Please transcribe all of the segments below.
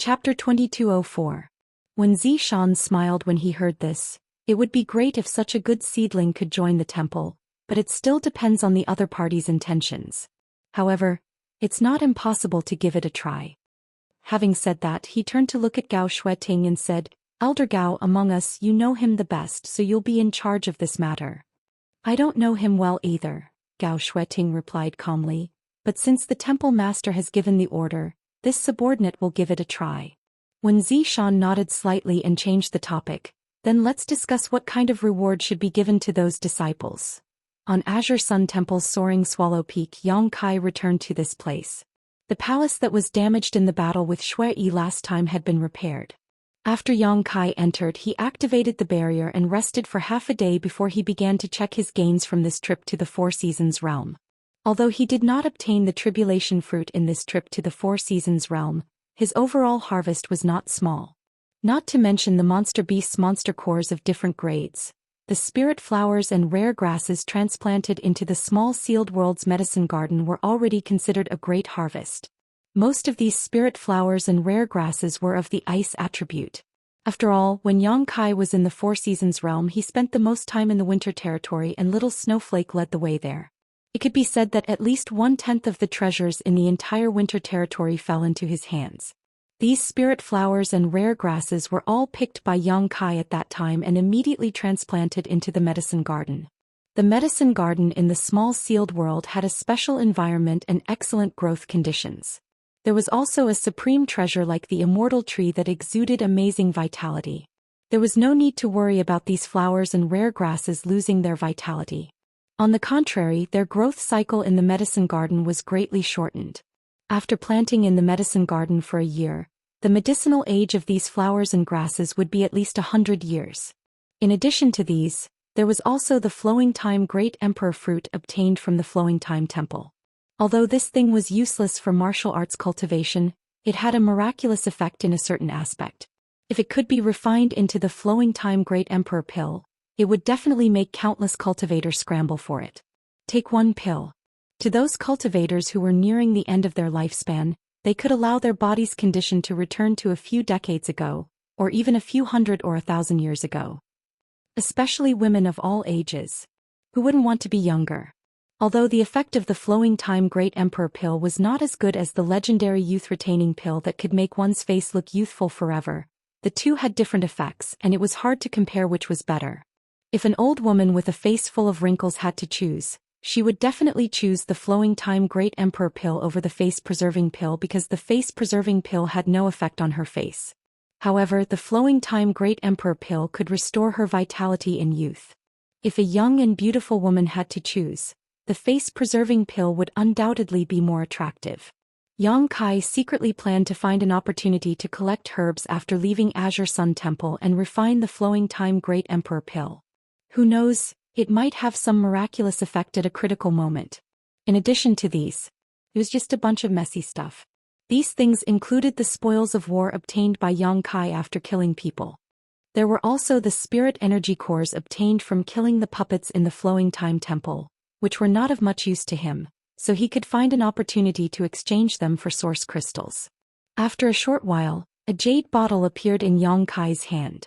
Chapter 2204. When Zhou Xian smiled when he heard this, it would be great if such a good seedling could join the temple, but it still depends on the other party's intentions. However, it's not impossible to give it a try. Having said that, he turned to look at Gao Shueting and said, Elder Gao, among us you know him the best, so you'll be in charge of this matter. I don't know him well either, Gao Shueting replied calmly, but since the temple master has given the order, this subordinate will give it a try. When Zhou Xian nodded slightly and changed the topic, then let's discuss what kind of reward should be given to those disciples. On Azure Sun Temple's soaring Swallow Peak, Yang Kai returned to this place. The palace that was damaged in the battle with Shui Yi last time had been repaired. After Yang Kai entered, he activated the barrier and rested for half a day before he began to check his gains from this trip to the Four Seasons realm. Although he did not obtain the tribulation fruit in this trip to the Four Seasons realm, his overall harvest was not small. Not to mention the monster beasts' monster cores of different grades, the spirit flowers and rare grasses transplanted into the small sealed world's medicine garden were already considered a great harvest. Most of these spirit flowers and rare grasses were of the ice attribute. After all, when Yang Kai was in the Four Seasons realm, he spent the most time in the winter territory and Little Snowflake led the way there. It could be said that at least 1/10 of the treasures in the entire winter territory fell into his hands. These spirit flowers and rare grasses were all picked by Yang Kai at that time and immediately transplanted into the medicine garden. The medicine garden in the small sealed world had a special environment and excellent growth conditions. There was also a supreme treasure like the Immortal tree that exuded amazing vitality. There was no need to worry about these flowers and rare grasses losing their vitality. On the contrary, their growth cycle in the medicine garden was greatly shortened. After planting in the medicine garden for a year, the medicinal age of these flowers and grasses would be at least 100 years. In addition to these, there was also the Flowing Time Great Emperor fruit obtained from the Flowing Time Temple. Although this thing was useless for martial arts cultivation, it had a miraculous effect in a certain aspect. If it could be refined into the Flowing Time Great Emperor pill, it would definitely make countless cultivators scramble for it. Take one pill. To those cultivators who were nearing the end of their lifespan, they could allow their body's condition to return to a few decades ago, or even a few hundred or 1,000 years ago. Especially women of all ages. Who wouldn't want to be younger? Although the effect of the Flowing Time Great Emperor pill was not as good as the legendary youth-retaining pill that could make one's face look youthful forever, the two had different effects and it was hard to compare which was better. If an old woman with a face full of wrinkles had to choose, she would definitely choose the Flowing Time Great Emperor pill over the face-preserving pill because the face-preserving pill had no effect on her face. However, the Flowing Time Great Emperor pill could restore her vitality and youth. If a young and beautiful woman had to choose, the face-preserving pill would undoubtedly be more attractive. Yang Kai secretly planned to find an opportunity to collect herbs after leaving Azure Sun Temple and refine the Flowing Time Great Emperor pill. Who knows, it might have some miraculous effect at a critical moment. In addition to these, it was just a bunch of messy stuff. These things included the spoils of war obtained by Yang Kai after killing people. There were also the spirit energy cores obtained from killing the puppets in the Flowing Time Temple, which were not of much use to him, so he could find an opportunity to exchange them for source crystals. After a short while, a jade bottle appeared in Yang Kai's hand.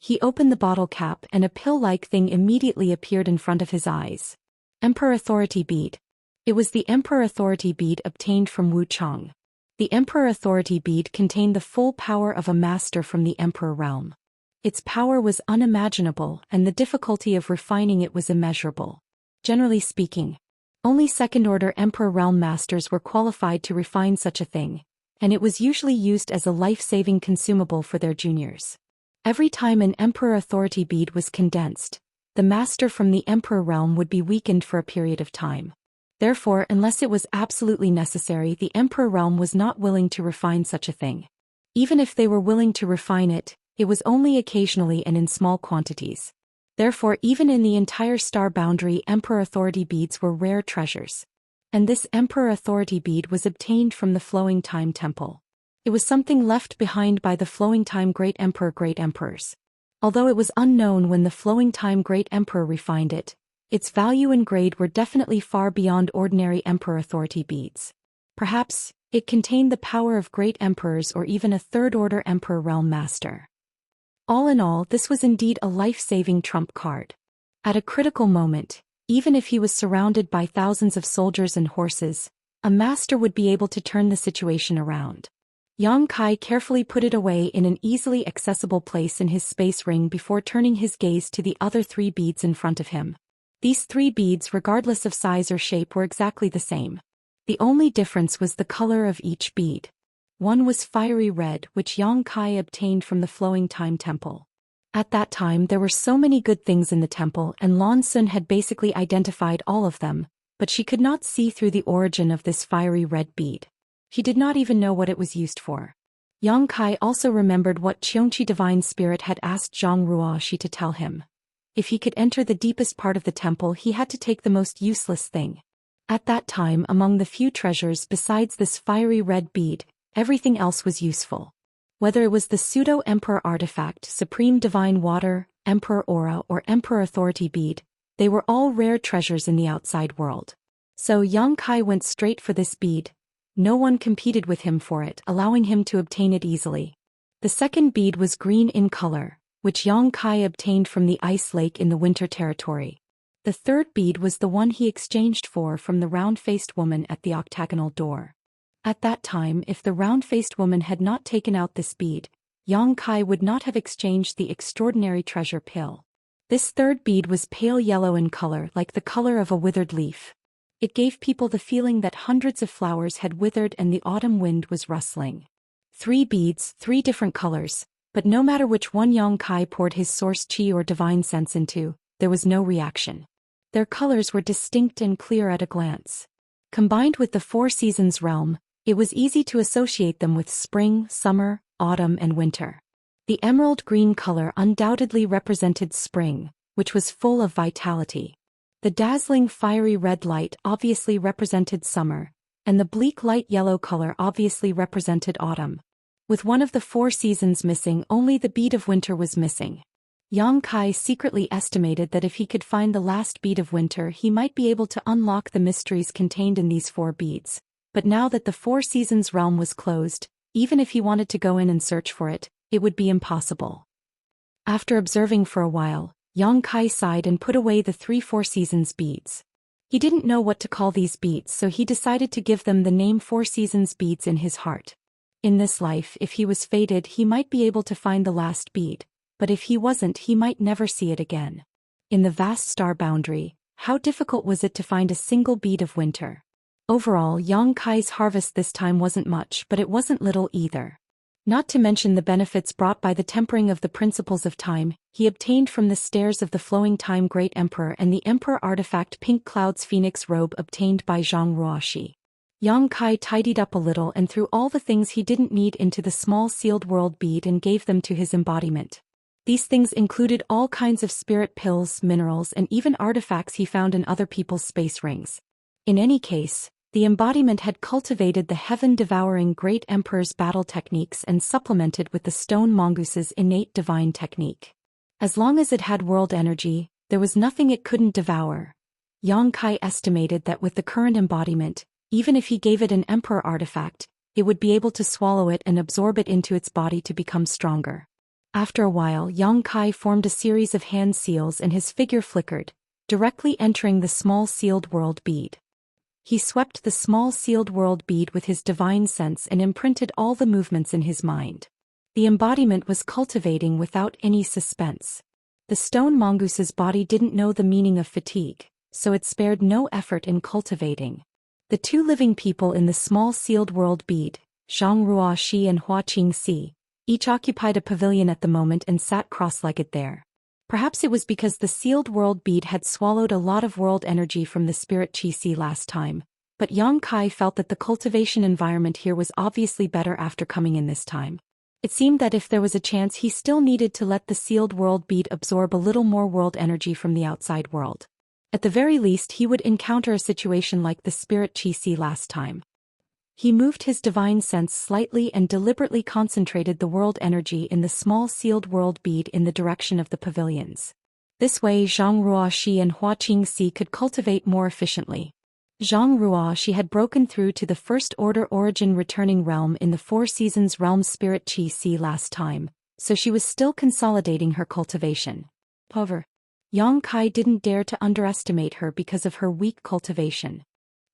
He opened the bottle cap and a pill-like thing immediately appeared in front of his eyes. Emperor Authority Bead. It was the Emperor Authority Bead obtained from Wu Chang. The Emperor Authority Bead contained the full power of a master from the Emperor realm. Its power was unimaginable and the difficulty of refining it was immeasurable. Generally speaking, only second-order Emperor realm masters were qualified to refine such a thing, and it was usually used as a life-saving consumable for their juniors. Every time an Emperor Authority Bead was condensed, the master from the Emperor realm would be weakened for a period of time. Therefore, unless it was absolutely necessary, the Emperor realm was not willing to refine such a thing. Even if they were willing to refine it, it was only occasionally and in small quantities. Therefore, even in the entire star boundary, Emperor Authority Beads were rare treasures. And this Emperor Authority Bead was obtained from the Flowing Time Temple. It was something left behind by the Flowing Time Great Emperors. Although it was unknown when the Flowing Time Great Emperor refined it, its value and grade were definitely far beyond ordinary Emperor Authority Beads. Perhaps it contained the power of great emperors or even a third-order emperor realm master. All in all, this was indeed a life-saving trump card. At a critical moment, even if he was surrounded by thousands of soldiers and horses, a master would be able to turn the situation around. Yang Kai carefully put it away in an easily accessible place in his space ring before turning his gaze to the other 3 beads in front of him. These 3 beads, regardless of size or shape, were exactly the same. The only difference was the color of each bead. One was fiery red, which Yang Kai obtained from the Flowing Time Temple. At that time there were so many good things in the temple and Lan Sun had basically identified all of them, but she could not see through the origin of this fiery red bead. She did not even know what it was used for. Yang Kai also remembered what Xianxia Divine Spirit had asked Zhang Ruoxi to tell him. If he could enter the deepest part of the temple, he had to take the most useless thing. At that time, among the few treasures besides this fiery red bead, everything else was useful. Whether it was the Pseudo-Emperor Artifact, Supreme Divine Water, Emperor Aura or Emperor Authority Bead, they were all rare treasures in the outside world. So Yang Kai went straight for this bead. No one competed with him for it, allowing him to obtain it easily. The second bead was green in color, which Yang Kai obtained from the ice lake in the winter territory. The third bead was the one he exchanged from the round-faced woman at the octagonal door. At that time, if the round-faced woman had not taken out this bead, Yang Kai would not have exchanged the extraordinary treasure pill. This third bead was pale yellow in color, like the color of a withered leaf. It gave people the feeling that hundreds of flowers had withered and the autumn wind was rustling. 3 beads, 3 different colors, but no matter which one Yang Kai poured his source chi or divine sense into, there was no reaction. Their colors were distinct and clear at a glance. Combined with the 4 seasons realm, it was easy to associate them with spring, summer, autumn and winter. The emerald green color undoubtedly represented spring, which was full of vitality. The dazzling fiery red light obviously represented summer, and the bleak light yellow color obviously represented autumn. With one of the 4 seasons missing, only the bead of winter was missing. Yang Kai secretly estimated that if he could find the last bead of winter, he might be able to unlock the mysteries contained in these 4 beads. But now that the 4 seasons realm was closed, even if he wanted to go in and search for it, it would be impossible. After observing for a while, Yang Kai sighed and put away the 3 4 seasons beads. He didn't know what to call these beads, so he decided to give them the name 4 seasons beads in his heart. In this life, if he was fated, he might be able to find the last bead, but if he wasn't, he might never see it again. In the vast star boundary, how difficult was it to find a single bead of winter? Overall, Yang Kai's harvest this time wasn't much, but it wasn't little either. Not to mention the benefits brought by the tempering of the principles of time he obtained from the stairs of the Flowing Time Great Emperor and the Emperor Artifact Pink Cloud's Phoenix Robe obtained by Zhang Ruoxi. Yang Kai tidied up a little and threw all the things he didn't need into the small sealed world bead and gave them to his embodiment. These things included all kinds of spirit pills, minerals and even artifacts he found in other people's space rings. In any case, the embodiment had cultivated the heaven-devouring Great Emperor's battle techniques and supplemented with the stone mongoose's innate divine technique. As long as it had world energy, there was nothing it couldn't devour. Yang Kai estimated that with the current embodiment, even if he gave it an emperor artifact, it would be able to swallow it and absorb it into its body to become stronger. After a while, Yang Kai formed a series of hand seals and his figure flickered, directly entering the small sealed world bead. He swept the small sealed world bead with his divine sense and imprinted all the movements in his mind. The embodiment was cultivating without any suspense. The stone mongoose's body didn't know the meaning of fatigue, so it spared no effort in cultivating. The 2 living people in the small sealed world bead, Zhang Ruoxi and Hua Qingxi, each occupied a pavilion at the moment and sat cross-legged there. Perhaps it was because the sealed world bead had swallowed a lot of world energy from the spirit Qi last time, but Yang Kai felt that the cultivation environment here was obviously better after coming in this time. It seemed that if there was a chance, he still needed to let the sealed world bead absorb a little more world energy from the outside world. At the very least, he would encounter a situation like the spirit Qi last time. He moved his divine sense slightly and deliberately concentrated the world energy in the small sealed world bead in the direction of the pavilions. This way Zhang Ruoxi and Hua Qingxi could cultivate more efficiently. Zhang Ruo, she had broken through to the First Order Origin Returning Realm in the Four Seasons Realm Spirit Chi Si last time, so she was still consolidating her cultivation. However, Yang Kai didn't dare to underestimate her because of her weak cultivation.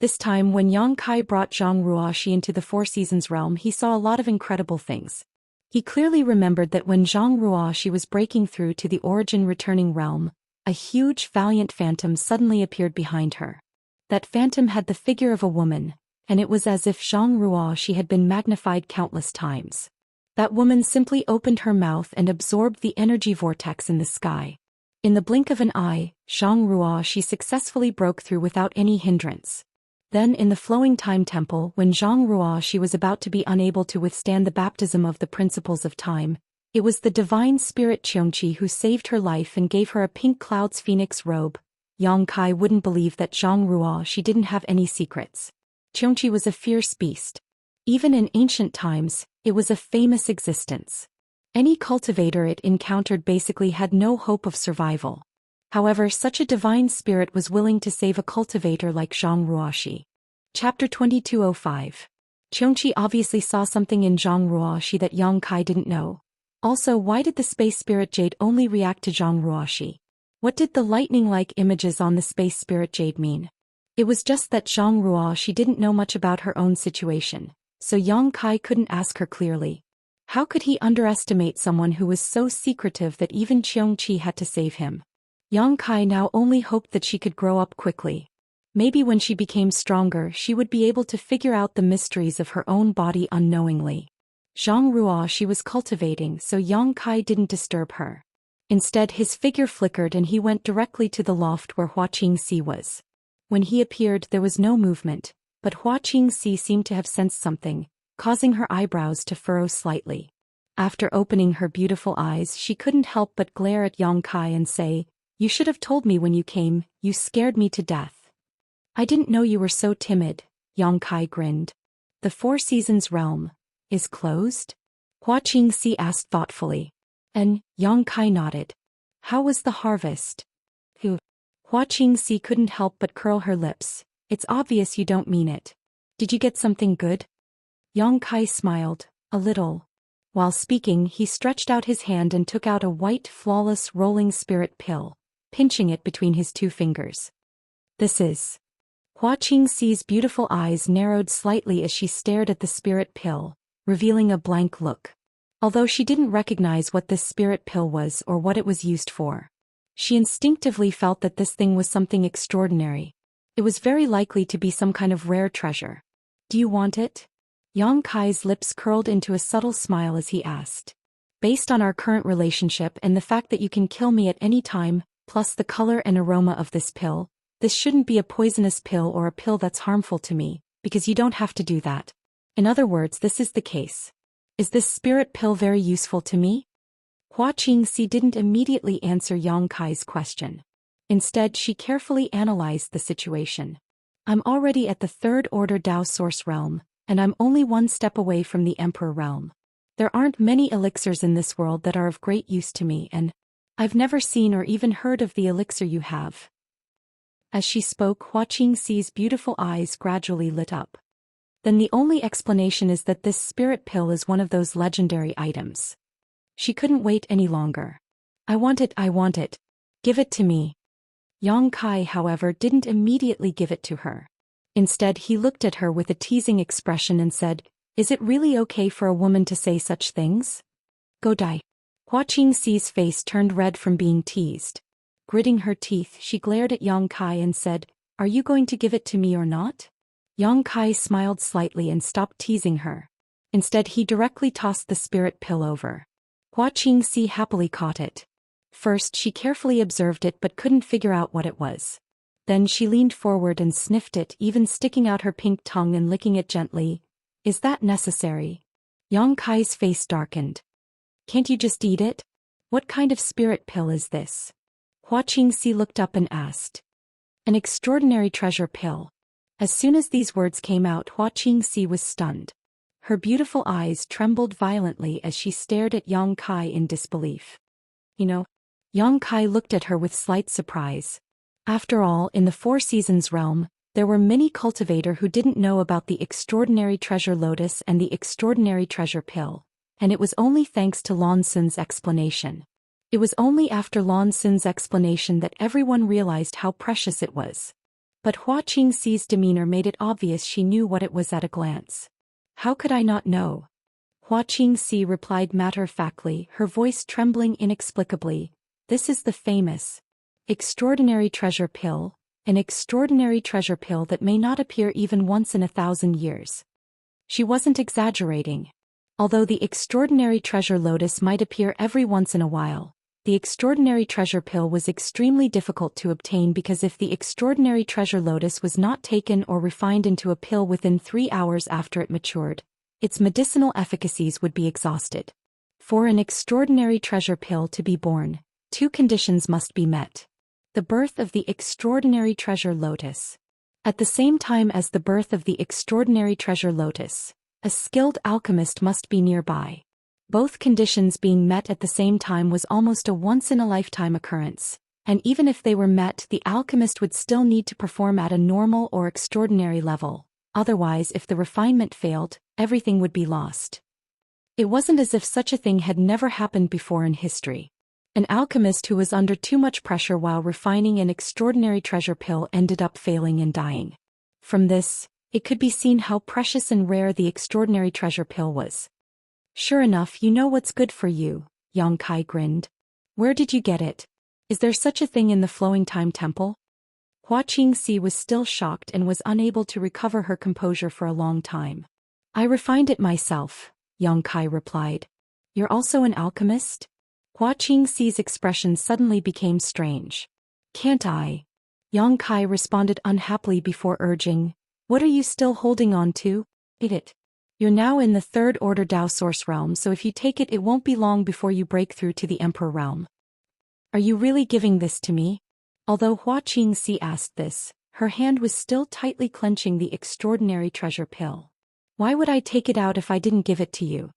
This time when Yang Kai brought Zhang Ruoxi into the Four Seasons realm, he saw a lot of incredible things. He clearly remembered that when Zhang Ruoxi was breaking through to the Origin Returning Realm, a huge valiant phantom suddenly appeared behind her. That phantom had the figure of a woman, and it was as if Zhang Ruoxi had been magnified countless times. That woman simply opened her mouth and absorbed the energy vortex in the sky. In the blink of an eye, Zhang Ruoxi successfully broke through without any hindrance. Then in the flowing time temple, when Zhang Ruoxi was about to be unable to withstand the baptism of the principles of time, it was the divine spirit Xianxia who saved her life and gave her a pink cloud's phoenix robe. Yang Kai wouldn't believe that Zhang Ruoxi didn't have any secrets. Xianxia was a fierce beast. Even in ancient times, it was a famous existence. Any cultivator it encountered basically had no hope of survival. However, such a divine spirit was willing to save a cultivator like Zhang Ruoxi. Chapter 2205. Xianxia obviously saw something in Zhang Ruoxi that Yang Kai didn't know. Also, why did the space spirit jade only react to Zhang Ruoxi? What did the lightning-like images on the space spirit jade mean? It was just that Zhang Ruoxi didn't know much about her own situation, so Yang Kai couldn't ask her clearly. How could he underestimate someone who was so secretive that even Xianxia had to save him? Yang Kai now only hoped that she could grow up quickly. Maybe when she became stronger she would be able to figure out the mysteries of her own body unknowingly. Zhang Ruoxi was cultivating, so Yang Kai didn't disturb her. Instead, his figure flickered and he went directly to the loft where Hua Qingxi was. When he appeared there was no movement, but Hua Qingxi seemed to have sensed something, causing her eyebrows to furrow slightly. After opening her beautiful eyes she couldn't help but glare at Yang Kai and say, "You should have told me when you came, you scared me to death." "I didn't know you were so timid," Yang Kai grinned. "The Four Seasons realm is closed?" Hua Qingxi asked thoughtfully. And Yang Kai nodded. "How was the harvest?" Hua Qingxi couldn't help but curl her lips. "It's obvious you don't mean it. Did you get something good?" Yang Kai smiled, a little. While speaking, he stretched out his hand and took out a white, flawless rolling spirit pill, pinching it between his two fingers. "This is..." Hua Qingxi's beautiful eyes narrowed slightly as she stared at the spirit pill, revealing a blank look. Although she didn't recognize what this spirit pill was or what it was used for, she instinctively felt that this thing was something extraordinary. It was very likely to be some kind of rare treasure. "Do you want it?" Yang Kai's lips curled into a subtle smile as he asked. "Based on our current relationship and the fact that you can kill me at any time, plus the color and aroma of this pill, this shouldn't be a poisonous pill or a pill that's harmful to me, because you don't have to do that. In other words, this is the case. Is this spirit pill very useful to me?" Hua Qingxi didn't immediately answer Yang Kai's question. Instead, she carefully analyzed the situation. "I'm already at the Third Order Dao Source realm, and I'm only one step away from the Emperor realm. There aren't many elixirs in this world that are of great use to me, and I've never seen or even heard of the elixir you have." As she spoke, Hua Qingxi's beautiful eyes gradually lit up. "Then the only explanation is that this spirit pill is one of those legendary items." She couldn't wait any longer. I want it. Give it to me." Yang Kai, however, didn't immediately give it to her. Instead, he looked at her with a teasing expression and said, "Is it really okay for a woman to say such things? Go die." Hua Qingxi's face turned red from being teased. Gritting her teeth, she glared at Yang Kai and said, "Are you going to give it to me or not?" Yang Kai smiled slightly and stopped teasing her. Instead, he directly tossed the spirit pill over. Hua Qingxi happily caught it. First, she carefully observed it but couldn't figure out what it was. Then she leaned forward and sniffed it, even sticking out her pink tongue and licking it gently. "Is that necessary?" Yang Kai's face darkened. "Can't you just eat it? What kind of spirit pill is this?" Hua Qingxi looked up and asked. "An extraordinary treasure pill." As soon as these words came out, Hua Qingxi was stunned. Her beautiful eyes trembled violently as she stared at Yang Kai in disbelief. Yang Kai looked at her with slight surprise. After all, in the Four Seasons realm, There were many cultivators who didn't know about the extraordinary treasure lotus and the extraordinary treasure pill, and it was only thanks to Lan Xin's explanation. It was only after Lan Xin's explanation that everyone realized how precious it was. But Hua Qingxi's demeanor made it obvious she knew what it was at a glance. How could I not know? Hua Qingxi replied matter-of-factly, her voice trembling inexplicably. This is the famous extraordinary treasure pill, an extraordinary treasure pill that may not appear even once in 1,000 years. She wasn't exaggerating. Although the extraordinary treasure lotus might appear every once in a while, the extraordinary treasure pill was extremely difficult to obtain because if the extraordinary treasure lotus was not taken or refined into a pill within 3 hours after it matured, its medicinal efficacies would be exhausted. For an extraordinary treasure pill to be born, 2 conditions must be met. The birth of the extraordinary treasure lotus. At the same time as the birth of the extraordinary treasure lotus, a skilled alchemist must be nearby. Both conditions being met at the same time was almost a once-in-a-lifetime occurrence, and even if they were met, the alchemist would still need to perform at a normal or extraordinary level. Otherwise, if the refinement failed, everything would be lost. It wasn't as if such a thing had never happened before in history. An alchemist who was under too much pressure while refining an extraordinary treasure pill ended up failing and dying. From this, it could be seen how precious and rare the extraordinary treasure pill was. Sure enough, you know what's good for you, Yang Kai grinned. Where did you get it? Is there such a thing in the Flowing Time Temple? Hua Qingxi was still shocked and was unable to recover her composure for a long time. I refined it myself, Yang Kai replied. You're also an alchemist? Hua Qingxi's expression suddenly became strange. Can't I? Yang Kai responded unhappily before urging, what are you still holding on to? Eat it. You're now in the 3rd order Dao Source realm, so if you take it, it won't be long before you break through to the Emperor realm. Are you really giving this to me? Although Hua Qingxi asked this, her hand was still tightly clenching the extraordinary treasure pill. Why would I take it out if I didn't give it to you?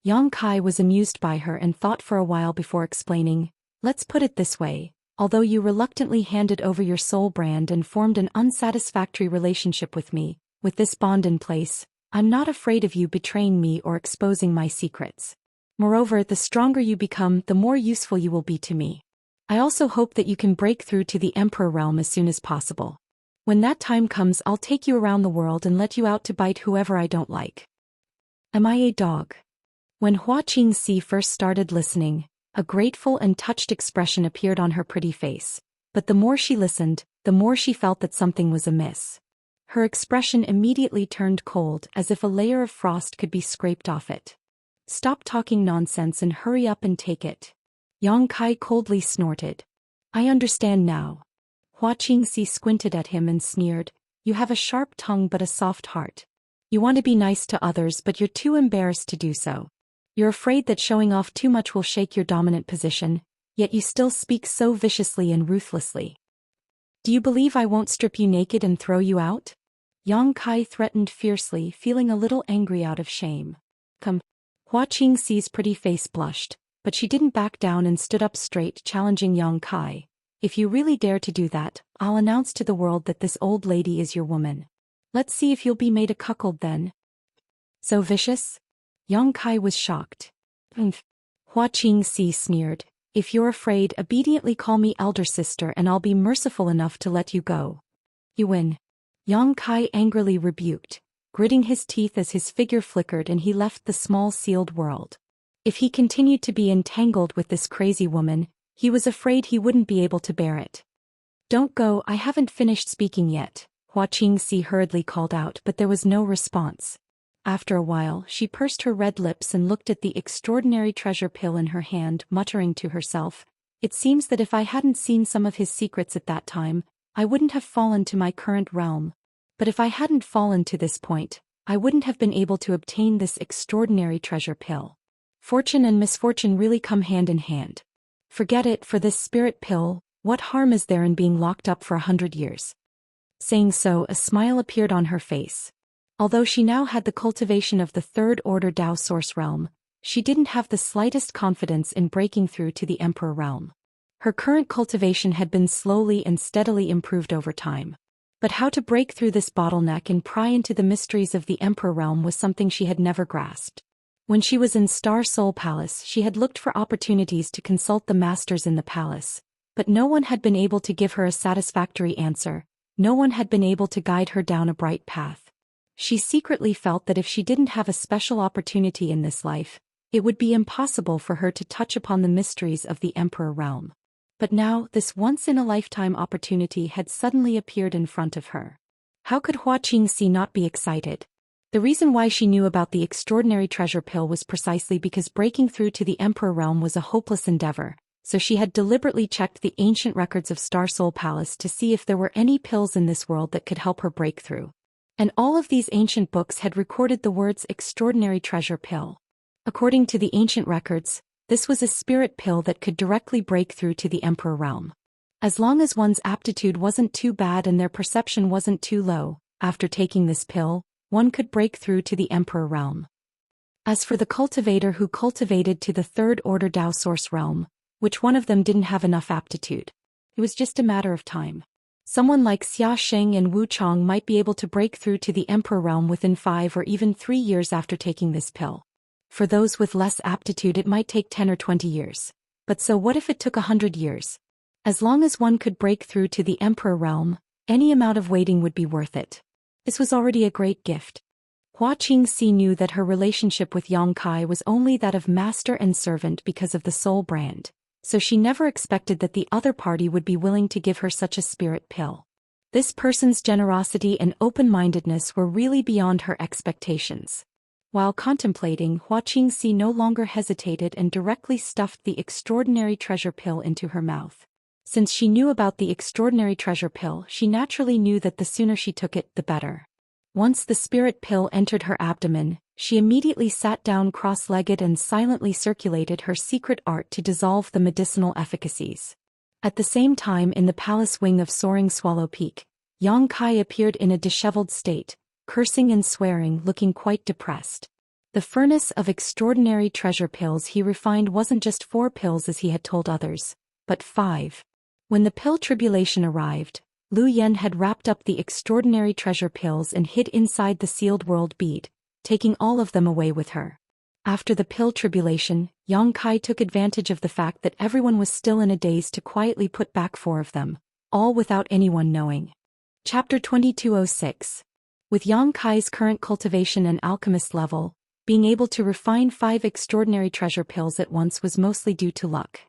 Yang Kai was amused by her and thought for a while before explaining, let's put it this way, although you reluctantly handed over your soul brand and formed an unsatisfactory relationship with me, with this bond in place, I'm not afraid of you betraying me or exposing my secrets. Moreover, the stronger you become, the more useful you will be to me. I also hope that you can break through to the Emperor realm as soon as possible. When that time comes, I'll take you around the world and let you out to bite whoever I don't like. Am I a dog? When Hua Qingxi first started listening, a grateful and touched expression appeared on her pretty face, but the more she listened, the more she felt that something was amiss. Her expression immediately turned cold, as if a layer of frost could be scraped off it. Stop talking nonsense and hurry up and take it. Yang Kai coldly snorted. I understand now. Hua Qingxi squinted at him and sneered, you have a sharp tongue but a soft heart. You want to be nice to others but you're too embarrassed to do so. You're afraid that showing off too much will shake your dominant position, yet you still speak so viciously and ruthlessly. Do you believe I won't strip you naked and throw you out? Yang Kai threatened fiercely, feeling a little angry out of shame. Come. Hua Qingxi's pretty face blushed, but she didn't back down and stood up straight, challenging Yang Kai. If you really dare to do that, I'll announce to the world that this old lady is your woman. Let's see if you'll be made a cuckold then. So vicious? Yang Kai was shocked. Hua Qingxi sneered. If you're afraid, obediently call me elder sister and I'll be merciful enough to let you go. You win. Yang Kai angrily rebuked, gritting his teeth as his figure flickered and he left the small sealed world. If he continued to be entangled with this crazy woman, he was afraid he wouldn't be able to bear it. Don't go, I haven't finished speaking yet, Hua Qingxi hurriedly called out, but there was no response. After a while, she pursed her red lips and looked at the extraordinary treasure pill in her hand, muttering to herself, it seems that if I hadn't seen some of his secrets at that time, I wouldn't have fallen to my current realm. But if I hadn't fallen to this point, I wouldn't have been able to obtain this extraordinary treasure pill. Fortune and misfortune really come hand in hand. Forget it, for this spirit pill, what harm is there in being locked up for 100 years? Saying so, a smile appeared on her face. Although she now had the cultivation of the 3rd order Dao Source realm, she didn't have the slightest confidence in breaking through to the Emperor realm. Her current cultivation had been slowly and steadily improved over time. But how to break through this bottleneck and pry into the mysteries of the Emperor realm was something she had never grasped. When she was in Star Soul Palace, she had looked for opportunities to consult the masters in the palace, but no one had been able to give her a satisfactory answer. No one had been able to guide her down a bright path. She secretly felt that if she didn't have a special opportunity in this life, it would be impossible for her to touch upon the mysteries of the Emperor realm. But now, this once-in-a-lifetime opportunity had suddenly appeared in front of her. How could Xianxia not be excited? The reason why she knew about the extraordinary treasure pill was precisely because breaking through to the Emperor realm was a hopeless endeavor, so she had deliberately checked the ancient records of Star Soul Palace to see if there were any pills in this world that could help her break through. And all of these ancient books had recorded the words extraordinary treasure pill. According to the ancient records, this was a spirit pill that could directly break through to the Emperor realm. As long as one's aptitude wasn't too bad and their perception wasn't too low, after taking this pill, one could break through to the Emperor realm. As for the cultivator who cultivated to the third order Dao source realm, which one of them didn't have enough aptitude? It was just a matter of time. Someone like Xia Sheng and Wu Chong might be able to break through to the Emperor realm within 5 or even 3 years after taking this pill. For those with less aptitude it might take 10 or 20 years. But so what if it took 100 years? As long as one could break through to the Emperor realm, any amount of waiting would be worth it. This was already a great gift. Xianxia knew that her relationship with Yang Kai was only that of master and servant because of the soul brand, so she never expected that the other party would be willing to give her such a spirit pill. This person's generosity and open-mindedness were really beyond her expectations. While contemplating, Xianxia no longer hesitated and directly stuffed the extraordinary treasure pill into her mouth. Since she knew about the extraordinary treasure pill, she naturally knew that the sooner she took it, the better. Once the spirit pill entered her abdomen, she immediately sat down cross-legged and silently circulated her secret art to dissolve the medicinal efficacies. At the same time, in the palace wing of Soaring Swallow Peak, Yang Kai appeared in a disheveled state, cursing and swearing, looking quite depressed. The furnace of extraordinary treasure pills he refined wasn't just 4 pills as he had told others, but 5. When the pill tribulation arrived, Lu Yen had wrapped up the extraordinary treasure pills and hid inside the sealed world bead, taking all of them away with her. After the pill tribulation, Yang Kai took advantage of the fact that everyone was still in a daze to quietly put back 4 of them, all without anyone knowing. Chapter 2206. With Yang Kai's current cultivation and alchemist level, being able to refine 5 extraordinary treasure pills at once was mostly due to luck.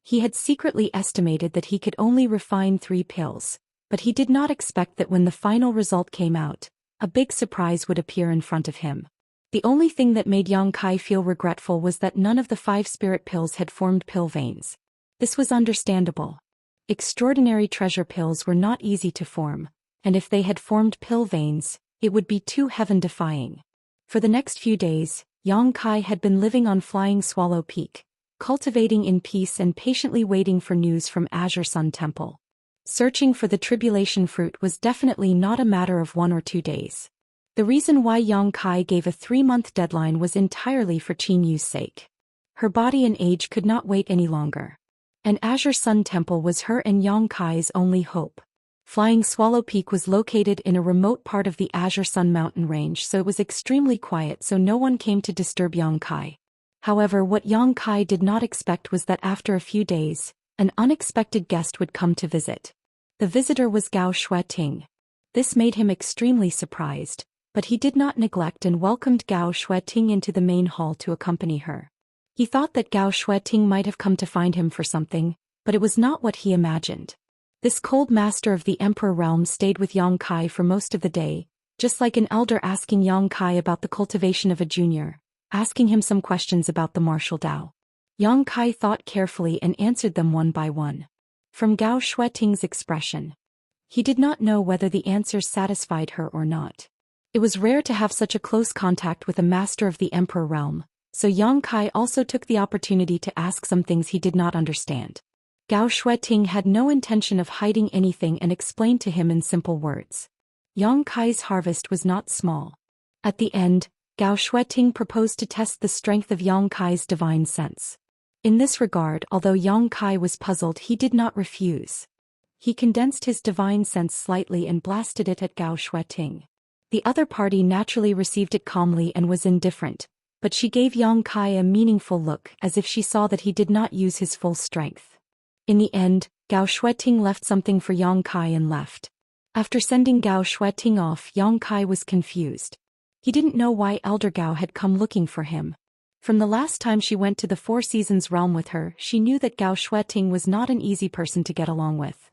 He had secretly estimated that he could only refine 3 pills, but he did not expect that when the final result came out, a big surprise would appear in front of him. The only thing that made Yang Kai feel regretful was that none of the 5 spirit pills had formed pill veins. This was understandable. Extraordinary treasure pills were not easy to form, and if they had formed pill veins, it would be too heaven-defying. For the next few days, Yang Kai had been living on Flying Swallow Peak, cultivating in peace and patiently waiting for news from Azure Sun Temple. Searching for the tribulation fruit was definitely not a matter of 1 or 2 days. The reason why Yang Kai gave a 3-month deadline was entirely for Qin Yu's sake. Her body and age could not wait any longer. And Azure Sun Temple was her and Yang Kai's only hope. Flying Swallow Peak was located in a remote part of the Azure Sun mountain range, so it was extremely quiet, so no one came to disturb Yang Kai. However, what Yang Kai did not expect was that after a few days, an unexpected guest would come to visit. The visitor was Gao Xueting. This made him extremely surprised, but he did not neglect and welcomed Gao Xueting into the main hall to accompany her. He thought that Gao Xueting might have come to find him for something, but it was not what he imagined. This cold master of the Emperor realm stayed with Yang Kai for most of the day, just like an elder asking Yang Kai about the cultivation of a junior, asking him some questions about the martial Dao. Yang Kai thought carefully and answered them one by one. From Gao Xueting's expression, he did not know whether the answers satisfied her or not. It was rare to have such a close contact with a master of the Emperor realm, so Yang Kai also took the opportunity to ask some things he did not understand. Gao Xueting had no intention of hiding anything and explained to him in simple words. Yang Kai's harvest was not small. At the end, Gao Xueting proposed to test the strength of Yang Kai's divine sense. In this regard, although Yang Kai was puzzled, he did not refuse. He condensed his divine sense slightly and blasted it at Gao Shueting. The other party naturally received it calmly and was indifferent, but she gave Yang Kai a meaningful look as if she saw that he did not use his full strength. In the end, Gao Shueting left something for Yang Kai and left. After sending Gao Shueting off, Yang Kai was confused. He didn't know why Elder Gao had come looking for him. From the last time she went to the Four Seasons realm with her, she knew that Gao Shueting was not an easy person to get along with.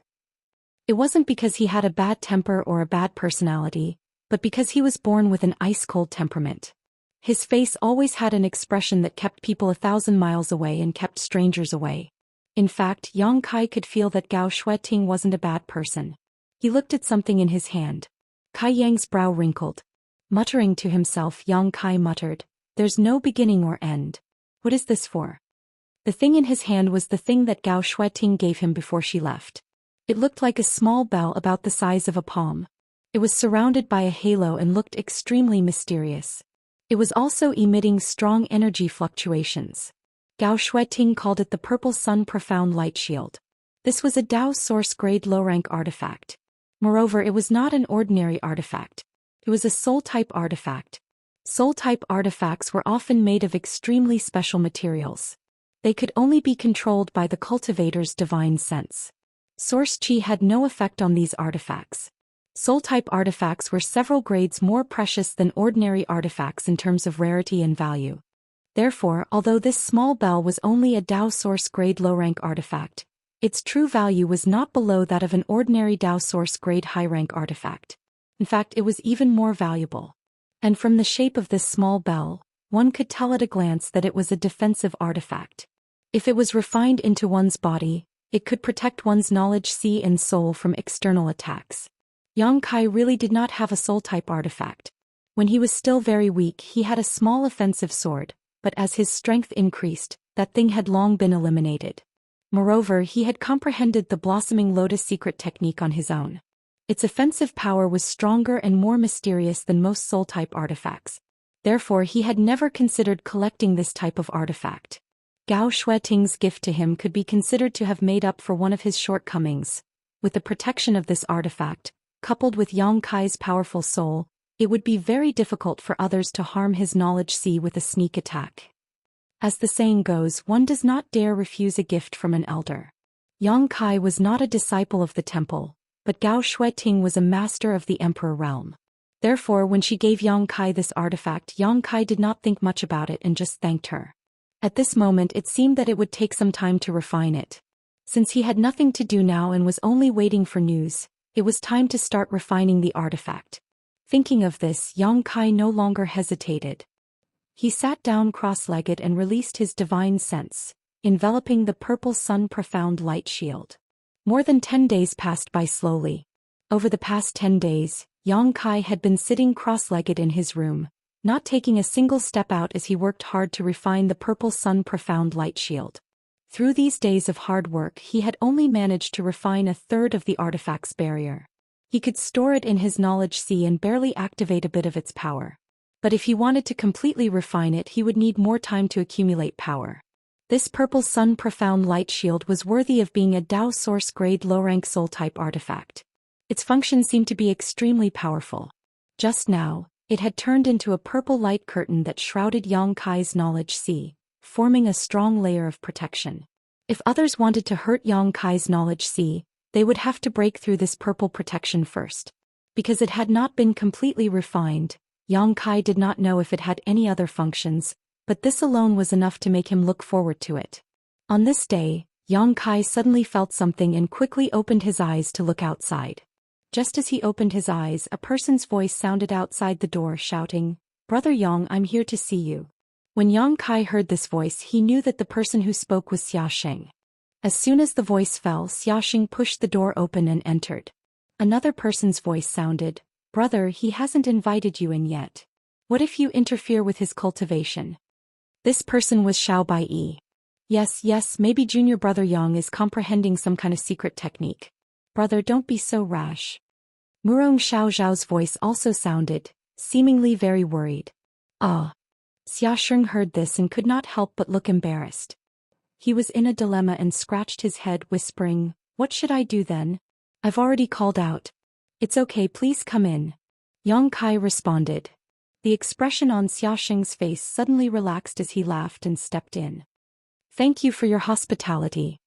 It wasn't because he had a bad temper or a bad personality, but because he was born with an ice-cold temperament. His face always had an expression that kept people 1,000 miles away and kept strangers away. In fact, Yang Kai could feel that Gao Shueting wasn't a bad person. He looked at something in his hand. Kai Yang's brow wrinkled. Muttering to himself, Yang Kai muttered, "There's no beginning or end. What is this for?" The thing in his hand was the thing that Gao Shueting gave him before she left. It looked like a small bell about the size of a palm. It was surrounded by a halo and looked extremely mysterious. It was also emitting strong energy fluctuations. Gao Shueting called it the Purple Sun Profound Light Shield. This was a Dao Source grade low-rank artifact. Moreover, it was not an ordinary artifact. It was a soul-type artifact. Soul-type artifacts were often made of extremely special materials. They could only be controlled by the cultivator's divine sense. Source Qi had no effect on these artifacts. Soul-type artifacts were several grades more precious than ordinary artifacts in terms of rarity and value. Therefore, although this small bell was only a Dao Source grade low-rank artifact, its true value was not below that of an ordinary Dao Source grade high-rank artifact. In fact, it was even more valuable. And from the shape of this small bell, one could tell at a glance that it was a defensive artifact. If it was refined into one's body, it could protect one's knowledge, Qi and soul from external attacks. Yang Kai really did not have a soul-type artifact. When he was still very weak, he had a small offensive sword, but as his strength increased, that thing had long been eliminated. Moreover, he had comprehended the Blossoming Lotus secret technique on his own. Its offensive power was stronger and more mysterious than most soul-type artifacts. Therefore, he had never considered collecting this type of artifact. Gao Shueting's gift to him could be considered to have made up for one of his shortcomings. With the protection of this artifact, coupled with Yang Kai's powerful soul, it would be very difficult for others to harm his knowledge Qi with a sneak attack. As the saying goes, one does not dare refuse a gift from an elder. Yang Kai was not a disciple of the temple, but Gao Shueting was a master of the emperor realm. Therefore, when she gave Yang Kai this artifact, Yang Kai did not think much about it and just thanked her. At this moment it seemed that it would take some time to refine it. Since he had nothing to do now and was only waiting for news, it was time to start refining the artifact. Thinking of this, Yang Kai no longer hesitated. He sat down cross-legged and released his divine sense, enveloping the Purple Sun Profound Light Shield. More than 10 days passed by slowly. Over the past 10 days, Yang Kai had been sitting cross-legged in his room, not taking a single step out as he worked hard to refine the Purple Sun Profound Light Shield. Through these days of hard work, he had only managed to refine a third of the artifact's barrier. He could store it in his knowledge Qi and barely activate a bit of its power. But if he wanted to completely refine it, he would need more time to accumulate power. This Purple Sun Profound Light Shield was worthy of being a Dao Source grade low-rank soul-type artifact. Its function seemed to be extremely powerful. Just now, it had turned into a purple light curtain that shrouded Yang Kai's knowledge Qi, forming a strong layer of protection. If others wanted to hurt Yang Kai's knowledge Qi, they would have to break through this purple protection first. Because it had not been completely refined, Yang Kai did not know if it had any other functions, but this alone was enough to make him look forward to it. On this day, Yang Kai suddenly felt something and quickly opened his eyes to look outside. Just as he opened his eyes, a person's voice sounded outside the door shouting, "Brother Yang, I'm here to see you." When Yang Kai heard this voice, he knew that the person who spoke was Xianxia. As soon as the voice fell, Xianxia pushed the door open and entered. Another person's voice sounded, "Brother, he hasn't invited you in yet. What if you interfere with his cultivation?" This person was Xiao Baiyi. Yes, maybe junior brother Yang is comprehending some kind of secret technique. Brother, don't be so rash. Murong Xiao Zhao's voice also sounded, seemingly very worried. Ah. Xiaosheng heard this and could not help but look embarrassed. He was in a dilemma and scratched his head, whispering, "What should I do then? I've already called out. It's okay, please come in. Yang Kai responded. The expression on Xiaxing's face suddenly relaxed as he laughed and stepped in. Thank you for your hospitality.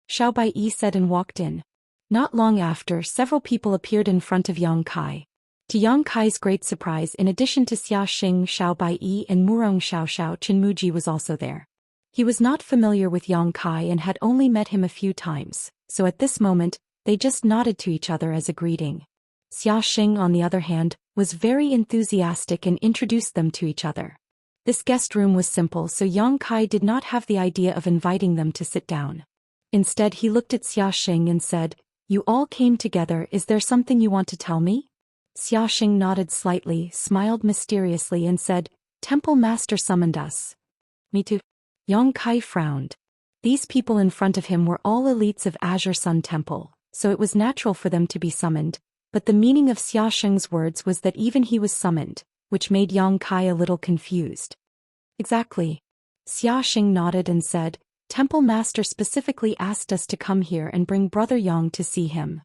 Xiao Baiyi said and walked in. Not long after, several people appeared in front of Yang Kai. To Yang Kai's great surprise, in addition to Xiaxing, Xiao Baiyi and Murong Xiaoxiao, Qinmuji was also there. He was not familiar with Yang Kai and had only met him a few times, so at this moment, they just nodded to each other as a greeting. Xiaxing, on the other hand, was very enthusiastic and introduced them to each other. This guest room was simple, so Yang Kai did not have the idea of inviting them to sit down. Instead, he looked at Xiaxing and said, "You all came together, is there something you want to tell me?" Xiaxing nodded slightly, smiled mysteriously and said, "Temple Master summoned us." "Me too." Yang Kai frowned. These people in front of him were all elites of Azure Sun Temple, so it was natural for them to be summoned, but the meaning of Xiaxing's words was that even he was summoned, which made Yang Kai a little confused. "Exactly." Xiaxing nodded and said, "Temple Master specifically asked us to come here and bring Brother Yang to see him."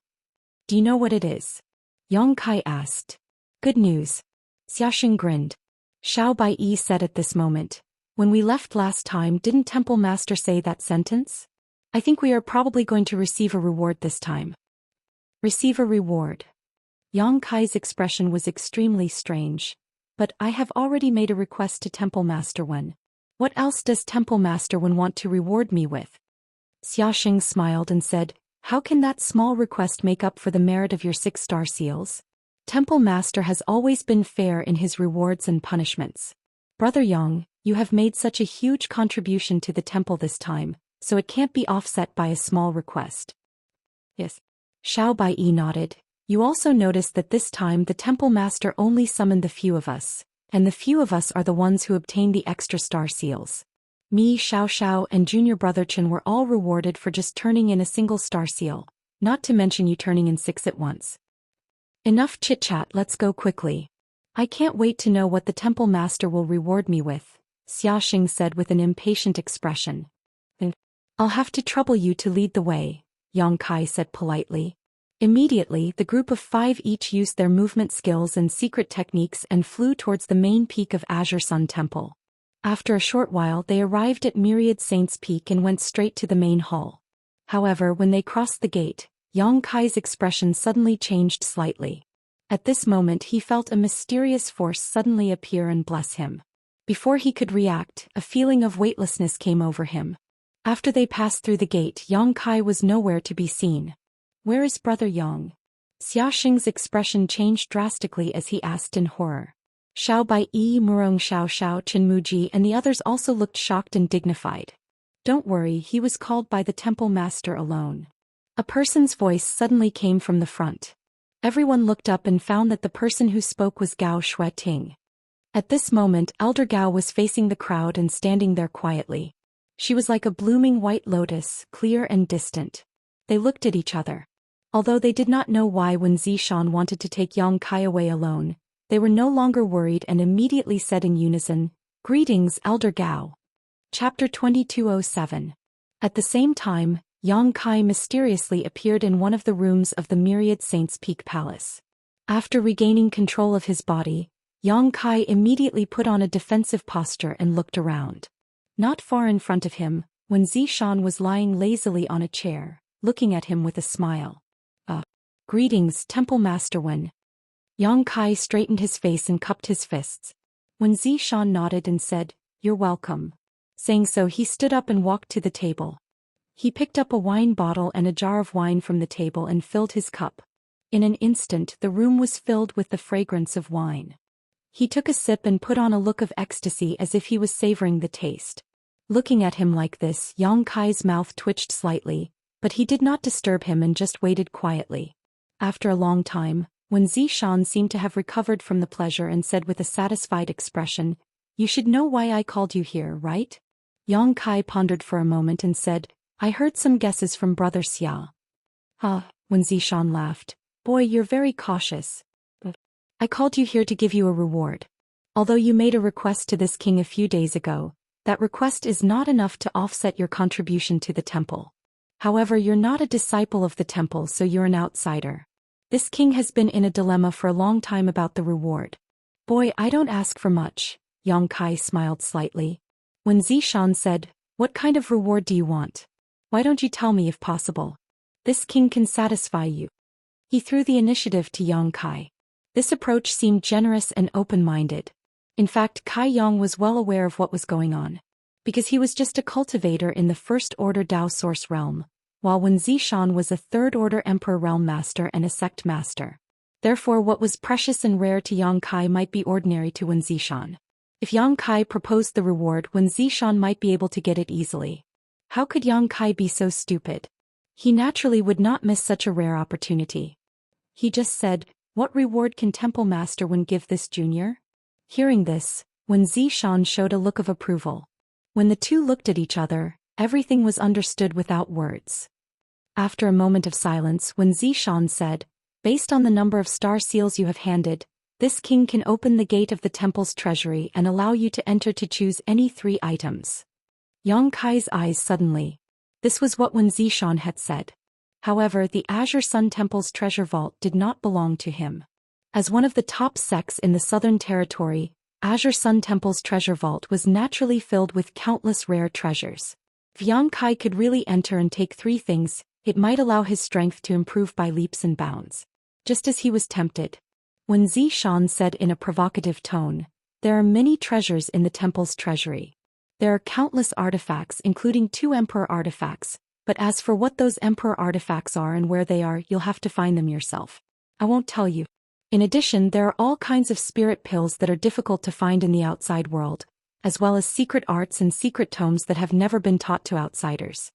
"Do you know what it is?" Yang Kai asked. "Good news." Xiaxing grinned. Xiao Baiyi said at this moment, "When we left last time, didn't Temple Master say that sentence? I think we are probably going to receive a reward this time." "Receive a reward?" Yang Kai's expression was extremely strange. "But I have already made a request to Temple Master Wen. What else does Temple Master Wen want to reward me with?" Xiaxing smiled and said, "How can that small request make up for the merit of your 6-star seals? Temple Master has always been fair in his rewards and punishments. Brother Yang, you have made such a huge contribution to the temple this time, so it can't be offset by a small request." "Yes." Xiao Baiyi nodded. "You also noticed that this time the Temple Master only summoned the few of us, and the few of us are the ones who obtained the extra star seals. Me, Xiao Xiao, and junior brother Chen were all rewarded for just turning in a single star seal, not to mention you turning in 6 at once." "Enough chit-chat, let's go quickly. I can't wait to know what the Temple Master will reward me with," Xiaxing said with an impatient expression. "I'll have to trouble you to lead the way," Yang Kai said politely. Immediately, the group of 5 each used their movement skills and secret techniques and flew towards the main peak of Azure Sun Temple. After a short while, they arrived at Myriad Saints Peak and went straight to the main hall. However, when they crossed the gate, Yang Kai's expression suddenly changed slightly. At this moment, he felt a mysterious force suddenly appear and bless him. Before he could react, a feeling of weightlessness came over him. After they passed through the gate, Yang Kai was nowhere to be seen. "Where is Brother Yang?" Xiaxing's expression changed drastically as he asked in horror. Xiao Baiyi, Murong Xiaoxiao, Qinmuji and the others also looked shocked and dignified. "Don't worry, he was called by the Temple Master alone." A person's voice suddenly came from the front. Everyone looked up and found that the person who spoke was Gao Shueting. At this moment, Elder Gao was facing the crowd and standing there quietly. She was like a blooming white lotus, clear and distant. They looked at each other. Although they did not know why when Zhou Xian wanted to take Yang Kai away alone, they were no longer worried and immediately said in unison, "Greetings, Elder Gao." Chapter 2207. At the same time, Yang Kai mysteriously appeared in one of the rooms of the Myriad Saints Peak Palace. After regaining control of his body, Yang Kai immediately put on a defensive posture and looked around. Not far in front of him, when Zhou Xian was lying lazily on a chair, looking at him with a smile. "Greetings, Temple Master Wen." Yang Kai straightened his face and cupped his fists. When Zhou Xian nodded and said, "You're welcome." Saying so, he stood up and walked to the table. He picked up a wine bottle and a jar of wine from the table and filled his cup. In an instant, the room was filled with the fragrance of wine. He took a sip and put on a look of ecstasy as if he was savoring the taste. Looking at him like this, Yang Kai's mouth twitched slightly, but he did not disturb him and just waited quietly. After a long time, when Zhou Xian seemed to have recovered from the pleasure and said with a satisfied expression, "You should know why I called you here, right?" Yang Kai pondered for a moment and said, "I heard some guesses from Brother Xia." When Zhou Xian laughed, "Boy, you're very cautious. I called you here to give you a reward. Although you made a request to this king a few days ago, that request is not enough to offset your contribution to the temple. However, you're not a disciple of the temple, so you're an outsider. This king has been in a dilemma for a long time about the reward. Boy, I don't ask for much, Yang Kai smiled slightly. When Zishan said, what kind of reward do you want? Why don't you tell me if possible? This king can satisfy you. He threw the initiative to Yang Kai. This approach seemed generous and open-minded. In fact, Kai Yang was well aware of what was going on. Because he was just a cultivator in the First Order Dao Source realm, while Wen Zishan was a Third Order Emperor Realm Master and a Sect Master. Therefore, what was precious and rare to Yang Kai might be ordinary to Wen Zishan. If Yang Kai proposed the reward, Wen Zishan might be able to get it easily. How could Yang Kai be so stupid? He naturally would not miss such a rare opportunity. He just said, what reward can Temple Master Wen give this junior? Hearing this, Wen Zishan showed a look of approval. When the two looked at each other, everything was understood without words. After a moment of silence, Wen Zishan said, based on the number of star seals you have handed, this king can open the gate of the temple's treasury and allow you to enter to choose any 3 items. Yang Kai's eyes suddenly. This was what Wen Zishan had said. However, the Azure Sun Temple's treasure vault did not belong to him. As one of the top sects in the Southern Territory, Azure Sun Temple's treasure vault was naturally filled with countless rare treasures. If Yang Kai could really enter and take 3 things, it might allow his strength to improve by leaps and bounds. Just as he was tempted. When Zishan said in a provocative tone, there are many treasures in the temple's treasury. There are countless artifacts including 2 emperor artifacts, but as for what those emperor artifacts are and where they are, you'll have to find them yourself. I won't tell you. In addition, there are all kinds of spirit pills that are difficult to find in the outside world, as well as secret arts and secret tomes that have never been taught to outsiders.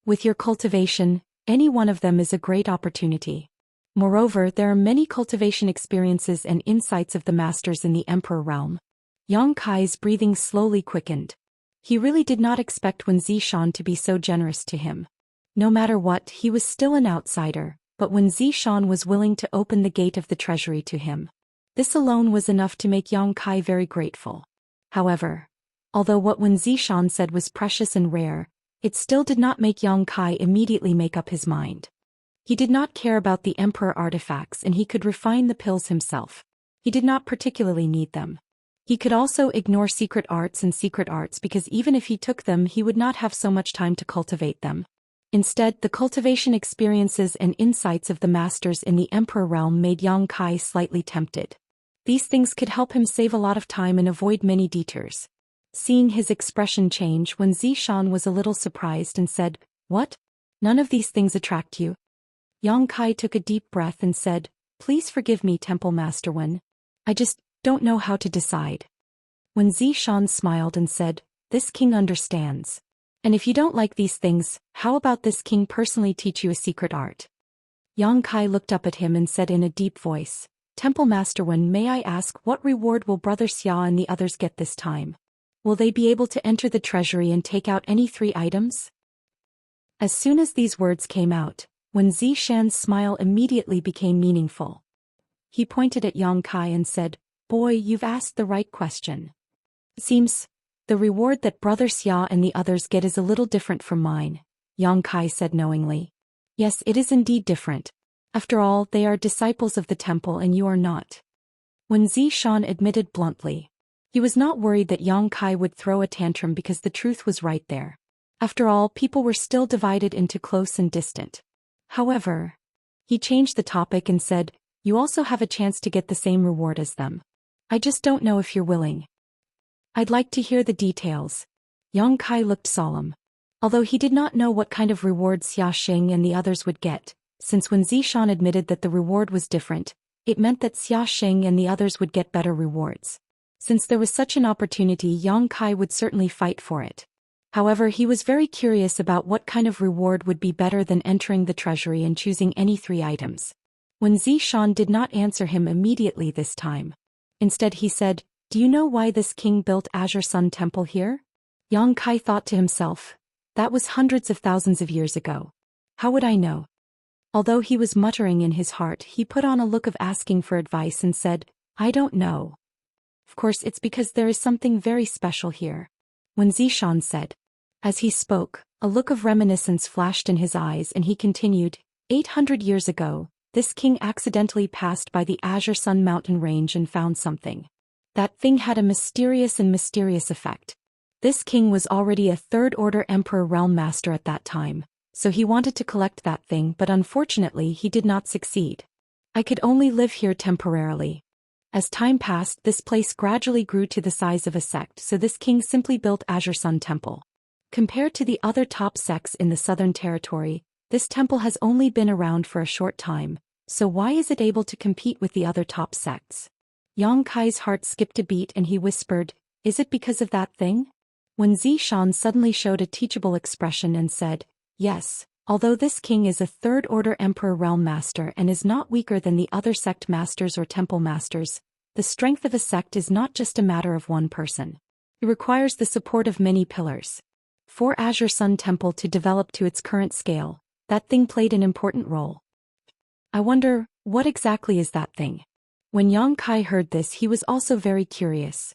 With your cultivation, any one of them is a great opportunity. Moreover, there are many cultivation experiences and insights of the masters in the Emperor realm. Yang Kai's breathing slowly quickened. He really did not expect Wen Zishan to be so generous to him. No matter what, he was still an outsider, but Wen Zishan was willing to open the gate of the treasury to him. This alone was enough to make Yang Kai very grateful. However, although what Wen Zishan said was precious and rare, it still did not make Yang Kai immediately make up his mind. He did not care about the emperor artifacts and he could refine the pills himself. He did not particularly need them. He could also ignore secret arts because even if he took them he would not have so much time to cultivate them. Instead, the cultivation experiences and insights of the masters in the emperor realm made Yang Kai slightly tempted. These things could help him save a lot of time and avoid many detours. Seeing his expression change, Wen Zishan was a little surprised and said, what? None of these things attract you? Yang Kai took a deep breath and said, please forgive me, Temple Master Wen. I just don't know how to decide. Wen Zishan smiled and said, this king understands. And if you don't like these things, how about this king personally teach you a secret art? Yang Kai looked up at him and said in a deep voice, Temple Master Wen, may I ask what reward will Brother Xia and the others get this time? Will they be able to enter the treasury and take out any 3 items? As soon as these words came out, Wen Zishan's smile immediately became meaningful. He pointed at Yang Kai and said, boy, you've asked the right question. It seems the reward that Brother Xia and the others get is a little different from mine, Yang Kai said knowingly. Yes, it is indeed different. After all, they are disciples of the temple and you are not. Wen Zishan admitted bluntly. He was not worried that Yang Kai would throw a tantrum because the truth was right there. After all, people were still divided into close and distant. However, he changed the topic and said, you also have a chance to get the same reward as them. I just don't know if you're willing. I'd like to hear the details. Yang Kai looked solemn. Although he did not know what kind of reward Xianxia and the others would get, since when Zishan admitted that the reward was different, it meant that Xianxia and the others would get better rewards. Since there was such an opportunity, Yang Kai would certainly fight for it. However, he was very curious about what kind of reward would be better than entering the treasury and choosing any 3 items. When Zishan did not answer him immediately this time. Instead he said, do you know why this king built Azure Sun Temple here? Yang Kai thought to himself, that was hundreds of thousands of years ago. How would I know? Although he was muttering in his heart, he put on a look of asking for advice and said, I don't know. Of course, it's because there is something very special here. When Zishan said. As he spoke, A look of reminiscence flashed in his eyes and he continued, 800 years ago, this king accidentally passed by the Azure Sun mountain range and found something. That thing had a mysterious effect. This king was already a third-order emperor realm master at that time, so he wanted to collect that thing but unfortunately he did not succeed. I could only live here temporarily. As time passed, this place gradually grew to the size of a sect, so this king simply built Azure Sun Temple. Compared to the other top sects in the Southern Territory, this temple has only been around for a short time, so why is it able to compete with the other top sects? Yang Kai's heart skipped a beat and he whispered, is it because of that thing? When Zhou Xian suddenly showed a teachable expression and said, yes, although this king is a third-order emperor realm master and is not weaker than the other sect masters or temple masters, the strength of a sect is not just a matter of one person. It requires the support of many pillars. For Azure Sun Temple to develop to its current scale, that thing played an important role. I wonder, what exactly is that thing? When Yang Kai heard this, he was also very curious.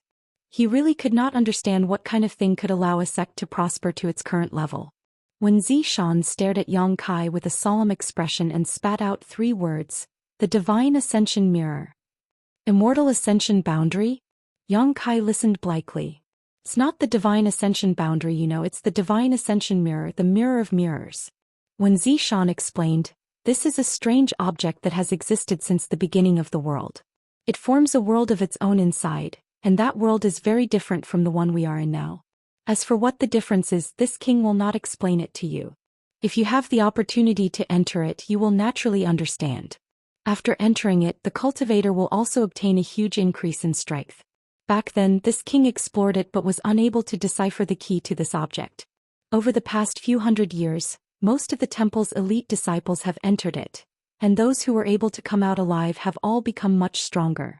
He really could not understand what kind of thing could allow a sect to prosper to its current level. When Zhou Xian stared at Yang Kai with a solemn expression and spat out 3 words, the Divine Ascension Mirror. Immortal Ascension Boundary? Yang Kai listened blankly. It's not the Divine Ascension Boundary, it's the Divine Ascension Mirror, the Mirror of Mirrors. When Zhou Xian explained, this is a strange object that has existed since the beginning of the world. It forms a world of its own inside, and that world is very different from the one we are in now. As for what the difference is, this king will not explain it to you. If you have the opportunity to enter it, you will naturally understand. After entering it, the cultivator will also obtain a huge increase in strength. Back then, this king explored it but was unable to decipher the key to this object. Over the past few hundred years, most of the temple's elite disciples have entered it, and those who were able to come out alive have all become much stronger.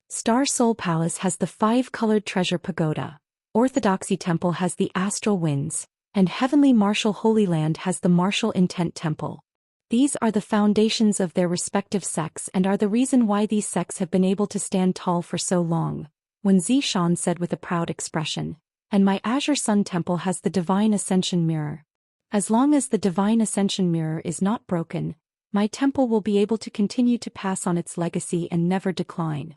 Star Soul Palace has the 5-colored treasure pagoda, Orthodoxy Temple has the astral winds, and Heavenly Martial Holy Land has the martial intent temple. These are the foundations of their respective sects and are the reason why these sects have been able to stand tall for so long, when Zhou Xian said with a proud expression, and my Azure Sun Temple has the Divine Ascension Mirror. As long as the Divine Ascension Mirror is not broken, my temple will be able to continue to pass on its legacy and never decline.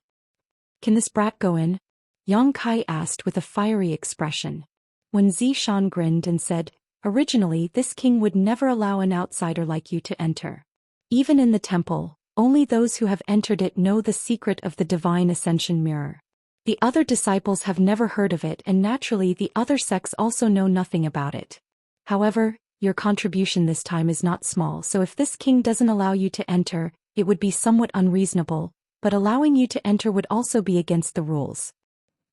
Can this brat go in? Yang Kai asked with a fiery expression. When Zhou Xian grinned and said, originally this king would never allow an outsider like you to enter. Even in the temple, only those who have entered it know the secret of the Divine Ascension Mirror. The other disciples have never heard of it and naturally the other sects also know nothing about it. However, your contribution this time is not small, so if this king doesn't allow you to enter, it would be somewhat unreasonable, but allowing you to enter would also be against the rules.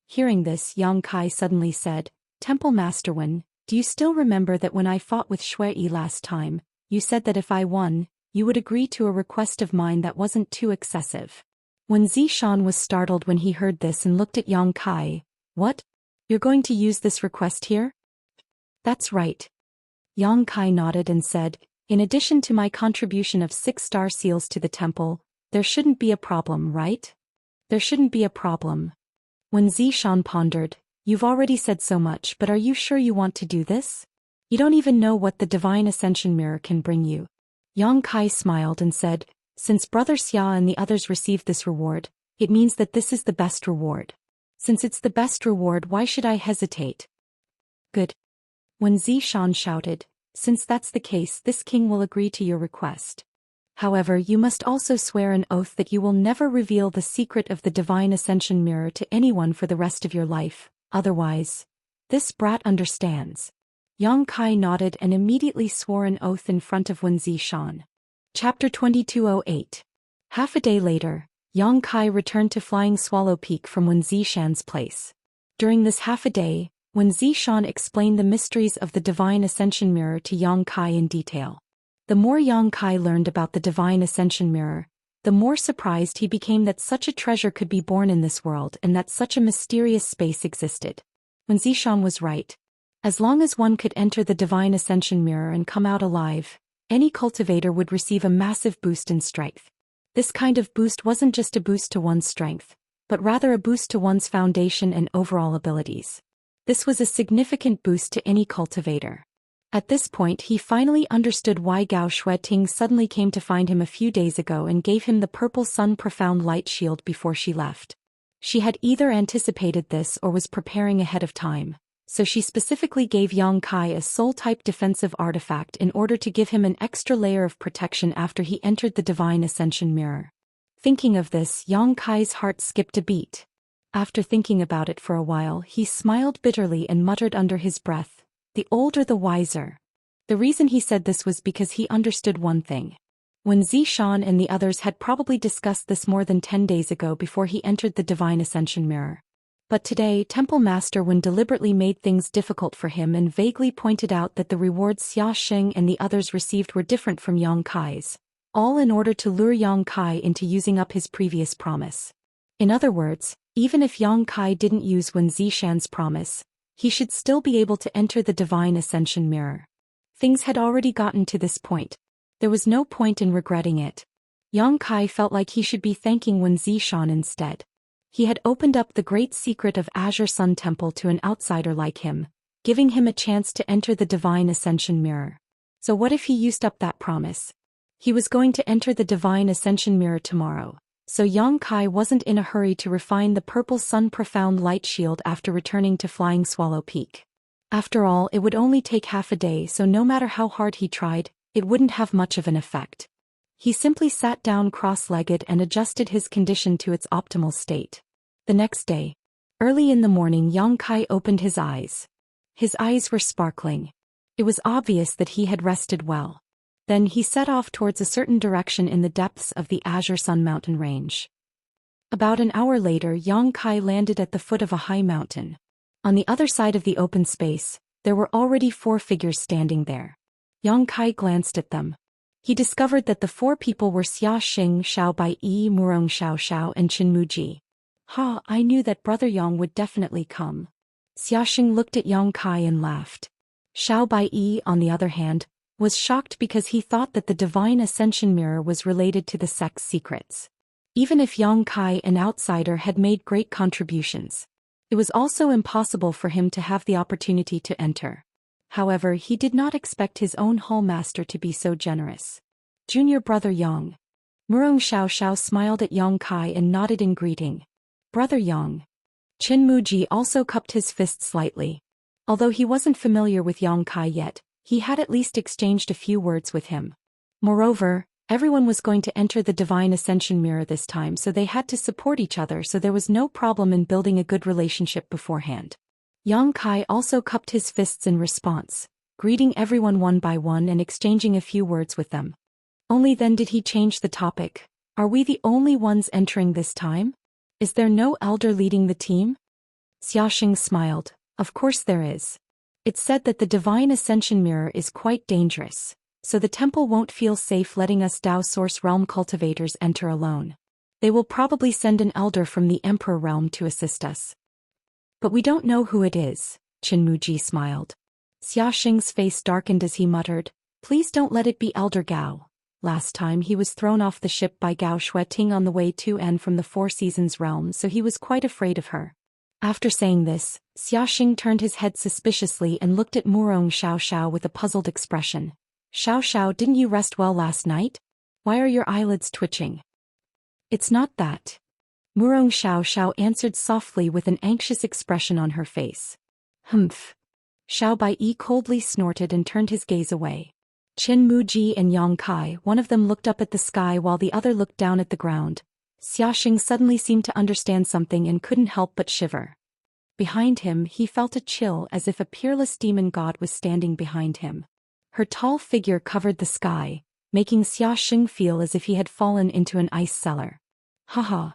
Hearing this, Yang Kai suddenly said, Temple Master Wen, do you still remember that when I fought with Shui last time, you said that if I won, you would agree to a request of mine that wasn't too excessive? When Zhou Xian was startled when he heard this and looked at Yang Kai, what? You're going to use this request here? That's right. Yang Kai nodded and said, in addition to my contribution of 6 star seals to the temple, there shouldn't be a problem, right? There shouldn't be a problem. When Zhou Xian pondered, you've already said so much, but are you sure you want to do this? You don't even know what the Divine Ascension Mirror can bring you. Yang Kai smiled and said, since Brother Xia and the others received this reward, it means that this is the best reward. Since it's the best reward, why should I hesitate? Good. When Zhou Xian shouted, since that's the case, this king will agree to your request. However, you must also swear an oath that you will never reveal the secret of the Divine Ascension Mirror to anyone for the rest of your life, otherwise, this brat understands. Yang Kai nodded and immediately swore an oath in front of Wen Zhou Xian. Chapter 2208. Half a day later, Yang Kai returned to Flying Swallow Peak from Wen Zhou Xian's place. During this half a day, Wen Zhou Xian explained the mysteries of the Divine Ascension Mirror to Yang Kai in detail. The more Yang Kai learned about the Divine Ascension Mirror, the more surprised he became that such a treasure could be born in this world and that such a mysterious space existed. Wen Zhou Xian was right. As long as one could enter the Divine Ascension Mirror and come out alive, any cultivator would receive a massive boost in strength. This kind of boost wasn't just a boost to one's strength, but rather a boost to one's foundation and overall abilities. This was a significant boost to any cultivator. At this point he finally understood why Gao Shueting suddenly came to find him a few days ago and gave him the purple sun profound light shield before she left. She had either anticipated this or was preparing ahead of time, so she specifically gave Yang Kai a soul-type defensive artifact in order to give him an extra layer of protection after he entered the Divine Ascension Mirror. Thinking of this, Yang Kai's heart skipped a beat. After thinking about it for a while, he smiled bitterly and muttered under his breath, "The older the wiser." The reason he said this was because he understood one thing. When Zhou Xian and the others had probably discussed this more than 10 days ago before he entered the Divine Ascension Mirror. But today, Temple Master Wen deliberately made things difficult for him and vaguely pointed out that the rewards Xiaxing and the others received were different from Yang Kai's, all in order to lure Yang Kai into using up his previous promise. In other words, even if Yang Kai didn't use Wen Zishan's promise, he should still be able to enter the Divine Ascension Mirror. Things had already gotten to this point. There was no point in regretting it. Yang Kai felt like he should be thanking Wen Zishan instead. He had opened up the great secret of Azure Sun Temple to an outsider like him, giving him a chance to enter the Divine Ascension Mirror. So what if he used up that promise? He was going to enter the Divine Ascension Mirror tomorrow, so Yang Kai wasn't in a hurry to refine the purple sun profound light shield after returning to Flying Swallow Peak. After all, it would only take half a day, so no matter how hard he tried, it wouldn't have much of an effect. He simply sat down cross-legged and adjusted his condition to its optimal state. The next day, early in the morning, Yang Kai opened his eyes. His eyes were sparkling. It was obvious that he had rested well. Then he set off towards a certain direction in the depths of the Azure Sun mountain range. About an hour later, Yang Kai landed at the foot of a high mountain. On the other side of the open space, there were already 4 figures standing there. Yang Kai glanced at them. He discovered that the 4 people were Xia Xing, Xiao Baiyi, Murong Xiao, and Qin Muji. "Ha, I knew that Brother Yang would definitely come." Xia Xing looked at Yang Kai and laughed. Xiao Baiyi, on the other hand, was shocked because he thought that the Divine Ascension Mirror was related to the sect's secrets. Even if Yang Kai, an outsider, had made great contributions, it was also impossible for him to have the opportunity to enter. However, he did not expect his own Hall Master to be so generous. "Junior Brother Yang." Murong Xiao smiled at Yang Kai and nodded in greeting. "Brother Yang." Qin Muji also cupped his fist slightly. Although he wasn't familiar with Yang Kai yet, he had at least exchanged a few words with him. Moreover, everyone was going to enter the Divine Ascension Mirror this time, so they had to support each other, so there was no problem in building a good relationship beforehand. Yang Kai also cupped his fists in response, greeting everyone one by one and exchanging a few words with them. Only then did he change the topic. "Are we the only ones entering this time? Is there no elder leading the team?" Xiaxing smiled. "Of course there is. It's said that the Divine Ascension Mirror is quite dangerous, so the temple won't feel safe letting us Dao Source Realm cultivators enter alone. They will probably send an elder from the Emperor Realm to assist us. But we don't know who it is." Qin Muji smiled. Xiaxing's face darkened as he muttered, "Please don't let it be Elder Gao. Last time he was thrown off the ship by Gao Shueting on the way to and from the Four Seasons realm, so he was quite afraid of her." After saying this, Xiaxing turned his head suspiciously and looked at Murong Xiao with a puzzled expression. Xiao, didn't you rest well last night? Why are your eyelids twitching?" "It's not that." Murong Xiao answered softly with an anxious expression on her face. "Humph." Xiao Baiyi coldly snorted and turned his gaze away. Qin Muji and Yang Kai, one of them looked up at the sky while the other looked down at the ground. Xiaxing suddenly seemed to understand something and couldn't help but shiver. Behind him, he felt a chill as if a peerless demon god was standing behind him. Her tall figure covered the sky, making Xiaxing feel as if he had fallen into an ice cellar. "Haha."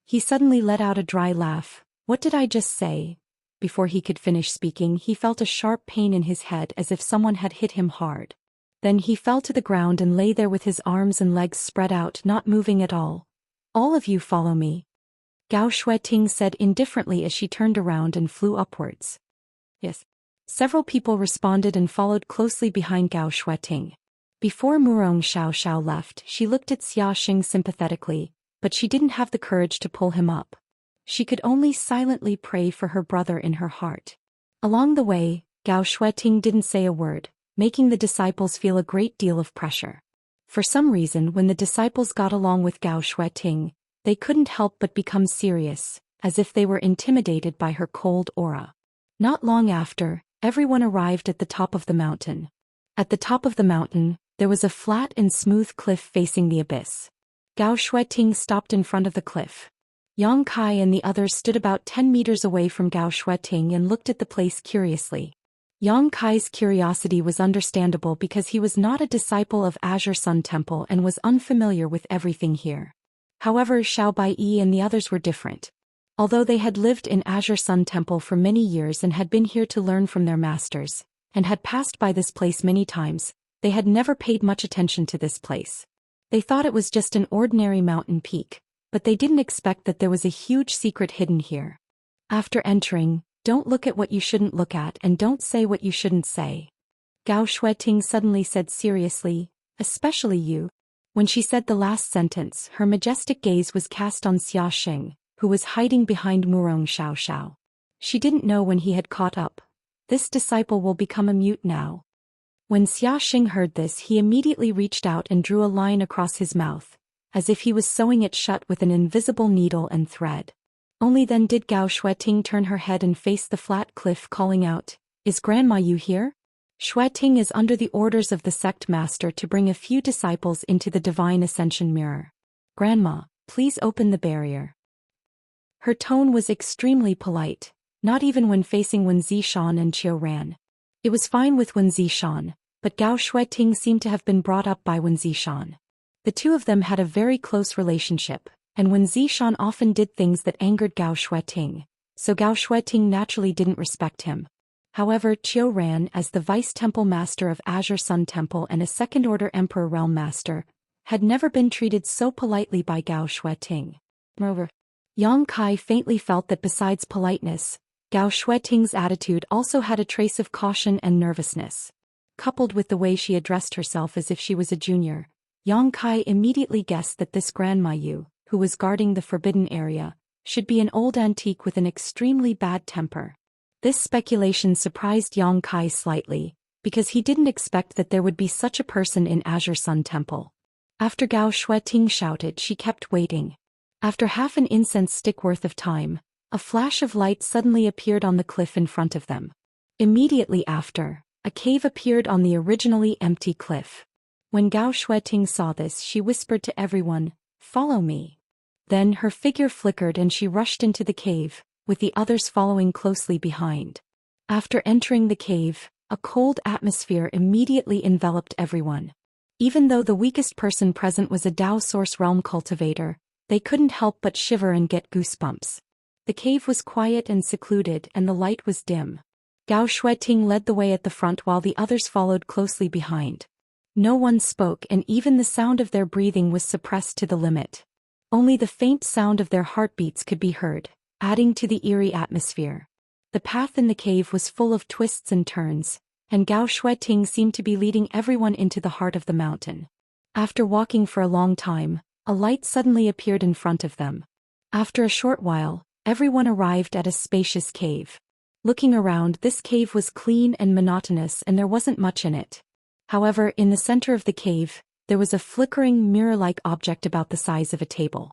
He suddenly let out a dry laugh. "What did I just say?" Before he could finish speaking, he felt a sharp pain in his head as if someone had hit him hard. Then he fell to the ground and lay there with his arms and legs spread out, not moving at all. "All of you follow me," Gao Shueting said indifferently as she turned around and flew upwards. "Yes." Several people responded and followed closely behind Gao Shueting. Before Murong Xiao left, she looked at Xiaxing sympathetically, but she didn't have the courage to pull him up. She could only silently pray for her brother in her heart. Along the way, Gao Shueting didn't say a word, making the disciples feel a great deal of pressure. For some reason, when the disciples got along with Gao Shueting, they couldn't help but become serious, as if they were intimidated by her cold aura. Not long after, everyone arrived at the top of the mountain. At the top of the mountain, there was a flat and smooth cliff facing the abyss. Gao Shueting stopped in front of the cliff. Yang Kai and the others stood about 10 meters away from Gao Shueting and looked at the place curiously. Yang Kai's curiosity was understandable because he was not a disciple of Azure Sun Temple and was unfamiliar with everything here. However, Xiao Baiyi and the others were different. Although they had lived in Azure Sun Temple for many years and had been here to learn from their masters, and had passed by this place many times, they had never paid much attention to this place. They thought it was just an ordinary mountain peak, but they didn't expect that there was a huge secret hidden here. After entering, don't look at what you shouldn't look at and don't say what you shouldn't say. Gao Shueting suddenly said seriously, especially you. When she said the last sentence, her majestic gaze was cast on Xia Xing, who was hiding behind Murong Xiao. She didn't know when he had caught up. This disciple will become a mute now. When Xia Xing heard this, he immediately reached out and drew a line across his mouth, as if he was sewing it shut with an invisible needle and thread. Only then did Gao Shueting turn her head and face the flat cliff, calling out, "Is Grandma Yu here?" Shueting is under the orders of the sect master to bring a few disciples into the Divine Ascension Mirror. "Grandma, please open the barrier." Her tone was extremely polite, not even when facing Wen Zishan and Qiu Ran. It was fine with Wen Zishan, but Gao Shueting seemed to have been brought up by Wen Zishan. The two of them had a very close relationship, and Wen Zishan often did things that angered Gao Shueting, so Gao Shueting naturally didn't respect him. However, Qiu Ran, as the Vice-Temple Master of Azure Sun Temple and a Second-Order Emperor Realm Master, had never been treated so politely by Gao Shueting. Moreover, Yang Kai faintly felt that besides politeness, Gao Shueting's attitude also had a trace of caution and nervousness. Coupled with the way she addressed herself as if she was a junior, Yang Kai immediately guessed that this Grandma Yu, who was guarding the forbidden area, should be an old antique with an extremely bad temper. This speculation surprised Yang Kai slightly, because he didn't expect that there would be such a person in Azure Sun Temple. After Gao Shueting shouted, she kept waiting. After half an incense stick worth of time, a flash of light suddenly appeared on the cliff in front of them. Immediately after, a cave appeared on the originally empty cliff. When Gao Shueting saw this, she whispered to everyone, "Follow me." Then her figure flickered and she rushed into the cave, with the others following closely behind. After entering the cave, a cold atmosphere immediately enveloped everyone. Even though the weakest person present was a Dao Source Realm cultivator, they couldn't help but shiver and get goosebumps. The cave was quiet and secluded and the light was dim. Gao Shueting led the way at the front while the others followed closely behind. No one spoke and even the sound of their breathing was suppressed to the limit. Only the faint sound of their heartbeats could be heard, adding to the eerie atmosphere. The path in the cave was full of twists and turns, and Gao Shueting seemed to be leading everyone into the heart of the mountain. After walking for a long time, a light suddenly appeared in front of them. After a short while, everyone arrived at a spacious cave. Looking around, this cave was clean and monotonous and there wasn't much in it. However, in the center of the cave, there was a flickering mirror-like object about the size of a table.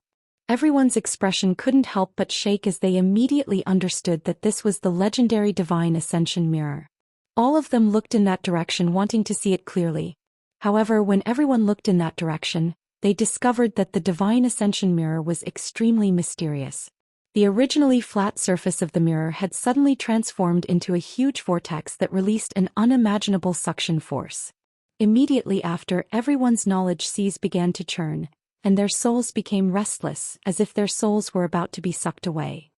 Everyone's expression couldn't help but shake as they immediately understood that this was the legendary Divine Ascension Mirror. All of them looked in that direction wanting to see it clearly. However, when everyone looked in that direction, they discovered that the Divine Ascension Mirror was extremely mysterious. The originally flat surface of the mirror had suddenly transformed into a huge vortex that released an unimaginable suction force. Immediately after, everyone's knowledge seas began to churn, and their souls became restless, as if their souls were about to be sucked away.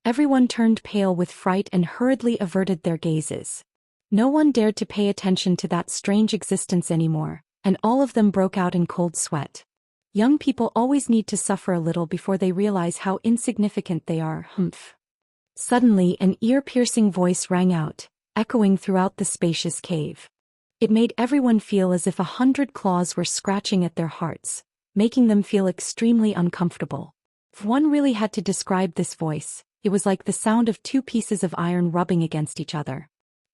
Everyone turned pale with fright and hurriedly averted their gazes. No one dared to pay attention to that strange existence anymore, and all of them broke out in cold sweat. Young people always need to suffer a little before they realize how insignificant they are. Humph. Suddenly, an ear-piercing voice rang out, echoing throughout the spacious cave. It made everyone feel as if 100 claws were scratching at their hearts, making them feel extremely uncomfortable. If one really had to describe this voice, it was like the sound of two pieces of iron rubbing against each other.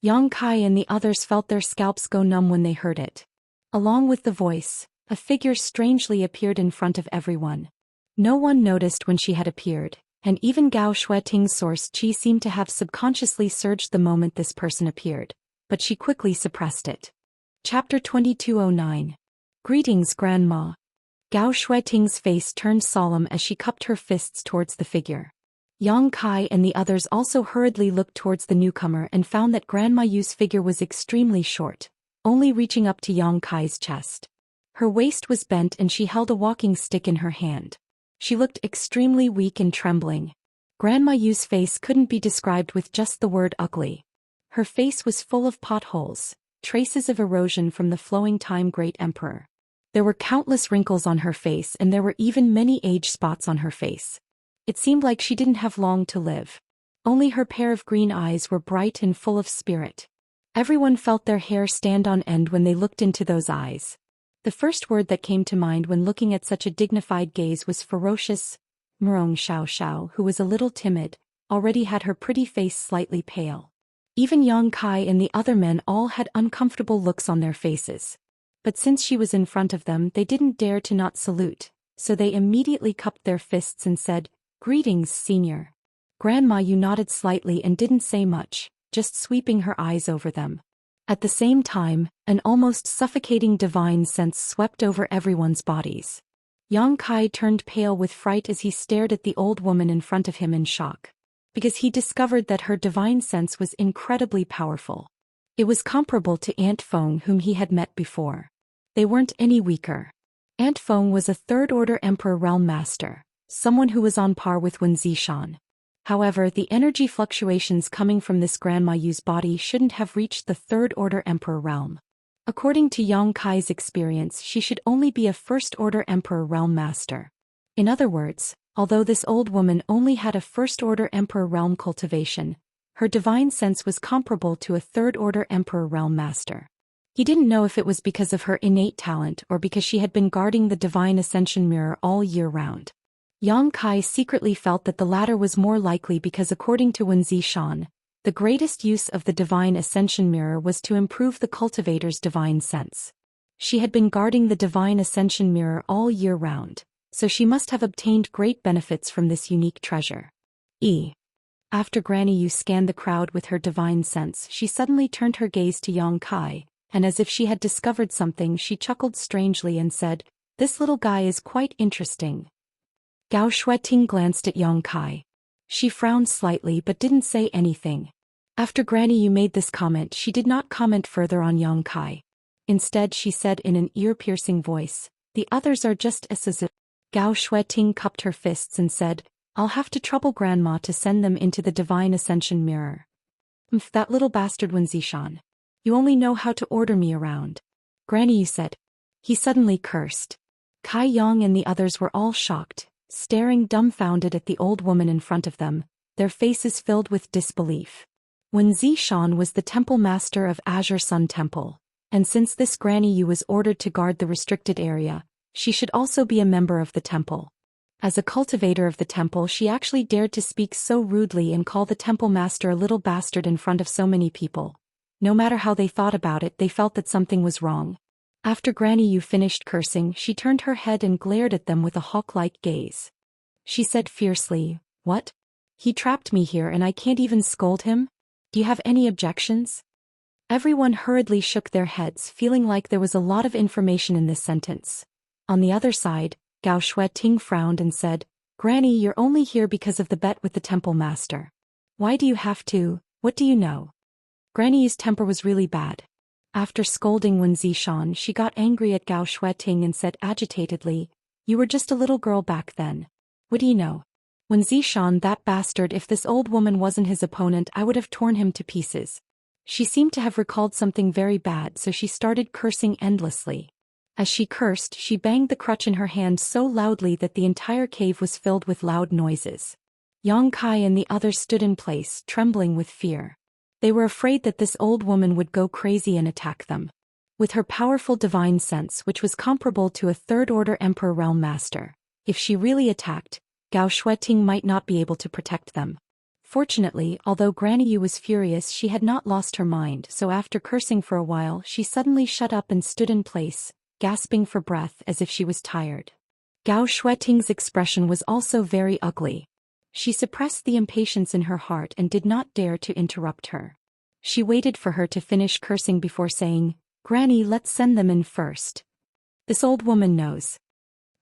Yang Kai and the others felt their scalps go numb when they heard it. Along with the voice, a figure strangely appeared in front of everyone. No one noticed when she had appeared, and even Gao Shueting's source qi seemed to have subconsciously surged the moment this person appeared, but she quickly suppressed it. Chapter 2209. Greetings, Grandma. Gao Shueting's face turned solemn as she cupped her fists towards the figure. Yang Kai and the others also hurriedly looked towards the newcomer and found that Grandma Yu's figure was extremely short, only reaching up to Yang Kai's chest. Her waist was bent and she held a walking stick in her hand. She looked extremely weak and trembling. Grandma Yu's face couldn't be described with just the word ugly. Her face was full of potholes, traces of erosion from the flowing time great emperor. There were countless wrinkles on her face and there were even many age spots on her face. It seemed like she didn't have long to live. Only her pair of green eyes were bright and full of spirit. Everyone felt their hair stand on end when they looked into those eyes. The first word that came to mind when looking at such a dignified gaze was ferocious. Murong Xiao, who was a little timid, already had her pretty face slightly pale. Even Yang Kai and the other men all had uncomfortable looks on their faces. But since she was in front of them, they didn't dare to not salute, so they immediately cupped their fists and said, "Greetings, Senior." Grandma Yu nodded slightly and didn't say much, just sweeping her eyes over them. At the same time, an almost suffocating divine sense swept over everyone's bodies. Yang Kai turned pale with fright as he stared at the old woman in front of him in shock. Because he discovered that her divine sense was incredibly powerful. It was comparable to Aunt Feng whom he had met before. They weren't any weaker. Aunt Feng was a third-order Emperor Realm Master, someone who was on par with Wen Zishan. However, the energy fluctuations coming from this Grandma Yu's body shouldn't have reached the third-order Emperor realm. According to Yang Kai's experience, she should only be a first-order Emperor Realm Master. In other words, although this old woman only had a first-order Emperor Realm cultivation, her divine sense was comparable to a third-order Emperor Realm Master. He didn't know if it was because of her innate talent or because she had been guarding the Divine Ascension Mirror all year round. Yang Kai secretly felt that the latter was more likely because according to Wen Zishan, the greatest use of the Divine Ascension Mirror was to improve the cultivator's divine sense. She had been guarding the Divine Ascension Mirror all year round, so she must have obtained great benefits from this unique treasure. After Granny Yu scanned the crowd with her divine sense, she suddenly turned her gaze to Yang Kai, and as if she had discovered something, she chuckled strangely and said, "This little guy is quite interesting." Gao Shueting glanced at Yang Kai. She frowned slightly but didn't say anything. After Granny Yu made this comment, she did not comment further on Yang Kai. Instead, she said in an ear-piercing voice, "The others are just as if." Gao Shueting cupped her fists and said, "I'll have to trouble Grandma to send them into the Divine Ascension Mirror." That little bastard Wen Zishan. You only know how to order me around." Granny Yu said. He suddenly cursed. Kai Yang and the others were all shocked, staring dumbfounded at the old woman in front of them, their faces filled with disbelief. Wen Zishan was the temple master of Azure Sun Temple, and since this Granny Yu was ordered to guard the restricted area, she should also be a member of the temple. As a cultivator of the temple, she actually dared to speak so rudely and call the temple master a little bastard in front of so many people. No matter how they thought about it, they felt that something was wrong. After Granny Yu finished cursing, she turned her head and glared at them with a hawk-like gaze. She said fiercely, "What? He trapped me here and I can't even scold him? Do you have any objections?" Everyone hurriedly shook their heads, feeling like there was a lot of information in this sentence. On the other side, Gao Shueting frowned and said, "Granny, you're only here because of the bet with the temple master. Why do you have to? What do you know?" Granny Yu's temper was really bad. After scolding Wen Zishan, she got angry at Gao Shueting and said agitatedly, "You were just a little girl back then. What do you know? Wen Zishan, that bastard, if this old woman wasn't his opponent, I would have torn him to pieces." She seemed to have recalled something very bad, so she started cursing endlessly. As she cursed, she banged the crutch in her hand so loudly that the entire cave was filled with loud noises. Yang Kai and the others stood in place, trembling with fear. They were afraid that this old woman would go crazy and attack them. With her powerful divine sense, which was comparable to a third-order Emperor Realm Master, if she really attacked, Gao Shueting might not be able to protect them. Fortunately, although Granny Yu was furious, she had not lost her mind, so after cursing for a while she suddenly shut up and stood in place, gasping for breath as if she was tired. Gao Shueting's expression was also very ugly. She suppressed the impatience in her heart and did not dare to interrupt her. She waited for her to finish cursing before saying, "Granny, let's send them in first. This old woman knows."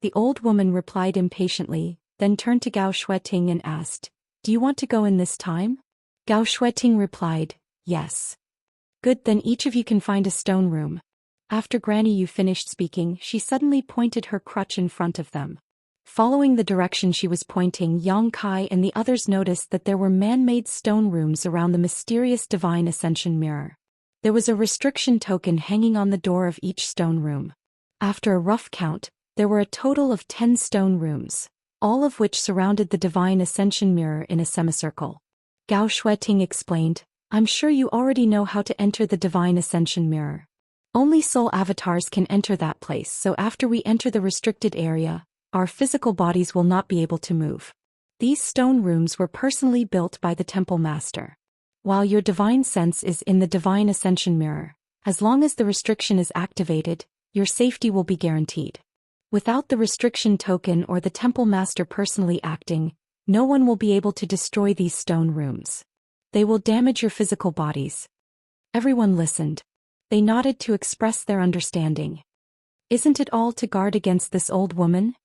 The old woman replied impatiently, then turned to Gao Shueting and asked, "Do you want to go in this time?" Gao Shueting replied, "Yes." "Good, then each of you can find a stone room." After Granny Yu finished speaking, she suddenly pointed her crutch in front of them. Following the direction she was pointing, Yang Kai and the others noticed that there were man-made stone rooms around the mysterious divine ascension mirror. There was a restriction token hanging on the door of each stone room. After a rough count, there were a total of 10 stone rooms, all of which surrounded the divine ascension mirror in a semicircle. Gao Shueting explained, "I'm sure you already know how to enter the divine ascension mirror. Only soul avatars can enter that place, so after we enter the restricted area, our physical bodies will not be able to move. These stone rooms were personally built by the temple master. While your divine sense is in the divine ascension mirror, as long as the restriction is activated, your safety will be guaranteed. Without the restriction token or the temple master personally acting, no one will be able to destroy these stone rooms. They will damage your physical bodies." Everyone listened. They nodded to express their understanding. "Isn't it all to guard against this old woman?"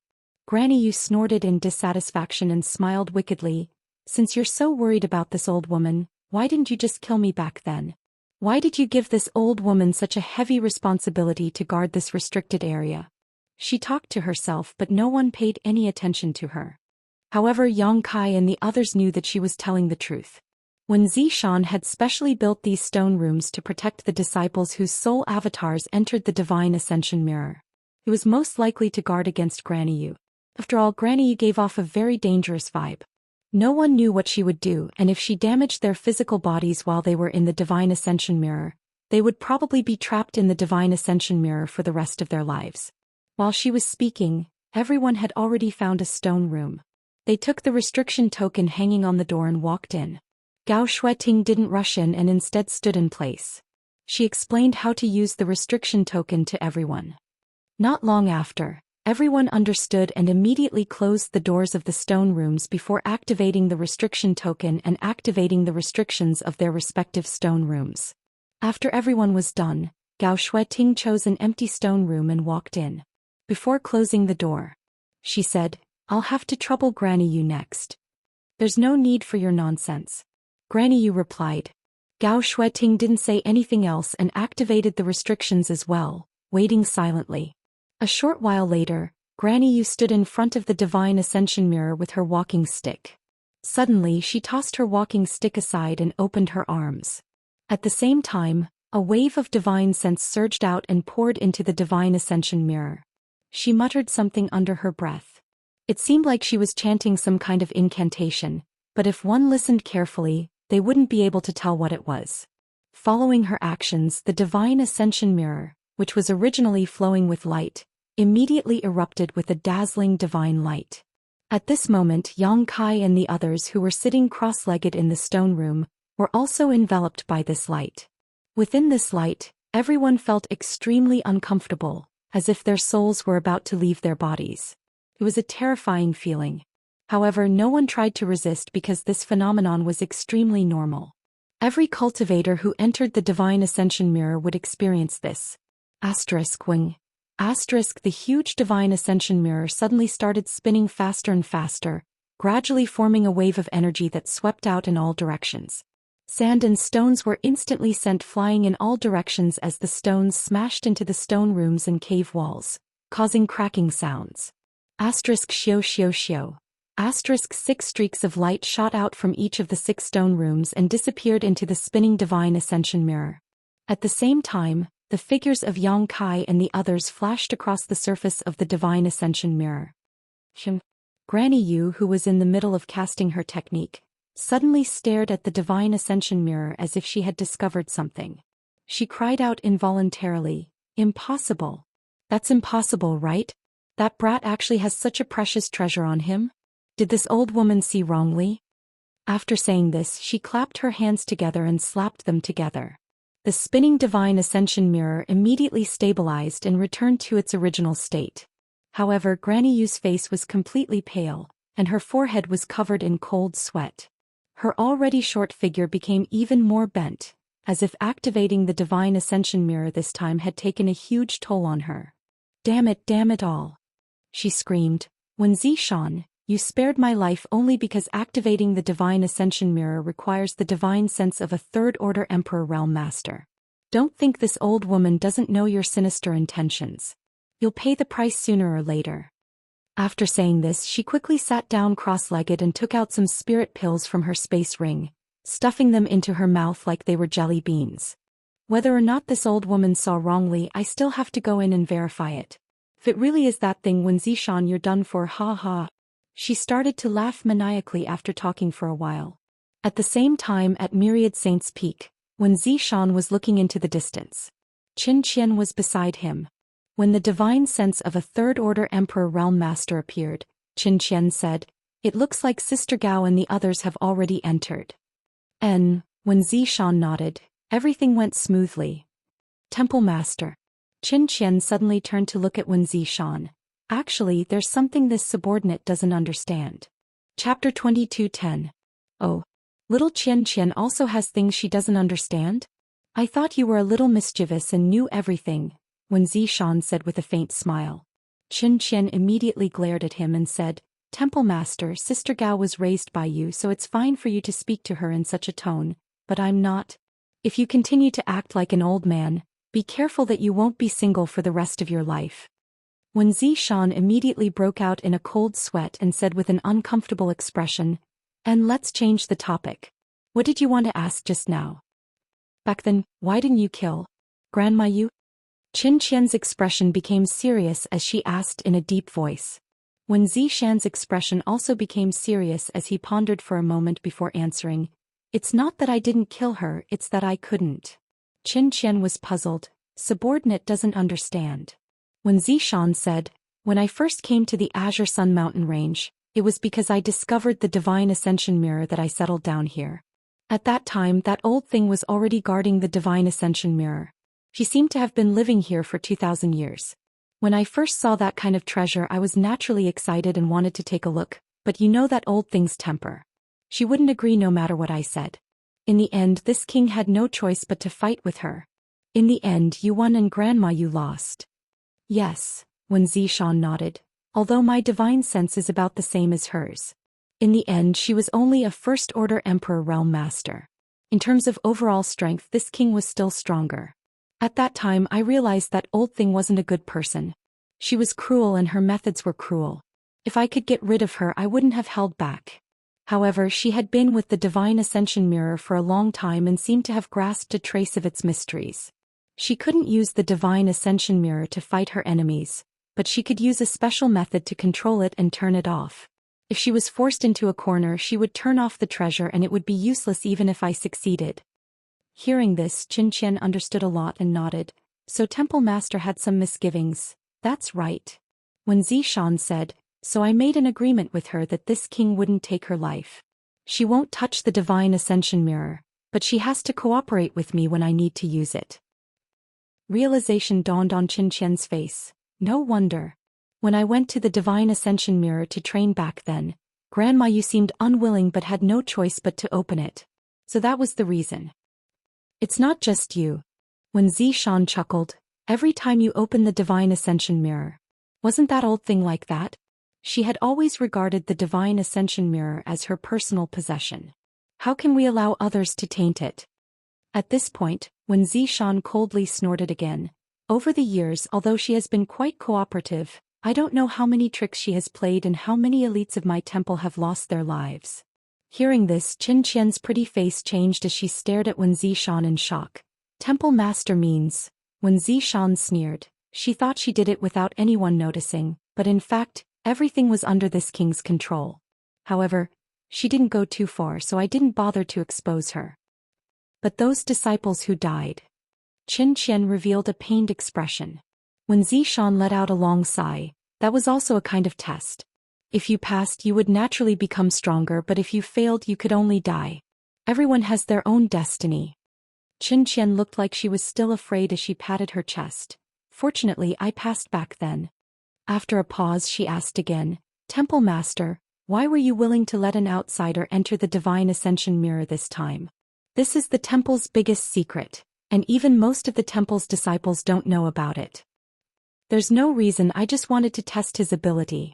Granny Yu snorted in dissatisfaction and smiled wickedly. "Since you're so worried about this old woman, why didn't you just kill me back then? Why did you give this old woman such a heavy responsibility to guard this restricted area?" She talked to herself, but no one paid any attention to her. However, Yang Kai and the others knew that she was telling the truth. When Zhou Xian had specially built these stone rooms to protect the disciples whose soul avatars entered the divine ascension mirror, he was most likely to guard against Granny Yu. After all, Granny Yu gave off a very dangerous vibe. No one knew what she would do, and if she damaged their physical bodies while they were in the divine ascension mirror, they would probably be trapped in the divine ascension mirror for the rest of their lives. While she was speaking, everyone had already found a stone room. They took the restriction token hanging on the door and walked in. Gao Shueting didn't rush in and instead stood in place. She explained how to use the restriction token to everyone. Not long after, everyone understood and immediately closed the doors of the stone rooms before activating the restriction token and activating the restrictions of their respective stone rooms. After everyone was done, Gao Shueting chose an empty stone room and walked in. Before closing the door, she said, "I'll have to trouble Granny Yu next." "There's no need for your nonsense," Granny Yu replied. Gao Shueting didn't say anything else and activated the restrictions as well, waiting silently. A short while later, Granny Yu stood in front of the divine ascension mirror with her walking stick. Suddenly she tossed her walking stick aside and opened her arms. At the same time, a wave of divine sense surged out and poured into the divine ascension mirror. She muttered something under her breath. It seemed like she was chanting some kind of incantation, but if one listened carefully, they wouldn't be able to tell what it was. Following her actions, the divine ascension mirror, which was originally flowing with light, immediately erupted with a dazzling divine light. At this moment, Yang Kai and the others who were sitting cross-legged in the stone room were also enveloped by this light. Within this light, everyone felt extremely uncomfortable, as if their souls were about to leave their bodies. It was a terrifying feeling. However, no one tried to resist because this phenomenon was extremely normal. Every cultivator who entered the divine ascension mirror would experience this. When the huge divine ascension mirror suddenly started spinning faster and faster, gradually forming a wave of energy that swept out in all directions. Sand and stones were instantly sent flying in all directions as the stones smashed into the stone rooms and cave walls, causing cracking sounds. **Xiao. 6 streaks of light shot out from each of the 6 stone rooms and disappeared into the spinning divine ascension mirror. At the same time, the figures of Yang Kai and the others flashed across the surface of the divine ascension mirror. Granny Yu, who was in the middle of casting her technique, suddenly stared at the divine ascension mirror as if she had discovered something. She cried out involuntarily, "Impossible! That's impossible, right? That brat actually has such a precious treasure on him? Did this old woman see wrongly?" After saying this, she clapped her hands together and slapped them together. The spinning divine ascension mirror immediately stabilized and returned to its original state. However, Granny Yu's face was completely pale, and her forehead was covered in cold sweat. Her already short figure became even more bent, as if activating the divine ascension mirror this time had taken a huge toll on her. Damn it all!" she screamed. "When Zhou Xian, you spared my life only because activating the divine ascension mirror requires the divine sense of a third-order Emperor Realm Master. Don't think this old woman doesn't know your sinister intentions. You'll pay the price sooner or later." After saying this, she quickly sat down cross-legged and took out some spirit pills from her space ring, stuffing them into her mouth like they were jelly beans. Whether or not this old woman saw wrongly, I still have to go in and verify it. If it really is that thing, when Zhou Xian, you're done for, ha ha. She started to laugh maniacally after talking for a while. At the same time, at Myriad Saints Peak, when Zhou Xian was looking into the distance, Xian was beside him. When the divine sense of a third-order Emperor Realm Master appeared, Xian said, "It looks like Sister Gao and the others have already entered." When Zhou Xian nodded, everything went smoothly. "Temple Master." Xian suddenly turned to look at Wen Zishan. "Actually, there's something this subordinate doesn't understand." Chapter 22:10. "Oh. Little Xian also has things she doesn't understand? I thought you were a little mischievous and knew everything," Wen Zishan said with a faint smile. Xian immediately glared at him and said, "Temple Master, Sister Gao was raised by you, so it's fine for you to speak to her in such a tone, but I'm not. If you continue to act like an old man, be careful that you won't be single for the rest of your life." When Zishan immediately broke out in a cold sweat and said with an uncomfortable expression, "And let's change the topic. What did you want to ask just now? Back then, why didn't you kill Grandma Yu?" Xian's expression became serious as she asked in a deep voice. When Zishan's expression also became serious as he pondered for a moment before answering, "It's not that I didn't kill her, it's that I couldn't." Xian was puzzled. Subordinate doesn't understand. When Zishan said, "When I first came to the Azure Sun Mountain Range, it was because I discovered the Divine Ascension Mirror that I settled down here. At that time, that old thing was already guarding the Divine Ascension Mirror. She seemed to have been living here for 2,000 years. When I first saw that kind of treasure, I was naturally excited and wanted to take a look, but you know that old thing's temper. She wouldn't agree no matter what I said. In the end, this king had no choice but to fight with her. In the end, you won and Grandma you lost." "Yes," when Zishan nodded, "although my divine sense is about the same as hers. In the end, she was only a first-order Emperor Realm Master. In terms of overall strength, this king was still stronger. At that time, I realized that old thing wasn't a good person. She was cruel and her methods were cruel. If I could get rid of her, I wouldn't have held back. However, she had been with the Divine Ascension Mirror for a long time and seemed to have grasped a trace of its mysteries. She couldn't use the Divine Ascension Mirror to fight her enemies, but she could use a special method to control it and turn it off. If she was forced into a corner, she would turn off the treasure and it would be useless even if I succeeded." Hearing this, Xian understood a lot and nodded. "So Temple Master had some misgivings." "That's right." When Zishan said, "So I made an agreement with her that this king wouldn't take her life. She won't touch the Divine Ascension Mirror, but she has to cooperate with me when I need to use it." Realization dawned on Xian's face. No wonder. When I went to the Divine Ascension Mirror to train back then, Grandma Yu seemed unwilling but had no choice but to open it. So that was the reason. "It's not just you." When Zishan chuckled, "Every time you open the Divine Ascension Mirror. Wasn't that old thing like that?" She had always regarded the Divine Ascension Mirror as her personal possession. How can we allow others to taint it? At this point, when Zishan coldly snorted again, "Over the years, although she has been quite cooperative, I don't know how many tricks she has played and how many elites of my temple have lost their lives." Hearing this, Xian's pretty face changed as she stared at Wen Zishan in shock. "Temple Master means..." When Zishan sneered, she thought she did it without anyone noticing, but in fact, everything was under this king's control. However, she didn't go too far, so I didn't bother to expose her. "But those disciples who died..." Xian revealed a pained expression. When Zishan let out a long sigh, "That was also a kind of test. If you passed, you would naturally become stronger, but if you failed, you could only die. Everyone has their own destiny. Xianxia looked like she was still afraid as she patted her chest. Fortunately, I passed back then. After a pause, she asked again, Temple Master, why were you willing to let an outsider enter the Divine Ascension Mirror this time? This is the temple's biggest secret, and even most of the temple's disciples don't know about it. There's no reason, I just wanted to test his ability.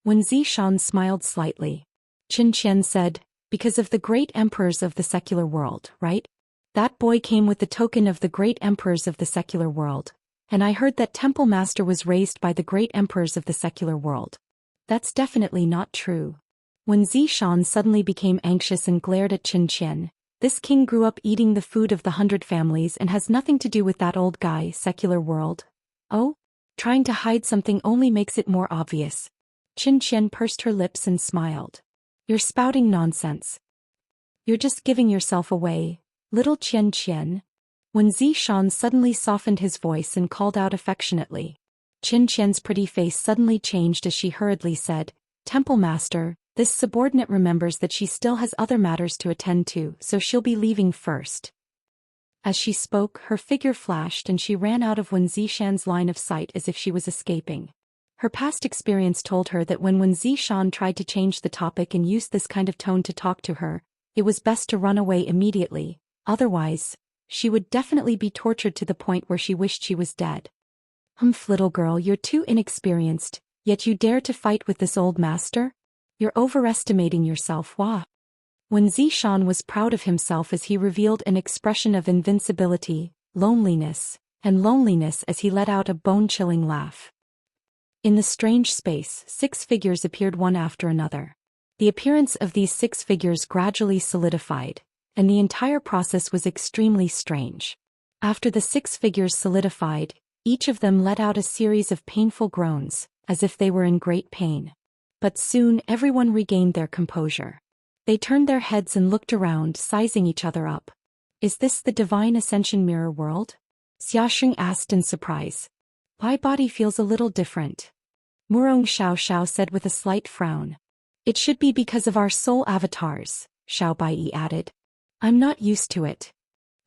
When Zhou Xian smiled slightly, Xianxia said, because of the great emperors of the secular world, right? That boy came with the token of the great emperors of the secular world, and I heard that Temple Master was raised by the great emperors of the secular world. That's definitely not true. When Zhou Xian suddenly became anxious and glared at Xianxia, this king grew up eating the food of the 100 families and has nothing to do with that old guy, secular world. Oh? Trying to hide something only makes it more obvious. Xianxia pursed her lips and smiled. You're spouting nonsense. You're just giving yourself away, little Xianxia. When Zhou Xian suddenly softened his voice and called out affectionately. Xianxia's pretty face suddenly changed as she hurriedly said, Temple Master, this subordinate remembers that she still has other matters to attend to, so she'll be leaving first. As she spoke, her figure flashed and she ran out of Wen Zishan's line of sight as if she was escaping. Her past experience told her that when Zishan tried to change the topic and used this kind of tone to talk to her, it was best to run away immediately, otherwise, she would definitely be tortured to the point where she wished she was dead. Little girl, you're too inexperienced, yet you dare to fight with this old master? You're overestimating yourself, wah. When Zishan was proud of himself as he revealed an expression of invincibility, loneliness as he let out a bone-chilling laugh. In the strange space, 6 figures appeared one after another. The appearance of these 6 figures gradually solidified, and the entire process was extremely strange. After the 6 figures solidified, each of them let out a series of painful groans, as if they were in great pain. But soon everyone regained their composure. They turned their heads and looked around, sizing each other up. Is this the Divine Ascension Mirror world? Xiaxing asked in surprise. My body feels a little different. Murong Xiao said with a slight frown. It should be because of our soul avatars, Xiao Baiyi added. I'm not used to it.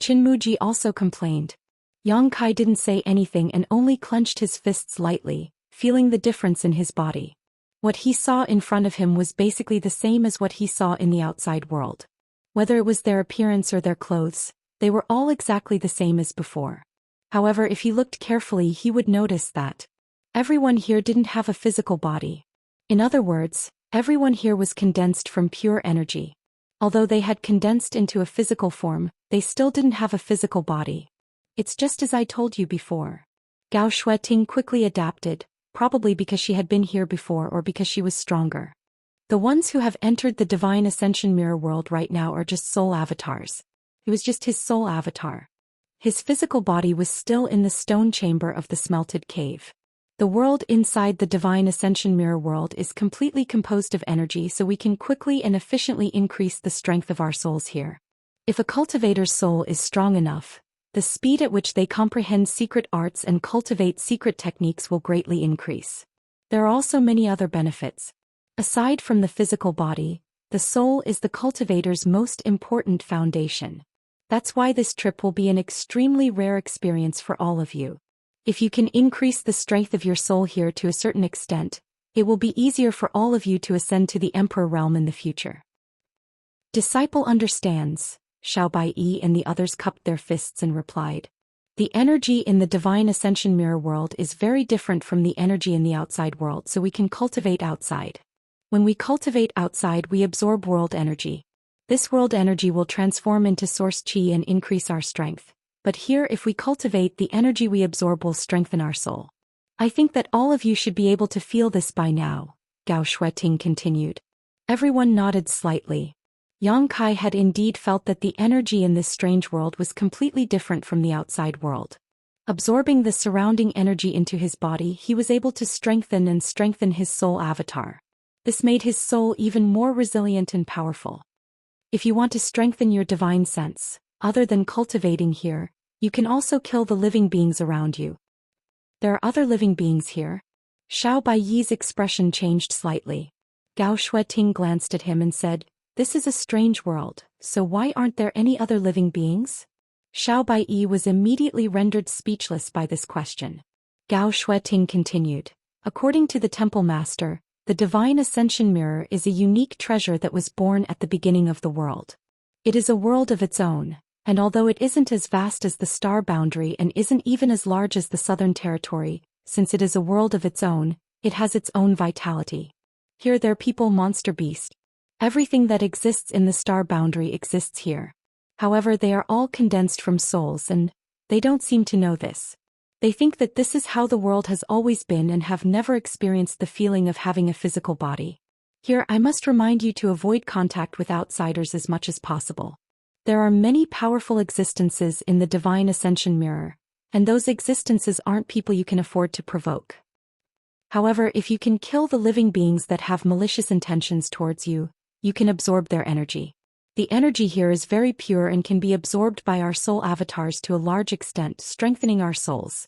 Qinmuji also complained. Yang Kai didn't say anything and only clenched his fists lightly, feeling the difference in his body. What he saw in front of him was basically the same as what he saw in the outside world. Whether it was their appearance or their clothes, they were all exactly the same as before. However, if he looked carefully, he would notice that everyone here didn't have a physical body. In other words, everyone here was condensed from pure energy. Although they had condensed into a physical form, they still didn't have a physical body. It's just as I told you before. Gao Shueting quickly adapted, probably because she had been here before or because she was stronger. The ones who have entered the Divine Ascension Mirror world right now are just soul avatars. It was just his soul avatar. His physical body was still in the stone chamber of the smelted cave. The world inside the Divine Ascension Mirror world is completely composed of energy, so we can quickly and efficiently increase the strength of our souls here. If a cultivator's soul is strong enough, the speed at which they comprehend secret arts and cultivate secret techniques will greatly increase. There are also many other benefits. Aside from the physical body, the soul is the cultivator's most important foundation. That's why this trip will be an extremely rare experience for all of you. If you can increase the strength of your soul here to a certain extent, it will be easier for all of you to ascend to the Emperor realm in the future. Disciple understands, Xiao Baiyi and the others cupped their fists and replied. The energy in the Divine Ascension Mirror world is very different from the energy in the outside world, so we can cultivate outside. When we cultivate outside, we absorb world energy. This world energy will transform into source qi and increase our strength. But here, if we cultivate, the energy we absorb will strengthen our soul. I think that all of you should be able to feel this by now, Gao Shueting continued. Everyone nodded slightly. Yang Kai had indeed felt that the energy in this strange world was completely different from the outside world. Absorbing the surrounding energy into his body, he was able to strengthen his soul avatar. This made his soul even more resilient and powerful. If you want to strengthen your divine sense, other than cultivating here, you can also kill the living beings around you. There are other living beings here. Xiao Baiyi's expression changed slightly. Gao Shueting glanced at him and said, "This is a strange world, so why aren't there any other living beings?" Xiao Baiyi was immediately rendered speechless by this question. Gao Shueting continued, "According to the Temple Master, the Divine Ascension Mirror is a unique treasure that was born at the beginning of the world. It is a world of its own, and although it isn't as vast as the star boundary and isn't even as large as the Southern Territory, since it is a world of its own, it has its own vitality. Here there people monster beast. Everything that exists in the star boundary exists here. However, they are all condensed from souls and they don't seem to know this. They think that this is how the world has always been and have never experienced the feeling of having a physical body. Here I must remind you to avoid contact with outsiders as much as possible. There are many powerful existences in the Divine Ascension Mirror, and those existences aren't people you can afford to provoke. However, if you can kill the living beings that have malicious intentions towards you, you can absorb their energy. The energy here is very pure and can be absorbed by our soul avatars to a large extent, strengthening our souls."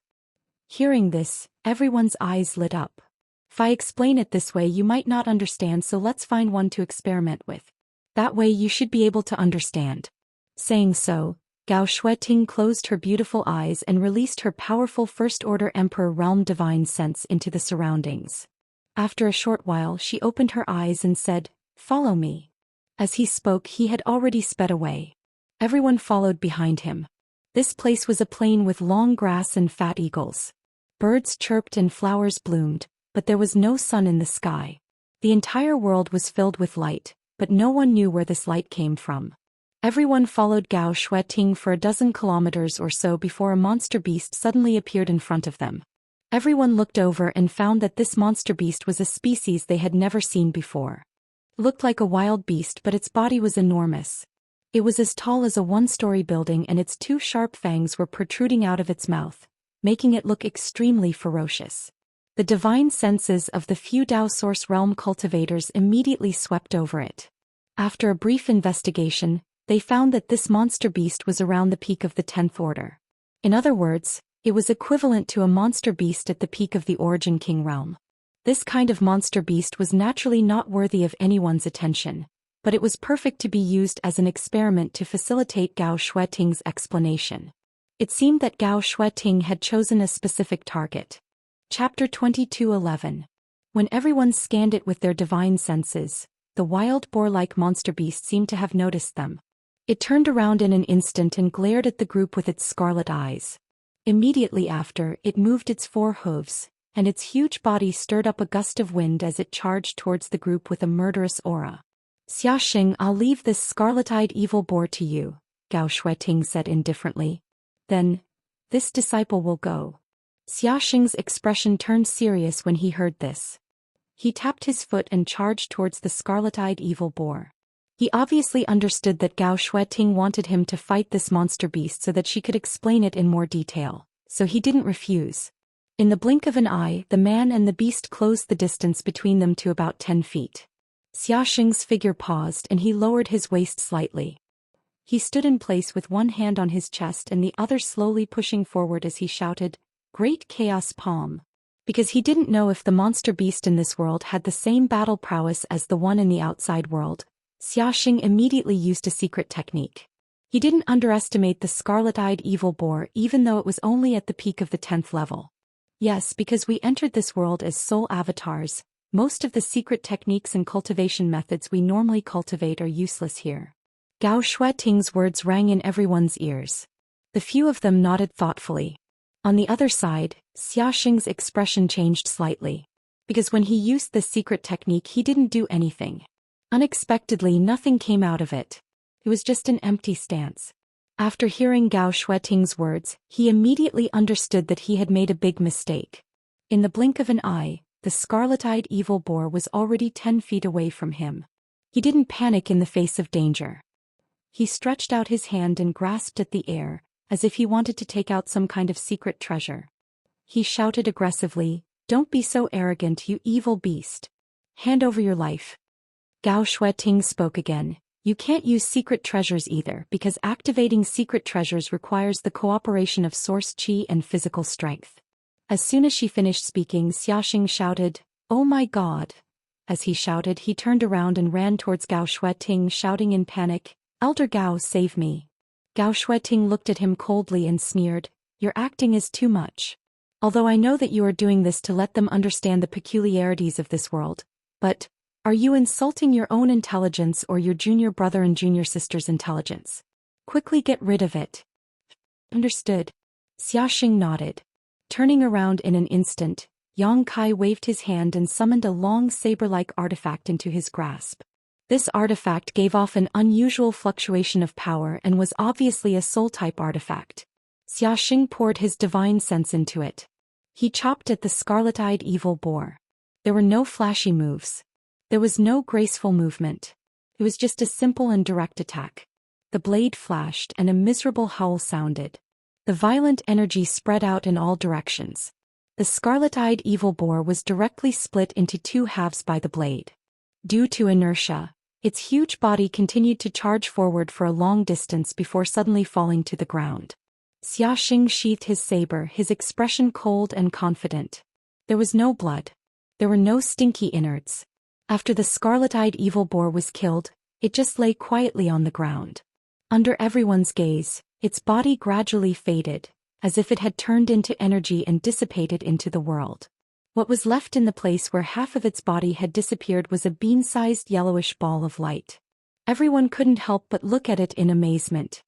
Hearing this, everyone's eyes lit up. If I explain it this way you might not understand, so let's find one to experiment with. That way you should be able to understand. Saying so, Gao Shueting closed her beautiful eyes and released her powerful First-Order Emperor Realm Divine Sense into the surroundings. After a short while she opened her eyes and said, "Follow me." As he spoke he had already sped away. Everyone followed behind him. This place was a plain with long grass and fat eagles. Birds chirped and flowers bloomed, but there was no sun in the sky. The entire world was filled with light, but no one knew where this light came from. Everyone followed Gao Shueting for a dozen kilometers or so before a monster beast suddenly appeared in front of them. Everyone looked over and found that this monster beast was a species they had never seen before. It looked like a wild beast, but its body was enormous. It was as tall as a one-story building and its two sharp fangs were protruding out of its mouth, making it look extremely ferocious. The divine senses of the few Dao Source Realm cultivators immediately swept over it. After a brief investigation, they found that this monster beast was around the peak of the 10th order. In other words, it was equivalent to a monster beast at the peak of the Origin King realm. This kind of monster beast was naturally not worthy of anyone's attention, but it was perfect to be used as an experiment to facilitate Gao Shueting's explanation. It seemed that Gao Shueting had chosen a specific target. Chapter 22:11. When everyone scanned it with their divine senses, the wild boar-like monster beast seemed to have noticed them. It turned around in an instant and glared at the group with its scarlet eyes. Immediately after, it moved its four hooves, and its huge body stirred up a gust of wind as it charged towards the group with a murderous aura. "Xiaxing, I'll leave this scarlet-eyed evil boar to you," Gao Shueting said indifferently. "Then, this disciple will go." Xiaxing's expression turned serious when he heard this. He tapped his foot and charged towards the scarlet-eyed evil boar. He obviously understood that Gao Shueting wanted him to fight this monster beast so that she could explain it in more detail, so he didn't refuse. In the blink of an eye, the man and the beast closed the distance between them to about 10 feet. Xiaxing's figure paused and he lowered his waist slightly. He stood in place with one hand on his chest and the other slowly pushing forward as he shouted, "Great Chaos Palm!" Because he didn't know if the monster beast in this world had the same battle prowess as the one in the outside world, Xiaxing immediately used a secret technique. He didn't underestimate the scarlet-eyed evil boar even though it was only at the peak of the 10th level. Yes, because we entered this world as soul avatars, most of the secret techniques and cultivation methods we normally cultivate are useless here. Gao Shueting's words rang in everyone's ears. The few of them nodded thoughtfully. On the other side, Xiaxing's expression changed slightly. Because when he used this secret technique he didn't do anything. Unexpectedly nothing came out of it. It was just an empty stance. After hearing Gao Shueting's words, he immediately understood that he had made a big mistake. In the blink of an eye, the scarlet-eyed evil boar was already 10 feet away from him. He didn't panic in the face of danger. He stretched out his hand and grasped at the air, as if he wanted to take out some kind of secret treasure. He shouted aggressively, "Don't be so arrogant, you evil beast. Hand over your life." Gao Shueting spoke again. "You can't use secret treasures either because activating secret treasures requires the cooperation of source qi and physical strength." As soon as she finished speaking, Xiaxing shouted, "Oh my god! As he shouted, he turned around and ran towards Gao Shueting, shouting in panic, "Elder Gao, save me." Gao Shueting looked at him coldly and sneered, "Your acting is too much. Although I know that you are doing this to let them understand the peculiarities of this world, but are you insulting your own intelligence or your junior brother and junior sister's intelligence? Quickly get rid of it." "Understood." Xiaxing nodded. Turning around in an instant, Yang Kai waved his hand and summoned a long saber-like artifact into his grasp. This artifact gave off an unusual fluctuation of power and was obviously a soul-type artifact. Xiaxing poured his divine sense into it. He chopped at the scarlet-eyed evil boar. There were no flashy moves. There was no graceful movement. It was just a simple and direct attack. The blade flashed and a miserable howl sounded. The violent energy spread out in all directions. The scarlet-eyed evil boar was directly split into two halves by the blade. Due to inertia, its huge body continued to charge forward for a long distance before suddenly falling to the ground. Xiaxing sheathed his saber, his expression cold and confident. There was no blood. There were no stinky innards. After the scarlet-eyed evil boar was killed, it just lay quietly on the ground. Under everyone's gaze, its body gradually faded, as if it had turned into energy and dissipated into the world. What was left in the place where half of its body had disappeared was a bean-sized yellowish ball of light. Everyone couldn't help but look at it in amazement.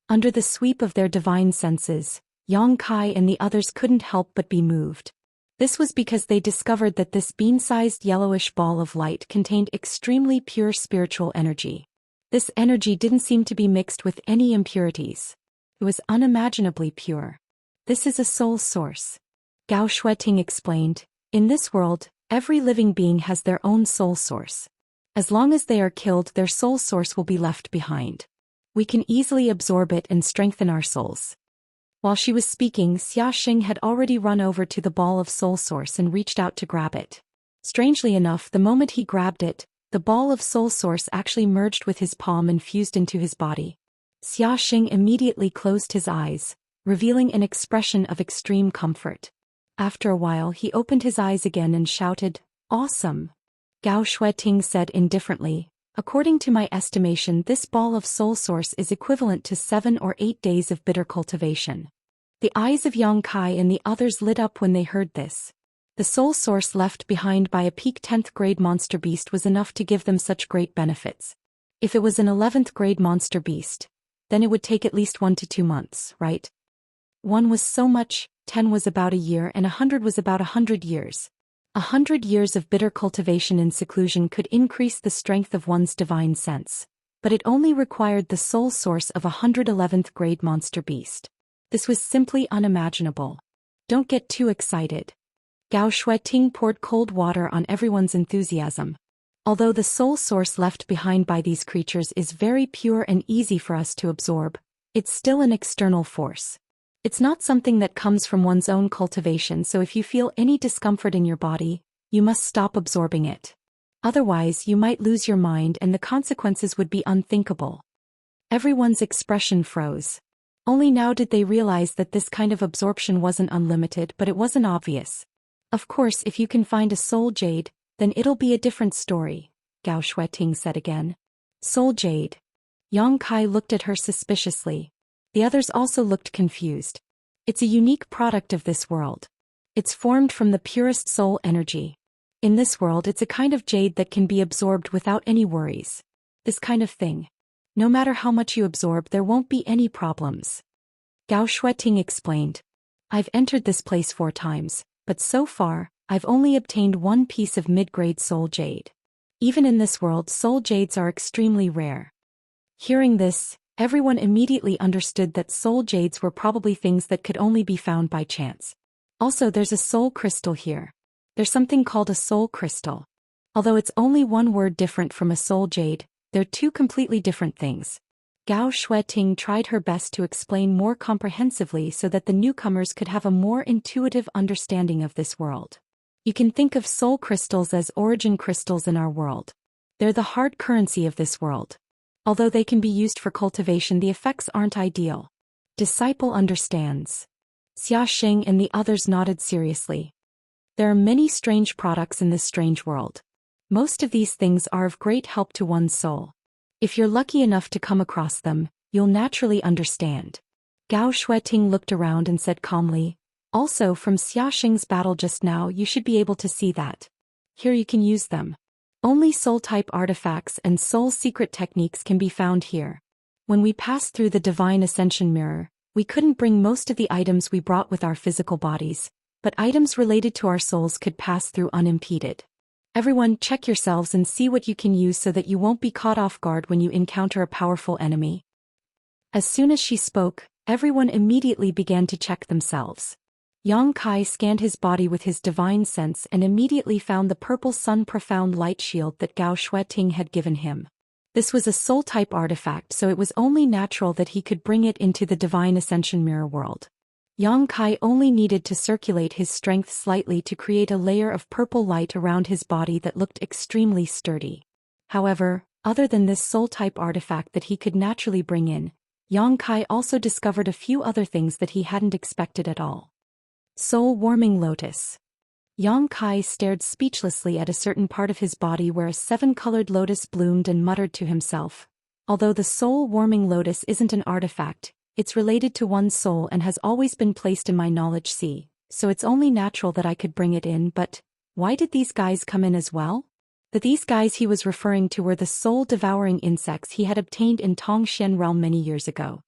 Under the sweep of their divine senses, Yang Kai and the others couldn't help but be moved. This was because they discovered that this bean-sized yellowish ball of light contained extremely pure spiritual energy. This energy didn't seem to be mixed with any impurities. It was unimaginably pure. "This is a soul source," Gao Shueting explained. "In this world, every living being has their own soul source. As long as they are killed, their soul source will be left behind. We can easily absorb it and strengthen our souls." While she was speaking, Xiaxing had already run over to the ball of soul source and reached out to grab it. Strangely enough, the moment he grabbed it, the ball of soul source actually merged with his palm and fused into his body. Xiaxing immediately closed his eyes, revealing an expression of extreme comfort. After a while, he opened his eyes again and shouted, "Awesome!" Gao Shueting said indifferently, "According to my estimation, this ball of soul source is equivalent to 7 or 8 days of bitter cultivation." The eyes of Yang Kai and the others lit up when they heard this. The soul source left behind by a peak 10th grade monster beast was enough to give them such great benefits. If it was an 11th grade monster beast, then it would take at least 1 to 2 months, right? 1 was so much, 10 was about a year, and 100 was about 100 years. 100 years of bitter cultivation in seclusion could increase the strength of one's divine sense, but it only required the soul source of a 111th grade monster beast. This was simply unimaginable. Don't get too excited. Gao Shueting poured cold water on everyone's enthusiasm. Although the soul source left behind by these creatures is very pure and easy for us to absorb, it's still an external force. It's not something that comes from one's own cultivation, so if you feel any discomfort in your body, you must stop absorbing it. Otherwise, you might lose your mind and the consequences would be unthinkable. Everyone's expression froze. Only now did they realize that this kind of absorption wasn't unlimited, but it wasn't obvious. Of course, if you can find a soul jade, then it'll be a different story, Gao Shueting said again. Soul jade. Yang Kai looked at her suspiciously. The others also looked confused. It's a unique product of this world. It's formed from the purest soul energy. In this world, it's a kind of jade that can be absorbed without any worries. This kind of thing. No matter how much you absorb, there won't be any problems. Gao Shueting explained. I've entered this place 4 times, but so far, I've only obtained 1 piece of mid-grade soul jade. Even in this world, soul jades are extremely rare. Hearing this, everyone immediately understood that soul jades were probably things that could only be found by chance. Also, there's a soul crystal here. There's something called a soul crystal. Although it's only 1 word different from a soul jade, they're 2 completely different things. Gao Shueting tried her best to explain more comprehensively so that the newcomers could have a more intuitive understanding of this world. You can think of soul crystals as origin crystals in our world. They're the hard currency of this world. Although they can be used for cultivation, the effects aren't ideal. Disciple understands. Xiaxing and the others nodded seriously. There are many strange products in this strange world. Most of these things are of great help to one's soul. If you're lucky enough to come across them, you'll naturally understand. Gao Shueting looked around and said calmly, also from Xiaxing's battle just now you should be able to see that. Here you can use them. Only soul-type artifacts and soul secret techniques can be found here. When we passed through the Divine Ascension Mirror, we couldn't bring most of the items we brought with our physical bodies, but items related to our souls could pass through unimpeded. Everyone check yourselves and see what you can use so that you won't be caught off guard when you encounter a powerful enemy. As soon as she spoke, everyone immediately began to check themselves. Yang Kai scanned his body with his divine sense and immediately found the purple sun profound light shield that Gao Shueting had given him. This was a soul-type artifact, so it was only natural that he could bring it into the Divine Ascension Mirror world. Yang Kai only needed to circulate his strength slightly to create a layer of purple light around his body that looked extremely sturdy. However, other than this soul-type artifact that he could naturally bring in, Yang Kai also discovered a few other things that he hadn't expected at all. Soul-warming lotus. Yang Kai stared speechlessly at a certain part of his body where a 7-colored lotus bloomed and muttered to himself. Although the soul-warming lotus isn't an artifact, it's related to one's soul and has always been placed in my knowledge sea, so it's only natural that I could bring it in, but why did these guys come in as well? These guys he was referring to were the soul-devouring insects he had obtained in Tongxian realm many years ago.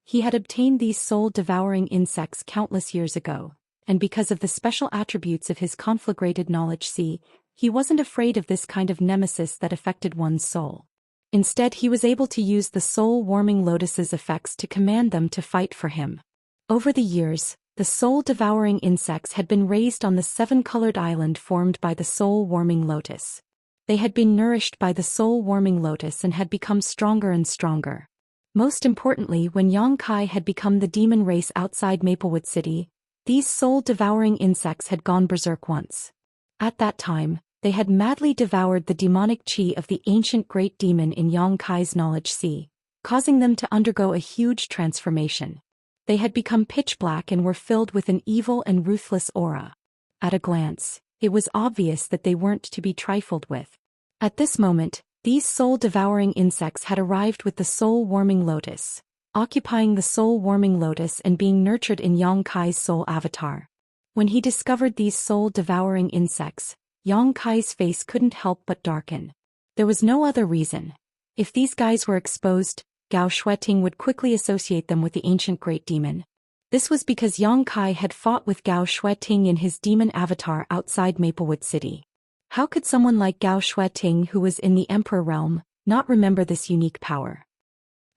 He had obtained these soul-devouring insects countless years ago, and because of the special attributes of his conflagrated knowledge sea, he wasn't afraid of this kind of nemesis that affected one's soul. Instead he was able to use the soul-warming lotus's effects to command them to fight for him. Over the years, the soul-devouring insects had been raised on the 7-colored island formed by the soul-warming lotus. They had been nourished by the soul-warming lotus and had become stronger and stronger. Most importantly, when Yang Kai had become the demon race outside Maplewood City, these soul-devouring insects had gone berserk once. At that time, they had madly devoured the demonic chi of the ancient great demon in Yang Kai's knowledge sea, causing them to undergo a huge transformation. They had become pitch black and were filled with an evil and ruthless aura. At a glance, it was obvious that they weren't to be trifled with. At this moment, these soul-devouring insects had arrived with the soul-warming lotus, occupying the soul-warming lotus and being nurtured in Yang Kai's soul avatar. When he discovered these soul-devouring insects, Yang Kai's face couldn't help but darken. There was no other reason. If these guys were exposed, Gao Shueting would quickly associate them with the ancient great demon. This was because Yang Kai had fought with Gao Shueting in his demon avatar outside Maplewood City. How could someone like Gao Shueting, who was in the Emperor realm, not remember this unique power?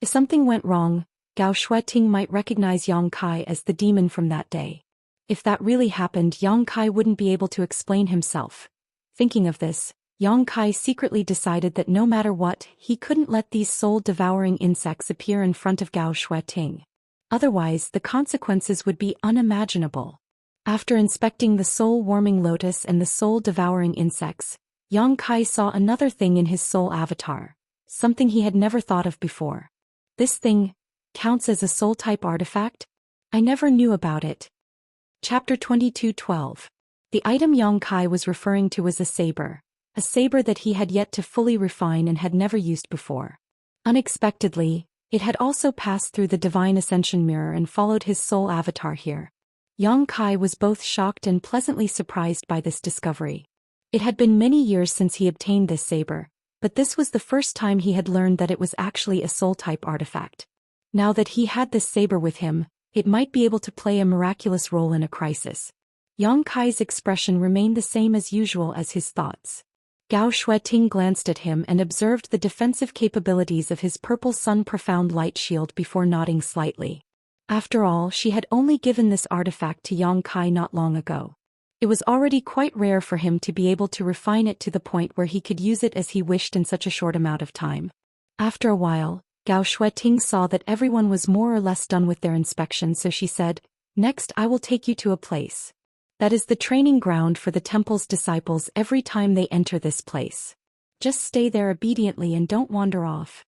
If something went wrong, Gao Shueting might recognize Yang Kai as the demon from that day. If that really happened, Yang Kai wouldn't be able to explain himself. Thinking of this, Yang Kai secretly decided that no matter what, he couldn't let these soul-devouring insects appear in front of Gao Shueting. Otherwise, the consequences would be unimaginable. After inspecting the soul-warming lotus and the soul-devouring insects, Yang Kai saw another thing in his soul avatar, something he had never thought of before. This thing counts as a soul-type artifact? I never knew about it. Chapter 22:12. The item Yang Kai was referring to was a saber that he had yet to fully refine and had never used before. Unexpectedly, it had also passed through the Divine Ascension Mirror and followed his soul avatar here. Yang Kai was both shocked and pleasantly surprised by this discovery. It had been many years since he obtained this saber, but this was the first time he had learned that it was actually a soul-type artifact. Now that he had this saber with him, it might be able to play a miraculous role in a crisis. Yang Kai's expression remained the same as usual as his thoughts. Gao Shueting glanced at him and observed the defensive capabilities of his purple sun profound light shield before nodding slightly. After all, she had only given this artifact to Yang Kai not long ago. It was already quite rare for him to be able to refine it to the point where he could use it as he wished in such a short amount of time. After a while, Gao Shueting saw that everyone was more or less done with their inspection, so she said, "Next I will take you to a place. That is the training ground for the temple's disciples every time they enter this place. Just stay there obediently and don't wander off."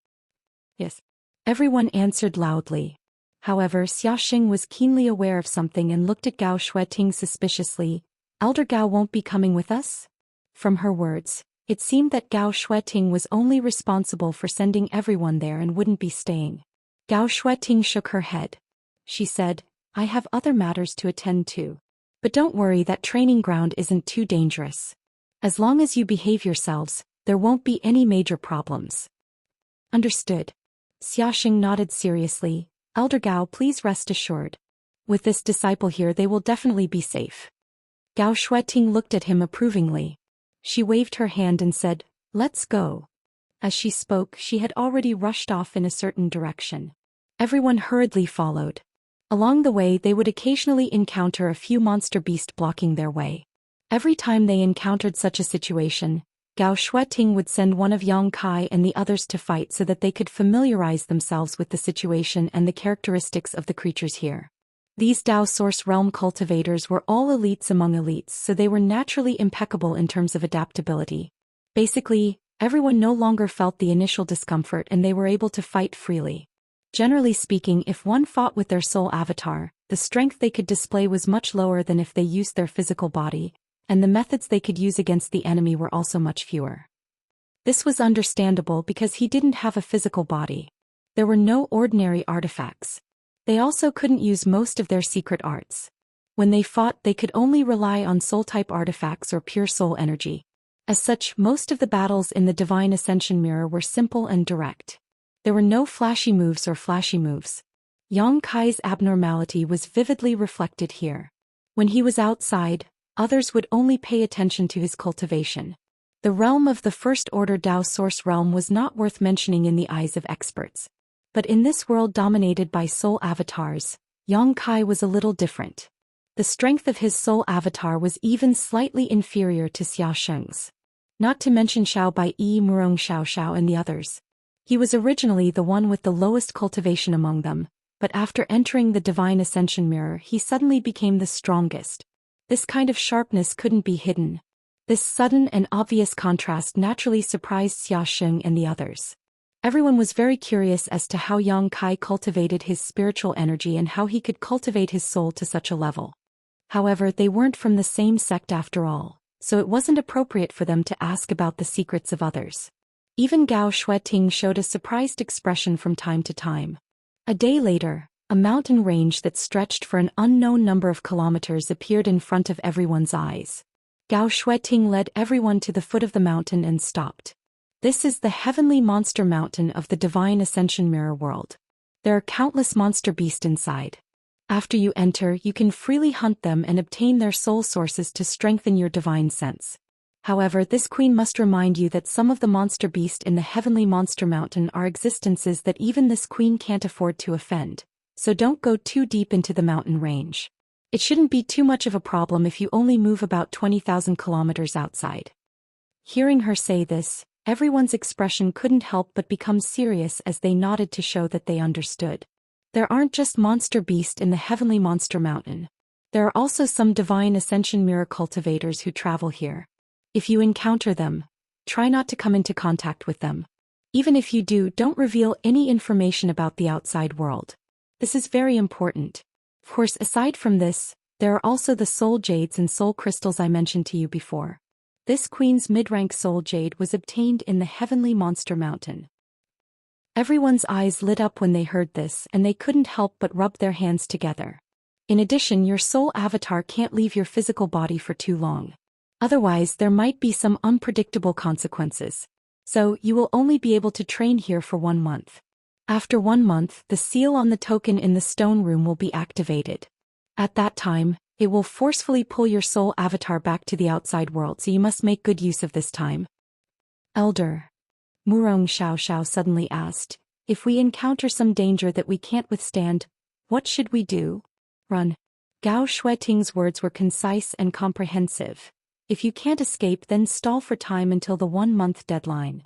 "Yes." Everyone answered loudly. However, Xiaxing was keenly aware of something and looked at Gao Shueting suspiciously. "Elder Gao won't be coming with us?" From her words, It seemed that Gao Shueting was only responsible for sending everyone there and wouldn't be staying. Gao Shueting shook her head. She said, I have other matters to attend to. But don't worry, that training ground isn't too dangerous. As long as you behave yourselves, there won't be any major problems. Understood. Xiaxing nodded seriously. Elder Gao, please rest assured. With this disciple here they will definitely be safe. Gao Shueting looked at him approvingly. She waved her hand and said, let's go. As she spoke, she had already rushed off in a certain direction. Everyone hurriedly followed. Along the way they would occasionally encounter a few monster beasts blocking their way. Every time they encountered such a situation, Gao Shueting would send one of Yang Kai and the others to fight so that they could familiarize themselves with the situation and the characteristics of the creatures here. These Dao Source Realm cultivators were all elites among elites, so they were naturally impeccable in terms of adaptability. Basically, everyone no longer felt the initial discomfort and they were able to fight freely. Generally speaking, if one fought with their soul avatar, the strength they could display was much lower than if they used their physical body, and the methods they could use against the enemy were also much fewer. This was understandable because he didn't have a physical body. There were no ordinary artifacts. They also couldn't use most of their secret arts. When they fought, they could only rely on soul-type artifacts or pure soul energy. As such, most of the battles in the Divine Ascension Mirror were simple and direct. There were no flashy moves or flashy moves. Yang Kai's abnormality was vividly reflected here. When he was outside, others would only pay attention to his cultivation. The realm of the First Order Dao Source Realm was not worth mentioning in the eyes of experts. But in this world dominated by soul avatars, Yang Kai was a little different. The strength of his soul avatar was even slightly inferior to Xiaosheng's. Not to mention Xiao Bai Yi, Murong Xiao and the others. He was originally the one with the lowest cultivation among them, but after entering the Divine Ascension Mirror he suddenly became the strongest. This kind of sharpness couldn't be hidden. This sudden and obvious contrast naturally surprised Xiaosheng and the others. Everyone was very curious as to how Yang Kai cultivated his spiritual energy and how he could cultivate his soul to such a level. However, they weren't from the same sect after all, so it wasn't appropriate for them to ask about the secrets of others. Even Gao Shueting showed a surprised expression from time to time. A day later, a mountain range that stretched for an unknown number of kilometers appeared in front of everyone's eyes. Gao Shueting led everyone to the foot of the mountain and stopped. This is the Heavenly Monster Mountain of the Divine Ascension Mirror world. There are countless monster beasts inside. After you enter, you can freely hunt them and obtain their soul sources to strengthen your divine sense. However, this queen must remind you that some of the monster beasts in the Heavenly Monster Mountain are existences that even this queen can't afford to offend, so don't go too deep into the mountain range. It shouldn't be too much of a problem if you only move about 20,000 kilometers outside. Hearing her say this, everyone's expression couldn't help but become serious as they nodded to show that they understood. There aren't just monster beasts in the Heavenly Monster Mountain. There are also some Divine Ascension Mirror cultivators who travel here. If you encounter them, try not to come into contact with them. Even if you do, don't reveal any information about the outside world. This is very important. Of course, aside from this, there are also the soul jades and soul crystals I mentioned to you before. This queen's mid-rank soul jade was obtained in the Heavenly Monster Mountain. Everyone's eyes lit up when they heard this, and they couldn't help but rub their hands together. In addition, your soul avatar can't leave your physical body for too long. Otherwise, there might be some unpredictable consequences. So, you will only be able to train here for 1 month. After 1 month, the seal on the token in the stone room will be activated. At that time, it will forcefully pull your soul avatar back to the outside world, so you must make good use of this time. Elder. Murong Xiao suddenly asked, if we encounter some danger that we can't withstand, what should we do? Run. Gao Shueting's words were concise and comprehensive. If you can't escape, then stall for time until the 1-month deadline.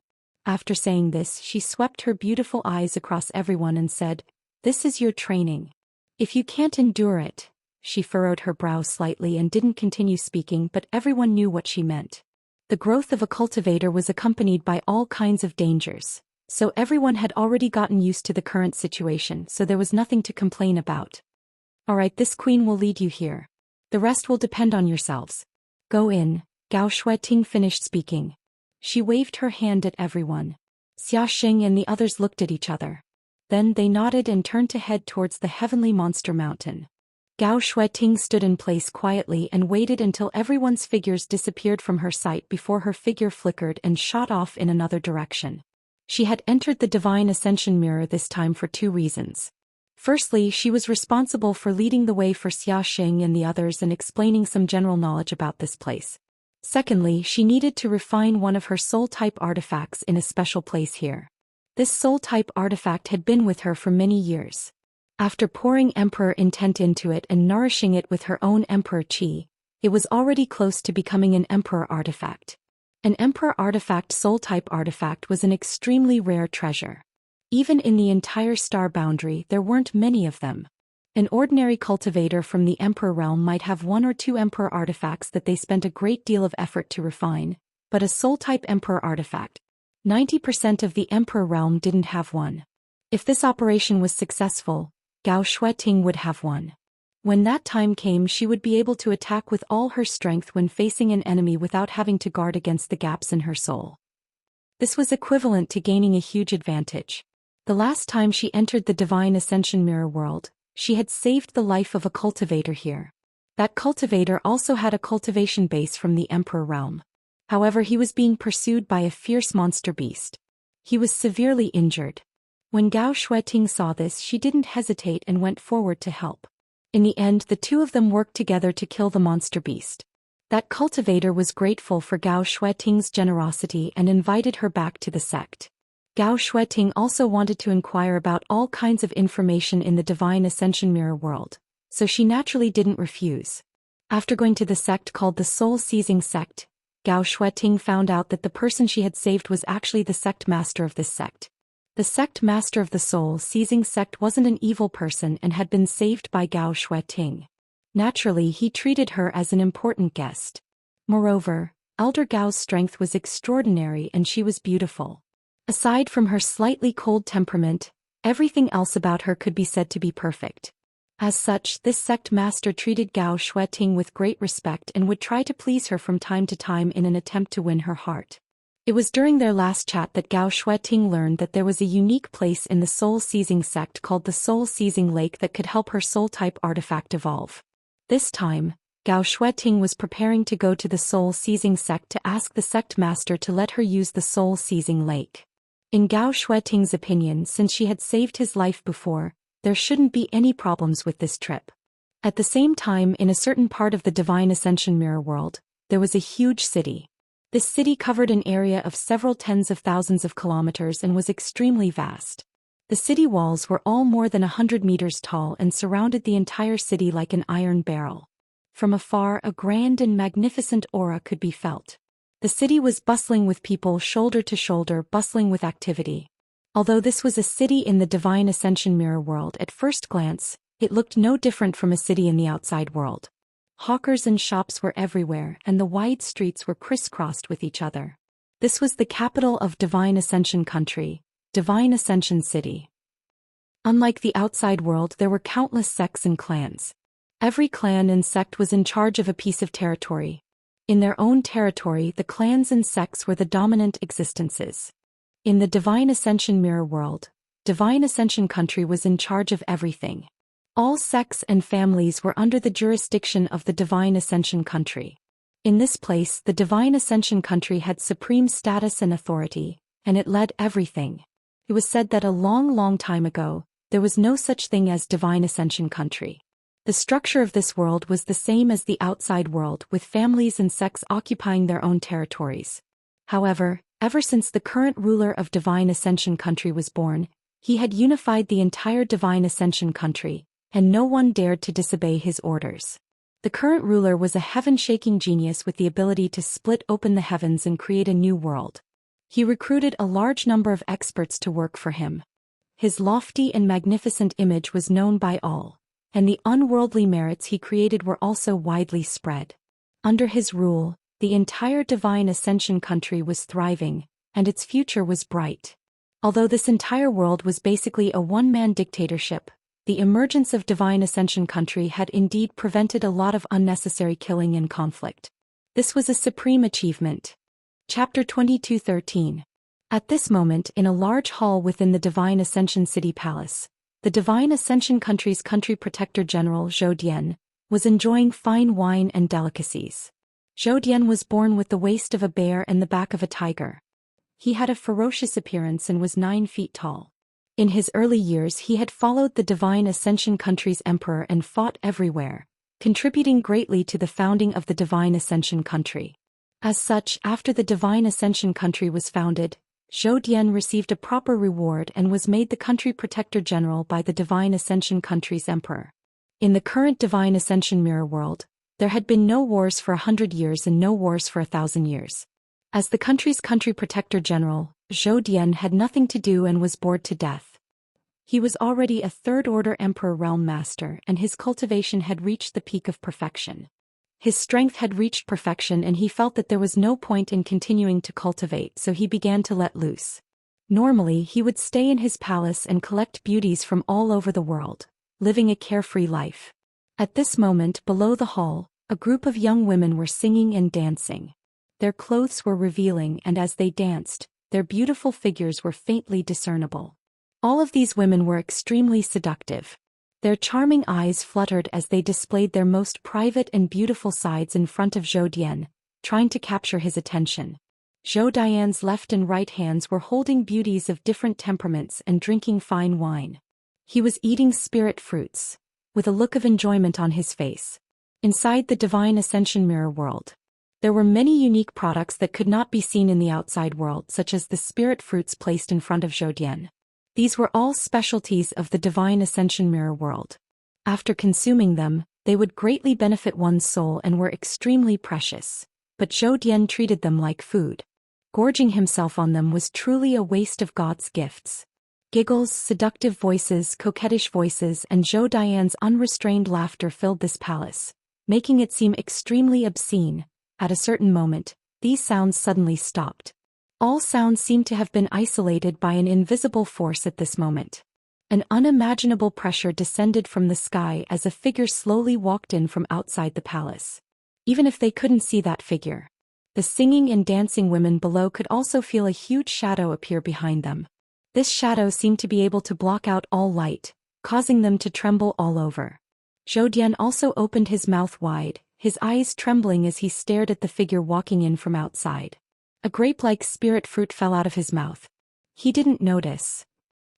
After saying this, she swept her beautiful eyes across everyone and said, this is your training. If you can't endure it. She furrowed her brow slightly and didn't continue speaking, but everyone knew what she meant. The growth of a cultivator was accompanied by all kinds of dangers, so everyone had already gotten used to the current situation, so there was nothing to complain about. Alright, this queen will lead you here. The rest will depend on yourselves. Go in. Gao Shueting finished speaking. She waved her hand at everyone. Xiaxing and the others looked at each other. Then they nodded and turned to head towards the heavenly monster mountain. Gao Shueting stood in place quietly and waited until everyone's figures disappeared from her sight before her figure flickered and shot off in another direction. She had entered the Divine Ascension Mirror this time for 2 reasons. Firstly, she was responsible for leading the way for Xiaxing and the others and explaining some general knowledge about this place. Secondly, she needed to refine one of her soul-type artifacts in a special place here. This soul-type artifact had been with her for many years. After pouring Emperor Intent into it and nourishing it with her own Emperor Qi, it was already close to becoming an Emperor artifact. An Emperor artifact soul-type artifact was an extremely rare treasure. Even in the entire star boundary there weren't many of them. An ordinary cultivator from the Emperor realm might have 1 or 2 Emperor artifacts that they spent a great deal of effort to refine, but a soul-type Emperor artifact, 90% of the Emperor realm didn't have one. If this operation was successful, Gao Shueting would have one. When that time came, she would be able to attack with all her strength when facing an enemy without having to guard against the gaps in her soul. This was equivalent to gaining a huge advantage. The last time she entered the Divine Ascension Mirror world, she had saved the life of a cultivator here. That cultivator also had a cultivation base from the Emperor realm. However, he was being pursued by a fierce monster beast. He was severely injured. When Gao Shueting saw this, she didn't hesitate and went forward to help. In the end, the 2 of them worked together to kill the monster beast. That cultivator was grateful for Gao Shueting's generosity and invited her back to the sect. Gao Shueting also wanted to inquire about all kinds of information in the Divine Ascension Mirror world, so she naturally didn't refuse. After going to the sect called the Soul-Seizing Sect, Gao Shueting found out that the person she had saved was actually the sect master of this sect. The sect master of the Soul-Seizing Sect wasn't an evil person and had been saved by Gao Shueting. Naturally, he treated her as an important guest. Moreover, Elder Gao's strength was extraordinary and she was beautiful. Aside from her slightly cold temperament, everything else about her could be said to be perfect. As such, this sect master treated Gao Shueting with great respect and would try to please her from time to time in an attempt to win her heart. It was during their last chat that Gao Shueting learned that there was a unique place in the Soul-Seizing Sect called the Soul-Seizing Lake that could help her soul-type artifact evolve. This time, Gao Shueting was preparing to go to the Soul-Seizing Sect to ask the sect master to let her use the Soul-Seizing Lake. In Gao Shueting's opinion, since she had saved his life before, there shouldn't be any problems with this trip. At the same time, in a certain part of the Divine Ascension Mirror world, there was a huge city. This city covered an area of several tens of thousands of kilometers and was extremely vast. The city walls were all more than 100 meters tall and surrounded the entire city like an iron barrel. From afar, a grand and magnificent aura could be felt. The city was bustling with people, shoulder to shoulder, bustling with activity. Although this was a city in the Divine Ascension Mirror world, at first glance, it looked no different from a city in the outside world. Hawkers and shops were everywhere, and the wide streets were crisscrossed with each other. This was the capital of Divine Ascension Country, Divine Ascension City. Unlike the outside world, there were countless sects and clans. Every clan and sect was in charge of a piece of territory. In their own territory, the clans and sects were the dominant existences. In the Divine Ascension Mirror world, Divine Ascension Country was in charge of everything. All sects and families were under the jurisdiction of the Divine Ascension Country. In this place, the Divine Ascension Country had supreme status and authority, and it led everything. It was said that a long, long time ago, there was no such thing as Divine Ascension Country. The structure of this world was the same as the outside world, with families and sects occupying their own territories. However, ever since the current ruler of Divine Ascension Country was born, he had unified the entire Divine Ascension Country, and no one dared to disobey his orders. The current ruler was a heaven-shaking genius with the ability to split open the heavens and create a new world. He recruited a large number of experts to work for him. His lofty and magnificent image was known by all, and the unworldly merits he created were also widely spread. Under his rule, the entire Divine Ascension Country was thriving, and its future was bright. Although this entire world was basically a one-man dictatorship, the emergence of Divine Ascension Country had indeed prevented a lot of unnecessary killing and conflict. This was a supreme achievement. Chapter 22:13. At this moment, in a large hall within the Divine Ascension City Palace, the Divine Ascension Country's Country Protector General Zhou Xian was enjoying fine wine and delicacies. Zhou Xian was born with the waist of a bear and the back of a tiger. He had a ferocious appearance and was 9 feet tall. In his early years he had followed the Divine Ascension Country's emperor and fought everywhere, contributing greatly to the founding of the Divine Ascension Country. As such, after the Divine Ascension Country was founded, Zhou Xian received a proper reward and was made the Country Protector General by the Divine Ascension Country's emperor. In the current Divine Ascension Mirror World, there had been no wars for 100 years and no wars for 1,000 years. As the country's Country Protector General, Zhou Xian had nothing to do and was bored to death. He was already a third-order Emperor Realm Master and his cultivation had reached the peak of perfection. His strength had reached perfection and he felt that there was no point in continuing to cultivate, so he began to let loose. Normally he would stay in his palace and collect beauties from all over the world, living a carefree life. At this moment, below the hall, a group of young women were singing and dancing. Their clothes were revealing and as they danced, their beautiful figures were faintly discernible. All of these women were extremely seductive. Their charming eyes fluttered as they displayed their most private and beautiful sides in front of Zhou Xian, trying to capture his attention. Zhou Xian's left and right hands were holding beauties of different temperaments and drinking fine wine. He was eating spirit fruits, with a look of enjoyment on his face. Inside the Divine Ascension Mirror World, there were many unique products that could not be seen in the outside world, such as the spirit fruits placed in front of Zhou Xian. These were all specialties of the Divine Ascension Mirror World. After consuming them, they would greatly benefit one's soul and were extremely precious, but Zhou Xian treated them like food. Gorging himself on them was truly a waste of God's gifts. Giggles, seductive voices, coquettish voices, and Zhou Xian's unrestrained laughter filled this palace, making it seem extremely obscene. At a certain moment, these sounds suddenly stopped. All sounds seemed to have been isolated by an invisible force at this moment. An unimaginable pressure descended from the sky as a figure slowly walked in from outside the palace. Even if they couldn't see that figure, the singing and dancing women below could also feel a huge shadow appear behind them. This shadow seemed to be able to block out all light, causing them to tremble all over. Zhou Xian also opened his mouth wide, his eyes trembling as he stared at the figure walking in from outside. A grape-like spirit fruit fell out of his mouth. He didn't notice.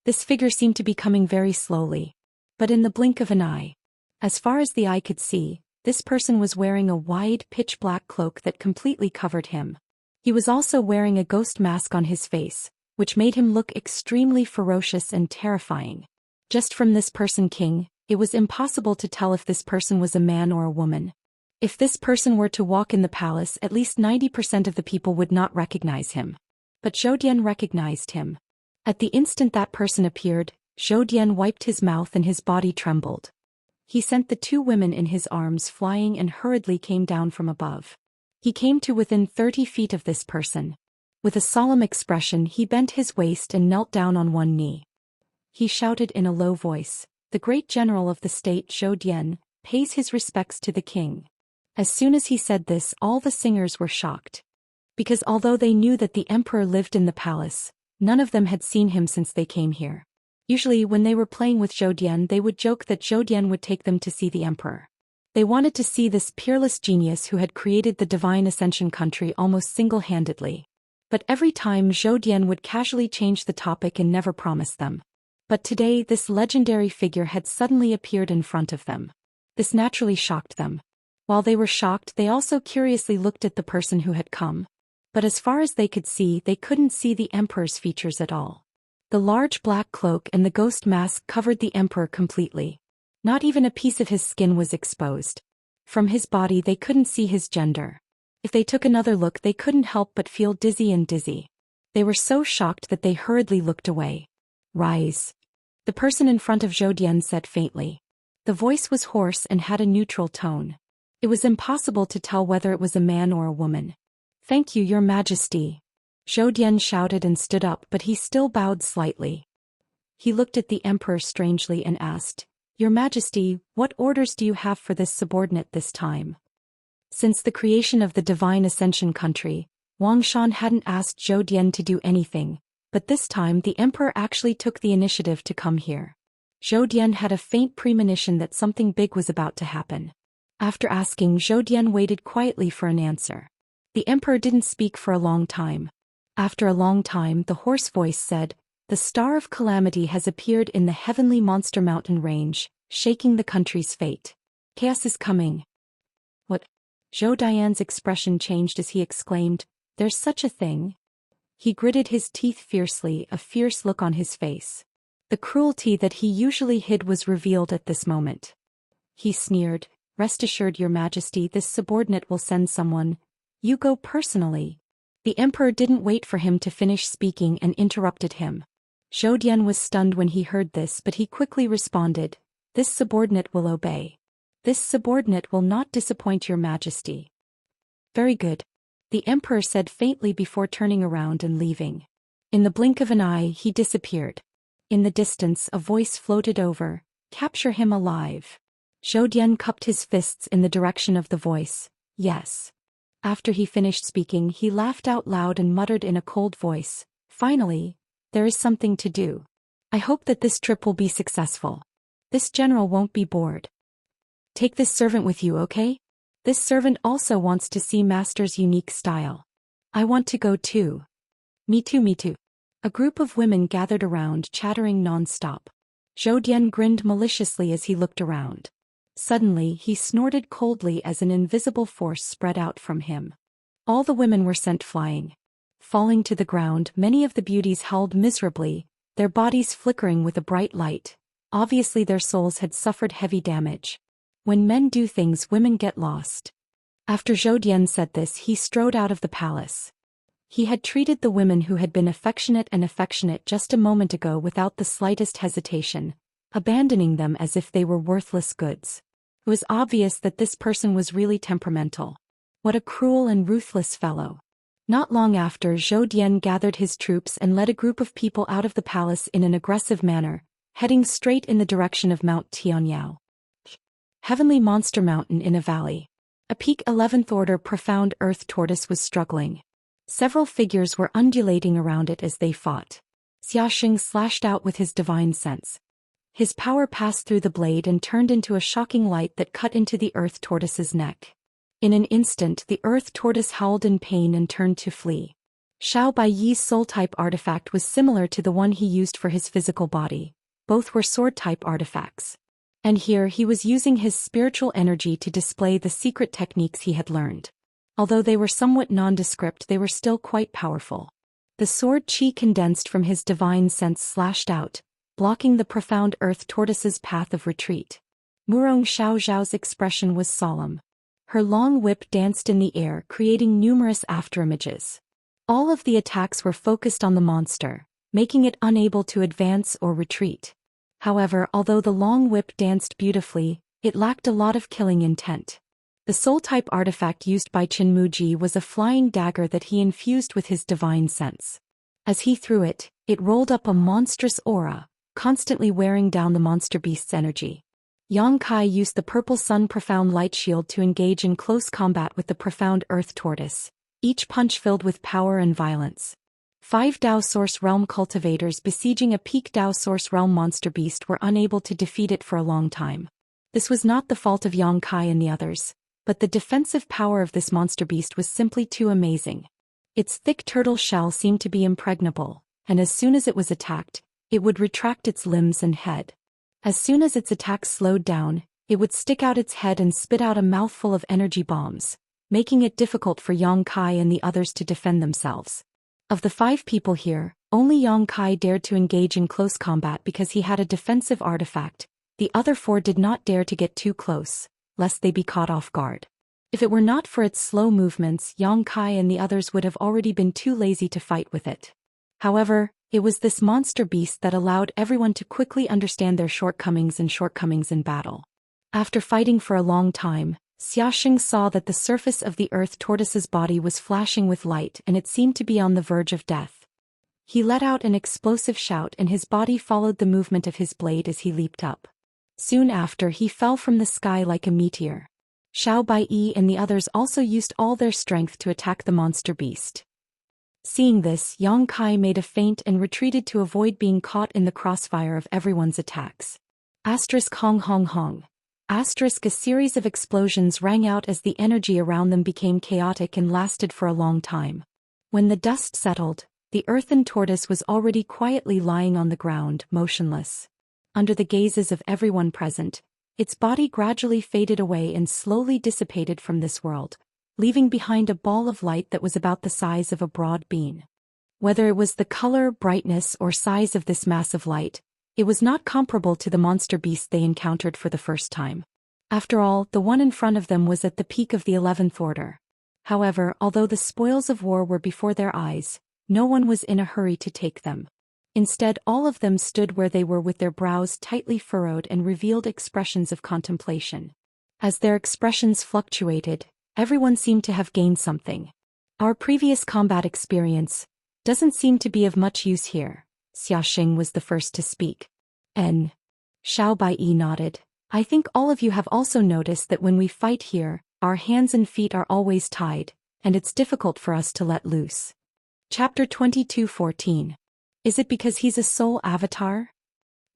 This figure seemed to be coming very slowly. But in the blink of an eye, as far as the eye could see, this person was wearing a wide, pitch-black cloak that completely covered him. He was also wearing a ghost mask on his face, which made him look extremely ferocious and terrifying. Just from this person king, it was impossible to tell if this person was a man or a woman. If this person were to walk in the palace, at least 90% of the people would not recognize him. But Zhou Xian recognized him. At the instant that person appeared, Zhou Xian wiped his mouth and his body trembled. He sent the 2 women in his arms flying and hurriedly came down from above. He came to within 30 feet of this person. With a solemn expression he bent his waist and knelt down on one knee. He shouted in a low voice, "The great general of the state Zhou Xian pays his respects to the king." As soon as he said this, all the singers were shocked. Because although they knew that the emperor lived in the palace, none of them had seen him since they came here. Usually when they were playing with Zhou Xian, they would joke that Zhou Xian would take them to see the emperor. They wanted to see this peerless genius who had created the Divine Ascension Country almost single-handedly. But every time Zhou Xian would casually change the topic and never promise them. But today this legendary figure had suddenly appeared in front of them. This naturally shocked them. While they were shocked, they also curiously looked at the person who had come. But as far as they could see, they couldn't see the emperor's features at all. The large black cloak and the ghost mask covered the emperor completely. Not even a piece of his skin was exposed. From his body they couldn't see his gender. If they took another look they couldn't help but feel dizzy. They were so shocked that they hurriedly looked away. "Rise," the person in front of Zhou Xian said faintly. The voice was hoarse and had a neutral tone. It was impossible to tell whether it was a man or a woman. "Thank you, Your Majesty," Zhou Xian shouted and stood up, but he still bowed slightly. He looked at the emperor strangely and asked, "Your Majesty, what orders do you have for this subordinate this time?" Since the creation of the Divine Ascension Country, Wang Shan hadn't asked Zhou Dian to do anything, but this time the emperor actually took the initiative to come here. Zhou Dian had a faint premonition that something big was about to happen. After asking, Zhou Dian waited quietly for an answer. The emperor didn't speak for a long time. After a long time, the hoarse voice said, "The star of calamity has appeared in the heavenly monster mountain range, shaking the country's fate. Chaos is coming." What? Zhou Dian's expression changed as he exclaimed, "There's such a thing?" He gritted his teeth fiercely, a fierce look on his face. The cruelty that he usually hid was revealed at this moment. He sneered, "Rest assured, Your Majesty, this subordinate will send someone. You go personally." The emperor didn't wait for him to finish speaking and interrupted him. Zhou Dian was stunned when he heard this, but he quickly responded, "This subordinate will obey. This subordinate will not disappoint Your Majesty." "Very good," the emperor said faintly before turning around and leaving. In the blink of an eye, he disappeared. In the distance, a voice floated over, "Capture him alive." Zhou Dian cupped his fists in the direction of the voice, "Yes." After he finished speaking, he laughed out loud and muttered in a cold voice, "Finally, there is something to do. I hope that this trip will be successful. This general won't be bored. Take this servant with you, okay? This servant also wants to see Master's unique style. I want to go too." "Me too, me too." A group of women gathered around, chattering non-stop. Zhou Dian grinned maliciously as he looked around. Suddenly, he snorted coldly as an invisible force spread out from him. All the women were sent flying. Falling to the ground, many of the beauties howled miserably, their bodies flickering with a bright light. Obviously their souls had suffered heavy damage. When men do things, women get lost. After Zhou Dian said this, he strode out of the palace. He had treated the women who had been affectionate just a moment ago without the slightest hesitation, abandoning them as if they were worthless goods. It was obvious that this person was really temperamental. What a cruel and ruthless fellow. Not long after, Zhou Dian gathered his troops and led a group of people out of the palace in an aggressive manner, heading straight in the direction of Mount Tianyao. Heavenly Monster Mountain in a valley. A peak 11th order profound earth tortoise was struggling. Several figures were undulating around it as they fought. Xianxia slashed out with his divine sense. His power passed through the blade and turned into a shocking light that cut into the earth tortoise's neck. In an instant, the earth tortoise howled in pain and turned to flee. Xiao Baiyi's soul-type artifact was similar to the one he used for his physical body. Both were sword-type artifacts. And here he was using his spiritual energy to display the secret techniques he had learned. Although they were somewhat nondescript, they were still quite powerful. The sword chi condensed from his divine sense slashed out, blocking the profound earth tortoise's path of retreat. Murong Xiaozhao's expression was solemn. Her long whip danced in the air, creating numerous afterimages. All of the attacks were focused on the monster, making it unable to advance or retreat. However, although the long whip danced beautifully, it lacked a lot of killing intent. The soul-type artifact used by Qin Muji was a flying dagger that he infused with his divine sense. As he threw it, it rolled up a monstrous aura, constantly wearing down the monster beast's energy. Yang Kai used the purple sun profound light shield to engage in close combat with the profound earth tortoise, each punch filled with power and violence. 5 Dao Source Realm cultivators besieging a peak Dao Source Realm monster beast were unable to defeat it for a long time. This was not the fault of Yang Kai and the others, but the defensive power of this monster beast was simply too amazing. Its thick turtle shell seemed to be impregnable, and as soon as it was attacked, it would retract its limbs and head. As soon as its attacks slowed down, it would stick out its head and spit out a mouthful of energy bombs, making it difficult for Yang Kai and the others to defend themselves. Of the 5 people here, only Yang Kai dared to engage in close combat because he had a defensive artifact. The other 4 did not dare to get too close, lest they be caught off guard. If it were not for its slow movements, Yang Kai and the others would have already been too lazy to fight with it. However, it was this monster beast that allowed everyone to quickly understand their shortcomings in battle. After fighting for a long time, Xiaxia saw that the surface of the earth tortoise's body was flashing with light and it seemed to be on the verge of death. He let out an explosive shout and his body followed the movement of his blade as he leaped up. Soon after, he fell from the sky like a meteor. Xiao Baiyi and the others also used all their strength to attack the monster beast, Seeing this, Yang Kai made a feint and retreated to avoid being caught in the crossfire of everyone's attacks. Asterisk hong hong hong. Asterisk a series of explosions rang out as the energy around them became chaotic and lasted for a long time. When the dust settled, the earthen tortoise was already quietly lying on the ground, motionless. Under the gazes of everyone present, its body gradually faded away and slowly dissipated from this world, leaving behind a ball of light that was about the size of a broad bean. Whether it was the color, brightness, or size of this mass of light, it was not comparable to the monster beast they encountered for the first time. After all, the one in front of them was at the peak of the 11th order. However, although the spoils of war were before their eyes, no one was in a hurry to take them. Instead, all of them stood where they were with their brows tightly furrowed and revealed expressions of contemplation. As their expressions fluctuated, everyone seemed to have gained something. Our previous combat experience doesn't seem to be of much use here. Xiaxing was the first to speak. Xiao Bai nodded. I think all of you have also noticed that when we fight here, our hands and feet are always tied, and it's difficult for us to let loose. Chapter 22:14. Is it because he's a soul avatar?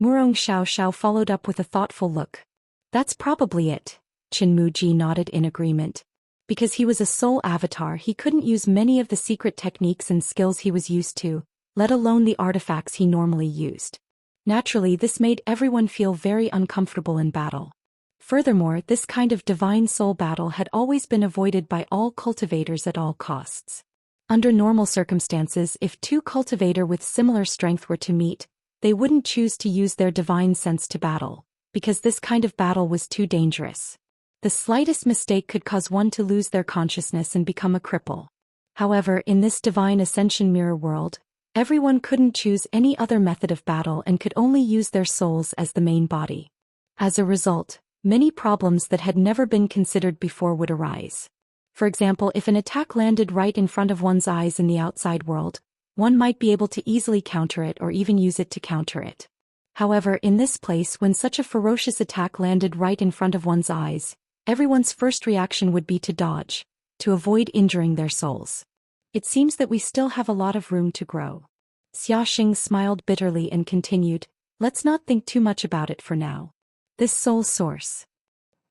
Murong Xiao followed up with a thoughtful look. That's probably it. Qin Muji nodded in agreement. Because he was a soul avatar, he couldn't use many of the secret techniques and skills he was used to, let alone the artifacts he normally used. Naturally, this made everyone feel very uncomfortable in battle. Furthermore, this kind of divine soul battle had always been avoided by all cultivators at all costs. Under normal circumstances, if two cultivators with similar strength were to meet, they wouldn't choose to use their divine sense to battle, because this kind of battle was too dangerous. The slightest mistake could cause one to lose their consciousness and become a cripple. However, in this divine ascension mirror world, everyone couldn't choose any other method of battle and could only use their souls as the main body. As a result, many problems that had never been considered before would arise. For example, if an attack landed right in front of one's eyes in the outside world, one might be able to easily counter it or even use it to counter it. However, in this place, when such a ferocious attack landed right in front of one's eyes, everyone's first reaction would be to dodge, to avoid injuring their souls. It seems that we still have a lot of room to grow. Xiaxing smiled bitterly and continued, let's not think too much about it for now. This soul source.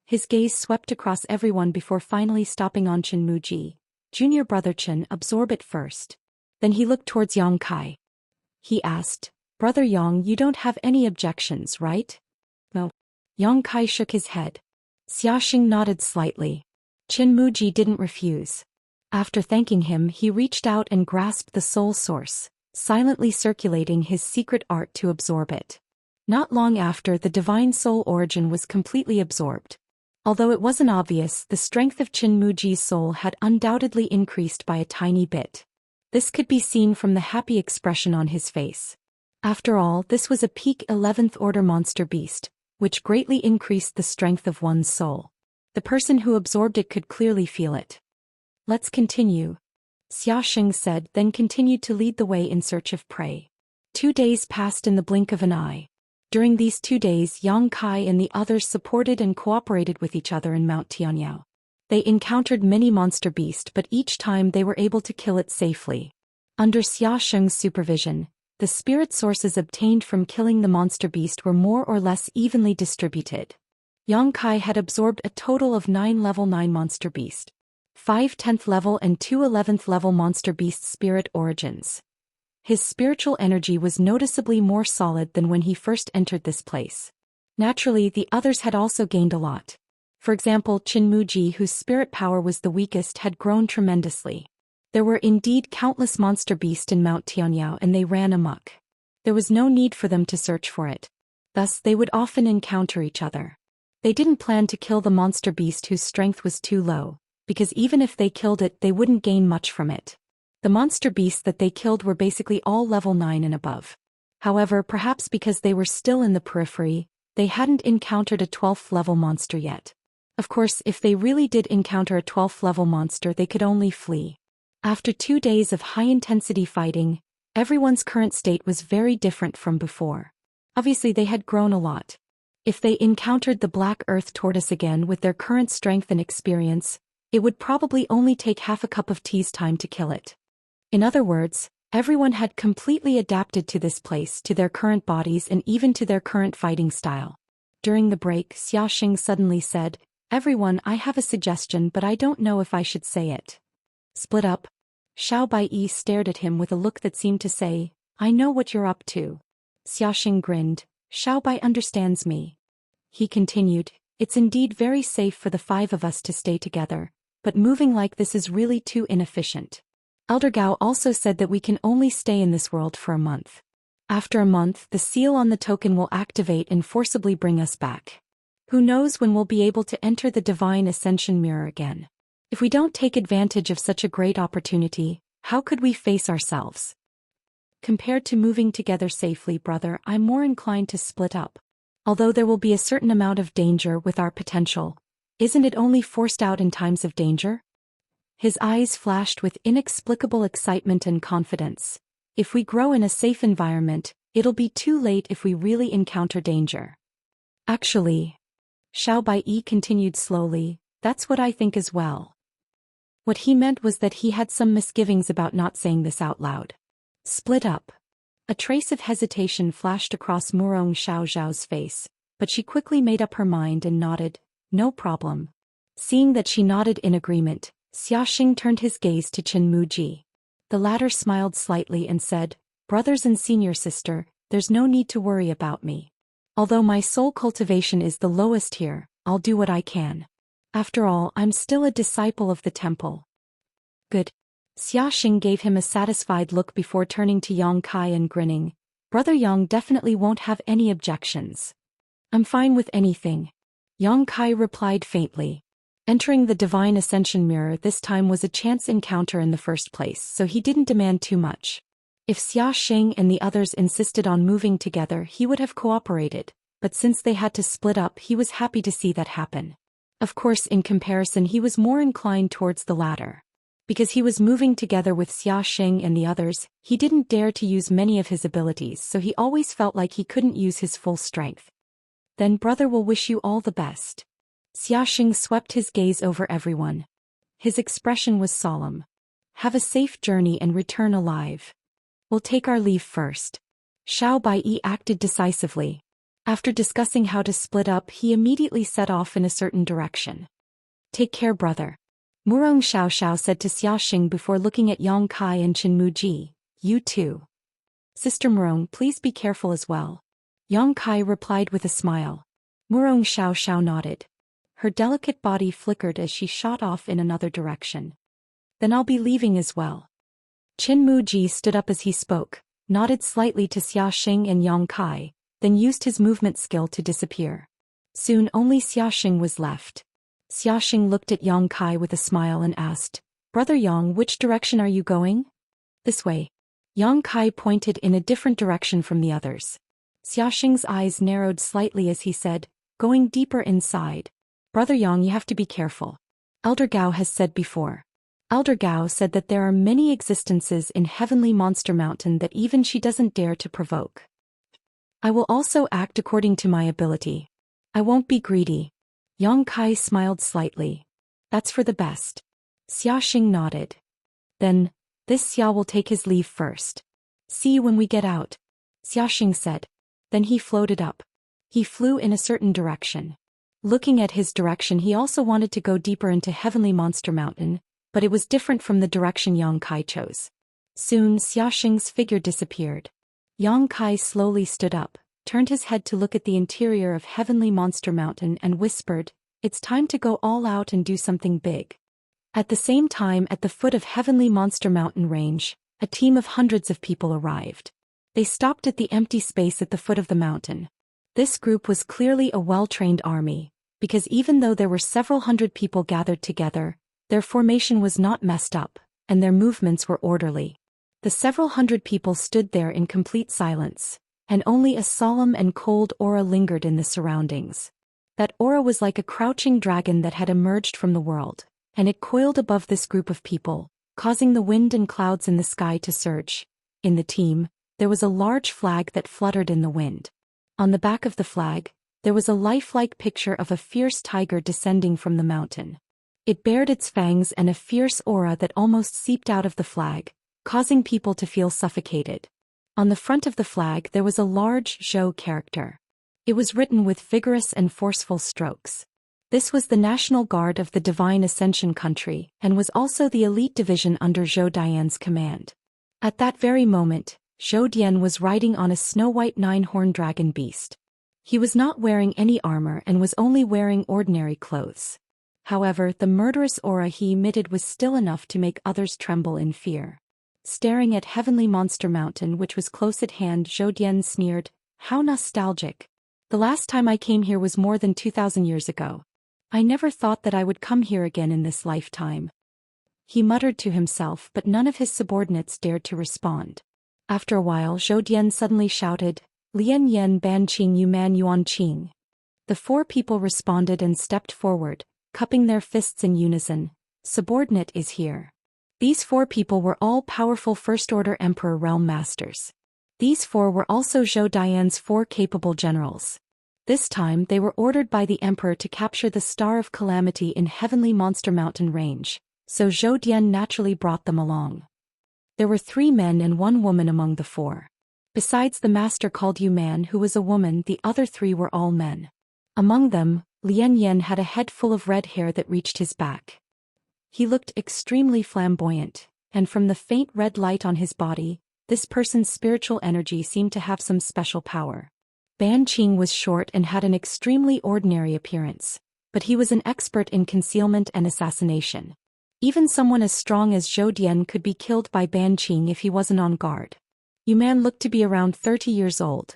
His gaze swept across everyone before finally stopping on Qin Muji. Junior brother Qin, absorb it first. Then he looked towards Yang Kai. He asked, Brother Yang, you don't have any objections, right? No. Yang Kai shook his head. Xiaxing nodded slightly. Qin Muji didn't refuse. After thanking him, he reached out and grasped the soul source, silently circulating his secret art to absorb it. Not long after, the divine soul origin was completely absorbed. Although it wasn't obvious, the strength of Qin Muji's soul had undoubtedly increased by a tiny bit. This could be seen from the happy expression on his face. After all, this was a peak 11th order monster beast, which greatly increased the strength of one's soul. The person who absorbed it could clearly feel it. Let's continue, Xiaxing said, then continued to lead the way in search of prey. 2 days passed in the blink of an eye. During these 2 days, Yang Kai and the others supported and cooperated with each other in Mount Tianyao. They encountered many monster beasts, but each time they were able to kill it safely. Under Xiaxing's supervision, the spirit sources obtained from killing the monster beast were more or less evenly distributed. Yang Kai had absorbed a total of 9 level 9 monster beast, 5 10th level and 2 11th level monster beast spirit origins. His spiritual energy was noticeably more solid than when he first entered this place. Naturally, the others had also gained a lot. For example, Qin Muji, whose spirit power was the weakest, had grown tremendously. There were indeed countless monster beasts in Mount Tianyao, and they ran amok. There was no need for them to search for it. Thus, they would often encounter each other. They didn't plan to kill the monster beast whose strength was too low, because even if they killed it, they wouldn't gain much from it. The monster beasts that they killed were basically all level 9 and above. However, perhaps because they were still in the periphery, they hadn't encountered a 12th level monster yet. Of course, if they really did encounter a 12th level monster, they could only flee. After 2 days of high-intensity fighting, everyone's current state was very different from before. Obviously, they had grown a lot. If they encountered the Black Earth Tortoise again with their current strength and experience, it would probably only take half a cup of tea's time to kill it. In other words, everyone had completely adapted to this place, to their current bodies and even to their current fighting style. During the break, Xiaxing suddenly said, "Everyone, I have a suggestion, but I don't know if I should say it." "Split up?" Xiao Baiyi stared at him with a look that seemed to say, "I know what you're up to." Xiaxing grinned. "Xiao Bai understands me." He continued, "It's indeed very safe for the 5 of us to stay together, but moving like this is really too inefficient. Elder Gao also said that we can only stay in this world for a month. After a month, the seal on the token will activate and forcibly bring us back. Who knows when we'll be able to enter the Divine Ascension Mirror again? If we don't take advantage of such a great opportunity, how could we face ourselves? Compared to moving together safely, brother, I'm more inclined to split up. Although there will be a certain amount of danger with our potential, isn't it only forced out in times of danger?" His eyes flashed with inexplicable excitement and confidence. "If we grow in a safe environment, it'll be too late if we really encounter danger." "Actually," Xiao Baiyi continued slowly, "that's what I think as well." What he meant was that he had some misgivings about not saying this out loud. Split up. A trace of hesitation flashed across Murong Xiaoxiao's face, but she quickly made up her mind and nodded, "No problem." Seeing that she nodded in agreement, Xiaxing turned his gaze to Chen Muji. The latter smiled slightly and said, "Brothers and senior sister, there's no need to worry about me. Although my soul cultivation is the lowest here, I'll do what I can. After all, I'm still a disciple of the temple." "Good." Xiaxing gave him a satisfied look before turning to Yang Kai and grinning. "Brother Yang definitely won't have any objections." "I'm fine with anything," Yang Kai replied faintly. Entering the Divine Ascension Mirror this time was a chance encounter in the first place, so he didn't demand too much. If Xiaxing and the others insisted on moving together, he would have cooperated, but since they had to split up, he was happy to see that happen. Of course, in comparison, he was more inclined towards the latter. Because he was moving together with Xiaxing and the others, he didn't dare to use many of his abilities, so he always felt like he couldn't use his full strength. "Then brother will wish you all the best." Xiaxing swept his gaze over everyone. His expression was solemn. "Have a safe journey and return alive. We'll take our leave first." Xiao Baiyi acted decisively. After discussing how to split up, he immediately set off in a certain direction. "Take care, brother." Murong Xiaoxiao said to Xiaxing before looking at Yang Kai and Chen Muji, "You too. Sister Murong, please be careful as well." Yang Kai replied with a smile. Murong Xiaoxiao nodded. Her delicate body flickered as she shot off in another direction. "Then I'll be leaving as well." Chen Muji stood up as he spoke, nodded slightly to Xiaxing and Yang Kai, then used his movement skill to disappear. Soon only Xiaxing was left. Xiaxing looked at Yang Kai with a smile and asked, "Brother Yang, which direction are you going?" "This way." Yang Kai pointed in a different direction from the others. Xiaxing's eyes narrowed slightly as he said, "Going deeper inside. Brother Yang, you have to be careful. Elder Gao has said before." Elder Gao said that there are many existences in Heavenly Monster Mountain that even she doesn't dare to provoke. "I will also act according to my ability. I won't be greedy." Yang Kai smiled slightly. "That's for the best." Xiaxing nodded. "Then, this Xia will take his leave first. See you when we get out," Xiaxing said. Then he floated up. He flew in a certain direction. Looking at his direction, he also wanted to go deeper into Heavenly Monster Mountain, but it was different from the direction Yang Kai chose. Soon Xiaxing's figure disappeared. Yang Kai slowly stood up, turned his head to look at the interior of Heavenly Monster Mountain and whispered, "It's time to go all out and do something big." At the same time, at the foot of Heavenly Monster Mountain range, a team of hundreds of people arrived. They stopped at the empty space at the foot of the mountain. This group was clearly a well-trained army, because even though there were several hundred people gathered together, their formation was not messed up, and their movements were orderly. The several hundred people stood there in complete silence, and only a solemn and cold aura lingered in the surroundings. That aura was like a crouching dragon that had emerged from the world, and it coiled above this group of people, causing the wind and clouds in the sky to surge. In the team, there was a large flag that fluttered in the wind. On the back of the flag, there was a lifelike picture of a fierce tiger descending from the mountain. It bared its fangs and a fierce aura that almost seeped out of the flag, causing people to feel suffocated. On the front of the flag there was a large Zhou character. It was written with vigorous and forceful strokes. This was the National Guard of the Divine Ascension country and was also the elite division under Zhou Dian's command. At that very moment, Zhou Dian was riding on a snow-white nine-horned dragon beast. He was not wearing any armor and was only wearing ordinary clothes. However, the murderous aura he emitted was still enough to make others tremble in fear. Staring at Heavenly Monster Mountain which was close at hand, Zhou Dian sneered, "How nostalgic. The last time I came here was more than 2,000 years ago. I never thought that I would come here again in this lifetime." He muttered to himself, but none of his subordinates dared to respond. After a while Zhou Dian suddenly shouted, "Lian Yan Ban Qing Yu Man Yuan Qing." The four people responded and stepped forward, cupping their fists in unison. "Subordinate is here." These four people were all powerful First-Order Emperor Realm Masters. These four were also Zhou Dian's four capable generals. This time they were ordered by the Emperor to capture the Star of Calamity in Heavenly Monster Mountain range, so Zhou Dian naturally brought them along. There were 3 men and 1 woman among the 4. Besides the master called Yu Man who was a woman, the other 3 were all men. Among them, Lian Yan had a head full of red hair that reached his back. He looked extremely flamboyant, and from the faint red light on his body, this person's spiritual energy seemed to have some special power. Ban Qing was short and had an extremely ordinary appearance, but he was an expert in concealment and assassination. Even someone as strong as Zhou Dian could be killed by Ban Qing if he wasn't on guard. Yu Man looked to be around 30 years old.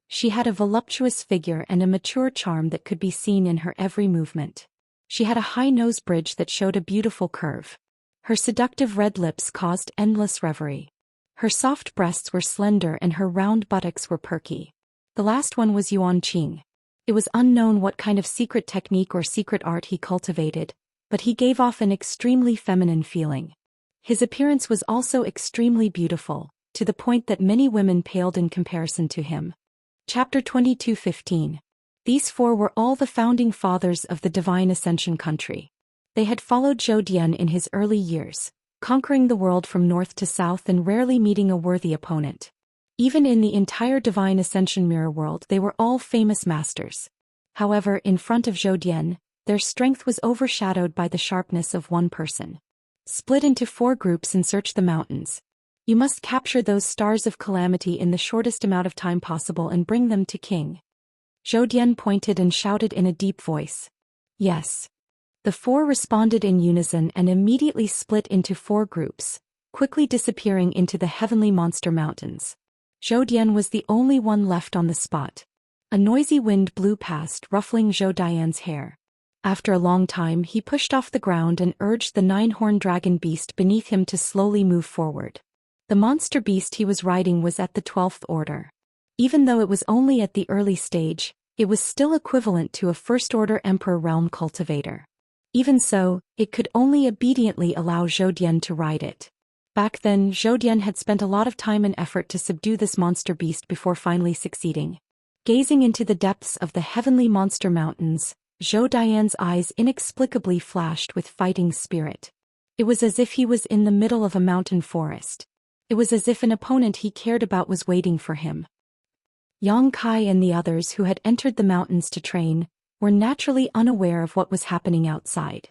She had a voluptuous figure and a mature charm that could be seen in her every movement. She had a high nose bridge that showed a beautiful curve. Her seductive red lips caused endless reverie. Her soft breasts were slender and her round buttocks were perky. The last one was Yuan Qing. It was unknown what kind of secret technique or secret art he cultivated, but he gave off an extremely feminine feeling. His appearance was also extremely beautiful, to the point that many women paled in comparison to him. Chapter 22:15. These 4 were all the founding fathers of the Divine Ascension country. They had followed Zhou Dian in his early years, conquering the world from north to south and rarely meeting a worthy opponent. Even in the entire Divine Ascension mirror world they were all famous masters. However, in front of Zhou Dian, their strength was overshadowed by the sharpness of one person. Split into 4 groups and search the mountains. You must capture those stars of calamity in the shortest amount of time possible and bring them to King. Zhou Dian pointed and shouted in a deep voice. Yes. The 4 responded in unison and immediately split into 4 groups, quickly disappearing into the Heavenly Monster Mountains. Zhou Dian was the only one left on the spot. A noisy wind blew past, ruffling Zhou Dian's hair. After a long time he pushed off the ground and urged the 9-horned dragon beast beneath him to slowly move forward. The monster beast he was riding was at the 12th order. Even though it was only at the early stage, it was still equivalent to a First-Order Emperor Realm cultivator. Even so, it could only obediently allow Zhou Dian to ride it. Back then, Zhou Dian had spent a lot of time and effort to subdue this monster beast before finally succeeding. Gazing into the depths of the Heavenly Monster Mountains, Zhou Dian's eyes inexplicably flashed with fighting spirit. It was as if he was in the middle of a mountain forest. It was as if an opponent he cared about was waiting for him. Yang Kai and the others who had entered the mountains to train were naturally unaware of what was happening outside.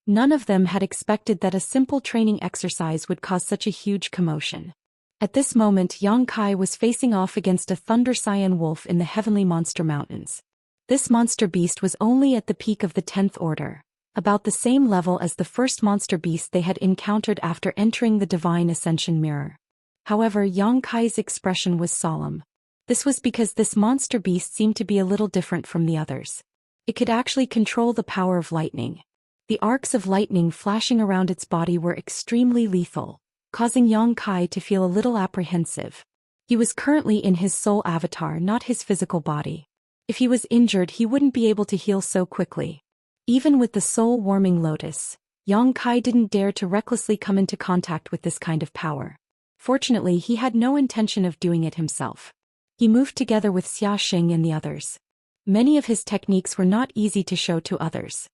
None of them had expected that a simple training exercise would cause such a huge commotion. At this moment Yang Kai was facing off against a Thunder Cyan wolf in the Heavenly Monster Mountains. This monster beast was only at the peak of the 10th order, about the same level as the first monster beast they had encountered after entering the Divine Ascension mirror. However, Yang Kai's expression was solemn. This was because this monster beast seemed to be a little different from the others. It could actually control the power of lightning. The arcs of lightning flashing around its body were extremely lethal, causing Yang Kai to feel a little apprehensive. He was currently in his soul avatar, not his physical body. If he was injured he wouldn't be able to heal so quickly. Even with the soul-warming lotus, Yang Kai didn't dare to recklessly come into contact with this kind of power. Fortunately he had no intention of doing it himself. He moved together with Xiaxia and the others. Many of his techniques were not easy to show to others.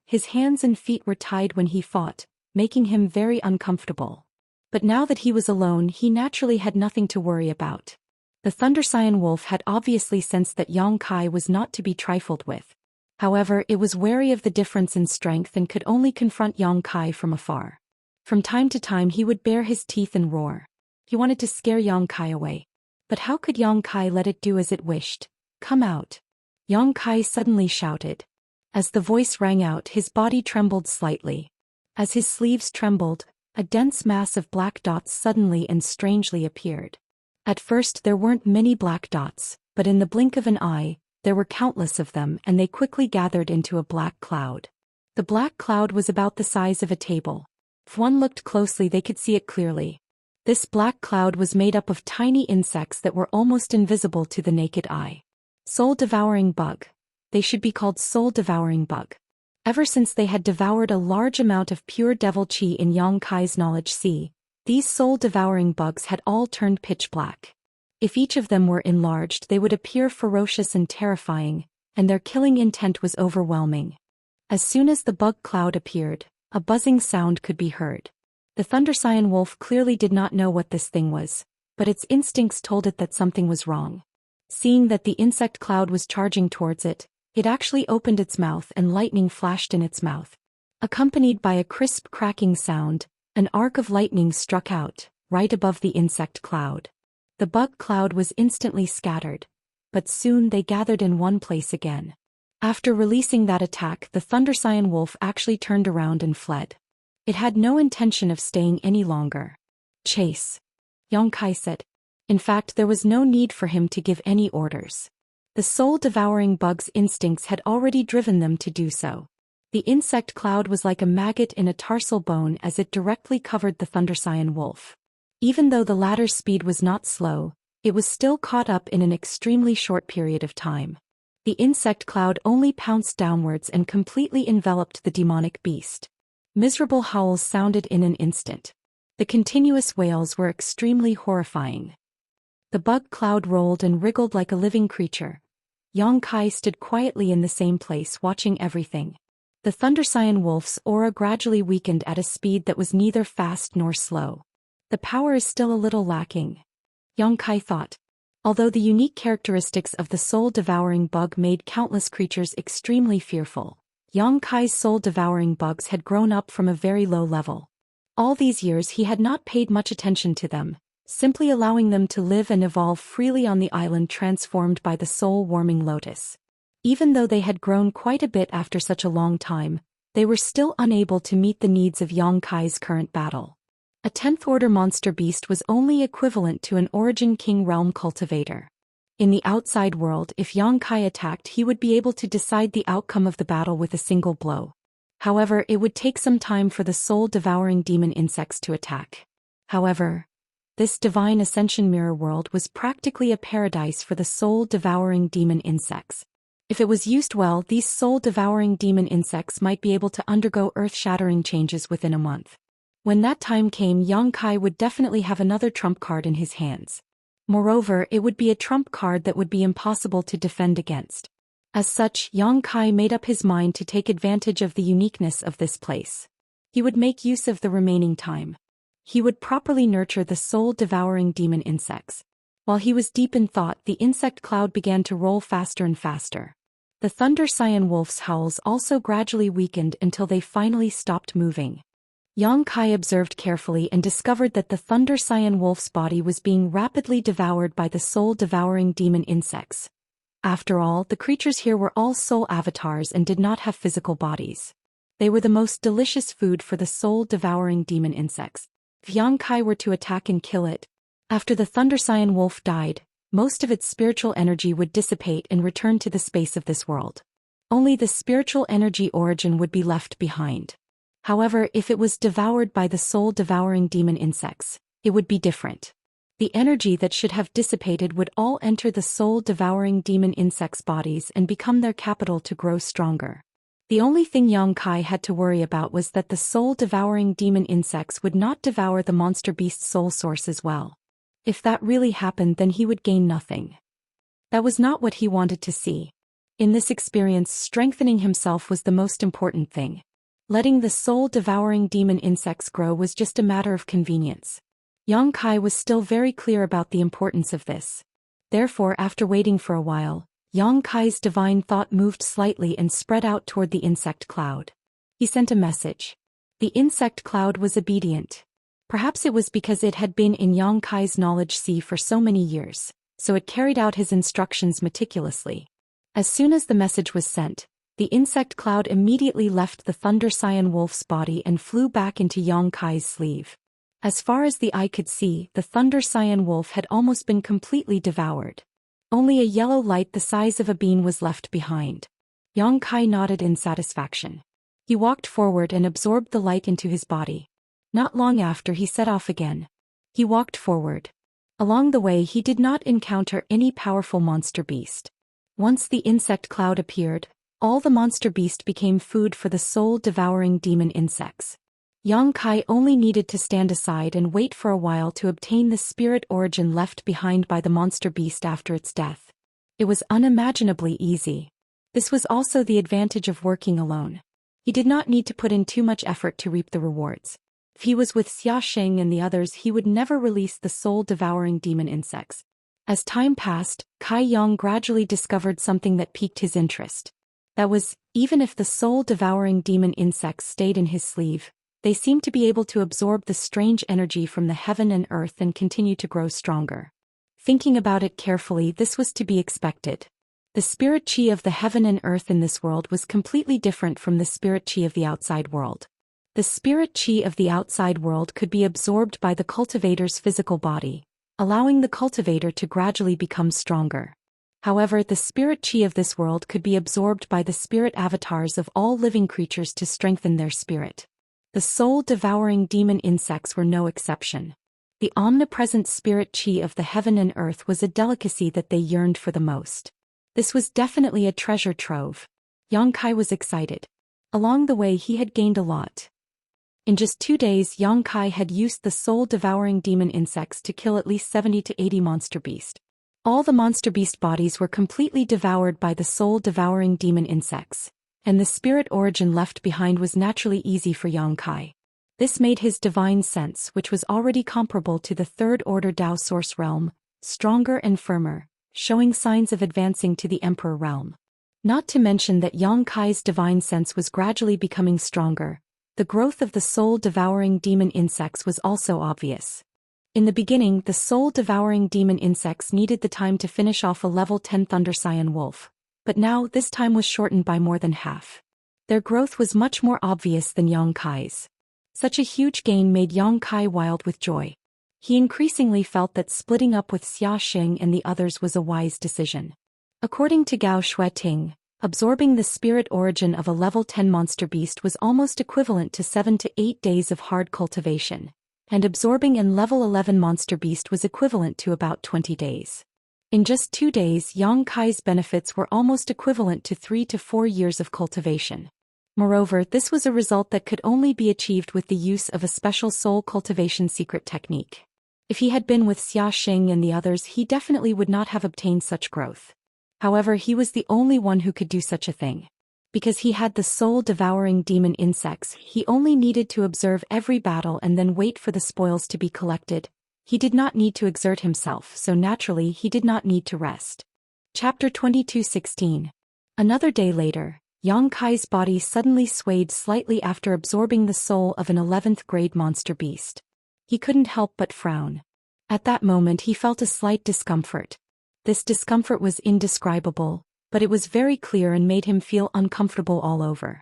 His hands and feet were tied when he fought, making him very uncomfortable. But now that he was alone, he naturally had nothing to worry about. The Thunder Scion wolf had obviously sensed that Yang Kai was not to be trifled with. However, it was wary of the difference in strength and could only confront Yang Kai from afar. From time to time he would bare his teeth and roar. He wanted to scare Yang Kai away. But how could Yang Kai let it do as it wished? Come out! Yang Kai suddenly shouted. As the voice rang out, his body trembled slightly. As his sleeves trembled, a dense mass of black dots suddenly and strangely appeared. At first there weren't many black dots, but in the blink of an eye, there were countless of them, and they quickly gathered into a black cloud. The black cloud was about the size of a table. If one looked closely, they could see it clearly. This black cloud was made up of tiny insects that were almost invisible to the naked eye. Soul-devouring bug. They should be called soul-devouring bug. Ever since they had devoured a large amount of pure devil chi in Yang Kai's knowledge sea, these soul-devouring bugs had all turned pitch black. If each of them were enlarged, they would appear ferocious and terrifying, and their killing intent was overwhelming. As soon as the bug cloud appeared, a buzzing sound could be heard. The Thunder Scion wolf clearly did not know what this thing was, but its instincts told it that something was wrong. Seeing that the insect cloud was charging towards it, it actually opened its mouth and lightning flashed in its mouth. Accompanied by a crisp cracking sound, an arc of lightning struck out, right above the insect cloud. The bug cloud was instantly scattered, but soon they gathered in one place again. After releasing that attack, the Thunder Scion wolf actually turned around and fled. It had no intention of staying any longer. Chase, Yang Kai said. In fact, there was no need for him to give any orders. The soul-devouring bug's instincts had already driven them to do so. The insect cloud was like a maggot in a tarsal bone as it directly covered the Thunder Scion wolf. Even though the latter's speed was not slow, it was still caught up in an extremely short period of time. The insect cloud only pounced downwards and completely enveloped the demonic beast. Miserable howls sounded in an instant. The continuous wails were extremely horrifying. The bug cloud rolled and wriggled like a living creature. Yang Kai stood quietly in the same place watching everything. The Thunder Scion wolf's aura gradually weakened at a speed that was neither fast nor slow. The power is still a little lacking, Yang Kai thought. Although the unique characteristics of the soul-devouring bug made countless creatures extremely fearful, Yang Kai's soul-devouring bugs had grown up from a very low level. All these years he had not paid much attention to them, simply allowing them to live and evolve freely on the island transformed by the soul-warming lotus. Even though they had grown quite a bit after such a long time, they were still unable to meet the needs of Yang Kai's current battle. A 10th-order monster beast was only equivalent to an Origin King realm cultivator. In the outside world, if Yang Kai attacked, he would be able to decide the outcome of the battle with a single blow. However, it would take some time for the soul-devouring demon insects to attack. However, this divine ascension mirror world was practically a paradise for the soul-devouring demon insects. If it was used well, these soul-devouring demon insects might be able to undergo earth-shattering changes within a month. When that time came, Yang Kai would definitely have another trump card in his hands. Moreover, it would be a trump card that would be impossible to defend against. As such, Yang Kai made up his mind to take advantage of the uniqueness of this place. He would make use of the remaining time. He would properly nurture the soul-devouring demon insects. While he was deep in thought, the insect cloud began to roll faster and faster. The Thunder Scion wolf's howls also gradually weakened until they finally stopped moving. Yang Kai observed carefully and discovered that the Thunder Scion wolf's body was being rapidly devoured by the soul-devouring demon insects. After all, the creatures here were all soul avatars and did not have physical bodies. They were the most delicious food for the soul-devouring demon insects. If Yang Kai were to attack and kill it, after the Thunder Scion wolf died, most of its spiritual energy would dissipate and return to the space of this world. Only the spiritual energy origin would be left behind. However, if it was devoured by the soul-devouring demon insects, it would be different. The energy that should have dissipated would all enter the soul-devouring demon insects' bodies and become their capital to grow stronger. The only thing Yang Kai had to worry about was that the soul-devouring demon insects would not devour the monster beast's soul source as well. If that really happened, then he would gain nothing. That was not what he wanted to see. In this experience, strengthening himself was the most important thing. Letting the soul-devouring demon insects grow was just a matter of convenience. Yang Kai was still very clear about the importance of this. Therefore, after waiting for a while, Yang Kai's divine thought moved slightly and spread out toward the insect cloud. He sent a message. The insect cloud was obedient. Perhaps it was because it had been in Yang Kai's knowledge sea for so many years, so it carried out his instructions meticulously. As soon as the message was sent, the insect cloud immediately left the Thunder Xian wolf's body and flew back into Yang Kai's sleeve. As far as the eye could see, the Thunder Xian wolf had almost been completely devoured. Only a yellow light the size of a bean was left behind. Yang Kai nodded in satisfaction. He walked forward and absorbed the light into his body. Not long after, he set off again. He walked forward. Along the way, he did not encounter any powerful monster beast. Once the insect cloud appeared, all the monster beast became food for the soul-devouring demon insects. Yang Kai only needed to stand aside and wait for a while to obtain the spirit origin left behind by the monster beast after its death. It was unimaginably easy. This was also the advantage of working alone. He did not need to put in too much effort to reap the rewards. If he was with Xianxia and the others, he would never release the soul-devouring demon insects. As time passed, Kai Yang gradually discovered something that piqued his interest. That was, even if the soul-devouring demon insects stayed in his sleeve, they seemed to be able to absorb the strange energy from the heaven and earth and continue to grow stronger. Thinking about it carefully, this was to be expected. The spirit chi of the heaven and earth in this world was completely different from the spirit chi of the outside world. The spirit chi of the outside world could be absorbed by the cultivator's physical body, allowing the cultivator to gradually become stronger. However, the spirit chi of this world could be absorbed by the spirit avatars of all living creatures to strengthen their spirit. The soul-devouring demon insects were no exception. The omnipresent spirit chi of the heaven and earth was a delicacy that they yearned for the most. This was definitely a treasure trove. Yang Kai was excited. Along the way, he had gained a lot. In just 2 days, Yang Kai had used the soul-devouring demon insects to kill at least 70 to 80 monster beast. All the monster beast bodies were completely devoured by the soul-devouring demon insects, and the spirit origin left behind was naturally easy for Yang Kai. This made his divine sense, which was already comparable to the third-order Dao source realm, stronger and firmer, showing signs of advancing to the Emperor realm. Not to mention that Yang Kai's divine sense was gradually becoming stronger. The growth of the soul-devouring demon insects was also obvious. In the beginning, the soul-devouring demon insects needed the time to finish off a level 10 Thunder Xian wolf, but now this time was shortened by more than half. Their growth was much more obvious than Yang Kai's. Such a huge gain made Yang Kai wild with joy. He increasingly felt that splitting up with Xianxia and the others was a wise decision. According to Gao Shueting, absorbing the spirit origin of a level 10 monster beast was almost equivalent to 7 to 8 days of hard cultivation, and absorbing an level 11 monster beast was equivalent to about 20 days. In just 2 days, Yang Kai's benefits were almost equivalent to 3 to 4 years of cultivation. Moreover, this was a result that could only be achieved with the use of a special soul cultivation secret technique. If he had been with Xianxia and the others, he definitely would not have obtained such growth. However, he was the only one who could do such a thing. Because he had the soul-devouring demon insects, he only needed to observe every battle and then wait for the spoils to be collected. He did not need to exert himself, so naturally he did not need to rest. Chapter 22:16. Another day later, Yang Kai's body suddenly swayed slightly after absorbing the soul of an 11th grade monster beast. He couldn't help but frown. At that moment he felt a slight discomfort. This discomfort was indescribable, but it was very clear and made him feel uncomfortable all over.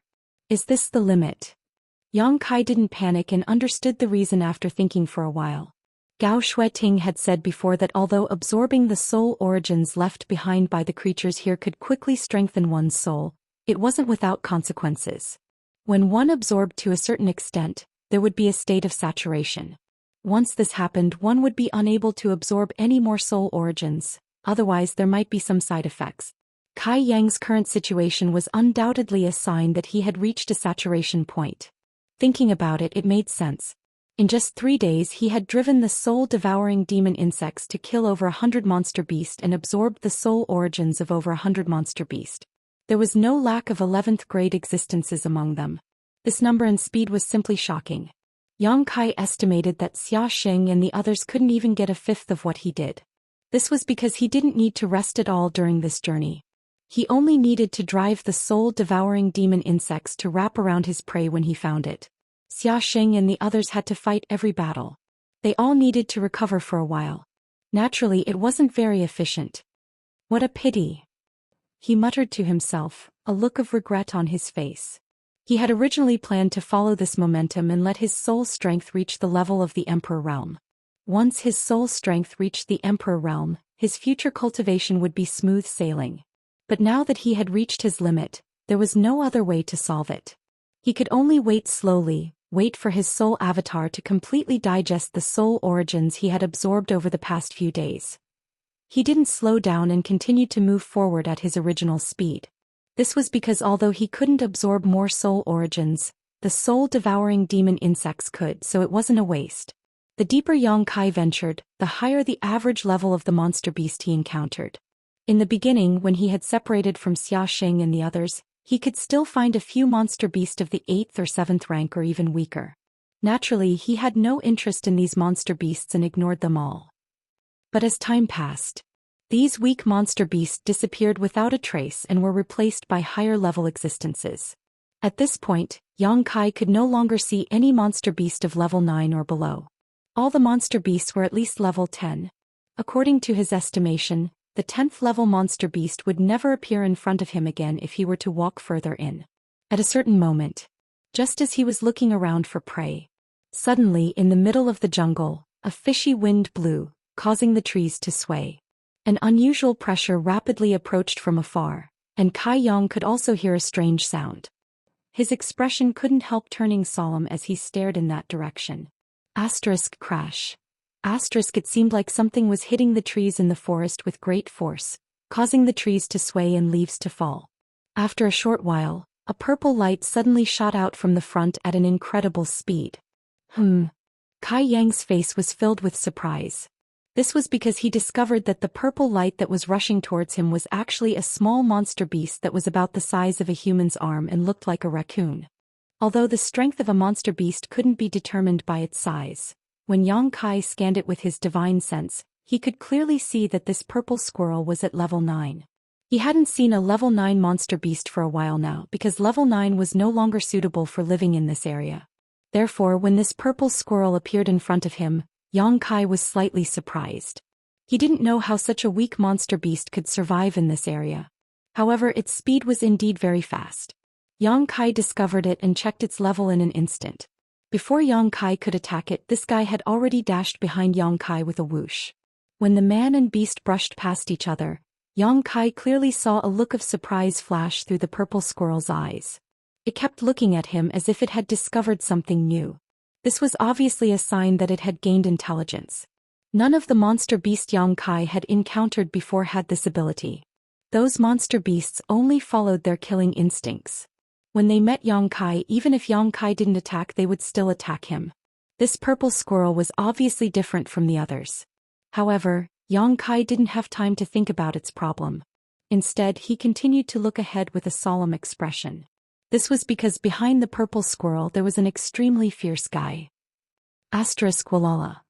Is this the limit? Yang Kai didn't panic and understood the reason after thinking for a while. Gao Shueting had said before that although absorbing the soul origins left behind by the creatures here could quickly strengthen one's soul, it wasn't without consequences. When one absorbed to a certain extent, there would be a state of saturation. Once this happened, one would be unable to absorb any more soul origins, otherwise there might be some side effects. Kai Yang's current situation was undoubtedly a sign that he had reached a saturation point. Thinking about it, it made sense. In just 3 days he had driven the soul-devouring demon insects to kill over 100 monster beast and absorbed the soul origins of over 100 monster beast. There was no lack of 11th grade existences among them. This number and speed was simply shocking. Yang Kai estimated that Xia Xing and the others couldn't even get a fifth of what he did. This was because he didn't need to rest at all during this journey. He only needed to drive the soul-devouring demon insects to wrap around his prey when he found it. Xia Xing and the others had to fight every battle. They all needed to recover for a while. Naturally, it wasn't very efficient. What a pity. He muttered to himself, a look of regret on his face. He had originally planned to follow this momentum and let his soul strength reach the level of the Emperor realm. Once his soul strength reached the Emperor realm, his future cultivation would be smooth sailing. But now that he had reached his limit, there was no other way to solve it. He could only wait slowly, wait for his soul avatar to completely digest the soul origins he had absorbed over the past few days. He didn't slow down and continued to move forward at his original speed. This was because although he couldn't absorb more soul origins, the soul-devouring demon insects could, so it wasn't a waste. The deeper Yang Kai ventured, the higher the average level of the monster beast he encountered. In the beginning, when he had separated from Xia Xing and the others, he could still find a few monster beasts of the 8th or 7th rank or even weaker. Naturally, he had no interest in these monster beasts and ignored them all. But as time passed, these weak monster beasts disappeared without a trace and were replaced by higher-level existences. At this point, Yang Kai could no longer see any monster beast of level 9 or below. All the monster beasts were at least level 10. According to his estimation, the 10th level monster beast would never appear in front of him again if he were to walk further in. At a certain moment, just as he was looking around for prey, suddenly in the middle of the jungle, a fishy wind blew, causing the trees to sway. An unusual pressure rapidly approached from afar, and Kai Yang could also hear a strange sound. His expression couldn't help turning solemn as he stared in that direction. Crash. It seemed like something was hitting the trees in the forest with great force, causing the trees to sway and leaves to fall. After a short while, a purple light suddenly shot out from the front at an incredible speed. Kai Yang's face was filled with surprise. This was because he discovered that the purple light that was rushing towards him was actually a small monster beast that was about the size of a human's arm and looked like a raccoon. Although the strength of a monster beast couldn't be determined by its size, when Yang Kai scanned it with his divine sense, he could clearly see that this purple squirrel was at level 9. He hadn't seen a level 9 monster beast for a while now because level 9 was no longer suitable for living in this area. Therefore, when this purple squirrel appeared in front of him, Yang Kai was slightly surprised. He didn't know how such a weak monster beast could survive in this area. However, its speed was indeed very fast. Yang Kai discovered it and checked its level in an instant. Before Yang Kai could attack it, this guy had already dashed behind Yang Kai with a whoosh. When the man and beast brushed past each other, Yang Kai clearly saw a look of surprise flash through the purple squirrel's eyes. It kept looking at him as if it had discovered something new. This was obviously a sign that it had gained intelligence. None of the monster beast Yang Kai had encountered before had this ability. Those monster beasts only followed their killing instincts. When they met Yang Kai, even if Yang Kai didn't attack, they would still attack him. This purple squirrel was obviously different from the others. However, Yang Kai didn't have time to think about its problem. Instead, he continued to look ahead with a solemn expression. This was because behind the purple squirrel there was an extremely fierce guy. Walala.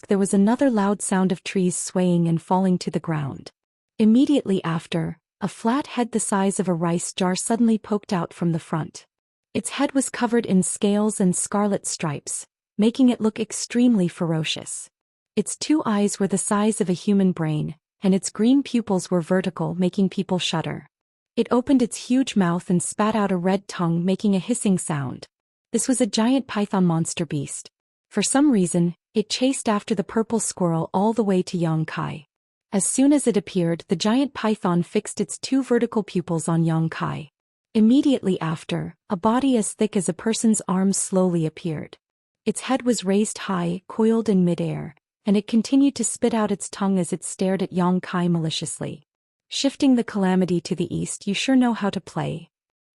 There was another loud sound of trees swaying and falling to the ground. Immediately after, a flat head the size of a rice jar suddenly poked out from the front. Its head was covered in scales and scarlet stripes, making it look extremely ferocious. Its 2 eyes were the size of a human brain, and its green pupils were vertical, making people shudder. It opened its huge mouth and spat out a red tongue, making a hissing sound. This was a giant python monster beast. For some reason, it chased after the purple squirrel all the way to Yang Kai. As soon as it appeared, the giant python fixed its 2 vertical pupils on Yang Kai. Immediately after, a body as thick as a person's arms slowly appeared. Its head was raised high, coiled in midair, and it continued to spit out its tongue as it stared at Yang Kai maliciously. Shifting the calamity to the east, you sure know how to play.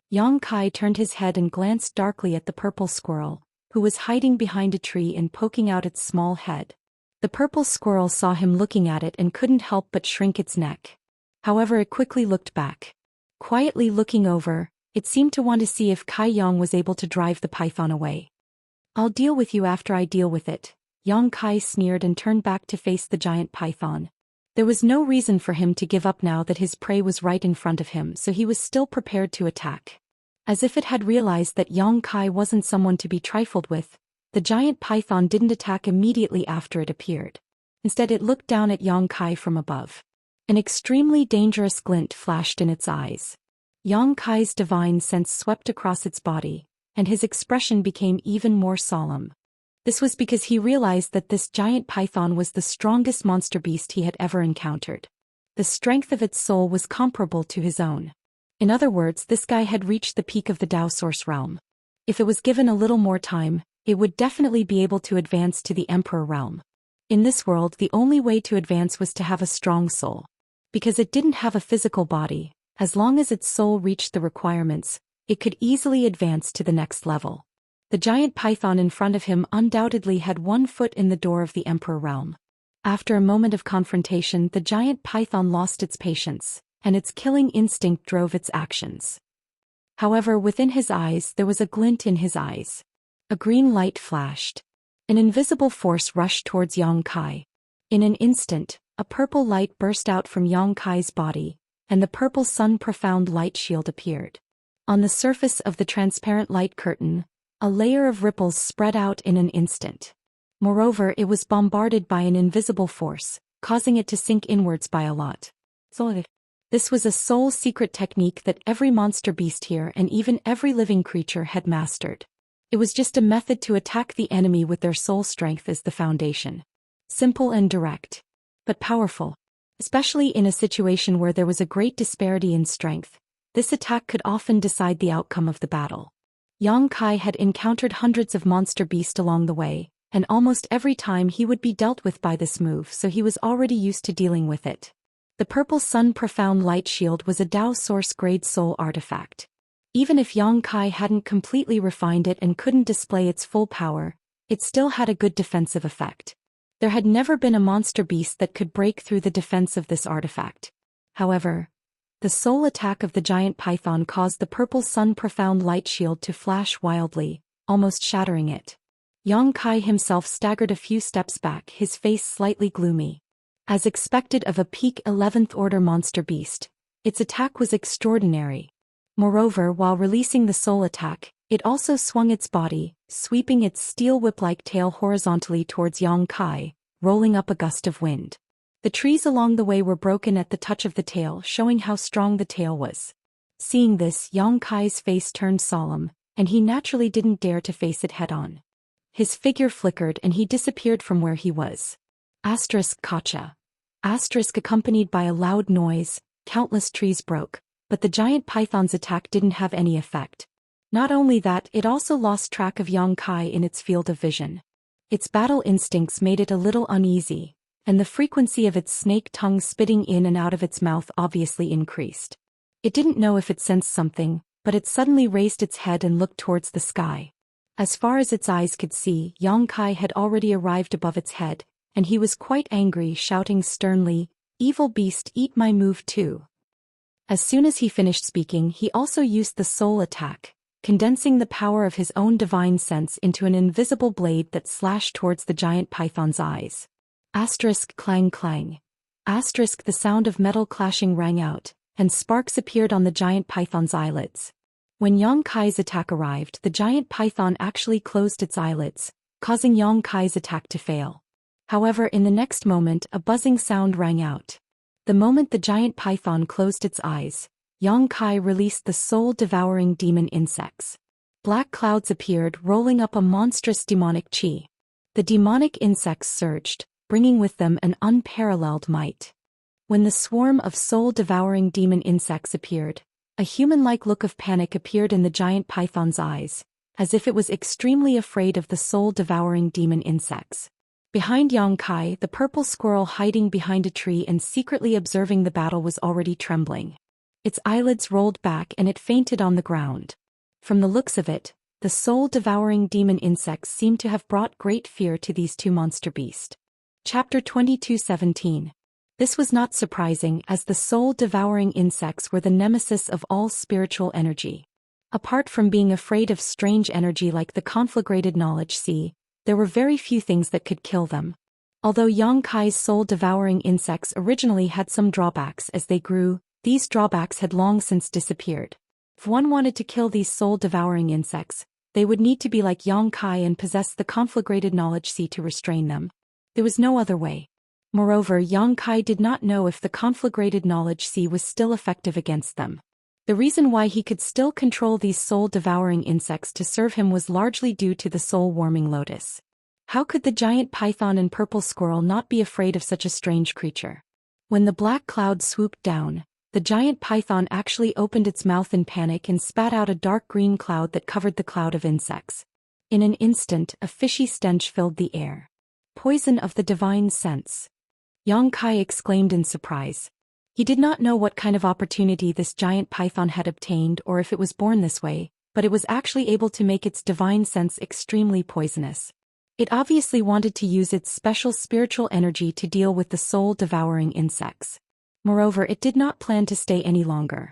Yang Kai turned his head and glanced darkly at the purple squirrel, who was hiding behind a tree and poking out its small head. The purple squirrel saw him looking at it and couldn't help but shrink its neck. However, it quickly looked back. Quietly looking over, It seemed to want to see if Kai Yang was able to drive the python away. "I'll deal with you after I deal with it," Yang Kai sneered and turned back to face the giant python. There was no reason for him to give up now that his prey was right in front of him, so he was still prepared to attack. As if it had realized that Yang Kai wasn't someone to be trifled with, the giant python didn't attack immediately after it appeared. Instead, it looked down at Yang Kai from above. An extremely dangerous glint flashed in its eyes. Yang Kai's divine sense swept across its body, and his expression became even more solemn. This was because he realized that this giant python was the strongest monster beast he had ever encountered. The strength of its soul was comparable to his own. In other words, this guy had reached the peak of the Dao Source realm. If it was given a little more time, it would definitely be able to advance to the Emperor realm. In this world, the only way to advance was to have a strong soul. Because it didn't have a physical body, as long as its soul reached the requirements, it could easily advance to the next level. The giant python in front of him undoubtedly had one foot in the door of the Emperor realm. After a moment of confrontation, the giant python lost its patience, and its killing instinct drove its actions. However, within his eyes there was a glint in his eyes. A green light flashed. An invisible force rushed towards Yang Kai. In an instant, a purple light burst out from Yang Kai's body, and the purple sun profound light shield appeared. On the surface of the transparent light curtain, a layer of ripples spread out in an instant. Moreover, it was bombarded by an invisible force, causing it to sink inwards by a lot. This was a soul secret technique that every monster beast here and even every living creature had mastered. It was just a method to attack the enemy with their soul strength as the foundation. Simple and direct, but powerful. Especially in a situation where there was a great disparity in strength, this attack could often decide the outcome of the battle. Yang Kai had encountered hundreds of monster beasts along the way, and almost every time he would be dealt with by this move, so he was already used to dealing with it. The purple sun profound light shield was a Dao Source grade soul artifact. Even if Yang Kai hadn't completely refined it and couldn't display its full power, it still had a good defensive effect. There had never been a monster beast that could break through the defense of this artifact. However, the soul attack of the giant python caused the purple sun profound light shield to flash wildly, almost shattering it. Yang Kai himself staggered a few steps back, his face slightly gloomy. As expected of a peak 11th order monster beast, its attack was extraordinary. Moreover, while releasing the soul attack, it also swung its body, sweeping its steel whip-like tail horizontally towards Yang Kai, rolling up a gust of wind. The trees along the way were broken at the touch of the tail, showing how strong the tail was. Seeing this, Yang Kai's face turned solemn, and he naturally didn't dare to face it head-on. His figure flickered and he disappeared from where he was. Gotcha. Accompanied by a loud noise, countless trees broke, but the giant python's attack didn't have any effect. Not only that, it also lost track of Yang Kai in its field of vision. Its battle instincts made it a little uneasy, and the frequency of its snake tongue spitting in and out of its mouth obviously increased. It didn't know if it sensed something, but it suddenly raised its head and looked towards the sky. As far as its eyes could see, Yang Kai had already arrived above its head, and he was quite angry, shouting sternly, "Evil beast, eat my move too." As soon as he finished speaking, he also used the soul attack, condensing the power of his own divine sense into an invisible blade that slashed towards the giant python's eyes. Clang clang. The sound of metal clashing rang out, and sparks appeared on the giant python's eyelids. When Yang Kai's attack arrived, the giant python actually closed its eyelids, causing Yang Kai's attack to fail. However, in the next moment, a buzzing sound rang out. The moment the giant python closed its eyes, Yang Kai released the soul-devouring demon insects. Black clouds appeared, rolling up a monstrous demonic chi. The demonic insects surged, bringing with them an unparalleled might. When the swarm of soul-devouring demon insects appeared, a human-like look of panic appeared in the giant python's eyes, as if it was extremely afraid of the soul-devouring demon insects. Behind Yang Kai, the purple squirrel hiding behind a tree and secretly observing the battle was already trembling. Its eyelids rolled back and it fainted on the ground. From the looks of it, the soul-devouring demon insects seemed to have brought great fear to these two monster beasts. Chapter 22:17. This was not surprising, as the soul-devouring insects were the nemesis of all spiritual energy. Apart from being afraid of strange energy like the conflagrated knowledge sea, there were very few things that could kill them. Although Xianxia's soul-devouring insects originally had some drawbacks as they grew, these drawbacks had long since disappeared. If one wanted to kill these soul-devouring insects, they would need to be like Xianxia and possess the conflagrated knowledge sea to restrain them. There was no other way. Moreover, Xianxia did not know if the conflagrated knowledge sea was still effective against them. The reason why he could still control these soul-devouring insects to serve him was largely due to the soul-warming lotus. How could the giant python and purple squirrel not be afraid of such a strange creature? When the black cloud swooped down, the giant python actually opened its mouth in panic and spat out a dark green cloud that covered the cloud of insects. In an instant, a fishy stench filled the air. Poison of the divine sense. Xianxia exclaimed in surprise. He did not know what kind of opportunity this giant python had obtained or if it was born this way, but it was actually able to make its divine sense extremely poisonous. It obviously wanted to use its special spiritual energy to deal with the soul-devouring insects. Moreover, it did not plan to stay any longer.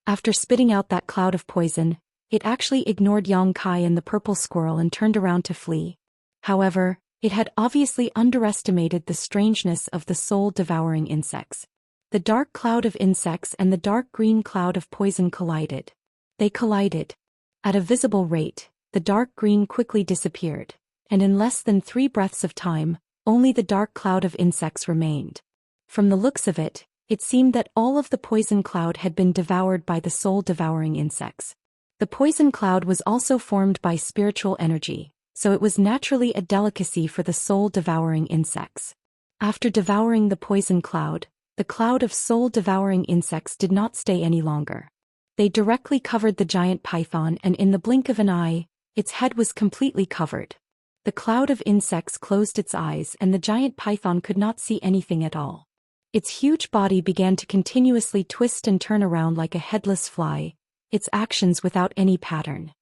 After spitting out that cloud of poison, it actually ignored Xianxia and the purple squirrel and turned around to flee. However, it had obviously underestimated the strangeness of the soul-devouring insects. The dark cloud of insects and the dark green cloud of poison collided. They collided. At a visible rate, the dark green quickly disappeared, and in less than 3 breaths of time, only the dark cloud of insects remained. From the looks of it, it seemed that all of the poison cloud had been devoured by the soul-devouring insects. The poison cloud was also formed by spiritual energy, so it was naturally a delicacy for the soul-devouring insects. After devouring the poison cloud, the cloud of soul-devouring insects did not stay any longer. They directly covered the giant python and in the blink of an eye, its head was completely covered. The cloud of insects closed its eyes and the giant python could not see anything at all. Its huge body began to continuously twist and turn around like a headless fly, its actions without any pattern.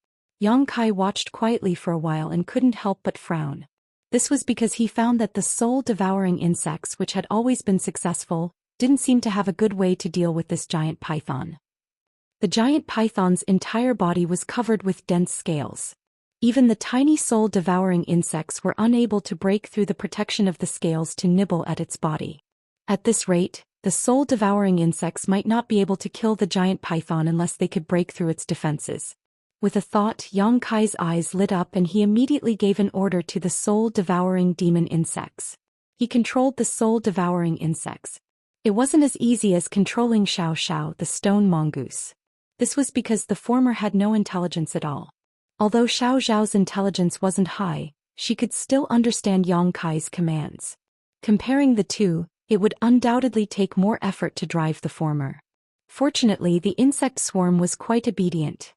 Xianxia watched quietly for a while and couldn't help but frown. This was because he found that the soul-devouring insects which had always been successful, didn't seem to have a good way to deal with this giant python. The giant python's entire body was covered with dense scales. Even the tiny soul-devouring insects were unable to break through the protection of the scales to nibble at its body. At this rate, the soul-devouring insects might not be able to kill the giant python unless they could break through its defenses. With a thought, Xianxia's eyes lit up and he immediately gave an order to the soul-devouring demon insects. He controlled the soul-devouring insects. It wasn't as easy as controlling Xiao, the stone mongoose. This was because the former had no intelligence at all. Although Xiao's intelligence wasn't high, she could still understand Xianxia's commands. Comparing the two, it would undoubtedly take more effort to drive the former. Fortunately, the insect swarm was quite obedient.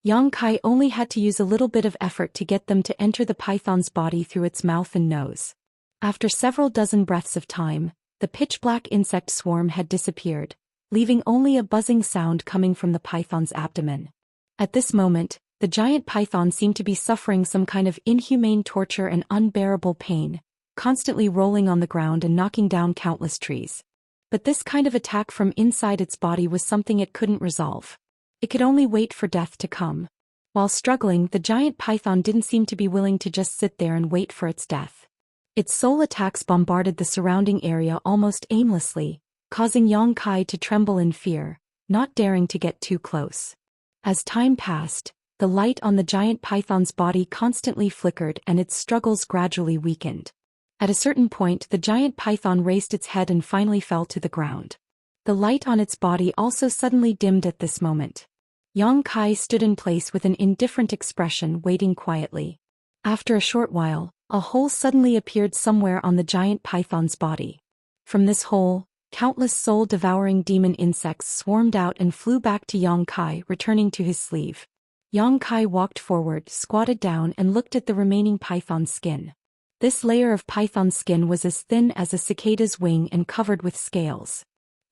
Xianxia only had to use a little bit of effort to get them to enter the python's body through its mouth and nose. After several dozen breaths of time, the pitch-black insect swarm had disappeared, leaving only a buzzing sound coming from the python's abdomen. At this moment, the giant python seemed to be suffering some kind of inhumane torture and unbearable pain, constantly rolling on the ground and knocking down countless trees. But this kind of attack from inside its body was something it couldn't resolve. It could only wait for death to come. While struggling, the giant python didn't seem to be willing to just sit there and wait for its death. Its soul attacks bombarded the surrounding area almost aimlessly, causing Xianxia to tremble in fear, not daring to get too close. As time passed, the light on the giant python's body constantly flickered and its struggles gradually weakened. At a certain point, the giant python raised its head and finally fell to the ground. The light on its body also suddenly dimmed at this moment. Xianxia stood in place with an indifferent expression, waiting quietly. After a short while, a hole suddenly appeared somewhere on the giant python's body. From this hole, countless soul-devouring demon insects swarmed out and flew back to Xianxia, returning to his sleeve. Xianxia walked forward, squatted down and looked at the remaining python skin. This layer of python skin was as thin as a cicada's wing and covered with scales.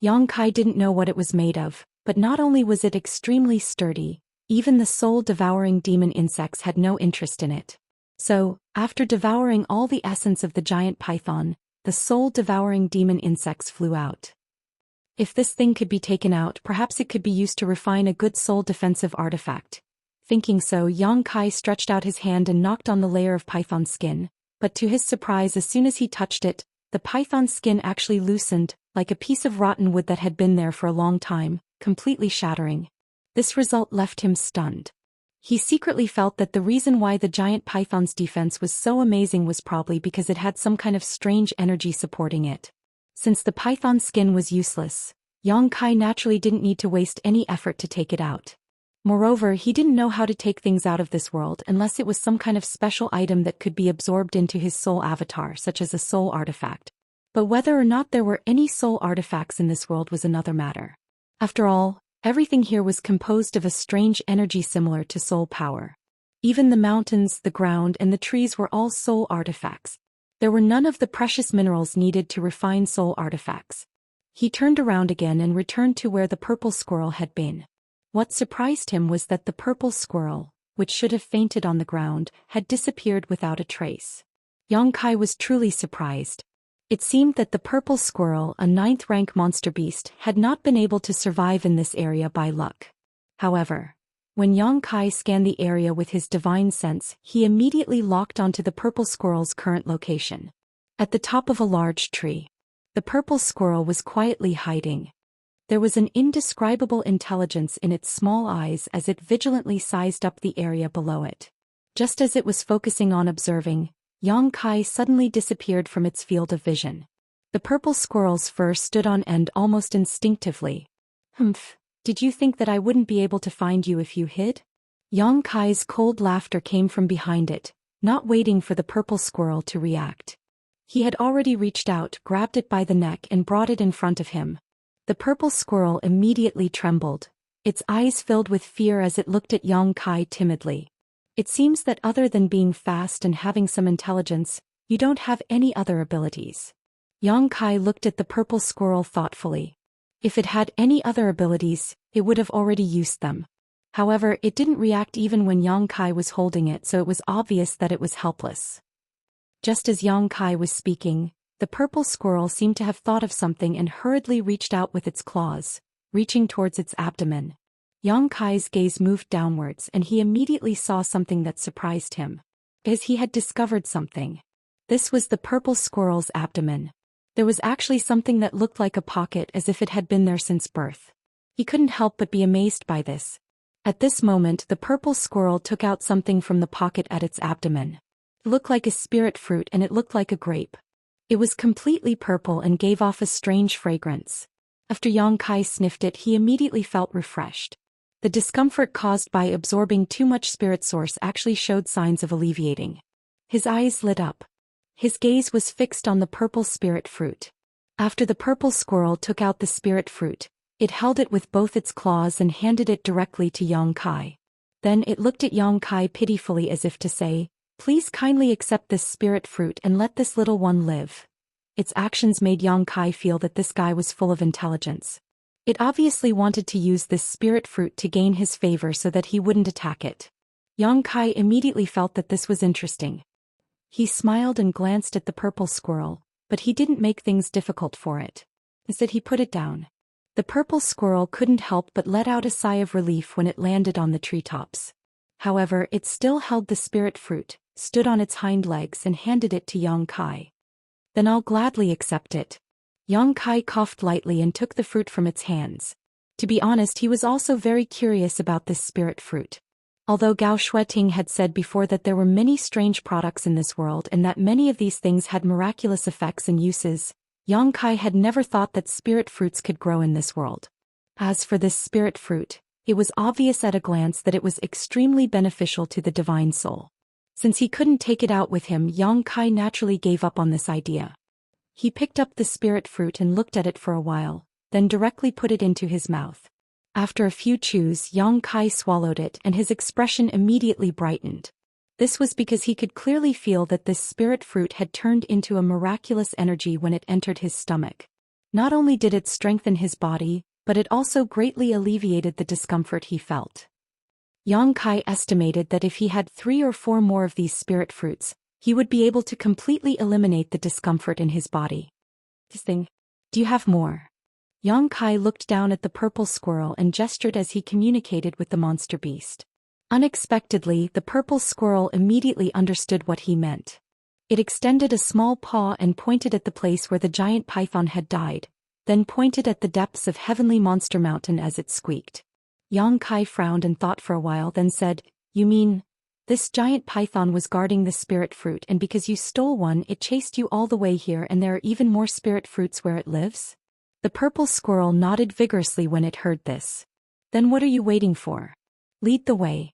Xianxia didn't know what it was made of, but not only was it extremely sturdy, even the soul-devouring demon insects had no interest in it. So, after devouring all the essence of the giant python, the soul-devouring demon insects flew out. If this thing could be taken out, perhaps it could be used to refine a good soul defensive artifact. Thinking so, Yang Kai stretched out his hand and knocked on the layer of python skin, but to his surprise, as soon as he touched it, the python skin actually loosened, like a piece of rotten wood that had been there for a long time, completely shattering. This result left him stunned. He secretly felt that the reason why the giant python's defense was so amazing was probably because it had some kind of strange energy supporting it. Since the python skin was useless, Yang Kai naturally didn't need to waste any effort to take it out. Moreover, he didn't know how to take things out of this world unless it was some kind of special item that could be absorbed into his soul avatar, such as a soul artifact. But whether or not there were any soul artifacts in this world was another matter. After all, everything here was composed of a strange energy similar to soul power. Even the mountains, the ground, and the trees were all soul artifacts. There were none of the precious minerals needed to refine soul artifacts. He turned around again and returned to where the purple squirrel had been. What surprised him was that the purple squirrel, which should have fainted on the ground, had disappeared without a trace. Yang Kai was truly surprised. It seemed that the purple squirrel, a 9th-rank monster beast, had not been able to survive in this area by luck. However, when Yang Kai scanned the area with his divine sense, he immediately locked onto the purple squirrel's current location. At the top of a large tree, the purple squirrel was quietly hiding. There was an indescribable intelligence in its small eyes as it vigilantly sized up the area below it. Just as it was focusing on observing, Yang Kai suddenly disappeared from its field of vision. The purple squirrel's fur stood on end almost instinctively. "Humph, did you think that I wouldn't be able to find you if you hid?" Yang Kai's cold laughter came from behind it, not waiting for the purple squirrel to react. He had already reached out, grabbed it by the neck and brought it in front of him. The purple squirrel immediately trembled. Its eyes filled with fear as it looked at Yang Kai timidly. "It seems that other than being fast and having some intelligence, you don't have any other abilities." Yang Kai looked at the purple squirrel thoughtfully. If it had any other abilities, it would have already used them. However, it didn't react even when Yang Kai was holding it, so it was obvious that it was helpless. Just as Yang Kai was speaking, the purple squirrel seemed to have thought of something and hurriedly reached out with its claws, reaching towards its abdomen. Yang Kai's gaze moved downwards and he immediately saw something that surprised him. As he had discovered something. This was the purple squirrel's abdomen. There was actually something that looked like a pocket, as if it had been there since birth. He couldn't help but be amazed by this. At this moment, the purple squirrel took out something from the pocket at its abdomen. It looked like a spirit fruit and it looked like a grape. It was completely purple and gave off a strange fragrance. After Yang Kai sniffed it, he immediately felt refreshed. The discomfort caused by absorbing too much spirit source actually showed signs of alleviating. His eyes lit up. His gaze was fixed on the purple spirit fruit. After the purple squirrel took out the spirit fruit, it held it with both its claws and handed it directly to Yang Kai. Then it looked at Yang Kai pitifully as if to say, "Please kindly accept this spirit fruit and let this little one live." Its actions made Yang Kai feel that this guy was full of intelligence. It obviously wanted to use this spirit fruit to gain his favor so that he wouldn't attack it. Yang Kai immediately felt that this was interesting. He smiled and glanced at the purple squirrel, but he didn't make things difficult for it. Instead, he put it down. The purple squirrel couldn't help but let out a sigh of relief when it landed on the treetops. However, it still held the spirit fruit, stood on its hind legs and handed it to Yang Kai. "Then I'll gladly accept it." Yang Kai coughed lightly and took the fruit from its hands. To be honest, he was also very curious about this spirit fruit. Although Gao Shueting had said before that there were many strange products in this world and that many of these things had miraculous effects and uses, Yang Kai had never thought that spirit fruits could grow in this world. As for this spirit fruit, it was obvious at a glance that it was extremely beneficial to the divine soul. Since he couldn't take it out with him, Yang Kai naturally gave up on this idea. He picked up the spirit fruit and looked at it for a while, then directly put it into his mouth. After a few chews, Yang Kai swallowed it and his expression immediately brightened. This was because he could clearly feel that this spirit fruit had turned into a miraculous energy when it entered his stomach. Not only did it strengthen his body, but it also greatly alleviated the discomfort he felt. Yang Kai estimated that if he had 3 or 4 more of these spirit fruits, he would be able to completely eliminate the discomfort in his body. "This thing. Do you have more?" Yang Kai looked down at the purple squirrel and gestured as he communicated with the monster beast. Unexpectedly, the purple squirrel immediately understood what he meant. It extended a small paw and pointed at the place where the giant python had died, then pointed at the depths of Heavenly Monster Mountain as it squeaked. Yang Kai frowned and thought for a while, then said, "You mean, this giant python was guarding the spirit fruit, and because you stole one it chased you all the way here, and there are even more spirit fruits where it lives?" The purple squirrel nodded vigorously when it heard this. "Then what are you waiting for? Lead the way."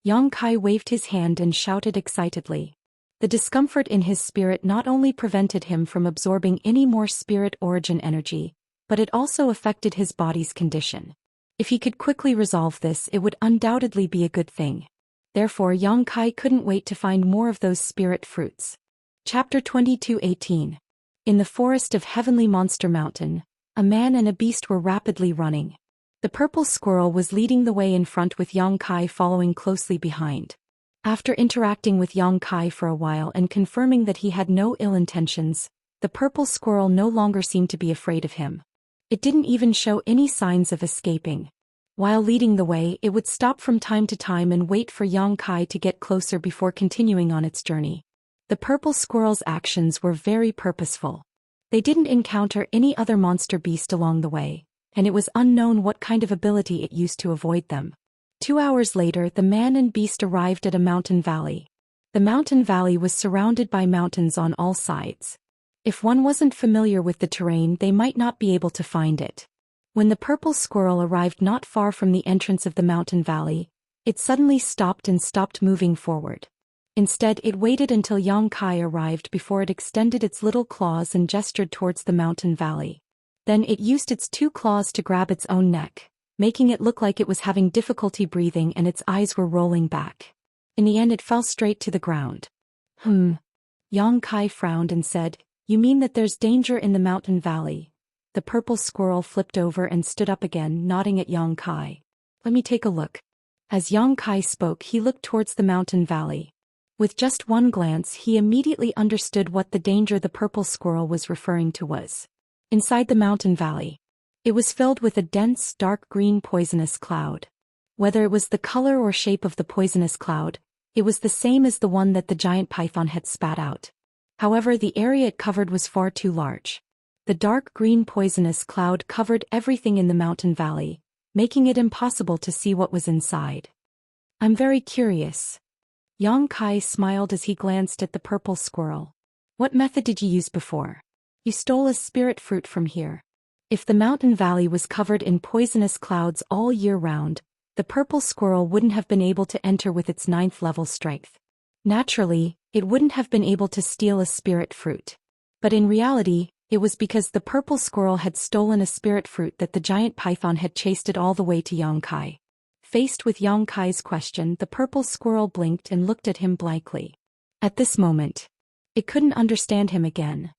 Yang Kai waved his hand and shouted excitedly. The discomfort in his spirit not only prevented him from absorbing any more spirit origin energy, but it also affected his body's condition. If he could quickly resolve this, it would undoubtedly be a good thing. Therefore Yang Kai couldn't wait to find more of those spirit fruits. Chapter 22:18. In the forest of Heavenly Monster Mountain, a man and a beast were rapidly running. The purple squirrel was leading the way in front with Yang Kai following closely behind. After interacting with Yang Kai for a while and confirming that he had no ill intentions, the purple squirrel no longer seemed to be afraid of him. It didn't even show any signs of escaping. While leading the way, it would stop from time to time and wait for Yang Kai to get closer before continuing on its journey. The purple squirrel's actions were very purposeful. They didn't encounter any other monster beast along the way, and it was unknown what kind of ability it used to avoid them. 2 hours later, the man and beast arrived at a mountain valley. The mountain valley was surrounded by mountains on all sides. If one wasn't familiar with the terrain, they might not be able to find it. When the purple squirrel arrived not far from the entrance of the mountain valley, it suddenly stopped and stopped moving forward. Instead, it waited until Yang Kai arrived before it extended its little claws and gestured towards the mountain valley. Then it used its 2 claws to grab its own neck, making it look like it was having difficulty breathing and its eyes were rolling back. In the end, it fell straight to the ground. Yang Kai frowned and said, "You mean that there's danger in the mountain valley?" The purple squirrel flipped over and stood up again, nodding at Yang Kai. "Let me take a look." As Yang Kai spoke, he looked towards the mountain valley. With just one glance, he immediately understood what the danger the purple squirrel was referring to was. Inside the mountain valley, it was filled with a dense, dark green poisonous cloud. Whether it was the color or shape of the poisonous cloud, it was the same as the one that the giant python had spat out. However, the area it covered was far too large. The dark green poisonous cloud covered everything in the mountain valley, making it impossible to see what was inside. "I'm very curious." Yang Kai smiled as he glanced at the purple squirrel. "What method did you use before? You stole a spirit fruit from here." If the mountain valley was covered in poisonous clouds all year round, the purple squirrel wouldn't have been able to enter with its 9th level strength. Naturally, it wouldn't have been able to steal a spirit fruit. But in reality, it was because the purple squirrel had stolen a spirit fruit that the giant python had chased it all the way to Yang Kai. Faced with Yang Kai's question, the purple squirrel blinked and looked at him blankly. At this moment, it couldn't understand him again.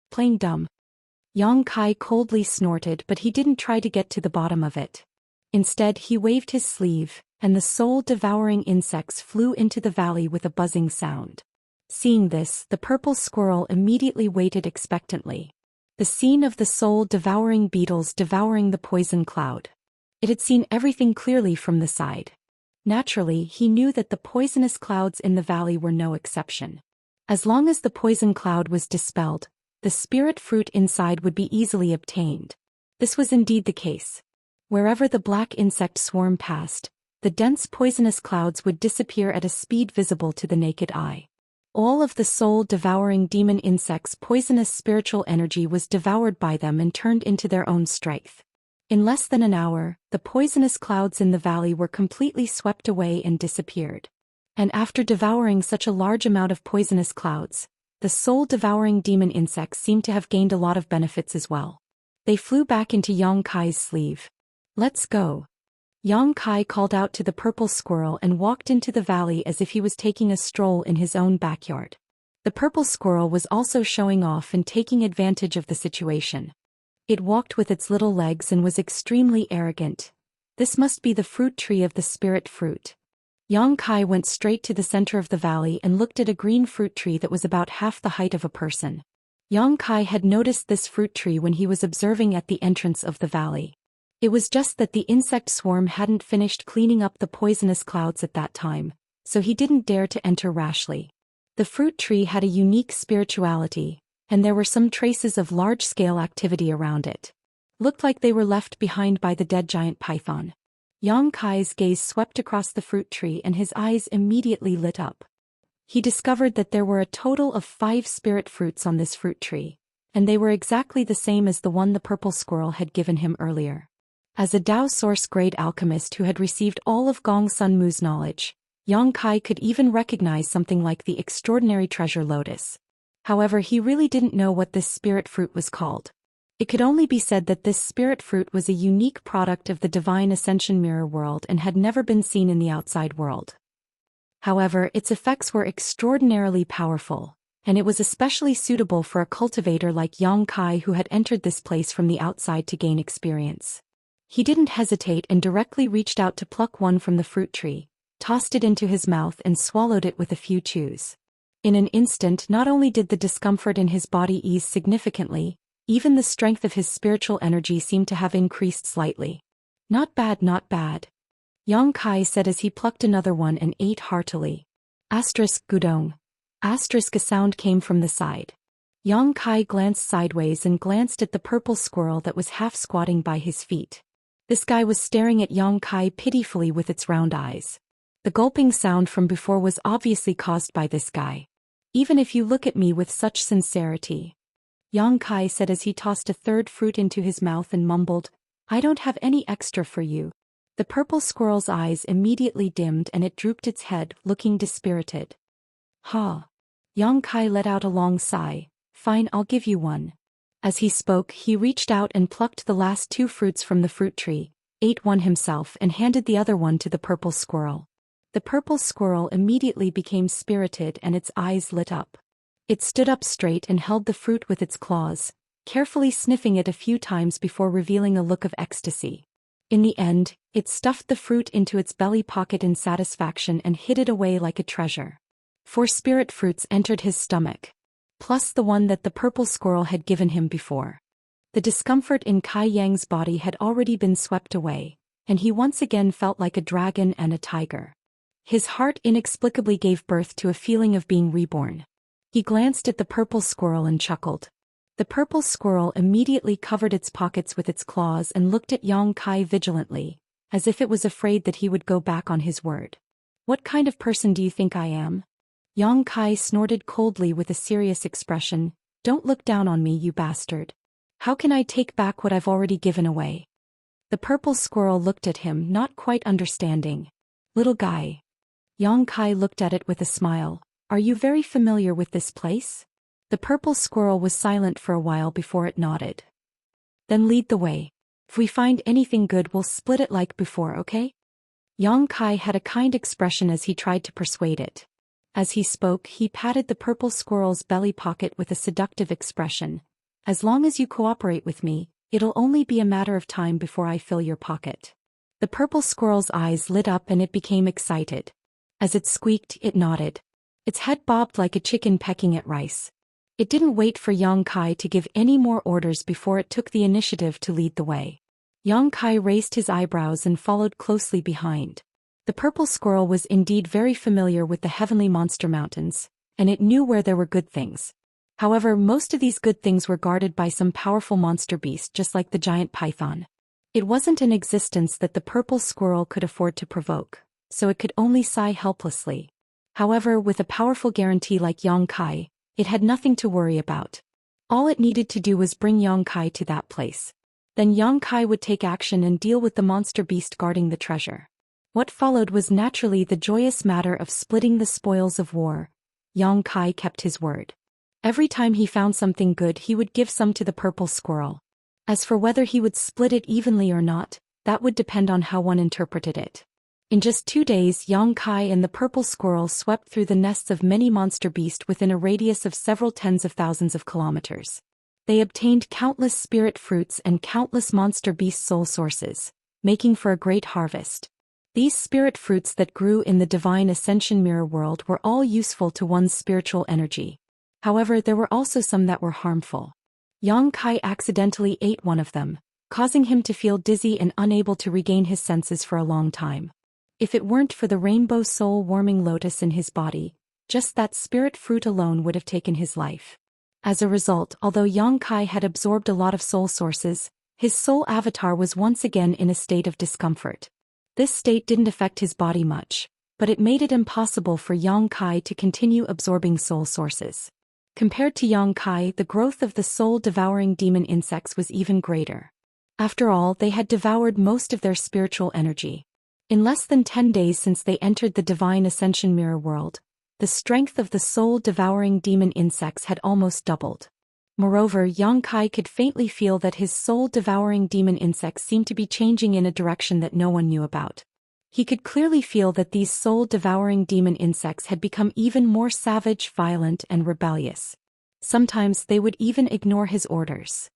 Plain dumb. Yang Kai coldly snorted, but he didn't try to get to the bottom of it. Instead, he waved his sleeve, and the soul-devouring insects flew into the valley with a buzzing sound. Seeing this, the purple squirrel immediately waited expectantly. The scene of the soul-devouring beetles devouring the poison cloud. It had seen everything clearly from the side. Naturally, he knew that the poisonous clouds in the valley were no exception. As long as the poison cloud was dispelled, the spirit fruit inside would be easily obtained. This was indeed the case. Wherever the black insect swarm passed, the dense poisonous clouds would disappear at a speed visible to the naked eye. All of the soul-devouring demon insects' poisonous spiritual energy was devoured by them and turned into their own strength. In less than an hour, the poisonous clouds in the valley were completely swept away and disappeared. And after devouring such a large amount of poisonous clouds, the soul-devouring demon insects seemed to have gained a lot of benefits as well. They flew back into Yang Kai's sleeve. "Let's go." Yang Kai called out to the purple squirrel and walked into the valley as if he was taking a stroll in his own backyard. The purple squirrel was also showing off and taking advantage of the situation. It walked with its little legs and was extremely arrogant. This must be the fruit tree of the spirit fruit. Yang Kai went straight to the center of the valley and looked at a green fruit tree that was about half the height of a person. Yang Kai had noticed this fruit tree when he was observing at the entrance of the valley. It was just that the insect swarm hadn't finished cleaning up the poisonous clouds at that time, so he didn't dare to enter rashly. The fruit tree had a unique spirituality, and there were some traces of large-scale activity around it. Looked like they were left behind by the dead giant python. Yang Kai's gaze swept across the fruit tree and his eyes immediately lit up. He discovered that there were a total of 5 spirit fruits on this fruit tree, and they were exactly the same as the one the purple squirrel had given him earlier. As a Dao source-grade alchemist who had received all of Gong Sun Mu's knowledge, Yang Kai could even recognize something like the extraordinary treasure lotus. However, he really didn't know what this spirit fruit was called. It could only be said that this spirit fruit was a unique product of the divine ascension mirror world and had never been seen in the outside world. However, its effects were extraordinarily powerful, and it was especially suitable for a cultivator like Yang Kai who had entered this place from the outside to gain experience. He didn't hesitate and directly reached out to pluck one from the fruit tree, tossed it into his mouth and swallowed it with a few chews. In an instant, not only did the discomfort in his body ease significantly, even the strength of his spiritual energy seemed to have increased slightly. Not bad, not bad. Yang Kai said as he plucked another one and ate heartily. Gudong. A sound came from the side. Yang Kai glanced sideways and glanced at the purple squirrel that was half squatting by his feet. This guy was staring at Yang Kai pitifully with its round eyes. The gulping sound from before was obviously caused by this guy. Even if you look at me with such sincerity, Yang Kai said as he tossed a third fruit into his mouth and mumbled, I don't have any extra for you. The purple squirrel's eyes immediately dimmed and it drooped its head, looking dispirited. Ha! Yang Kai let out a long sigh. Fine, I'll give you one. As he spoke, he reached out and plucked the last 2 fruits from the fruit tree, ate one himself and handed the other one to the purple squirrel. The purple squirrel immediately became spirited and its eyes lit up. It stood up straight and held the fruit with its claws, carefully sniffing it a few times before revealing a look of ecstasy. In the end, it stuffed the fruit into its belly pocket in satisfaction and hid it away like a treasure. 4 spirit fruits entered his stomach, plus the one that the purple squirrel had given him before. The discomfort in Kai Yang's body had already been swept away, and he once again felt like a dragon and a tiger. His heart inexplicably gave birth to a feeling of being reborn. He glanced at the purple squirrel and chuckled. The purple squirrel immediately covered its pockets with its claws and looked at Yang Kai vigilantly, as if it was afraid that he would go back on his word. What kind of person do you think I am? Yang Kai snorted coldly with a serious expression. Don't look down on me, you bastard. How can I take back what I've already given away? The purple squirrel looked at him, not quite understanding. Little guy. Yang Kai looked at it with a smile. Are you very familiar with this place? The purple squirrel was silent for a while before it nodded. Then lead the way. If we find anything good, we'll split it like before, okay? Yang Kai had a kind expression as he tried to persuade it. As he spoke, he patted the purple squirrel's belly pocket with a seductive expression. As long as you cooperate with me, it'll only be a matter of time before I fill your pocket. The purple squirrel's eyes lit up and it became excited. As it squeaked, it nodded. Its head bobbed like a chicken pecking at rice. It didn't wait for Yang Kai to give any more orders before it took the initiative to lead the way. Yang Kai raised his eyebrows and followed closely behind. The purple squirrel was indeed very familiar with the heavenly monster mountains, and it knew where there were good things. However, most of these good things were guarded by some powerful monster beast just like the giant python. It wasn't an existence that the purple squirrel could afford to provoke, so it could only sigh helplessly. However, with a powerful guarantee like Yang Kai, it had nothing to worry about. All it needed to do was bring Yang Kai to that place. Then Yang Kai would take action and deal with the monster beast guarding the treasure. What followed was naturally the joyous matter of splitting the spoils of war. Yang Kai kept his word. Every time he found something good, he would give some to the purple squirrel. As for whether he would split it evenly or not, that would depend on how one interpreted it. In just 2 days, Yang Kai and the purple squirrel swept through the nests of many monster beasts within a radius of several tens of thousands of kilometers. They obtained countless spirit fruits and countless monster beast soul sources, making for a great harvest. These spirit fruits that grew in the divine ascension mirror world were all useful to one's spiritual energy. However, there were also some that were harmful. Yang Kai accidentally ate one of them, causing him to feel dizzy and unable to regain his senses for a long time. If it weren't for the rainbow soul-warming lotus in his body, just that spirit fruit alone would have taken his life. As a result, although Yang Kai had absorbed a lot of soul sources, his soul avatar was once again in a state of discomfort. This state didn't affect his body much, but it made it impossible for Yang Kai to continue absorbing soul sources. Compared to Yang Kai, the growth of the soul-devouring demon insects was even greater. After all, they had devoured most of their spiritual energy. In less than 10 days since they entered the Divine Ascension Mirror World, the strength of the soul-devouring demon insects had almost doubled. Moreover, Yang Kai could faintly feel that his soul-devouring demon insects seemed to be changing in a direction that no one knew about. He could clearly feel that these soul-devouring demon insects had become even more savage, violent, and rebellious. Sometimes they would even ignore his orders.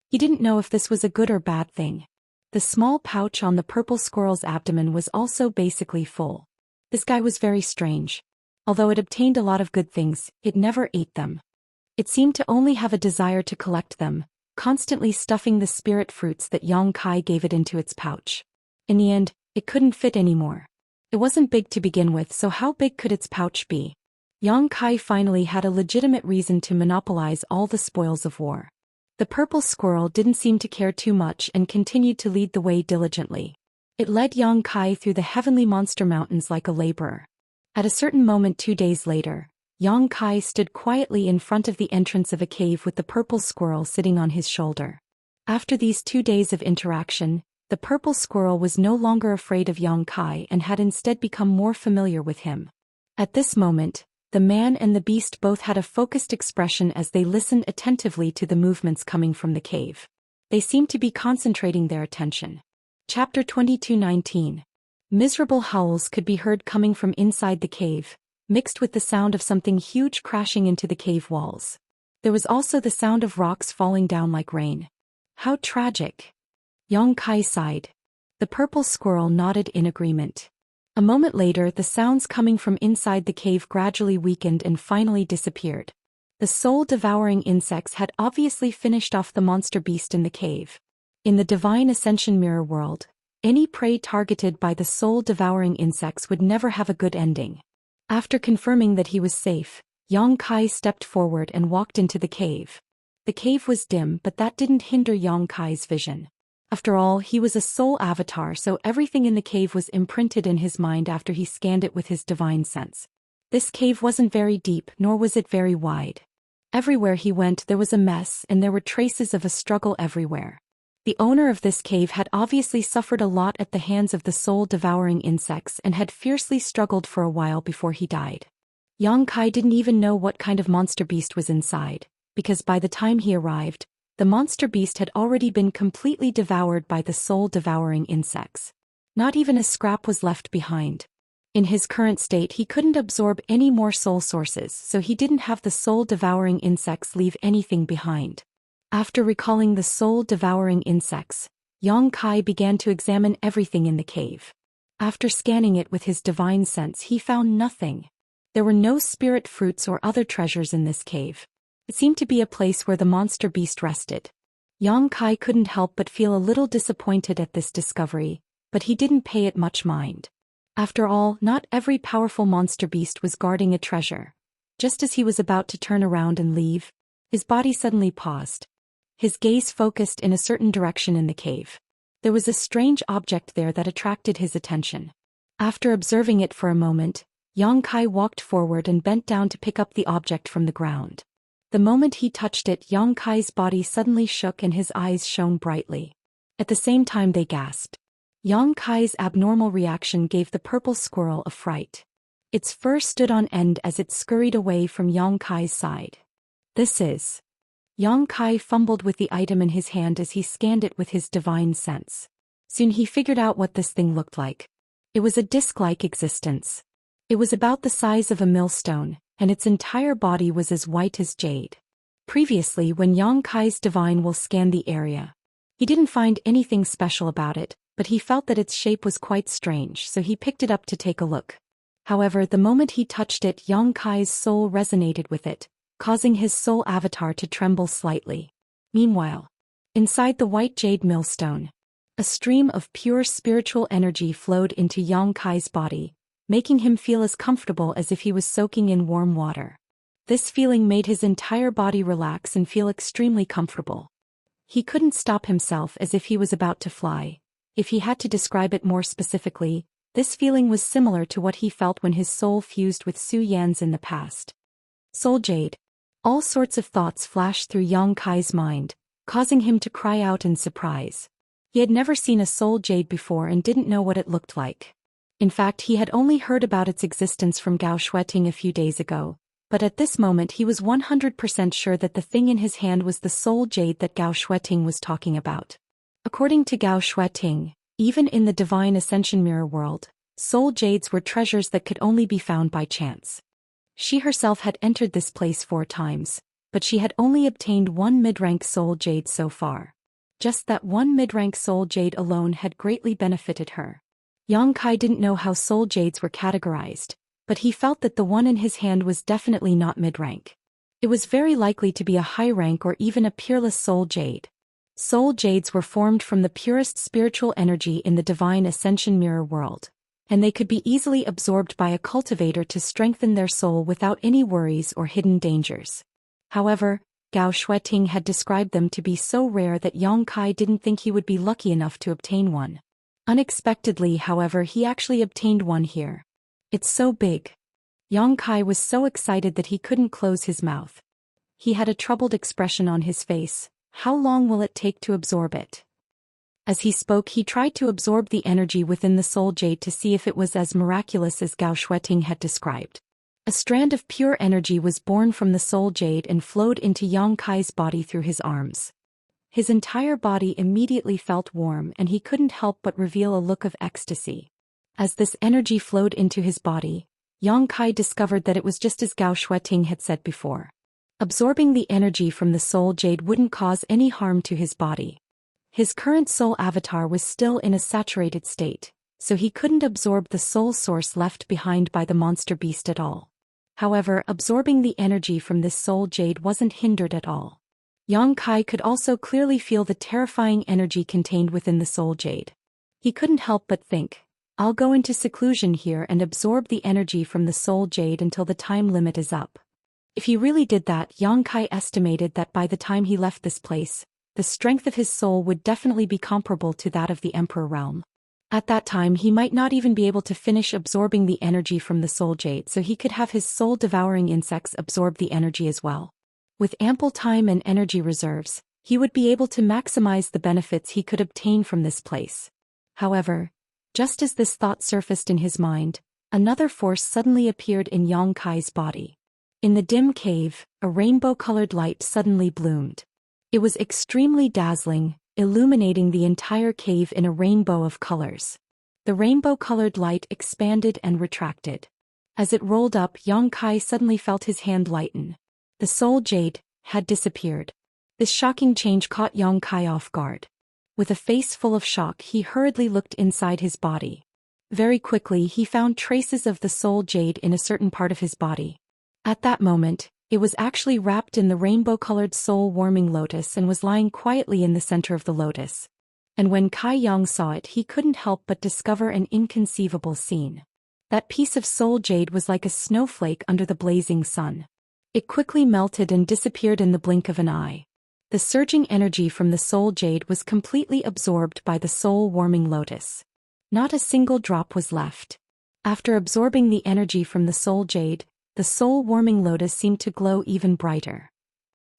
He didn't know if this was a good or bad thing. The small pouch on the purple squirrel's abdomen was also basically full. This guy was very strange. Although it obtained a lot of good things, it never ate them. It seemed to only have a desire to collect them, constantly stuffing the spirit fruits that Yang Kai gave it into its pouch. In the end, it couldn't fit anymore. It wasn't big to begin with, so how big could its pouch be? Yang Kai finally had a legitimate reason to monopolize all the spoils of war. The purple squirrel didn't seem to care too much and continued to lead the way diligently. It led Yang Kai through the heavenly monster mountains like a laborer. At a certain moment 2 days later, Yang Kai stood quietly in front of the entrance of a cave with the purple squirrel sitting on his shoulder. After these 2 days of interaction, the purple squirrel was no longer afraid of Yang Kai and had instead become more familiar with him. At this moment, the man and the beast both had a focused expression as they listened attentively to the movements coming from the cave. They seemed to be concentrating their attention. Chapter 22:19. Miserable howls could be heard coming from inside the cave, mixed with the sound of something huge crashing into the cave walls. There was also the sound of rocks falling down like rain. How tragic. Yang Kai sighed. The purple squirrel nodded in agreement. A moment later, the sounds coming from inside the cave gradually weakened and finally disappeared. The soul-devouring insects had obviously finished off the monster beast in the cave. In the Divine Ascension Mirror World, any prey targeted by the soul-devouring insects would never have a good ending. After confirming that he was safe, Yang Kai stepped forward and walked into the cave. The cave was dim, but that didn't hinder Yang Kai's vision. After all, he was a soul avatar, so everything in the cave was imprinted in his mind after he scanned it with his divine sense. This cave wasn't very deep, nor was it very wide. Everywhere he went there was a mess, and there were traces of a struggle everywhere. The owner of this cave had obviously suffered a lot at the hands of the soul-devouring insects and had fiercely struggled for a while before he died. Yang Kai didn't even know what kind of monster beast was inside, because by the time he arrived, the monster beast had already been completely devoured by the soul-devouring insects. Not even a scrap was left behind. In his current state he couldn't absorb any more soul sources, so he didn't have the soul-devouring insects leave anything behind. After recalling the soul-devouring insects, Yang Kai began to examine everything in the cave. After scanning it with his divine sense, he found nothing. There were no spirit fruits or other treasures in this cave. It seemed to be a place where the monster beast rested. Yang Kai couldn't help but feel a little disappointed at this discovery, but he didn't pay it much mind. After all, not every powerful monster beast was guarding a treasure. Just as he was about to turn around and leave, his body suddenly paused. His gaze focused in a certain direction in the cave. There was a strange object there that attracted his attention. After observing it for a moment, Yang Kai walked forward and bent down to pick up the object from the ground. The moment he touched it, Yang Kai's body suddenly shook and his eyes shone brightly. At the same time they gasped. Yang Kai's abnormal reaction gave the purple squirrel a fright. Its fur stood on end as it scurried away from Yang Kai's side. This is... Yang Kai fumbled with the item in his hand as he scanned it with his divine sense. Soon he figured out what this thing looked like. It was a disc-like existence. It was about the size of a millstone, and its entire body was as white as jade. Previously, when Yang Kai's divine will scanned the area, he didn't find anything special about it, but he felt that its shape was quite strange, so he picked it up to take a look. However, the moment he touched it, Yang Kai's soul resonated with it, causing his soul avatar to tremble slightly. Meanwhile, Inside the white jade millstone, a stream of pure spiritual energy flowed into Yang Kai's body, making him feel as comfortable as if he was soaking in warm water. This feeling made his entire body relax and feel extremely comfortable. He couldn't stop himself as if he was about to fly. If he had to describe it more specifically, this feeling was similar to what he felt when his soul fused with Zhou Xian's in the past. Soul Jade. All sorts of thoughts flashed through Yang Kai's mind, causing him to cry out in surprise. He had never seen a soul jade before and didn't know what it looked like. In fact, he had only heard about its existence from Gao Shueting a few days ago, but at this moment he was 100% sure that the thing in his hand was the soul jade that Gao Shueting was talking about. According to Gao Shueting, even in the divine ascension mirror world, soul jades were treasures that could only be found by chance. She herself had entered this place 4 times, but she had only obtained 1 mid-rank soul jade so far. Just that 1 mid-rank soul jade alone had greatly benefited her. Yang Kai didn't know how soul jades were categorized, but he felt that the one in his hand was definitely not mid-rank. It was very likely to be a high rank or even a peerless soul jade. Soul jades were formed from the purest spiritual energy in the divine ascension mirror world, and they could be easily absorbed by a cultivator to strengthen their soul without any worries or hidden dangers. However, Gao Shueting had described them to be so rare that Yang Kai didn't think he would be lucky enough to obtain one. Unexpectedly, however, he actually obtained one here. It's so big. Yang Kai was so excited that he couldn't close his mouth. He had a troubled expression on his face. How long will it take to absorb it? As he spoke, he tried to absorb the energy within the soul jade to see if it was as miraculous as Gao Shueting had described. A strand of pure energy was born from the soul jade and flowed into Yang Kai's body through his arms. His entire body immediately felt warm and he couldn't help but reveal a look of ecstasy. As this energy flowed into his body, Yang Kai discovered that it was just as Gao Shueting had said before. Absorbing the energy from the soul jade wouldn't cause any harm to his body. His current soul avatar was still in a saturated state, so he couldn't absorb the soul source left behind by the monster beast at all. However, absorbing the energy from this soul jade wasn't hindered at all. Yang Kai could also clearly feel the terrifying energy contained within the soul jade. He couldn't help but think, I'll go into seclusion here and absorb the energy from the soul jade until the time limit is up. If he really did that, Yang Kai estimated that by the time he left this place, the strength of his soul would definitely be comparable to that of the Emperor realm. At that time he might not even be able to finish absorbing the energy from the soul jade, so he could have his soul-devouring insects absorb the energy as well. With ample time and energy reserves, he would be able to maximize the benefits he could obtain from this place. However, just as this thought surfaced in his mind, another force suddenly appeared in Yang Kai's body. In the dim cave, a rainbow-colored light suddenly bloomed. It was extremely dazzling, illuminating the entire cave in a rainbow of colors. The rainbow-colored light expanded and retracted. As it rolled up, Yang Kai suddenly felt his hand lighten. The soul jade had disappeared. This shocking change caught Yang Kai off guard. With a face full of shock, he hurriedly looked inside his body. Very quickly, he found traces of the soul jade in a certain part of his body. At that moment, it was actually wrapped in the rainbow-colored soul-warming lotus and was lying quietly in the center of the lotus. And when Kai Yang saw it, he couldn't help but discover an inconceivable scene. That piece of soul jade was like a snowflake under the blazing sun. It quickly melted and disappeared in the blink of an eye. The surging energy from the soul jade was completely absorbed by the soul-warming lotus. Not a single drop was left. After absorbing the energy from the soul jade, the soul-warming lotus seemed to glow even brighter.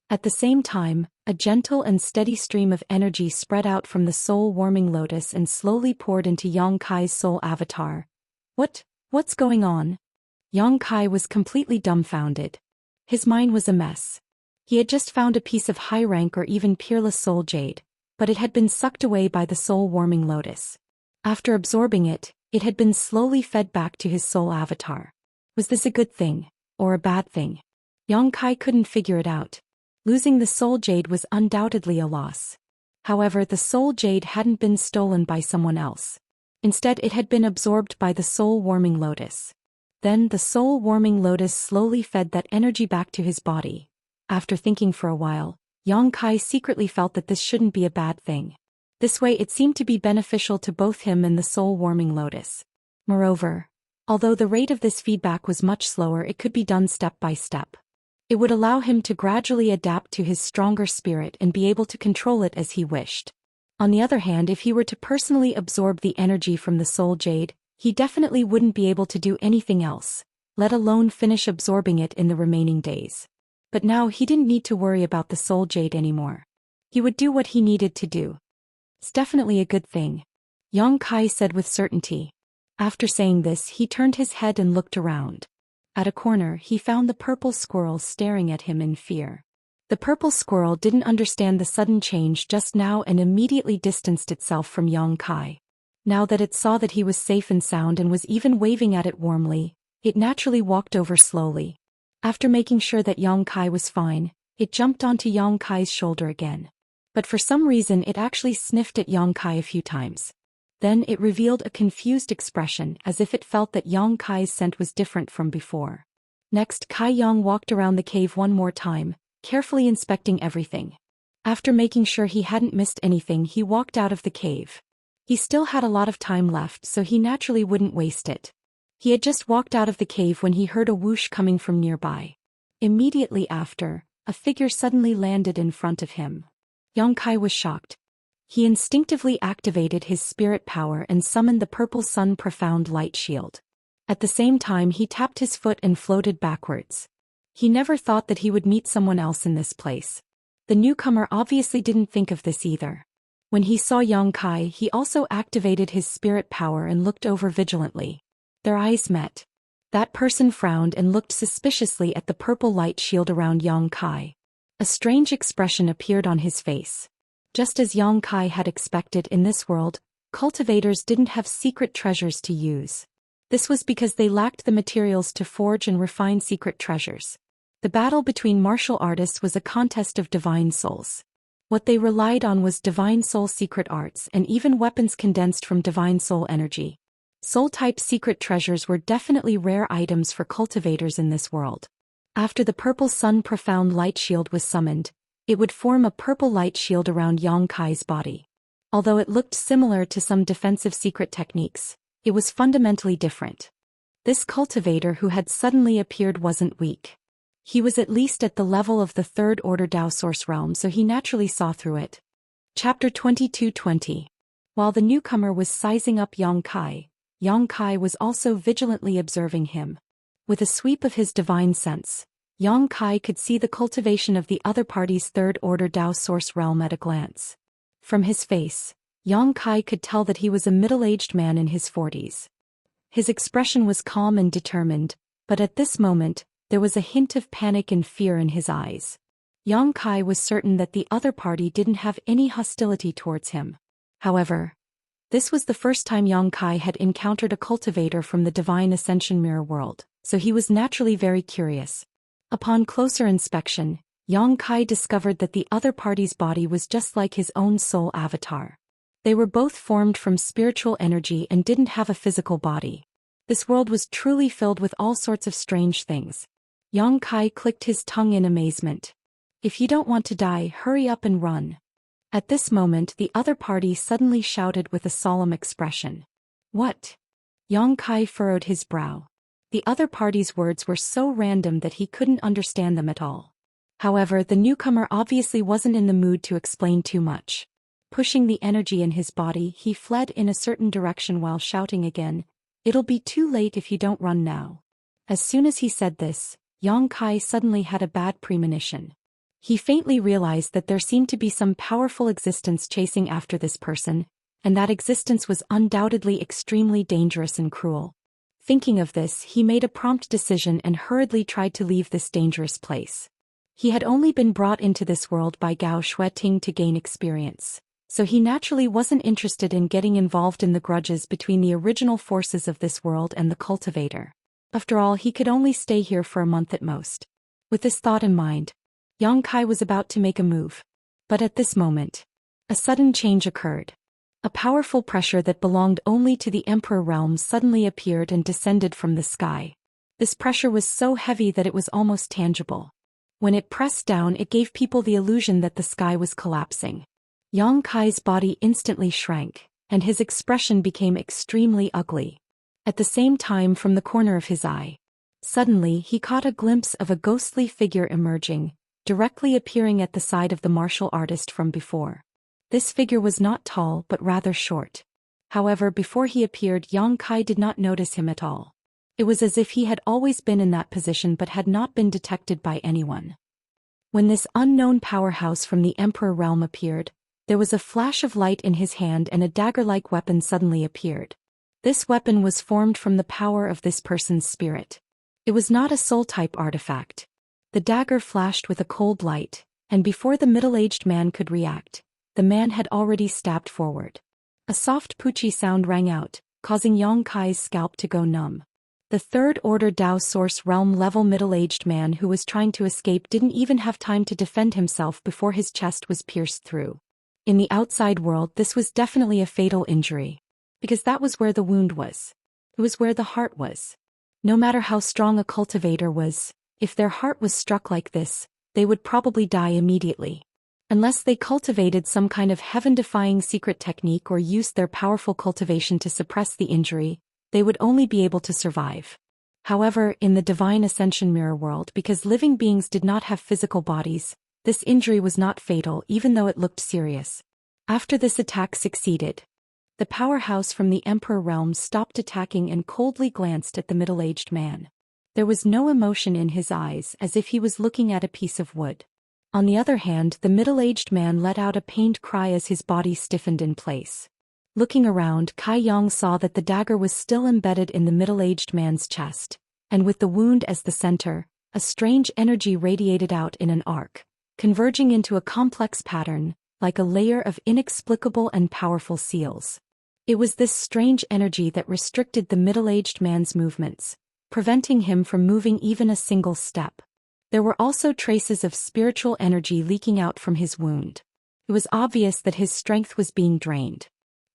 At the same time, a gentle and steady stream of energy spread out from the soul-warming lotus and slowly poured into Yang Kai's soul avatar. What's going on? Yang Kai was completely dumbfounded. His mind was a mess. He had just found a piece of high rank or even peerless soul jade, but it had been sucked away by the soul-warming lotus. After absorbing it, it had been slowly fed back to his soul avatar. Was this a good thing, or a bad thing? Yang Kai couldn't figure it out. Losing the soul jade was undoubtedly a loss. However, the soul jade hadn't been stolen by someone else. Instead, it had been absorbed by the soul-warming lotus. Then the soul-warming lotus slowly fed that energy back to his body. After thinking for a while, Yang Kai secretly felt that this shouldn't be a bad thing. This way it seemed to be beneficial to both him and the soul-warming lotus. Moreover, although the rate of this feedback was much slower, it could be done step by step. It would allow him to gradually adapt to his stronger spirit and be able to control it as he wished. On the other hand, if he were to personally absorb the energy from the soul jade, he definitely wouldn't be able to do anything else, let alone finish absorbing it in the remaining days. But now he didn't need to worry about the soul jade anymore. He would do what he needed to do. It's definitely a good thing, Yang Kai said with certainty. After saying this, he turned his head and looked around. At a corner, he found the purple squirrel staring at him in fear. The purple squirrel didn't understand the sudden change just now and immediately distanced itself from Yang Kai. Now that it saw that he was safe and sound and was even waving at it warmly, it naturally walked over slowly. After making sure that Yang Kai was fine, it jumped onto Yang Kai's shoulder again. But for some reason it actually sniffed at Yang Kai a few times. Then it revealed a confused expression as if it felt that Yang Kai's scent was different from before. Next, Kai Yang walked around the cave one more time, carefully inspecting everything. After making sure he hadn't missed anything, he walked out of the cave. He still had a lot of time left, so he naturally wouldn't waste it. He had just walked out of the cave when he heard a whoosh coming from nearby. Immediately after, a figure suddenly landed in front of him. Yang Kai was shocked. He instinctively activated his spirit power and summoned the purple sun profound light shield. At the same time, he tapped his foot and floated backwards. He never thought that he would meet someone else in this place. The newcomer obviously didn't think of this either. When he saw Yang Kai, he also activated his spirit power and looked over vigilantly. Their eyes met. That person frowned and looked suspiciously at the purple light shield around Yang Kai. A strange expression appeared on his face. Just as Yang Kai had expected, in this world, cultivators didn't have secret treasures to use. This was because they lacked the materials to forge and refine secret treasures. The battle between martial artists was a contest of divine souls. What they relied on was divine soul secret arts and even weapons condensed from divine soul energy. Soul-type secret treasures were definitely rare items for cultivators in this world. After the purple sun profound light shield was summoned, it would form a purple light shield around Yang Kai's body. Although it looked similar to some defensive secret techniques, it was fundamentally different. This cultivator who had suddenly appeared wasn't weak. He was at least at the level of the third order Dao source realm, so he naturally saw through it. Chapter 22:20. While the newcomer was sizing up Yang Kai was also vigilantly observing him. With a sweep of his divine sense, Yang Kai could see the cultivation of the other party's third-order Dao source realm at a glance. From his face, Yang Kai could tell that he was a middle-aged man in his 40s. His expression was calm and determined, but at this moment, there was a hint of panic and fear in his eyes. Yang Kai was certain that the other party didn't have any hostility towards him. However, this was the first time Yang Kai had encountered a cultivator from the Divine Ascension Mirror world, so he was naturally very curious. Upon closer inspection, Yang Kai discovered that the other party's body was just like his own soul avatar. They were both formed from spiritual energy and didn't have a physical body. This world was truly filled with all sorts of strange things. Yang Kai clicked his tongue in amazement. If you don't want to die, hurry up and run. At this moment, the other party suddenly shouted with a solemn expression. What? Yang Kai furrowed his brow. The other party's words were so random that he couldn't understand them at all. However, the newcomer obviously wasn't in the mood to explain too much. Pushing the energy in his body, he fled in a certain direction while shouting again, "It'll be too late if you don't run now." As soon as he said this, Yang Kai suddenly had a bad premonition. He faintly realized that there seemed to be some powerful existence chasing after this person, and that existence was undoubtedly extremely dangerous and cruel. Thinking of this, he made a prompt decision and hurriedly tried to leave this dangerous place. He had only been brought into this world by Gao Shueting to gain experience, so he naturally wasn't interested in getting involved in the grudges between the original forces of this world and the cultivator. After all, he could only stay here for a month at most. With this thought in mind, Yang Kai was about to make a move. But at this moment, a sudden change occurred. A powerful pressure that belonged only to the Emperor realm suddenly appeared and descended from the sky. This pressure was so heavy that it was almost tangible. When it pressed down, it gave people the illusion that the sky was collapsing. Yang Kai's body instantly shrank, and his expression became extremely ugly. At the same time, from the corner of his eye, suddenly he caught a glimpse of a ghostly figure emerging, directly appearing at the side of the martial artist from before. This figure was not tall but rather short. However, before he appeared, Yang Kai did not notice him at all. It was as if he had always been in that position but had not been detected by anyone. When this unknown powerhouse from the Emperor realm appeared, there was a flash of light in his hand and a dagger-like weapon suddenly appeared. This weapon was formed from the power of this person's spirit. It was not a soul-type artifact. The dagger flashed with a cold light, and before the middle-aged man could react, the man had already stabbed forward. A soft poochie sound rang out, causing Yang Kai's scalp to go numb. The third-order Dao Source Realm-level middle-aged man who was trying to escape didn't even have time to defend himself before his chest was pierced through. In the outside world, this was definitely a fatal injury. Because that was where the wound was. It was where the heart was. No matter how strong a cultivator was, if their heart was struck like this, they would probably die immediately. Unless they cultivated some kind of heaven-defying secret technique or used their powerful cultivation to suppress the injury, they would only be able to survive. However, in the Divine Ascension Mirror world, because living beings did not have physical bodies, this injury was not fatal even though it looked serious. After this attack succeeded, the powerhouse from the Emperor realm stopped attacking and coldly glanced at the middle-aged man. There was no emotion in his eyes, as if he was looking at a piece of wood. On the other hand, the middle-aged man let out a pained cry as his body stiffened in place. Looking around, Kai Yang saw that the dagger was still embedded in the middle-aged man's chest, and with the wound as the center, a strange energy radiated out in an arc, converging into a complex pattern, like a layer of inexplicable and powerful seals. It was this strange energy that restricted the middle-aged man's movements, preventing him from moving even a single step. There were also traces of spiritual energy leaking out from his wound. It was obvious that his strength was being drained.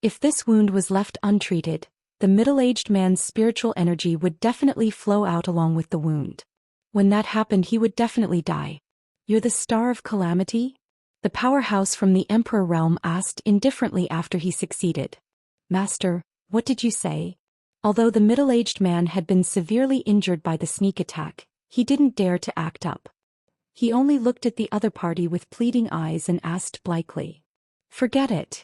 If this wound was left untreated, the middle-aged man's spiritual energy would definitely flow out along with the wound. When that happened, he would definitely die. "You're the Star of Calamity?" The powerhouse from the Emperor realm asked indifferently after he succeeded. "Master, what did you say?" Although the middle-aged man had been severely injured by the sneak attack, he didn't dare to act up. He only looked at the other party with pleading eyes and asked blankly. "Forget it."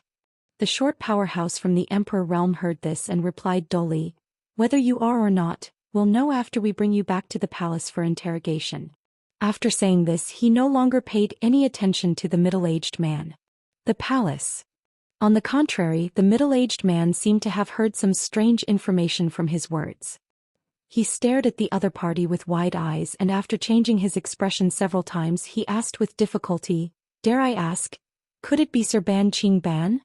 The short powerhouse from the Emperor realm heard this and replied dully, "Whether you are or not, we'll know after we bring you back to the palace for interrogation." After saying this, he no longer paid any attention to the middle-aged man. The palace. On the contrary, the middle-aged man seemed to have heard some strange information from his words. He stared at the other party with wide eyes, and after changing his expression several times, he asked with difficulty, "Dare I ask, could it be Sir Ban Qing Ban?"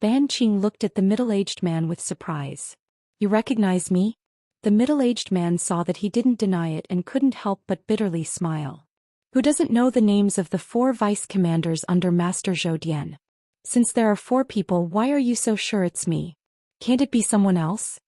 Ban Qing looked at the middle-aged man with surprise. "You recognize me?" The middle-aged man saw that he didn't deny it and couldn't help but bitterly smile. "Who doesn't know the names of the 4 vice-commanders under Master Zhou Xian? Since there are 4 people, why are you so sure it's me? Can't it be someone else?"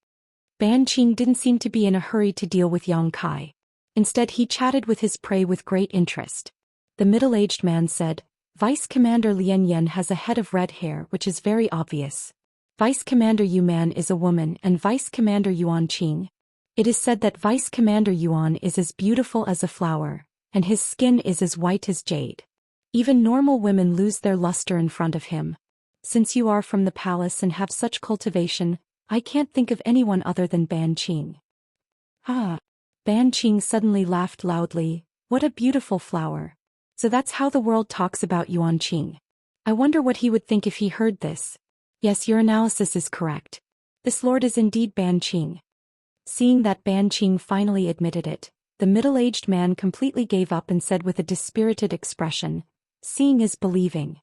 Ban Qing didn't seem to be in a hurry to deal with Yang Kai. Instead, he chatted with his prey with great interest. The middle-aged man said, "Vice Commander Lian Yan has a head of red hair, which is very obvious. Vice Commander Yuman is a woman, and Vice Commander Yuan Qing. It is said that Vice Commander Yuan is as beautiful as a flower, and his skin is as white as jade. Even normal women lose their luster in front of him. Since you are from the palace and have such cultivation, I can't think of anyone other than Ban Qing." "Ah!" Ban Qing suddenly laughed loudly. "What a beautiful flower. So that's how the world talks about Yuan Qing. I wonder what he would think if he heard this. Yes, your analysis is correct. This lord is indeed Ban Qing." Seeing that Ban Qing finally admitted it, the middle-aged man completely gave up and said with a dispirited expression, "Seeing is believing.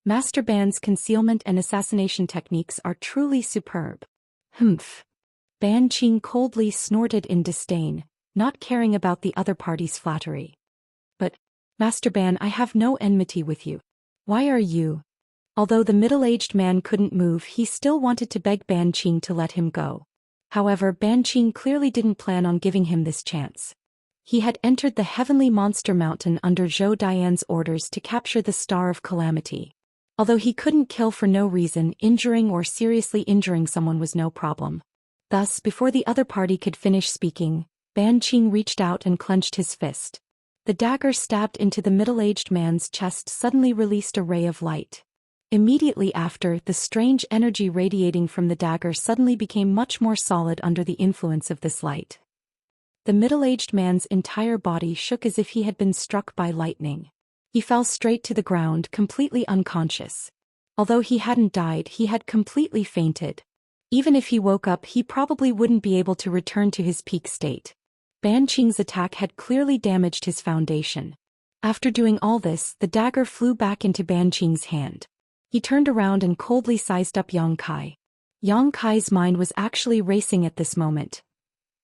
Master Ban's concealment and assassination techniques are truly superb." "Humph." Ban Qing coldly snorted in disdain, not caring about the other party's flattery. "But, Master Ban, I have no enmity with you. Why are you?" Although the middle-aged man couldn't move, he still wanted to beg Ban Qing to let him go. However, Ban Qing clearly didn't plan on giving him this chance. He had entered the heavenly monster mountain under Zhou Xian's orders to capture the Star of Calamity. Although he couldn't kill for no reason, injuring or seriously injuring someone was no problem. Thus, before the other party could finish speaking, Ban Qing reached out and clenched his fist. The dagger stabbed into the middle-aged man's chest suddenly released a ray of light. Immediately after, the strange energy radiating from the dagger suddenly became much more solid under the influence of this light. The middle-aged man's entire body shook as if he had been struck by lightning. He fell straight to the ground, completely unconscious. Although he hadn't died, he had completely fainted. Even if he woke up, he probably wouldn't be able to return to his peak state. Ban Qing's attack had clearly damaged his foundation. After doing all this, the dagger flew back into Ban Qing's hand. He turned around and coldly sized up Yang Kai. Yang Kai's mind was actually racing at this moment.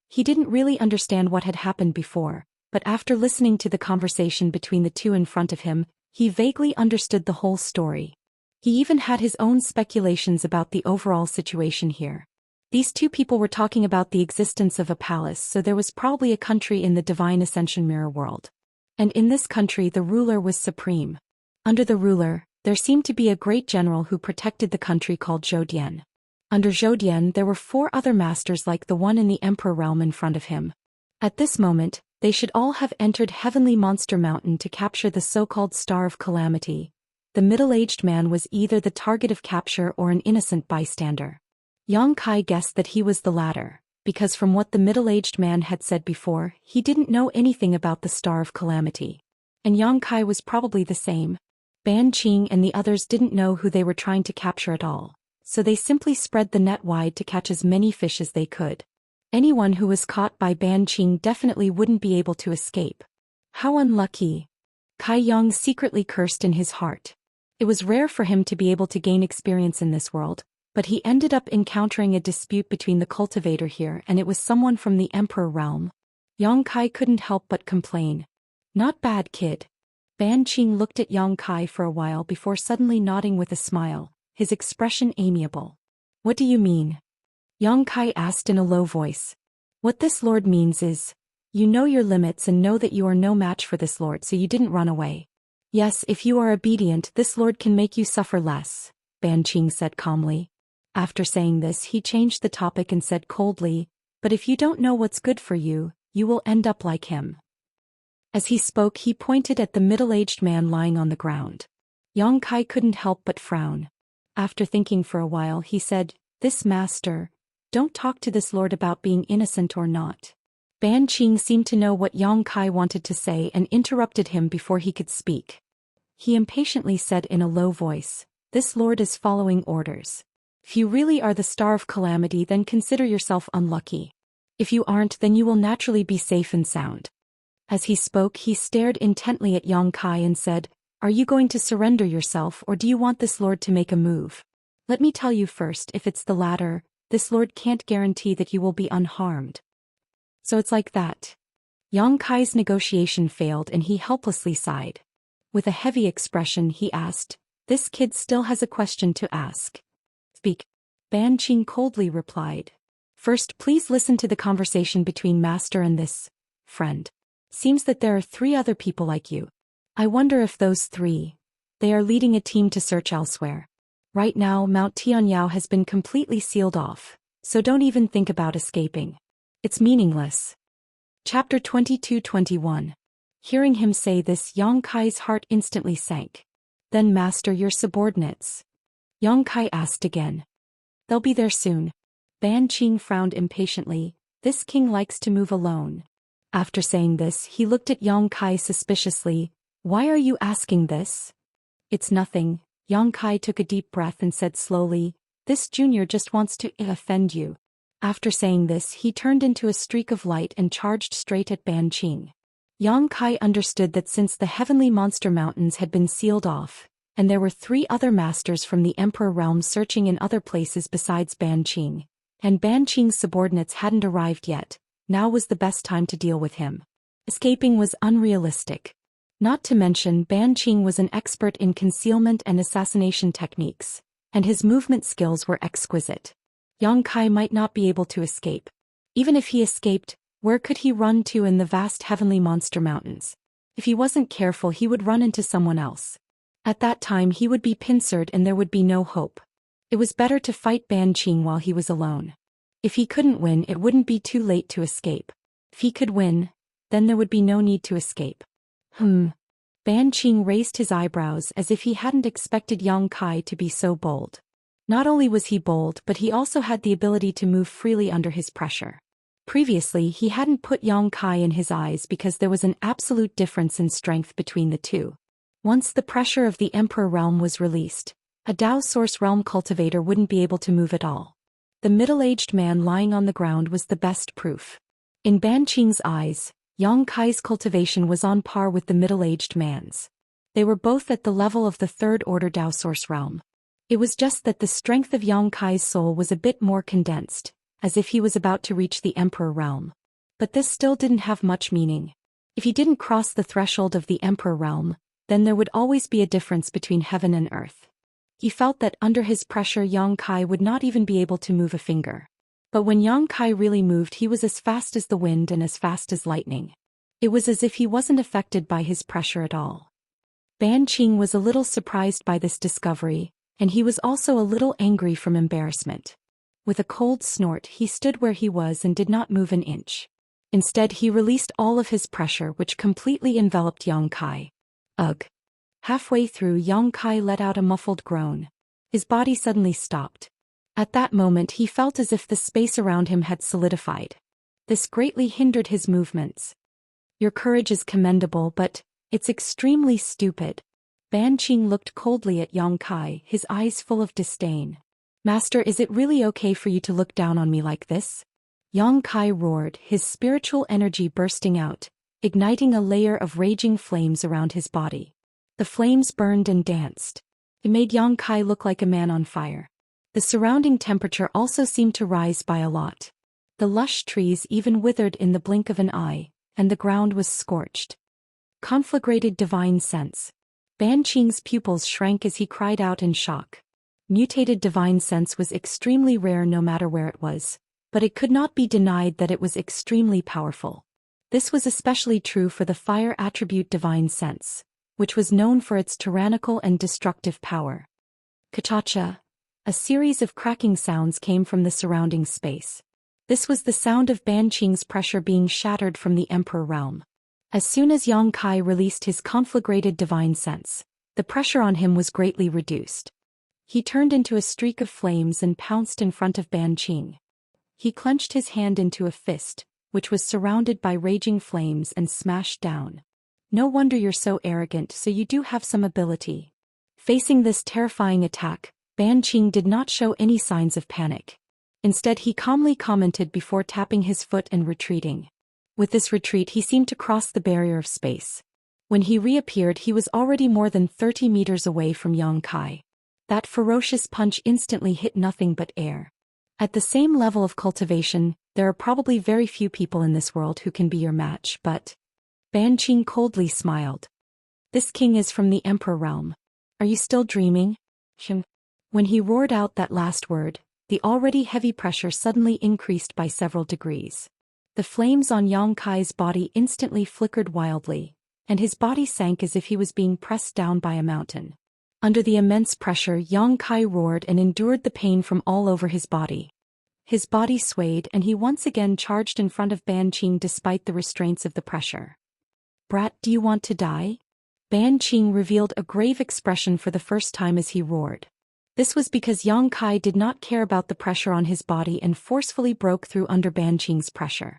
He didn't really understand what had happened before, but after listening to the conversation between the two in front of him, he vaguely understood the whole story. He even had his own speculations about the overall situation here. These two people were talking about the existence of a palace, so there was probably a country in the Divine Ascension Mirror world. And in this country the ruler was supreme. Under the ruler, there seemed to be a great general who protected the country called Zhou Dian. Under Zhou Dian there were 4 other masters like the one in the Emperor realm in front of him. At this moment, they should all have entered Heavenly Monster Mountain to capture the so-called Star of Calamity. The middle-aged man was either the target of capture or an innocent bystander. Yang Kai guessed that he was the latter, because from what the middle-aged man had said before, he didn't know anything about the Star of Calamity. And Yang Kai was probably the same. Ban Qing and the others didn't know who they were trying to capture at all, so they simply spread the net wide to catch as many fish as they could. Anyone who was caught by Ban Qing definitely wouldn't be able to escape. How unlucky! Kai Yang secretly cursed in his heart. It was rare for him to be able to gain experience in this world, but he ended up encountering a dispute between the cultivator here, and it was someone from the Emperor realm. Yang Kai couldn't help but complain. Not bad, kid. Ban Qing looked at Yang Kai for a while before suddenly nodding with a smile, his expression amiable. What do you mean? Yang Kai asked in a low voice. What this lord means is, you know your limits and know that you are no match for this lord, so you didn't run away. Yes, if you are obedient, this lord can make you suffer less, Ban Qing said calmly. After saying this, he changed the topic and said coldly, but if you don't know what's good for you, you will end up like him. As he spoke, he pointed at the middle-aged man lying on the ground. Yang Kai couldn't help but frown. After thinking for a while, he said, this master, don't talk to this lord about being innocent or not. Ban Qing seemed to know what Yang Kai wanted to say and interrupted him before he could speak. He impatiently said in a low voice, this lord is following orders. If you really are the Star of Calamity, then consider yourself unlucky. If you aren't, then you will naturally be safe and sound. As he spoke, he stared intently at Yang Kai and said, are you going to surrender yourself, or do you want this lord to make a move? Let me tell you first, if it's the latter, this lord can't guarantee that you will be unharmed. So it's like that. Yang Kai's negotiation failed and he helplessly sighed. With a heavy expression he asked, this kid still has a question to ask. Speak. Ban Qing coldly replied. First, please listen to the conversation between master and this friend. Seems that there are 3 other people like you. I wonder if those 3. They are leading a team to search elsewhere. Right now, Mount Tianyao has been completely sealed off, so don't even think about escaping. It's meaningless. Chapter 22-21. Hearing him say this, Yang Kai's heart instantly sank. Then master, your subordinates? Yang Kai asked again. They'll be there soon. Ban Qing frowned impatiently. This king likes to move alone. After saying this, he looked at Yang Kai suspiciously. Why are you asking this? It's nothing. Yang Kai took a deep breath and said slowly, this junior just wants to offend you. After saying this, he turned into a streak of light and charged straight at Ban Qing. Yang Kai understood that since the Heavenly Monster Mountains had been sealed off, and there were 3 other masters from the Emperor realm searching in other places besides Ban Qing, and Ban Qing's subordinates hadn't arrived yet, now was the best time to deal with him. Escaping was unrealistic. Not to mention, Ban Qing was an expert in concealment and assassination techniques, and his movement skills were exquisite. Yang Kai might not be able to escape. Even if he escaped, Where could he run to in the vast heavenly monster mountains? If he wasn't careful, he would run into someone else. At that time he would be pincered and there would be no hope. It was better to fight Ban Qing while he was alone. If he couldn't win, it wouldn't be too late to escape. If he could win, then there would be no need to escape. Ban Qing raised his eyebrows as if he hadn't expected Yang Kai to be so bold. Not only was he bold, but he also had the ability to move freely under his pressure. Previously, he hadn't put Yang Kai in his eyes because there was an absolute difference in strength between the two. Once the pressure of the Emperor realm was released, a Dao Source realm cultivator wouldn't be able to move at all. The middle-aged man lying on the ground was the best proof. In Ban Qing's eyes, Yang Kai's cultivation was on par with the middle-aged man's. They were both at the level of the third-order Dao Source realm. It was just that the strength of Yang Kai's soul was a bit more condensed, as if he was about to reach the Emperor realm. But this still didn't have much meaning. If he didn't cross the threshold of the Emperor realm, then there would always be a difference between heaven and earth. He felt that under his pressure Yang Kai would not even be able to move a finger. But when Yang Kai really moved, he was as fast as the wind and as fast as lightning. It was as if he wasn't affected by his pressure at all. Ban Qing was a little surprised by this discovery, and he was also a little angry from embarrassment. With a cold snort, he stood where he was and did not move an inch. Instead, he released all of his pressure, which completely enveloped Yang Kai. Ugh. Halfway through, Yang Kai let out a muffled groan. His body suddenly stopped. At that moment, he felt as if the space around him had solidified. This greatly hindered his movements. Your courage is commendable, but it's extremely stupid. Ban Qing looked coldly at Yang Kai, his eyes full of disdain. Master, is it really okay for you to look down on me like this? Yang Kai roared, his spiritual energy bursting out, igniting a layer of raging flames around his body. The flames burned and danced. It made Yang Kai look like a man on fire. The surrounding temperature also seemed to rise by a lot. The lush trees even withered in the blink of an eye, and the ground was scorched. Conflagrated divine sense. Ban Qing's pupils shrank as he cried out in shock. Mutated divine sense was extremely rare no matter where it was, but it could not be denied that it was extremely powerful. This was especially true for the fire attribute divine sense, which was known for its tyrannical and destructive power. Ka-cha-cha. A series of cracking sounds came from the surrounding space. This was the sound of Ban Qing's pressure being shattered from the Emperor realm. As soon as Yang Kai released his conflagrated divine sense, the pressure on him was greatly reduced. He turned into a streak of flames and pounced in front of Ban Qing. He clenched his hand into a fist, which was surrounded by raging flames, and smashed down. No wonder you're so arrogant, so you do have some ability. Facing this terrifying attack, Ban Qing did not show any signs of panic. Instead, he calmly commented before tapping his foot and retreating. With this retreat, he seemed to cross the barrier of space. When he reappeared, he was already more than 30 meters away from Yang Kai. That ferocious punch instantly hit nothing but air. At the same level of cultivation, there are probably very few people in this world who can be your match, but... Ban Qing coldly smiled. This king is from the Emperor realm. Are you still dreaming? When he roared out that last word, the already heavy pressure suddenly increased by several degrees. The flames on Yang Kai's body instantly flickered wildly, and his body sank as if he was being pressed down by a mountain. Under the immense pressure, Yang Kai roared and endured the pain from all over his body. His body swayed and he once again charged in front of Ban Qing despite the restraints of the pressure. Brat, do you want to die? Ban Qing revealed a grave expression for the first time as he roared. This was because Yang Kai did not care about the pressure on his body and forcefully broke through under Ban Qing's pressure.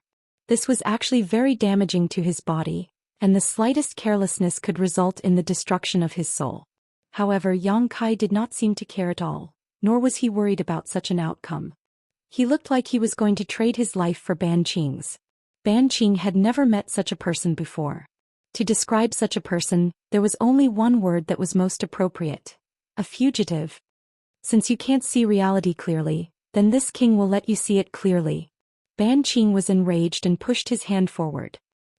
This was actually very damaging to his body, and the slightest carelessness could result in the destruction of his soul. However, Yang Kai did not seem to care at all, nor was he worried about such an outcome. He looked like he was going to trade his life for Ban Qing's. Ban Qing had never met such a person before. To describe such a person, there was only one word that was most appropriate: a fugitive. Since you can't see reality clearly, then this king will let you see it clearly. Ban Qing was enraged and pushed his hand forward.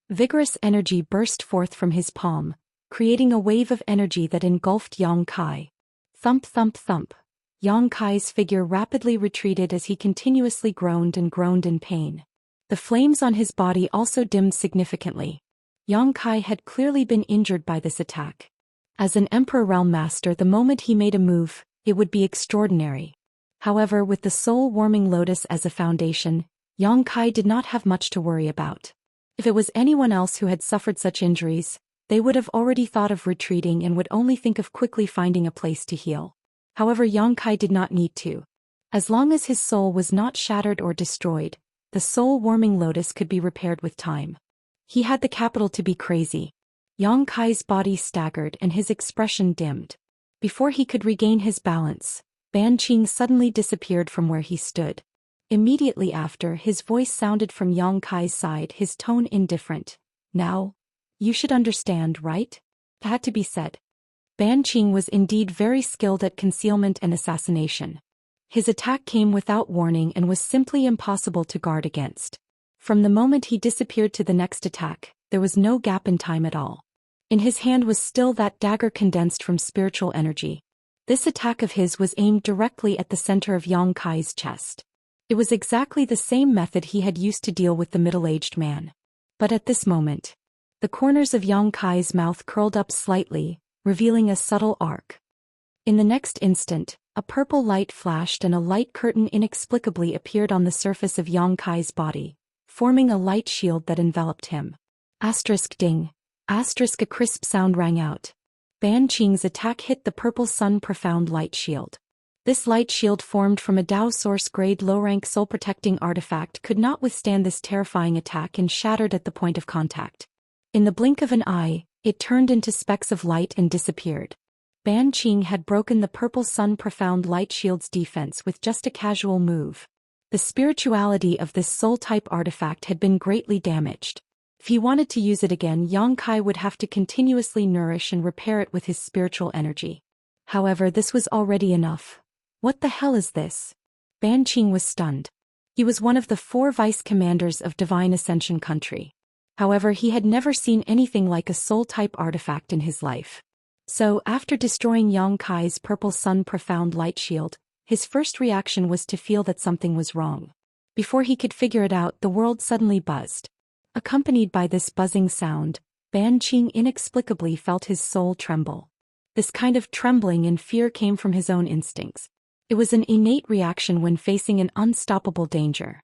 Vigorous energy burst forth from his palm, creating a wave of energy that engulfed Yang Kai. Thump thump thump. Yang Kai's figure rapidly retreated as he continuously groaned and groaned in pain. The flames on his body also dimmed significantly. Yang Kai had clearly been injured by this attack. As an Emperor Realm Master, the moment he made a move, it would be extraordinary. However, with the soul-warming lotus as a foundation, Yang Kai did not have much to worry about. If it was anyone else who had suffered such injuries, they would have already thought of retreating and would only think of quickly finding a place to heal. However, Yang Kai did not need to. As long as his soul was not shattered or destroyed, the soul-warming lotus could be repaired with time. He had the capital to be crazy. Yang Kai's body staggered and his expression dimmed. Before he could regain his balance, Ban Qing suddenly disappeared from where he stood. Immediately after, his voice sounded from Yang Kai's side, his tone indifferent. "Now, you should understand, right?" It had to be said. Ban Qing was indeed very skilled at concealment and assassination. His attack came without warning and was simply impossible to guard against. From the moment he disappeared to the next attack, there was no gap in time at all. In his hand was still that dagger condensed from spiritual energy. This attack of his was aimed directly at the center of Yang Kai's chest. It was exactly the same method he had used to deal with the middle-aged man. But at this moment, the corners of Yang Kai's mouth curled up slightly, revealing a subtle arc. In the next instant, a purple light flashed and a light curtain inexplicably appeared on the surface of Yang Kai's body, forming a light shield that enveloped him. Asterisk ding. Asterisk, a crisp sound rang out. Ban Qing's attack hit the purple sun profound light shield. This light shield, formed from a Dao source grade low-rank soul-protecting artifact, could not withstand this terrifying attack and shattered at the point of contact. In the blink of an eye, it turned into specks of light and disappeared. Ban Qing had broken the purple sun profound light shield's defense with just a casual move. The spirituality of this soul-type artifact had been greatly damaged. If he wanted to use it again, Yang Kai would have to continuously nourish and repair it with his spiritual energy. However, this was already enough. What the hell is this? Ban Qing was stunned. He was one of the 4 vice-commanders of Divine Ascension Country. However, he had never seen anything like a soul-type artifact in his life. So, after destroying Yang Kai's purple sun profound light shield, his first reaction was to feel that something was wrong. Before he could figure it out, the world suddenly buzzed. Accompanied by this buzzing sound, Ban Qing inexplicably felt his soul tremble. This kind of trembling and fear came from his own instincts. It was an innate reaction when facing an unstoppable danger.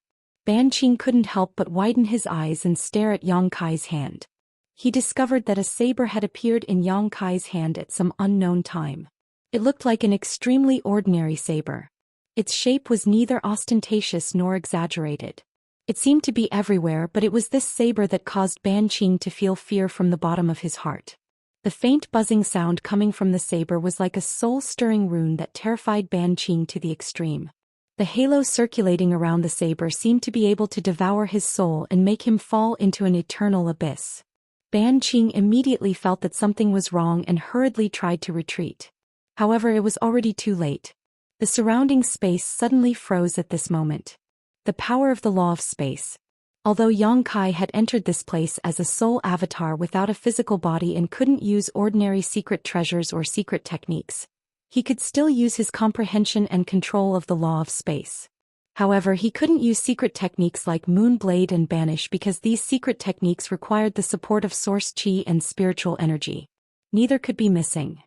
Ban Qing couldn't help but widen his eyes and stare at Yang Kai's hand. He discovered that a saber had appeared in Yang Kai's hand at some unknown time. It looked like an extremely ordinary saber. Its shape was neither ostentatious nor exaggerated. It seemed to be everywhere, but it was this saber that caused Ban Qing to feel fear from the bottom of his heart. The faint buzzing sound coming from the saber was like a soul-stirring rune that terrified Ban Qing to the extreme. The halo circulating around the saber seemed to be able to devour his soul and make him fall into an eternal abyss. Ban Qing immediately felt that something was wrong and hurriedly tried to retreat. However, it was already too late. The surrounding space suddenly froze at this moment. The power of the law of space. Although Yang Kai had entered this place as a soul avatar without a physical body and couldn't use ordinary secret treasures or secret techniques, he could still use his comprehension and control of the law of space. However, he couldn't use secret techniques like Moonblade and Banish because these secret techniques required the support of source chi and spiritual energy. Neither could be missing.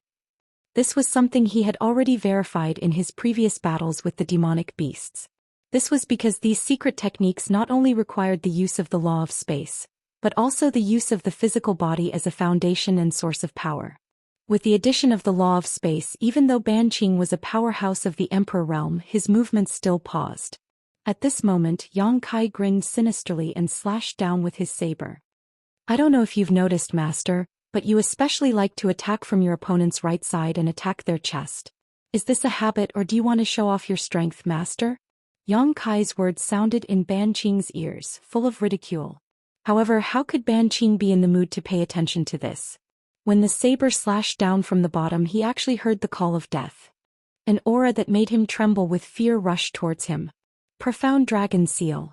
This was something he had already verified in his previous battles with the demonic beasts. This was because these secret techniques not only required the use of the law of space, but also the use of the physical body as a foundation and source of power. With the addition of the law of space, even though Ban Qing was a powerhouse of the Emperor realm, his movements still paused. At this moment, Yang Kai grinned sinisterly and slashed down with his saber. "I don't know if you've noticed, Master, but you especially like to attack from your opponent's right side and attack their chest. Is this a habit, or do you want to show off your strength, Master?" Yang Kai's words sounded in Ban Qing's ears, full of ridicule. However, how could Ban Qing be in the mood to pay attention to this? When the saber slashed down from the bottom, he actually heard the call of death. An aura that made him tremble with fear rushed towards him. Profound dragon seal.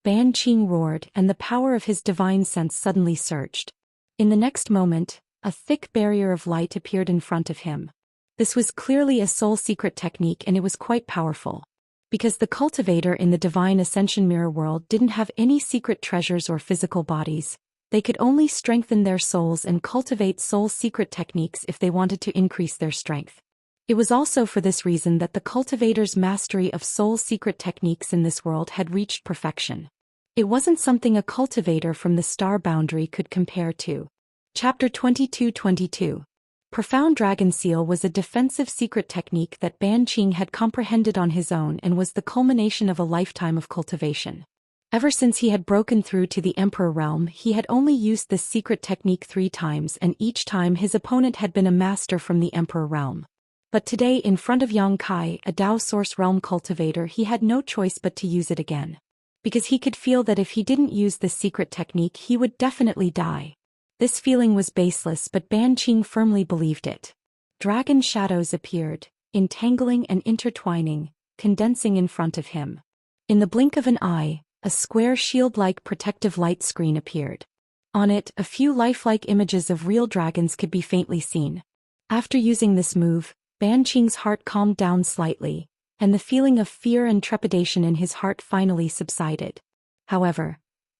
Ban Qing roared, and the power of his divine sense suddenly surged. In the next moment, a thick barrier of light appeared in front of him. This was clearly a soul secret technique, and it was quite powerful. Because the cultivator in the Divine Ascension Mirror world didn't have any secret treasures or physical bodies, they could only strengthen their souls and cultivate soul secret techniques if they wanted to increase their strength. It was also for this reason that the cultivator's mastery of soul secret techniques in this world had reached perfection. It wasn't something a cultivator from the star boundary could compare to. Chapter 22-22. Profound Dragon Seal was a defensive secret technique that Ban Qing had comprehended on his own and was the culmination of a lifetime of cultivation. Ever since he had broken through to the Emperor realm, he had only used this secret technique 3 times, and each time his opponent had been a master from the Emperor realm. But today, in front of Yang Kai, a Dao Source realm cultivator, he had no choice but to use it again. Because he could feel that if he didn't use this secret technique, he would definitely die. This feeling was baseless, but Ban Qing firmly believed it. Dragon shadows appeared, entangling and intertwining, condensing in front of him. In the blink of an eye, a square shield-like protective light screen appeared. On it, a few lifelike images of real dragons could be faintly seen. After using this move, Ban Qing's heart calmed down slightly, and the feeling of fear and trepidation in his heart finally subsided. However,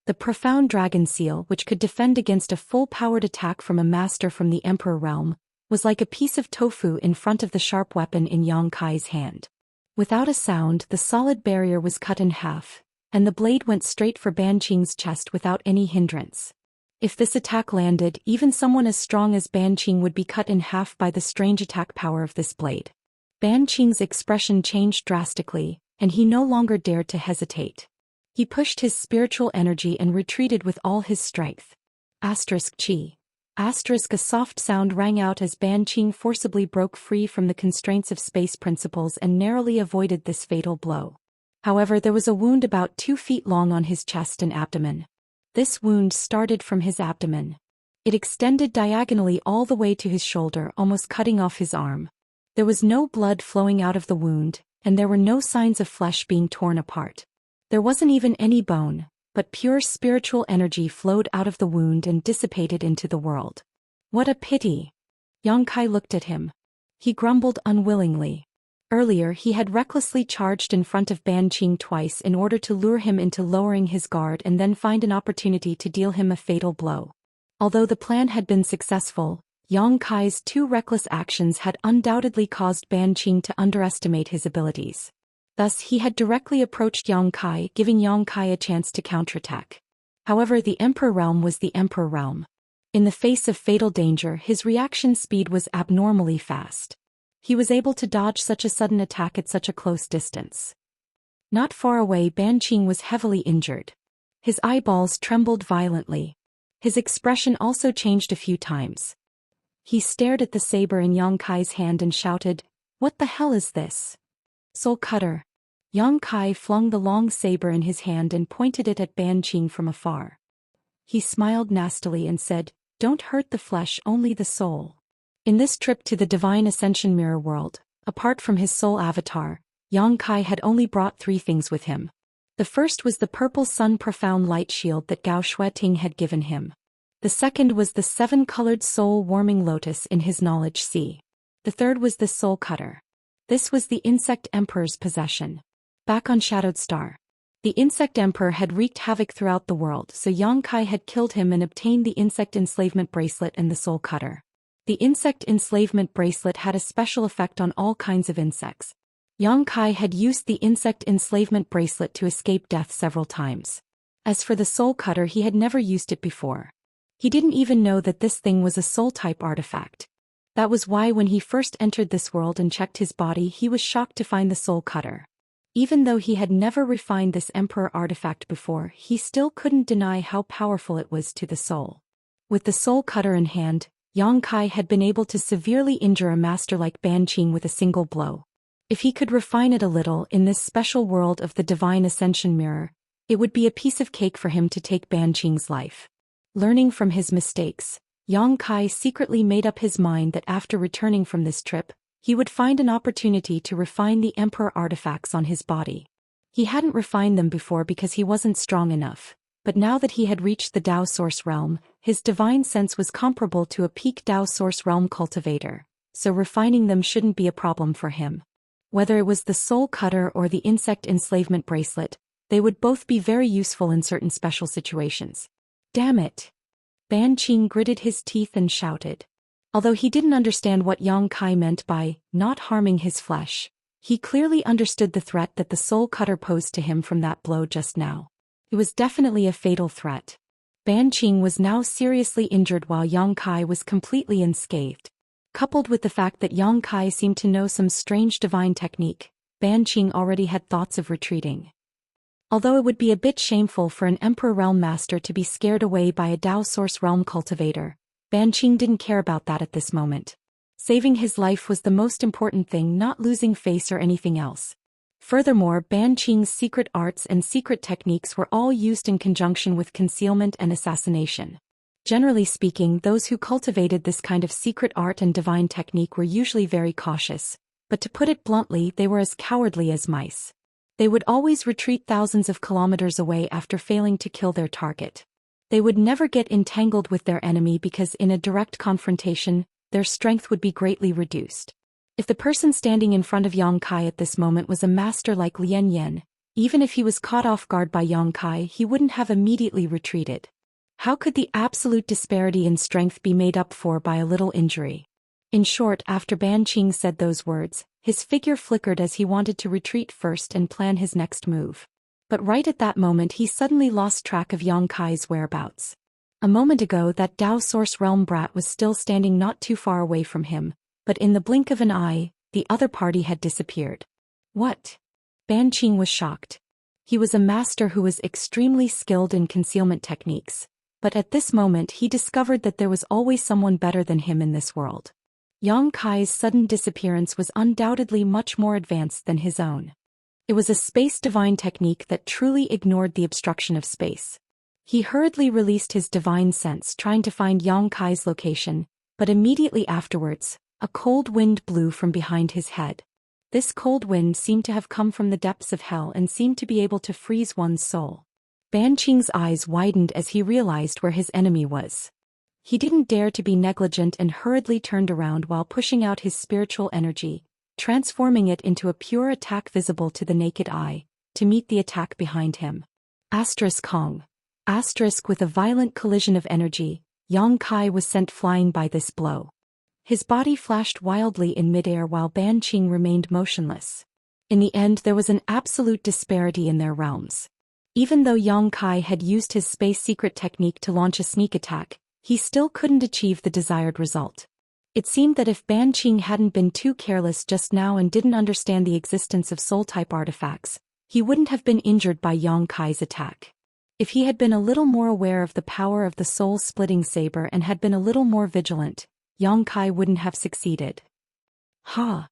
the profound dragon seal, which could defend against a full-powered attack from a master from the Emperor realm, was like a piece of tofu in front of the sharp weapon in Yang Kai's hand. Without a sound, the solid barrier was cut in half, and the blade went straight for Ban Qing's chest without any hindrance. If this attack landed, even someone as strong as Ban Qing would be cut in half by the strange attack power of this blade. Ban Qing's expression changed drastically, and he no longer dared to hesitate. He pushed his spiritual energy and retreated with all his strength. Chi. A soft sound rang out as Ban Qing forcibly broke free from the constraints of space principles and narrowly avoided this fatal blow. However, there was a wound about 2 feet long on his chest and abdomen. This wound started from his abdomen. It extended diagonally all the way to his shoulder, almost cutting off his arm. There was no blood flowing out of the wound, and there were no signs of flesh being torn apart. There wasn't even any bone, but pure spiritual energy flowed out of the wound and dissipated into the world. What a pity! Yang Kai looked at him. He grumbled unwillingly. Earlier, he had recklessly charged in front of Ban Qing twice in order to lure him into lowering his guard and then find an opportunity to deal him a fatal blow. Although the plan had been successful, Yang Kai's 2 reckless actions had undoubtedly caused Ban Qing to underestimate his abilities. Thus, he had directly approached Yang Kai, giving Yang Kai a chance to counterattack. However, the Emperor realm was the Emperor realm. In the face of fatal danger, his reaction speed was abnormally fast. He was able to dodge such a sudden attack at such a close distance. Not far away, Ban Qing was heavily injured. His eyeballs trembled violently. His expression also changed a few times. He stared at the saber in Yang Kai's hand and shouted, "What the hell is this?" "Soul Cutter." Yang Kai flung the long saber in his hand and pointed it at Ban Qing from afar. He smiled nastily and said, "Don't hurt the flesh, only the soul." In this trip to the Divine Ascension Mirror world, apart from his soul avatar, Yang Kai had only brought 3 things with him. The first was the purple sun profound light shield that Gao Shueting had given him. The second was the 7-colored soul-warming lotus in his knowledge sea. The third was the soul cutter. This was the Insect Emperor's possession. Back on Shadowed Star, the Insect Emperor had wreaked havoc throughout the world, so Yang Kai had killed him and obtained the Insect Enslavement Bracelet and the Soul Cutter. The Insect Enslavement Bracelet had a special effect on all kinds of insects. Yang Kai had used the Insect Enslavement Bracelet to escape death several times. As for the Soul Cutter, he had never used it before. He didn't even know that this thing was a soul-type artifact. That was why when he first entered this world and checked his body, he was shocked to find the Soul Cutter. Even though he had never refined this Emperor artifact before, he still couldn't deny how powerful it was to the soul. With the Soul Cutter in hand, Yang Kai had been able to severely injure a master like Ban Qing with a single blow. If he could refine it a little in this special world of the Divine Ascension Mirror, it would be a piece of cake for him to take Ban Qing's life. Learning from his mistakes, Yang Kai secretly made up his mind that after returning from this trip, he would find an opportunity to refine the Emperor artifacts on his body. He hadn't refined them before because he wasn't strong enough, but now that he had reached the Dao Source realm, his divine sense was comparable to a peak Dao Source realm cultivator, so refining them shouldn't be a problem for him. Whether it was the soul cutter or the insect enslavement bracelet, they would both be very useful in certain special situations. Damn it! Ban Qing gritted his teeth and shouted. Although he didn't understand what Yang Kai meant by not harming his flesh, he clearly understood the threat that the soul cutter posed to him from that blow just now. It was definitely a fatal threat. Ban Qing was now seriously injured while Yang Kai was completely unscathed. Coupled with the fact that Yang Kai seemed to know some strange divine technique, Ban Qing already had thoughts of retreating. Although it would be a bit shameful for an Emperor Realm Master to be scared away by a Dao Source Realm cultivator, Ban Qing didn't care about that at this moment. Saving his life was the most important thing, not losing face or anything else. Furthermore, Ban Qing's secret arts and secret techniques were all used in conjunction with concealment and assassination. Generally speaking, those who cultivated this kind of secret art and divine technique were usually very cautious, but to put it bluntly, they were as cowardly as mice. They would always retreat thousands of kilometers away after failing to kill their target. They would never get entangled with their enemy because in a direct confrontation, their strength would be greatly reduced. If the person standing in front of Yang Kai at this moment was a master like Lian Yan, even if he was caught off guard by Yang Kai, he wouldn't have immediately retreated. How could the absolute disparity in strength be made up for by a little injury? In short, after Ban Qing said those words, his figure flickered as he wanted to retreat first and plan his next move. But right at that moment he suddenly lost track of Yang Kai's whereabouts. A moment ago that Dao Source Realm brat was still standing not too far away from him, but in the blink of an eye, the other party had disappeared. What? Ban Qing was shocked. He was a master who was extremely skilled in concealment techniques, but at this moment he discovered that there was always someone better than him in this world. Yang Kai's sudden disappearance was undoubtedly much more advanced than his own. It was a space divine technique that truly ignored the obstruction of space. He hurriedly released his divine sense trying to find Yang Kai's location, but immediately afterwards, a cold wind blew from behind his head. This cold wind seemed to have come from the depths of hell and seemed to be able to freeze one's soul. Ban Qing's eyes widened as he realized where his enemy was. He didn't dare to be negligent and hurriedly turned around while pushing out his spiritual energy, transforming it into a pure attack visible to the naked eye, to meet the attack behind him. Kong. With a violent collision of energy, Yang Kai was sent flying by this blow. His body flashed wildly in midair while Ban Qing remained motionless. In the end there was an absolute disparity in their realms. Even though Yang Kai had used his space secret technique to launch a sneak attack, he still couldn't achieve the desired result. It seemed that if Ban Qing hadn't been too careless just now and didn't understand the existence of soul-type artifacts, he wouldn't have been injured by Yang Kai's attack. If he had been a little more aware of the power of the soul-splitting saber and had been a little more vigilant, Yang Kai wouldn't have succeeded. Ha!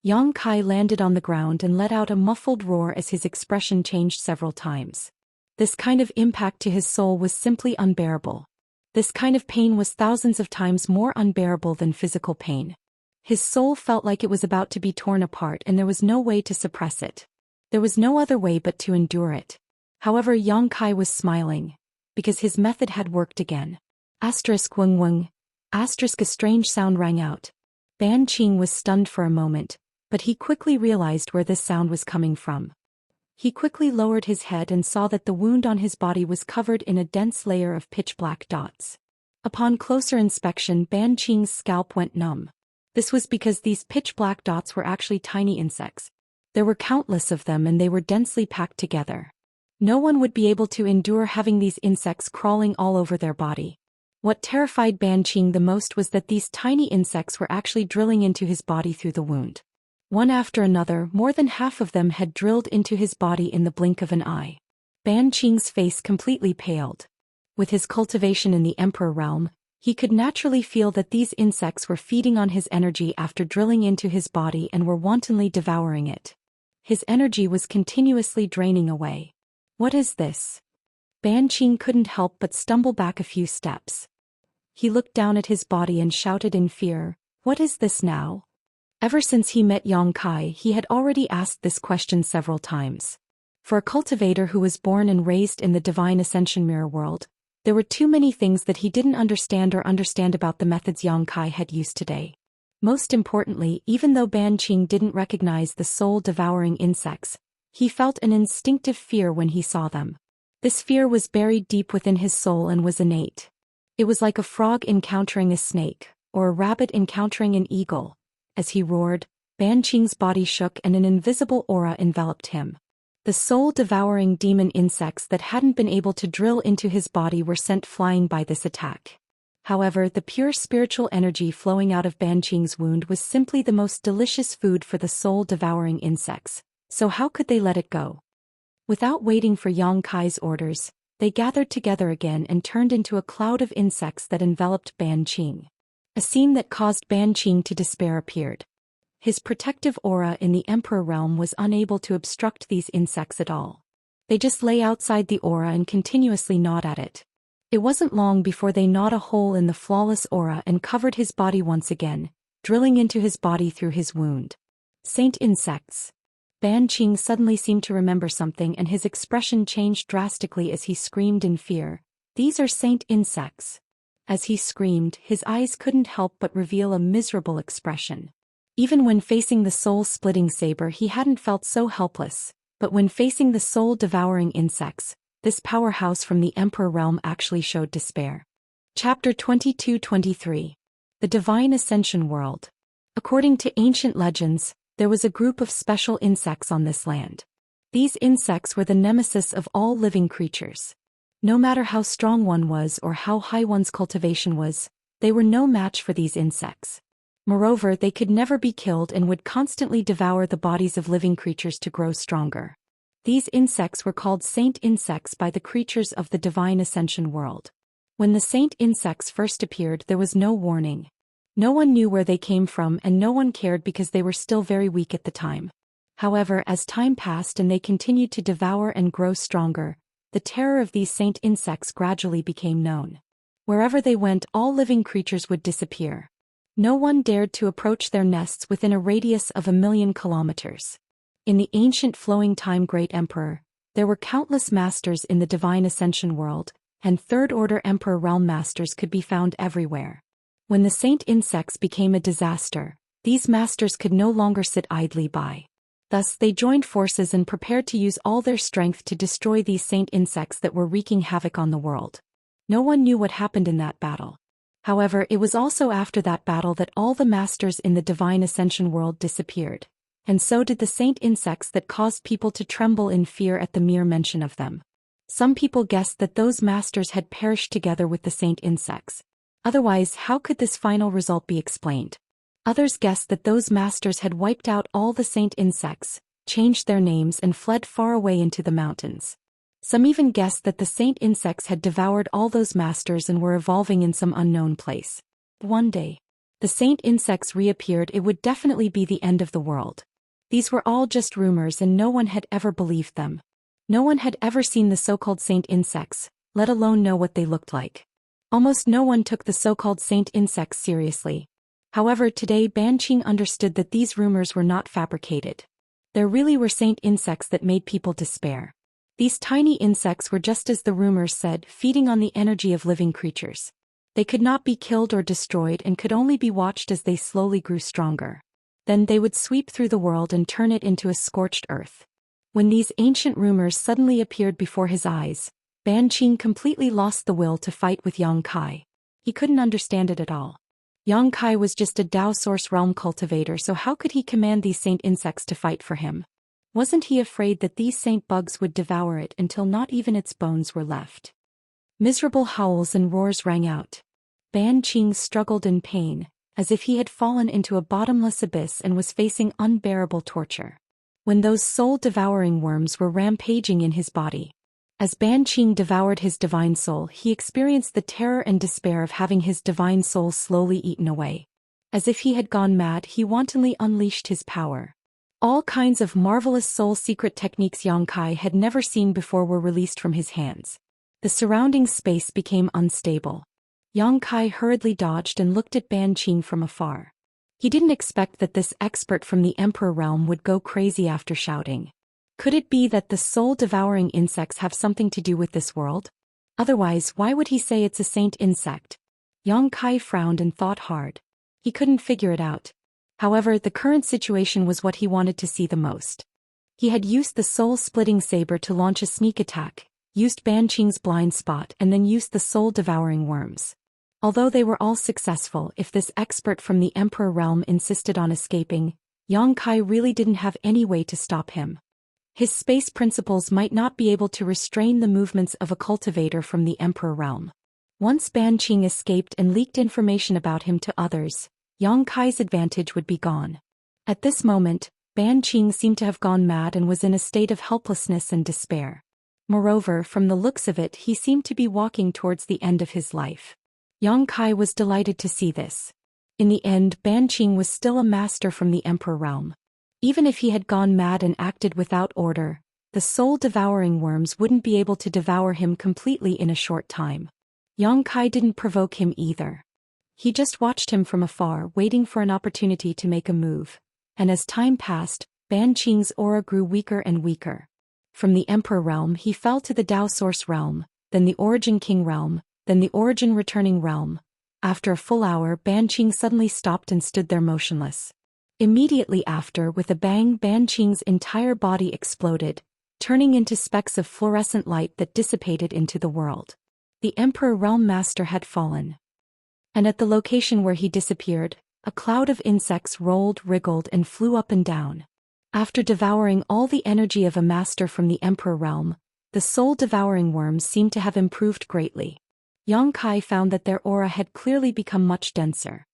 Yang Kai landed on the ground and let out a muffled roar as his expression changed several times. This kind of impact to his soul was simply unbearable. This kind of pain was thousands of times more unbearable than physical pain. His soul felt like it was about to be torn apart and there was no way to suppress it. There was no other way but to endure it. However, Yang Kai was smiling, because his method had worked again. Weng weng. A strange sound rang out. Ban Qing was stunned for a moment, but he quickly realized where this sound was coming from. He quickly lowered his head and saw that the wound on his body was covered in a dense layer of pitch-black dots. Upon closer inspection, Ban Qing's scalp went numb. This was because these pitch-black dots were actually tiny insects. There were countless of them and they were densely packed together. No one would be able to endure having these insects crawling all over their body. What terrified Ban Qing the most was that these tiny insects were actually drilling into his body through the wound. One after another, more than half of them had drilled into his body in the blink of an eye. Ban Qing's face completely paled. With his cultivation in the Emperor realm, he could naturally feel that these insects were feeding on his energy after drilling into his body and were wantonly devouring it. His energy was continuously draining away. What is this? Ban Qing couldn't help but stumble back a few steps. He looked down at his body and shouted in fear, "What is this now?" Ever since he met Yang Kai, he had already asked this question several times. For a cultivator who was born and raised in the divine ascension mirror world, there were too many things that he didn't understand about the methods Yang Kai had used today. Most importantly, even though Ban Qing didn't recognize the soul-devouring insects, he felt an instinctive fear when he saw them. This fear was buried deep within his soul and was innate. It was like a frog encountering a snake, or a rabbit encountering an eagle. As he roared, Ban Qing's body shook and an invisible aura enveloped him. The soul-devouring demon insects that hadn't been able to drill into his body were sent flying by this attack. However, the pure spiritual energy flowing out of Ban Qing's wound was simply the most delicious food for the soul-devouring insects, so how could they let it go? Without waiting for Yang Kai's orders, they gathered together again and turned into a cloud of insects that enveloped Ban Qing. A scene that caused Ban Qing to despair appeared. His protective aura in the Emperor realm was unable to obstruct these insects at all. They just lay outside the aura and continuously gnawed at it. It wasn't long before they gnawed a hole in the flawless aura and covered his body once again, drilling into his body through his wound. Saint insects. Ban Qing suddenly seemed to remember something and his expression changed drastically as he screamed in fear. These are saint insects. As he screamed, his eyes couldn't help but reveal a miserable expression. Even when facing the soul-splitting saber he hadn't felt so helpless, but when facing the soul-devouring insects, this powerhouse from the Emperor realm actually showed despair. Chapter 22-23. The Divine Ascension World. According to ancient legends, there was a group of special insects on this land. These insects were the nemesis of all living creatures. No matter how strong one was or how high one's cultivation was, they were no match for these insects. Moreover, they could never be killed and would constantly devour the bodies of living creatures to grow stronger. These insects were called saint insects by the creatures of the Divine Ascension World. When the saint insects first appeared, there was no warning. No one knew where they came from and no one cared because they were still very weak at the time. However, as time passed and they continued to devour and grow stronger, the terror of these saint insects gradually became known. Wherever they went, all living creatures would disappear. No one dared to approach their nests within a radius of 1,000,000 kilometers. In the ancient flowing time Great Emperor, there were countless masters in the Divine Ascension World, and Third-Order Emperor realm masters could be found everywhere. When the saint insects became a disaster, these masters could no longer sit idly by. Thus they joined forces and prepared to use all their strength to destroy these saint insects that were wreaking havoc on the world. No one knew what happened in that battle. However, it was also after that battle that all the masters in the Divine Ascension World disappeared, and so did the saint insects that caused people to tremble in fear at the mere mention of them. Some people guessed that those masters had perished together with the saint insects. Otherwise, how could this final result be explained? Others guessed that those masters had wiped out all the saint insects, changed their names and fled far away into the mountains. Some even guessed that the saint insects had devoured all those masters and were evolving in some unknown place. One day, the saint insects reappeared. It would definitely be the end of the world. These were all just rumors and no one had ever believed them. No one had ever seen the so-called saint insects, let alone know what they looked like. Almost no one took the so-called saint insects seriously. However, today Ban Qing understood that these rumors were not fabricated. There really were saint insects that made people despair. These tiny insects were just as the rumors said, feeding on the energy of living creatures. They could not be killed or destroyed and could only be watched as they slowly grew stronger. Then they would sweep through the world and turn it into a scorched earth. When these ancient rumors suddenly appeared before his eyes, Ban Qing completely lost the will to fight with Yang Kai. He couldn't understand it at all. Yang Kai was just a Dao Source realm cultivator, so how could he command these saint insects to fight for him? Wasn't he afraid that these saint bugs would devour it until not even its bones were left? Miserable howls and roars rang out. Ban Qing struggled in pain, as if he had fallen into a bottomless abyss and was facing unbearable torture. When those soul-devouring worms were rampaging in his body, as Ban Qing devoured his divine soul, he experienced the terror and despair of having his divine soul slowly eaten away. As if he had gone mad, he wantonly unleashed his power. All kinds of marvelous soul secret techniques Yang Kai had never seen before were released from his hands. The surrounding space became unstable. Yang Kai hurriedly dodged and looked at Ban Qing from afar. He didn't expect that this expert from the Emperor realm would go crazy after shouting. Could it be that the soul-devouring insects have something to do with this world? Otherwise, why would he say it's a saint insect? Yang Kai frowned and thought hard. He couldn't figure it out. However, the current situation was what he wanted to see the most. He had used the soul-splitting saber to launch a sneak attack, used Ban Qing's blind spot and then used the soul-devouring worms. Although they were all successful, if this expert from the Emperor realm insisted on escaping, Yang Kai really didn't have any way to stop him. His space principles might not be able to restrain the movements of a cultivator from the Emperor realm. Once Ban Qing escaped and leaked information about him to others, Yang Kai's advantage would be gone. At this moment, Ban Qing seemed to have gone mad and was in a state of helplessness and despair. Moreover, from the looks of it, he seemed to be walking towards the end of his life. Yang Kai was delighted to see this. In the end, Ban Qing was still a master from the Emperor realm. Even if he had gone mad and acted without order, the soul-devouring worms wouldn't be able to devour him completely in a short time. Yang Kai didn't provoke him either. He just watched him from afar, waiting for an opportunity to make a move. And as time passed, Ban Qing's aura grew weaker and weaker. From the Emperor realm he fell to the Dao Source realm, then the Origin King realm, then the Origin Returning realm. After a full hour, Ban Qing suddenly stopped and stood there motionless. Immediately after, with a bang, Ban Qing's entire body exploded, turning into specks of fluorescent light that dissipated into the world. The Emperor Realm Master had fallen. And at the location where he disappeared, a cloud of insects rolled, wriggled, and flew up and down. After devouring all the energy of a master from the Emperor realm, the soul-devouring worms seemed to have improved greatly. Yang Kai found that their aura had clearly become much denser.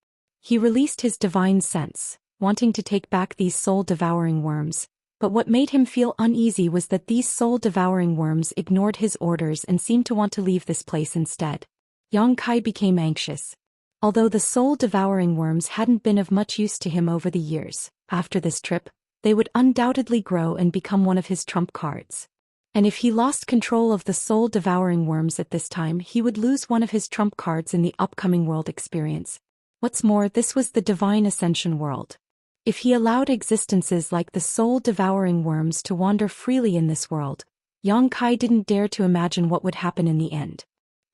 He released his divine sense, wanting to take back these soul-devouring worms, but what made him feel uneasy was that these soul-devouring worms ignored his orders and seemed to want to leave this place instead. Yang Kai became anxious. Although the soul-devouring worms hadn't been of much use to him over the years, after this trip, they would undoubtedly grow and become one of his trump cards. And if he lost control of the soul-devouring worms at this time, he would lose one of his trump cards in the upcoming world experience. What's more, this was the Divine Ascension world. If he allowed existences like the soul-devouring worms to wander freely in this world, Yang Kai didn't dare to imagine what would happen in the end.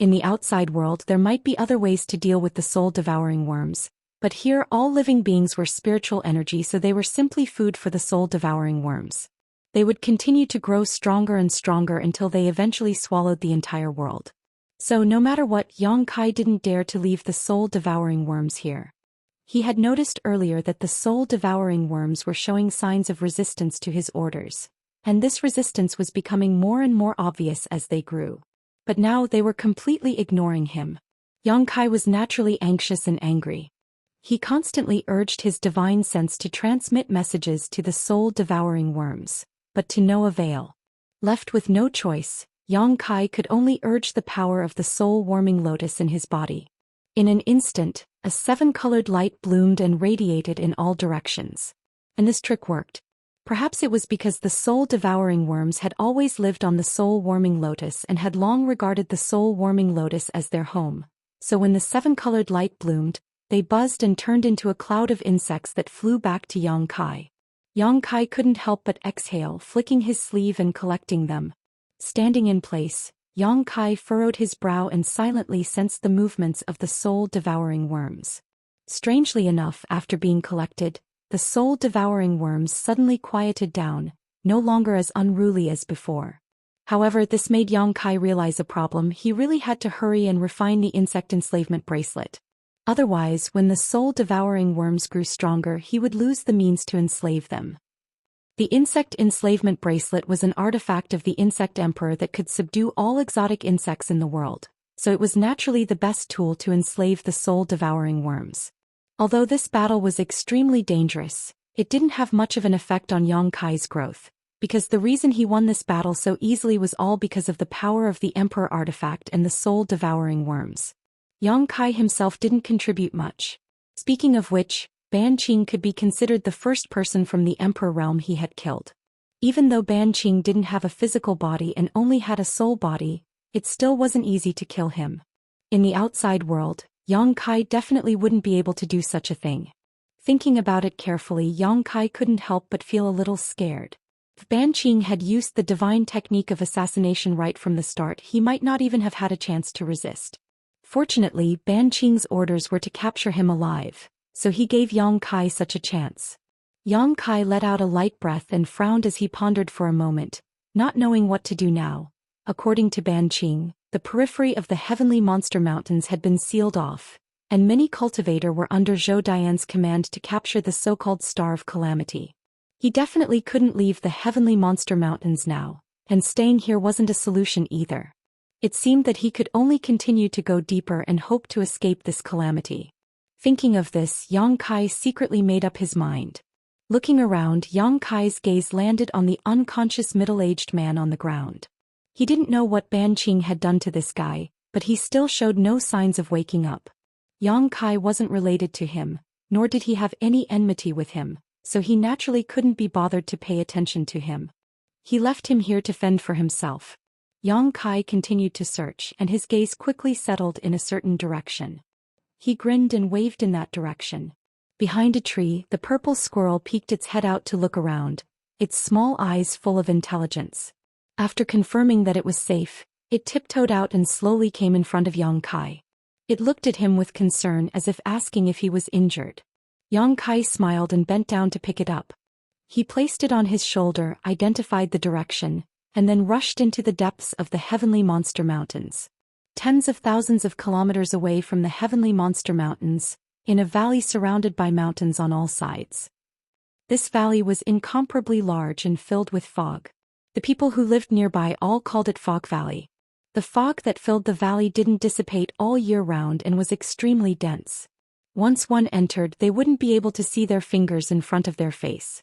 In the outside world there might be other ways to deal with the soul-devouring worms, but here all living beings were spiritual energy, so they were simply food for the soul-devouring worms. They would continue to grow stronger and stronger until they eventually swallowed the entire world. So no matter what, Yang Kai didn't dare to leave the soul-devouring worms here. He had noticed earlier that the soul-devouring worms were showing signs of resistance to his orders, and this resistance was becoming more and more obvious as they grew. But now they were completely ignoring him. Yang Kai was naturally anxious and angry. He constantly urged his divine sense to transmit messages to the soul-devouring worms, but to no avail. Left with no choice, Yang Kai could only urge the power of the soul-warming lotus in his body. In an instant, a seven-colored light bloomed and radiated in all directions. And this trick worked. Perhaps it was because the soul-devouring worms had always lived on the soul-warming lotus and had long regarded the soul-warming lotus as their home. So when the seven-colored light bloomed, they buzzed and turned into a cloud of insects that flew back to Yang Kai. Yang Kai couldn't help but exhale, flicking his sleeve and collecting them. Standing in place, Yang Kai furrowed his brow and silently sensed the movements of the soul-devouring worms. Strangely enough, after being collected, the soul-devouring worms suddenly quieted down, no longer as unruly as before. However, this made Yang Kai realize a problem. He really had to hurry and refine the insect enslavement bracelet. Otherwise, when the soul-devouring worms grew stronger, he would lose the means to enslave them. The insect enslavement bracelet was an artifact of the insect emperor that could subdue all exotic insects in the world, so it was naturally the best tool to enslave the soul-devouring worms. Although this battle was extremely dangerous, it didn't have much of an effect on Yang Kai's growth, because the reason he won this battle so easily was all because of the power of the emperor artifact and the soul-devouring worms. Yang Kai himself didn't contribute much. Speaking of which, Ban Qing could be considered the first person from the Emperor realm he had killed. Even though Ban Qing didn't have a physical body and only had a soul body, it still wasn't easy to kill him. In the outside world, Yang Kai definitely wouldn't be able to do such a thing. Thinking about it carefully, Yang Kai couldn't help but feel a little scared. If Ban Qing had used the divine technique of assassination right from the start, he might not even have had a chance to resist. Fortunately, Ban Qing's orders were to capture him alive, so he gave Yang Kai such a chance. Yang Kai let out a light breath and frowned as he pondered for a moment, not knowing what to do now. According to Ban Qing, the periphery of the heavenly monster mountains had been sealed off, and many cultivator were under Zhou Dian's command to capture the so-called Star of Calamity. He definitely couldn't leave the heavenly monster mountains now, and staying here wasn't a solution either. It seemed that he could only continue to go deeper and hope to escape this calamity. Thinking of this, Yang Kai secretly made up his mind. Looking around, Yang Kai's gaze landed on the unconscious middle-aged man on the ground. He didn't know what Ban Qing had done to this guy, but he still showed no signs of waking up. Yang Kai wasn't related to him, nor did he have any enmity with him, so he naturally couldn't be bothered to pay attention to him. He left him here to fend for himself. Yang Kai continued to search, and his gaze quickly settled in a certain direction. He grinned and waved in that direction. Behind a tree, the purple squirrel peeked its head out to look around, its small eyes full of intelligence. After confirming that it was safe, it tiptoed out and slowly came in front of Yang Kai. It looked at him with concern as if asking if he was injured. Yang Kai smiled and bent down to pick it up. He placed it on his shoulder, identified the direction, and then rushed into the depths of the heavenly monster mountains. Tens of thousands of kilometers away from the heavenly monster mountains, in a valley surrounded by mountains on all sides. This valley was incomparably large and filled with fog. The people who lived nearby all called it Fog Valley. The fog that filled the valley didn't dissipate all year round and was extremely dense. Once one entered, they wouldn't be able to see their fingers in front of their face.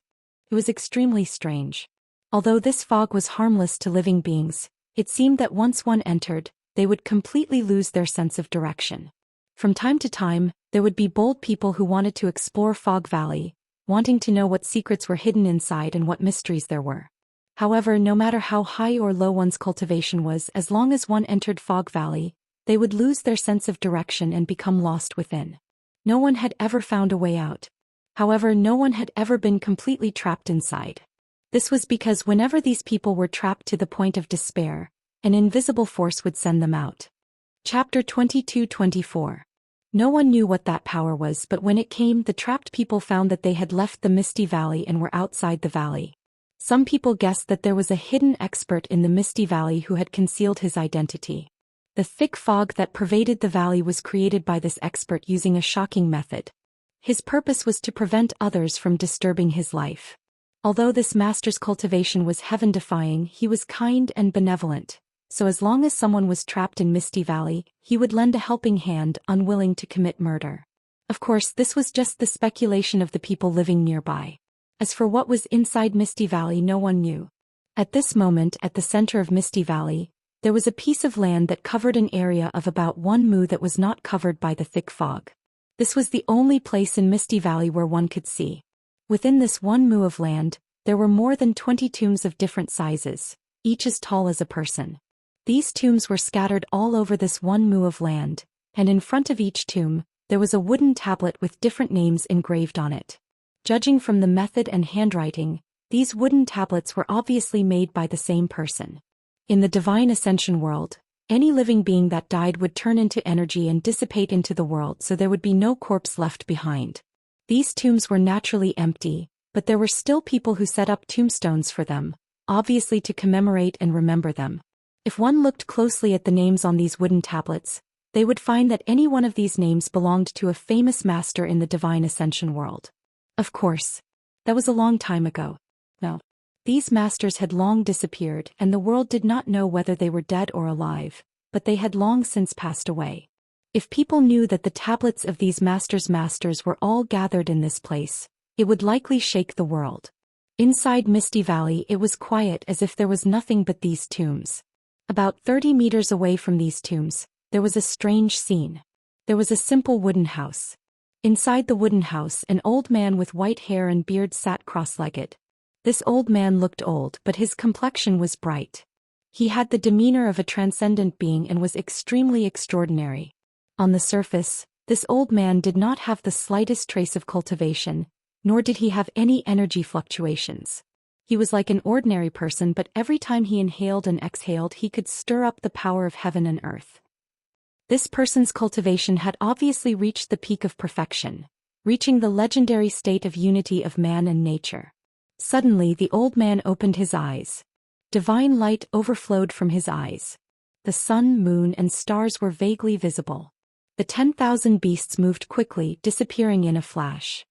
It was extremely strange. Although this fog was harmless to living beings, it seemed that once one entered, they would completely lose their sense of direction. From time to time, there would be bold people who wanted to explore Fog Valley, wanting to know what secrets were hidden inside and what mysteries there were. However, no matter how high or low one's cultivation was, as long as one entered Fog Valley, they would lose their sense of direction and become lost within. No one had ever found a way out. However, no one had ever been completely trapped inside. This was because whenever these people were trapped to the point of despair, an invisible force would send them out. Chapter 22-24. No one knew what that power was, but when it came, the trapped people found that they had left the Misty Valley and were outside the valley. Some people guessed that there was a hidden expert in the Misty Valley who had concealed his identity. The thick fog that pervaded the valley was created by this expert using a shocking method. His purpose was to prevent others from disturbing his life. Although this master's cultivation was heaven-defying, he was kind and benevolent, so as long as someone was trapped in Misty Valley, he would lend a helping hand, unwilling to commit murder. Of course, this was just the speculation of the people living nearby. As for what was inside Misty Valley, no one knew. At this moment, at the center of Misty Valley, there was a piece of land that covered an area of about 1 mu that was not covered by the thick fog. This was the only place in Misty Valley where one could see. Within this 1 mu of land, there were more than 20 tombs of different sizes, each as tall as a person. These tombs were scattered all over this 1 mu of land, and in front of each tomb, there was a wooden tablet with different names engraved on it. Judging from the method and handwriting, these wooden tablets were obviously made by the same person. In the Divine Ascension world, any living being that died would turn into energy and dissipate into the world, so there would be no corpse left behind. These tombs were naturally empty, but there were still people who set up tombstones for them, obviously to commemorate and remember them. If one looked closely at the names on these wooden tablets, they would find that any one of these names belonged to a famous master in the Divine Ascension world. Of course, that was a long time ago. No. These masters had long disappeared, and the world did not know whether they were dead or alive, but they had long since passed away. If people knew that the tablets of these masters were all gathered in this place, it would likely shake the world. Inside Misty Valley, it was quiet as if there was nothing but these tombs. About 30 meters away from these tombs, there was a strange scene. There was a simple wooden house. Inside the wooden house, an old man with white hair and beard sat cross-legged. This old man looked old, but his complexion was bright. He had the demeanor of a transcendent being and was extremely extraordinary. On the surface, this old man did not have the slightest trace of cultivation, nor did he have any energy fluctuations. He was like an ordinary person, but every time he inhaled and exhaled, he could stir up the power of heaven and earth. This person's cultivation had obviously reached the peak of perfection. reaching the legendary state of unity of man and nature. Suddenly the old man opened his eyes. Divine light overflowed from his eyes. The sun, moon, and stars were vaguely visible. The 10,000 beasts moved quickly, disappearing in a flash.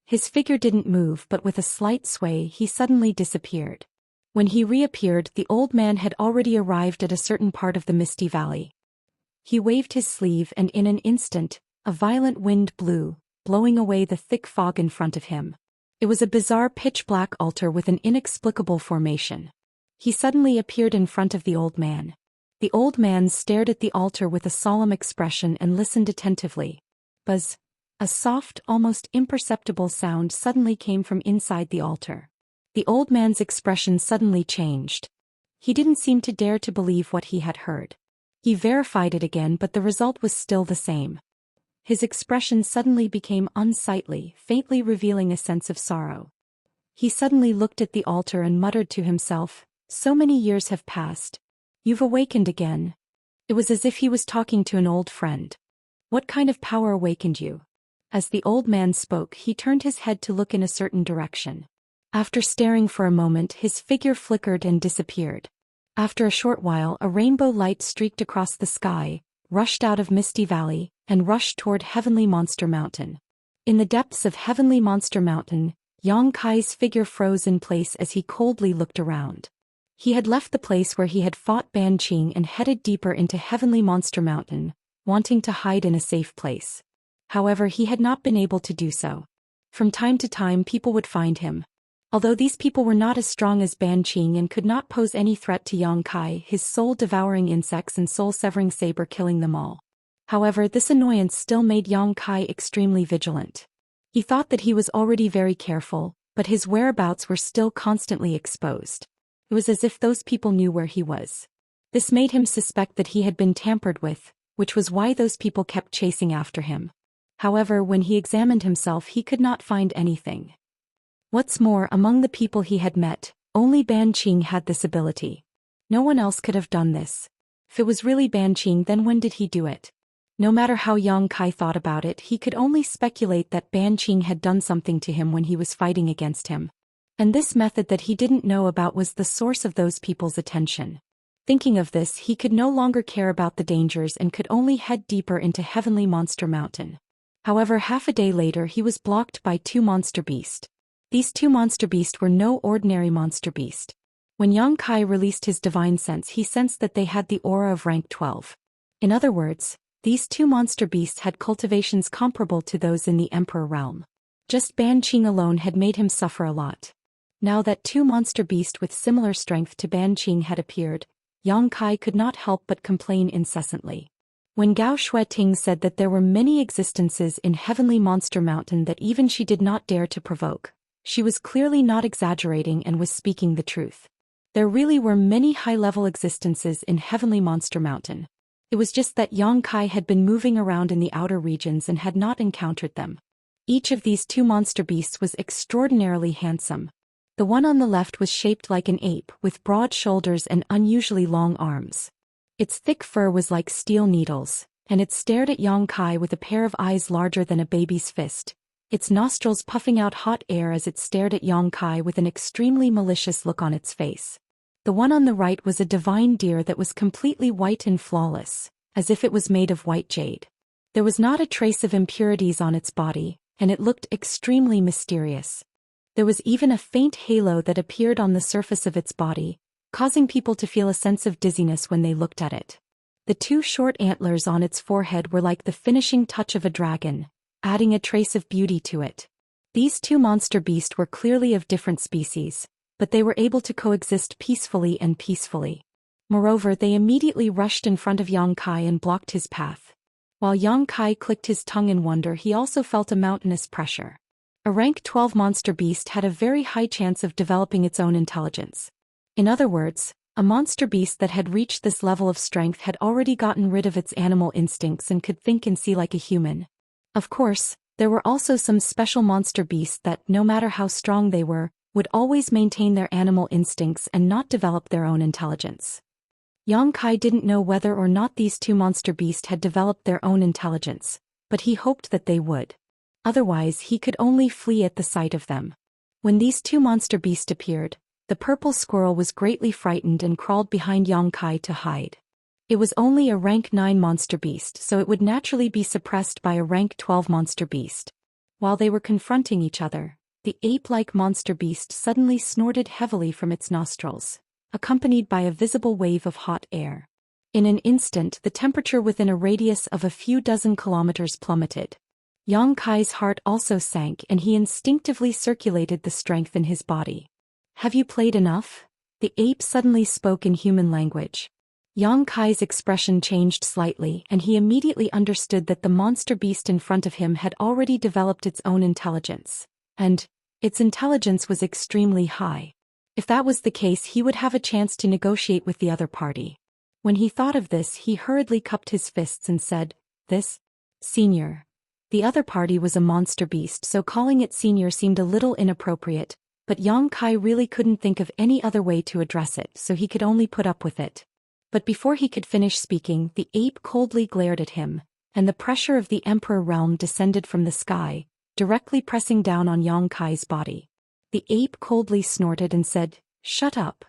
His figure didn't move, but with a slight sway he suddenly disappeared. When he reappeared, the old man had already arrived at a certain part of the misty valley. He waved his sleeve and in an instant, a violent wind blew, blowing away the thick fog in front of him. It was a bizarre pitch-black altar with an inexplicable formation. He suddenly appeared in front of the old man. The old man stared at the altar with a solemn expression and listened attentively. Buzz! A soft, almost imperceptible sound suddenly came from inside the altar. The old man's expression suddenly changed. He didn't seem to dare to believe what he had heard. He verified it again, but the result was still the same. His expression suddenly became unsightly, faintly revealing a sense of sorrow. He suddenly looked at the altar and muttered to himself, "So many years have passed. You've awakened again." It was as if he was talking to an old friend. "What kind of power awakened you?" As the old man spoke, he turned his head to look in a certain direction. After staring for a moment, his figure flickered and disappeared. After a short while, a rainbow light streaked across the sky, rushed out of Misty Valley, and rushed toward Heavenly Monster Mountain. In the depths of Heavenly Monster Mountain, Yang Kai's figure froze in place as he coldly looked around. He had left the place where he had fought Ban Qing and headed deeper into Heavenly Monster Mountain, wanting to hide in a safe place. However, he had not been able to do so. From time to time people would find him. Although these people were not as strong as Ban Qing and could not pose any threat to Yang Kai, his soul-devouring insects and soul-severing saber killing them all. However, this annoyance still made Yang Kai extremely vigilant. He thought that he was already very careful, but his whereabouts were still constantly exposed. It was as if those people knew where he was. This made him suspect that he had been tampered with, which was why those people kept chasing after him. However, when he examined himself, he could not find anything. What's more, among the people he had met, only Ban Qing had this ability. No one else could have done this. If it was really Ban Qing, then when did he do it? No matter how Yang Kai thought about it, he could only speculate that Ban Qing had done something to him when he was fighting against him. And this method that he didn't know about was the source of those people's attention. Thinking of this, he could no longer care about the dangers and could only head deeper into Heavenly Monster Mountain. However, half a day later he was blocked by two monster beasts. These two monster beasts were no ordinary monster beast. When Yang Kai released his divine sense, he sensed that they had the aura of rank 12. In other words, these two monster beasts had cultivations comparable to those in the Emperor realm. Just Ban Qing alone had made him suffer a lot. Now that two monster beasts with similar strength to Ban Qing had appeared, Yang Kai could not help but complain incessantly. When Gao Shueting said that there were many existences in Heavenly Monster Mountain that even she did not dare to provoke, she was clearly not exaggerating and was speaking the truth. There really were many high-level existences in Heavenly Monster Mountain. It was just that Yang Kai had been moving around in the outer regions and had not encountered them. Each of these two monster beasts was extraordinarily handsome. The one on the left was shaped like an ape, with broad shoulders and unusually long arms. Its thick fur was like steel needles, and it stared at Yang Kai with a pair of eyes larger than a baby's fist, its nostrils puffing out hot air as it stared at Yang Kai with an extremely malicious look on its face. The one on the right was a divine deer that was completely white and flawless, as if it was made of white jade. There was not a trace of impurities on its body, and it looked extremely mysterious. There was even a faint halo that appeared on the surface of its body, causing people to feel a sense of dizziness when they looked at it. The two short antlers on its forehead were like the finishing touch of a dragon, adding a trace of beauty to it. These two monster beasts were clearly of different species, but they were able to coexist peacefully and peacefully. Moreover, they immediately rushed in front of Yang Kai and blocked his path. While Yang Kai clicked his tongue in wonder, he also felt a mountainous pressure. A rank 12 monster beast had a very high chance of developing its own intelligence. In other words, a monster beast that had reached this level of strength had already gotten rid of its animal instincts and could think and see like a human. Of course, there were also some special monster beasts that, no matter how strong they were, would always maintain their animal instincts and not develop their own intelligence. Yang Kai didn't know whether or not these two monster beasts had developed their own intelligence, but he hoped that they would. Otherwise he could only flee at the sight of them. When these two monster beasts appeared, the purple squirrel was greatly frightened and crawled behind Yang Kai to hide. It was only a rank 9 monster beast, so it would naturally be suppressed by a rank 12 monster beast. While they were confronting each other, the ape-like monster beast suddenly snorted heavily from its nostrils, accompanied by a visible wave of hot air. In an instant, the temperature within a radius of a few dozen kilometers plummeted. Yang Kai's heart also sank and he instinctively circulated the strength in his body. "Have you played enough?" The ape suddenly spoke in human language. Yang Kai's expression changed slightly and he immediately understood that the monster beast in front of him had already developed its own intelligence. And its intelligence was extremely high. If that was the case, he would have a chance to negotiate with the other party. When he thought of this, he hurriedly cupped his fists and said, "This? Senior." The other party was a monster beast, so calling it senior seemed a little inappropriate, but Yang Kai really couldn't think of any other way to address it, so he could only put up with it. But before he could finish speaking, the ape coldly glared at him, and the pressure of the Emperor realm descended from the sky, directly pressing down on Yang Kai's body. The ape coldly snorted and said, "Shut up."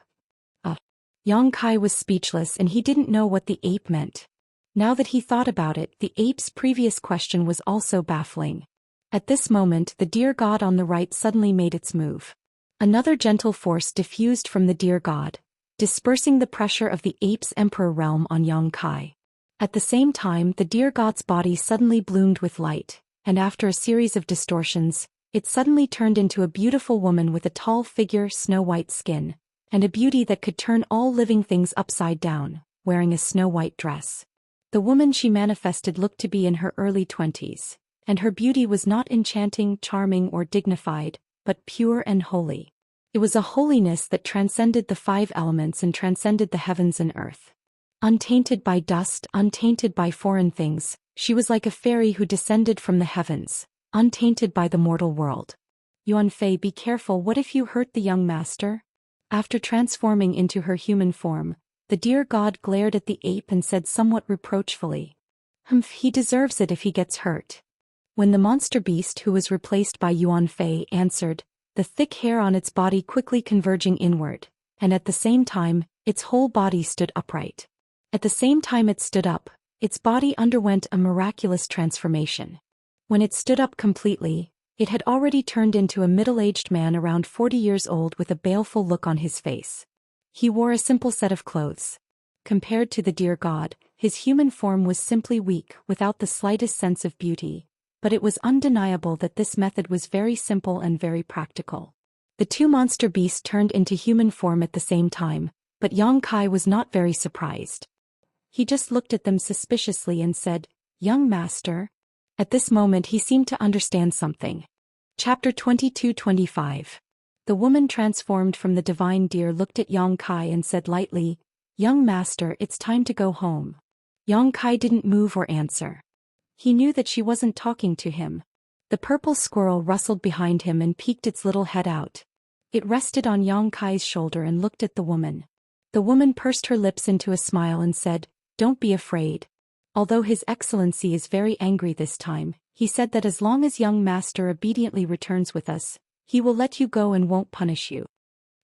Yang Kai was speechless and he didn't know what the ape meant. Now that he thought about it, the ape's previous question was also baffling. At this moment, the deer god on the right suddenly made its move. Another gentle force diffused from the deer god, dispersing the pressure of the ape's emperor realm on Yang Kai. At the same time, the deer god's body suddenly bloomed with light, and after a series of distortions, it suddenly turned into a beautiful woman with a tall figure, snow-white skin, and a beauty that could turn all living things upside down, wearing a snow-white dress. The woman she manifested looked to be in her early 20s, and her beauty was not enchanting, charming, or dignified, but pure and holy. It was a holiness that transcended the 5 elements and transcended the heavens and earth. Untainted by dust, untainted by foreign things, she was like a fairy who descended from the heavens, untainted by the mortal world. "Yuan Fei, be careful, what if you hurt the young master?" After transforming into her human form, the deer god glared at the ape and said somewhat reproachfully, "Humph, he deserves it if he gets hurt." When the monster beast who was replaced by Yuan Fei answered, the thick hair on its body quickly converging inward, and at the same time, its whole body stood upright. At the same time it stood up, its body underwent a miraculous transformation. When it stood up completely, it had already turned into a middle-aged man around 40 years old with a baleful look on his face. He wore a simple set of clothes. Compared to the deer god, his human form was simply weak, without the slightest sense of beauty, but it was undeniable that this method was very simple and very practical. The two monster beasts turned into human form at the same time, but Yang Kai was not very surprised. He just looked at them suspiciously and said, "Young master?" At this moment he seemed to understand something. Chapter 22-25. The woman transformed from the divine deer looked at Yang Kai and said lightly, "Young master, it's time to go home." Yang Kai didn't move or answer. He knew that she wasn't talking to him. The purple squirrel rustled behind him and peeked its little head out. It rested on Yang Kai's shoulder and looked at the woman. The woman pursed her lips into a smile and said, "Don't be afraid." Although His Excellency is very angry this time, he said that as long as young master obediently returns with us, he will let you go and won't punish you.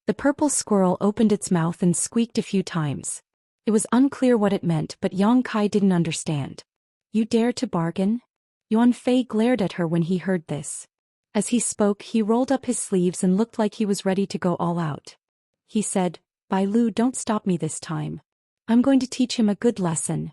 The purple squirrel opened its mouth and squeaked a few times. It was unclear what it meant, but Yang Kai didn't understand. "You dare to bargain?" Yuan Fei glared at her when he heard this. As he spoke, he rolled up his sleeves and looked like he was ready to go all out. He said, "Bai Lu, don't stop me this time. I'm going to teach him a good lesson."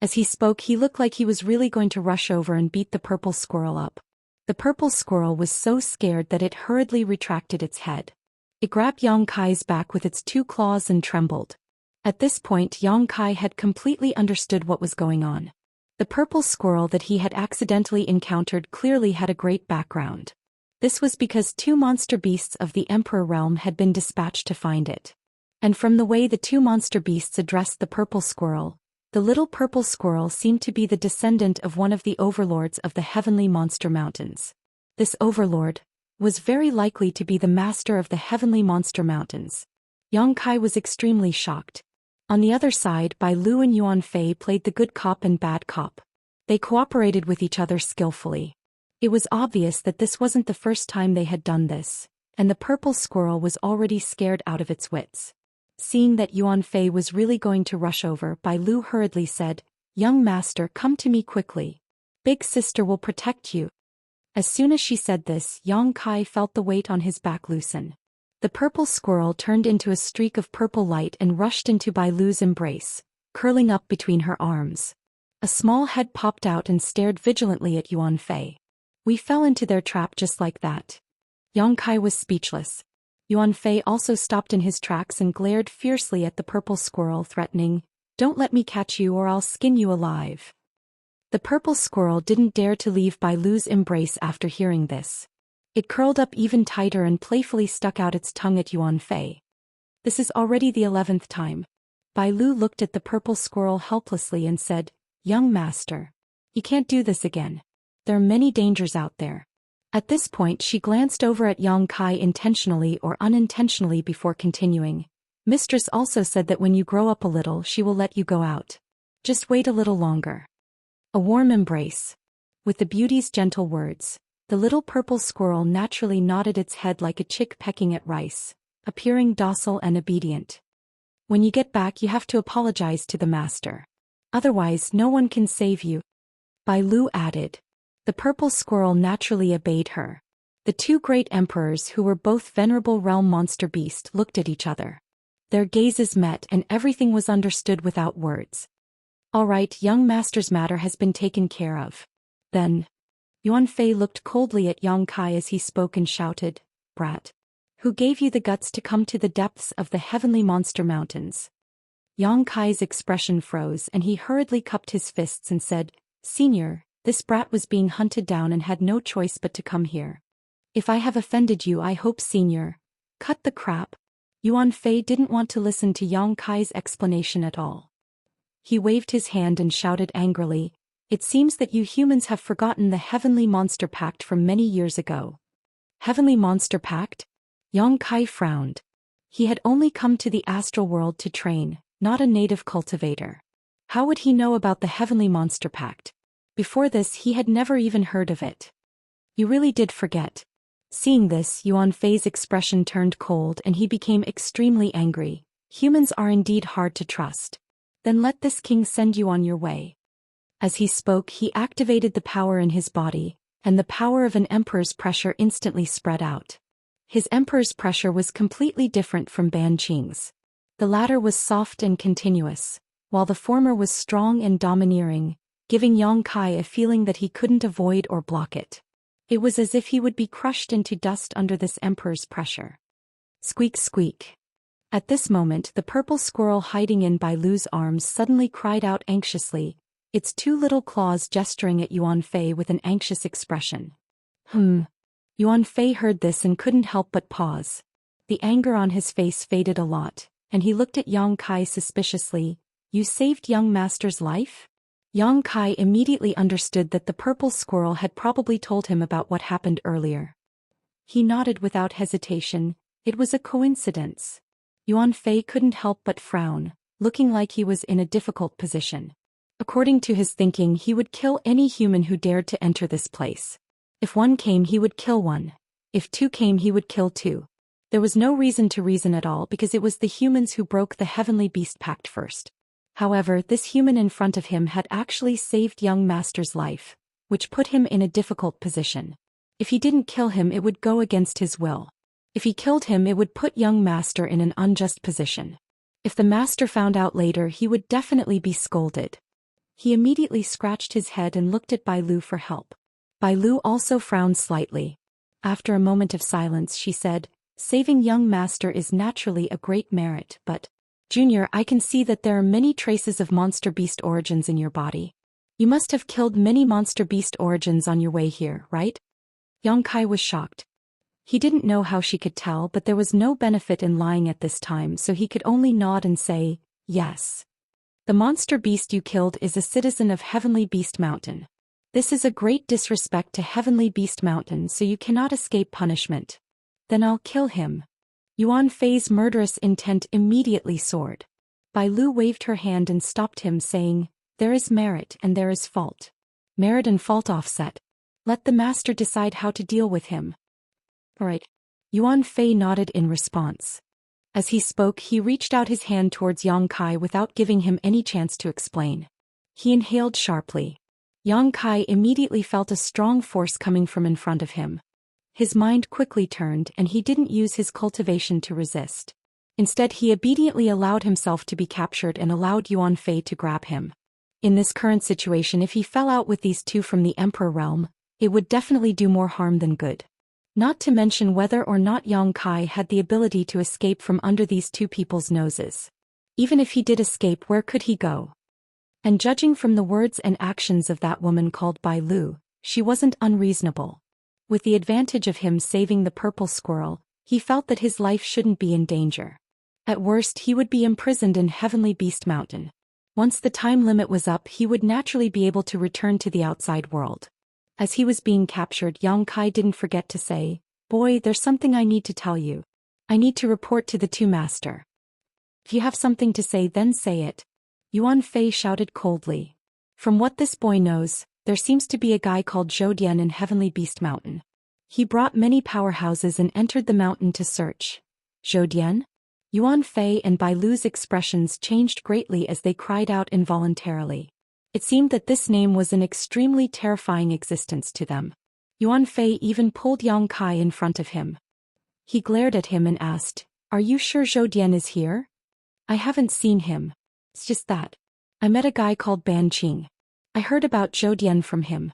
As he spoke, he looked like he was really going to rush over and beat the purple squirrel up. The purple squirrel was so scared that it hurriedly retracted its head. It grabbed Yang Kai's back with its 2 claws and trembled. At this point, Yang Kai had completely understood what was going on. The purple squirrel that he had accidentally encountered clearly had a great background. This was because 2 monster beasts of the Emperor realm had been dispatched to find it. And from the way the 2 monster beasts addressed the purple squirrel, the little purple squirrel seemed to be the descendant of one of the overlords of the heavenly monster mountains. This overlord was very likely to be the master of the heavenly monster mountains. Yang Kai was extremely shocked. On the other side, Bai Lu and Yuan Fei played the good cop and bad cop. They cooperated with each other skillfully. It was obvious that this wasn't the first time they had done this, and the purple squirrel was already scared out of its wits. Seeing that Yuan Fei was really going to rush over, Bai Lu hurriedly said, "Young master, come to me quickly. Big sister will protect you." As soon as she said this, Yang Kai felt the weight on his back loosen. The purple squirrel turned into a streak of purple light and rushed into Bai Lu's embrace, curling up between her arms. A small head popped out and stared vigilantly at Yuan Fei. "We fell into their trap just like that." Yang Kai was speechless. Yuan Fei also stopped in his tracks and glared fiercely at the purple squirrel, threatening, "Don't let me catch you or I'll skin you alive." The purple squirrel didn't dare to leave Bai Lu's embrace after hearing this. It curled up even tighter and playfully stuck out its tongue at Yuan Fei. "This is already the 11th time." Bai Lu looked at the purple squirrel helplessly and said, "Young master, you can't do this again. There are many dangers out there." At this point she glanced over at Yang Kai intentionally or unintentionally before continuing. "Mistress also said that when you grow up a little she will let you go out. Just wait a little longer." A warm embrace. With the beauty's gentle words, the little purple squirrel naturally nodded its head like a chick pecking at rice, appearing docile and obedient. "When you get back you have to apologize to the master. Otherwise no one can save you," Bai Lu added. The purple squirrel naturally obeyed her. The two great emperors, who were both venerable realm monster beasts, looked at each other. Their gazes met and everything was understood without words. "All right, young master's matter has been taken care of. Then." Yuan Fei looked coldly at Yang Kai as he spoke and shouted, "Brat! Who gave you the guts to come to the depths of the heavenly monster mountains?" Yang Kai's expression froze and he hurriedly cupped his fists and said, "Senior, this brat was being hunted down and had no choice but to come here. If I have offended you, I hope senior." "Cut the crap." Yuan Fei didn't want to listen to Yang Kai's explanation at all. He waved his hand and shouted angrily, "It seems that you humans have forgotten the Heavenly Monster Pact from many years ago." Heavenly Monster Pact? Yang Kai frowned. He had only come to the astral world to train, not a native cultivator. How would he know about the Heavenly Monster Pact? Before this he had never even heard of it. "You really did forget." Seeing this, Yuan Fei's expression turned cold and he became extremely angry. "Humans are indeed hard to trust. Then let this king send you on your way." As he spoke he activated the power in his body, and the power of an emperor's pressure instantly spread out. His emperor's pressure was completely different from Ban Qing's. The latter was soft and continuous, while the former was strong and domineering, giving Yang Kai a feeling that he couldn't avoid or block it. It was as if he would be crushed into dust under this emperor's pressure. Squeak squeak. At this moment the purple squirrel hiding in Bai Lu's arms suddenly cried out anxiously, its two little claws gesturing at Yuan Fei with an anxious expression. Yuan Fei heard this and couldn't help but pause. The anger on his face faded a lot, and he looked at Yang Kai suspiciously. "You saved young master's life?" Yang Kai immediately understood that the purple squirrel had probably told him about what happened earlier. He nodded without hesitation. It was a coincidence. Yuan Fei couldn't help but frown, looking like he was in a difficult position. According to his thinking, he would kill any human who dared to enter this place. If one came he would kill one. If two came he would kill two. There was no reason to reason at all because it was the humans who broke the Heavenly Beast Pact first. However, this human in front of him had actually saved young master's life, which put him in a difficult position. If he didn't kill him it would go against his will. If he killed him it would put young master in an unjust position. If the master found out later he would definitely be scolded. He immediately scratched his head and looked at Bai Lu for help. Bai Lu also frowned slightly. After a moment of silence she said, "Saving young master is naturally a great merit, but Junior, I can see that there are many traces of monster beast origins in your body. You must have killed many monster beast origins on your way here, right?" Yang Kai was shocked. He didn't know how she could tell, but there was no benefit in lying at this time, so he could only nod and say, "Yes. The monster beast you killed is a citizen of Heavenly Beast Mountain. This is a great disrespect to Heavenly Beast Mountain, so you cannot escape punishment." "Then I'll kill him." Yuan Fei's murderous intent immediately soared. Bai Lu waved her hand and stopped him, saying, "There is merit and there is fault. Merit and fault offset." Let the master decide how to deal with him. Alright. Yuan Fei nodded in response. As he spoke, he reached out his hand towards Yang Kai without giving him any chance to explain. He inhaled sharply. Yang Kai immediately felt a strong force coming from in front of him. His mind quickly turned and he didn't use his cultivation to resist. Instead, he obediently allowed himself to be captured and allowed Yuan Fei to grab him. In this current situation, if he fell out with these two from the Emperor realm, it would definitely do more harm than good. Not to mention whether or not Yang Kai had the ability to escape from under these two people's noses. Even if he did escape, where could he go? And judging from the words and actions of that woman called Bai Lu, she wasn't unreasonable. With the advantage of him saving the purple squirrel, he felt that his life shouldn't be in danger. At worst, he would be imprisoned in Heavenly Beast Mountain. Once the time limit was up, he would naturally be able to return to the outside world. As he was being captured, Yang Kai didn't forget to say, "Boy, there's something I need to tell you. I need to report to the two master." "If you have something to say, then say it," Yuan Fei shouted coldly. From what this boy knows, there seems to be a guy called Zhou Xian in Heavenly Beast Mountain. He brought many powerhouses and entered the mountain to search. Zhou Xian? Yuan Fei and Bai Lu's expressions changed greatly as they cried out involuntarily. It seemed that this name was an extremely terrifying existence to them. Yuan Fei even pulled Yang Kai in front of him. He glared at him and asked, "Are you sure Zhou Xian is here?" "I haven't seen him. It's just that I met a guy called Ban Qing. I heard about Zhou Xian from him."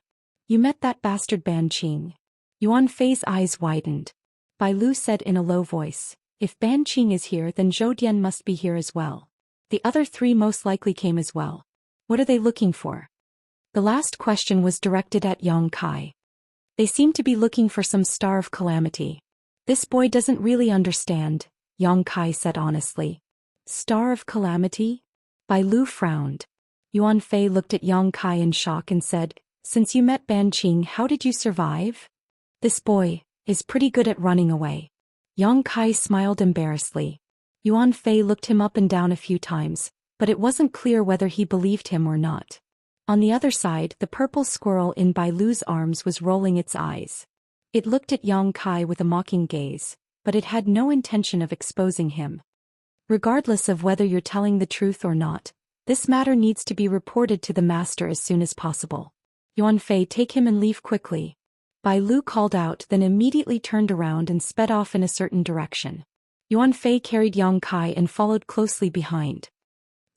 "You met that bastard Ban Qing?" Yuan Fei's eyes widened. Bai Lu said in a low voice, "If Ban Qing is here, then Zhou Xian must be here as well. The other three most likely came as well. What are they looking for?" The last question was directed at Yang Kai. "They seem to be looking for some star of calamity. This boy doesn't really understand," Yang Kai said honestly. "Star of calamity?" Bai Lu frowned. Yuan Fei looked at Yang Kai in shock and said, "Since you met Ban Qing, how did you survive?" "This boy is pretty good at running away." Yang Kai smiled embarrassedly. Yuan Fei looked him up and down a few times, but it wasn't clear whether he believed him or not. On the other side, the purple squirrel in Bai Lu's arms was rolling its eyes. It looked at Yang Kai with a mocking gaze, but it had no intention of exposing him. "Regardless of whether you're telling the truth or not, this matter needs to be reported to the master as soon as possible. Yuan Fei, take him and leave quickly." Bai Lu called out, then immediately turned around and sped off in a certain direction. Yuan Fei carried Yang Kai and followed closely behind.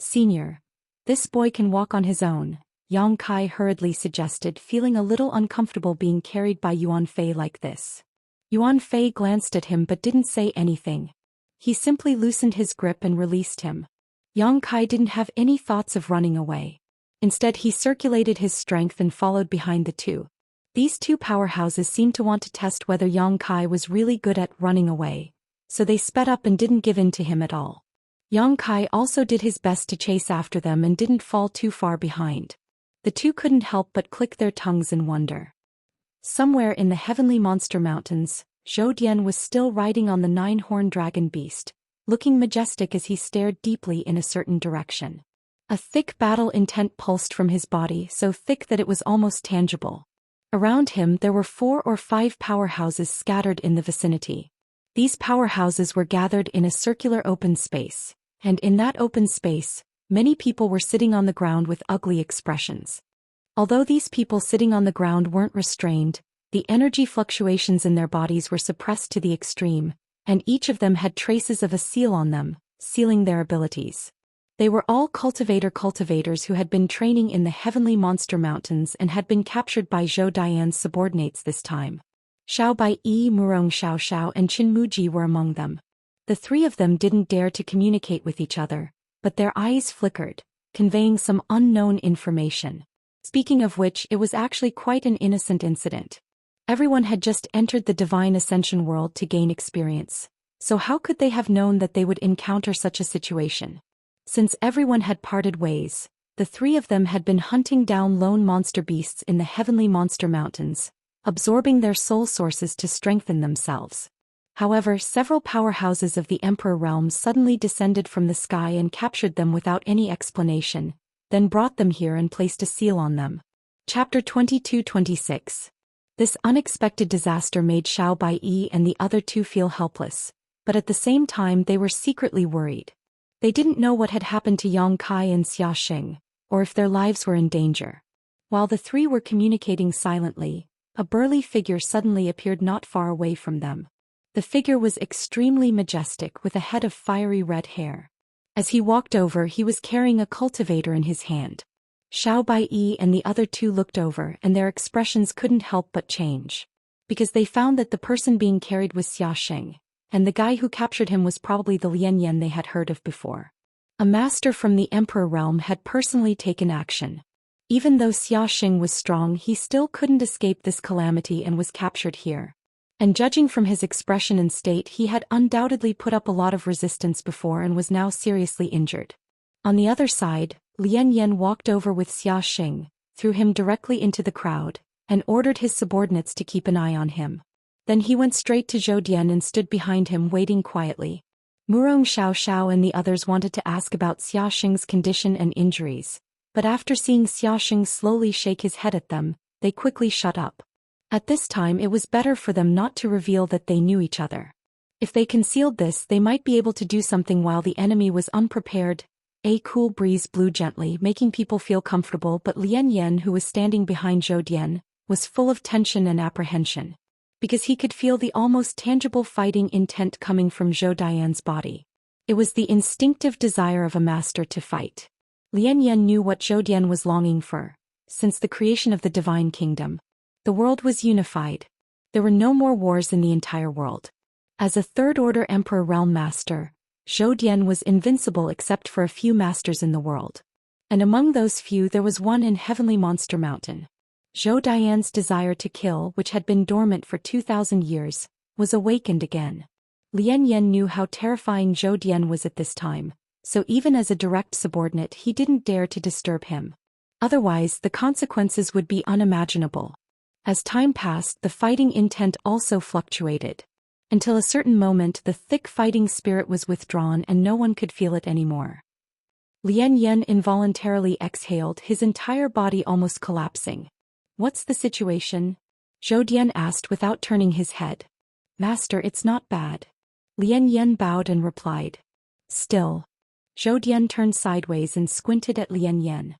"Senior, this boy can walk on his own," Yang Kai hurriedly suggested, feeling a little uncomfortable being carried by Yuan Fei like this. Yuan Fei glanced at him but didn't say anything. He simply loosened his grip and released him. Yang Kai didn't have any thoughts of running away. Instead, he circulated his strength and followed behind the two. These two powerhouses seemed to want to test whether Yang Kai was really good at running away, so they sped up and didn't give in to him at all. Yang Kai also did his best to chase after them and didn't fall too far behind. The two couldn't help but click their tongues in wonder. Somewhere in the Heavenly Monster Mountains, Zhou Xian was still riding on the nine-horned dragon beast, looking majestic as he stared deeply in a certain direction. A thick battle intent pulsed from his body, so thick that it was almost tangible. Around him there were 4 or 5 powerhouses scattered in the vicinity. These powerhouses were gathered in a circular open space, and in that open space, many people were sitting on the ground with ugly expressions. Although these people sitting on the ground weren't restrained, the energy fluctuations in their bodies were suppressed to the extreme, and each of them had traces of a seal on them, sealing their abilities. They were all cultivators who had been training in the Heavenly Monster Mountains and had been captured by Zhou Dian's subordinates this time. Xiao Bai Yi, Murong Xiao Xiao and Qin Muji were among them. The 3 of them didn't dare to communicate with each other, but their eyes flickered, conveying some unknown information. Speaking of which, it was actually quite an innocent incident. Everyone had just entered the Divine Ascension world to gain experience, so how could they have known that they would encounter such a situation? Since everyone had parted ways, the 3 of them had been hunting down lone monster beasts in the Heavenly Monster Mountains, absorbing their soul sources to strengthen themselves. However, several powerhouses of the Emperor realm suddenly descended from the sky and captured them without any explanation, then brought them here and placed a seal on them. Chapter 22-26. This unexpected disaster made Xiao Baiyi and the other two feel helpless, but at the same time they were secretly worried. They didn't know what had happened to Yang Kai and Xia Xing, or if their lives were in danger. While the three were communicating silently, a burly figure suddenly appeared not far away from them. The figure was extremely majestic with a head of fiery red hair. As he walked over, he was carrying a cultivator in his hand. Xiao Baiyi and the other two looked over and their expressions couldn't help but change. Because they found that the person being carried was Xia Xing, and the guy who captured him was probably the Lian they had heard of before. A master from the Emperor realm had personally taken action. Even though Xia Xing was strong, he still couldn't escape this calamity and was captured here. And judging from his expression and state, he had undoubtedly put up a lot of resistance before and was now seriously injured. On the other side, Lian Yan walked over with Xia Xing, threw him directly into the crowd, and ordered his subordinates to keep an eye on him. Then he went straight to Zhou Dian and stood behind him waiting quietly. Murong Xiao Xiao and the others wanted to ask about Xia Xing's condition and injuries, but after seeing Xia Xing slowly shake his head at them, they quickly shut up. At this time it was better for them not to reveal that they knew each other. If they concealed this, they might be able to do something while the enemy was unprepared. A cool breeze blew gently, making people feel comfortable, but Lian Yan, who was standing behind Zhou Dian, was full of tension and apprehension. Because he could feel the almost tangible fighting intent coming from Zhou Dian's body. It was the instinctive desire of a master to fight. Lian Yan knew what Zhou Dian was longing for. Since the creation of the Divine Kingdom, the world was unified. There were no more wars in the entire world. As a third-order Emperor Realm Master, Zhou Dian was invincible except for a few masters in the world. And among those few there was one in Heavenly Monster Mountain. Zhou Dian's desire to kill, which had been dormant for 2,000 years, was awakened again. Lian Yan knew how terrifying Zhou Dian was at this time, so even as a direct subordinate he didn't dare to disturb him. Otherwise the consequences would be unimaginable. As time passed, the fighting intent also fluctuated. Until a certain moment the thick fighting spirit was withdrawn and no one could feel it anymore. Lian Yan involuntarily exhaled, his entire body almost collapsing. "What's the situation?" Zhou Dian asked without turning his head. "Master, it's not bad." Lian Yan bowed and replied. "Still." Zhou Dian turned sideways and squinted at Lian Yan.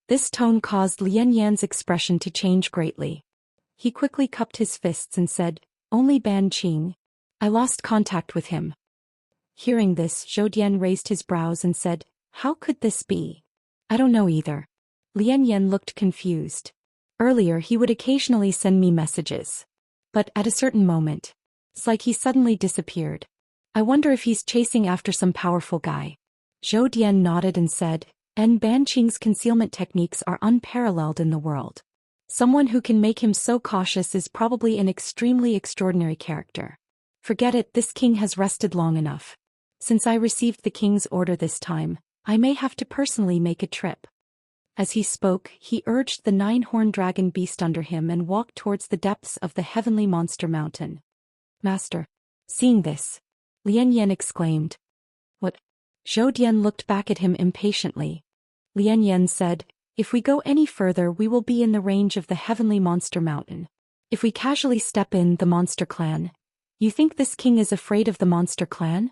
This tone caused Lian Yan's expression to change greatly. He quickly cupped his fists and said, "Only Ban Qing. I lost contact with him." Hearing this, Zhou Dian raised his brows and said, "How could this be?" "I don't know either." Lian Yan looked confused. "Earlier he would occasionally send me messages. But at a certain moment, it's like he suddenly disappeared. I wonder if he's chasing after some powerful guy." Zhou Dian nodded and said, "And Ban Qing's concealment techniques are unparalleled in the world. Someone who can make him so cautious is probably an extremely extraordinary character. Forget it, this king has rested long enough. Since I received the king's order this time, I may have to personally make a trip." As he spoke, he urged the 9-horned dragon beast under him and walked towards the depths of the Heavenly Monster Mountain. "Master." Seeing this, Lian Yan exclaimed. "What?" Zhou Dian looked back at him impatiently. Lian Yan said, "If we go any further we will be in the range of the Heavenly Monster Mountain. If we casually step in the Monster Clan, you think this king is afraid of the Monster Clan?"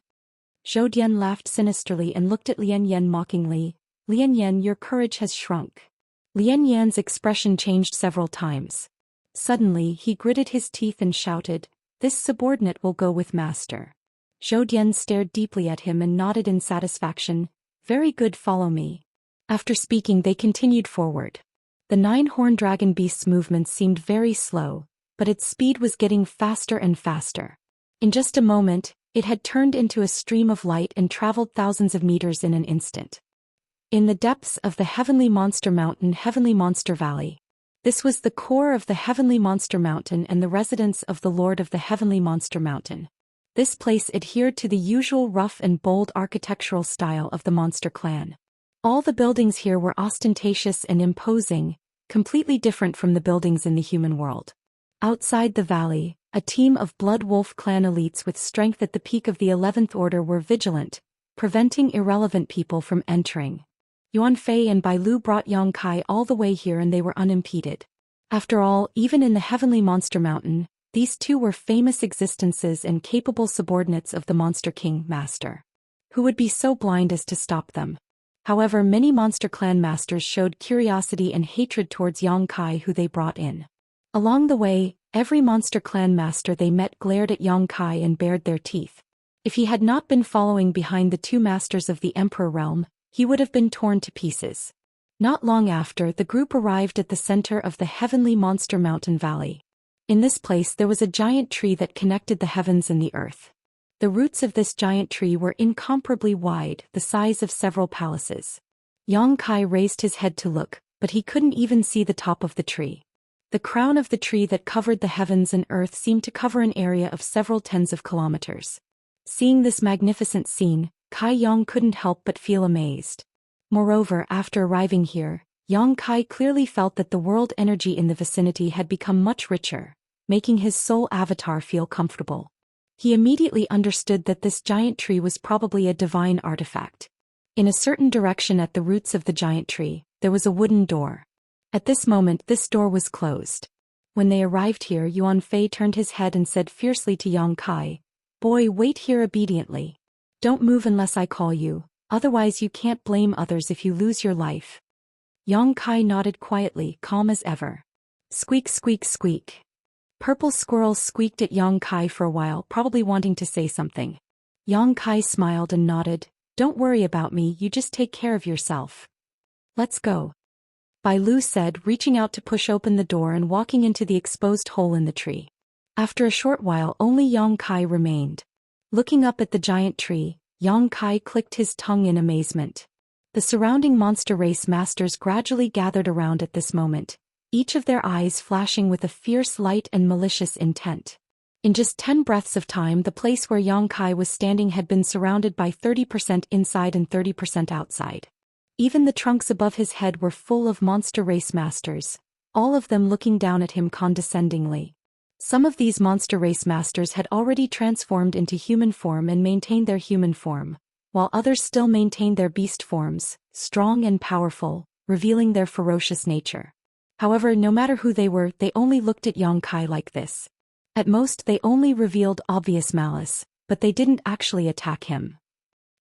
Zhou Dian laughed sinisterly and looked at Lian Yan mockingly. "Lian Yan, your courage has shrunk." Lian Yan's expression changed several times. Suddenly he gritted his teeth and shouted, "This subordinate will go with master." Zhou Dian stared deeply at him and nodded in satisfaction. "Very good, follow me." After speaking they continued forward. The 9-horned dragon beast's movements seemed very slow, but its speed was getting faster and faster. In just a moment, it had turned into a stream of light and traveled thousands of meters in an instant. In the depths of the Heavenly Monster Mountain, Heavenly Monster Valley. This was the core of the Heavenly Monster Mountain and the residence of the Lord of the Heavenly Monster Mountain. This place adhered to the usual rough and bold architectural style of the Monster Clan. All the buildings here were ostentatious and imposing, completely different from the buildings in the human world. Outside the valley, a team of Blood Wolf clan elites with strength at the peak of the 11th Order were vigilant, preventing irrelevant people from entering. Yuan Fei and Bai Lu brought Yang Kai all the way here and they were unimpeded. After all, even in the Heavenly Monster Mountain, these two were famous existences and capable subordinates of the Monster King Master. Who would be so blind as to stop them? However, many Monster Clan masters showed curiosity and hatred towards Yang Kai, who they brought in. Along the way, every Monster Clan master they met glared at Yang Kai and bared their teeth. If he had not been following behind the two masters of the Emperor Realm, he would have been torn to pieces. Not long after, the group arrived at the center of the Heavenly Monster Mountain Valley. In this place there was a giant tree that connected the heavens and the earth. The roots of this giant tree were incomparably wide, the size of several palaces. Yang Kai raised his head to look, but he couldn't even see the top of the tree. The crown of the tree that covered the heavens and earth seemed to cover an area of several tens of kilometers. Seeing this magnificent scene, Kai Yang couldn't help but feel amazed. Moreover, after arriving here, Yang Kai clearly felt that the world energy in the vicinity had become much richer, making his soul avatar feel comfortable. He immediately understood that this giant tree was probably a divine artifact. In a certain direction at the roots of the giant tree, there was a wooden door. At this moment this door was closed. When they arrived here, Yuan Fei turned his head and said fiercely to Yang Kai, "Boy, wait here obediently. Don't move unless I call you, otherwise you can't blame others if you lose your life." Yang Kai nodded quietly, calm as ever. Squeak, squeak, squeak. Purple Squirrel squeaked at Yang Kai for a while, probably wanting to say something. Yang Kai smiled and nodded, "Don't worry about me, you just take care of yourself. Let's go." Bai Lu said, reaching out to push open the door and walking into the exposed hole in the tree. After a short while only Yang Kai remained. Looking up at the giant tree, Yang Kai clicked his tongue in amazement. The surrounding monster race masters gradually gathered around at this moment, each of their eyes flashing with a fierce light and malicious intent. In just 10 breaths of time, the place where Yang Kai was standing had been surrounded by 30% inside and 30% outside. Even the trunks above his head were full of monster race masters, all of them looking down at him condescendingly. Some of these monster race masters had already transformed into human form and maintained their human form, while others still maintained their beast forms, strong and powerful, revealing their ferocious nature. However, no matter who they were, they only looked at Yang Kai like this. At most they only revealed obvious malice, but they didn't actually attack him.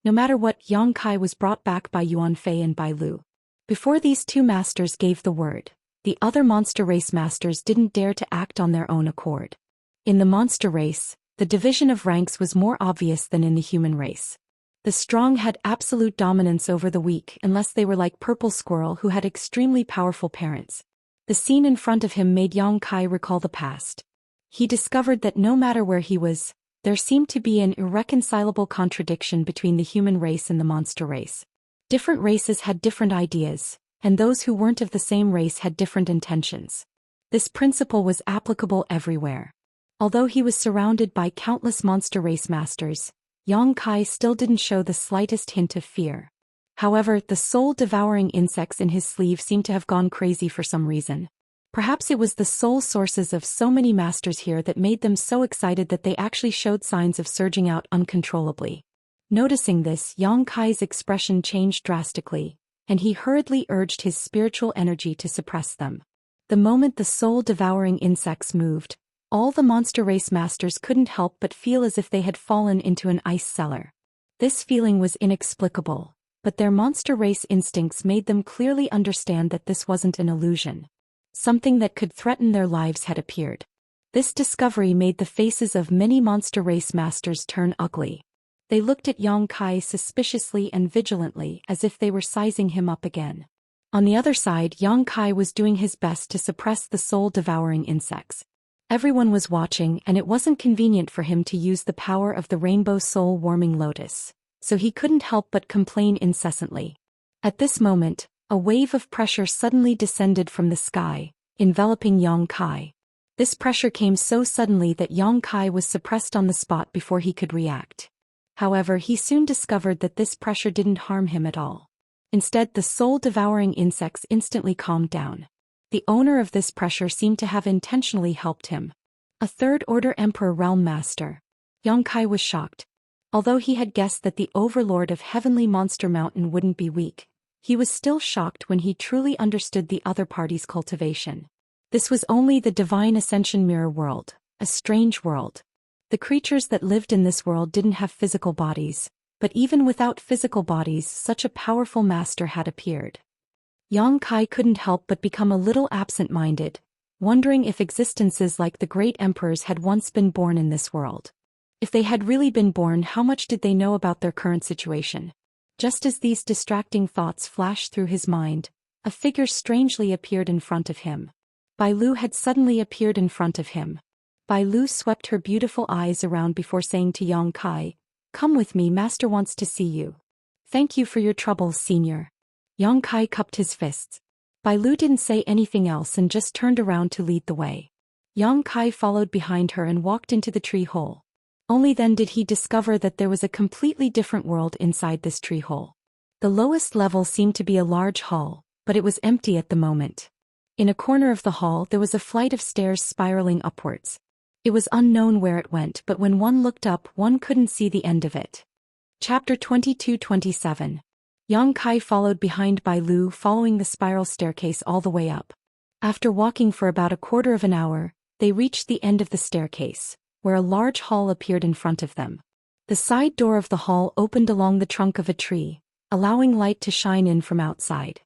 No matter what, Yang Kai was brought back by Yuan Fei and Bai Lu. Before these two masters gave the word, the other monster race masters didn't dare to act on their own accord. In the monster race, the division of ranks was more obvious than in the human race. The strong had absolute dominance over the weak unless they were like Purple Squirrel, who had extremely powerful parents. The scene in front of him made Yang Kai recall the past. He discovered that no matter where he was, there seemed to be an irreconcilable contradiction between the human race and the monster race. Different races had different ideas, and those who weren't of the same race had different intentions. This principle was applicable everywhere. Although he was surrounded by countless monster race masters, Yang Kai still didn't show the slightest hint of fear. However, the soul-devouring insects in his sleeve seemed to have gone crazy for some reason. Perhaps it was the soul sources of so many masters here that made them so excited that they actually showed signs of surging out uncontrollably. Noticing this, Yang Kai's expression changed drastically, and he hurriedly urged his spiritual energy to suppress them. The moment the soul-devouring insects moved, all the monster race masters couldn't help but feel as if they had fallen into an ice cellar. This feeling was inexplicable, but their monster race instincts made them clearly understand that this wasn't an illusion. Something that could threaten their lives had appeared. This discovery made the faces of many monster race masters turn ugly. They looked at Yang Kai suspiciously and vigilantly, as if they were sizing him up again. On the other side, Yang Kai was doing his best to suppress the soul-devouring insects. Everyone was watching, and it wasn't convenient for him to use the power of the rainbow soul-warming lotus, so he couldn't help but complain incessantly. At this moment, a wave of pressure suddenly descended from the sky, enveloping Yang Kai. This pressure came so suddenly that Yang Kai was suppressed on the spot before he could react. However, he soon discovered that this pressure didn't harm him at all. Instead, the soul-devouring insects instantly calmed down. The owner of this pressure seemed to have intentionally helped him. A third-order Emperor Realm Master. Yang Kai was shocked. Although he had guessed that the overlord of Heavenly Monster Mountain wouldn't be weak, he was still shocked when he truly understood the other party's cultivation. This was only the divine ascension mirror world, a strange world. The creatures that lived in this world didn't have physical bodies, but even without physical bodies, such a powerful master had appeared. Yang Kai couldn't help but become a little absent-minded, wondering if existences like the great emperors had once been born in this world. If they had really been born, how much did they know about their current situation? Just as these distracting thoughts flashed through his mind, a figure strangely appeared in front of him. Bai Lu had suddenly appeared in front of him. Bai Lu swept her beautiful eyes around before saying to Yang Kai, "Come with me, master wants to see you." "Thank you for your trouble, senior." Yang Kai cupped his fists. Bai Lu didn't say anything else and just turned around to lead the way. Yang Kai followed behind her and walked into the tree hole. Only then did he discover that there was a completely different world inside this tree hole. The lowest level seemed to be a large hall, but it was empty at the moment. In a corner of the hall there was a flight of stairs spiraling upwards. It was unknown where it went, but when one looked up, one couldn't see the end of it. Chapter 22-27. Yang Kai followed behind Bai Lu, following the spiral staircase all the way up. After walking for about a quarter of an hour, they reached the end of the staircase, where a large hall appeared in front of them. The side door of the hall opened along the trunk of a tree, allowing light to shine in from outside.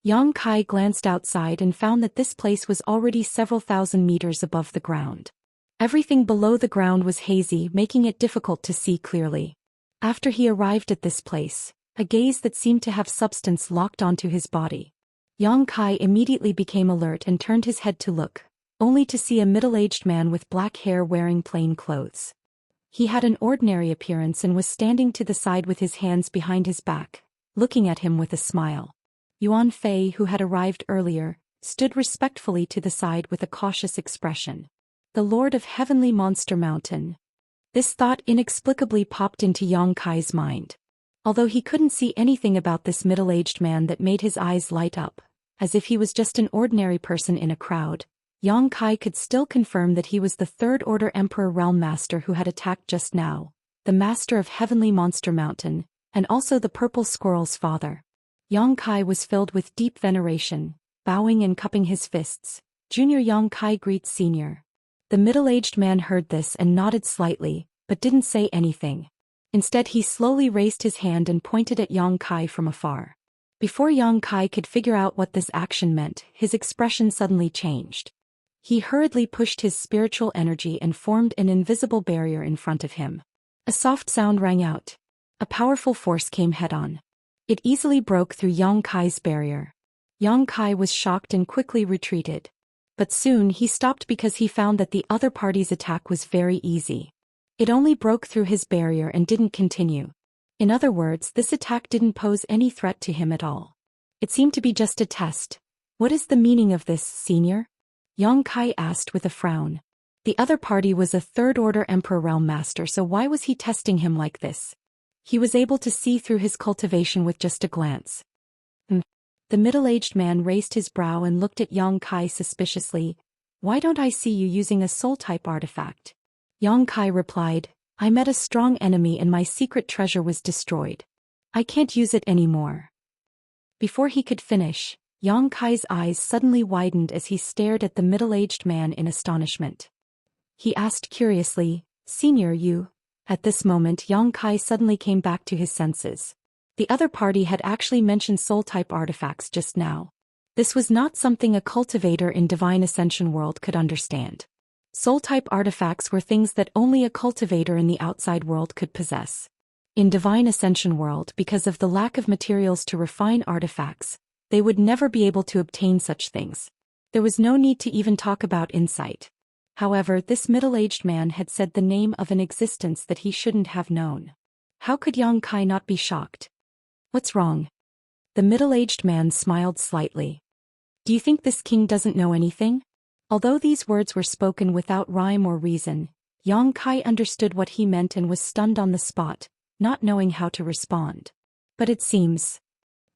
Yang Kai glanced outside and found that this place was already several thousand meters above the ground. Everything below the ground was hazy, making it difficult to see clearly. After he arrived at this place, a gaze that seemed to have substance locked onto his body. Yang Kai immediately became alert and turned his head to look, only to see a middle-aged man with black hair wearing plain clothes. He had an ordinary appearance and was standing to the side with his hands behind his back, looking at him with a smile. Yuan Fei, who had arrived earlier, stood respectfully to the side with a cautious expression. The Lord of Heavenly Monster Mountain. This thought inexplicably popped into Yang Kai's mind. Although he couldn't see anything about this middle-aged man that made his eyes light up, as if he was just an ordinary person in a crowd, Yang Kai could still confirm that he was the Third Order Emperor Realm Master who had attacked just now, the Master of Heavenly Monster Mountain, and also the Purple Squirrel's father. Yang Kai was filled with deep veneration, bowing and cupping his fists. "Junior Yang Kai greets Senior." The middle-aged man heard this and nodded slightly, but didn't say anything. Instead he slowly raised his hand and pointed at Yang Kai from afar. Before Yang Kai could figure out what this action meant, his expression suddenly changed. He hurriedly pushed his spiritual energy and formed an invisible barrier in front of him. A soft sound rang out. A powerful force came head-on. It easily broke through Yang Kai's barrier. Yang Kai was shocked and quickly retreated. But soon he stopped because he found that the other party's attack was very easy. It only broke through his barrier and didn't continue. In other words, this attack didn't pose any threat to him at all. It seemed to be just a test. "What is the meaning of this, Senior?" Yang Kai asked with a frown. The other party was a Third Order Emperor Realm Master, so why was he testing him like this? He was able to see through his cultivation with just a glance. The middle-aged man raised his brow and looked at Yang Kai suspiciously. "Why don't I see you using a soul-type artifact?" Yang Kai replied, "I met a strong enemy and my secret treasure was destroyed. I can't use it anymore." Before he could finish, Yang Kai's eyes suddenly widened as he stared at the middle-aged man in astonishment. He asked curiously, "Senior, you?" At this moment Yang Kai suddenly came back to his senses. The other party had actually mentioned soul-type artifacts just now. This was not something a cultivator in Divine Ascension world could understand. Soul-type artifacts were things that only a cultivator in the outside world could possess. In Divine Ascension world, because of the lack of materials to refine artifacts, they would never be able to obtain such things. There was no need to even talk about insight. However, this middle-aged man had said the name of an existence that he shouldn't have known. How could Yang Kai not be shocked? "What's wrong?" The middle-aged man smiled slightly. "Do you think this king doesn't know anything?" Although these words were spoken without rhyme or reason, Yang Kai understood what he meant and was stunned on the spot, not knowing how to respond. "But it seems..."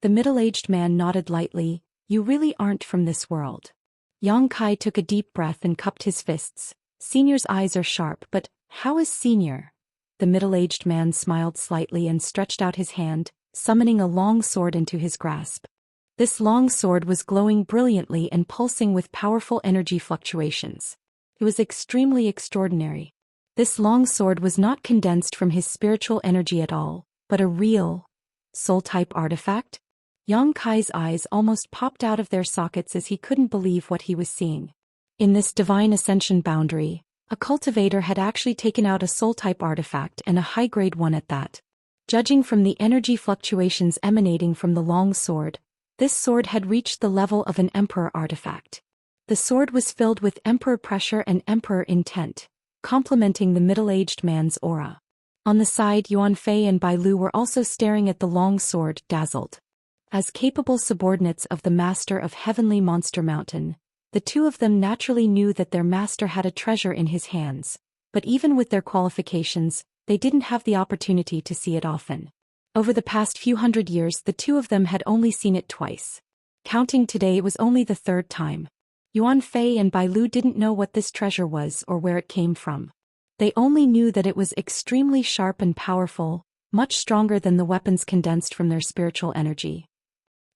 The middle-aged man nodded lightly. "You really aren't from this world." Yang Kai took a deep breath and cupped his fists. "Senior's eyes are sharp, but how is Senior?" The middle-aged man smiled slightly and stretched out his hand, summoning a long sword into his grasp. This long sword was glowing brilliantly and pulsing with powerful energy fluctuations. It was extremely extraordinary. This long sword was not condensed from his spiritual energy at all, but a real, soul-type artifact? Yang Kai's eyes almost popped out of their sockets as he couldn't believe what he was seeing. In this divine ascension boundary, a cultivator had actually taken out a soul-type artifact and a high-grade one at that. Judging from the energy fluctuations emanating from the long sword, this sword had reached the level of an emperor artifact. The sword was filled with emperor pressure and emperor intent, complementing the middle-aged man's aura. On the side, Yuan Fei and Bai Lu were also staring at the long sword, dazzled. As capable subordinates of the master of Heavenly Monster Mountain, the two of them naturally knew that their master had a treasure in his hands, but even with their qualifications, they didn't have the opportunity to see it often. Over the past few hundred years, the two of them had only seen it twice. Counting today, it was only the third time. Yuan Fei and Bai Lu didn't know what this treasure was or where it came from. They only knew that it was extremely sharp and powerful, much stronger than the weapons condensed from their spiritual energy.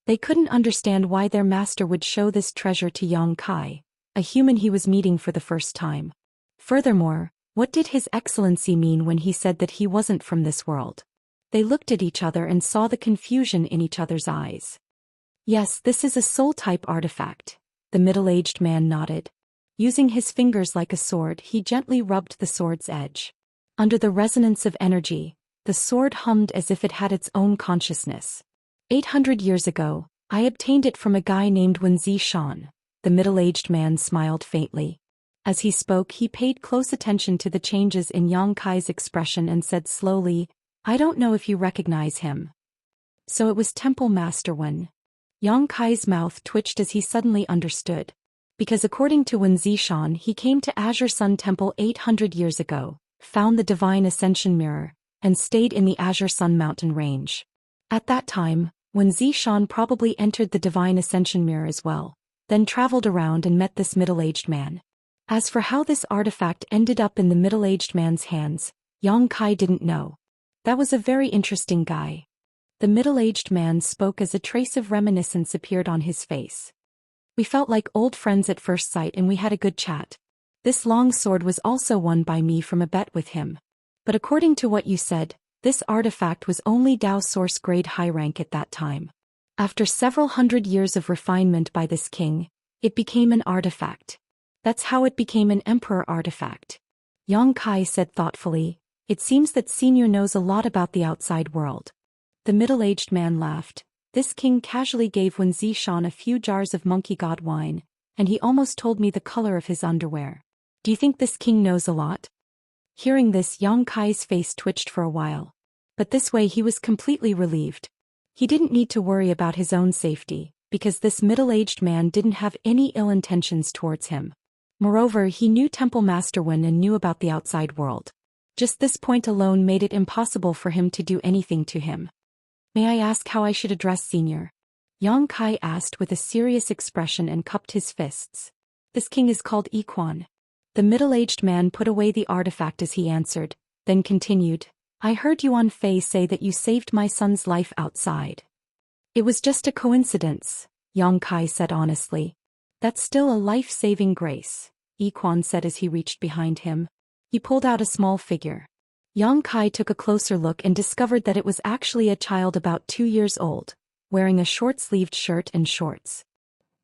They couldn't understand why their master would show this treasure to Yang Kai, a human he was meeting for the first time. Furthermore, what did His Excellency mean when he said that he wasn't from this world? They looked at each other and saw the confusion in each other's eyes. Yes, this is a soul-type artifact. The middle-aged man nodded. Using his fingers like a sword, he gently rubbed the sword's edge. Under the resonance of energy, the sword hummed as if it had its own consciousness. 800 years ago, I obtained it from a guy named Zhou Xian. The middle-aged man smiled faintly. As he spoke, he paid close attention to the changes in Yang Kai's expression and said slowly, I don't know if you recognize him. So it was Temple Master Wen. Yang Kai's mouth twitched as he suddenly understood. Because according to Zhou Xian, he came to Azure Sun Temple 800 years ago, found the Divine Ascension Mirror, and stayed in the Azure Sun Mountain range. At that time, Zhou Xian probably entered the Divine Ascension Mirror as well, then traveled around and met this middle-aged man. As for how this artifact ended up in the middle-aged man's hands, Yang Kai didn't know. That was a very interesting guy. The middle-aged man spoke as a trace of reminiscence appeared on his face. We felt like old friends at first sight and we had a good chat. This long sword was also won by me from a bet with him. But according to what you said, this artifact was only Dao Source grade high rank at that time. After several hundred years of refinement by this king, it became an artifact. That's how it became an emperor artifact. Yang Kai said thoughtfully, it seems that Senior knows a lot about the outside world. The middle-aged man laughed. This king casually gave Zhou Xian a few jars of monkey god wine, and he almost told me the color of his underwear. Do you think this king knows a lot? Hearing this, Yang Kai's face twitched for a while. But this way he was completely relieved. He didn't need to worry about his own safety, because this middle-aged man didn't have any ill intentions towards him. Moreover, he knew Temple Master Wen and knew about the outside world. Just this point alone made it impossible for him to do anything to him. May I ask how I should address Senior? Yang Kai asked with a serious expression and cupped his fists. This king is called Yiquan. The middle-aged man put away the artifact as he answered, then continued, I heard Yuan Fei say that you saved my son's life outside. It was just a coincidence, Yang Kai said honestly. That's still a life-saving grace, Yiquan said as he reached behind him. He pulled out a small figure. Yang Kai took a closer look and discovered that it was actually a child about 2 years old, wearing a short-sleeved shirt and shorts.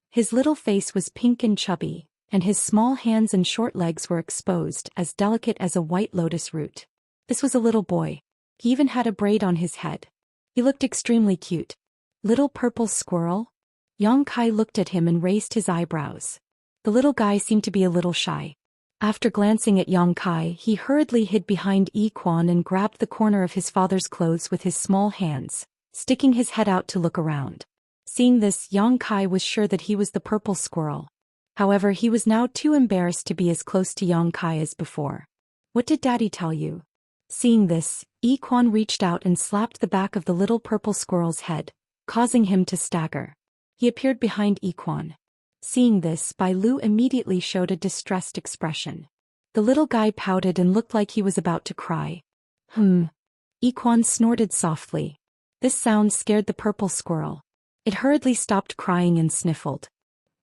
His little face was pink and chubby, and his small hands and short legs were exposed, as delicate as a white lotus root. This was a little boy. He even had a braid on his head. He looked extremely cute. Little purple squirrel? Yang Kai looked at him and raised his eyebrows. The little guy seemed to be a little shy. After glancing at Yang Kai, he hurriedly hid behind Yiquan and grabbed the corner of his father's clothes with his small hands, sticking his head out to look around. Seeing this, Yang Kai was sure that he was the purple squirrel. However, he was now too embarrassed to be as close to Yang Kai as before. What did Daddy tell you? Seeing this, Yiquan reached out and slapped the back of the little purple squirrel's head, causing him to stagger. He appeared behind Yiquan. Seeing this, Bai Lu immediately showed a distressed expression. The little guy pouted and looked like he was about to cry. Yiquan snorted softly. This sound scared the purple squirrel. It hurriedly stopped crying and sniffled.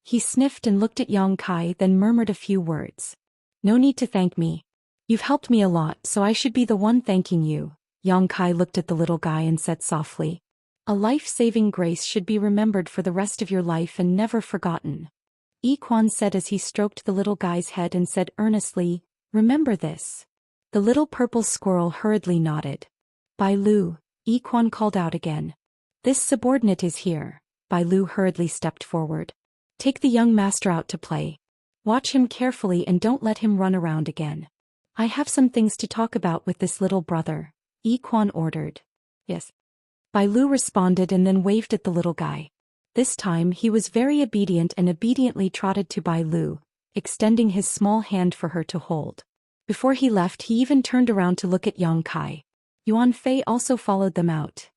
He sniffed and looked at Yang Kai, then murmured a few words. No need to thank me. You've helped me a lot, so I should be the one thanking you. Yang Kai looked at the little guy and said softly. A life-saving grace should be remembered for the rest of your life and never forgotten. Yi Quan said as he stroked the little guy's head and said earnestly, remember this. The little purple squirrel hurriedly nodded. Bai Lu, Yi Quan called out again. This subordinate is here. Bai Lu hurriedly stepped forward. Take the young master out to play. Watch him carefully and don't let him run around again. I have some things to talk about with this little brother, Yi Quan ordered. Yes. Bai Lu responded and then waved at the little guy. This time he was very obedient and obediently trotted to Bai Lu, extending his small hand for her to hold. Before he left he even turned around to look at Yang Kai. Yuan Fei also followed them out.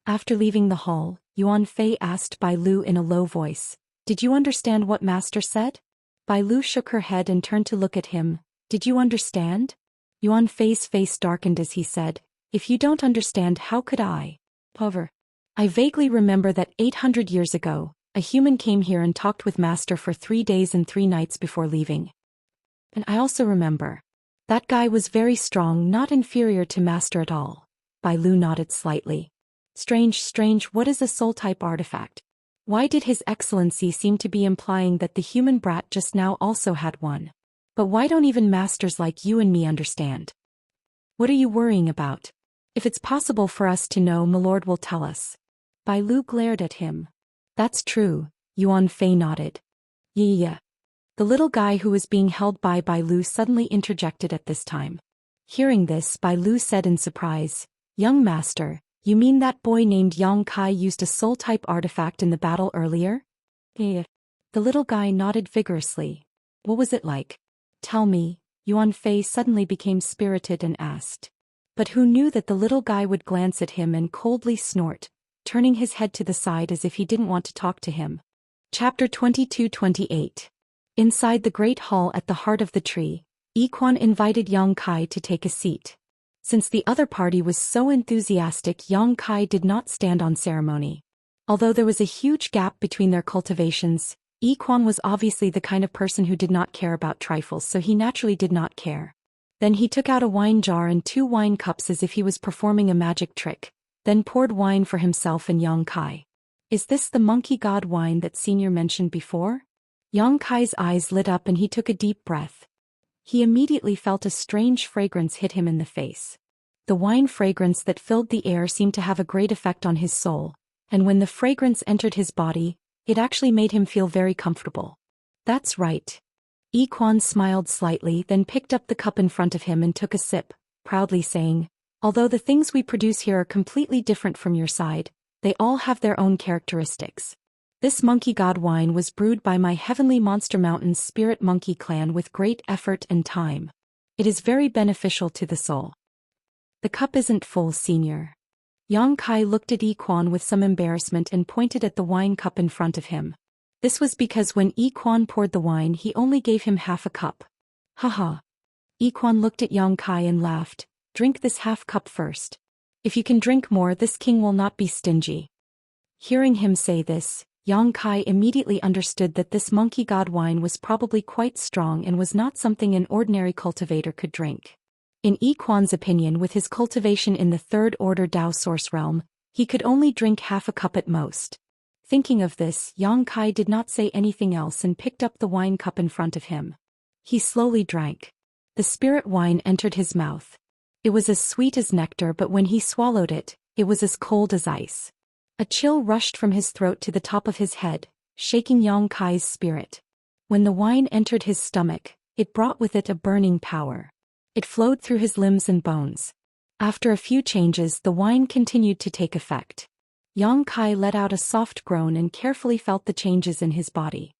After leaving the hall, Yuan Fei asked Bai Lu in a low voice, did you understand what master said? Bai Lu shook her head and turned to look at him. Did you understand? Yuan Fei's face darkened as he said, if you don't understand, how could I? However, I vaguely remember that 800 years ago, a human came here and talked with master for 3 days and 3 nights before leaving. And I also remember. That guy was very strong, not inferior to master at all. Bai Lu nodded slightly. Strange, what is a soul-type artifact? Why did His Excellency seem to be implying that the human brat just now also had one? But why don't even masters like you and me understand? What are you worrying about? If it's possible for us to know, my lord will tell us. Bai Lu glared at him. That's true, Yuan Fei nodded. Yeah. The little guy who was being held by Bai Lu suddenly interjected at this time. Hearing this, Bai Lu said in surprise, young master, you mean that boy named Yang Kai used a soul-type artifact in the battle earlier? Yeah. The little guy nodded vigorously. What was it like? Tell me, Yuan Fei suddenly became spirited and asked. But who knew that the little guy would glance at him and coldly snort, turning his head to the side as if he didn't want to talk to him. Chapter 22-28. Inside the great hall at the heart of the tree, Yi Quan invited Yang Kai to take a seat. Since the other party was so enthusiastic, Yang Kai did not stand on ceremony. Although there was a huge gap between their cultivations, Yi Quan was obviously the kind of person who did not care about trifles, so he naturally did not care. Then he took out a wine jar and 2 wine cups as if he was performing a magic trick, then poured wine for himself and Yang Kai. Is this the monkey god wine that Senior mentioned before? Yang Kai's eyes lit up and he took a deep breath. He immediately felt a strange fragrance hit him in the face. The wine fragrance that filled the air seemed to have a great effect on his soul, and when the fragrance entered his body, it actually made him feel very comfortable. That's right. Yi Quan smiled slightly, then picked up the cup in front of him and took a sip, proudly saying, although the things we produce here are completely different from your side, they all have their own characteristics. This monkey god wine was brewed by my Heavenly Monster Mountain's spirit monkey clan with great effort and time. It is very beneficial to the soul. The cup isn't full, Senior. Yang Kai looked at Yi Quan with some embarrassment and pointed at the wine cup in front of him. This was because when Yi Quan poured the wine he only gave him half a cup. Haha. Yi Quan looked at Yang Kai and laughed. Drink this half cup first. If you can drink more, this king will not be stingy. Hearing him say this, Yang Kai immediately understood that this monkey god wine was probably quite strong and was not something an ordinary cultivator could drink. In Yi Quan's opinion, with his cultivation in the 3rd order Dao source realm, he could only drink half a cup at most. Thinking of this, Yang Kai did not say anything else and picked up the wine cup in front of him. He slowly drank. The spirit wine entered his mouth. It was as sweet as nectar, but when he swallowed it, it was as cold as ice. A chill rushed from his throat to the top of his head, shaking Yang Kai's spirit. When the wine entered his stomach, it brought with it a burning power. It flowed through his limbs and bones. After a few changes, the wine continued to take effect. Yang Kai let out a soft groan and carefully felt the changes in his body.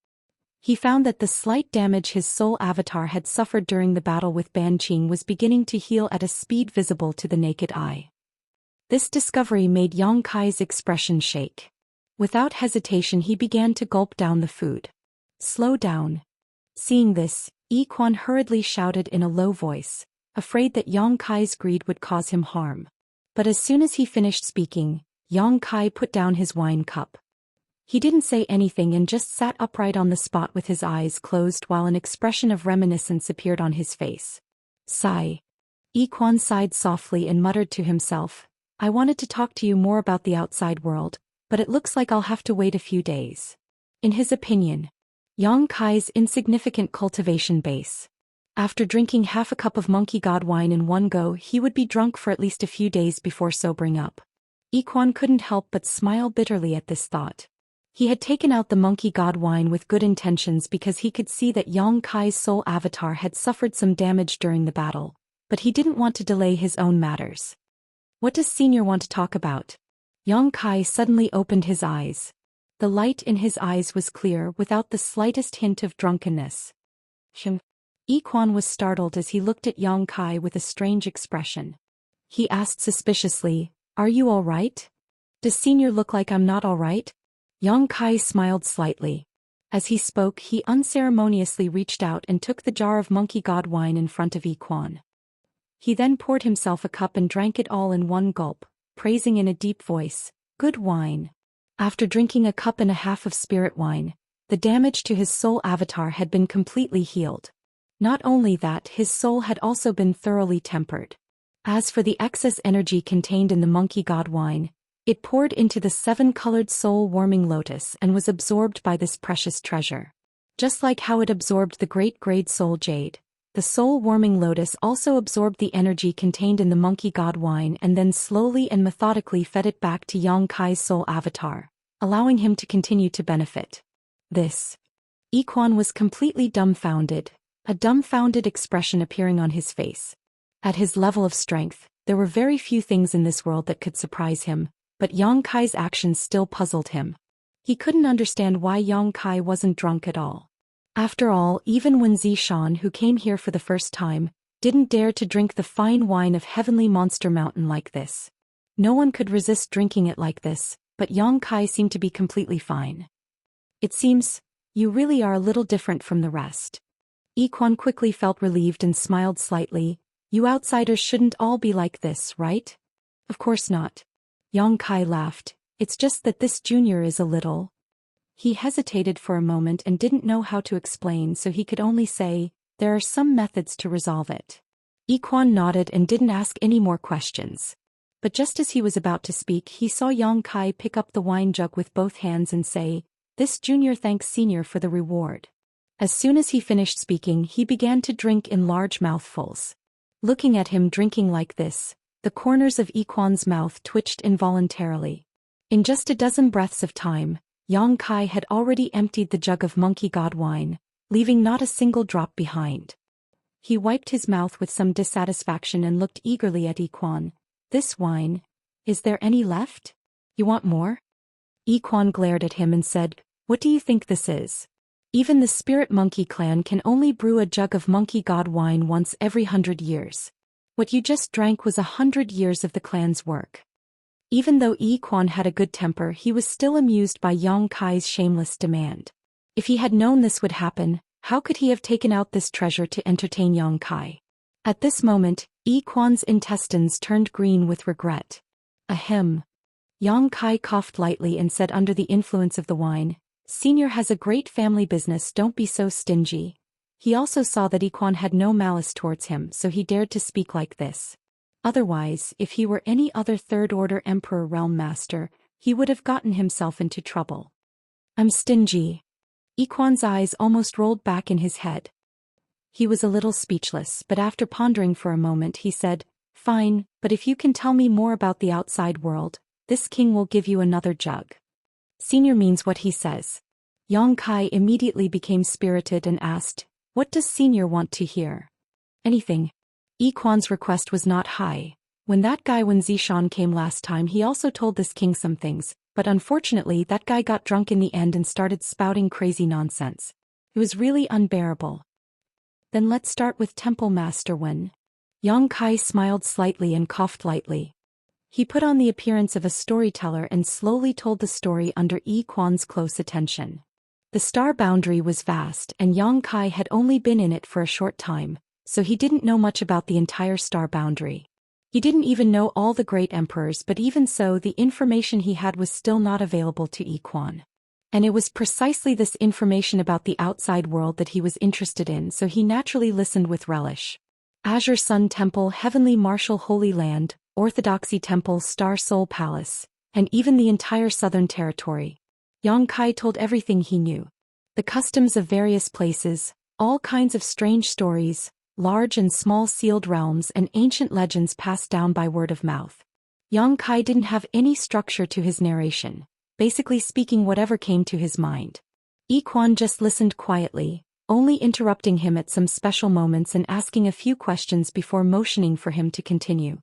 He found that the slight damage his soul avatar had suffered during the battle with Ban Qing was beginning to heal at a speed visible to the naked eye. This discovery made Yang Kai's expression shake. Without hesitation he began to gulp down the food. Slow down. Seeing this, Yi Quan hurriedly shouted in a low voice, afraid that Yang Kai's greed would cause him harm. But as soon as he finished speaking, Yang Kai put down his wine cup. He didn't say anything and just sat upright on the spot with his eyes closed while an expression of reminiscence appeared on his face. Sigh. Yiquan sighed softly and muttered to himself, I wanted to talk to you more about the outside world, but it looks like I'll have to wait a few days. In his opinion, Yang Kai's insignificant cultivation base. After drinking half a cup of monkey god wine in one go, he would be drunk for at least a few days before sobering up. Yiquan couldn't help but smile bitterly at this thought. He had taken out the monkey god wine with good intentions because he could see that Yang Kai's soul avatar had suffered some damage during the battle, but he didn't want to delay his own matters. What does Senior want to talk about? Yang Kai suddenly opened his eyes. The light in his eyes was clear without the slightest hint of drunkenness. Yiquan was startled as he looked at Yang Kai with a strange expression. He asked suspiciously, Are you all right? Does Senior look like I'm not all right? Yang Kai smiled slightly. As he spoke, he unceremoniously reached out and took the jar of monkey god wine in front of Yiquan. He then poured himself a cup and drank it all in one gulp, praising in a deep voice, Good wine. After drinking a cup and a half of spirit wine, the damage to his soul avatar had been completely healed. Not only that, his soul had also been thoroughly tempered. As for the excess energy contained in the monkey god wine, it poured into the 7-colored soul-warming lotus and was absorbed by this precious treasure. Just like how it absorbed the great-grade soul jade, the soul-warming lotus also absorbed the energy contained in the monkey god wine and then slowly and methodically fed it back to Yang Kai's soul avatar, allowing him to continue to benefit. This. Yiquan was completely dumbfounded, a dumbfounded expression appearing on his face. At his level of strength, there were very few things in this world that could surprise him, but Yang Kai's actions still puzzled him. He couldn't understand why Yang Kai wasn't drunk at all. After all, even when Zhou Xian, who came here for the first time, didn't dare to drink the fine wine of Heavenly Monster Mountain like this. No one could resist drinking it like this, but Yang Kai seemed to be completely fine. It seems, you really are a little different from the rest. Yiquan quickly felt relieved and smiled slightly. You outsiders shouldn't all be like this, right? Of course not. Yang Kai laughed. It's just that this junior is a little. He hesitated for a moment and didn't know how to explain, so he could only say, there are some methods to resolve it. Yiquan nodded and didn't ask any more questions. But just as he was about to speak, he saw Yang Kai pick up the wine jug with both hands and say, This junior thanks Senior for the reward. As soon as he finished speaking, he began to drink in large mouthfuls. Looking at him drinking like this, the corners of Yiquan's mouth twitched involuntarily. In just a dozen breaths of time, Yang Kai had already emptied the jug of monkey god wine, leaving not a single drop behind. He wiped his mouth with some dissatisfaction and looked eagerly at Yiquan. This wine, is there any left? You want more? Yiquan glared at him and said, What do you think this is? Even the spirit monkey clan can only brew a jug of monkey god wine once every 100 years. What you just drank was 100 years of the clan's work. Even though Yiquan had a good temper, he was still amused by Yang Kai's shameless demand. If he had known this would happen, how could he have taken out this treasure to entertain Yang Kai? At this moment, Yiquan's intestines turned green with regret. Ahem. Yang Kai coughed lightly and said under the influence of the wine, Senior has a great family business, don't be so stingy. He also saw that Yiquan had no malice towards him, so he dared to speak like this. Otherwise, if he were any other third-order Emperor Realm Master, he would have gotten himself into trouble. I'm stingy. Yiquan's eyes almost rolled back in his head. He was a little speechless, but after pondering for a moment he said, Fine, but if you can tell me more about the outside world, this king will give you another jug. Senior means what he says. Yang Kai immediately became spirited and asked, What does Senior want to hear? Anything. Yiquan's request was not high. When Zhou Xian came last time, he also told this king some things, but unfortunately that guy got drunk in the end and started spouting crazy nonsense. It was really unbearable. Then let's start with Temple Master Wen. Yang Kai smiled slightly and coughed lightly. He put on the appearance of a storyteller and slowly told the story under Yiquan's close attention. The star boundary was vast and Yang Kai had only been in it for a short time, so he didn't know much about the entire star boundary. He didn't even know all the great emperors, but even so the information he had was still not available to Yiquan. And it was precisely this information about the outside world that he was interested in, so he naturally listened with relish. Azure Sun Temple, Heavenly Martial Holy Land, Orthodoxy Temple, Star Soul Palace, and even the entire Southern Territory. Yang Kai told everything he knew. The customs of various places, all kinds of strange stories, large and small sealed realms and ancient legends passed down by word of mouth. Yang Kai didn't have any structure to his narration, basically speaking whatever came to his mind. Yi Quan just listened quietly, only interrupting him at some special moments and asking a few questions before motioning for him to continue.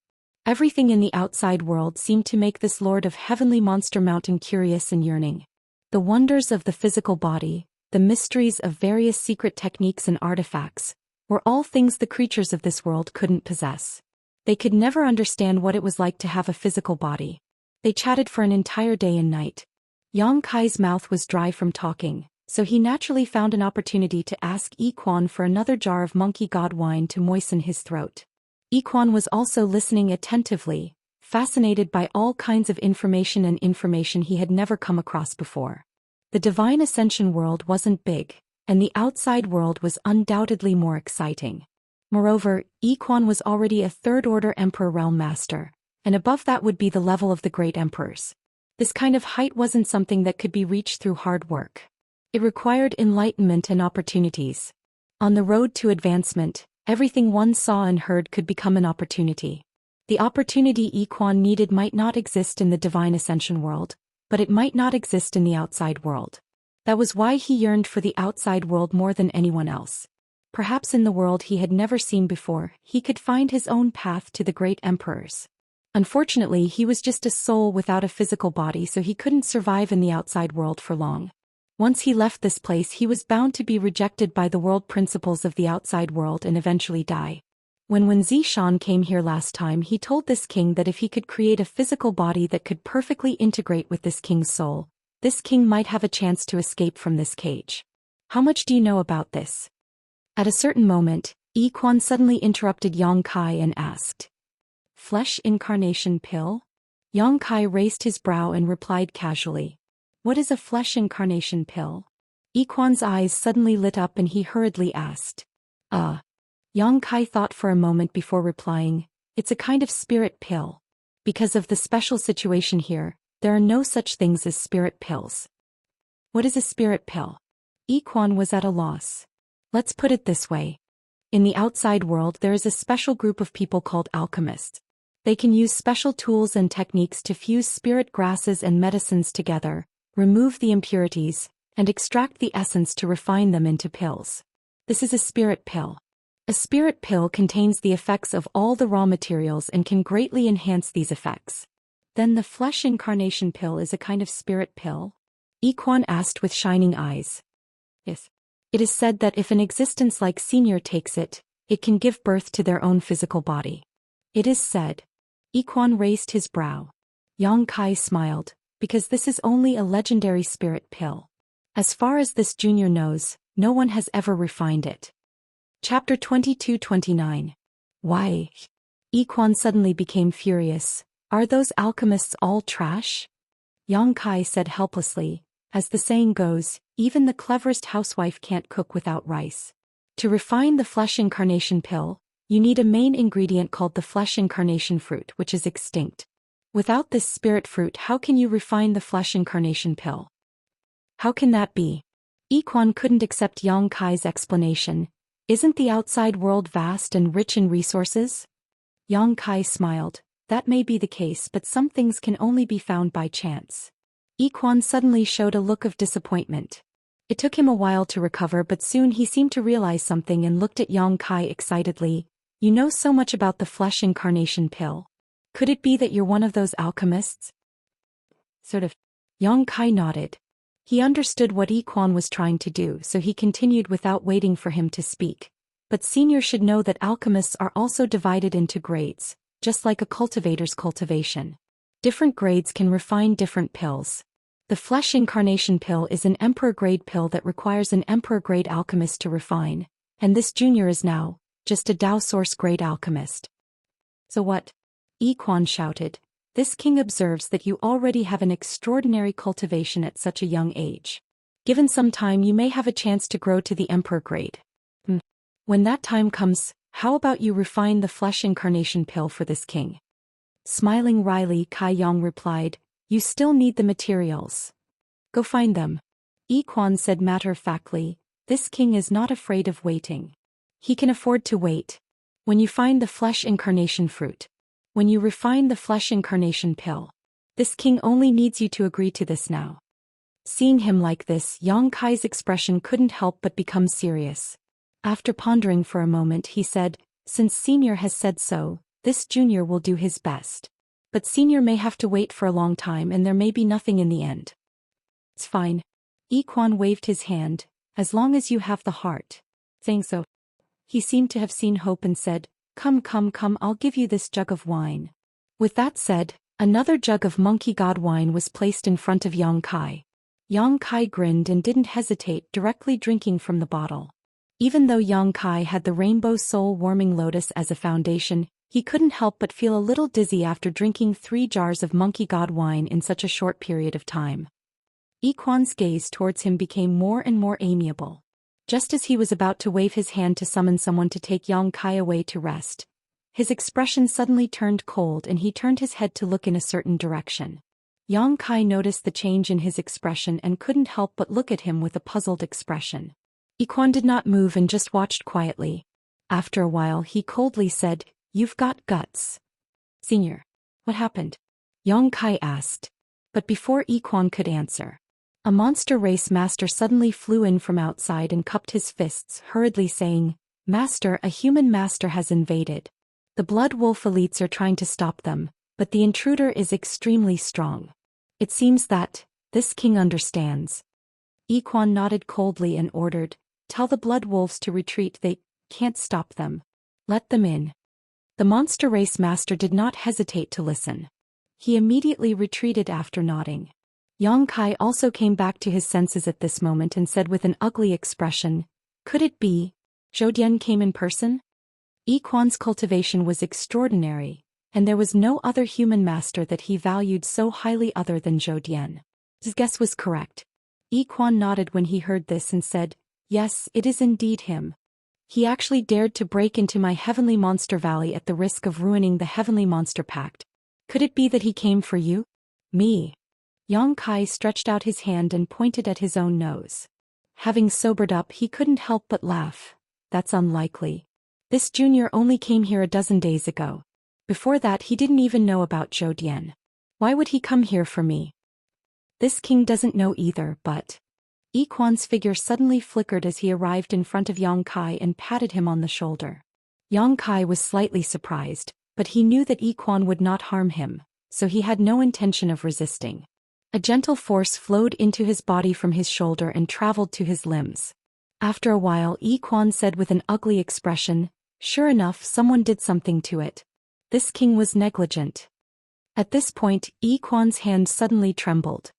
Everything in the outside world seemed to make this lord of Heavenly Monster Mountain curious and yearning. The wonders of the physical body, the mysteries of various secret techniques and artifacts, were all things the creatures of this world couldn't possess. They could never understand what it was like to have a physical body. They chatted for an entire day and night. Yang Kai's mouth was dry from talking, so he naturally found an opportunity to ask Yi Quan for another jar of monkey god wine to moisten his throat. Yi Quan was also listening attentively, fascinated by all kinds of information he had never come across before. The Divine Ascension world wasn't big, and the outside world was undoubtedly more exciting. Moreover, Yi Quan was already a third-order Emperor Realm Master, and above that would be the level of the Great Emperors. This kind of height wasn't something that could be reached through hard work. It required enlightenment and opportunities. On the road to advancement, everything one saw and heard could become an opportunity. The opportunity Yi Quan needed might not exist in the Divine Ascension world, but it might not exist in the outside world. That was why he yearned for the outside world more than anyone else. Perhaps in the world he had never seen before, he could find his own path to the great emperors. Unfortunately, he was just a soul without a physical body, so he couldn't survive in the outside world for long. Once he left this place, he was bound to be rejected by the world principles of the outside world and eventually die. When Zhou Xian came here last time, he told this king that if he could create a physical body that could perfectly integrate with this king's soul, this king might have a chance to escape from this cage. How much do you know about this? At a certain moment, Yi Quan suddenly interrupted Yang Kai and asked, "Flesh incarnation pill?" Yang Kai raised his brow and replied casually, "What is a flesh incarnation pill?" Yi Quan's eyes suddenly lit up and he hurriedly asked, Yang Kai thought for a moment before replying, "It's a kind of spirit pill. Because of the special situation here, there are no such things as spirit pills." "What is a spirit pill?" Yi Quan was at a loss. "Let's put it this way. In the outside world there is a special group of people called alchemists. They can use special tools and techniques to fuse spirit grasses and medicines together, remove the impurities, and extract the essence to refine them into pills. This is a spirit pill. A spirit pill contains the effects of all the raw materials and can greatly enhance these effects." "Then the flesh incarnation pill is a kind of spirit pill?" Yi Quan asked with shining eyes. "Yes. It is said that if an existence like Senior takes it, it can give birth to their own physical body." "It is said." Yi Quan raised his brow. Yang Kai smiled, because this is only a legendary spirit pill. As far as this junior knows, no one has ever refined it. Chapter 22-29. Why? Yi Quan suddenly became furious. "Are those alchemists all trash?" Yang Kai said helplessly, "As the saying goes, even the cleverest housewife can't cook without rice. To refine the flesh incarnation pill, you need a main ingredient called the flesh incarnation fruit, which is extinct. Without this spirit fruit, how can you refine the flesh incarnation pill?" "How can that be?" Yi Quan couldn't accept Yang Kai's explanation. "Isn't the outside world vast and rich in resources?" Yang Kai smiled. "That may be the case, but some things can only be found by chance." Yi Quan suddenly showed a look of disappointment. It took him a while to recover, but soon he seemed to realize something and looked at Yang Kai excitedly. "You know so much about the flesh incarnation pill. Could it be that you're one of those alchemists?" "Sort of." Yang Kai nodded. He understood what Yi Quan was trying to do, so he continued without waiting for him to speak. "But Senior should know that alchemists are also divided into grades, just like a cultivator's cultivation. Different grades can refine different pills. The flesh incarnation pill is an emperor-grade pill that requires an emperor-grade alchemist to refine, and this junior is now just a Dao source-grade alchemist." "So what?" Yi Quan shouted. This king observes that you already have an extraordinary cultivation at such a young age. Given some time, you may have a chance to grow to the emperor grade. When that time comes, how about you refine the flesh incarnation pill for this king? Smiling wryly, Kai Yang replied, you still need the materials. Go find them. Yi Quan said matter-of-factly, this king is not afraid of waiting. He can afford to wait. When you find the flesh incarnation fruit. When you refine the flesh incarnation pill. This king only needs you to agree to this now. Seeing him like this, Yang Kai's expression couldn't help but become serious. After pondering for a moment, he said, since Senior has said so, this junior will do his best. But Senior may have to wait for a long time and there may be nothing in the end. It's fine. Yi Quan waved his hand, as long as you have the heart. Saying so, he seemed to have seen hope and said, come, I'll give you this jug of wine. With that said, another jug of monkey god wine was placed in front of Yang Kai. Yang Kai grinned and didn't hesitate, directly drinking from the bottle. Even though Yang Kai had the rainbow soul-warming lotus as a foundation, he couldn't help but feel a little dizzy after drinking 3 jars of monkey god wine in such a short period of time. Yi Quan's gaze towards him became more and more amiable. Just as he was about to wave his hand to summon someone to take Yang Kai away to rest, his expression suddenly turned cold and he turned his head to look in a certain direction. Yang Kai noticed the change in his expression and couldn't help but look at him with a puzzled expression. Yi Quan did not move and just watched quietly. After a while he coldly said, you've got guts. Senior. What happened? Yang Kai asked. But before Yi Quan could answer, a monster race master suddenly flew in from outside and cupped his fists, hurriedly saying, Master, a human master has invaded. The blood wolf elites are trying to stop them, but the intruder is extremely strong. It seems that this king understands. Yi Quan nodded coldly and ordered, tell the blood wolves to retreat, they can't stop them. Let them in. The monster race master did not hesitate to listen. He immediately retreated after nodding. Yang Kai also came back to his senses at this moment and said with an ugly expression, could it be? Zhou Xian came in person? Yi Quan's cultivation was extraordinary, and there was no other human master that he valued so highly other than Zhou Xian. His guess was correct. Yi Quan nodded when he heard this and said, yes, it is indeed him. He actually dared to break into my heavenly monster valley at the risk of ruining the heavenly monster pact. Could it be that he came for you? Me. Yang Kai stretched out his hand and pointed at his own nose. Having sobered up, he couldn't help but laugh. That's unlikely. This junior only came here a dozen days ago. Before that he didn't even know about Zhou Xian. Why would he come here for me? This king doesn't know either, but... Yi Quan's figure suddenly flickered as he arrived in front of Yang Kai and patted him on the shoulder. Yang Kai was slightly surprised, but he knew that Yi Quan would not harm him, so he had no intention of resisting. A gentle force flowed into his body from his shoulder and traveled to his limbs. After a while, Yi Quan said with an ugly expression, sure enough, someone did something to it. This king was negligent. At this point, Yi Quan's hand suddenly trembled.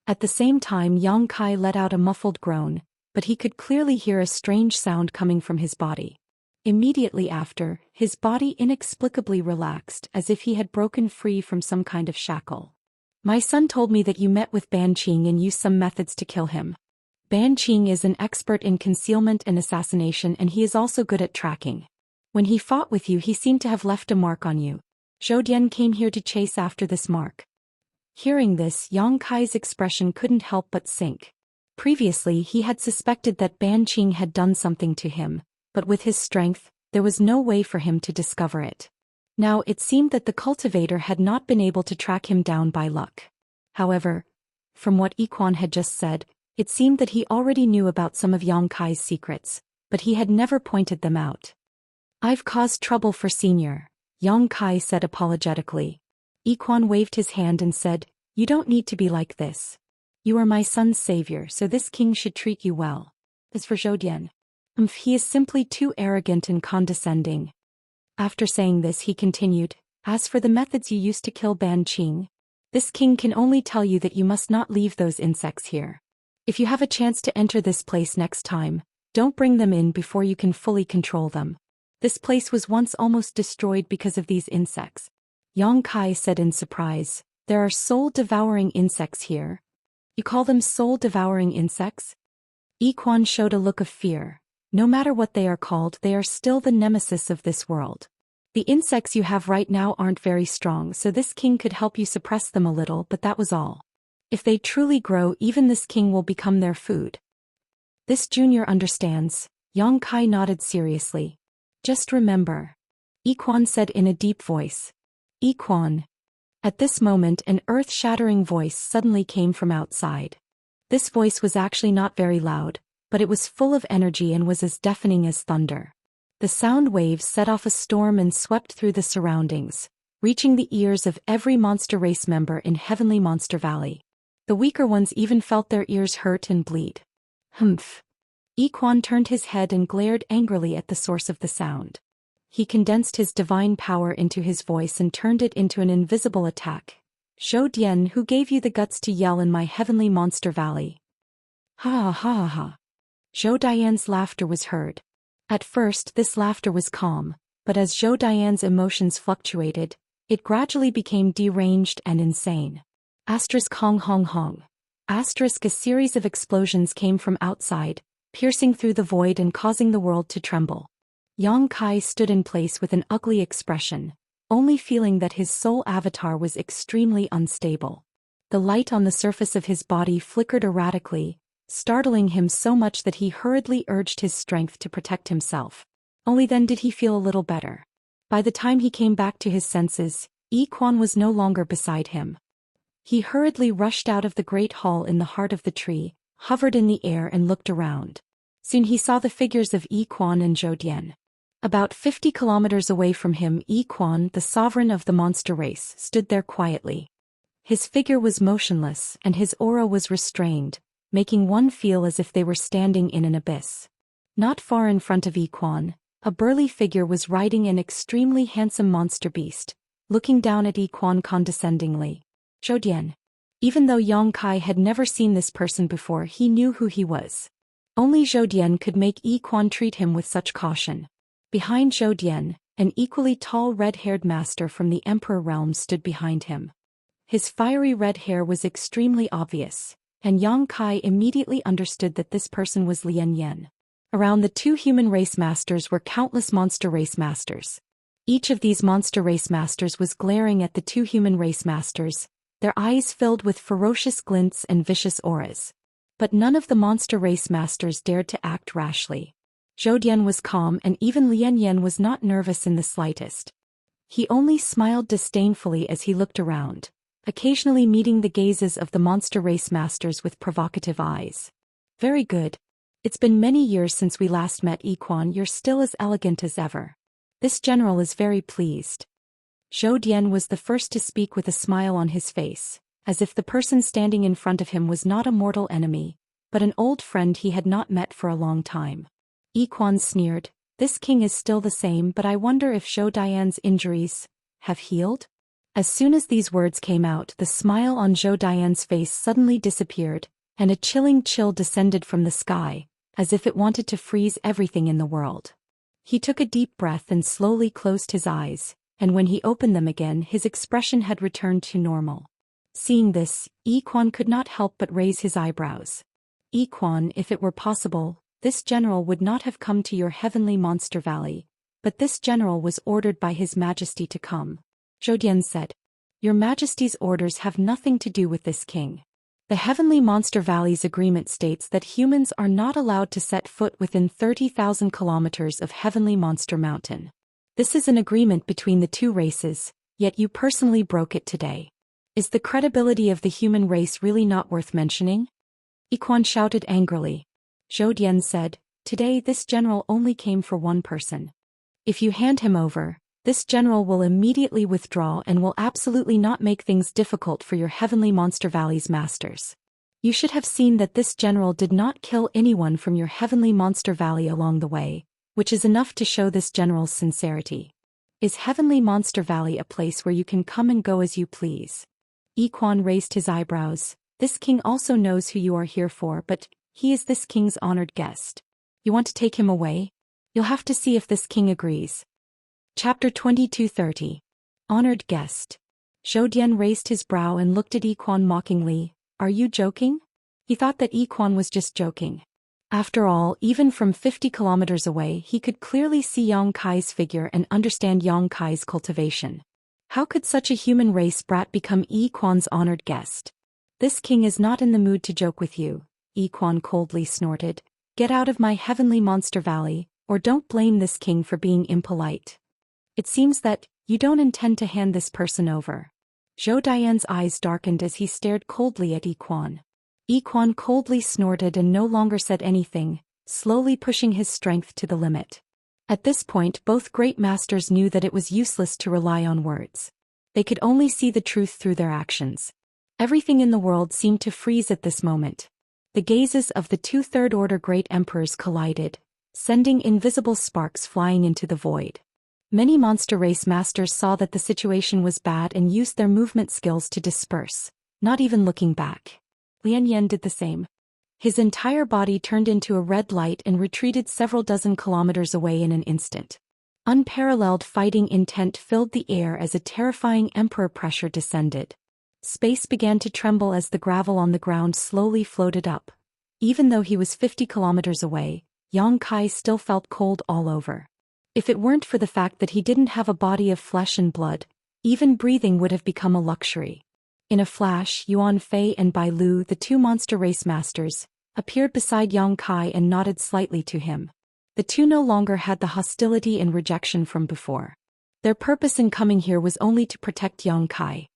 At the same time, Yang Kai let out a muffled groan, but he could clearly hear a strange sound coming from his body. Immediately after, his body inexplicably relaxed as if he had broken free from some kind of shackle. My son told me that you met with Ban Qing and used some methods to kill him. Ban Qing is an expert in concealment and assassination, and he is also good at tracking. When he fought with you, he seemed to have left a mark on you. Zhou Xian came here to chase after this mark. Hearing this, Yang Kai's expression couldn't help but sink. Previously he had suspected that Ban Qing had done something to him, but with his strength, there was no way for him to discover it. Now it seemed that the cultivator had not been able to track him down by luck. However, from what Yi Quan had just said, it seemed that he already knew about some of Yang Kai's secrets, but he had never pointed them out. I've caused trouble for Senior, Yang Kai said apologetically. Yi Quan waved his hand and said, you don't need to be like this. You are my son's savior, so this king should treat you well. As for Zhou Xian, he is simply too arrogant and condescending. After saying this he continued, as for the methods you used to kill Ban Qing, this king can only tell you that you must not leave those insects here. If you have a chance to enter this place next time, don't bring them in before you can fully control them. This place was once almost destroyed because of these insects. Yang Kai said in surprise. There are soul-devouring insects here. You call them soul-devouring insects? Yi Quan showed a look of fear. No matter what they are called, they are still the nemesis of this world. The insects you have right now aren't very strong, so this king could help you suppress them a little, but that was all. If they truly grow, even this king will become their food. This junior understands. Yang Kai nodded seriously. Just remember. Yi Quan said in a deep voice. Yi Quan. At this moment, an earth-shattering voice suddenly came from outside. This voice was actually not very loud, but it was full of energy and was as deafening as thunder. The sound waves set off a storm and swept through the surroundings, reaching the ears of every monster race member in Heavenly Monster Valley. The weaker ones even felt their ears hurt and bleed. Humph. Yi Quan turned his head and glared angrily at the source of the sound. He condensed his divine power into his voice and turned it into an invisible attack. Zhou Xian, who gave you the guts to yell in my Heavenly Monster Valley? Ha ha ha ha. Zhou Dian's laughter was heard. At first this laughter was calm, but as Zhou Dian's emotions fluctuated, it gradually became deranged and insane. Asterisk hong hong hong. Asterisk a series of explosions came from outside, piercing through the void and causing the world to tremble. Yang Kai stood in place with an ugly expression, only feeling that his soul avatar was extremely unstable. The light on the surface of his body flickered erratically, startling him so much that he hurriedly urged his strength to protect himself. Only then did he feel a little better. By the time he came back to his senses, Yi Quan was no longer beside him. He hurriedly rushed out of the great hall in the heart of the tree, hovered in the air and looked around. Soon he saw the figures of Yi Quan and Zhou Dian. About 50 kilometers away from him, Yi Quan, the sovereign of the monster race, stood there quietly. His figure was motionless and his aura was restrained, making one feel as if they were standing in an abyss. Not far in front of Yi Quan, a burly figure was riding an extremely handsome monster beast, looking down at Yi Quan condescendingly. Zhou Dian. Even though Yang Kai had never seen this person before, he knew who he was. Only Zhou Dian could make Yi Quan treat him with such caution. Behind Zhou Dian, an equally tall red-haired master from the Emperor realm stood behind him. His fiery red hair was extremely obvious, and Yang Kai immediately understood that this person was Lian Yan. Around the two human race masters were countless monster race masters. Each of these monster race masters was glaring at the two human race masters, their eyes filled with ferocious glints and vicious auras. But none of the monster race masters dared to act rashly. Zhou Dian was calm and even Lian Yan was not nervous in the slightest. He only smiled disdainfully as he looked around, occasionally meeting the gazes of the monster race masters with provocative eyes. Very good. It's been many years since we last met, Yi Quan. You're still as elegant as ever. This general is very pleased. Zhou Dian was the first to speak with a smile on his face, as if the person standing in front of him was not a mortal enemy, but an old friend he had not met for a long time. Yi Quan sneered, this king is still the same, but I wonder if Zhou Dian's injuries have healed? As soon as these words came out, the smile on Zhou Dian's face suddenly disappeared, and a chilling chill descended from the sky, as if it wanted to freeze everything in the world. He took a deep breath and slowly closed his eyes, and when he opened them again, his expression had returned to normal. Seeing this, Yi Quan could not help but raise his eyebrows. Yi Quan, if it were possible, this general would not have come to your Heavenly Monster Valley, but this general was ordered by His Majesty to come. Zhou Dian said, Your Majesty's orders have nothing to do with this king. The Heavenly Monster Valley's agreement states that humans are not allowed to set foot within 30,000 kilometers of Heavenly Monster Mountain. This is an agreement between the two races, yet you personally broke it today. Is the credibility of the human race really not worth mentioning? Yi Quan shouted angrily. Zhou Dian said, Today this general only came for one person. If you hand him over, this general will immediately withdraw and will absolutely not make things difficult for your Heavenly Monster Valley's masters. You should have seen that this general did not kill anyone from your Heavenly Monster Valley along the way, which is enough to show this general's sincerity. Is Heavenly Monster Valley a place where you can come and go as you please? Yi Quan raised his eyebrows. This king also knows who you are here for, but he is this king's honored guest. You want to take him away? You'll have to see if this king agrees. Chapter 2230. Honored guest. Zhou Xian raised his brow and looked at Yi Quan mockingly. Are you joking? He thought that Yi Quan was just joking. After all, even from 50 kilometers away he could clearly see Yang Kai's figure and understand Yang Kai's cultivation. How could such a human race brat become Yi Quan's honored guest? This king is not in the mood to joke with you, Yi Quan coldly snorted. Get out of my heavenly monster valley, or don't blame this king for being impolite. It seems that you don't intend to hand this person over. Zhou Dian's eyes darkened as he stared coldly at Yi Quan. Yi Quan coldly snorted and no longer said anything, slowly pushing his strength to the limit. At this point both great masters knew that it was useless to rely on words. They could only see the truth through their actions. Everything in the world seemed to freeze at this moment. The gazes of the two third-order great emperors collided, sending invisible sparks flying into the void. Many monster race masters saw that the situation was bad and used their movement skills to disperse, not even looking back. Lian Yan did the same. His entire body turned into a red light and retreated several dozen kilometers away in an instant. Unparalleled fighting intent filled the air as a terrifying emperor pressure descended. Space began to tremble as the gravel on the ground slowly floated up. Even though he was 50 kilometers away, Yang Kai still felt cold all over. If it weren't for the fact that he didn't have a body of flesh and blood, even breathing would have become a luxury. In a flash, Yuan Fei and Bai Lu, the two monster race masters, appeared beside Yang Kai and nodded slightly to him. The two no longer had the hostility and rejection from before. Their purpose in coming here was only to protect Yang Kai.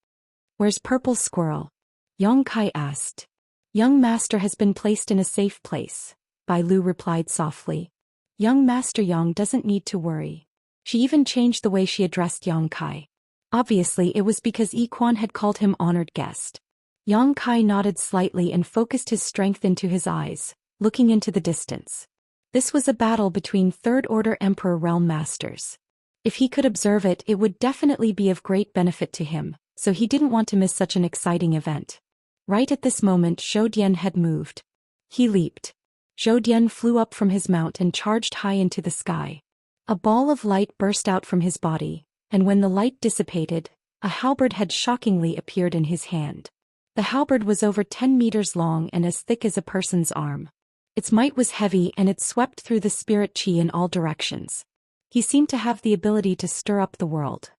Where's Purple Squirrel? Yang Kai asked. Young Master has been placed in a safe place, Bai Lu replied softly. Young Master Yang doesn't need to worry. She even changed the way she addressed Yang Kai. Obviously it was because Yi Quan had called him honored guest. Yang Kai nodded slightly and focused his strength into his eyes, looking into the distance. This was a battle between third-order Emperor Realm Masters. If he could observe it, it would definitely be of great benefit to him, so he didn't want to miss such an exciting event. Right at this moment Zhou Dian had moved. He leaped. Zhou Dian flew up from his mount and charged high into the sky. A ball of light burst out from his body, and when the light dissipated, a halberd had shockingly appeared in his hand. The halberd was over 10 meters long and as thick as a person's arm. Its might was heavy and it swept through the spirit chi in all directions. He seemed to have the ability to stir up the world.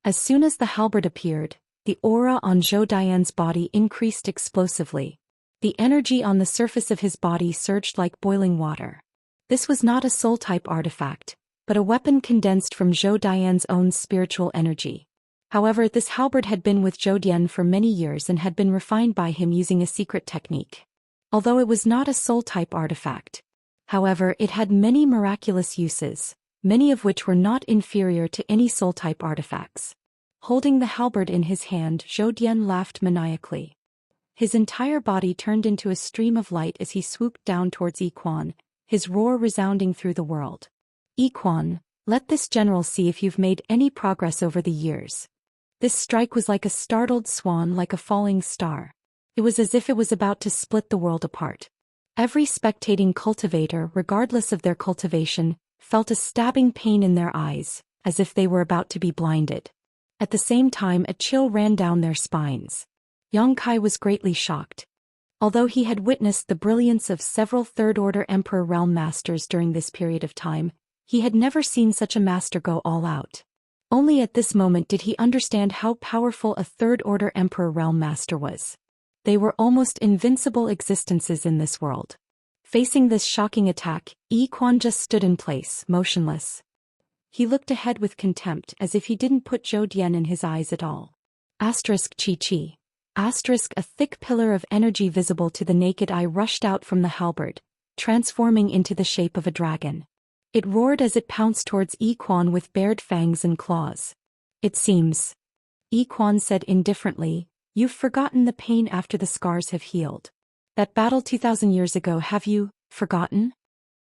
As soon as the halberd appeared, the aura on Zhou Dian's body increased explosively. The energy on the surface of his body surged like boiling water. This was not a soul-type artifact, but a weapon condensed from Zhou Dian's own spiritual energy. However, this halberd had been with Zhou Dian for many years and had been refined by him using a secret technique. Although it was not a soul-type artifact. However, it had many miraculous uses, many of which were not inferior to any soul-type artifacts. Holding the halberd in his hand, Zhou Dian laughed maniacally. His entire body turned into a stream of light as he swooped down towards Yi Quan, his roar resounding through the world. Yi Quan, let this general see if you've made any progress over the years. This strike was like a startled swan, like a falling star. It was as if it was about to split the world apart. Every spectating cultivator, regardless of their cultivation, felt a stabbing pain in their eyes, as if they were about to be blinded. At the same time, a chill ran down their spines. Yang Kai was greatly shocked. Although he had witnessed the brilliance of several third-order Emperor Realm Masters during this period of time, he had never seen such a master go all out. Only at this moment did he understand how powerful a third-order Emperor Realm Master was. They were almost invincible existences in this world. Facing this shocking attack, Yi Quan just stood in place, motionless. He looked ahead with contempt as if he didn't put Zhou Dian in his eyes at all. Asterisk chi chi. Asterisk a thick pillar of energy visible to the naked eye rushed out from the halberd, transforming into the shape of a dragon. It roared as it pounced towards Yi Quan with bared fangs and claws. It seems, Yi Quan said indifferently, you've forgotten the pain after the scars have healed. That battle 2,000 years ago, have you forgotten?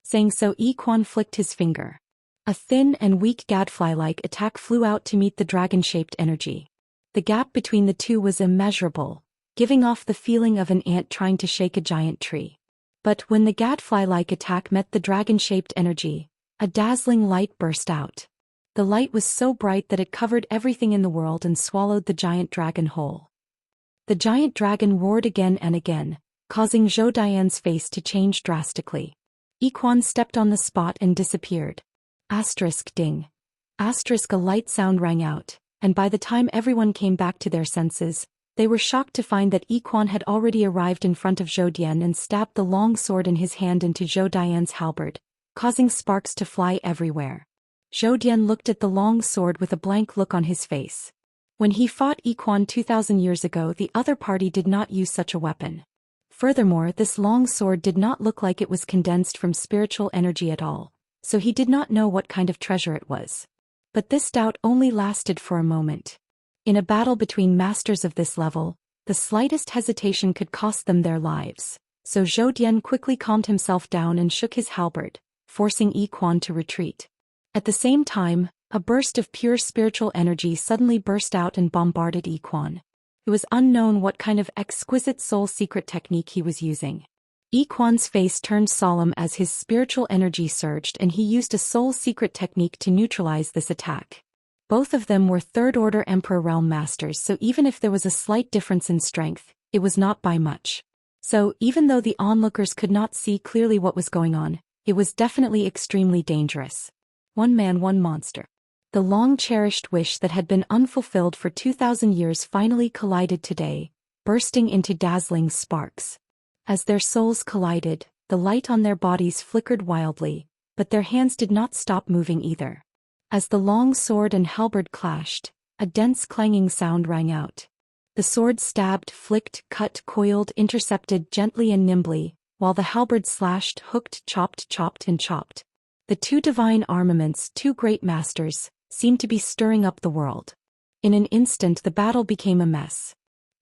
Saying so, Yi Quan flicked his finger. A thin and weak gadfly-like attack flew out to meet the dragon-shaped energy. The gap between the two was immeasurable, giving off the feeling of an ant trying to shake a giant tree. But when the gadfly-like attack met the dragon-shaped energy, a dazzling light burst out. The light was so bright that it covered everything in the world and swallowed the giant dragon whole. The giant dragon roared again and again, causing Zhou Xian's face to change drastically. Yiquan stepped on the spot and disappeared. Ding. A light sound rang out, and by the time everyone came back to their senses, they were shocked to find that Yiquan had already arrived in front of Zhou Dian and stabbed the long sword in his hand into Zhou Dian's halberd, causing sparks to fly everywhere. Zhou Dian looked at the long sword with a blank look on his face. When he fought Yiquan 2,000 years ago, the other party did not use such a weapon. Furthermore, this long sword did not look like it was condensed from spiritual energy at all, so he did not know what kind of treasure it was. But this doubt only lasted for a moment. In a battle between masters of this level, the slightest hesitation could cost them their lives, so Zhou Dian quickly calmed himself down and shook his halberd, forcing Yiquan to retreat. At the same time, a burst of pure spiritual energy suddenly burst out and bombarded Yiquan. It was unknown what kind of exquisite soul secret technique he was using. Yiquan's face turned solemn as his spiritual energy surged, and he used a soul secret technique to neutralize this attack. Both of them were third-order Emperor Realm Masters, so even if there was a slight difference in strength, it was not by much. So, even though the onlookers could not see clearly what was going on, it was definitely extremely dangerous. One man, one monster. The long-cherished wish that had been unfulfilled for 2,000 years finally collided today, bursting into dazzling sparks. As their souls collided, the light on their bodies flickered wildly, but their hands did not stop moving either. As the long sword and halberd clashed, a dense clanging sound rang out. The sword stabbed, flicked, cut, coiled, intercepted gently and nimbly, while the halberd slashed, hooked, chopped, and chopped. The two divine armaments, two great masters, seemed to be stirring up the world. In an instant the battle became a mess.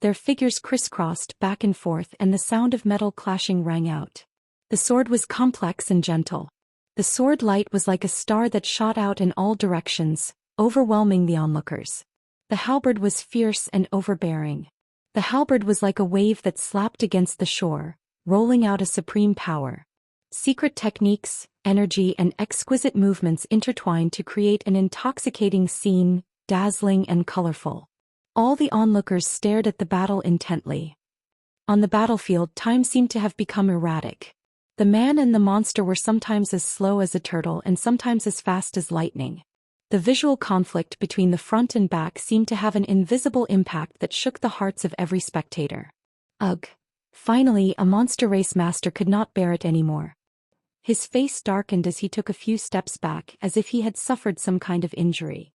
Their figures crisscrossed back and forth, and the sound of metal clashing rang out. The sword was complex and gentle. The sword light was like a star that shot out in all directions, overwhelming the onlookers. The halberd was fierce and overbearing. The halberd was like a wave that slapped against the shore, rolling out a supreme power. Secret techniques, energy, and exquisite movements intertwined to create an intoxicating scene, dazzling and colorful. All the onlookers stared at the battle intently. On the battlefield, time seemed to have become erratic. The man and the monster were sometimes as slow as a turtle and sometimes as fast as lightning. The visual conflict between the front and back seemed to have an invisible impact that shook the hearts of every spectator. Ugh! Finally, a monster race master could not bear it anymore. His face darkened as he took a few steps back, as if he had suffered some kind of injury.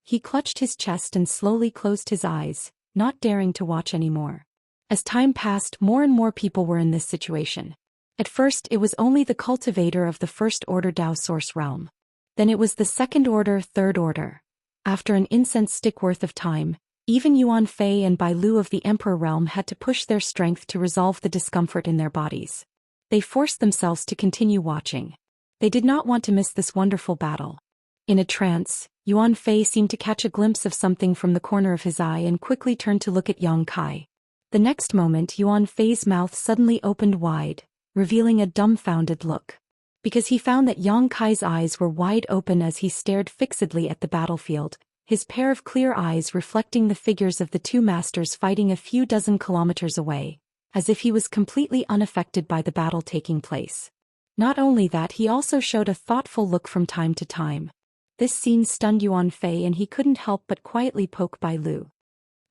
He clutched his chest and slowly closed his eyes, not daring to watch anymore. As time passed, more and more people were in this situation. At first, it was only the cultivator of the First Order Dao Source Realm. Then it was the Second Order, Third Order. After an incense stick worth of time, even Yuan Fei and Bai Lu of the Emperor Realm had to push their strength to resolve the discomfort in their bodies. They forced themselves to continue watching. They did not want to miss this wonderful battle. In a trance, Yuan Fei seemed to catch a glimpse of something from the corner of his eye and quickly turned to look at Yang Kai. The next moment, Yuan Fei's mouth suddenly opened wide, revealing a dumbfounded look. Because he found that Yang Kai's eyes were wide open as he stared fixedly at the battlefield, his pair of clear eyes reflecting the figures of the two masters fighting a few dozen kilometers away, as if he was completely unaffected by the battle taking place. Not only that, he also showed a thoughtful look from time to time. This scene stunned Yuan Fei, and he couldn't help but quietly poke Bai Lu.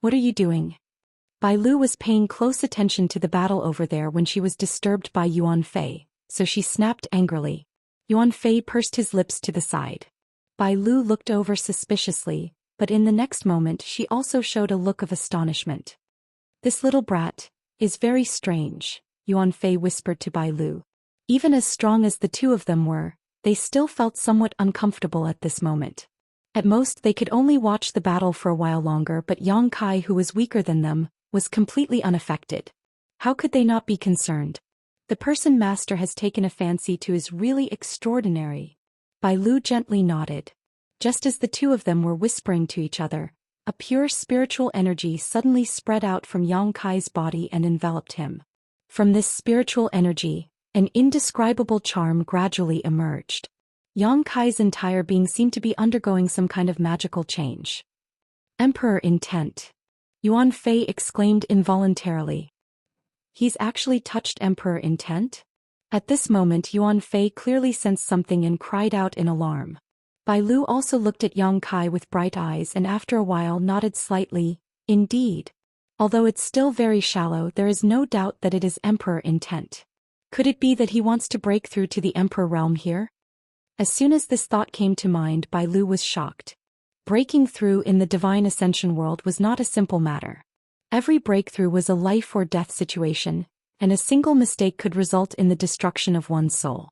"What are you doing?" Bai Lu was paying close attention to the battle over there when she was disturbed by Yuan Fei, so she snapped angrily. Yuan Fei pursed his lips to the side. Bai Lu looked over suspiciously, but in the next moment she also showed a look of astonishment. "This little brat is very strange," Yuan Fei whispered to Bai Lu. Even as strong as the two of them were, they still felt somewhat uncomfortable at this moment. At most they could only watch the battle for a while longer, but Yang Kai, who was weaker than them, was completely unaffected. How could they not be concerned? The person master has taken a fancy to is really extraordinary. Bai Lu gently nodded. Just as the two of them were whispering to each other, a pure spiritual energy suddenly spread out from Yang Kai's body and enveloped him. From this spiritual energy, an indescribable charm gradually emerged. Yang Kai's entire being seemed to be undergoing some kind of magical change. Emperor intent. Yuan Fei exclaimed involuntarily. He's actually touched Emperor intent? At this moment Yuan Fei clearly sensed something and cried out in alarm. Bai Lu also looked at Yang Kai with bright eyes and after a while nodded slightly. Indeed. Although it's still very shallow, there is no doubt that it is Emperor intent. Could it be that he wants to break through to the Emperor realm here? As soon as this thought came to mind, Bai Lu was shocked. Breaking through in the Divine Ascension world was not a simple matter. Every breakthrough was a life or death situation, and a single mistake could result in the destruction of one's soul.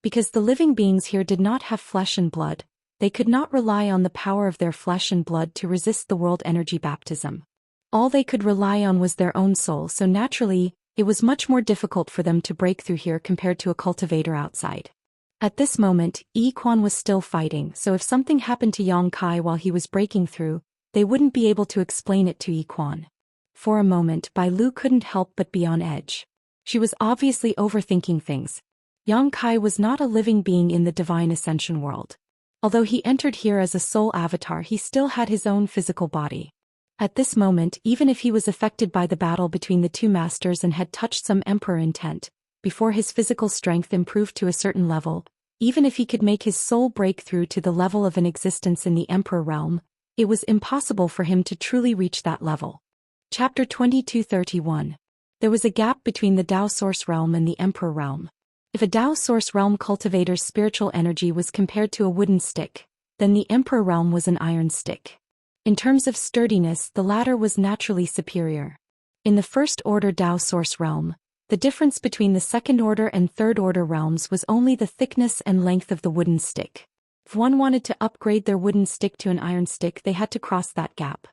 Because the living beings here did not have flesh and blood, they could not rely on the power of their flesh and blood to resist the world energy baptism. All they could rely on was their own soul, so naturally, it was much more difficult for them to break through here compared to a cultivator outside. At this moment, Yi Quan was still fighting, so if something happened to Yang Kai while he was breaking through, they wouldn't be able to explain it to Yi Quan. For a moment, Bai Lu couldn't help but be on edge. She was obviously overthinking things. Yang Kai was not a living being in the Divine Ascension world. Although he entered here as a soul avatar, he still had his own physical body. At this moment, even if he was affected by the battle between the two masters and had touched some Emperor intent, before his physical strength improved to a certain level, even if he could make his soul break through to the level of an existence in the Emperor realm, it was impossible for him to truly reach that level. Chapter 2231. There was a gap between the Dao Source realm and the Emperor realm. If a Dao Source realm cultivator's spiritual energy was compared to a wooden stick, then the Emperor realm was an iron stick. In terms of sturdiness, the latter was naturally superior. In the first order Dao Source realm, the difference between the second order and third order realms was only the thickness and length of the wooden stick. If one wanted to upgrade their wooden stick to an iron stick, they had to cross that gap.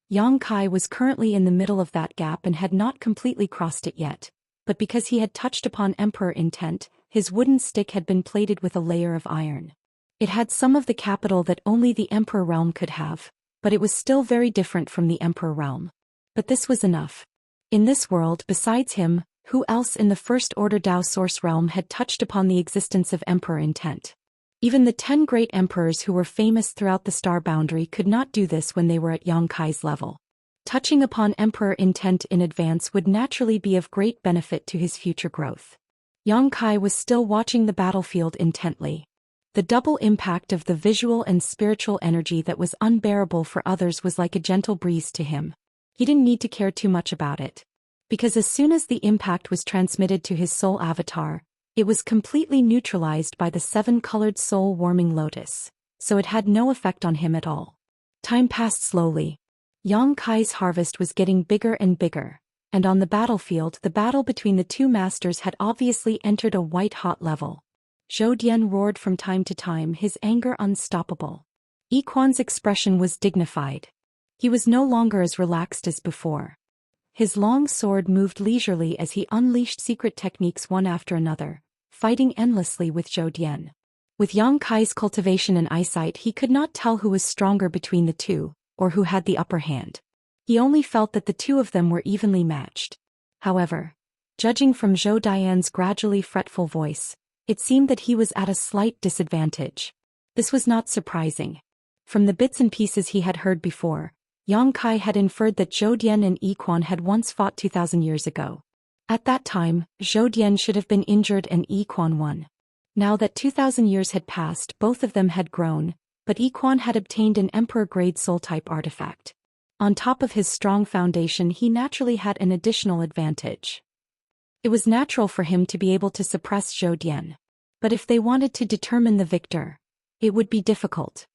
Yang Kai was currently in the middle of that gap and had not completely crossed it yet, but because he had touched upon Emperor intent, his wooden stick had been plated with a layer of iron. It had some of the capital that only the Emperor realm could have, but it was still very different from the Emperor realm. But this was enough. In this world, besides him, who else in the first order Dao Source realm had touched upon the existence of Emperor intent? Even the 10 great emperors who were famous throughout the star boundary could not do this when they were at Yang Kai's level. Touching upon Emperor intent in advance would naturally be of great benefit to his future growth. Yang Kai was still watching the battlefield intently. The double impact of the visual and spiritual energy that was unbearable for others was like a gentle breeze to him. He didn't need to care too much about it. Because as soon as the impact was transmitted to his soul avatar, it was completely neutralized by the 7-colored soul-warming lotus, so it had no effect on him at all. Time passed slowly. Yang Kai's harvest was getting bigger and bigger, and on the battlefield the battle between the two masters had obviously entered a white-hot level. Zhou Xian roared from time to time, his anger unstoppable. Yi Quan's expression was dignified. He was no longer as relaxed as before. His long sword moved leisurely as he unleashed secret techniques one after another, fighting endlessly with Zhou Xian. With Yang Kai's cultivation and eyesight, he could not tell who was stronger between the two, or who had the upper hand. He only felt that the two of them were evenly matched. However, judging from Zhou Dian's gradually fretful voice, it seemed that he was at a slight disadvantage. This was not surprising. From the bits and pieces he had heard before, Yang Kai had inferred that Zhou Dian and Yi Quan had once fought 2,000 years ago. At that time, Zhou Dian should have been injured and Yi Quan won. Now that 2,000 years had passed, both of them had grown, but Yi Quan had obtained an Emperor-grade soul-type artifact. On top of his strong foundation, he naturally had an additional advantage. It was natural for him to be able to suppress Zhou Dian. But if they wanted to determine the victor, it would be difficult.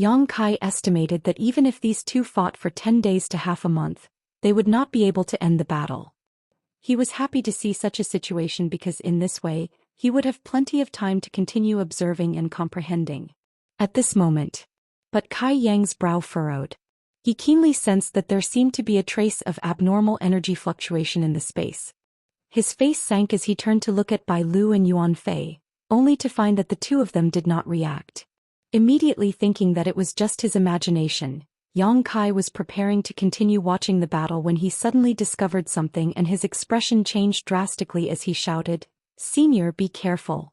Yang Kai estimated that even if these two fought for 10 days to half a month, they would not be able to end the battle. He was happy to see such a situation because in this way, he would have plenty of time to continue observing and comprehending. At this moment, but Kai Yang's brow furrowed. He keenly sensed that there seemed to be a trace of abnormal energy fluctuation in the space. His face sank as he turned to look at Bai Lu and Yuan Fei, only to find that the two of them did not react. Immediately thinking that it was just his imagination, Yang Kai was preparing to continue watching the battle when he suddenly discovered something and his expression changed drastically as he shouted, "Senior, be careful."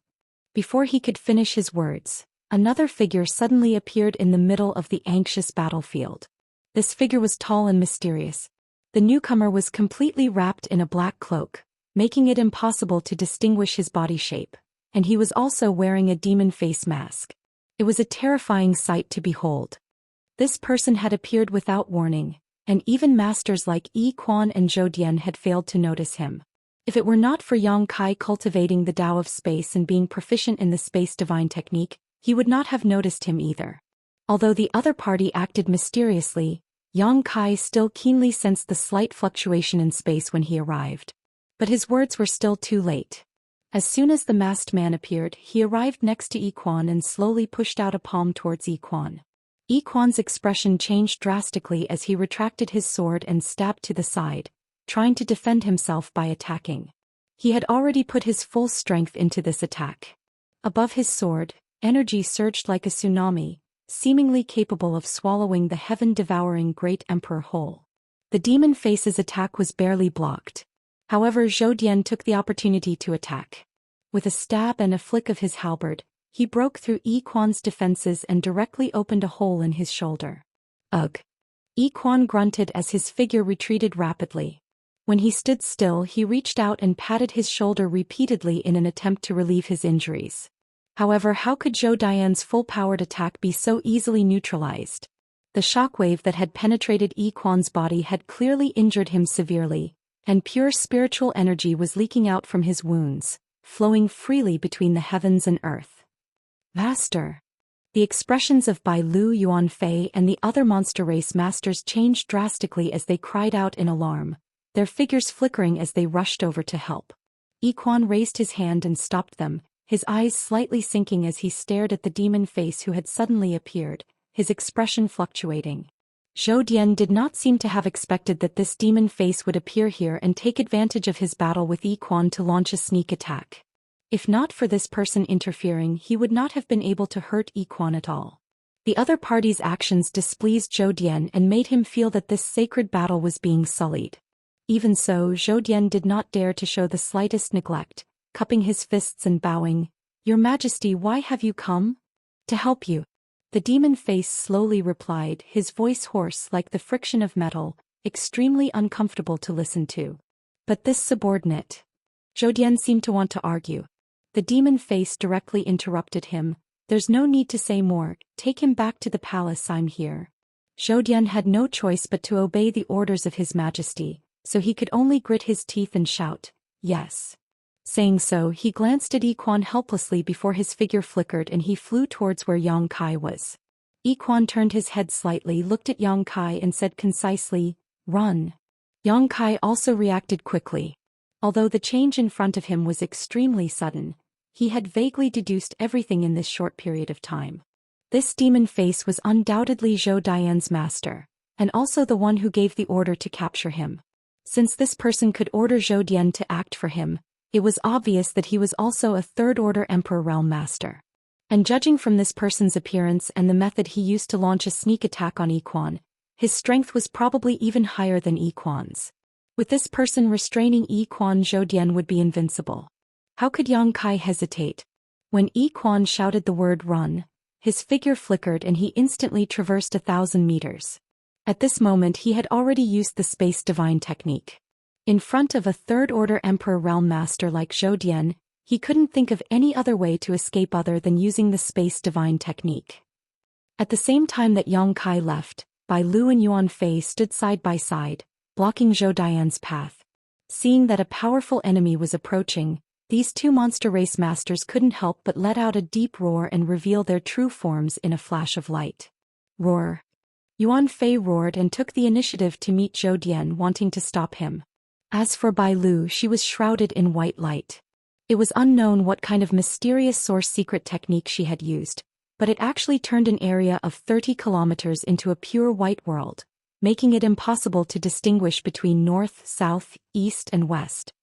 Before he could finish his words, another figure suddenly appeared in the middle of the anxious battlefield. This figure was tall and mysterious. The newcomer was completely wrapped in a black cloak, making it impossible to distinguish his body shape, and he was also wearing a demon face mask. It was a terrifying sight to behold. This person had appeared without warning, and even masters like Yi Quan and Zhou Xian had failed to notice him. If it were not for Yang Kai cultivating the Tao of space and being proficient in the space divine technique, he would not have noticed him either. Although the other party acted mysteriously, Yang Kai still keenly sensed the slight fluctuation in space when he arrived. But his words were still too late. As soon as the masked man appeared, he arrived next to Yi Quan and slowly pushed out a palm towards Yi Quan. Yi Quan's expression changed drastically as he retracted his sword and stabbed to the side, trying to defend himself by attacking. He had already put his full strength into this attack. Above his sword, energy surged like a tsunami, seemingly capable of swallowing the heaven-devouring Great Emperor whole. The demon face's attack was barely blocked. However, Zhou Xian took the opportunity to attack. With a stab and a flick of his halberd, he broke through Yi Quan's defenses and directly opened a hole in his shoulder. Ugh! Yi Quan grunted as his figure retreated rapidly. When he stood still, he reached out and patted his shoulder repeatedly in an attempt to relieve his injuries. However, how could Zhou Dian's full-powered attack be so easily neutralized? The shockwave that had penetrated Yi Quan's body had clearly injured him severely, and pure spiritual energy was leaking out from his wounds, flowing freely between the heavens and earth. Master! The expressions of Bai Lu Yuanfei and the other monster race masters changed drastically as they cried out in alarm, their figures flickering as they rushed over to help. Yi Quan raised his hand and stopped them, his eyes slightly sinking as he stared at the demon face who had suddenly appeared, his expression fluctuating. Zhou Xian did not seem to have expected that this demon face would appear here and take advantage of his battle with Yi Quan to launch a sneak attack. If not for this person interfering, he would not have been able to hurt Yi Quan at all. The other party's actions displeased Zhou Xian and made him feel that this sacred battle was being sullied. Even so, Zhou Xian did not dare to show the slightest neglect, cupping his fists and bowing. "Your Majesty, why have you come?" "To help you." The demon face slowly replied, his voice hoarse like the friction of metal, extremely uncomfortable to listen to. "But this subordinate..." Zhou Xian seemed to want to argue. The demon face directly interrupted him. "There's no need to say more, take him back to the palace, I'm here." Zhou Xian had no choice but to obey the orders of His Majesty, so he could only grit his teeth and shout, "Yes." Saying so, he glanced at Yi Quan helplessly before his figure flickered and he flew towards where Yang Kai was. Yi Quan turned his head slightly, looked at Yang Kai and said concisely, "Run." Yang Kai also reacted quickly. Although the change in front of him was extremely sudden, he had vaguely deduced everything in this short period of time. This demon face was undoubtedly Zhou Dian's master, and also the one who gave the order to capture him. Since this person could order Zhou Dian to act for him, it was obvious that he was also a third-order Emperor Realm Master. And judging from this person's appearance and the method he used to launch a sneak attack on Yi Quan, his strength was probably even higher than Yi Quan's. With this person restraining Yi Quan, Zhou Dian would be invincible. How could Yang Kai hesitate? When Yi Quan shouted the word "run," his figure flickered and he instantly traversed 1,000 meters. At this moment he had already used the space divine technique. In front of a third-order Emperor Realm Master like Zhou Xian, he couldn't think of any other way to escape other than using the space divine technique. At the same time that Yang Kai left, Bai Lu and Yuan Fei stood side by side, blocking Zhou Dian's path. Seeing that a powerful enemy was approaching, these two monster race masters couldn't help but let out a deep roar and reveal their true forms in a flash of light. Roar! Yuan Fei roared and took the initiative to meet Zhou Xian, wanting to stop him. As for Bai Lu, she was shrouded in white light. It was unknown what kind of mysterious source secret technique she had used, but it actually turned an area of 30 kilometers into a pure white world, making it impossible to distinguish between north, south, east and west.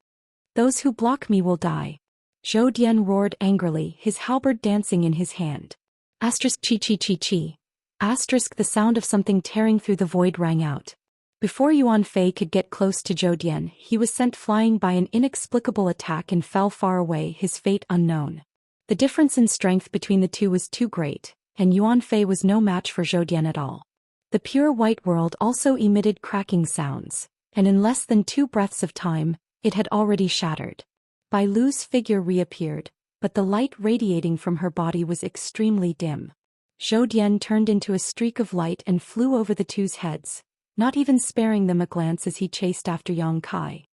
"Those who block me will die." Zhou Dian roared angrily, his halberd dancing in his hand. Asterisk chi chi chi chi. Asterisk the sound of something tearing through the void rang out. Before Yuan Fei could get close to Zhou Dian, he was sent flying by an inexplicable attack and fell far away, his fate unknown. The difference in strength between the two was too great, and Yuan Fei was no match for Zhou Xian at all. The pure white world also emitted cracking sounds, and in less than 2 breaths of time, it had already shattered. Bai Lu's figure reappeared, but the light radiating from her body was extremely dim. Zhou Xian turned into a streak of light and flew over the two's heads, not even sparing them a glance as he chased after Yang Kai.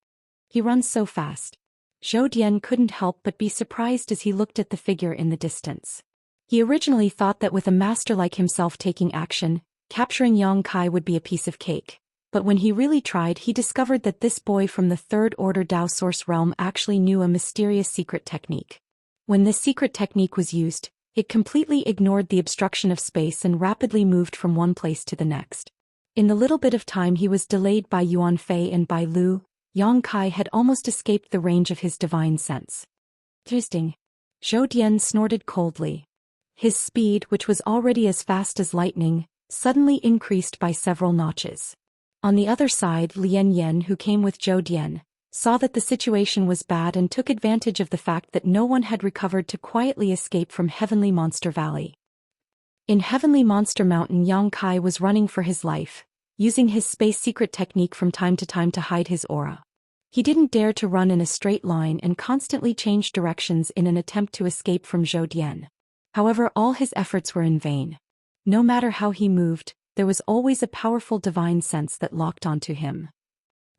He runs so fast. Zhou Xian couldn't help but be surprised as he looked at the figure in the distance. He originally thought that with a master like himself taking action, capturing Yang Kai would be a piece of cake. But when he really tried, he discovered that this boy from the Third Order Dao Source realm actually knew a mysterious secret technique. When this secret technique was used, it completely ignored the obstruction of space and rapidly moved from one place to the next. In the little bit of time he was delayed by Yuan Fei and Bai Lu, Yang Kai had almost escaped the range of his divine sense. Interesting. Zhou Xian snorted coldly. His speed, which was already as fast as lightning, suddenly increased by several notches. On the other side, Lian Yan, who came with Zhou Xian, saw that the situation was bad and took advantage of the fact that no one had recovered to quietly escape from Heavenly Monster Valley. In Heavenly Monster Mountain, Yang Kai was running for his life, using his space secret technique from time to time to hide his aura. He didn't dare to run in a straight line and constantly changed directions in an attempt to escape from Zhou Xian. However, all his efforts were in vain. No matter how he moved, there was always a powerful divine sense that locked onto him.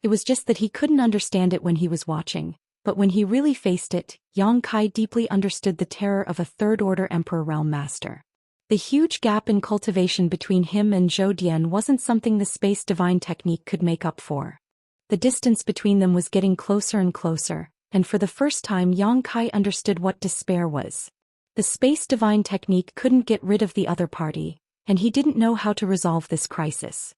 It was just that he couldn't understand it when he was watching, but when he really faced it, Yang Kai deeply understood the terror of a Third-Order Emperor Realm Master. The huge gap in cultivation between him and Zhou Xian wasn't something the space divine technique could make up for. The distance between them was getting closer and closer, and for the first time Yang Kai understood what despair was. The space divine technique couldn't get rid of the other party, and he didn't know how to resolve this crisis.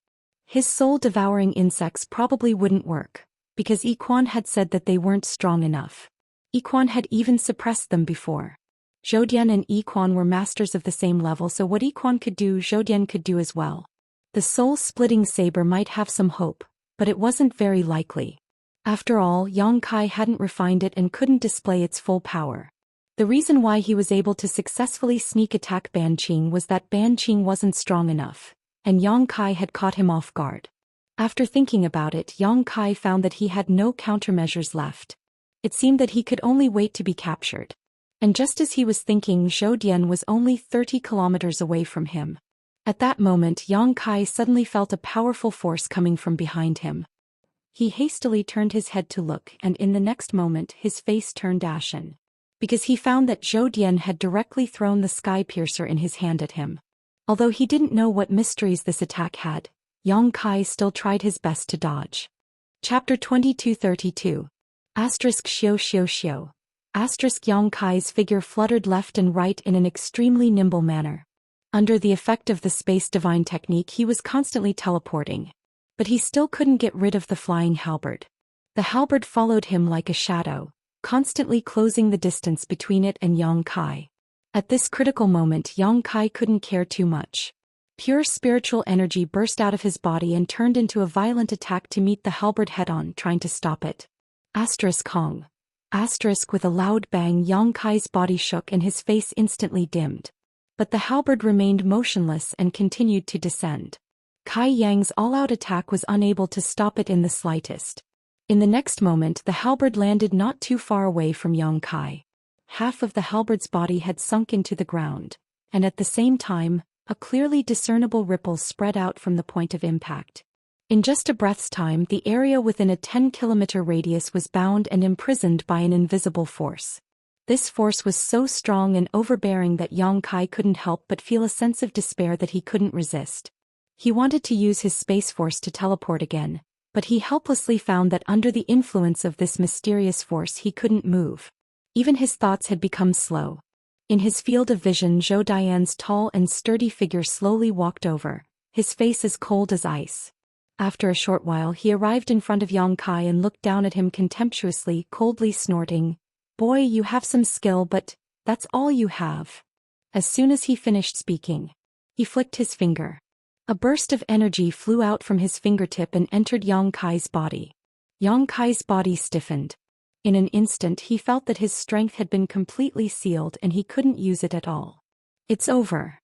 His soul-devouring insects probably wouldn't work, because Yiquan had said that they weren't strong enough. Yiquan had even suppressed them before. Zhou Xian and Yiquan were masters of the same level, so what Yiquan could do, Zhou Xian could do as well. The soul-splitting saber might have some hope, but it wasn't very likely. After all, Yang Kai hadn't refined it and couldn't display its full power. The reason why he was able to successfully sneak attack Ban Qing was that Ban Qing wasn't strong enough, and Yang Kai had caught him off guard. After thinking about it, Yang Kai found that he had no countermeasures left. It seemed that he could only wait to be captured. And just as he was thinking, Zhou Xian was only 30 kilometers away from him. At that moment, Yang Kai suddenly felt a powerful force coming from behind him. He hastily turned his head to look, and in the next moment his face turned ashen, because he found that Zhou Xian had directly thrown the sky piercer in his hand at him. Although he didn't know what mysteries this attack had, Yang Kai still tried his best to dodge. Chapter 2232. Xiao Xiao Xiao. Yang Kai's figure fluttered left and right in an extremely nimble manner. Under the effect of the space divine technique, he was constantly teleporting. But he still couldn't get rid of the flying halberd. The halberd followed him like a shadow, constantly closing the distance between it and Yang Kai. At this critical moment, Yang Kai couldn't care too much. Pure spiritual energy burst out of his body and turned into a violent attack to meet the halberd head-on, trying to stop it. Kong. With a loud bang, Yang Kai's body shook and his face instantly dimmed. But the halberd remained motionless and continued to descend. Kai Yang's all-out attack was unable to stop it in the slightest. In the next moment, the halberd landed not too far away from Yang Kai. Half of the halberd's body had sunk into the ground, and at the same time, a clearly discernible ripple spread out from the point of impact. In just a breath's time, the area within a 10-kilometer radius was bound and imprisoned by an invisible force. This force was so strong and overbearing that Yang Kai couldn't help but feel a sense of despair that he couldn't resist. He wanted to use his space force to teleport again, but he helplessly found that under the influence of this mysterious force he couldn't move. Even his thoughts had become slow. In his field of vision, Zhou Dian's tall and sturdy figure slowly walked over, his face as cold as ice. After a short while he arrived in front of Yang Kai and looked down at him contemptuously, coldly snorting, "Boy, you have some skill, but that's all you have." As soon as he finished speaking, he flicked his finger. A burst of energy flew out from his fingertip and entered Yang Kai's body. Yang Kai's body stiffened. In an instant he felt that his strength had been completely sealed and he couldn't use it at all. It's over.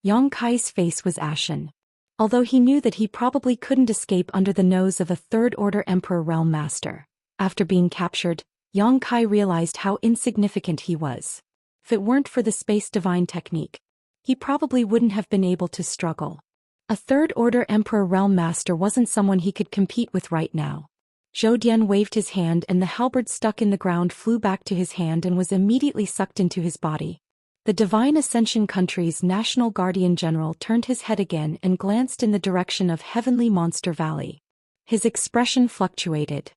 Yang Kai's face was ashen. Although he knew that he probably couldn't escape under the nose of a third-order Emperor Realm Master, after being captured, Yang Kai realized how insignificant he was. If it weren't for the Space Divine technique, he probably wouldn't have been able to struggle. A third-order Emperor Realm Master wasn't someone he could compete with right now. Zhou Xian waved his hand and the halberd stuck in the ground flew back to his hand and was immediately sucked into his body. The Divine Ascension country's National Guardian General turned his head again and glanced in the direction of Heavenly Monster Valley. His expression fluctuated.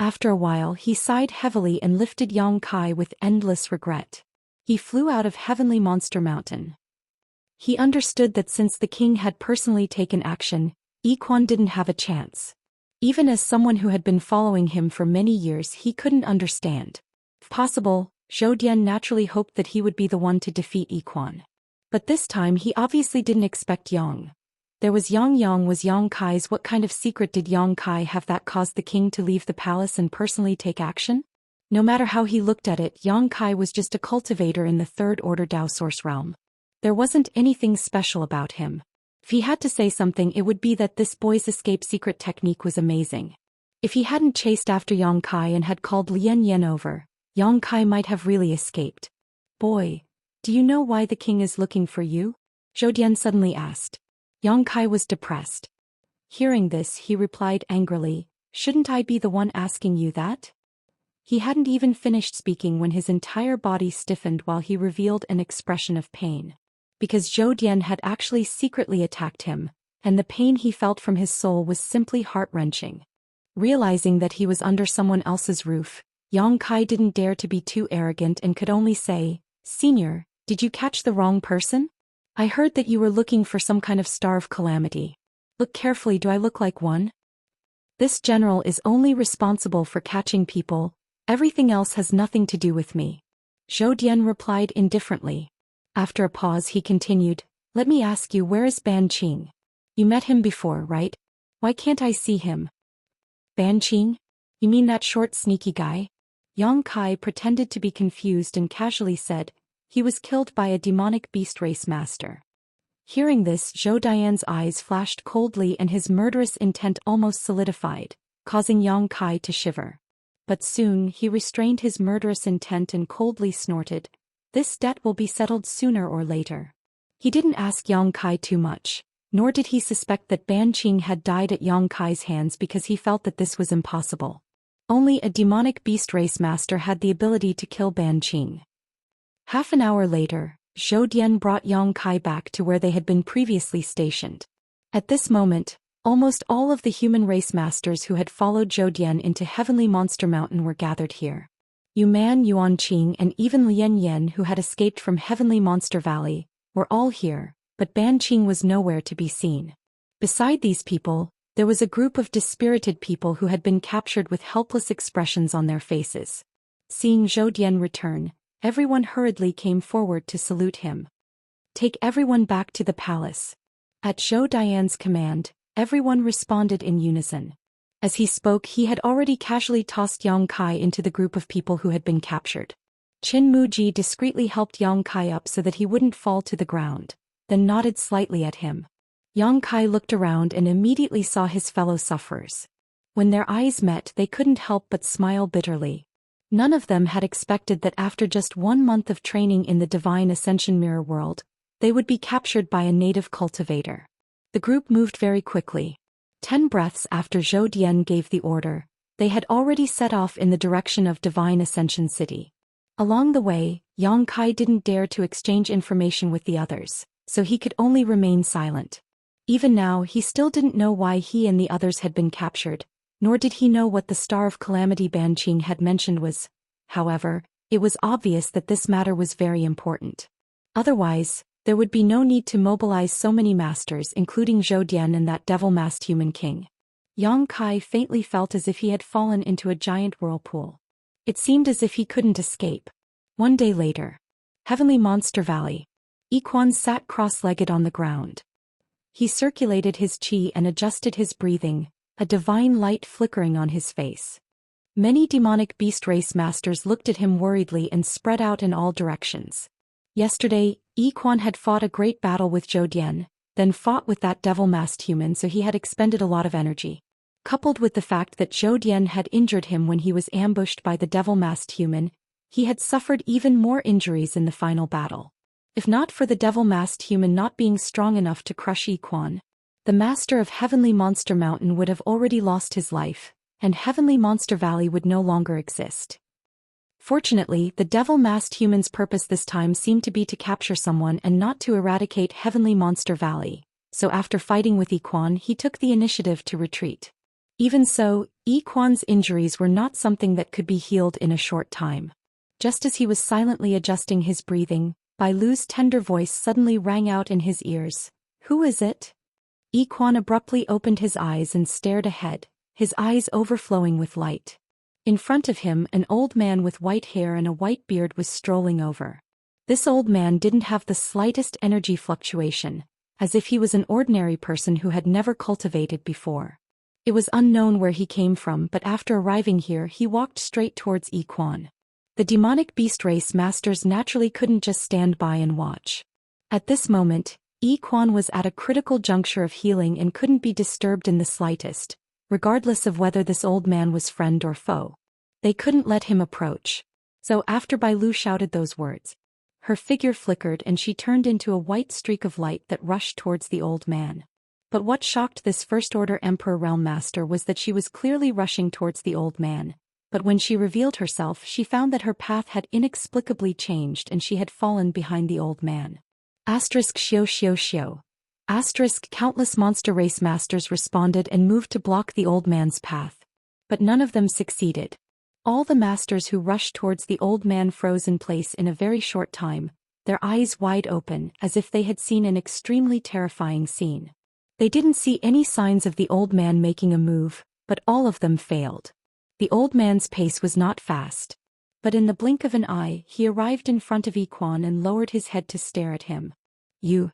After a while he sighed heavily and lifted Yang Kai with endless regret. He flew out of Heavenly Monster Mountain. He understood that since the king had personally taken action, Yiquan didn't have a chance. Even as someone who had been following him for many years, he couldn't understand. If possible, Zhou Xian naturally hoped that he would be the one to defeat Yiquan. But this time he obviously didn't expect Yang. There was Yang was Yang Kai's. What kind of secret did Yang Kai have that caused the king to leave the palace and personally take action? No matter how he looked at it, Yang Kai was just a cultivator in the third-order Dao Source realm. There wasn't anything special about him. If he had to say something, it would be that this boy's escape secret technique was amazing. If he hadn't chased after Yang Kai and had called Lien Yen over, Yang Kai might have really escaped. "Boy, do you know why the king is looking for you?" Zhou Xian suddenly asked. Yang Kai was depressed. Hearing this, he replied angrily, "Shouldn't I be the one asking you that?" He hadn't even finished speaking when his entire body stiffened while he revealed an expression of pain. Because Zhou Xian had actually secretly attacked him, and the pain he felt from his soul was simply heart-wrenching. Realizing that he was under someone else's roof, Yang Kai didn't dare to be too arrogant and could only say, "Senior, did you catch the wrong person? I heard that you were looking for some kind of star of calamity. Look carefully, do I look like one? This general is only responsible for catching people, everything else has nothing to do with me." Zhou Xian replied indifferently. After a pause he continued, "Let me ask you, where is Ban Qing? You met him before, right? Why can't I see him?" "Ban Qing? You mean that short sneaky guy?" Yang Kai pretended to be confused and casually said, "He was killed by a demonic beast race master." Hearing this, Zhou Dian's eyes flashed coldly and his murderous intent almost solidified, causing Yang Kai to shiver. But soon he restrained his murderous intent and coldly snorted, "This debt will be settled sooner or later." He didn't ask Yang Kai too much, nor did he suspect that Ban Qing had died at Yang Kai's hands because he felt that this was impossible. Only a demonic beast race master had the ability to kill Ban Qing. Half an hour later, Zhou Dian brought Yang Kai back to where they had been previously stationed. At this moment, almost all of the human race masters who had followed Zhou Dian into Heavenly Monster Mountain were gathered here. Yu Man, Yuan Qing and even Lien Yen, who had escaped from Heavenly Monster Valley, were all here, but Ban Qing was nowhere to be seen. Beside these people, there was a group of dispirited people who had been captured with helpless expressions on their faces. Seeing Zhou Dian return, everyone hurriedly came forward to salute him. "Take everyone back to the palace." At Zhou Dian's command, everyone responded in unison. As he spoke, he had already casually tossed Yang Kai into the group of people who had been captured. Qin Muji discreetly helped Yang Kai up so that he wouldn't fall to the ground, then nodded slightly at him. Yang Kai looked around and immediately saw his fellow sufferers. When their eyes met, they couldn't help but smile bitterly. None of them had expected that after just 1 month of training in the Divine Ascension Mirror World, they would be captured by a native cultivator. The group moved very quickly. 10 breaths after Zhou Dian gave the order, they had already set off in the direction of Divine Ascension City. Along the way, Yang Kai didn't dare to exchange information with the others, so he could only remain silent. Even now, he still didn't know why he and the others had been captured, nor did he know what the Star of Calamity Ban Qing had mentioned was. However, it was obvious that this matter was very important. Otherwise, there would be no need to mobilize so many masters, including Zhou Dian and that devil-masked human king. Yang Kai faintly felt as if he had fallen into a giant whirlpool. It seemed as if he couldn't escape. One day later, Heavenly Monster Valley. Yiquan sat cross-legged on the ground. He circulated his qi and adjusted his breathing, a divine light flickering on his face. Many demonic beast race masters looked at him worriedly and spread out in all directions. Yesterday, Yi Quan had fought a great battle with Zhou Xian, then fought with that devil-masked human, so he had expended a lot of energy. Coupled with the fact that Zhou Xian had injured him when he was ambushed by the devil-masked human, he had suffered even more injuries in the final battle. If not for the devil-masked human not being strong enough to crush Yi Quan, the master of Heavenly Monster Mountain would have already lost his life, and Heavenly Monster Valley would no longer exist. Fortunately, the devil-masked human's purpose this time seemed to be to capture someone and not to eradicate Heavenly Monster Valley, so after fighting with Yi Quan he took the initiative to retreat. Even so, Yi Quan's injuries were not something that could be healed in a short time. Just as he was silently adjusting his breathing, Bai Lu's tender voice suddenly rang out in his ears. "Who is it?" Yi Quan abruptly opened his eyes and stared ahead, his eyes overflowing with light. In front of him, an old man with white hair and a white beard was strolling over. This old man didn't have the slightest energy fluctuation, as if he was an ordinary person who had never cultivated before. It was unknown where he came from, but after arriving here he walked straight towards Yi Quan. The demonic beast race masters naturally couldn't just stand by and watch. At this moment, Yi Quan was at a critical juncture of healing and couldn't be disturbed in the slightest, regardless of whether this old man was friend or foe. They couldn't let him approach. So after Bai Lu shouted those words, her figure flickered and she turned into a white streak of light that rushed towards the old man. But what shocked this First-Order Emperor Realm Master was that she was clearly rushing towards the old man. But when she revealed herself, she found that her path had inexplicably changed and she had fallen behind the old man. *Xiao. Countless monster race masters responded and moved to block the old man's path. But none of them succeeded. All the masters who rushed towards the old man froze in place in a very short time, their eyes wide open as if they had seen an extremely terrifying scene. They didn't see any signs of the old man making a move, but all of them failed. The old man's pace was not fast. But in the blink of an eye, he arrived in front of Yi Quan and lowered his head to stare at him. "You?"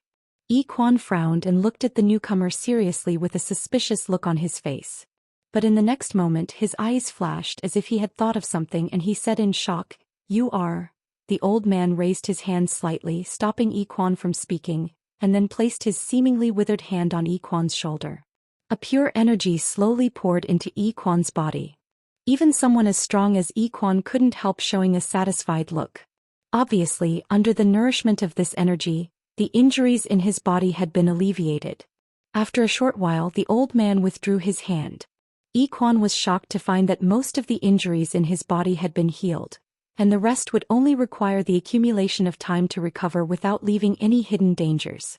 Yi Quan frowned and looked at the newcomer seriously with a suspicious look on his face. But in the next moment his eyes flashed as if he had thought of something and he said in shock, "You are..." The old man raised his hand slightly, stopping Yi Quan from speaking, and then placed his seemingly withered hand on Yi Quan's shoulder. A pure energy slowly poured into Yi Quan's body. Even someone as strong as Yi Quan couldn't help showing a satisfied look. Obviously, under the nourishment of this energy, the injuries in his body had been alleviated. After a short while the old man withdrew his hand. Yi Quan was shocked to find that most of the injuries in his body had been healed, and the rest would only require the accumulation of time to recover without leaving any hidden dangers.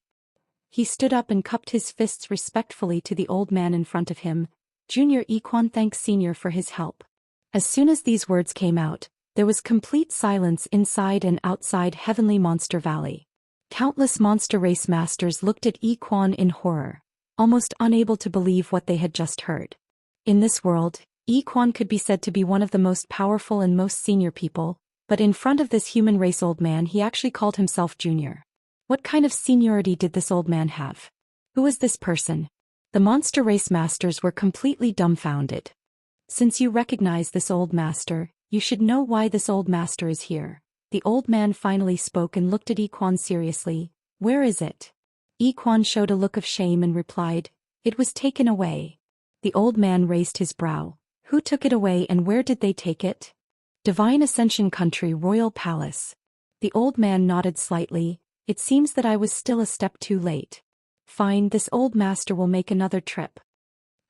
He stood up and cupped his fists respectfully to the old man in front of him. "Junior Yi Quan thanks Senior for his help." As soon as these words came out, there was complete silence inside and outside Heavenly Monster Valley. Countless monster race masters looked at Yi Quan in horror, almost unable to believe what they had just heard. In this world, Yi Quan could be said to be one of the most powerful and most senior people, but in front of this human race old man he actually called himself Junior. What kind of seniority did this old man have? Who was this person? The monster race masters were completely dumbfounded. "Since you recognize this old master, you should know why this old master is here." The old man finally spoke and looked at Yi Quan seriously. "Where is it?" Yi Quan showed a look of shame and replied, "It was taken away." The old man raised his brow. "Who took it away and where did they take it?" "Divine Ascension Country Royal Palace." The old man nodded slightly. "It seems that I was still a step too late. Fine, this old master will make another trip."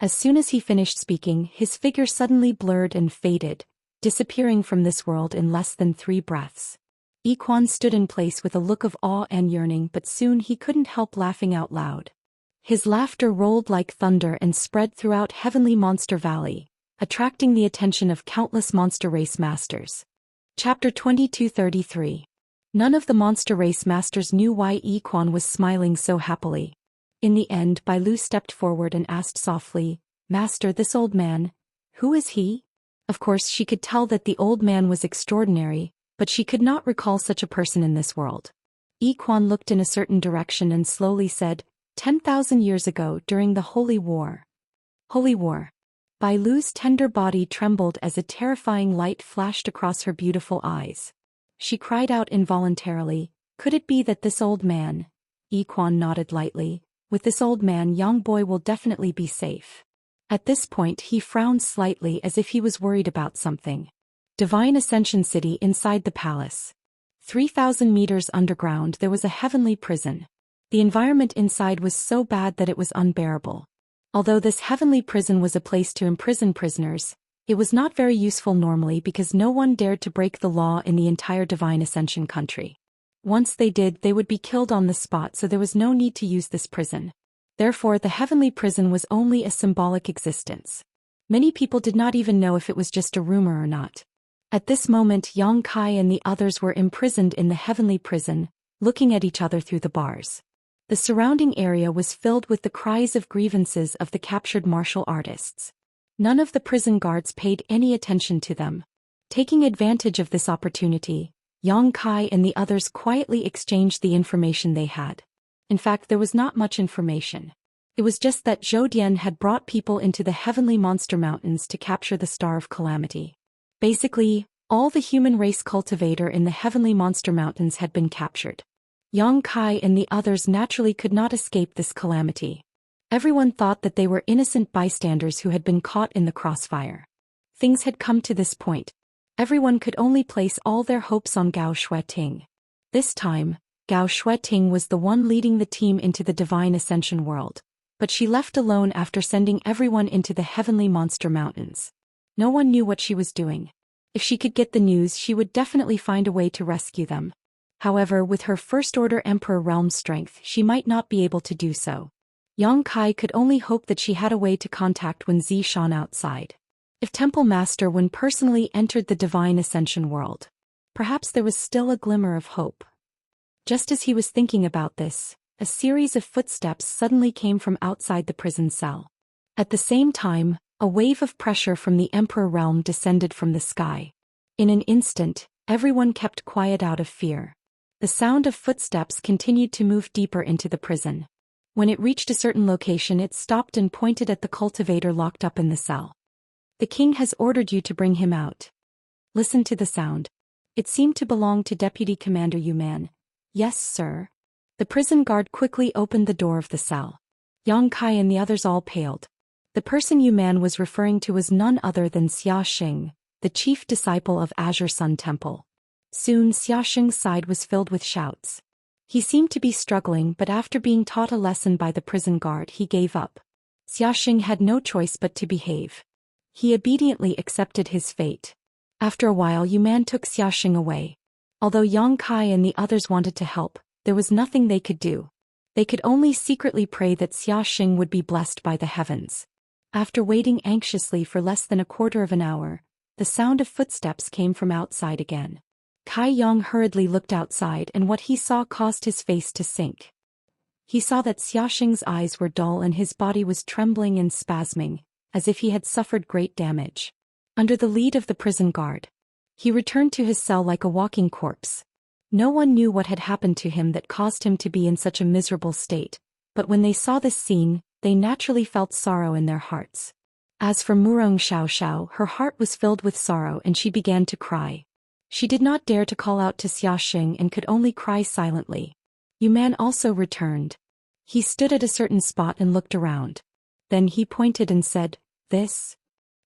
As soon as he finished speaking, his figure suddenly blurred and faded, disappearing from this world in less than 3 breaths. Yi Quan stood in place with a look of awe and yearning, but soon he couldn't help laughing out loud. His laughter rolled like thunder and spread throughout Heavenly Monster Valley, attracting the attention of countless monster race masters. Chapter 2233. None of the monster race masters knew why Yi Quan was smiling so happily. In the end, Bai Lu stepped forward and asked softly, "Master, this old man, who is he?" Of course she could tell that the old man was extraordinary, but she could not recall such a person in this world. Yi Quan looked in a certain direction and slowly said, 10,000 years ago during the Holy War. Holy War. Bai Lu's tender body trembled as a terrifying light flashed across her beautiful eyes. She cried out involuntarily, "Could it be that this old man?" Yi Quan nodded lightly. "With this old man, young boy will definitely be safe." At this point he frowned slightly as if he was worried about something. Divine Ascension City inside the palace. 3,000 meters underground there was a heavenly prison. The environment inside was so bad that it was unbearable. Although this heavenly prison was a place to imprison prisoners, it was not very useful normally because no one dared to break the law in the entire Divine Ascension country. Once they did, they would be killed on the spot, so there was no need to use this prison. Therefore, the heavenly prison was only a symbolic existence. Many people did not even know if it was just a rumor or not. At this moment, Yang Kai and the others were imprisoned in the heavenly prison, looking at each other through the bars. The surrounding area was filled with the cries of grievances of the captured martial artists. None of the prison guards paid any attention to them. Taking advantage of this opportunity, Yang Kai and the others quietly exchanged the information they had. In fact, there was not much information. It was just that Zhou Xian had brought people into the heavenly monster mountains to capture the Star of Calamity. Basically, all the human race cultivator in the heavenly monster mountains had been captured. Yang Kai and the others naturally could not escape this calamity. Everyone thought that they were innocent bystanders who had been caught in the crossfire. Things had come to this point. Everyone could only place all their hopes on Gao Shueting. This time, Gao Shueting was the one leading the team into the Divine Ascension world, but she left alone after sending everyone into the heavenly monster mountains. No one knew what she was doing. If she could get the news, she would definitely find a way to rescue them. However, with her First-Order Emperor realm strength, she might not be able to do so. Yang Kai could only hope that she had a way to contact Zhou Xian outside. If Temple Master Wen personally entered the Divine Ascension world, perhaps there was still a glimmer of hope. Just as he was thinking about this, a series of footsteps suddenly came from outside the prison cell. At the same time, a wave of pressure from the Emperor realm descended from the sky. In an instant, everyone kept quiet out of fear. The sound of footsteps continued to move deeper into the prison. When it reached a certain location, it stopped and pointed at the cultivator locked up in the cell. "The king has ordered you to bring him out." Listen to the sound. It seemed to belong to Deputy Commander Yuman. "Yes, sir." The prison guard quickly opened the door of the cell. Yang Kai and the others all paled. The person Yuman was referring to was none other than Xianxia, the chief disciple of Azure Sun Temple. Soon Xiaoxing's side was filled with shouts. He seemed to be struggling, but after being taught a lesson by the prison guard, he gave up. Xiaoxing had no choice but to behave. He obediently accepted his fate. After a while, Yuman took Xiaoxing away. Although Yang Kai and the others wanted to help, there was nothing they could do. They could only secretly pray that Xiaoxing would be blessed by the heavens. After waiting anxiously for less than a quarter of an hour, the sound of footsteps came from outside again. Kai Yang hurriedly looked outside, and what he saw caused his face to sink. He saw that Xiaoxing's eyes were dull and his body was trembling and spasming, as if he had suffered great damage. Under the lead of the prison guard, he returned to his cell like a walking corpse. No one knew what had happened to him that caused him to be in such a miserable state, but when they saw this scene, they naturally felt sorrow in their hearts. As for Murong Xiaoxiao, her heart was filled with sorrow and she began to cry. She did not dare to call out to Xiaoxing and could only cry silently. Yuman also returned. He stood at a certain spot and looked around. Then he pointed and said, "This?"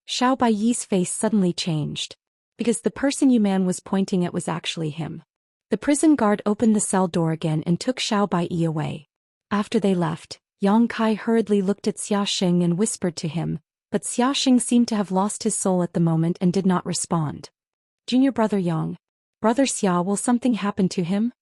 Xiao Baiyi's face suddenly changed, because the person Yuman was pointing at was actually him. The prison guard opened the cell door again and took Xiao Baiyi away. After they left, Yang Kai hurriedly looked at Xiaoxing and whispered to him, but Xiaoxing seemed to have lost his soul at the moment and did not respond. "Junior brother Yang. Brother Xia, will something happen to him?"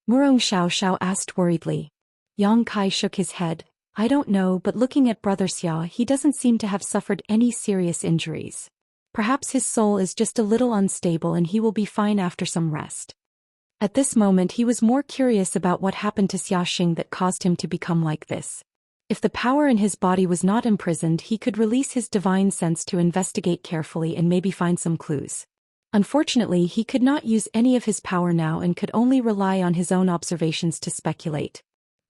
Murong Xiaoxiao asked worriedly. Yang Kai shook his head. "I don't know, but looking at brother Xia, he doesn't seem to have suffered any serious injuries. Perhaps his soul is just a little unstable and he will be fine after some rest." At this moment he was more curious about what happened to Xiaoxing that caused him to become like this. If the power in his body was not imprisoned, he could release his divine sense to investigate carefully and maybe find some clues. Unfortunately, he could not use any of his power now and could only rely on his own observations to speculate.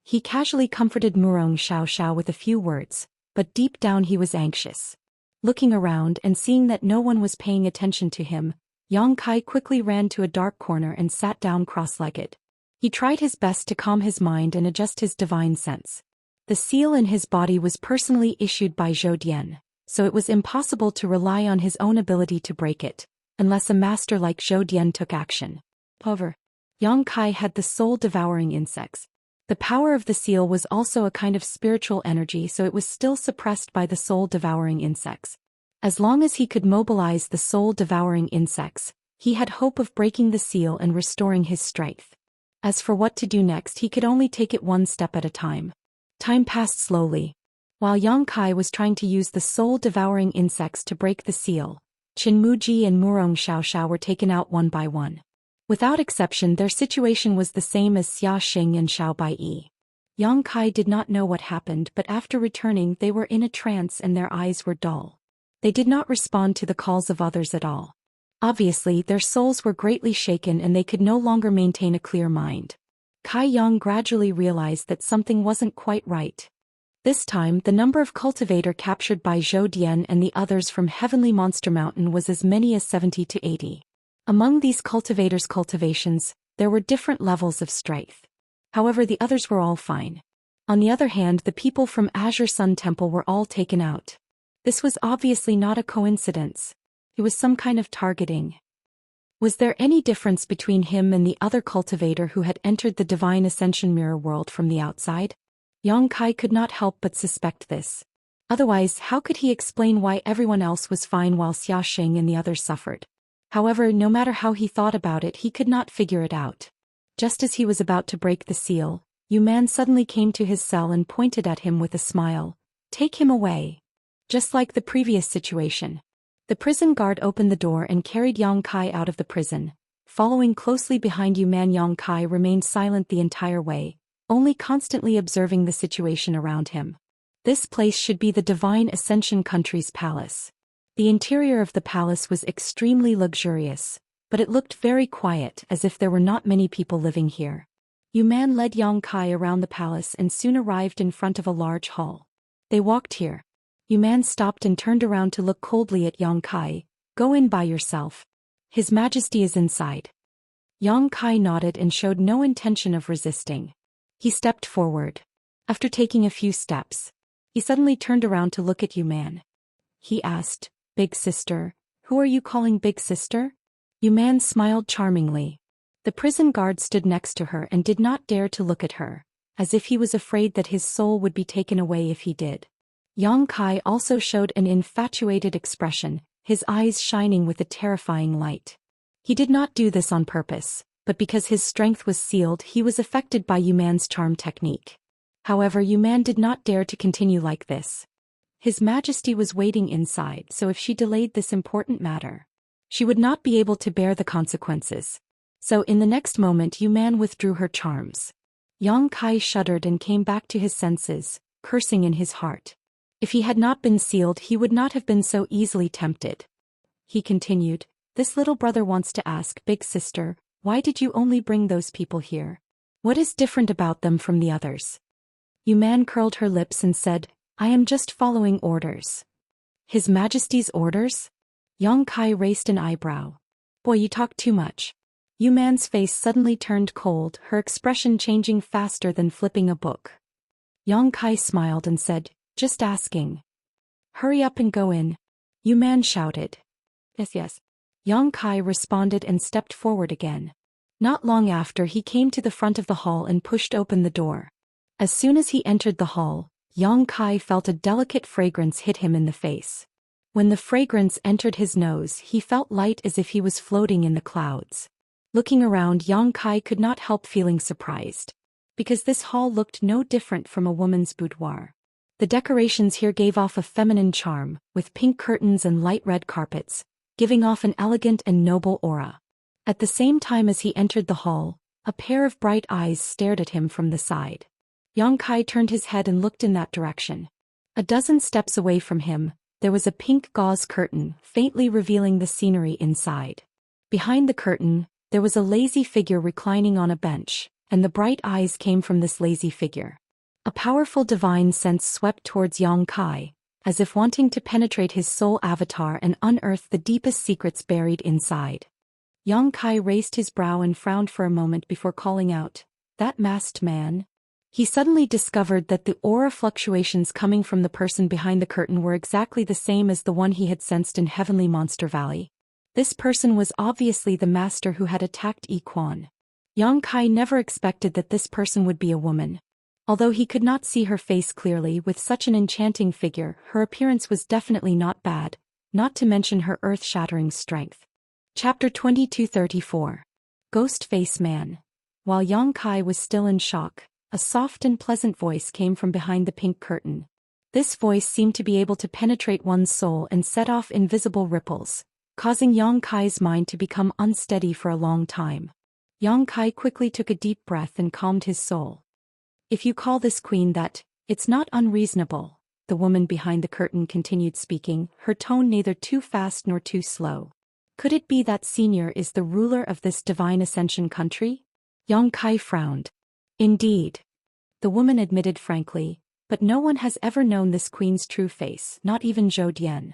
He casually comforted Murong Xiaoxiao with a few words, but deep down he was anxious. Looking around and seeing that no one was paying attention to him, Yang Kai quickly ran to a dark corner and sat down cross-legged. He tried his best to calm his mind and adjust his divine sense. The seal in his body was personally issued by Zhou Xian, so it was impossible to rely on his own ability to break it, unless a master like Zhou Xian took action. However, Yang Kai had the soul-devouring insects. The power of the seal was also a kind of spiritual energy, so it was still suppressed by the soul-devouring insects. As long as he could mobilize the soul-devouring insects, he had hope of breaking the seal and restoring his strength. As for what to do next, he could only take it one step at a time. Time passed slowly. While Yang Kai was trying to use the soul-devouring insects to break the seal, Qin Muji and Murong Xiaoxiao were taken out one by one. Without exception, their situation was the same as Xia Xing and Xiao Baiyi. Yang Kai did not know what happened, but after returning they were in a trance and their eyes were dull. They did not respond to the calls of others at all. Obviously, their souls were greatly shaken and they could no longer maintain a clear mind. Kai Yang gradually realized that something wasn't quite right. This time, the number of cultivator captured by Zhou Dian and the others from Heavenly Monster Mountain was as many as 70 to 80. Among these cultivators' cultivations, there were different levels of strength. However, the others were all fine. On the other hand, the people from Azure Sun Temple were all taken out. This was obviously not a coincidence. It was some kind of targeting. Was there any difference between him and the other cultivator who had entered the Divine Ascension Mirror world from the outside? Yang Kai could not help but suspect this. Otherwise, how could he explain why everyone else was fine while Xia Xing and the others suffered? However, no matter how he thought about it, he could not figure it out. Just as he was about to break the seal, Yu Man suddenly came to his cell and pointed at him with a smile. "Take him away." Just like the previous situation. The prison guard opened the door and carried Yang Kai out of the prison. Following closely behind Yu Man, Yang Kai remained silent the entire way, only constantly observing the situation around him. This place should be the Divine Ascension Country's palace. The interior of the palace was extremely luxurious, but it looked very quiet, as if there were not many people living here. Yu Man led Yang Kai around the palace and soon arrived in front of a large hall. They walked here. Yu Man stopped and turned around to look coldly at Yang Kai. "Go in by yourself. His Majesty is inside." Yang Kai nodded and showed no intention of resisting. He stepped forward. After taking a few steps, he suddenly turned around to look at Yu Man. He asked, "Big sister, who are you calling big sister?" Yu Man smiled charmingly. The prison guard stood next to her and did not dare to look at her, as if he was afraid that his soul would be taken away if he did. Yang Kai also showed an infatuated expression, his eyes shining with a terrifying light. He did not do this on purpose, but because his strength was sealed, he was affected by Yu Man's charm technique. However, Yu Man did not dare to continue like this. His Majesty was waiting inside, so if she delayed this important matter, she would not be able to bear the consequences. So in the next moment, Yu Man withdrew her charms. Yang Kai shuddered and came back to his senses, cursing in his heart. If he had not been sealed, he would not have been so easily tempted. He continued, "This little brother wants to ask, big sister, why did you only bring those people here? What is different about them from the others?" Yu Man curled her lips and said, "I am just following orders." "His Majesty's orders?" Yang Kai raised an eyebrow. "Boy, you talk too much." Yu Man's face suddenly turned cold, her expression changing faster than flipping a book. Yang Kai smiled and said, "Just asking." "Hurry up and go in," Yu Man shouted. "Yes, yes." Yang Kai responded and stepped forward again. Not long after, he came to the front of the hall and pushed open the door. As soon as he entered the hall, Yang Kai felt a delicate fragrance hit him in the face. When the fragrance entered his nose, he felt light as if he was floating in the clouds. Looking around, Yang Kai could not help feeling surprised, because this hall looked no different from a woman's boudoir. The decorations here gave off a feminine charm, with pink curtains and light red carpets, giving off an elegant and noble aura. At the same time as he entered the hall, a pair of bright eyes stared at him from the side. Yang Kai turned his head and looked in that direction. A dozen steps away from him, there was a pink gauze curtain, faintly revealing the scenery inside. Behind the curtain, there was a lazy figure reclining on a bench, and the bright eyes came from this lazy figure. A powerful divine sense swept towards Yang Kai, as if wanting to penetrate his soul avatar and unearth the deepest secrets buried inside. Yang Kai raised his brow and frowned for a moment before calling out, "That masked man?" He suddenly discovered that the aura fluctuations coming from the person behind the curtain were exactly the same as the one he had sensed in Heavenly Monster Valley. This person was obviously the master who had attacked Yi Quan. Yang Kai never expected that this person would be a woman. Although he could not see her face clearly with such an enchanting figure, her appearance was definitely not bad, not to mention her earth-shattering strength. Chapter 2234. Ghost Face Man. While Yang Kai was still in shock, a soft and pleasant voice came from behind the pink curtain. This voice seemed to be able to penetrate one's soul and set off invisible ripples, causing Yang Kai's mind to become unsteady for a long time. Yang Kai quickly took a deep breath and calmed his soul. "If you call this queen that, it's not unreasonable," the woman behind the curtain continued speaking, her tone neither too fast nor too slow. "Could it be that Senior is the ruler of this divine ascension country?" Yang Kai frowned. "Indeed," the woman admitted frankly, "but no one has ever known this queen's true face, not even Zhou Xian."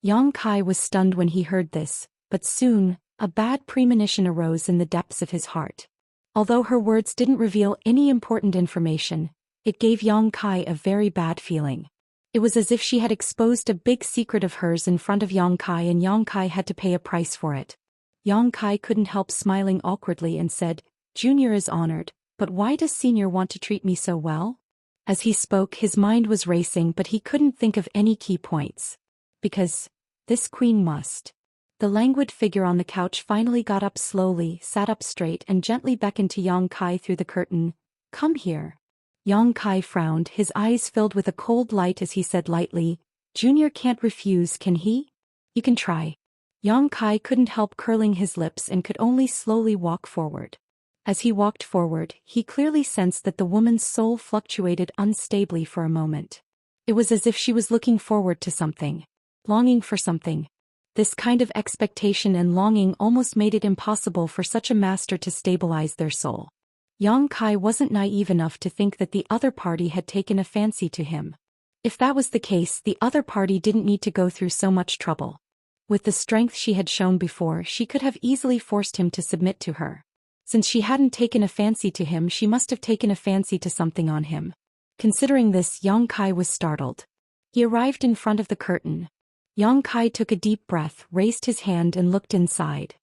Yang Kai was stunned when he heard this, but soon, a bad premonition arose in the depths of his heart. Although her words didn't reveal any important information, it gave Yang Kai a very bad feeling. It was as if she had exposed a big secret of hers in front of Yang Kai and Yang Kai had to pay a price for it. Yang Kai couldn't help smiling awkwardly and said, "Junior is honored, but why does Senior want to treat me so well?" As he spoke, his mind was racing, but he couldn't think of any key points. "Because this queen must." The languid figure on the couch finally got up slowly, sat up straight and gently beckoned to Yang Kai through the curtain. "Come here." Yang Kai frowned, his eyes filled with a cold light as he said lightly, "Junior can't refuse, can he?" "You can try." Yang Kai couldn't help curling his lips and could only slowly walk forward. As he walked forward, he clearly sensed that the woman's soul fluctuated unstably for a moment. It was as if she was looking forward to something, longing for something. This kind of expectation and longing almost made it impossible for such a master to stabilize their soul. Yang Kai wasn't naive enough to think that the other party had taken a fancy to him. If that was the case, the other party didn't need to go through so much trouble. With the strength she had shown before, she could have easily forced him to submit to her. Since she hadn't taken a fancy to him, she must have taken a fancy to something on him. Considering this, Yang Kai was startled. He arrived in front of the curtain. Yang Kai took a deep breath, raised his hand and looked inside.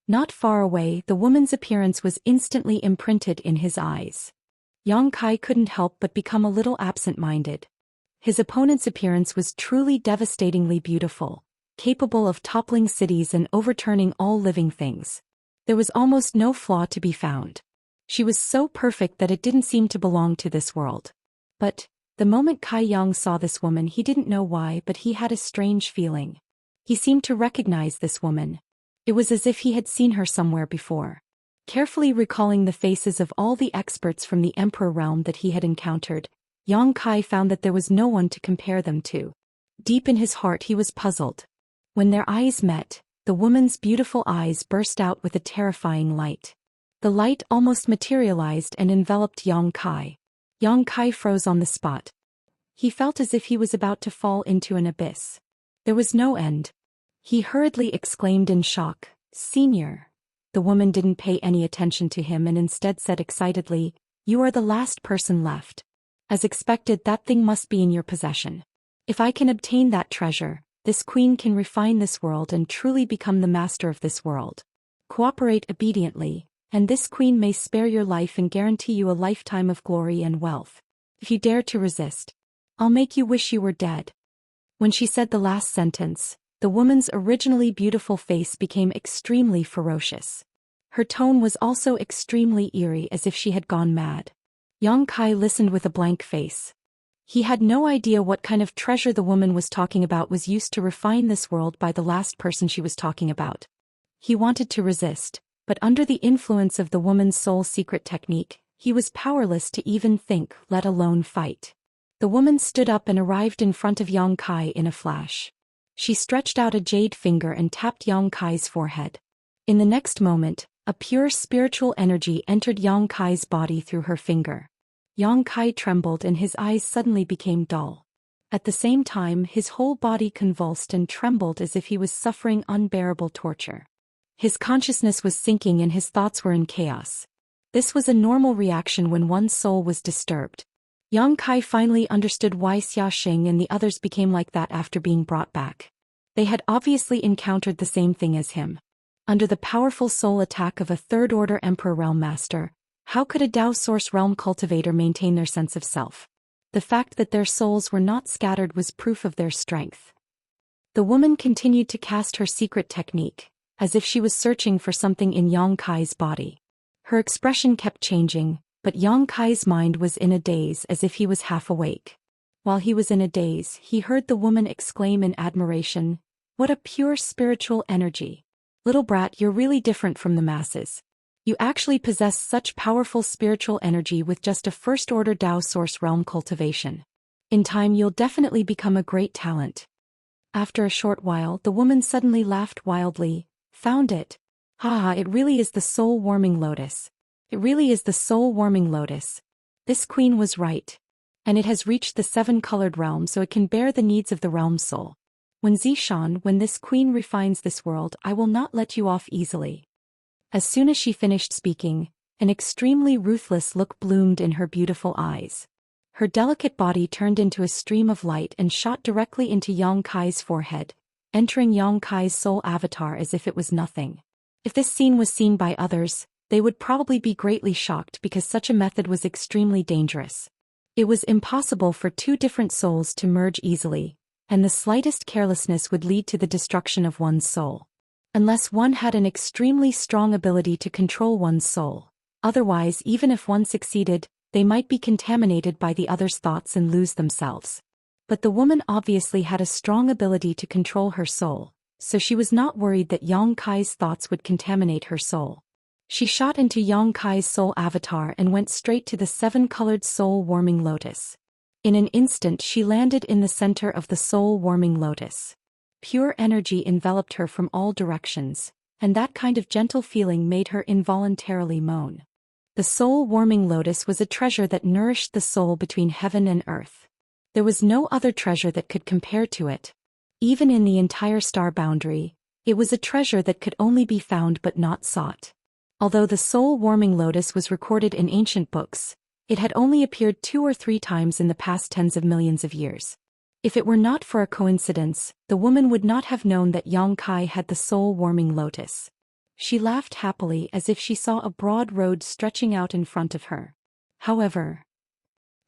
Not far away, the woman's appearance was instantly imprinted in his eyes. Yang Kai couldn't help but become a little absent-minded. His opponent's appearance was truly devastatingly beautiful, capable of toppling cities and overturning all living things. There was almost no flaw to be found. She was so perfect that it didn't seem to belong to this world. But the moment Kai Yang saw this woman, he didn't know why, but he had a strange feeling. He seemed to recognize this woman. It was as if he had seen her somewhere before. Carefully recalling the faces of all the experts from the Emperor realm that he had encountered, Yang Kai found that there was no one to compare them to. Deep in his heart he was puzzled. When their eyes met, the woman's beautiful eyes burst out with a terrifying light. The light almost materialized and enveloped Yang Kai. Yang Kai froze on the spot. He felt as if he was about to fall into an abyss. There was no end. He hurriedly exclaimed in shock, "Senior." The woman didn't pay any attention to him and instead said excitedly, "You are the last person left. As expected, that thing must be in your possession. If I can obtain that treasure, this queen can refine this world and truly become the master of this world. Cooperate obediently, and this queen may spare your life and guarantee you a lifetime of glory and wealth. If you dare to resist, I'll make you wish you were dead." When she said the last sentence, the woman's originally beautiful face became extremely ferocious. Her tone was also extremely eerie, as if she had gone mad. Yang Kai listened with a blank face. He had no idea what kind of treasure the woman was talking about was used to refine this world by the last person she was talking about. He wanted to resist, but under the influence of the woman's soul secret technique, he was powerless to even think, let alone fight. The woman stood up and arrived in front of Yang Kai in a flash. She stretched out a jade finger and tapped Yang Kai's forehead. In the next moment, a pure spiritual energy entered Yang Kai's body through her finger. Yang Kai trembled and his eyes suddenly became dull. At the same time, his whole body convulsed and trembled as if he was suffering unbearable torture. His consciousness was sinking and his thoughts were in chaos. This was a normal reaction when one's soul was disturbed. Yang Kai finally understood why Xiaxing and the others became like that after being brought back. They had obviously encountered the same thing as him. Under the powerful soul attack of a third-order Emperor Realm Master, how could a Dao Source Realm cultivator maintain their sense of self? The fact that their souls were not scattered was proof of their strength. The woman continued to cast her secret technique, as if she was searching for something in Yang Kai's body. Her expression kept changing, but Yang Kai's mind was in a daze as if he was half awake. While he was in a daze, he heard the woman exclaim in admiration, "What a pure spiritual energy! Little brat, you're really different from the masses. You actually possess such powerful spiritual energy with just a first-order Dao Source Realm cultivation. In time you'll definitely become a great talent." After a short while, the woman suddenly laughed wildly. "Found it. Haha, it really is the soul-warming lotus. It really is the soul-warming lotus. This queen was right. And it has reached the 7-colored realm so it can bear the needs of the realm soul. When Zishan, when this queen refines this world, I will not let you off easily." As soon as she finished speaking, an extremely ruthless look bloomed in her beautiful eyes. Her delicate body turned into a stream of light and shot directly into Yang Kai's forehead, entering Yang Kai's soul avatar as if it was nothing. If this scene was seen by others, they would probably be greatly shocked because such a method was extremely dangerous. It was impossible for two different souls to merge easily, and the slightest carelessness would lead to the destruction of one's soul. Unless one had an extremely strong ability to control one's soul. Otherwise, even if one succeeded, they might be contaminated by the other's thoughts and lose themselves. But the woman obviously had a strong ability to control her soul, so she was not worried that Yang Kai's thoughts would contaminate her soul. She shot into Yang Kai's soul avatar and went straight to the 7-colored soul-warming lotus. In an instant she landed in the center of the soul-warming lotus. Pure energy enveloped her from all directions, and that kind of gentle feeling made her involuntarily moan. The soul-warming lotus was a treasure that nourished the soul between heaven and earth. There was no other treasure that could compare to it. Even in the entire star boundary, it was a treasure that could only be found but not sought. Although the soul-warming lotus was recorded in ancient books, it had only appeared 2 or 3 times in the past tens of millions of years. If it were not for a coincidence, the woman would not have known that Yang Kai had the soul-warming lotus. She laughed happily as if she saw a broad road stretching out in front of her. However,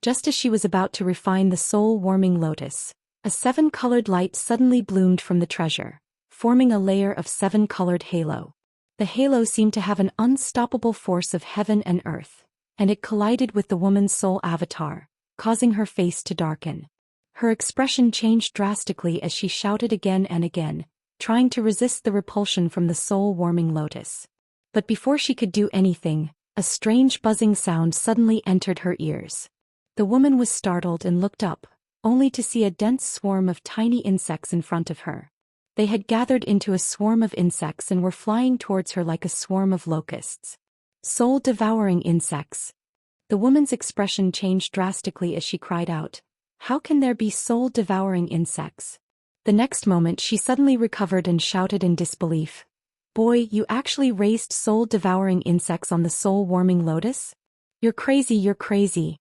just as she was about to refine the soul-warming lotus, a 7-colored light suddenly bloomed from the treasure, forming a layer of 7-colored halo. The halo seemed to have an unstoppable force of heaven and earth, and it collided with the woman's soul avatar, causing her face to darken. Her expression changed drastically as she shouted again and again, trying to resist the repulsion from the soul-warming lotus. But before she could do anything, a strange buzzing sound suddenly entered her ears. The woman was startled and looked up, only to see a dense swarm of tiny insects in front of her. They had gathered into a swarm of insects and were flying towards her like a swarm of locusts. Soul-devouring insects. The woman's expression changed drastically as she cried out, "How can there be soul-devouring insects?" The next moment she suddenly recovered and shouted in disbelief, "Boy, you actually raised soul-devouring insects on the soul-warming lotus? You're crazy, you're crazy."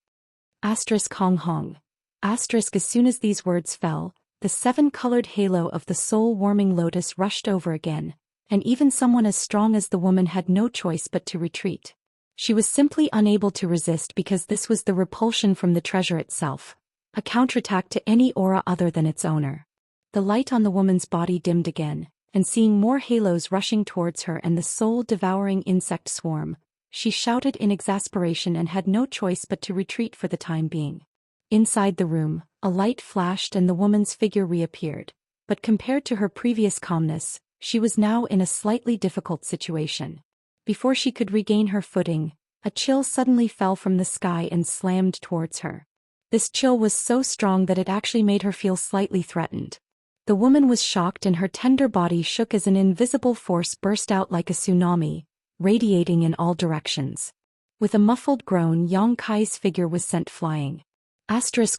Hong Hong. As soon as these words fell, the 7-colored halo of the soul-warming lotus rushed over again, and even someone as strong as the woman had no choice but to retreat. She was simply unable to resist because this was the repulsion from the treasure itself, a counterattack to any aura other than its owner. The light on the woman's body dimmed again, and seeing more halos rushing towards her and the soul-devouring insect swarm, she shouted in exasperation and had no choice but to retreat for the time being. Inside the room, a light flashed and the woman's figure reappeared, but compared to her previous calmness, she was now in a slightly difficult situation. Before she could regain her footing, a chill suddenly fell from the sky and slammed towards her. This chill was so strong that it actually made her feel slightly threatened. The woman was shocked and her tender body shook as an invisible force burst out like a tsunami, radiating in all directions. With a muffled groan, Yang Kai's figure was sent flying.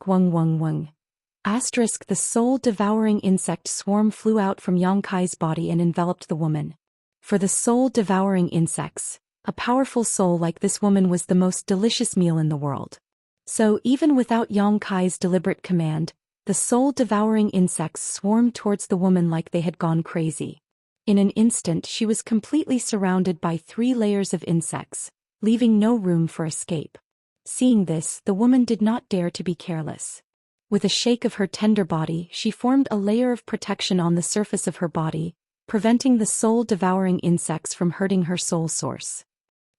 Wung wung wung. The soul-devouring insect swarm flew out from Yang Kai's body and enveloped the woman. For the soul-devouring insects, a powerful soul like this woman was the most delicious meal in the world. So even without Yang Kai's deliberate command, the soul-devouring insects swarmed towards the woman like they had gone crazy. In an instant she was completely surrounded by 3 layers of insects, leaving no room for escape. Seeing this, the woman did not dare to be careless. With a shake of her tender body, she formed a layer of protection on the surface of her body, preventing the soul-devouring insects from hurting her soul source.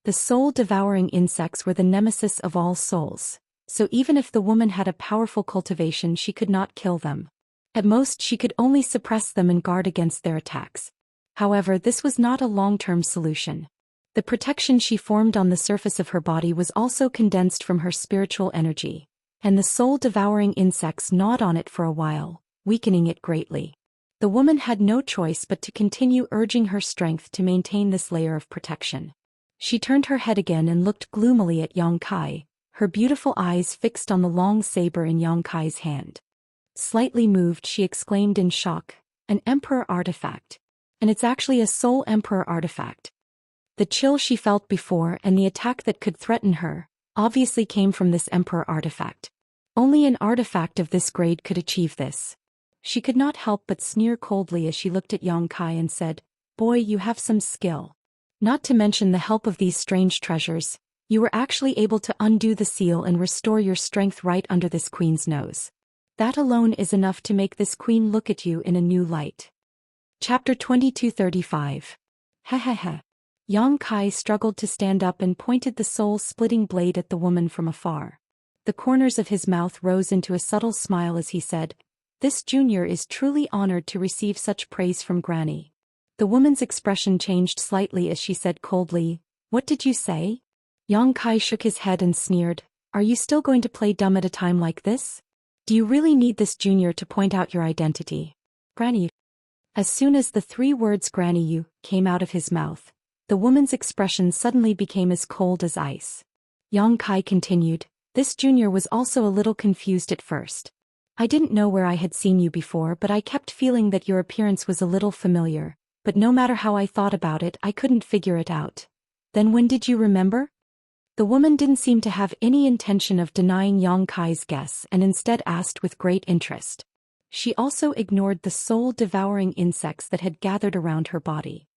The soul-devouring insects were the nemesis of all souls, so even if the woman had a powerful cultivation, she could not kill them. At most, she could only suppress them and guard against their attacks. However, this was not a long-term solution. The protection she formed on the surface of her body was also condensed from her spiritual energy, and the soul-devouring insects gnawed on it for a while, weakening it greatly. The woman had no choice but to continue urging her strength to maintain this layer of protection. She turned her head again and looked gloomily at Yang Kai, her beautiful eyes fixed on the long saber in Yang Kai's hand. Slightly moved, she exclaimed in shock, "An Emperor artifact. And it's actually a Soul Emperor artifact." The chill she felt before and the attack that could threaten her obviously came from this Emperor artifact. Only an artifact of this grade could achieve this. She could not help but sneer coldly as she looked at Yang Kai and said, "Boy, you have some skill. Not to mention the help of these strange treasures, you were actually able to undo the seal and restore your strength right under this queen's nose. That alone is enough to make this queen look at you in a new light." Chapter 2235. Hehehe. Yang Kai struggled to stand up and pointed the soul-splitting blade at the woman from afar. The corners of his mouth rose into a subtle smile as he said, "This junior is truly honored to receive such praise from Granny." The woman's expression changed slightly as she said coldly, "What did you say?" Yang Kai shook his head and sneered, "Are you still going to play dumb at a time like this? Do you really need this junior to point out your identity? Granny." As soon as the 3 words "Granny you" came out of his mouth, the woman's expression suddenly became as cold as ice. Yang Kai continued, "This junior was also a little confused at first. I didn't know where I had seen you before, but I kept feeling that your appearance was a little familiar, but no matter how I thought about it, I couldn't figure it out. Then when did you remember?" The woman didn't seem to have any intention of denying Yang Kai's guess and instead asked with great interest. She also ignored the soul-devouring insects that had gathered around her body.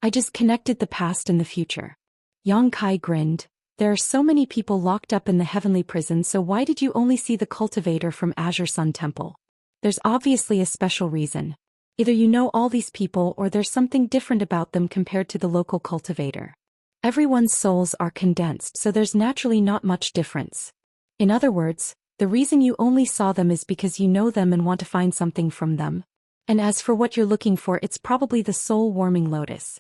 "I just connected the past and the future." Yang Kai grinned. "There are so many people locked up in the heavenly prison, so why did you only see the cultivator from Azure Sun Temple? There's obviously a special reason. Either you know all these people or there's something different about them compared to the local cultivator. Everyone's souls are condensed, so there's naturally not much difference. In other words, the reason you only saw them is because you know them and want to find something from them. And as for what you're looking for, it's probably the soul-warming lotus.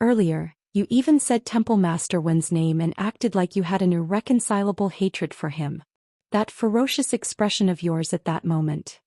Earlier, you even said Temple Master Wen's name and acted like you had an irreconcilable hatred for him. That ferocious expression of yours at that moment."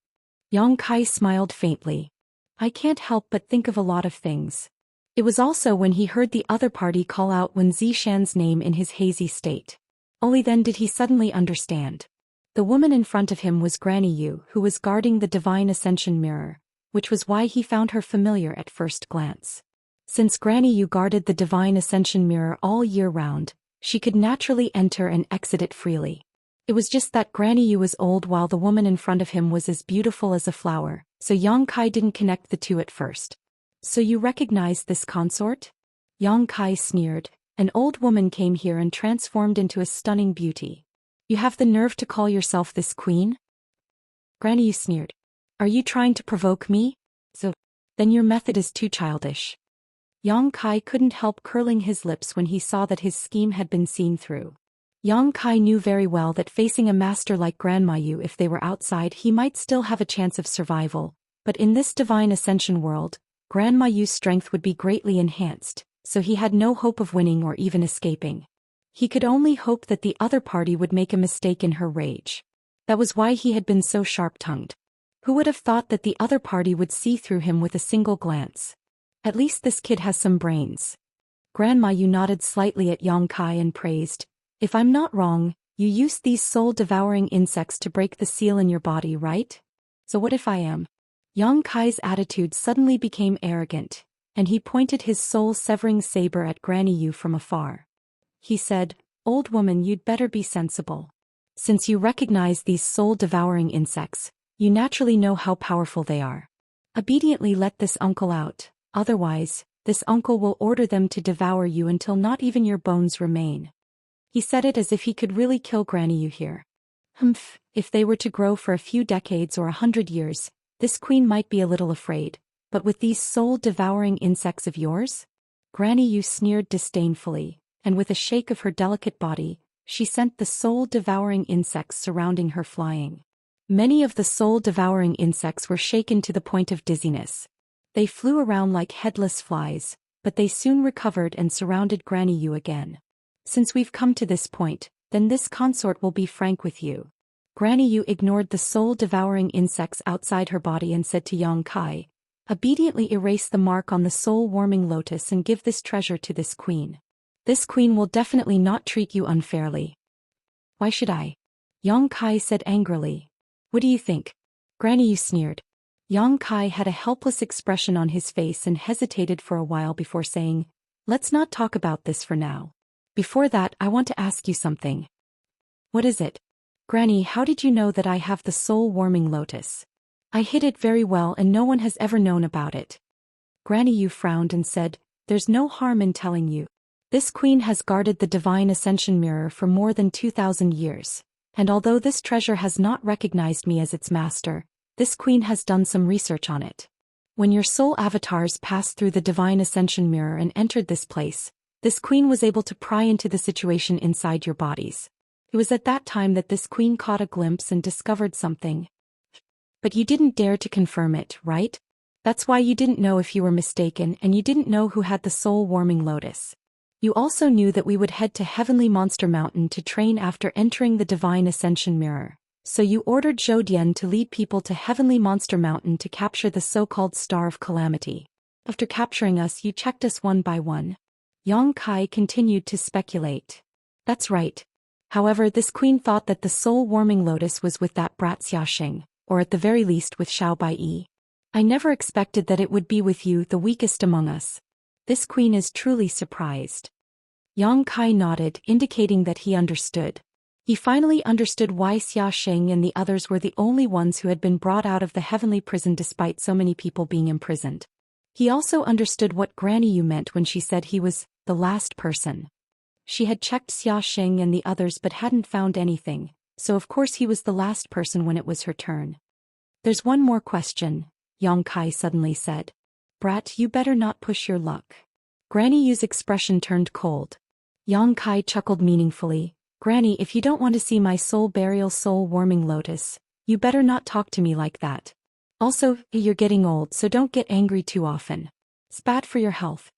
Yang Kai smiled faintly. "I can't help but think of a lot of things." It was also when he heard the other party call out Zhou Xian's name in his hazy state. Only then did he suddenly understand. The woman in front of him was Granny Yu, who was guarding the Divine Ascension Mirror, which was why he found her familiar at first glance. Since Granny Yu guarded the Divine Ascension Mirror all year round, she could naturally enter and exit it freely. It was just that Granny Yu was old while the woman in front of him was as beautiful as a flower, so Yang Kai didn't connect the two at first. "So you recognize this consort?" Yang Kai sneered. "An old woman came here and transformed into a stunning beauty. You have the nerve to call yourself this queen?" Granny Yu sneered. "Are you trying to provoke me? So, then your method is too childish." Yang Kai couldn't help curling his lips when he saw that his scheme had been seen through. Yang Kai knew very well that facing a master like Grandma Yu, if they were outside, he might still have a chance of survival, but in this Divine Ascension world, Grandma Yu's strength would be greatly enhanced, so he had no hope of winning or even escaping. He could only hope that the other party would make a mistake in her rage. That was why he had been so sharp-tongued. Who would have thought that the other party would see through him with a single glance? At least this kid has some brains. Grandma Yu nodded slightly at Yang Kai and praised, "If I'm not wrong, You used these soul-devouring insects to break the seal in your body, right? So what if I am? Yang Kai's attitude suddenly became arrogant, and he pointed his soul-severing saber at Granny Yu from afar. He said, "Old woman, you'd better be sensible. Since you recognize these soul-devouring insects, you naturally know how powerful they are. Obediently let this uncle out, otherwise, this uncle will order them to devour you until not even your bones remain." He said it as if he could really kill Granny Yu here. Humph, if they were to grow for a few decades or 100 years, this queen might be a little afraid, but with these soul-devouring insects of yours? Granny Yu sneered disdainfully, and with a shake of her delicate body, she sent the soul-devouring insects surrounding her flying. Many of the soul-devouring insects were shaken to the point of dizziness. They flew around like headless flies, but they soon recovered and surrounded Granny Yu again. "Since we've come to this point, then this consort will be frank with you." Granny Yu ignored the soul-devouring insects outside her body and said to Yang Kai, "Obediently erase the mark on the soul-warming lotus and give this treasure to this queen. This queen will definitely not treat you unfairly." "Why should I?" Yang Kai said angrily. "What do you think?" Granny Yu sneered. Yang Kai had a helpless expression on his face and hesitated for a while before saying, "Let's not talk about this for now. Before that, I want to ask you something." "What is it?" "Granny, how did you know that I have the soul-warming lotus?" "I hid it very well and no one has ever known about it." Granny Yu frowned and said, "There's no harm in telling you. This queen has guarded the divine ascension mirror for more than 2,000 years, and although this treasure has not recognized me as its master, this queen has done some research on it. When your soul avatars passed through the divine ascension mirror and entered this place, this queen was able to pry into the situation inside your bodies. It was at that time that this queen caught a glimpse and discovered something. But you didn't dare to confirm it, right? That's why you didn't know if you were mistaken and you didn't know who had the soul-warming lotus. You also knew that we would head to Heavenly Monster Mountain to train after entering the Divine Ascension Mirror, so you ordered Zhou Xian to lead people to Heavenly Monster Mountain to capture the so-called Star of Calamity. After capturing us, you checked us one by one." Yang Kai continued to speculate. "That's right. However, this queen thought that the soul-warming lotus was with that brat Xiaxia, or at the very least with Xiao Baiyi. I never expected that it would be with you, the weakest among us. This queen is truly surprised." Yang Kai nodded, indicating that he understood. He finally understood why Xiaxia and the others were the only ones who had been brought out of the heavenly prison despite so many people being imprisoned. He also understood what Granny Yu meant when she said he was the last person. She had checked Xiaxia and the others but hadn't found anything, so of course he was the last person when it was her turn. "There's one more question," Yang Kai suddenly said. "Brat, you better not push your luck." Granny Yu's expression turned cold. Yang Kai chuckled meaningfully. "Granny, if you don't want to see my soul-warming lotus, you better not talk to me like that. Also, you're getting old, so don't get angry too often. It's bad for your health."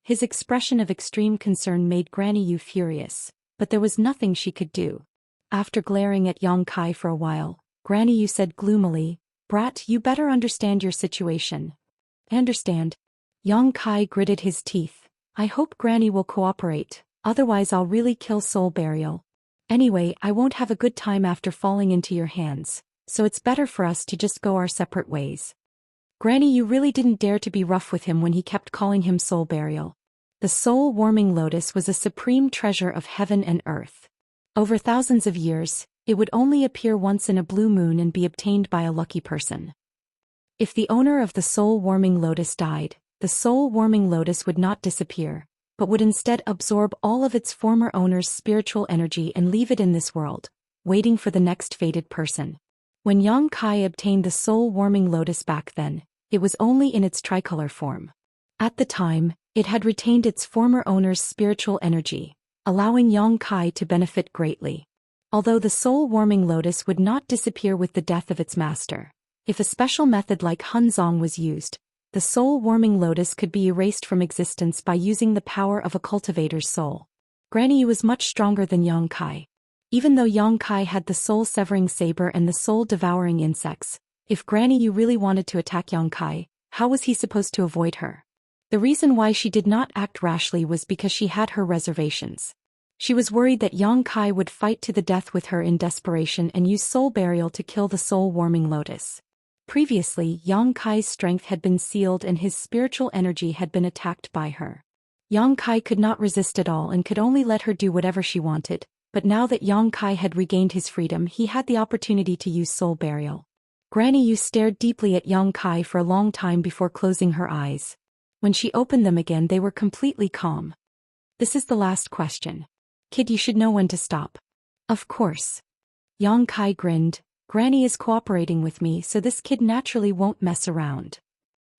His expression of extreme concern made Granny Yu furious, but there was nothing she could do. After glaring at Yang Kai for a while, Granny Yu said gloomily, "Brat, you better understand your situation." "I understand." Yang Kai gritted his teeth. "I hope Granny will cooperate, otherwise I'll really kill Soul Burial. Anyway, I won't have a good time after falling into your hands, so it's better for us to just go our separate ways." Granny Yu really didn't dare to be rough with him when he kept calling him Soul Burial. The soul-warming lotus was a supreme treasure of heaven and earth. Over thousands of years, it would only appear once in a blue moon and be obtained by a lucky person. If the owner of the soul-warming lotus died, the soul-warming lotus would not disappear, but would instead absorb all of its former owner's spiritual energy and leave it in this world, waiting for the next fated person. When Yang Kai obtained the soul-warming lotus back then, it was only in its tricolor form. At the time, it had retained its former owner's spiritual energy, allowing Yang Kai to benefit greatly. Although the soul-warming lotus would not disappear with the death of its master, if a special method like Hunzong was used, the soul-warming lotus could be erased from existence by using the power of a cultivator's soul. Granny Yu was much stronger than Yang Kai. Even though Yang Kai had the soul-severing saber and the soul-devouring insects, if Granny Yu really wanted to attack Yang Kai, how was he supposed to avoid her? The reason why she did not act rashly was because she had her reservations. She was worried that Yang Kai would fight to the death with her in desperation and use soul burial to kill the soul-warming lotus. Previously, Yang Kai's strength had been sealed and his spiritual energy had been attacked by her. Yang Kai could not resist at all and could only let her do whatever she wanted, but now that Yang Kai had regained his freedom, he had the opportunity to use soul burial. Granny Yu stared deeply at Yang Kai for a long time before closing her eyes. When she opened them again, they were completely calm. This is the last question. Kid, you should know when to stop. Of course. Yang Kai grinned. Granny is cooperating with me, so this kid naturally won't mess around.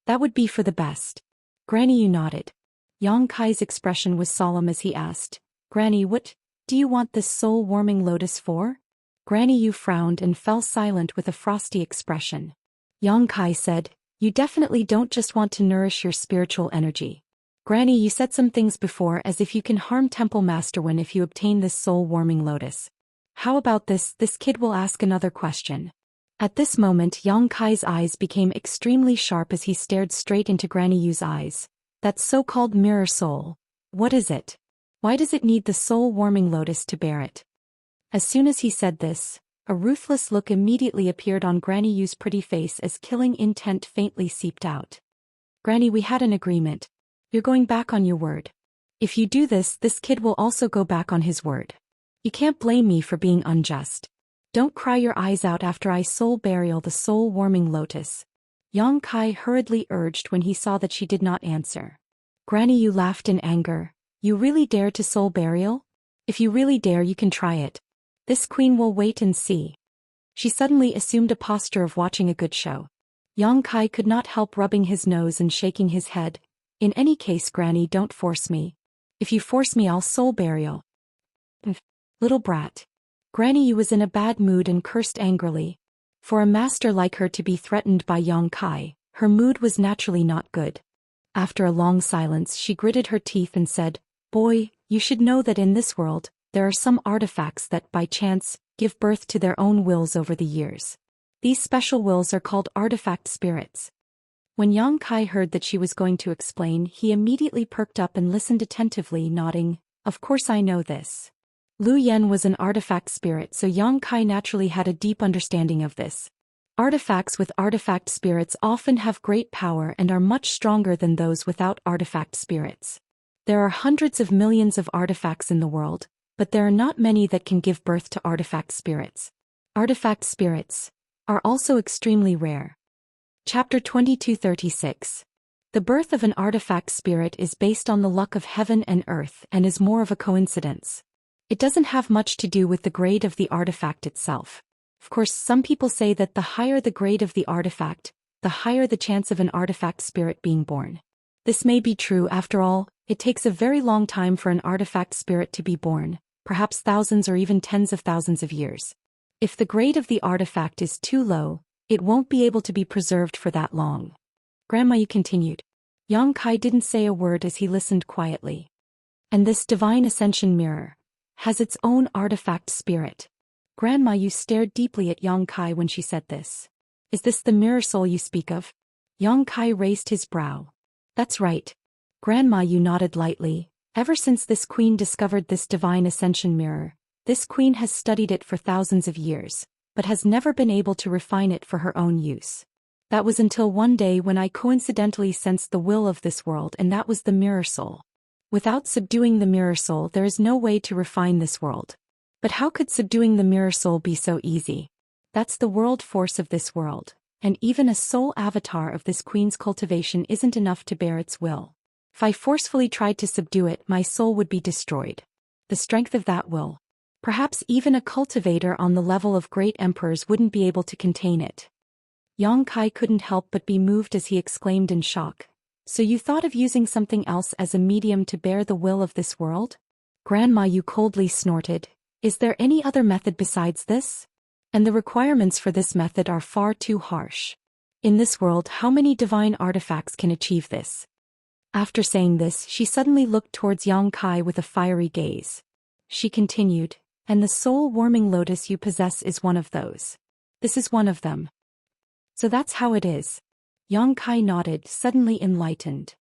That would be for the best. Granny Yu nodded. Yang Kai's expression was solemn as he asked, Granny, what do you want this soul-warming lotus for? Granny Yu frowned and fell silent with a frosty expression. Yang Kai said, you definitely don't just want to nourish your spiritual energy. Granny, you said some things before as if you can harm Temple Master Wen if you obtain this soul-warming lotus. How about this kid will ask another question. At this moment Yang Kai's eyes became extremely sharp as he stared straight into Granny Yu's eyes. That so-called mirror soul. What is it? Why does it need the soul-warming lotus to bear it? As soon as he said this, a ruthless look immediately appeared on Granny Yu's pretty face as killing intent faintly seeped out. Granny, we had an agreement. You're going back on your word. If you do this kid will also go back on his word. You can't blame me for being unjust. Don't cry your eyes out after I soul burial the soul-warming lotus. Yang Kai hurriedly urged when he saw that she did not answer. Granny Yu laughed in anger. You really dare to soul burial? If you really dare, you can try it. This queen will wait and see. She suddenly assumed a posture of watching a good show. Yang Kai could not help rubbing his nose and shaking his head. In any case, Granny, don't force me. If you force me, I'll soul burial. Little brat. Granny Yu was in a bad mood and cursed angrily. For a master like her to be threatened by Yang Kai, her mood was naturally not good. After a long silence, she gritted her teeth and said, Boy, you should know that in this world, there are some artifacts that, by chance, give birth to their own wills over the years. These special wills are called artifact spirits. When Yang Kai heard that she was going to explain, he immediately perked up and listened attentively, nodding, Of course I know this. Lu Yen was an artifact spirit, so Yang Kai naturally had a deep understanding of this. Artifacts with artifact spirits often have great power and are much stronger than those without artifact spirits. There are hundreds of millions of artifacts in the world, but there are not many that can give birth to artifact spirits. Artifact spirits are also extremely rare. Chapter 2236. The birth of an artifact spirit is based on the luck of heaven and earth and is more of a coincidence. It doesn't have much to do with the grade of the artifact itself. Of course, some people say that the higher the grade of the artifact, the higher the chance of an artifact spirit being born. This may be true. After all, it takes a very long time for an artifact spirit to be born, perhaps thousands or even tens of thousands of years. If the grade of the artifact is too low, it won't be able to be preserved for that long. Grandma, you continued. Yang Kai didn't say a word as he listened quietly. And this divine ascension mirror has its own artifact spirit. Grandma, you stared deeply at Yang Kai when she said this. Is this the mirror soul you speak of? Yang Kai raised his brow. That's right. Grandma, you nodded lightly. Ever since this queen discovered this divine ascension mirror, this queen has studied it for thousands of years, but has never been able to refine it for her own use. That was until one day when I coincidentally sensed the will of this world, and that was the mirror soul. Without subduing the mirror soul, there is no way to refine this world. But how could subduing the mirror soul be so easy? That's the world force of this world, and even a soul avatar of this queen's cultivation isn't enough to bear its will. If I forcefully tried to subdue it, my soul would be destroyed. The strength of that will. Perhaps even a cultivator on the level of great emperors wouldn't be able to contain it. Yang Kai couldn't help but be moved as he exclaimed in shock. So you thought of using something else as a medium to bear the will of this world? Grandma, you coldly snorted. Is there any other method besides this? And the requirements for this method are far too harsh. In this world, how many divine artifacts can achieve this? After saying this, she suddenly looked towards Yang Kai with a fiery gaze. She continued, and the soul-warming lotus you possess is one of those. This is one of them. So that's how it is. Yang Kai nodded, suddenly enlightened.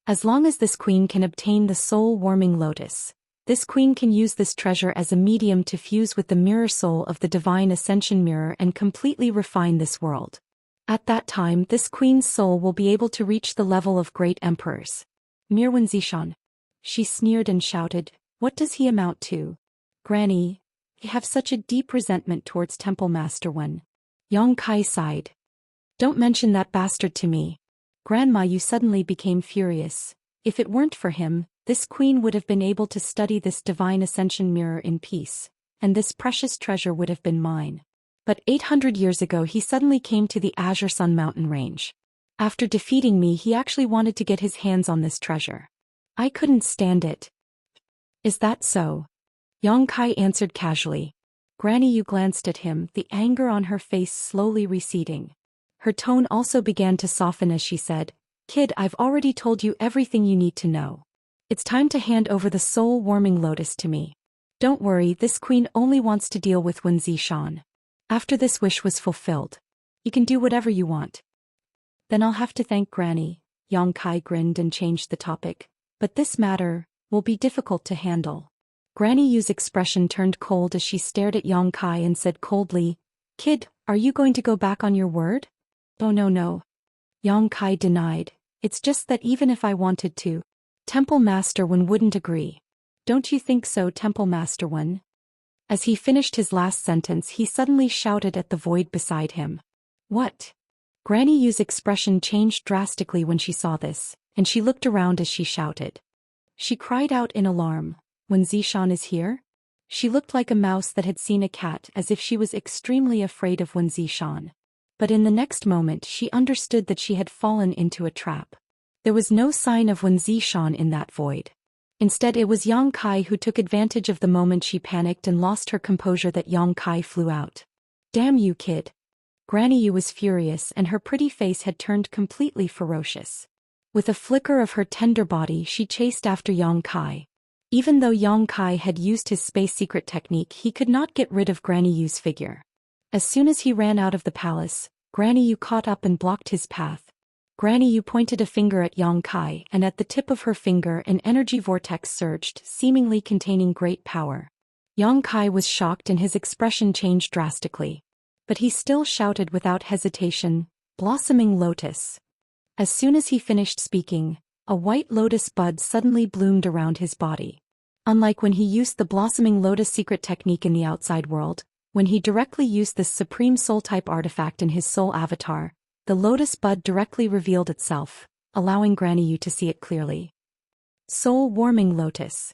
As long as this queen can obtain the soul-warming lotus, This queen can use this treasure as a medium to fuse with the mirror soul of the divine ascension mirror and completely refine this world. At that time, this queen's soul will be able to reach the level of great emperors. Mirwen Zishan. She sneered and shouted, "What does he amount to? Granny, you have such a deep resentment towards Temple Master Wen." Yang Kai sighed. "Don't mention that bastard to me. Grandma, you suddenly became furious. If it weren't for him, this queen would have been able to study this divine ascension mirror in peace, and this precious treasure would have been mine. But 800 years ago he suddenly came to the Azure Sun mountain range. After defeating me, he actually wanted to get his hands on this treasure. I couldn't stand it." "Is that so?" Yang Kai answered casually. Granny Yu glanced at him, the anger on her face slowly receding. Her tone also began to soften as she said, "Kid, I've already told you everything you need to know. It's time to hand over the soul-warming lotus to me. Don't worry, this queen only wants to deal with Wen Zishan. After this wish was fulfilled, you can do whatever you want." "Then I'll have to thank Granny." Yang Kai grinned and changed the topic. "But this matter will be difficult to handle." Granny Yu's expression turned cold as she stared at Yang Kai and said coldly, "Kid, are you going to go back on your word?" "Oh no. Yang Kai denied. "It's just that even if I wanted to, Temple Master Wen wouldn't agree." "Don't you think so, Temple Master Wen?" As he finished his last sentence, he suddenly shouted at the void beside him. "What?" Granny Yu's expression changed drastically when she saw this, and she looked around as she shouted. She cried out in alarm, "Wen Zishan is here?" She looked like a mouse that had seen a cat, as if she was extremely afraid of Wen Zishan. But in the next moment she understood that she had fallen into a trap. There was no sign of Wen Zishan in that void. Instead, it was Yang Kai who took advantage of the moment she panicked and lost her composure that Yang Kai flew out. "Damn you, kid." Granny Yu was furious and her pretty face had turned completely ferocious. With a flicker of her tender body, she chased after Yang Kai. Even though Yang Kai had used his space secret technique, he could not get rid of Granny Yu's figure. As soon as he ran out of the palace, Granny Yu caught up and blocked his path. Granny Yu pointed a finger at Yang Kai, and at the tip of her finger an energy vortex surged, seemingly containing great power. Yang Kai was shocked and his expression changed drastically. But he still shouted without hesitation, "Blossoming Lotus." As soon as he finished speaking, a white lotus bud suddenly bloomed around his body. Unlike when he used the Blossoming Lotus secret technique in the outside world, when he directly used this supreme soul-type artifact in his soul avatar, the lotus bud directly revealed itself, allowing Granny Yu to see it clearly. Soul-warming lotus.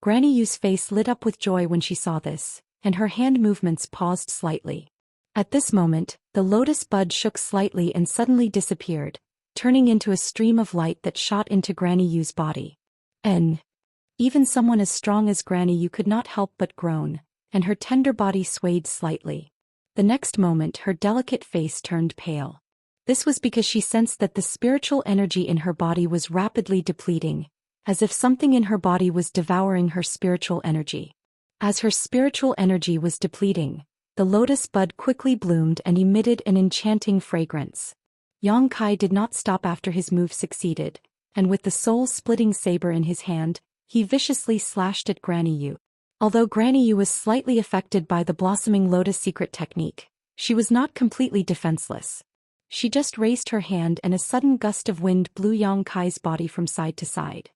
Granny Yu's face lit up with joy when she saw this, and her hand movements paused slightly. At this moment, the lotus bud shook slightly and suddenly disappeared, turning into a stream of light that shot into Granny Yu's body. Even someone as strong as Granny Yu could not help but groan, and her tender body swayed slightly. The next moment her delicate face turned pale. This was because she sensed that the spiritual energy in her body was rapidly depleting, as if something in her body was devouring her spiritual energy. As her spiritual energy was depleting, the lotus bud quickly bloomed and emitted an enchanting fragrance. Yang Kai did not stop after his move succeeded, and with the soul-splitting saber in his hand, he viciously slashed at Granny Yu. Although Granny Yu was slightly affected by the Blossoming Lotus secret technique, she was not completely defenseless. She just raised her hand and a sudden gust of wind blew Yang Kai's body from side to side.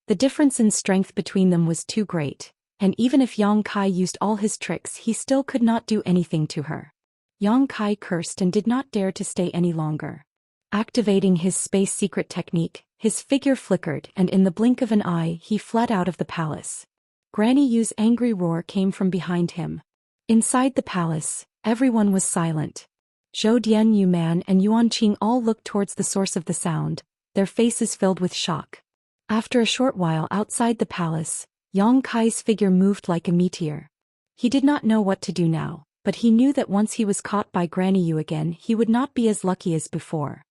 The difference in strength between them was too great, and even if Yang Kai used all his tricks, he still could not do anything to her. Yang Kai cursed and did not dare to stay any longer. Activating his space secret technique, his figure flickered and in the blink of an eye he fled out of the palace. Granny Yu's angry roar came from behind him. Inside the palace, everyone was silent. Zhou Dian Yu Man and Yuan Qing all looked towards the source of the sound, their faces filled with shock. After a short while outside the palace, Yang Kai's figure moved like a meteor. He did not know what to do now, but he knew that once he was caught by Granny Yu again, he would not be as lucky as before.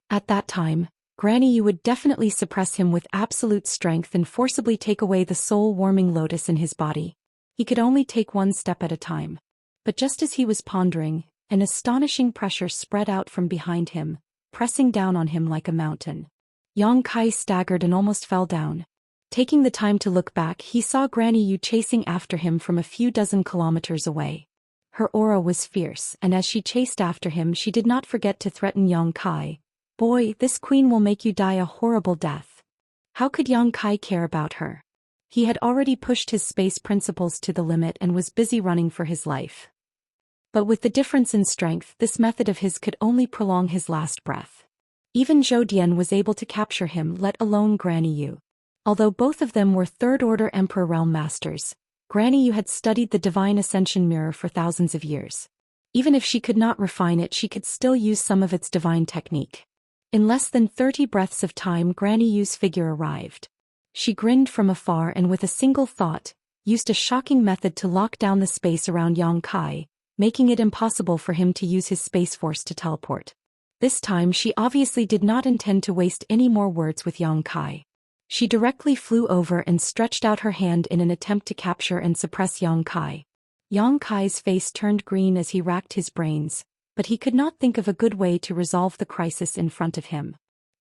At that time, Granny Yu would definitely suppress him with absolute strength and forcibly take away the soul-warming lotus in his body. He could only take one step at a time. But just as he was pondering, an astonishing pressure spread out from behind him, pressing down on him like a mountain. Yang Kai staggered and almost fell down. Taking the time to look back, he saw Granny Yu chasing after him from a few dozen kilometers away. Her aura was fierce, and as she chased after him, she did not forget to threaten Yang Kai. "Boy, this queen will make you die a horrible death." How could Yang Kai care about her? He had already pushed his space principles to the limit and was busy running for his life. But with the difference in strength, this method of his could only prolong his last breath. Even Zhou Xian was able to capture him, let alone Granny Yu. Although both of them were third-order Emperor Realm Masters, Granny Yu had studied the Divine Ascension Mirror for thousands of years. Even if she could not refine it, she could still use some of its divine technique. In less than 30 breaths of time, Granny Yu's figure arrived. She grinned from afar and with a single thought, used a shocking method to lock down the space around Yang Kai, making it impossible for him to use his space force to teleport. This time she obviously did not intend to waste any more words with Yang Kai. She directly flew over and stretched out her hand in an attempt to capture and suppress Yang Kai. Yang Kai's face turned green as he racked his brains, but he could not think of a good way to resolve the crisis in front of him.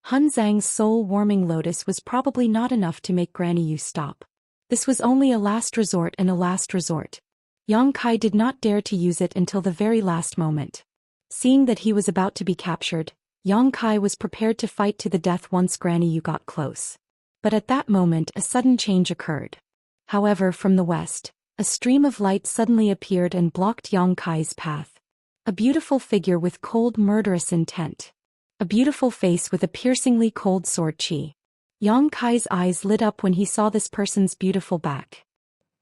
Hun Zhang's soul-warming lotus was probably not enough to make Granny Yu stop. This was only a last resort and a last resort. Yang Kai did not dare to use it until the very last moment. Seeing that he was about to be captured, Yang Kai was prepared to fight to the death once Granny Yu got close. But at that moment a sudden change occurred. However, from the west, a stream of light suddenly appeared and blocked Yang Kai's path. A beautiful figure with cold, murderous intent. A beautiful face with a piercingly cold sword chi. Yang Kai's eyes lit up when he saw this person's beautiful back.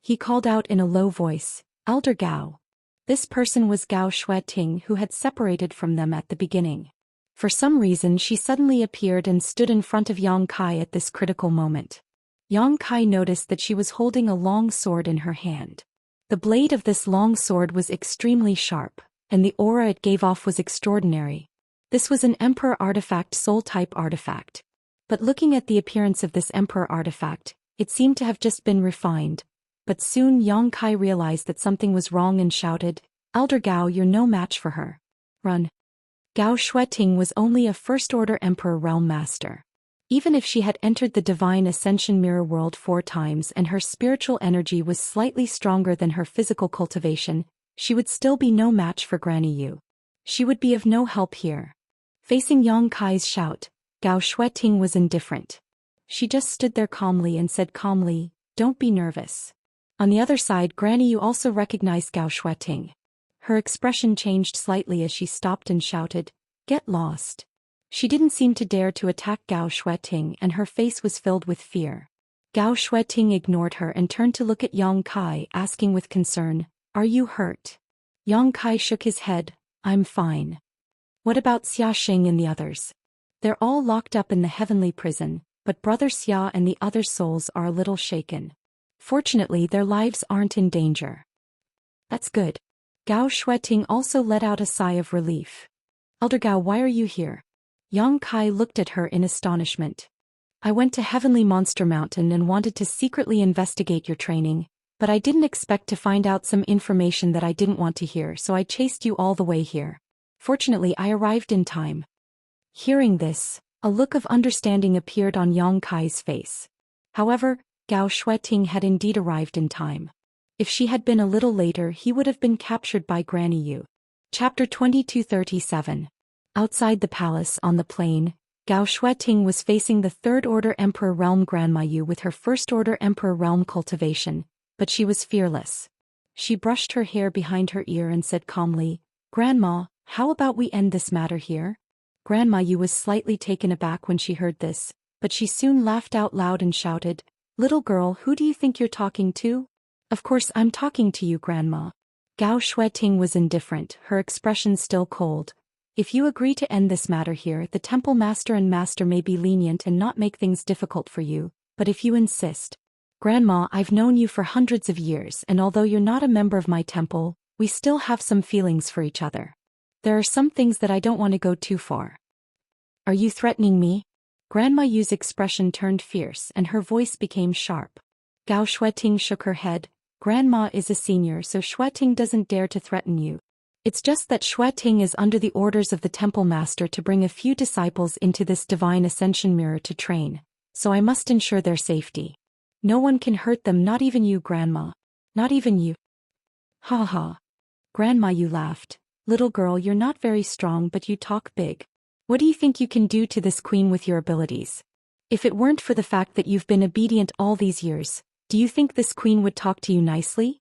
He called out in a low voice, "Elder Gao." This person was Gao Xueting, who had separated from them at the beginning. For some reason she suddenly appeared and stood in front of Yang Kai at this critical moment. Yang Kai noticed that she was holding a long sword in her hand. The blade of this long sword was extremely sharp, and the aura it gave off was extraordinary. This was an Emperor artifact, soul-type artifact. But looking at the appearance of this Emperor artifact, it seemed to have just been refined. But soon Yang Kai realized that something was wrong and shouted, "Elder Gao, you're no match for her. Run." Gao Xueting was only a first-order Emperor Realm Master. Even if she had entered the Divine Ascension Mirror World 4 times and her spiritual energy was slightly stronger than her physical cultivation, she would still be no match for Granny Yu. She would be of no help here. Facing Yang Kai's shout, Gao Xueting was indifferent. She just stood there calmly and said calmly, "Don't be nervous." On the other side, Granny Yu also recognized Gao Xueting. Her expression changed slightly as she stopped and shouted, "Get lost." She didn't seem to dare to attack Gao Xueting and her face was filled with fear. Gao Xueting ignored her and turned to look at Yang Kai, asking with concern, "Are you hurt?" Yang Kai shook his head, "I'm fine." "What about Xia and the others?" "They're all locked up in the heavenly prison, but Brother Xia and the other souls are a little shaken. Fortunately, their lives aren't in danger." "That's good." Gao Xueting also let out a sigh of relief. "Elder Gao, why are you here?" Yang Kai looked at her in astonishment. "I went to Heavenly Monster Mountain and wanted to secretly investigate your training, but I didn't expect to find out some information that I didn't want to hear, so I chased you all the way here. Fortunately, I arrived in time." Hearing this, a look of understanding appeared on Yang Kai's face. However, Gao Xueting had indeed arrived in time. If she had been a little later, he would have been captured by Granny Yu. Chapter 2237. Outside the palace on the plain, Gao Xueting was facing the Third-Order Emperor Realm Grandma Yu with her First-Order Emperor Realm Cultivation, but she was fearless. She brushed her hair behind her ear and said calmly, "Grandma, how about we end this matter here?" Grandma Yu was slightly taken aback when she heard this, but she soon laughed out loud and shouted, "Little girl, who do you think you're talking to?" "Of course I'm talking to you, Grandma." Gao Xueting was indifferent, her expression still cold. "If you agree to end this matter here, the temple master and master may be lenient and not make things difficult for you, but if you insist..." "Grandma, I've known you for hundreds of years, and although you're not a member of my temple, we still have some feelings for each other. There are some things that I don't want to go too far." "Are you threatening me?" Grandma Yu's expression turned fierce and her voice became sharp. Gao Xueting shook her head. "Grandma is a senior, so Xueting doesn't dare to threaten you. It's just that Xueting is under the orders of the temple master to bring a few disciples into this divine ascension mirror to train, so I must ensure their safety." No one can hurt them, not even you, Grandma. Not even you. Ha ha. Grandma, you laughed. Little girl, you're not very strong, but you talk big. What do you think you can do to this queen with your abilities? If it weren't for the fact that you've been obedient all these years, do you think this queen would talk to you nicely?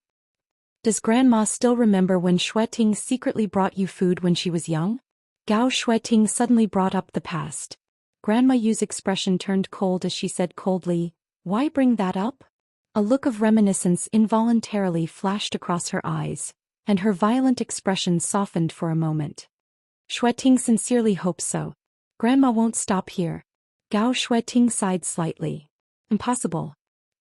Does Grandma still remember when Xueting secretly brought you food when she was young? Gao Xueting suddenly brought up the past. Grandma Yu's expression turned cold as she said coldly, "Why bring that up?" A look of reminiscence involuntarily flashed across her eyes, and her violent expression softened for a moment. Xueting sincerely hopes so. Grandma won't stop here. Gao Xueting sighed slightly. Impossible.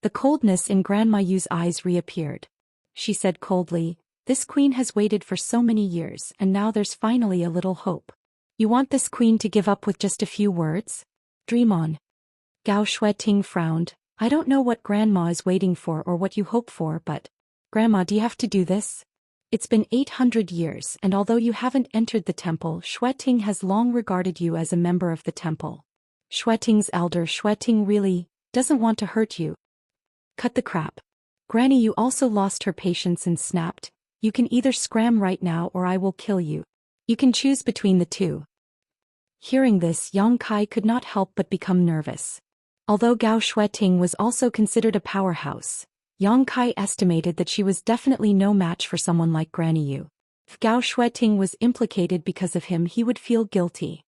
The coldness in Grandma Yu's eyes reappeared. She said coldly, "This queen has waited for so many years, and now there's finally a little hope. You want this queen to give up with just a few words? Dream on." Gao Xueting frowned. "I don't know what Grandma is waiting for or what you hope for, but... Grandma, do you have to do this? It's been 800 years, and although you haven't entered the temple, Xueting has long regarded you as a member of the temple. Xueting's elder Xueting really doesn't want to hurt you." Cut the crap. Granny Yu also lost her patience and snapped, "You can either scram right now or I will kill you. You can choose between the two." Hearing this, Yang Kai could not help but become nervous. Although Gao Xueting was also considered a powerhouse, Yang Kai estimated that she was definitely no match for someone like Granny Yu. If Gao Xueting was implicated because of him, he would feel guilty.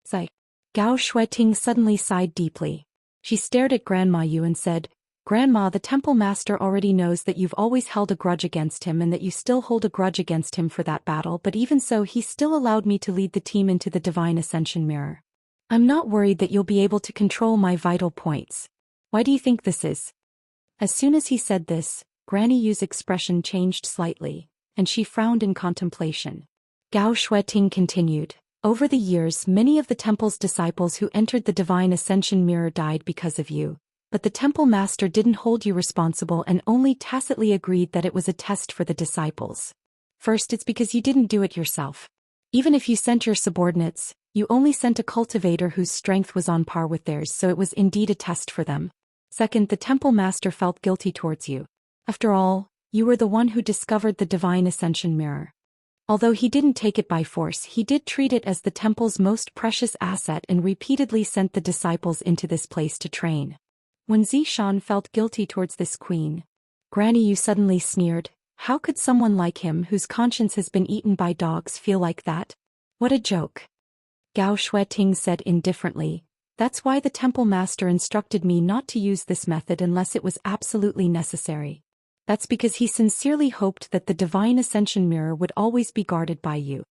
Sigh. Gao Xueting suddenly sighed deeply. She stared at Grandma Yu and said, "Grandma, the temple master already knows that you've always held a grudge against him and that you still hold a grudge against him for that battle, but even so he still allowed me to lead the team into the Divine Ascension Mirror. I'm not worried that you'll be able to control my vital points. Why do you think this is?" As soon as he said this, Granny Yu's expression changed slightly, and she frowned in contemplation. Gao Xueting continued, "Over the years, many of the temple's disciples who entered the Divine Ascension Mirror died because of you. But the temple master didn't hold you responsible and only tacitly agreed that it was a test for the disciples. First, it's because you didn't do it yourself. Even if you sent your subordinates, you only sent a cultivator whose strength was on par with theirs, so it was indeed a test for them. Second, the temple master felt guilty towards you. After all, you were the one who discovered the Divine Ascension Mirror. Although he didn't take it by force, he did treat it as the temple's most precious asset and repeatedly sent the disciples into this place to train. When Zhou Xian felt guilty towards this queen, Granny Yu suddenly sneered, "How could someone like him whose conscience has been eaten by dogs feel like that? What a joke." Gao Xueting said indifferently, "That's why the temple master instructed me not to use this method unless it was absolutely necessary. That's because he sincerely hoped that the Divine Ascension Mirror would always be guarded by you."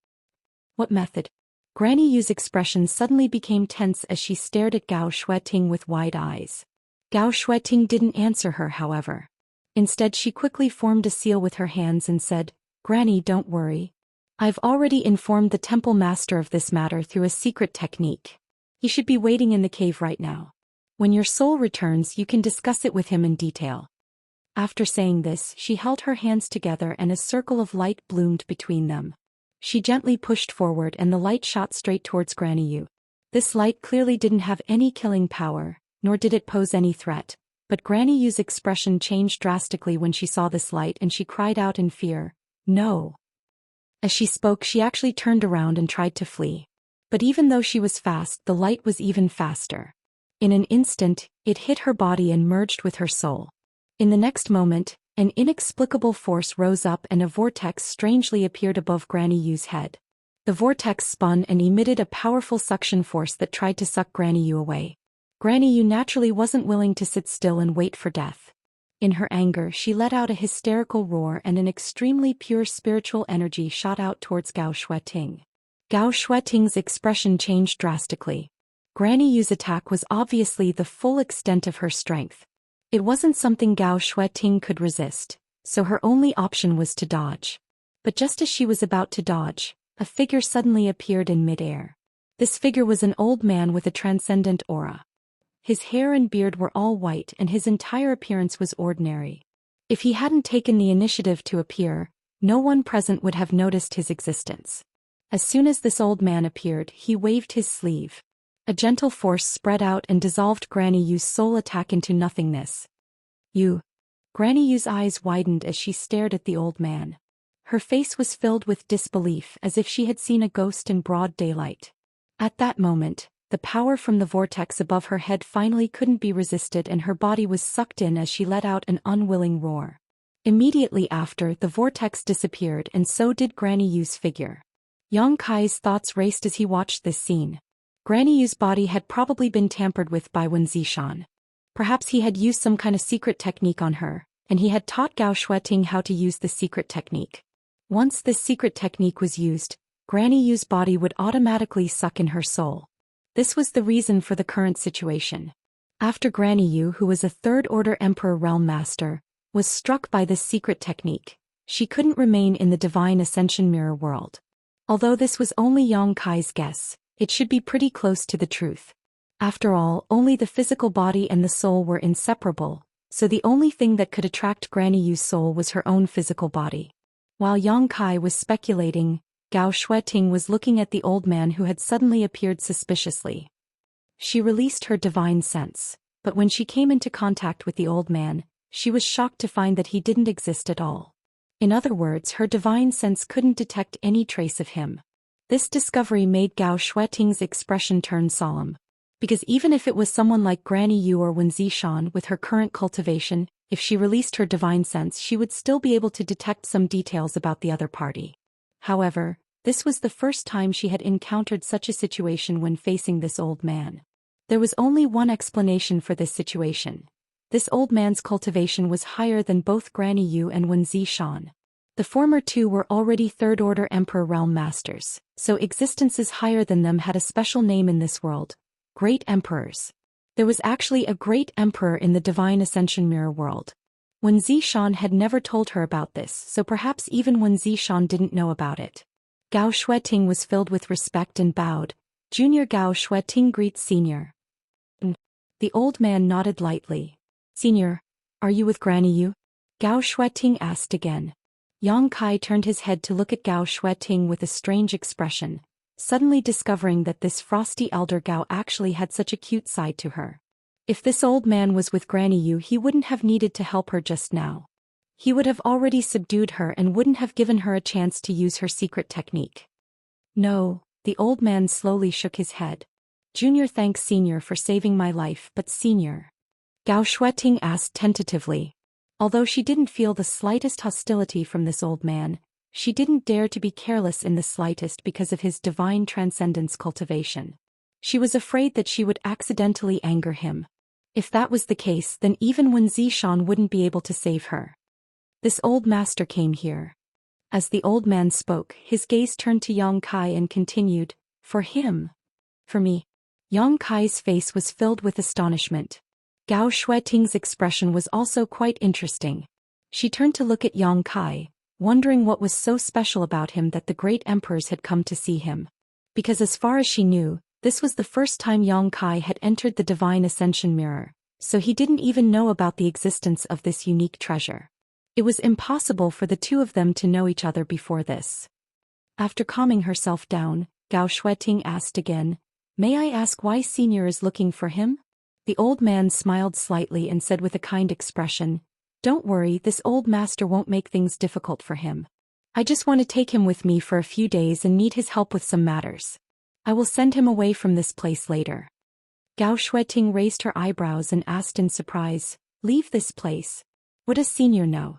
"What method?" Granny Yu's expression suddenly became tense as she stared at Gao Xueting with wide eyes. Gao Xueting didn't answer her, however. Instead, she quickly formed a seal with her hands and said, "Granny, don't worry. I've already informed the temple master of this matter through a secret technique. He should be waiting in the cave right now. When your soul returns, you can discuss it with him in detail." After saying this, she held her hands together and a circle of light bloomed between them. She gently pushed forward and the light shot straight towards Granny Yu. This light clearly didn't have any killing power, nor did it pose any threat, but Granny Yu's expression changed drastically when she saw this light and she cried out in fear, "No!" As she spoke, she actually turned around and tried to flee. But even though she was fast, the light was even faster. In an instant, it hit her body and merged with her soul. In the next moment, an inexplicable force rose up and a vortex strangely appeared above Granny Yu's head. The vortex spun and emitted a powerful suction force that tried to suck Granny Yu away. Granny Yu naturally wasn't willing to sit still and wait for death. In her anger, she let out a hysterical roar and an extremely pure spiritual energy shot out towards Gao Xueting. Gao Xueting's expression changed drastically. Granny Yu's attack was obviously the full extent of her strength. It wasn't something Gao Xueting could resist, so her only option was to dodge. But just as she was about to dodge, a figure suddenly appeared in midair. This figure was an old man with a transcendent aura. His hair and beard were all white and his entire appearance was ordinary. If he hadn't taken the initiative to appear, no one present would have noticed his existence. As soon as this old man appeared, he waved his sleeve. A gentle force spread out and dissolved Granny Yu's soul attack into nothingness. You. Granny Yu's eyes widened as she stared at the old man. Her face was filled with disbelief as if she had seen a ghost in broad daylight. At that moment, the power from the vortex above her head finally couldn't be resisted and her body was sucked in as she let out an unwilling roar. Immediately after, the vortex disappeared and so did Granny Yu's figure. Yang Kai's thoughts raced as he watched this scene. Granny Yu's body had probably been tampered with by Zhou Xian. Perhaps he had used some kind of secret technique on her, and he had taught Gao Shueting how to use the secret technique. Once this secret technique was used, Granny Yu's body would automatically suck in her soul. This was the reason for the current situation. After Granny Yu, who was a third-order Emperor Realm Master, was struck by this secret technique, she couldn't remain in the Divine Ascension Mirror world. Although this was only Yang Kai's guess, it should be pretty close to the truth. After all, only the physical body and the soul were inseparable, so the only thing that could attract Granny Yu's soul was her own physical body. While Yang Kai was speculating, Gao Shueting was looking at the old man who had suddenly appeared suspiciously. She released her divine sense, but when she came into contact with the old man, she was shocked to find that he didn't exist at all. In other words, her divine sense couldn't detect any trace of him. This discovery made Gao Shueting's expression turn solemn. Because even if it was someone like Granny Yu or Zhou Xian with her current cultivation, if she released her divine sense she would still be able to detect some details about the other party. However, this was the first time she had encountered such a situation when facing this old man. There was only one explanation for this situation. This old man's cultivation was higher than both Granny Yu and Zhou Xian. The former two were already third-order Emperor Realm Masters, so existences higher than them had a special name in this world: Great Emperors. There was actually a Great Emperor in the Divine Ascension Mirror world. Zhou Xian had never told her about this, so perhaps even Zhou Xian didn't know about it. Gao Shueting was filled with respect and bowed. Junior Gao Shueting greets Senior. The old man nodded lightly. Senior, are you with Granny Yu? Gao Shueting asked again. Yang Kai turned his head to look at Gao Shueting with a strange expression, suddenly discovering that this frosty elder Gao actually had such a cute side to her. If this old man was with Granny Yu, he wouldn't have needed to help her just now. He would have already subdued her and wouldn't have given her a chance to use her secret technique. No, the old man slowly shook his head. Junior thanks Senior for saving my life, but Senior. Gao Shueting asked tentatively. Although she didn't feel the slightest hostility from this old man, she didn't dare to be careless in the slightest because of his divine transcendence cultivation. She was afraid that she would accidentally anger him. If that was the case, then even Zhou Xian wouldn't be able to save her. This old master came here. As the old man spoke, his gaze turned to Yang Kai and continued, For him. For me. Yang Kai's face was filled with astonishment. Gao Shueting's expression was also quite interesting. She turned to look at Yang Kai, wondering what was so special about him that the great emperors had come to see him. Because as far as she knew, this was the first time Yang Kai had entered the Divine Ascension Mirror, so he didn't even know about the existence of this unique treasure. It was impossible for the two of them to know each other before this. After calming herself down, Gao Shueting asked again, May I ask why Senior is looking for him? The old man smiled slightly and said with a kind expression, Don't worry, this old master won't make things difficult for him. I just want to take him with me for a few days and need his help with some matters. I will send him away from this place later. Gao Shueting raised her eyebrows and asked in surprise, Leave this place? What does Senior know?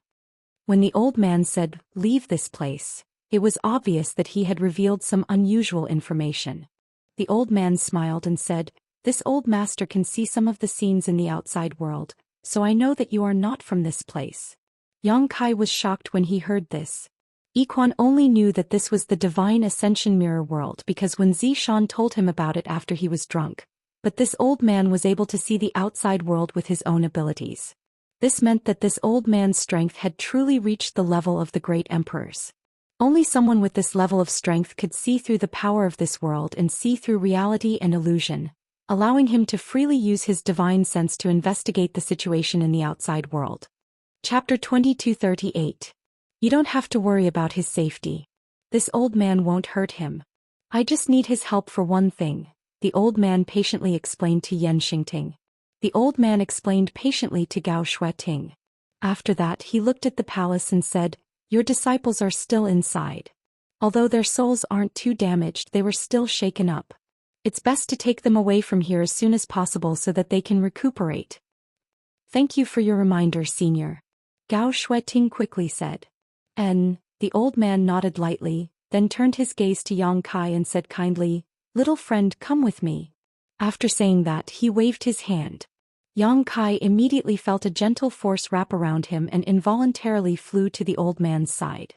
When the old man said, Leave this place, it was obvious that he had revealed some unusual information. The old man smiled and said, This old master can see some of the scenes in the outside world, so I know that you are not from this place. Yang Kai was shocked when he heard this. Yiquan only knew that this was the Divine Ascension Mirror world because Zhou Xian told him about it after he was drunk, but this old man was able to see the outside world with his own abilities. This meant that this old man's strength had truly reached the level of the great emperors. Only someone with this level of strength could see through the power of this world and see through reality and illusion, allowing him to freely use his divine sense to investigate the situation in the outside world. Chapter 2238. You don't have to worry about his safety. This old man won't hurt him. I just need his help for one thing, the old man patiently explained to Yan Xingting. the old man explained patiently to Gao Shueting. After that he looked at the palace and said, "Your disciples are still inside. Although their souls aren't too damaged, they were still shaken up. It's best to take them away from here as soon as possible so that they can recuperate." "Thank you for your reminder, Senior," Gao Shueting quickly said. The old man nodded lightly, then turned his gaze to Yang Kai and said kindly, "Little friend, come with me." After saying that, he waved his hand. Yang Kai immediately felt a gentle force wrap around him and involuntarily flew to the old man's side.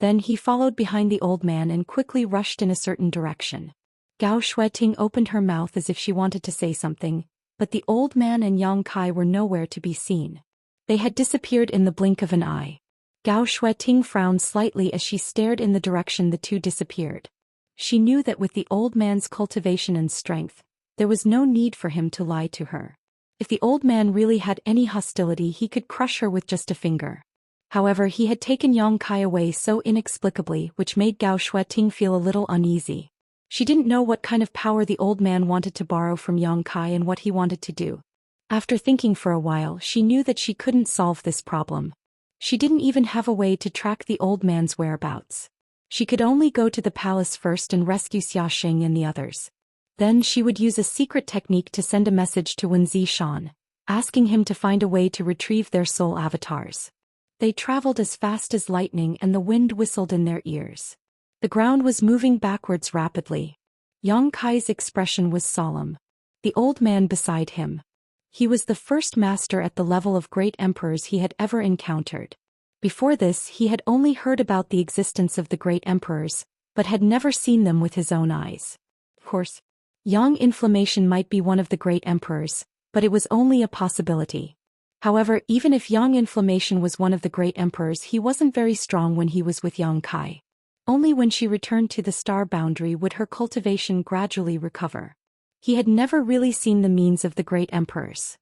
Then he followed behind the old man and quickly rushed in a certain direction. Gao Shueting opened her mouth as if she wanted to say something, but the old man and Yang Kai were nowhere to be seen. They had disappeared in the blink of an eye. Gao Shueting frowned slightly as she stared in the direction the two disappeared. She knew that with the old man's cultivation and strength, there was no need for him to lie to her. If the old man really had any hostility, he could crush her with just a finger. However, he had taken Yang Kai away so inexplicably, which made Gao Shueting feel a little uneasy. She didn't know what kind of power the old man wanted to borrow from Yang Kai and what he wanted to do. After thinking for a while, she knew that she couldn't solve this problem. She didn't even have a way to track the old man's whereabouts. She could only go to the palace first and rescue Xiaxia and the others. Then she would use a secret technique to send a message to Zhou Xian, asking him to find a way to retrieve their soul avatars. They traveled as fast as lightning and the wind whistled in their ears. The ground was moving backwards rapidly. Yang Kai's expression was solemn. The old man beside him. He was the first master at the level of great emperors he had ever encountered. Before this, he had only heard about the existence of the great emperors, but had never seen them with his own eyes. Of course, Yang Inflammation might be one of the great emperors, but it was only a possibility. However, even if Yang Inflammation was one of the great emperors, he wasn't very strong when he was with Yang Kai. Only when she returned to the star boundary would her cultivation gradually recover. He had never really seen the means of the great emperors.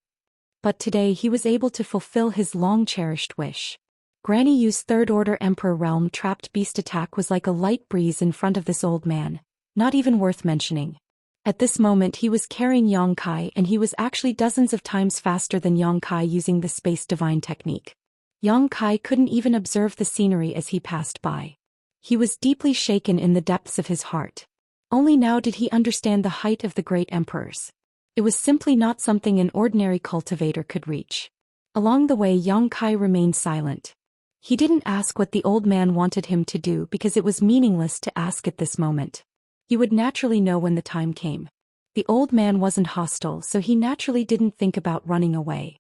But today he was able to fulfill his long-cherished wish. Granny Yu's third-order Emperor Realm trapped beast attack was like a light breeze in front of this old man, not even worth mentioning. At this moment he was carrying Yang Kai and he was actually dozens of times faster than Yang Kai using the Space Divine technique. Yang Kai couldn't even observe the scenery as he passed by. He was deeply shaken in the depths of his heart. Only now did he understand the height of the great emperors. It was simply not something an ordinary cultivator could reach. Along the way, Yang Kai remained silent. He didn't ask what the old man wanted him to do because it was meaningless to ask at this moment. He would naturally know when the time came. The old man wasn't hostile, so he naturally didn't think about running away.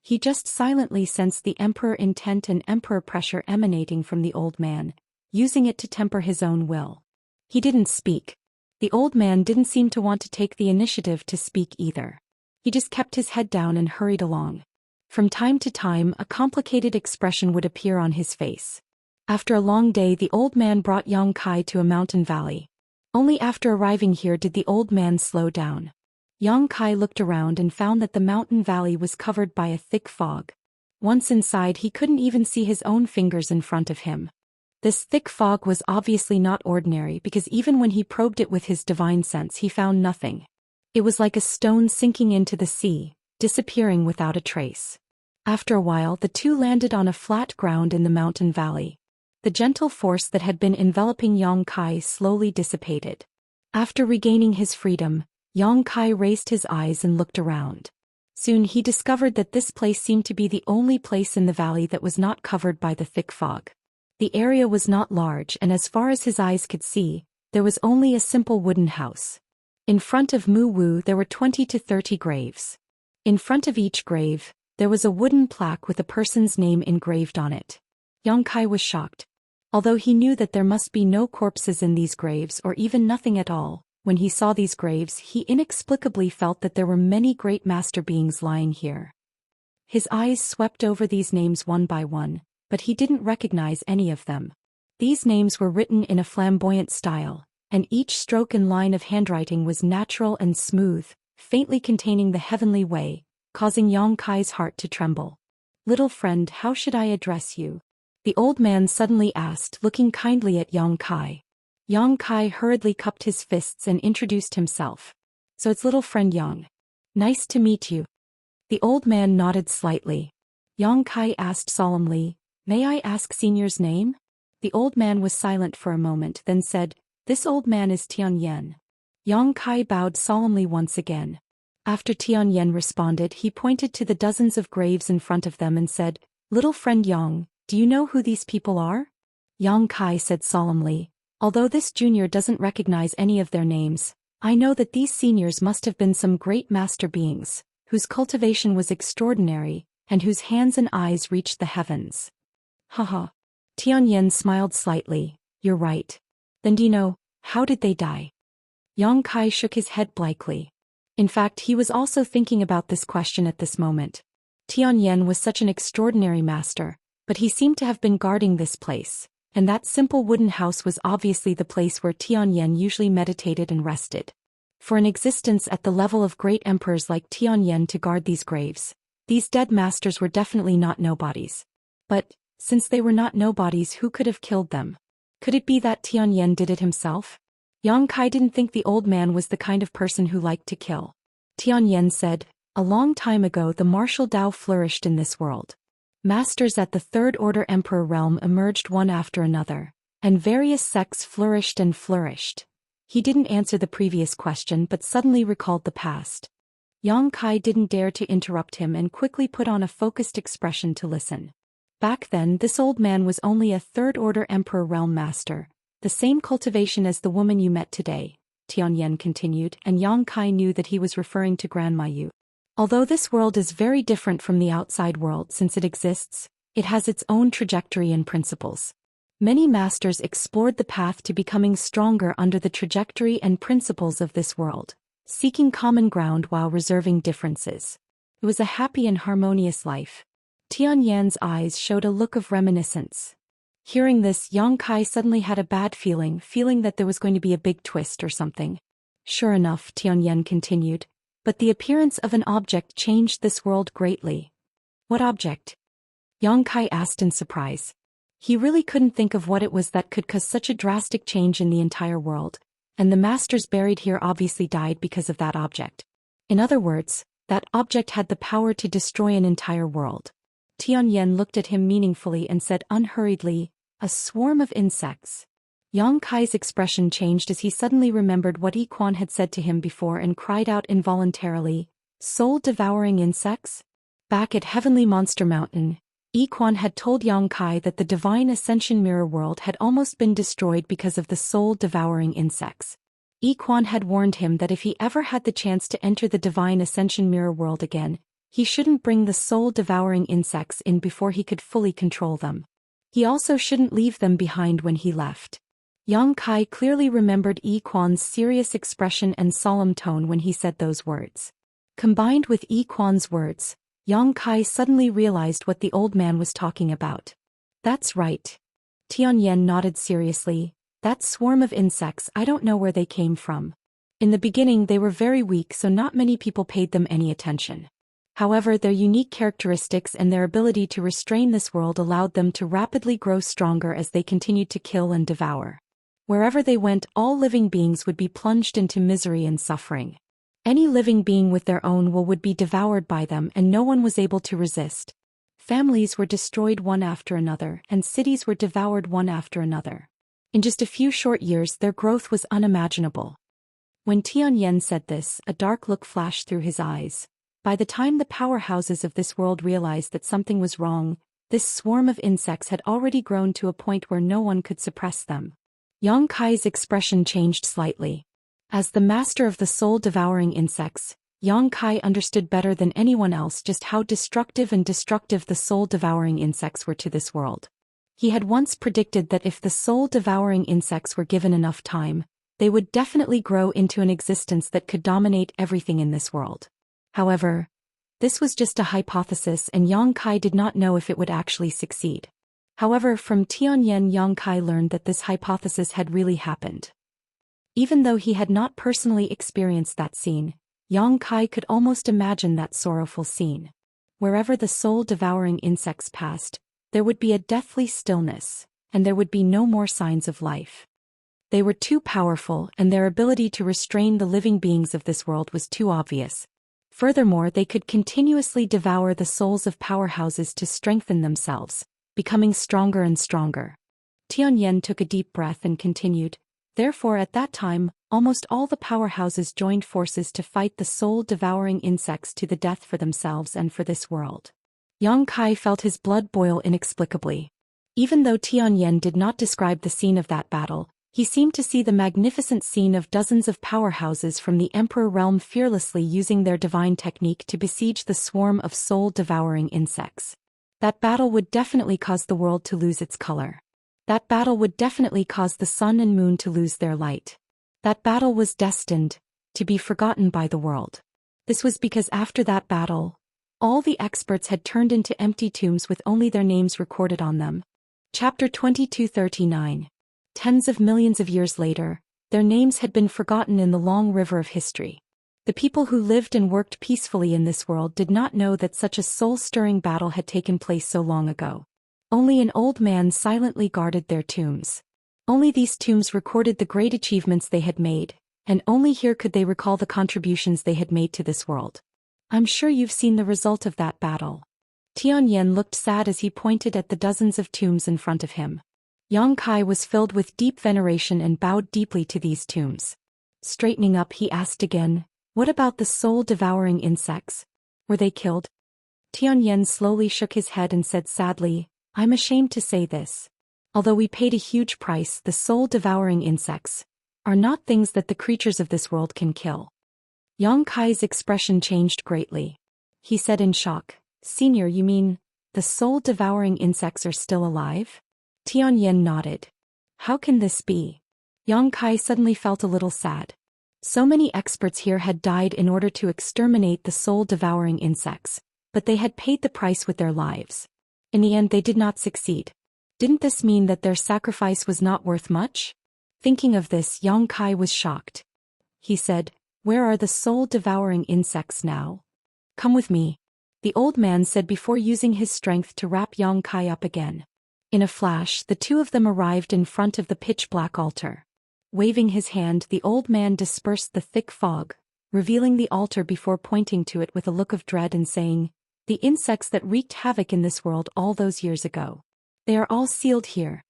He just silently sensed the emperor intent and emperor pressure emanating from the old man, using it to temper his own will. He didn't speak. The old man didn't seem to want to take the initiative to speak either. He just kept his head down and hurried along. From time to time, a complicated expression would appear on his face. After a long day, the old man brought Yang Kai to a mountain valley. Only after arriving here did the old man slow down. Yang Kai looked around and found that the mountain valley was covered by a thick fog. Once inside, he couldn't even see his own fingers in front of him. This thick fog was obviously not ordinary because even when he probed it with his divine sense, he found nothing. It was like a stone sinking into the sea, disappearing without a trace. After a while, the two landed on a flat ground in the mountain valley. The gentle force that had been enveloping Yang Kai slowly dissipated. After regaining his freedom, Yang Kai raised his eyes and looked around. Soon he discovered that this place seemed to be the only place in the valley that was not covered by the thick fog. The area was not large, and as far as his eyes could see, there was only a simple wooden house. In front of Mu Wu there were 20 to 30 graves. In front of each grave, there was a wooden plaque with a person's name engraved on it. Yang Kai was shocked. Although he knew that there must be no corpses in these graves or even nothing at all, when he saw these graves he inexplicably felt that there were many great master beings lying here. His eyes swept over these names one by one, but he didn't recognize any of them. These names were written in a flamboyant style, and each stroke and line of handwriting was natural and smooth, faintly containing the heavenly way, causing Yang Kai's heart to tremble. "Little friend, how should I address you?" the old man suddenly asked, looking kindly at Yang Kai. Yang Kai hurriedly cupped his fists and introduced himself. "So it's little friend Yang. Nice to meet you." The old man nodded slightly. Yang Kai asked solemnly, "May I ask Senior's name?" The old man was silent for a moment, then said, "This old man is Tianyan." Yang Kai bowed solemnly once again. After Tianyan responded, he pointed to the dozens of graves in front of them and said, "Little friend Yang, do you know who these people are?" Yang Kai said solemnly, "Although this junior doesn't recognize any of their names, I know that these seniors must have been some great master beings, whose cultivation was extraordinary, and whose hands and eyes reached the heavens." Haha. Tianyan smiled slightly, "You're right. Then do you know, how did they die?" Yang Kai shook his head blankly. In fact, he was also thinking about this question at this moment. Tianyan was such an extraordinary master, but he seemed to have been guarding this place, and that simple wooden house was obviously the place where Tianyan usually meditated and rested. For an existence at the level of great emperors like Tianyan to guard these graves, these dead masters were definitely not nobodies. But, since they were not nobodies, who could have killed them? Could it be that Tianyan did it himself? Yang Kai didn't think the old man was the kind of person who liked to kill. Tianyan said, "A long time ago the martial Dao flourished in this world. Masters at the Third Order Emperor realm emerged one after another, and various sects flourished and flourished." He didn't answer the previous question but suddenly recalled the past. Yang Kai didn't dare to interrupt him and quickly put on a focused expression to listen. Back then this old man was only a Third Order Emperor realm master, the same cultivation as the woman you met today, Tianyan continued, and Yang Kai knew that he was referring to Grandma Yu. Although this world is very different from the outside world since it exists, it has its own trajectory and principles. Many masters explored the path to becoming stronger under the trajectory and principles of this world, seeking common ground while reserving differences. It was a happy and harmonious life. Tianyan's eyes showed a look of reminiscence. Hearing this, Yang Kai suddenly had a bad feeling that there was going to be a big twist or something. Sure enough, Tianyan continued, but the appearance of an object changed this world greatly. What object? Yang Kai asked in surprise. He really couldn't think of what it was that could cause such a drastic change in the entire world, and the masters buried here obviously died because of that object. In other words, that object had the power to destroy an entire world. Tianyan looked at him meaningfully and said unhurriedly, "A swarm of insects." Yang Kai's expression changed as he suddenly remembered what Yi Quan had said to him before and cried out involuntarily, "Soul-devouring insects?" Back at Heavenly Monster Mountain, Yi Quan had told Yang Kai that the Divine Ascension Mirror World had almost been destroyed because of the soul-devouring insects. Yi Quan had warned him that if he ever had the chance to enter the Divine Ascension Mirror World again, he shouldn't bring the soul-devouring insects in before he could fully control them. He also shouldn't leave them behind when he left. Yang Kai clearly remembered Yi Quan's serious expression and solemn tone when he said those words. Combined with Yi Quan's words, Yang Kai suddenly realized what the old man was talking about. "That's right." Tianyan nodded seriously. "That swarm of insects, I don't know where they came from. In the beginning they were very weak, so not many people paid them any attention. However, their unique characteristics and their ability to restrain this world allowed them to rapidly grow stronger as they continued to kill and devour. Wherever they went, all living beings would be plunged into misery and suffering. Any living being with their own will would be devoured by them, and no one was able to resist. Families were destroyed one after another, and cities were devoured one after another. In just a few short years their growth was unimaginable. When Tianyan said this, a dark look flashed through his eyes. By the time the powerhouses of this world realized that something was wrong, this swarm of insects had already grown to a point where no one could suppress them. Yang Kai's expression changed slightly. As the master of the soul-devouring insects, Yang Kai understood better than anyone else just how destructive the soul-devouring insects were to this world. He had once predicted that if the soul-devouring insects were given enough time, they would definitely grow into an existence that could dominate everything in this world. However, this was just a hypothesis and Yang Kai did not know if it would actually succeed. However, from Tianyan, Yang Kai learned that this hypothesis had really happened. Even though he had not personally experienced that scene, Yang Kai could almost imagine that sorrowful scene. Wherever the soul-devouring insects passed, there would be a deathly stillness, and there would be no more signs of life. They were too powerful, and their ability to restrain the living beings of this world was too obvious. Furthermore, they could continuously devour the souls of powerhouses to strengthen themselves, becoming stronger and stronger. Tianyan took a deep breath and continued, therefore at that time, almost all the powerhouses joined forces to fight the soul-devouring insects to the death for themselves and for this world. Yang Kai felt his blood boil inexplicably. Even though Tianyan did not describe the scene of that battle, he seemed to see the magnificent scene of dozens of powerhouses from the Emperor realm fearlessly using their divine technique to besiege the swarm of soul-devouring insects. That battle would definitely cause the world to lose its color. That battle would definitely cause the sun and moon to lose their light. That battle was destined to be forgotten by the world. This was because after that battle, all the experts had turned into empty tombs with only their names recorded on them. Chapter 2239. Tens of millions of years later, their names had been forgotten in the long river of history. The people who lived and worked peacefully in this world did not know that such a soul-stirring battle had taken place so long ago. Only an old man silently guarded their tombs. Only these tombs recorded the great achievements they had made, and only here could they recall the contributions they had made to this world. I'm sure you've seen the result of that battle. Tianyan looked sad as he pointed at the dozens of tombs in front of him. Yang Kai was filled with deep veneration and bowed deeply to these tombs. Straightening up, he asked again, what about the soul-devouring insects? Were they killed? Tianyan slowly shook his head and said sadly, I'm ashamed to say this. Although we paid a huge price, the soul-devouring insects are not things that the creatures of this world can kill. Yang Kai's expression changed greatly. He said in shock, Senior, you mean, the soul-devouring insects are still alive? Tianyan nodded. How can this be? Yang Kai suddenly felt a little sad. So many experts here had died in order to exterminate the soul-devouring insects, but they had paid the price with their lives. In the end, they did not succeed. Didn't this mean that their sacrifice was not worth much? Thinking of this, Yang Kai was shocked. He said, where are the soul-devouring insects now? Come with me, the old man said before using his strength to wrap Yang Kai up again. In a flash, the two of them arrived in front of the pitch-black altar. Waving his hand, the old man dispersed the thick fog, revealing the altar before pointing to it with a look of dread and saying, the insects that wreaked havoc in this world all those years ago. They are all sealed here.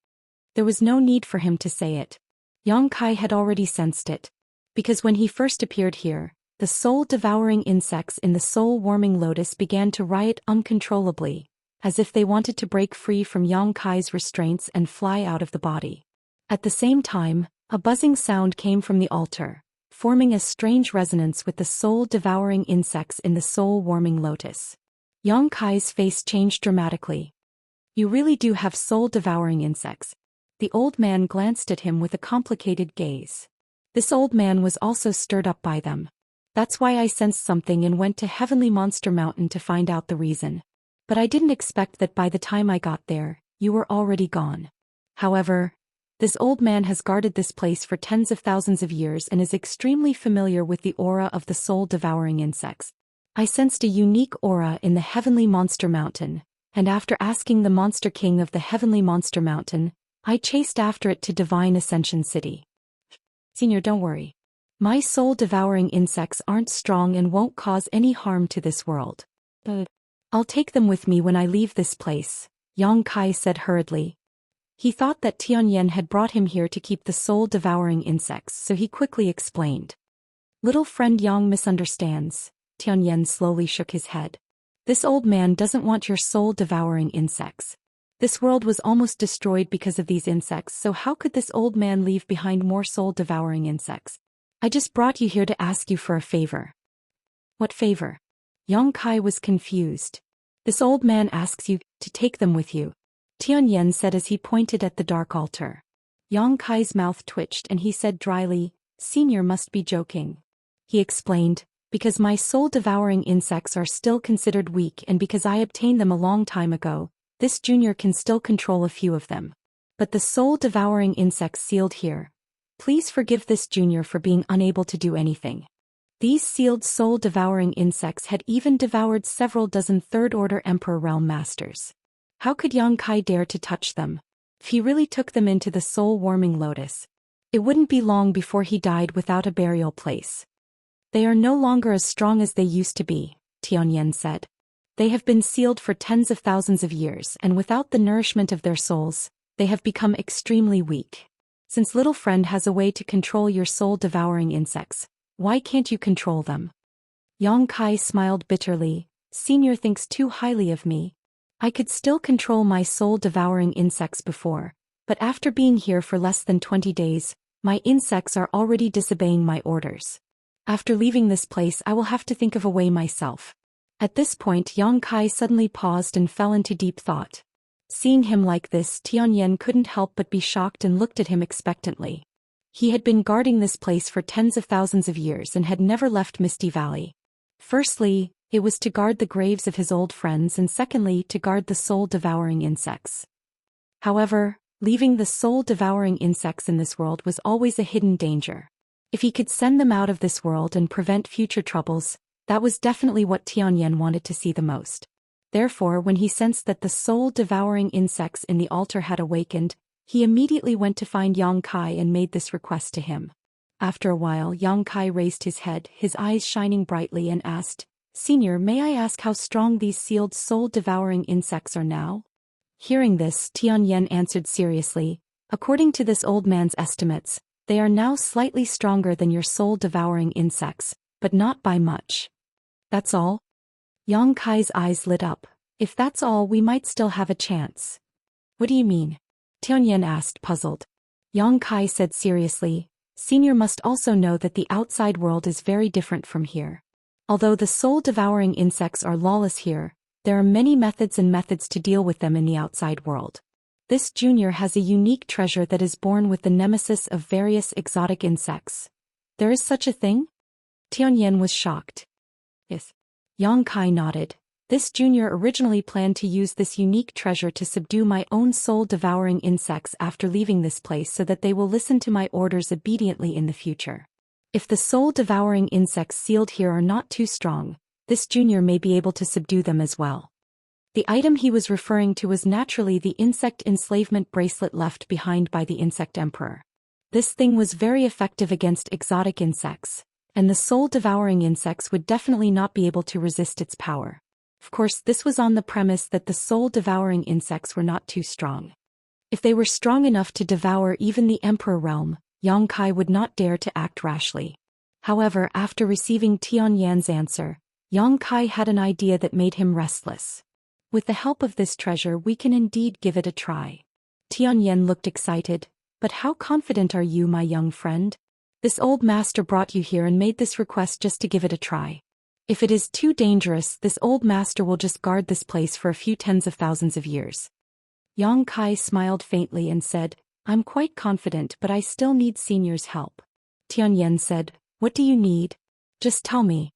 There was no need for him to say it. Yang Kai had already sensed it. Because when he first appeared here, the soul-devouring insects in the soul-warming lotus began to riot uncontrollably, as if they wanted to break free from Yang Kai's restraints and fly out of the body. At the same time, a buzzing sound came from the altar, forming a strange resonance with the soul-devouring insects in the soul-warming lotus. Yang Kai's face changed dramatically. You really do have soul-devouring insects. The old man glanced at him with a complicated gaze. This old man was also stirred up by them. That's why I sensed something and went to Heavenly Monster Mountain to find out the reason. But I didn't expect that by the time I got there, you were already gone. However, this old man has guarded this place for tens of thousands of years and is extremely familiar with the aura of the soul-devouring insects. I sensed a unique aura in the Heavenly Monster Mountain, and after asking the Monster King of the Heavenly Monster Mountain, I chased after it to Divine Ascension City. Senior, don't worry. My soul-devouring insects aren't strong and won't cause any harm to this world. But I'll take them with me when I leave this place, Yang Kai said hurriedly. He thought that Tianyan had brought him here to keep the soul-devouring insects, so he quickly explained. Little friend Yang misunderstands. Tianyan slowly shook his head. This old man doesn't want your soul-devouring insects. This world was almost destroyed because of these insects, so how could this old man leave behind more soul-devouring insects? I just brought you here to ask you for a favor. What favor? Yang Kai was confused. This old man asks you to take them with you, Tianyan said as he pointed at the dark altar. Yang Kai's mouth twitched and he said dryly, Senior must be joking. He explained, because my soul-devouring insects are still considered weak and because I obtained them a long time ago, this junior can still control a few of them. But the soul-devouring insects sealed here. Please forgive this junior for being unable to do anything. These sealed soul-devouring insects had even devoured several dozen third-order Emperor Realm Masters. How could Yang Kai dare to touch them? If he really took them into the soul-warming lotus, it wouldn't be long before he died without a burial place. They are no longer as strong as they used to be, Tianyan said. They have been sealed for tens of thousands of years, and without the nourishment of their souls, they have become extremely weak. Since little friend has a way to control your soul-devouring insects, why can't you control them? Yang Kai smiled bitterly. Senior thinks too highly of me. I could still control my soul-devouring insects before, but after being here for less than 20 days, my insects are already disobeying my orders. After leaving this place, I will have to think of a way myself. At this point, Yang Kai suddenly paused and fell into deep thought. Seeing him like this, Tianyan couldn't help but be shocked and looked at him expectantly. He had been guarding this place for tens of thousands of years and had never left Misty Valley. Firstly, it was to guard the graves of his old friends, and secondly, to guard the soul-devouring insects. However, leaving the soul-devouring insects in this world was always a hidden danger. If he could send them out of this world and prevent future troubles, that was definitely what Tianyan wanted to see the most. Therefore, when he sensed that the soul-devouring insects in the altar had awakened, he immediately went to find Yang Kai and made this request to him. After a while, Yang Kai raised his head, his eyes shining brightly, and asked, "Senior, may I ask how strong these sealed soul-devouring insects are now?" Hearing this, Tianyan answered seriously, "According to this old man's estimates, they are now slightly stronger than your soul-devouring insects, but not by much." "That's all?" Yang Kai's eyes lit up. "If that's all, we might still have a chance." "What do you mean?" Tianyan asked, puzzled. Yang Kai said seriously, "Senior must also know that the outside world is very different from here. Although the soul-devouring insects are lawless here, there are many methods to deal with them in the outside world. This junior has a unique treasure that is born with the nemesis of various exotic insects." "There is such a thing?" Tianyan was shocked. "Yes." Yang Kai nodded. "This junior originally planned to use this unique treasure to subdue my own soul-devouring insects after leaving this place so that they will listen to my orders obediently in the future. If the soul-devouring insects sealed here are not too strong, this junior may be able to subdue them as well." The item he was referring to was naturally the insect enslavement bracelet left behind by the insect emperor. This thing was very effective against exotic insects, and the soul-devouring insects would definitely not be able to resist its power. Of course, this was on the premise that the soul-devouring insects were not too strong. If they were strong enough to devour even the emperor realm, Yang Kai would not dare to act rashly. However, after receiving Tianyan's answer, Yang Kai had an idea that made him restless. "With the help of this treasure, we can indeed give it a try." Tianyan looked excited. "But how confident are you, my young friend? This old master brought you here and made this request just to give it a try. If it is too dangerous, this old master will just guard this place for a few tens of thousands of years." Yang Kai smiled faintly and said, "I'm quite confident, but I still need Senior's help." Tianyan said, "What do you need? Just tell me."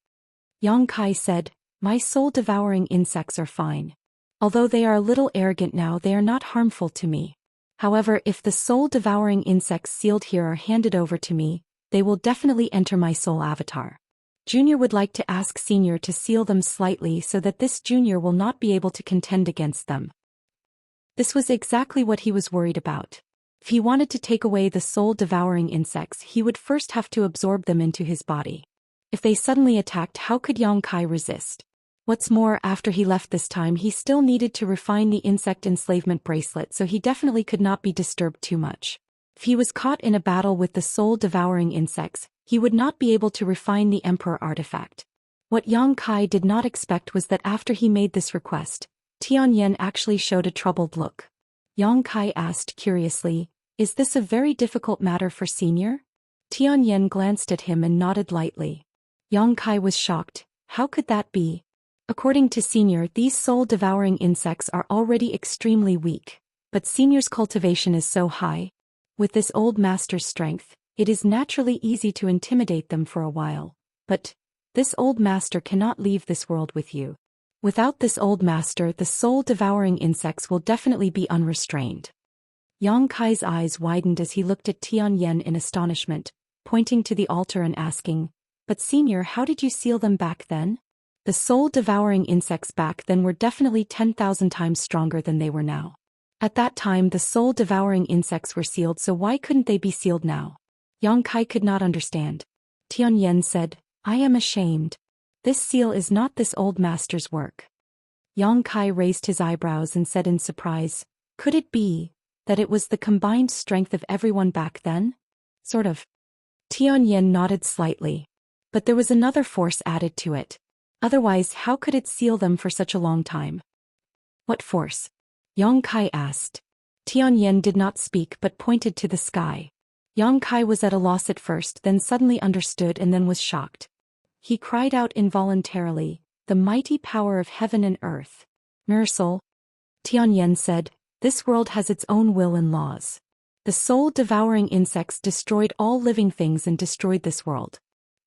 Yang Kai said, "My soul-devouring insects are fine. Although they are a little arrogant now, they are not harmful to me. However, if the soul-devouring insects sealed here are handed over to me, they will definitely enter my soul avatar. Junior would like to ask Senior to seal them slightly so that this junior will not be able to contend against them." This was exactly what he was worried about. If he wanted to take away the soul-devouring insects, he would first have to absorb them into his body. If they suddenly attacked, how could Yang Kai resist? What's more, after he left this time, he still needed to refine the insect enslavement bracelet, so he definitely could not be disturbed too much. If he was caught in a battle with the soul-devouring insects, he would not be able to refine the Emperor artifact. What Yang Kai did not expect was that after he made this request, Tianyan actually showed a troubled look. Yang Kai asked curiously, "Is this a very difficult matter for Senior?" Tianyan glanced at him and nodded lightly. Yang Kai was shocked. How could that be? According to Senior, these soul-devouring insects are already extremely weak, but Senior's cultivation is so high. With this old master's strength, it is naturally easy to intimidate them for a while, but this old master cannot leave this world with you. Without this old master, the soul-devouring insects will definitely be unrestrained." Yang Kai's eyes widened as he looked at Tianyan in astonishment, pointing to the altar and asking, "But Senior, how did you seal them back then?" The soul-devouring insects back then were definitely 10,000 times stronger than they were now. At that time the soul-devouring insects were sealed, so why couldn't they be sealed now? Yang Kai could not understand. Tianyan said, I am ashamed. This seal is not this old master's work. Yang Kai raised his eyebrows and said in surprise, could it be that it was the combined strength of everyone back then? Sort of. Tianyin nodded slightly. But there was another force added to it. Otherwise, how could it seal them for such a long time? What force? Yang Kai asked. Tianyin did not speak but pointed to the sky. Yang Kai was at a loss at first, then suddenly understood and then was shocked. He cried out involuntarily, the mighty power of heaven and earth. Immortal. Tianyin said, this world has its own will and laws. The soul-devouring insects destroyed all living things and destroyed this world.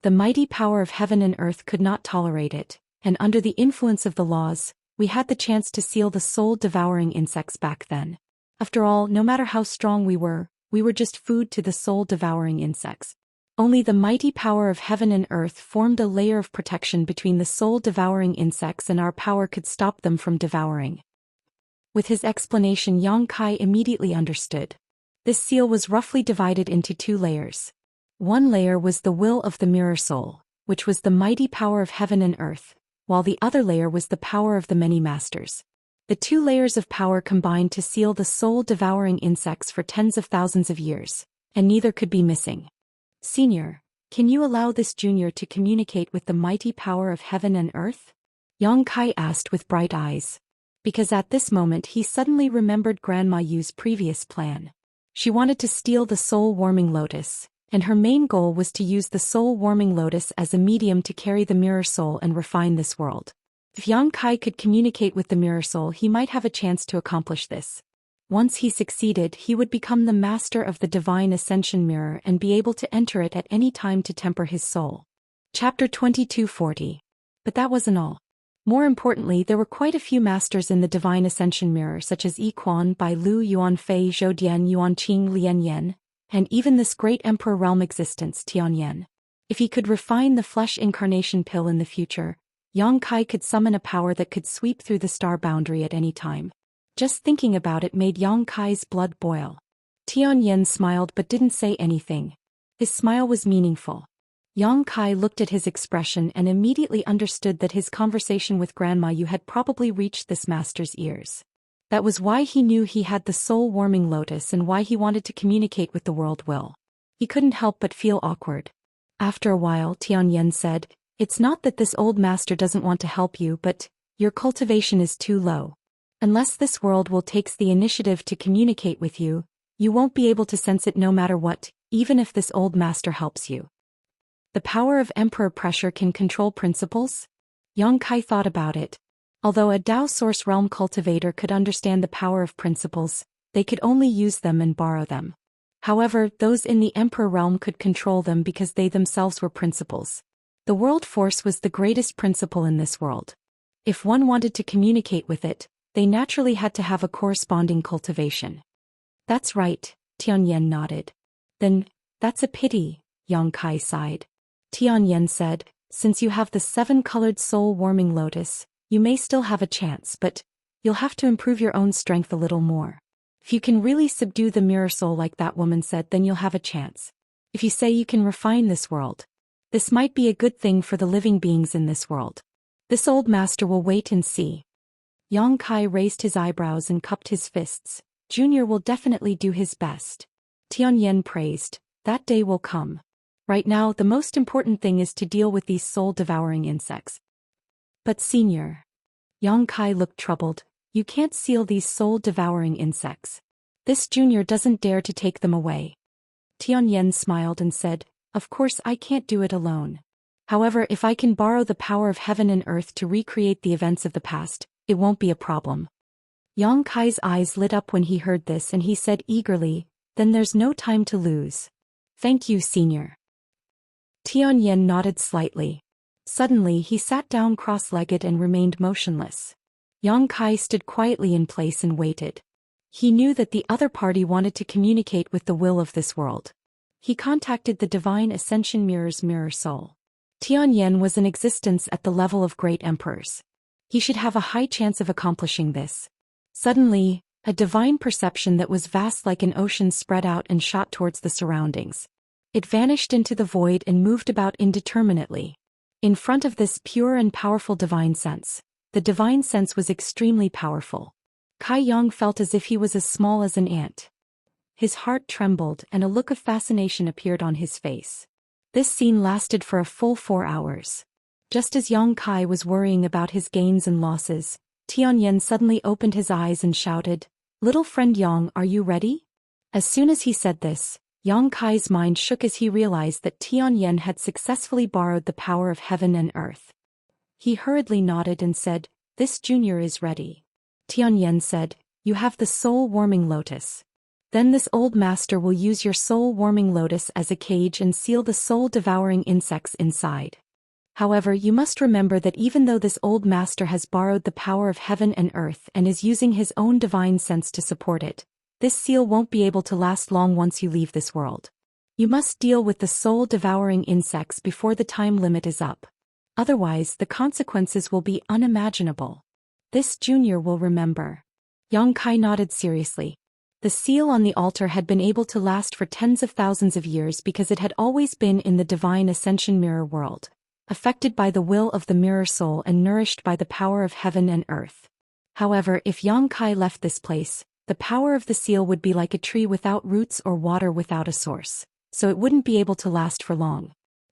The mighty power of heaven and earth could not tolerate it, and under the influence of the laws, we had the chance to seal the soul-devouring insects back then. After all, no matter how strong we were just food to the soul-devouring insects. Only the mighty power of heaven and earth formed a layer of protection between the soul-devouring insects, and our power could stop them from devouring. With his explanation, Yang Kai immediately understood. This seal was roughly divided into 2 layers. One layer was the will of the mirror soul, which was the mighty power of heaven and earth, while the other layer was the power of the many masters. The 2 layers of power combined to seal the soul-devouring insects for tens of thousands of years, and neither could be missing. Senior, can you allow this junior to communicate with the mighty power of heaven and earth? Yang Kai asked with bright eyes. Because at this moment he suddenly remembered Grandma Yu's previous plan. She wanted to steal the soul-warming lotus, and her main goal was to use the soul-warming lotus as a medium to carry the mirror soul and refine this world. If Yang Kai could communicate with the mirror soul, he might have a chance to accomplish this. Once he succeeded, he would become the master of the divine ascension mirror and be able to enter it at any time to temper his soul. Chapter 2240. But that wasn't all. More importantly, there were quite a few masters in the divine ascension mirror, such as Yi Quan, Bai Lu, Yuan Fei, Zhou Dian, Yuan Qing, Lian Yen, and even this great emperor realm existence, Tianyin. If he could refine the flesh incarnation pill in the future, Yang Kai could summon a power that could sweep through the star boundary at any time. Just thinking about it made Yang Kai's blood boil. Tianyin smiled but didn't say anything. His smile was meaningful. Yang Kai looked at his expression and immediately understood that his conversation with Grandma Yu had probably reached this master's ears. That was why he knew he had the soul-warming lotus and why he wanted to communicate with the world will. He couldn't help but feel awkward. After a while, Tianyin said, it's not that this old master doesn't want to help you, but your cultivation is too low. Unless this world will takes the initiative to communicate with you, you won't be able to sense it no matter what, even if this old master helps you. The power of emperor pressure can control principles? Yang Kai thought about it. Although a Dao source realm cultivator could understand the power of principles, they could only use them and borrow them. However, those in the emperor realm could control them because they themselves were principles. The world force was the greatest principle in this world. If one wanted to communicate with it, they naturally had to have a corresponding cultivation. That's right, Tianyin nodded. Then, that's a pity, Yang Kai sighed. Tianyin said, since you have the 7-colored soul-warming lotus, you may still have a chance, but you'll have to improve your own strength a little more. If you can really subdue the mirror soul like that woman said, then you'll have a chance. If you say you can refine this world, this might be a good thing for the living beings in this world. This old master will wait and see. Yang Kai raised his eyebrows and cupped his fists. Junior will definitely do his best. Tianyin praised, that day will come. Right now, the most important thing is to deal with these soul-devouring insects. But senior. Yang Kai looked troubled. You can't seal these soul-devouring insects. This junior doesn't dare to take them away. Tianyin smiled and said, of course I can't do it alone. However, if I can borrow the power of heaven and earth to recreate the events of the past, it won't be a problem. Yang Kai's eyes lit up when he heard this and he said eagerly, then there's no time to lose. Thank you, senior. Tianyin nodded slightly. Suddenly he sat down cross-legged and remained motionless. Yang Kai stood quietly in place and waited. He knew that the other party wanted to communicate with the will of this world. He contacted the Divine Ascension Mirror's mirror soul. Tianyin was in existence at the level of great emperors. He should have a high chance of accomplishing this. Suddenly, a divine perception that was vast like an ocean spread out and shot towards the surroundings. It vanished into the void and moved about indeterminately. In front of this pure and powerful divine sense, the divine sense was extremely powerful. Kai Yang felt as if he was as small as an ant. His heart trembled and a look of fascination appeared on his face. This scene lasted for a full 4 hours. Just as Yang Kai was worrying about his gains and losses, Tianyan suddenly opened his eyes and shouted, "Little friend Yang, are you ready?" As soon as he said this, Yang Kai's mind shook as he realized that Tianyan had successfully borrowed the power of heaven and earth. He hurriedly nodded and said, "This junior is ready." Tianyan said, "You have the soul-warming lotus. Then this old master will use your soul-warming lotus as a cage and seal the soul-devouring insects inside. However, you must remember that even though this old master has borrowed the power of heaven and earth and is using his own divine sense to support it, this seal won't be able to last long once you leave this world. You must deal with the soul-devouring insects before the time limit is up. Otherwise, the consequences will be unimaginable. This junior will remember." Yang Kai nodded seriously. The seal on the altar had been able to last for tens of thousands of years because it had always been in the divine ascension mirror world, affected by the will of the mirror soul and nourished by the power of heaven and earth. However, if Yang Kai left this place, the power of the seal would be like a tree without roots or water without a source, so it wouldn't be able to last for long.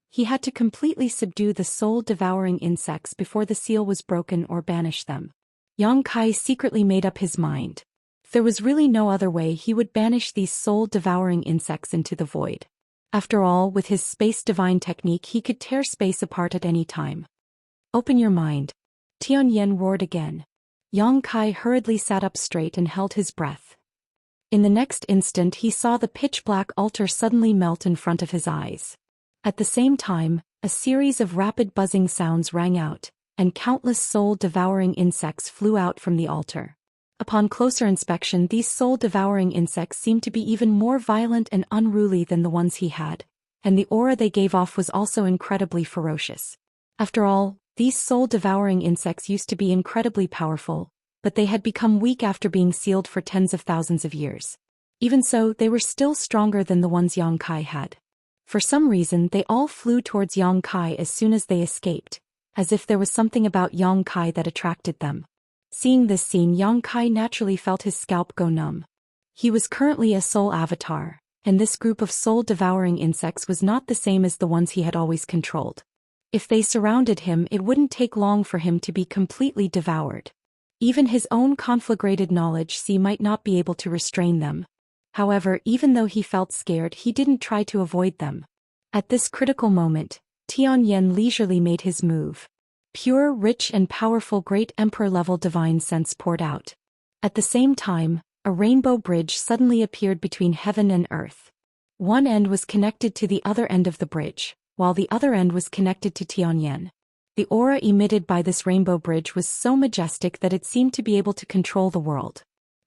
He had to completely subdue the soul-devouring insects before the seal was broken or banish them. Yang Kai secretly made up his mind. If there was really no other way, he would banish these soul-devouring insects into the void. After all, with his space divine technique he could tear space apart at any time. "Open your mind." Tianyan roared again. Yang Kai hurriedly sat up straight and held his breath. In the next instant he saw the pitch-black altar suddenly melt in front of his eyes. At the same time, a series of rapid buzzing sounds rang out, and countless soul-devouring insects flew out from the altar. Upon closer inspection, these soul-devouring insects seemed to be even more violent and unruly than the ones he had, and the aura they gave off was also incredibly ferocious. After all, these soul-devouring insects used to be incredibly powerful, but they had become weak after being sealed for tens of thousands of years. Even so, they were still stronger than the ones Yang Kai had. For some reason, they all flew towards Yang Kai as soon as they escaped, as if there was something about Yang Kai that attracted them. Seeing this scene, Yang Kai naturally felt his scalp go numb. He was currently a soul avatar, and this group of soul-devouring insects was not the same as the ones he had always controlled. If they surrounded him, it wouldn't take long for him to be completely devoured. Even his own conflagrated knowledge might not be able to restrain them. However, even though he felt scared, he didn't try to avoid them. At this critical moment, Tianyan leisurely made his move. Pure, rich and powerful great emperor-level divine sense poured out. At the same time, a rainbow bridge suddenly appeared between heaven and earth. One end was connected to the other end of the bridge, while the other end was connected to Tianyan. The aura emitted by this rainbow bridge was so majestic that it seemed to be able to control the world.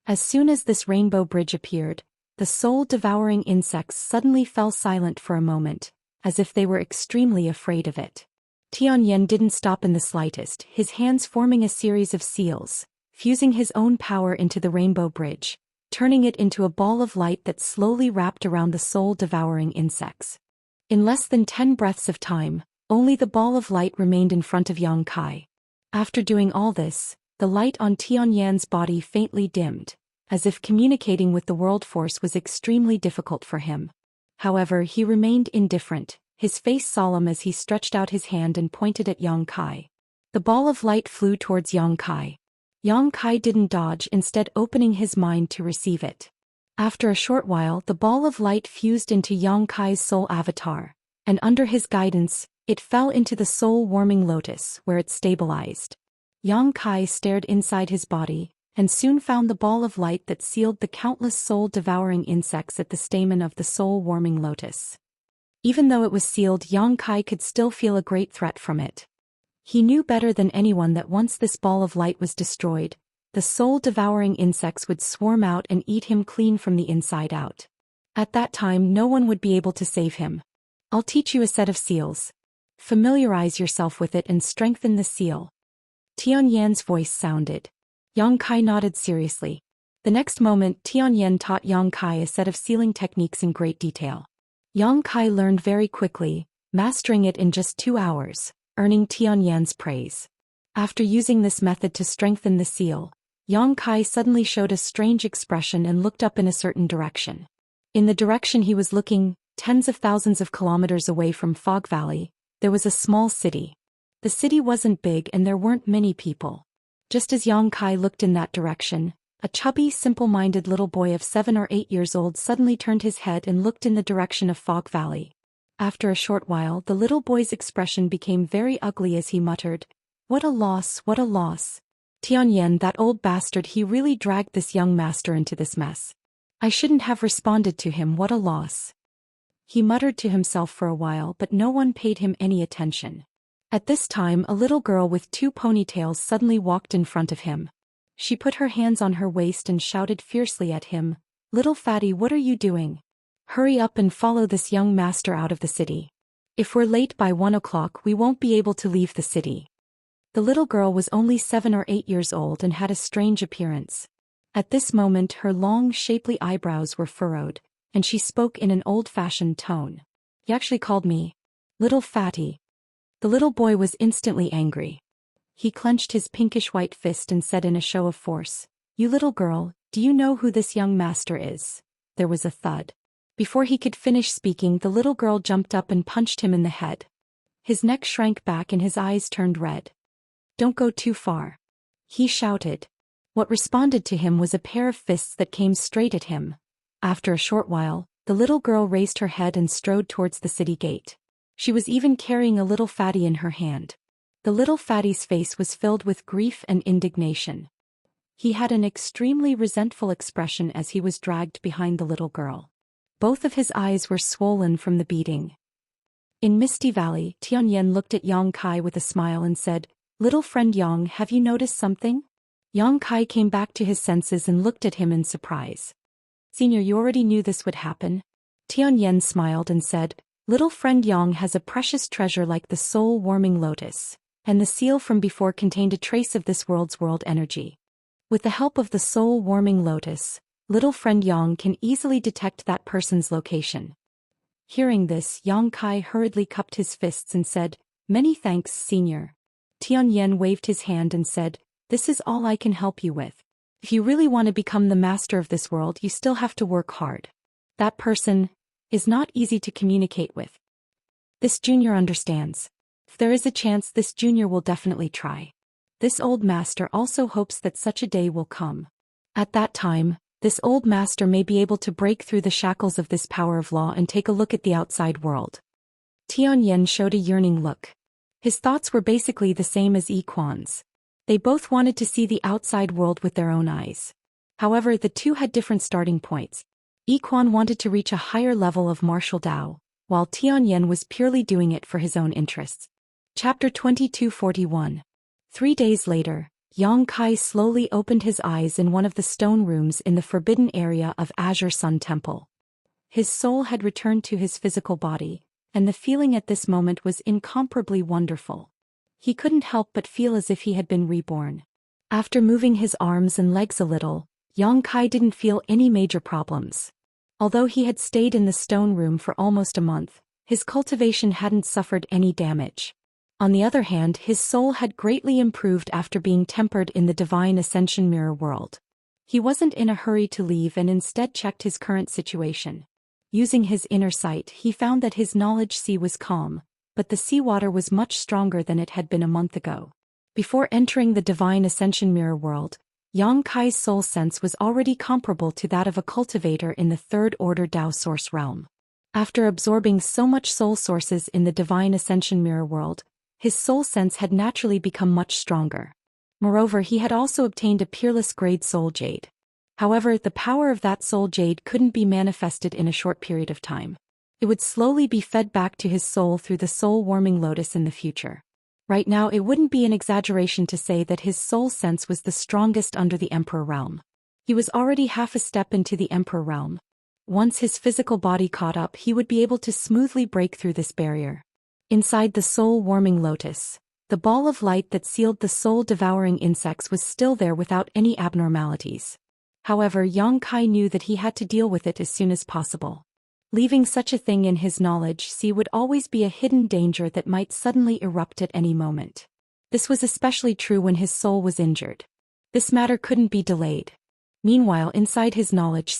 As soon as this rainbow bridge appeared, the soul-devouring insects suddenly fell silent for a moment, as if they were extremely afraid of it. Tianyan didn't stop in the slightest, his hands forming a series of seals, fusing his own power into the rainbow bridge, turning it into a ball of light that slowly wrapped around the soul-devouring insects. In less than 10 breaths of time, only the ball of light remained in front of Yang Kai. After doing all this, the light on Tianyan's body faintly dimmed, as if communicating with the world force was extremely difficult for him. However, he remained indifferent, his face solemn as he stretched out his hand and pointed at Yang Kai. The ball of light flew towards Yang Kai. Yang Kai didn't dodge, instead opening his mind to receive it. After a short while, the ball of light fused into Yang Kai's soul avatar, and under his guidance, it fell into the soul-warming lotus, where it stabilized. Yang Kai stared inside his body, and soon found the ball of light that sealed the countless soul-devouring insects at the stamen of the soul-warming lotus. Even though it was sealed, Yang Kai could still feel a great threat from it. He knew better than anyone that once this ball of light was destroyed, the soul-devouring insects would swarm out and eat him clean from the inside out. At that time, no one would be able to save him. "I'll teach you a set of seals. Familiarize yourself with it and strengthen the seal." Tianyan's voice sounded. Yang Kai nodded seriously. The next moment, Tianyan taught Yang Kai a set of sealing techniques in great detail. Yang Kai learned very quickly, mastering it in just 2 hours, earning Tianyan's praise. After using this method to strengthen the seal, Yang Kai suddenly showed a strange expression and looked up in a certain direction. In the direction he was looking, tens of thousands of kilometers away from Fog Valley, there was a small city. The city wasn't big and there weren't many people. Just as Yang Kai looked in that direction, a chubby, simple-minded little boy of 7 or 8 years old suddenly turned his head and looked in the direction of Fog Valley. After a short while, the little boy's expression became very ugly as he muttered, "What a loss, what a loss. Tianyan, that old bastard, he really dragged this young master into this mess. I shouldn't have responded to him, what a loss." He muttered to himself for a while, but no one paid him any attention. At this time, a little girl with 2 ponytails suddenly walked in front of him. She put her hands on her waist and shouted fiercely at him, "Little fatty, what are you doing? Hurry up and follow this young master out of the city. If we're late by 1 o'clock, we won't be able to leave the city." The little girl was only 7 or 8 years old and had a strange appearance. At this moment her long, shapely eyebrows were furrowed, and she spoke in an old-fashioned tone. "You actually called me little fatty." The little boy was instantly angry. He clenched his pinkish-white fist and said in a show of force, "You little girl, do you know who this young master is?" There was a thud. Before he could finish speaking, the little girl jumped up and punched him in the head. His neck shrank back and his eyes turned red. "Don't go too far," he shouted. What responded to him was a pair of fists that came straight at him. After a short while, the little girl raised her head and strode towards the city gate. She was even carrying a little fatty in her hand. The little fatty's face was filled with grief and indignation. He had an extremely resentful expression as he was dragged behind the little girl. Both of his eyes were swollen from the beating. In Misty Valley, Tianyan looked at Yang Kai with a smile and said, "Little friend Yang, have you noticed something?" Yang Kai came back to his senses and looked at him in surprise. "Senior, you already knew this would happen?" Tianyan smiled and said, "Little friend Yang has a precious treasure like the soul-warming lotus, and the seal from before contained a trace of this world's world energy. With the help of the soul-warming lotus, little friend Yang can easily detect that person's location." Hearing this, Yang Kai hurriedly cupped his fists and said, "Many thanks, senior." Tianyan waved his hand and said, "This is all I can help you with. If you really want to become the master of this world, you still have to work hard. That person is not easy to communicate with. This junior understands. If there is a chance, this junior will definitely try. This old master also hopes that such a day will come. At that time, this old master may be able to break through the shackles of this power of law and take a look at the outside world." Tianyan showed a yearning look. His thoughts were basically the same as Yi Quan's. They both wanted to see the outside world with their own eyes. However, the two had different starting points. Yi Quan wanted to reach a higher level of martial Dao, while Tianyan was purely doing it for his own interests. Chapter 2241. 3 days later, Yang Kai slowly opened his eyes in one of the stone rooms in the forbidden area of Azure Sun Temple. His soul had returned to his physical body, and the feeling at this moment was incomparably wonderful. He couldn't help but feel as if he had been reborn. After moving his arms and legs a little, Yang Kai didn't feel any major problems. Although he had stayed in the stone room for almost a month, his cultivation hadn't suffered any damage. On the other hand, his soul had greatly improved after being tempered in the Divine Ascension Mirror world. He wasn't in a hurry to leave and instead checked his current situation. Using his inner sight, he found that his knowledge sea was calm, but the seawater was much stronger than it had been a month ago. Before entering the Divine Ascension Mirror world, Yang Kai's soul sense was already comparable to that of a cultivator in the third order Dao source realm. After absorbing so much soul sources in the Divine Ascension Mirror world, his soul sense had naturally become much stronger. Moreover, he had also obtained a peerless grade soul jade. However, the power of that soul jade couldn't be manifested in a short period of time. It would slowly be fed back to his soul through the soul-warming lotus in the future. Right now, it wouldn't be an exaggeration to say that his soul sense was the strongest under the Emperor realm. He was already half a step into the Emperor realm. Once his physical body caught up, he would be able to smoothly break through this barrier. Inside the soul-warming lotus, the ball of light that sealed the soul-devouring insects was still there without any abnormalities. However, Yang Kai knew that he had to deal with it as soon as possible. Leaving such a thing in his knowledge would always be a hidden danger that might suddenly erupt at any moment. This was especially true when his soul was injured. This matter couldn't be delayed. Meanwhile, inside his knowledge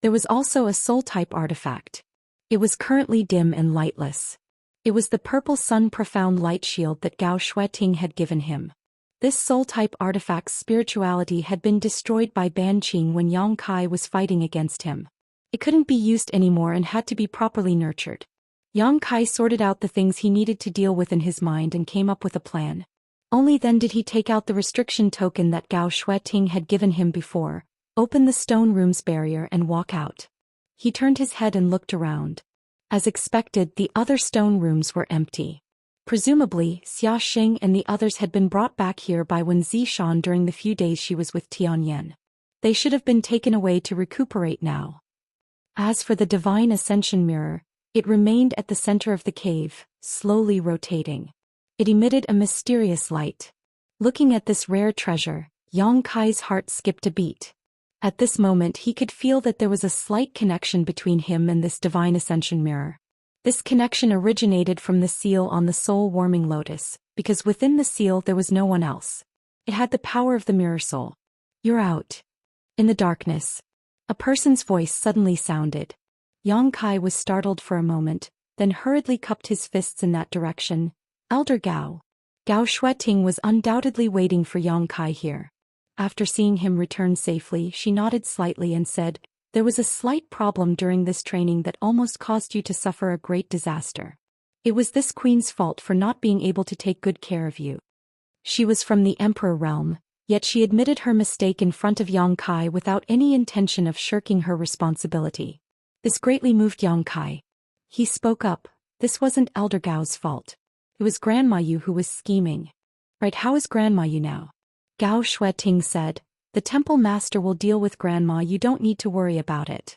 there was also a soul-type artifact. It was currently dim and lightless. It was the purple sun profound light shield that Gao Shueting had given him. This soul-type artifact's spirituality had been destroyed by Ban Qing when Yang Kai was fighting against him. It couldn't be used anymore and had to be properly nurtured. Yang Kai sorted out the things he needed to deal with in his mind and came up with a plan. Only then did he take out the restriction token that Gao Shueting had given him before, open the stone room's barrier and walk out. He turned his head and looked around. As expected, the other stone rooms were empty. Presumably, Xianxia and the others had been brought back here by Zhou Xian during the few days she was with Tianyan. They should have been taken away to recuperate now. As for the divine ascension mirror, it remained at the center of the cave, slowly rotating. It emitted a mysterious light. Looking at this rare treasure, Yang Kai's heart skipped a beat. At this moment he could feel that there was a slight connection between him and this divine ascension mirror. This connection originated from the seal on the soul-warming lotus, because within the seal there was no one else. It had the power of the mirror soul. "You're out." In the darkness, a person's voice suddenly sounded. Yang Kai was startled for a moment, then hurriedly cupped his fists in that direction. "Elder Gao." Gao Shueting was undoubtedly waiting for Yang Kai here. After seeing him return safely, she nodded slightly and said, "There was a slight problem during this training that almost caused you to suffer a great disaster. It was this queen's fault for not being able to take good care of you." She was from the Emperor realm, yet she admitted her mistake in front of Yang Kai without any intention of shirking her responsibility. This greatly moved Yang Kai. He spoke up, "This wasn't Elder Gao's fault. It was Grandma Yu who was scheming." "Right, how is Grandma Yu now?" Gao Shueting said, "The temple master will deal with Grandma, you don't need to worry about it."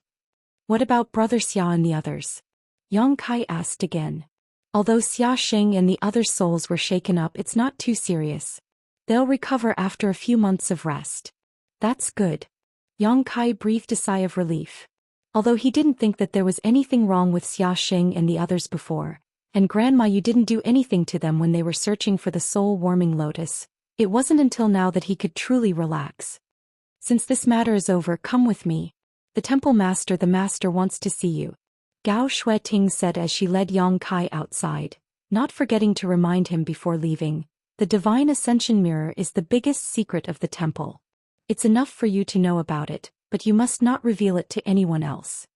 "What about Brother Xia and the others?" Yang Kai asked again. Although Xianxia and the other souls were shaken up, it's not too serious. They'll recover after a few months of rest. "That's good." Yang Kai breathed a sigh of relief. Although he didn't think that there was anything wrong with Xianxia and the others before, and Grandma Yu didn't do anything to them when they were searching for the soul-warming lotus, it wasn't until now that he could truly relax. "Since this matter is over, come with me. The master wants to see you," Gao Shueting said as she led Yang Kai outside, not forgetting to remind him before leaving, "The divine ascension mirror is the biggest secret of the temple. It's enough for you to know about it, but you must not reveal it to anyone else."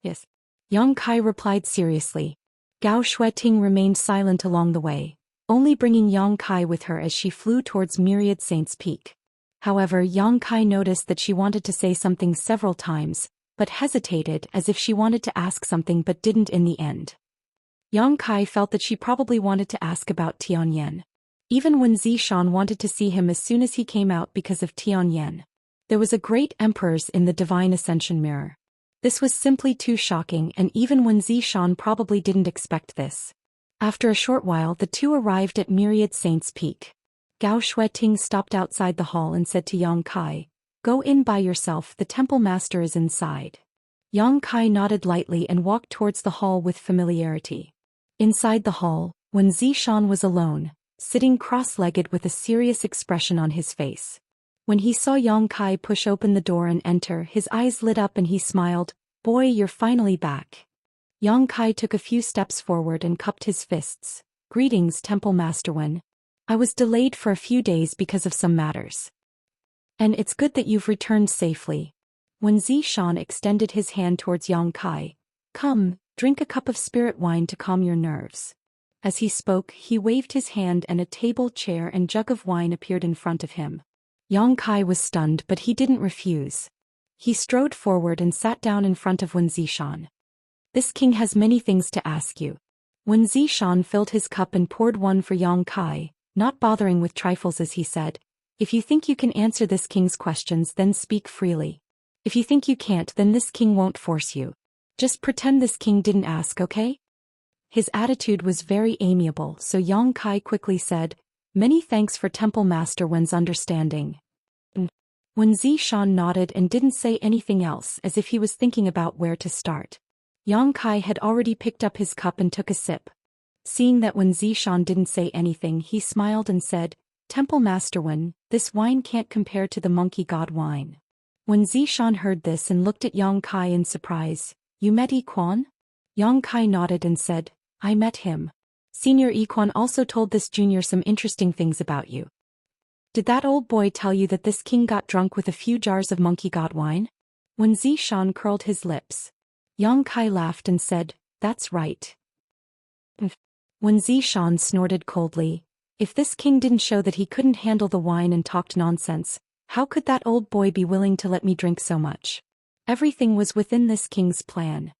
"Yes," Yang Kai replied seriously. Gao Shueting remained silent along the way, only bringing Yang Kai with her as she flew towards Myriad Saints Peak. However, Yang Kai noticed that she wanted to say something several times, but hesitated as if she wanted to ask something but didn't in the end. Yang Kai felt that she probably wanted to ask about Tianyan. Even when Zhou Xian wanted to see him as soon as he came out because of Tianyan. There was a great emperors in the divine ascension mirror. This was simply too shocking, and even when Zhou Xian probably didn't expect this. After a short while the two arrived at Myriad Saints Peak. Gao Shueting stopped outside the hall and said to Yang Kai, "Go in by yourself, the temple master is inside." Yang Kai nodded lightly and walked towards the hall with familiarity. Inside the hall, when Zhou Xian was alone, sitting cross-legged with a serious expression on his face. When he saw Yang Kai push open the door and enter, his eyes lit up and he smiled, "Boy, you're finally back." Yang Kai took a few steps forward and cupped his fists. "Greetings, Temple Master Wen. I was delayed for a few days because of some matters. And it's good that you've returned safely." When Zhou Xian extended his hand towards Yang Kai, "Come, drink a cup of spirit wine to calm your nerves." As he spoke, he waved his hand and a table, chair and jug of wine appeared in front of him. Yang Kai was stunned, but he didn't refuse. He strode forward and sat down in front of Zhou Xian. "This king has many things to ask you." Zhou Xian filled his cup and poured one for Yang Kai, not bothering with trifles as he said, "If you think you can answer this king's questions, then speak freely. If you think you can't, then this king won't force you. Just pretend this king didn't ask, okay?" His attitude was very amiable, so Yang Kai quickly said, "Many thanks for Temple Master Wen's understanding." Zhou Xian nodded and didn't say anything else, as if he was thinking about where to start. Yang Kai had already picked up his cup and took a sip. Seeing that Wen Zishan didn't say anything, he smiled and said, "Temple Master Wen, this wine can't compare to the monkey god wine." Wen Zishan heard this and looked at Yang Kai in surprise. "You met Yi Quan?" Yang Kai nodded and said, "I met him. Senior Yi Quan also told this junior some interesting things about you." "Did that old boy tell you that this king got drunk with a few jars of monkey god wine?" Wen Zishan curled his lips. Yang Kai laughed and said, "That's right." Wen Zishan snorted coldly. If this king didn't show that he couldn't handle the wine and talked nonsense, how could that old boy be willing to let me drink so much? Everything was within this king's plan.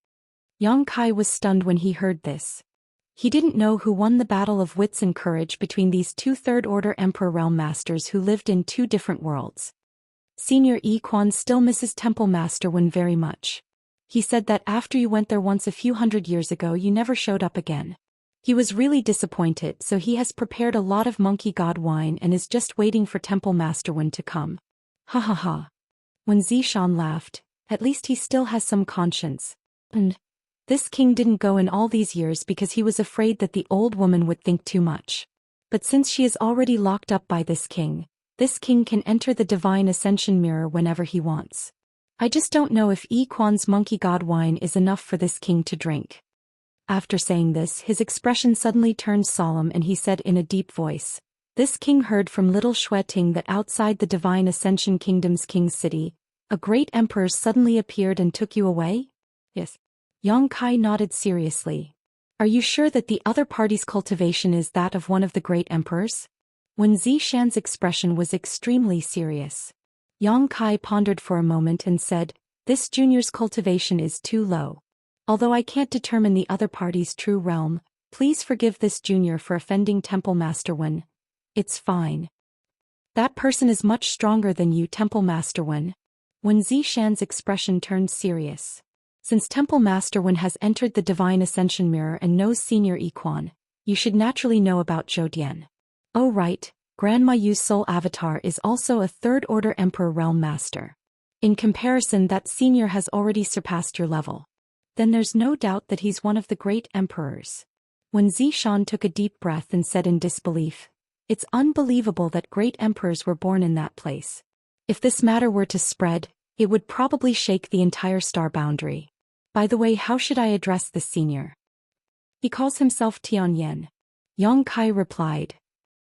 Yang Kai was stunned when he heard this. He didn't know who won the battle of wits and courage between these two third-order Emperor Realm Masters who lived in two different worlds. Senior Yi Quan still misses Temple Master Wen very much. He said that after you went there once a few hundred years ago you never showed up again. He was really disappointed, so he has prepared a lot of monkey god wine and is just waiting for Temple Master Wen to come. Ha ha ha. When Zishan laughed, at least he still has some conscience. And this king didn't go in all these years because he was afraid that the old woman would think too much. But since she is already locked up by this king can enter the divine ascension mirror whenever he wants. I just don't know if Yi Quan's monkey god wine is enough for this king to drink. After saying this, his expression suddenly turned solemn and he said in a deep voice, "This king heard from little Xue Ting that outside the Divine Ascension Kingdom's King's City, a great emperor suddenly appeared and took you away?" "Yes." Yang Kai nodded seriously. "Are you sure that the other party's cultivation is that of one of the great emperors?" When Zishan's expression was extremely serious. Yang Kai pondered for a moment and said, "This junior's cultivation is too low. Although I can't determine the other party's true realm, please forgive this junior for offending Temple Master Wen. It's fine. That person is much stronger than you, Temple Master Wen." When Zishan's expression turned serious. "Since Temple Master Wen has entered the Divine Ascension Mirror and knows Senior Yi Quan, you should naturally know about Zhou Dian. Oh right, Grandma Yu's soul avatar is also a third-order Emperor Realm Master. In comparison, that senior has already surpassed your level. Then there's no doubt that he's one of the great emperors." When Zishan took a deep breath and said in disbelief, "It's unbelievable that great emperors were born in that place. If this matter were to spread, it would probably shake the entire star boundary. By the way, how should I address this senior?" "He calls himself Tianyan." Yang Kai replied.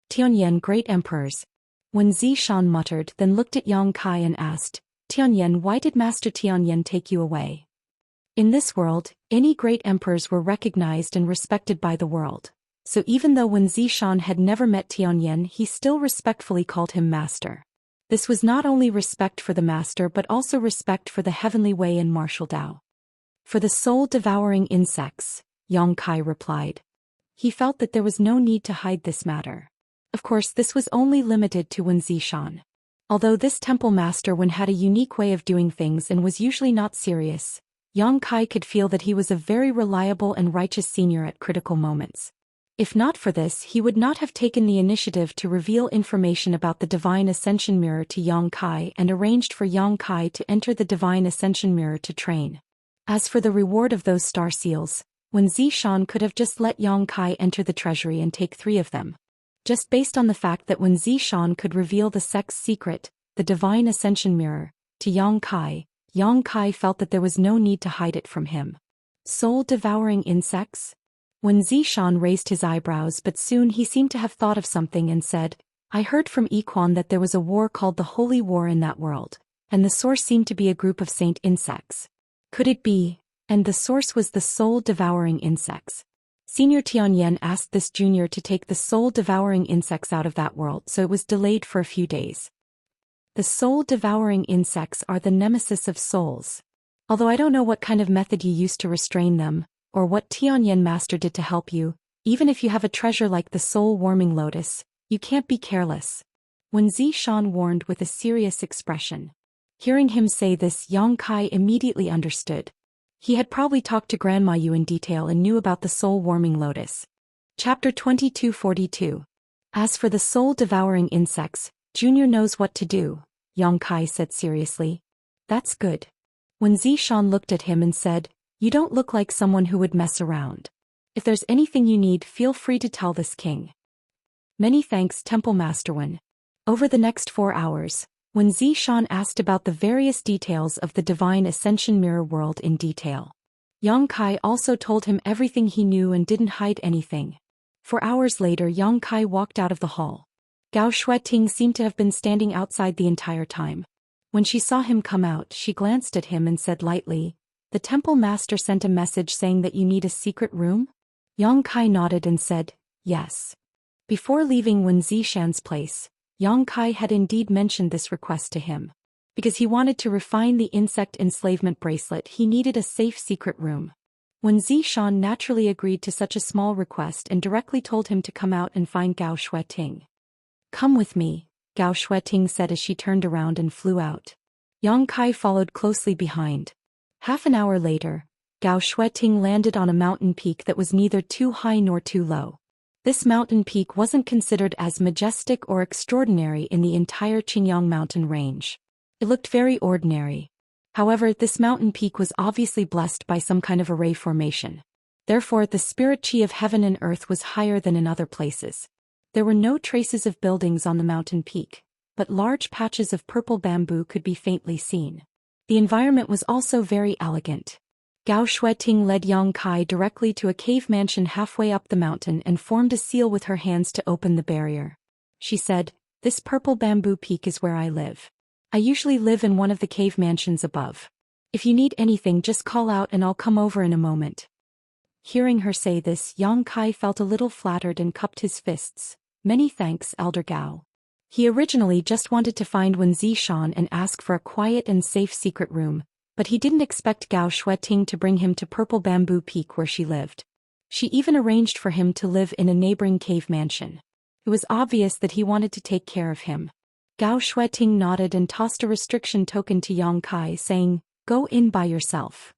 "Tianyan, great emperors." When Zishan muttered, then looked at Yang Kai and asked, "Tianyan, why did Master Tianyan take you away?" In this world, any great emperors were recognized and respected by the world. So even though when Zishan had never met Tianyan, he still respectfully called him master. This was not only respect for the master but also respect for the heavenly way and martial Tao. "For the soul-devouring insects," Yang Kai replied. He felt that there was no need to hide this matter. Of course, this was only limited to Wen Zishan. Although this temple master Wen had a unique way of doing things and was usually not serious, Yang Kai could feel that he was a very reliable and righteous senior at critical moments. If not for this, he would not have taken the initiative to reveal information about the Divine Ascension Mirror to Yang Kai and arranged for Yang Kai to enter the Divine Ascension Mirror to train. As for the reward of those star seals, Wen Zishan could have just let Yang Kai enter the treasury and take 3 of them. Just based on the fact that Wen Zishan could reveal the sect's secret, the Divine Ascension Mirror, to Yang Kai felt that there was no need to hide it from him. Soul-devouring insects? When Zishan raised his eyebrows, but soon he seemed to have thought of something and said, "I heard from Yi Quan that there was a war called the Holy War in that world, and the source seemed to be a group of saint insects. Could it be, and the source was the soul-devouring insects?" Senior Tianyan asked this junior to take the soul-devouring insects out of that world, so it was delayed for a few days. The soul-devouring insects are the nemesis of souls. Although I don't know what kind of method you used to restrain them, or what Tianyan Master did to help you, even if you have a treasure like the soul-warming lotus, you can't be careless. When Zishan warned with a serious expression. Hearing him say this, Yang Kai immediately understood. He had probably talked to Grandma Yu in detail and knew about the soul-warming lotus. Chapter 2242. As for the soul-devouring insects, Junior knows what to do, Yang Kai said seriously. That's good. When Zishan looked at him and said, You don't look like someone who would mess around. If there's anything you need, feel free to tell this king. Many thanks, Temple Master Wen. Over the next 4 hours, when Zhou Xian asked about the various details of the Divine Ascension Mirror World in detail, Yang Kai also told him everything he knew and didn't hide anything. 4 hours later, Yang Kai walked out of the hall. Gao Shueting seemed to have been standing outside the entire time. When she saw him come out, she glanced at him and said lightly, "The temple master sent a message saying that you need a secret room?" Yang Kai nodded and said, "Yes." Before leaving Wen Zishan's place, Yang Kai had indeed mentioned this request to him. Because he wanted to refine the insect enslavement bracelet, he needed a safe secret room. Wen Zishan naturally agreed to such a small request and directly told him to come out and find Gao Shueting. "Come with me," Gao Shueting said as she turned around and flew out. Yang Kai followed closely behind. Half an hour later, Gao Shueting landed on a mountain peak that was neither too high nor too low. This mountain peak wasn't considered as majestic or extraordinary in the entire Qingyang mountain range. It looked very ordinary. However, this mountain peak was obviously blessed by some kind of array formation. Therefore, the spirit chi of heaven and earth was higher than in other places. There were no traces of buildings on the mountain peak, but large patches of purple bamboo could be faintly seen. The environment was also very elegant. Gao Shueting led Yang Kai directly to a cave mansion halfway up the mountain and formed a seal with her hands to open the barrier. She said, "This purple bamboo peak is where I live. I usually live in one of the cave mansions above. If you need anything, just call out and I'll come over in a moment." Hearing her say this, Yang Kai felt a little flattered and cupped his fists. "Many thanks, Elder Gao." He originally just wanted to find Wen Zishan and ask for a quiet and safe secret room, but he didn't expect Gao Shueting to bring him to Purple Bamboo Peak where she lived. She even arranged for him to live in a neighboring cave mansion. It was obvious that he wanted to take care of him. Gao Shueting nodded and tossed a restriction token to Yang Kai, saying, "Go in by yourself."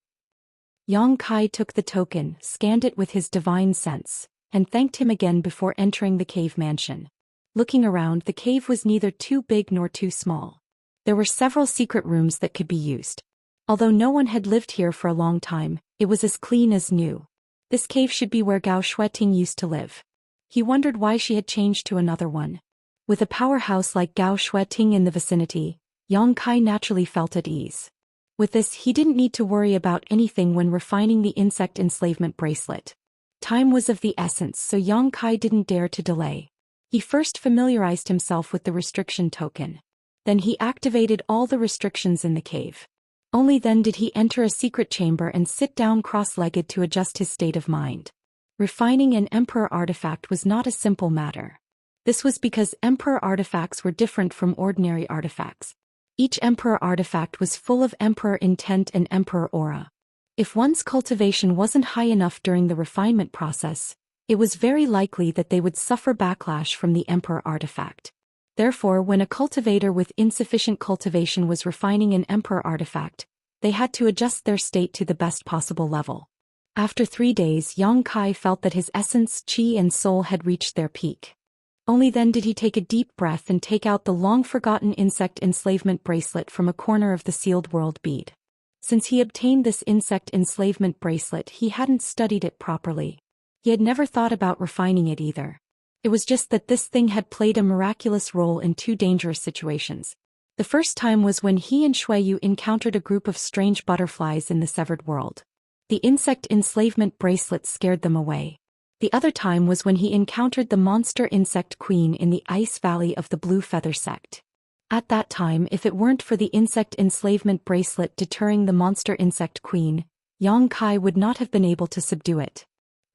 Yang Kai took the token, scanned it with his divine sense, and thanked him again before entering the cave mansion. Looking around, the cave was neither too big nor too small. There were several secret rooms that could be used. Although no one had lived here for a long time, it was as clean as new. This cave should be where Gao Shueting used to live. He wondered why she had changed to another one. With a powerhouse like Gao Shueting in the vicinity, Yang Kai naturally felt at ease. With this, he didn't need to worry about anything when refining the insect enslavement bracelet. Time was of the essence, so Yang Kai didn't dare to delay. He first familiarized himself with the restriction token. Then he activated all the restrictions in the cave. Only then did he enter a secret chamber and sit down cross-legged to adjust his state of mind. Refining an Emperor artifact was not a simple matter. This was because Emperor artifacts were different from ordinary artifacts. Each Emperor artifact was full of Emperor intent and Emperor aura. If one's cultivation wasn't high enough during the refinement process, it was very likely that they would suffer backlash from the Emperor artifact. Therefore, when a cultivator with insufficient cultivation was refining an Emperor artifact, they had to adjust their state to the best possible level. After 3 days, Yang Kai felt that his essence, chi and soul had reached their peak. Only then did he take a deep breath and take out the long-forgotten insect enslavement bracelet from a corner of the sealed world bead. Since he obtained this insect enslavement bracelet, he hadn't studied it properly. He had never thought about refining it either. It was just that this thing had played a miraculous role in 2 dangerous situations. The first time was when he and Shuiyu encountered a group of strange butterflies in the severed world. The insect enslavement bracelet scared them away. The other time was when he encountered the monster insect queen in the ice valley of the Blue Feather sect. At that time, if it weren't for the insect enslavement bracelet deterring the monster insect queen, Yang Kai would not have been able to subdue it.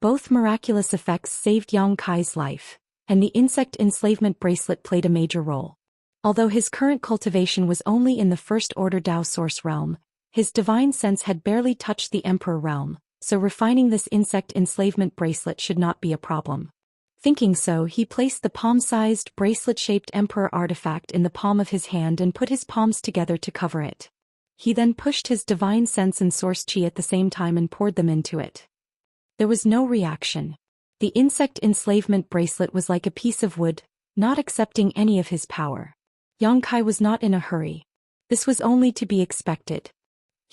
Both miraculous effects saved Yang Kai's life, and the insect enslavement bracelet played a major role. Although his current cultivation was only in the first order Dao source realm, his divine sense had barely touched the Emperor realm, so refining this insect enslavement bracelet should not be a problem. Thinking so, he placed the palm-sized, bracelet-shaped Emperor artifact in the palm of his hand and put his palms together to cover it. He then pushed his divine sense and source chi at the same time and poured them into it. There was no reaction. The insect enslavement bracelet was like a piece of wood, not accepting any of his power. Yang Kai was not in a hurry. This was only to be expected.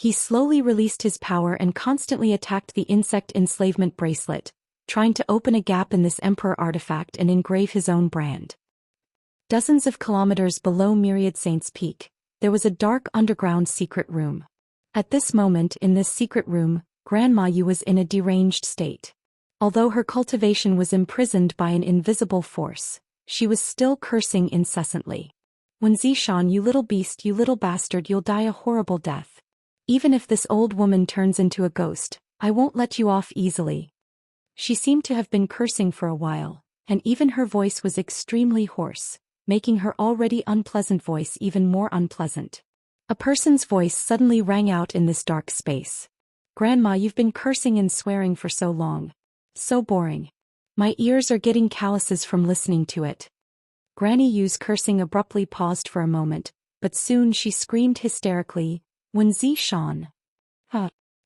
He slowly released his power and constantly attacked the insect enslavement bracelet, trying to open a gap in this emperor artifact and engrave his own brand. Dozens of kilometers below Myriad Saints Peak, there was a dark underground secret room. At this moment in this secret room, Grandma Yu was in a deranged state. Although her cultivation was imprisoned by an invisible force, she was still cursing incessantly. When Zishan, you little beast, you little bastard, you'll die a horrible death. Even if this old woman turns into a ghost, I won't let you off easily. She seemed to have been cursing for a while, and even her voice was extremely hoarse, making her already unpleasant voice even more unpleasant. A person's voice suddenly rang out in this dark space. Grandma, you've been cursing and swearing for so long. So boring. My ears are getting calluses from listening to it. Granny Yu's cursing abruptly paused for a moment, but soon she screamed hysterically, when Zishan.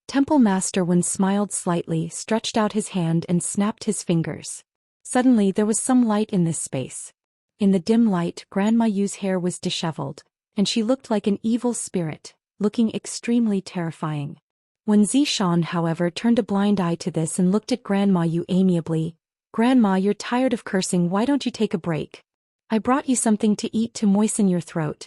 Temple Master Wen smiled slightly, stretched out his hand and snapped his fingers. Suddenly there was some light in this space. In the dim light, Grandma Yu's hair was disheveled, and she looked like an evil spirit, looking extremely terrifying. When Zishan, however, turned a blind eye to this and looked at Grandma Yu amiably, Grandma, you're tired of cursing, why don't you take a break? I brought you something to eat to moisten your throat.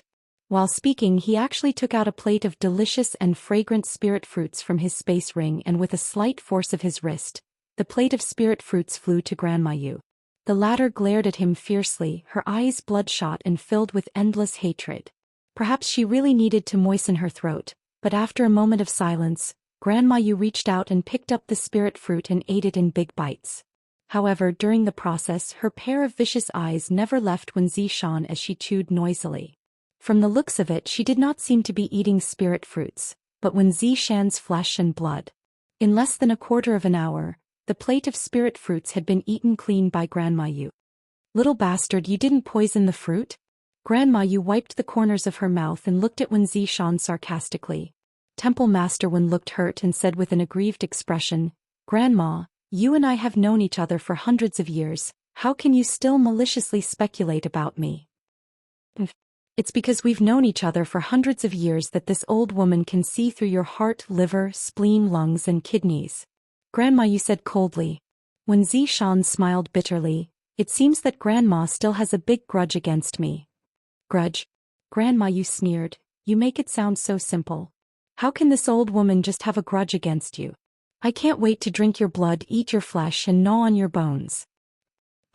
While speaking, he actually took out a plate of delicious and fragrant spirit fruits from his space ring, and with a slight force of his wrist, the plate of spirit fruits flew to Grandma Yu. The latter glared at him fiercely, her eyes bloodshot and filled with endless hatred. Perhaps she really needed to moisten her throat, but after a moment of silence, Grandma Yu reached out and picked up the spirit fruit and ate it in big bites. However, during the process, her pair of vicious eyes never left Wen Zishan as she chewed noisily. From the looks of it, she did not seem to be eating spirit fruits, but Wen Zishan's flesh and blood. In less than a quarter of an hour, the plate of spirit fruits had been eaten clean by Grandma Yu. Little bastard, you didn't poison the fruit? Grandma Yu wiped the corners of her mouth and looked at Wen Zishan sarcastically. Temple Master Wen looked hurt and said with an aggrieved expression, Grandma, you and I have known each other for hundreds of years, how can you still maliciously speculate about me? It's because we've known each other for hundreds of years that this old woman can see through your heart, liver, spleen, lungs and kidneys. Grandma Yu said coldly. When Zishan smiled bitterly, it seems that Grandma still has a big grudge against me. Grudge? Grandma Yu sneered, you make it sound so simple. How can this old woman just have a grudge against you? I can't wait to drink your blood, eat your flesh and gnaw on your bones.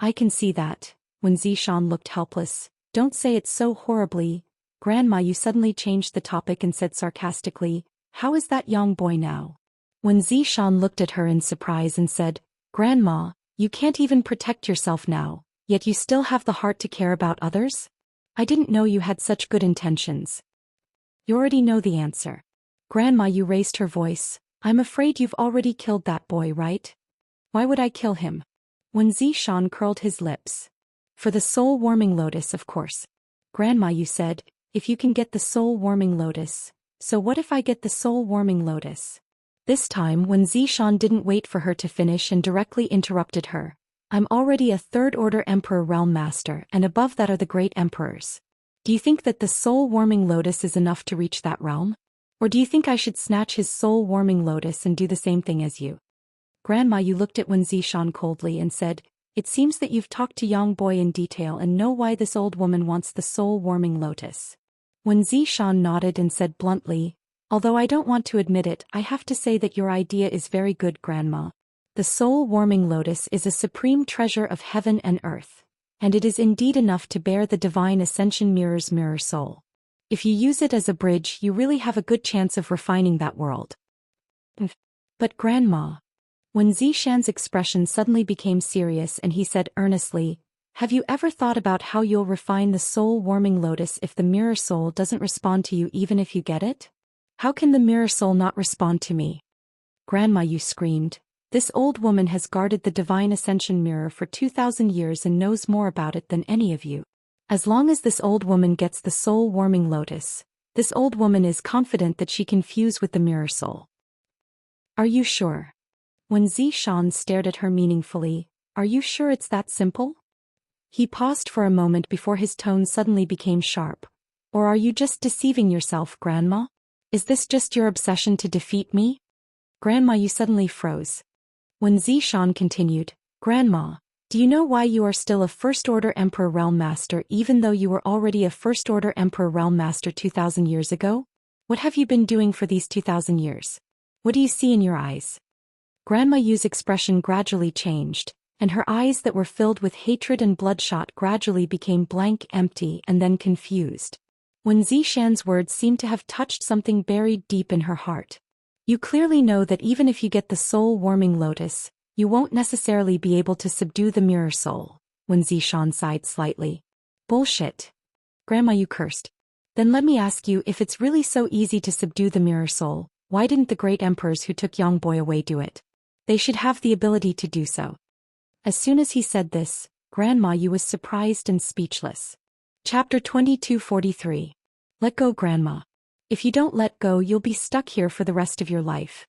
I can see that. When Zishan looked helpless, don't say it so horribly. Grandma Yu suddenly changed the topic and said sarcastically, how is that young boy now? When Zishan looked at her in surprise and said, Grandma, you can't even protect yourself now, yet you still have the heart to care about others? I didn't know you had such good intentions. You already know the answer. Grandma Yu raised her voice, I'm afraid you've already killed that boy, right? Why would I kill him? When Zishan curled his lips. For the soul-warming lotus, of course. Grandma Yu said, if you can get the soul-warming lotus, so what if I get the soul-warming lotus? This time, when Zishan didn't wait for her to finish and directly interrupted her, I'm already a third-order Emperor Realm Master, and above that are the great emperors. Do you think that the soul-warming lotus is enough to reach that realm? Or do you think I should snatch his soul-warming lotus and do the same thing as you? Grandma Yu looked at Wen Zishan coldly and said, it seems that you've talked to young boy in detail and know why this old woman wants the soul-warming lotus. Wen Zishan nodded and said bluntly, although I don't want to admit it, I have to say that your idea is very good, Grandma. The soul-warming lotus is a supreme treasure of heaven and earth, and it is indeed enough to bear the divine ascension mirror's mirror soul. If you use it as a bridge, you really have a good chance of refining that world. But Grandma. When Zishan's expression suddenly became serious and he said earnestly, have you ever thought about how you'll refine the soul-warming lotus if the mirror soul doesn't respond to you even if you get it? How can the mirror soul not respond to me? Grandma Yu screamed, this old woman has guarded the divine ascension mirror for 2,000 years and knows more about it than any of you. As long as this old woman gets the soul-warming lotus, this old woman is confident that she can fuse with the mirror soul. Are you sure? When Zishan stared at her meaningfully, are you sure it's that simple? He paused for a moment before his tone suddenly became sharp. Or are you just deceiving yourself, Grandma? Is this just your obsession to defeat me? Grandma, you suddenly froze. When Zhi Shan continued, Grandma, do you know why you are still a First-Order Emperor Realm Master even though you were already a First-Order Emperor Realm Master 2,000 years ago? What have you been doing for these 2,000 years? What do you see in your eyes? Grandma Yu's expression gradually changed, and her eyes that were filled with hatred and bloodshot gradually became blank, empty, and then confused. When Zhi Shan's words seemed to have touched something buried deep in her heart. You clearly know that even if you get the soul-warming lotus, you won't necessarily be able to subdue the mirror soul. When Zhi Shan sighed slightly. Bullshit. Grandma Yu cursed. Then let me ask you, if it's really so easy to subdue the mirror soul, why didn't the great emperors who took Yang Boy away do it? They should have the ability to do so. As soon as he said this, Grandma Yu was surprised and speechless. Chapter 2243. Let go, Grandma. If you don't let go, you'll be stuck here for the rest of your life.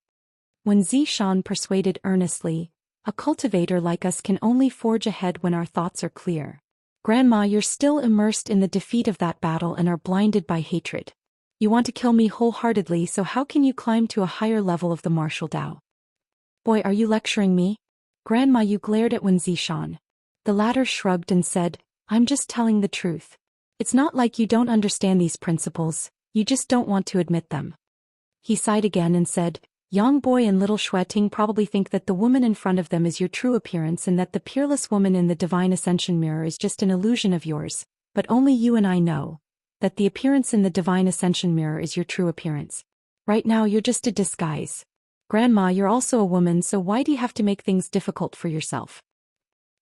When Zhi Shan persuaded earnestly, a cultivator like us can only forge ahead when our thoughts are clear. Grandma, you're still immersed in the defeat of that battle and are blinded by hatred. You want to kill me wholeheartedly, so how can you climb to a higher level of the martial Dao? Boy, are you lecturing me? Grandma Yu glared at Wen Zishan. The latter shrugged and said, I'm just telling the truth. It's not like you don't understand these principles, you just don't want to admit them. He sighed again and said, Yang Boy and little Xueting probably think that the woman in front of them is your true appearance and that the peerless woman in the Divine Ascension mirror is just an illusion of yours, but only you and I know that the appearance in the Divine Ascension mirror is your true appearance. Right now you're just a disguise. Grandma, you're also a woman, so why do you have to make things difficult for yourself?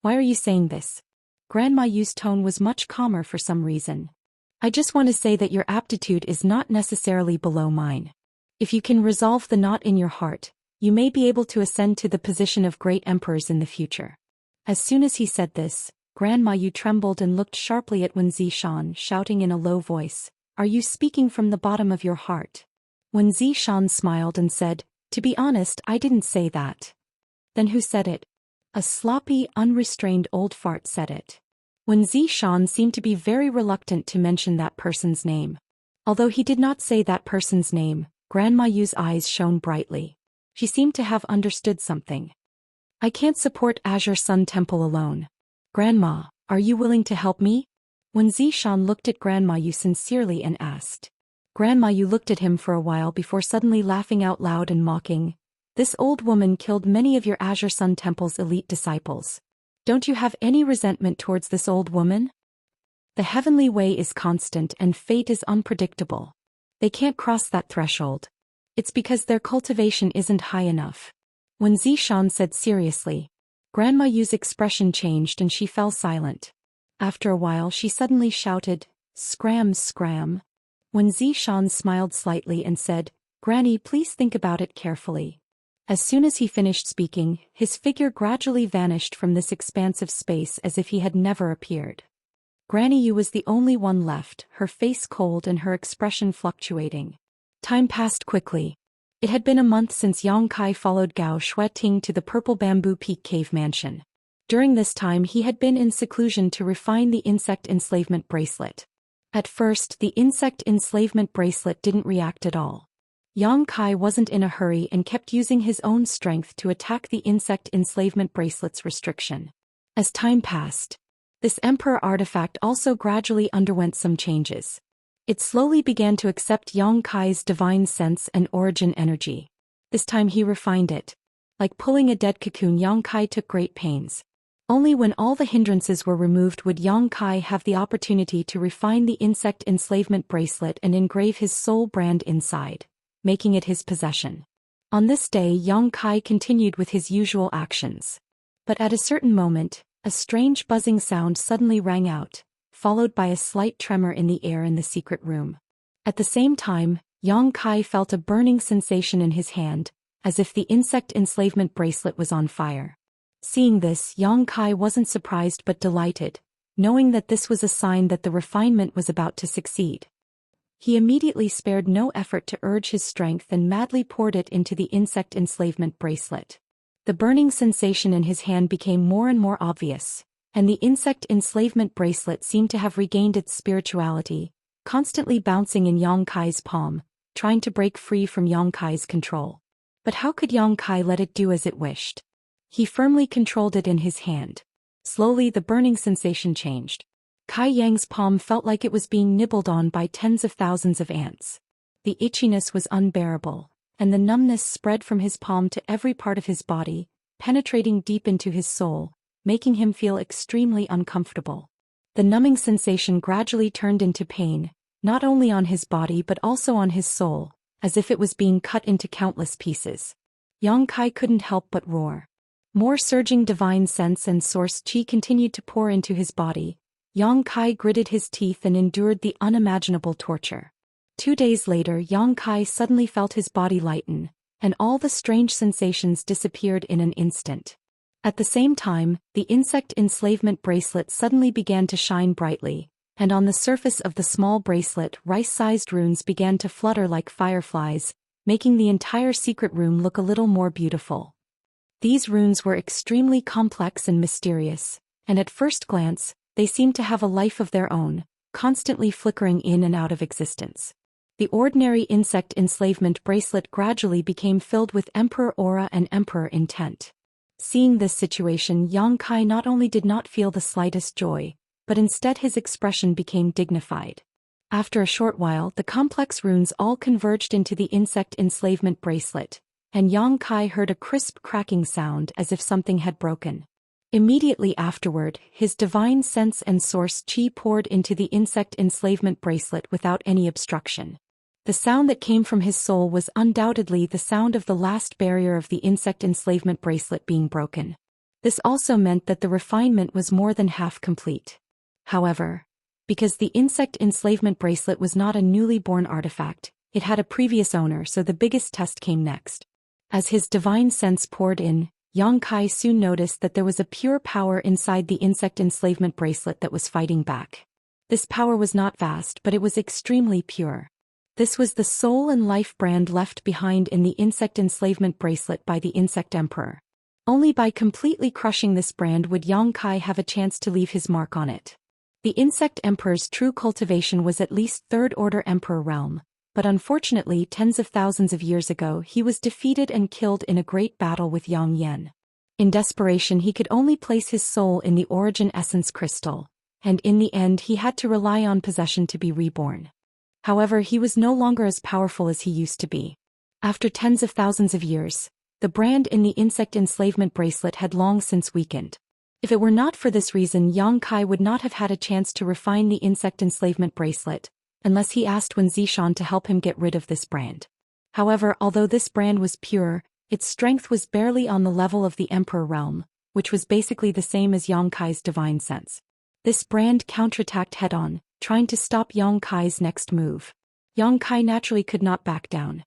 Why are you saying this? Grandma Yu's tone was much calmer for some reason. I just want to say that your aptitude is not necessarily below mine. If you can resolve the knot in your heart, you may be able to ascend to the position of great emperors in the future. As soon as he said this, Grandma Yu trembled and looked sharply at Wen Zishan, shouting in a low voice, Are you speaking from the bottom of your heart? Wen Zishan smiled and said, To be honest, I didn't say that. Then who said it? A sloppy, unrestrained old fart said it. Wen Zishan seemed to be very reluctant to mention that person's name. Although he did not say that person's name, Grandma Yu's eyes shone brightly. She seemed to have understood something. I can't support Azure Sun Temple alone. Grandma, are you willing to help me? Wen Zishan looked at Grandma Yu sincerely and asked. Grandma Yu looked at him for a while before suddenly laughing out loud and mocking. This old woman killed many of your Azure Sun Temple's elite disciples. Don't you have any resentment towards this old woman? The heavenly way is constant and fate is unpredictable. They can't cross that threshold. It's because their cultivation isn't high enough. When Zishan said seriously, Grandma Yu's expression changed and she fell silent. After a while she suddenly shouted, Scram, scram. When Zishan smiled slightly and said, Granny, please think about it carefully. As soon as he finished speaking, his figure gradually vanished from this expansive space as if he had never appeared. Granny Yu was the only one left, her face cold and her expression fluctuating. Time passed quickly. It had been a month since Yang Kai followed Gao Xueting to the Purple Bamboo Peak Cave Mansion. During this time he had been in seclusion to refine the insect enslavement bracelet. At first, the insect enslavement bracelet didn't react at all. Yang Kai wasn't in a hurry and kept using his own strength to attack the insect enslavement bracelet's restriction. As time passed, this Emperor artifact also gradually underwent some changes. It slowly began to accept Yang Kai's divine sense and origin energy. This time he refined it. Like pulling a dead cocoon, Yang Kai took great pains. Only when all the hindrances were removed would Yang Kai have the opportunity to refine the insect enslavement bracelet and engrave his soul brand inside, making it his possession. On this day, Yang Kai continued with his usual actions. But at a certain moment, a strange buzzing sound suddenly rang out, followed by a slight tremor in the air in the secret room. At the same time, Yang Kai felt a burning sensation in his hand, as if the insect enslavement bracelet was on fire. Seeing this, Yang Kai wasn't surprised but delighted, knowing that this was a sign that the refinement was about to succeed. He immediately spared no effort to urge his strength and madly poured it into the insect enslavement bracelet. The burning sensation in his hand became more and more obvious, and the insect enslavement bracelet seemed to have regained its spirituality, constantly bouncing in Yang Kai's palm, trying to break free from Yang Kai's control. But how could Yang Kai let it do as it wished? He firmly controlled it in his hand. Slowly the burning sensation changed. Kai Yang's palm felt like it was being nibbled on by tens of thousands of ants. The itchiness was unbearable, and the numbness spread from his palm to every part of his body, penetrating deep into his soul, making him feel extremely uncomfortable. The numbing sensation gradually turned into pain, not only on his body but also on his soul, as if it was being cut into countless pieces. Yang Kai couldn't help but roar. More surging divine sense and source qi continued to pour into his body. Yang Kai gritted his teeth and endured the unimaginable torture. 2 days later, Yang Kai suddenly felt his body lighten, and all the strange sensations disappeared in an instant. At the same time, the insect enslavement bracelet suddenly began to shine brightly, and on the surface of the small bracelet, rice-sized runes began to flutter like fireflies, making the entire secret room look a little more beautiful. These runes were extremely complex and mysterious, and at first glance, they seemed to have a life of their own, constantly flickering in and out of existence. The ordinary insect enslavement bracelet gradually became filled with emperor aura and emperor intent. Seeing this situation, Yang Kai not only did not feel the slightest joy, but instead his expression became dignified. After a short while, the complex runes all converged into the insect enslavement bracelet, and Yang Kai heard a crisp cracking sound as if something had broken. Immediately afterward, his divine sense and source qi poured into the insect enslavement bracelet without any obstruction. The sound that came from his soul was undoubtedly the sound of the last barrier of the insect enslavement bracelet being broken. This also meant that the refinement was more than half complete. However, because the insect enslavement bracelet was not a newly born artifact, it had a previous owner, so the biggest test came next. As his divine sense poured in, Yang Kai soon noticed that there was a pure power inside the insect enslavement bracelet that was fighting back. This power was not vast, but it was extremely pure. This was the soul and life brand left behind in the insect enslavement bracelet by the insect emperor. Only by completely crushing this brand would Yang Kai have a chance to leave his mark on it. The insect emperor's true cultivation was at least third-order emperor realm, but unfortunately tens of thousands of years ago he was defeated and killed in a great battle with Yang Yan. In desperation he could only place his soul in the origin essence crystal, and in the end he had to rely on possession to be reborn. However, he was no longer as powerful as he used to be. After tens of thousands of years, the brand in the insect enslavement bracelet had long since weakened. If it were not for this reason, Yang Kai would not have had a chance to refine the insect enslavement bracelet, unless he asked Zhou Xian to help him get rid of this brand. However, although this brand was pure, its strength was barely on the level of the Emperor realm, which was basically the same as Yang Kai's divine sense. This brand counterattacked head-on, trying to stop Yang Kai's next move. Yang Kai naturally could not back down.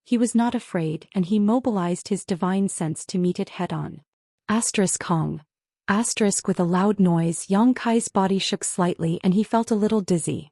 He was not afraid, and he mobilized his divine sense to meet it head-on. Kong. With a loud noise, Yang Kai's body shook slightly and he felt a little dizzy.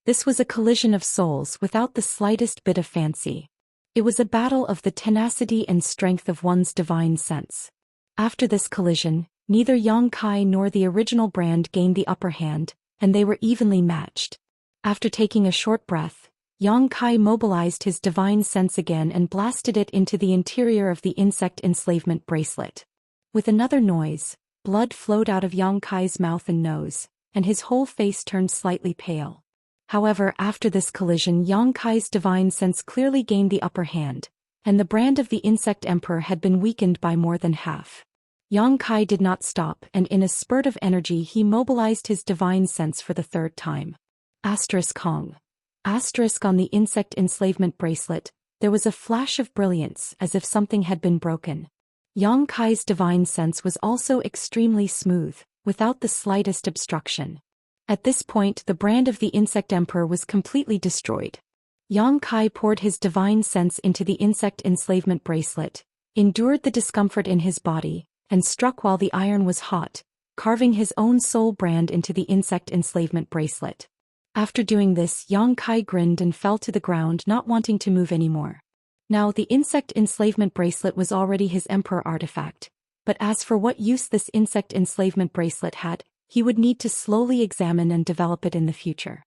This was a collision of souls without the slightest bit of fancy. It was a battle of the tenacity and strength of one's divine sense. After this collision, neither Yang Kai nor the original brand gained the upper hand, and they were evenly matched. After taking a short breath, Yang Kai mobilized his divine sense again and blasted it into the interior of the insect enslavement bracelet. With another noise, blood flowed out of Yang Kai's mouth and nose, and his whole face turned slightly pale. However, after this collision, Yang Kai's divine sense clearly gained the upper hand, and the brand of the insect emperor had been weakened by more than half. Yang Kai did not stop, and in a spurt of energy he mobilized his divine sense for the third time. Kong. On the insect enslavement bracelet, there was a flash of brilliance as if something had been broken. Yang Kai's divine sense was also extremely smooth, without the slightest obstruction. At this point, the brand of the insect emperor was completely destroyed. Yang Kai poured his divine sense into the insect enslavement bracelet, endured the discomfort in his body, and struck while the iron was hot, carving his own soul brand into the insect enslavement bracelet. After doing this, Yang Kai grinned and fell to the ground, not wanting to move anymore. Now, the insect enslavement bracelet was already his emperor artifact, but as for what use this insect enslavement bracelet had, he would need to slowly examine and develop it in the future.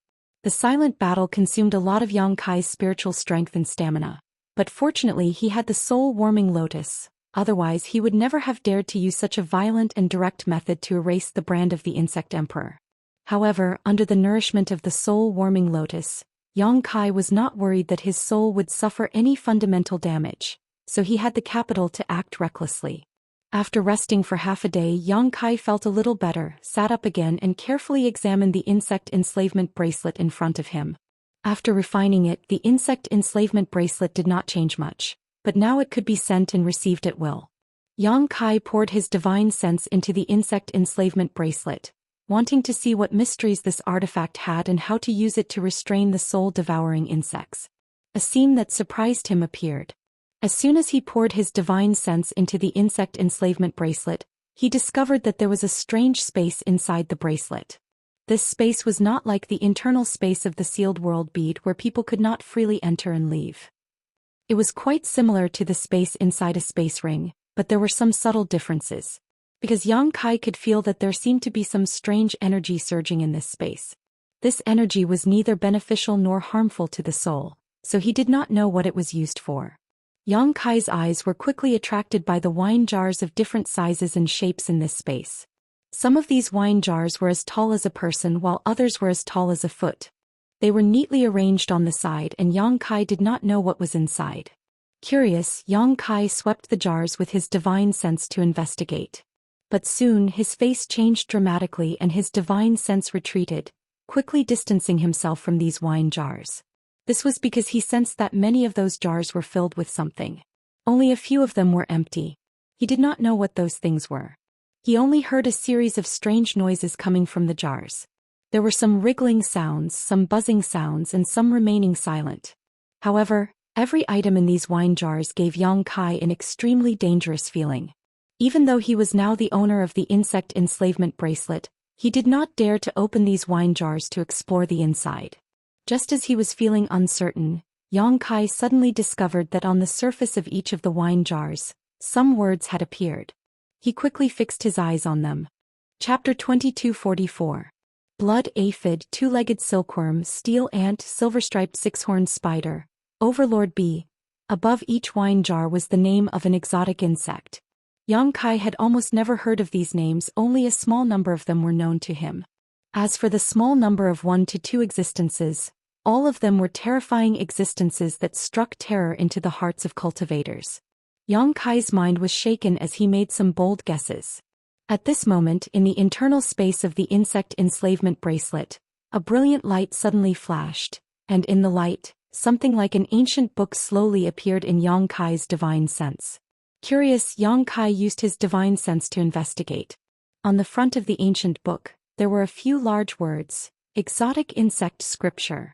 The silent battle consumed a lot of Yang Kai's spiritual strength and stamina. But fortunately he had the soul-warming lotus, otherwise he would never have dared to use such a violent and direct method to erase the brand of the insect emperor. However, under the nourishment of the soul-warming lotus, Yang Kai was not worried that his soul would suffer any fundamental damage, so he had the capital to act recklessly. After resting for half a day, Yang Kai felt a little better, sat up again and carefully examined the insect enslavement bracelet in front of him. After refining it, the insect enslavement bracelet did not change much, but now it could be sent and received at will. Yang Kai poured his divine sense into the insect enslavement bracelet, wanting to see what mysteries this artifact had and how to use it to restrain the soul-devouring insects. A scene that surprised him appeared. As soon as he poured his divine sense into the insect enslavement bracelet, he discovered that there was a strange space inside the bracelet. This space was not like the internal space of the sealed world bead where people could not freely enter and leave. It was quite similar to the space inside a space ring, but there were some subtle differences. Because Yang Kai could feel that there seemed to be some strange energy surging in this space. This energy was neither beneficial nor harmful to the soul, so he did not know what it was used for. Yang Kai's eyes were quickly attracted by the wine jars of different sizes and shapes in this space. Some of these wine jars were as tall as a person while others were as tall as a foot. They were neatly arranged on the side and Yang Kai did not know what was inside. Curious, Yang Kai swept the jars with his divine sense to investigate. But soon his face changed dramatically and his divine sense retreated, quickly distancing himself from these wine jars. This was because he sensed that many of those jars were filled with something. Only a few of them were empty. He did not know what those things were. He only heard a series of strange noises coming from the jars. There were some wriggling sounds, some buzzing sounds, and some remaining silent. However, every item in these wine jars gave Yang Kai an extremely dangerous feeling. Even though he was now the owner of the insect enslavement bracelet, he did not dare to open these wine jars to explore the inside. Just as he was feeling uncertain, Yang Kai suddenly discovered that on the surface of each of the wine jars, some words had appeared. He quickly fixed his eyes on them. Chapter 2244. Blood aphid, two-legged silkworm, steel ant, silver-striped six-horned spider, overlord bee. Above each wine jar was the name of an exotic insect. Yang Kai had almost never heard of these names, only a small number of them were known to him. As for the small number of 1 to 2 existences, all of them were terrifying existences that struck terror into the hearts of cultivators. Yang Kai's mind was shaken as he made some bold guesses. At this moment, in the internal space of the insect enslavement bracelet, a brilliant light suddenly flashed, and in the light, something like an ancient book slowly appeared in Yang Kai's divine sense. Curious, Yang Kai used his divine sense to investigate. On the front of the ancient book, there were a few large words, Exotic Insect Scripture.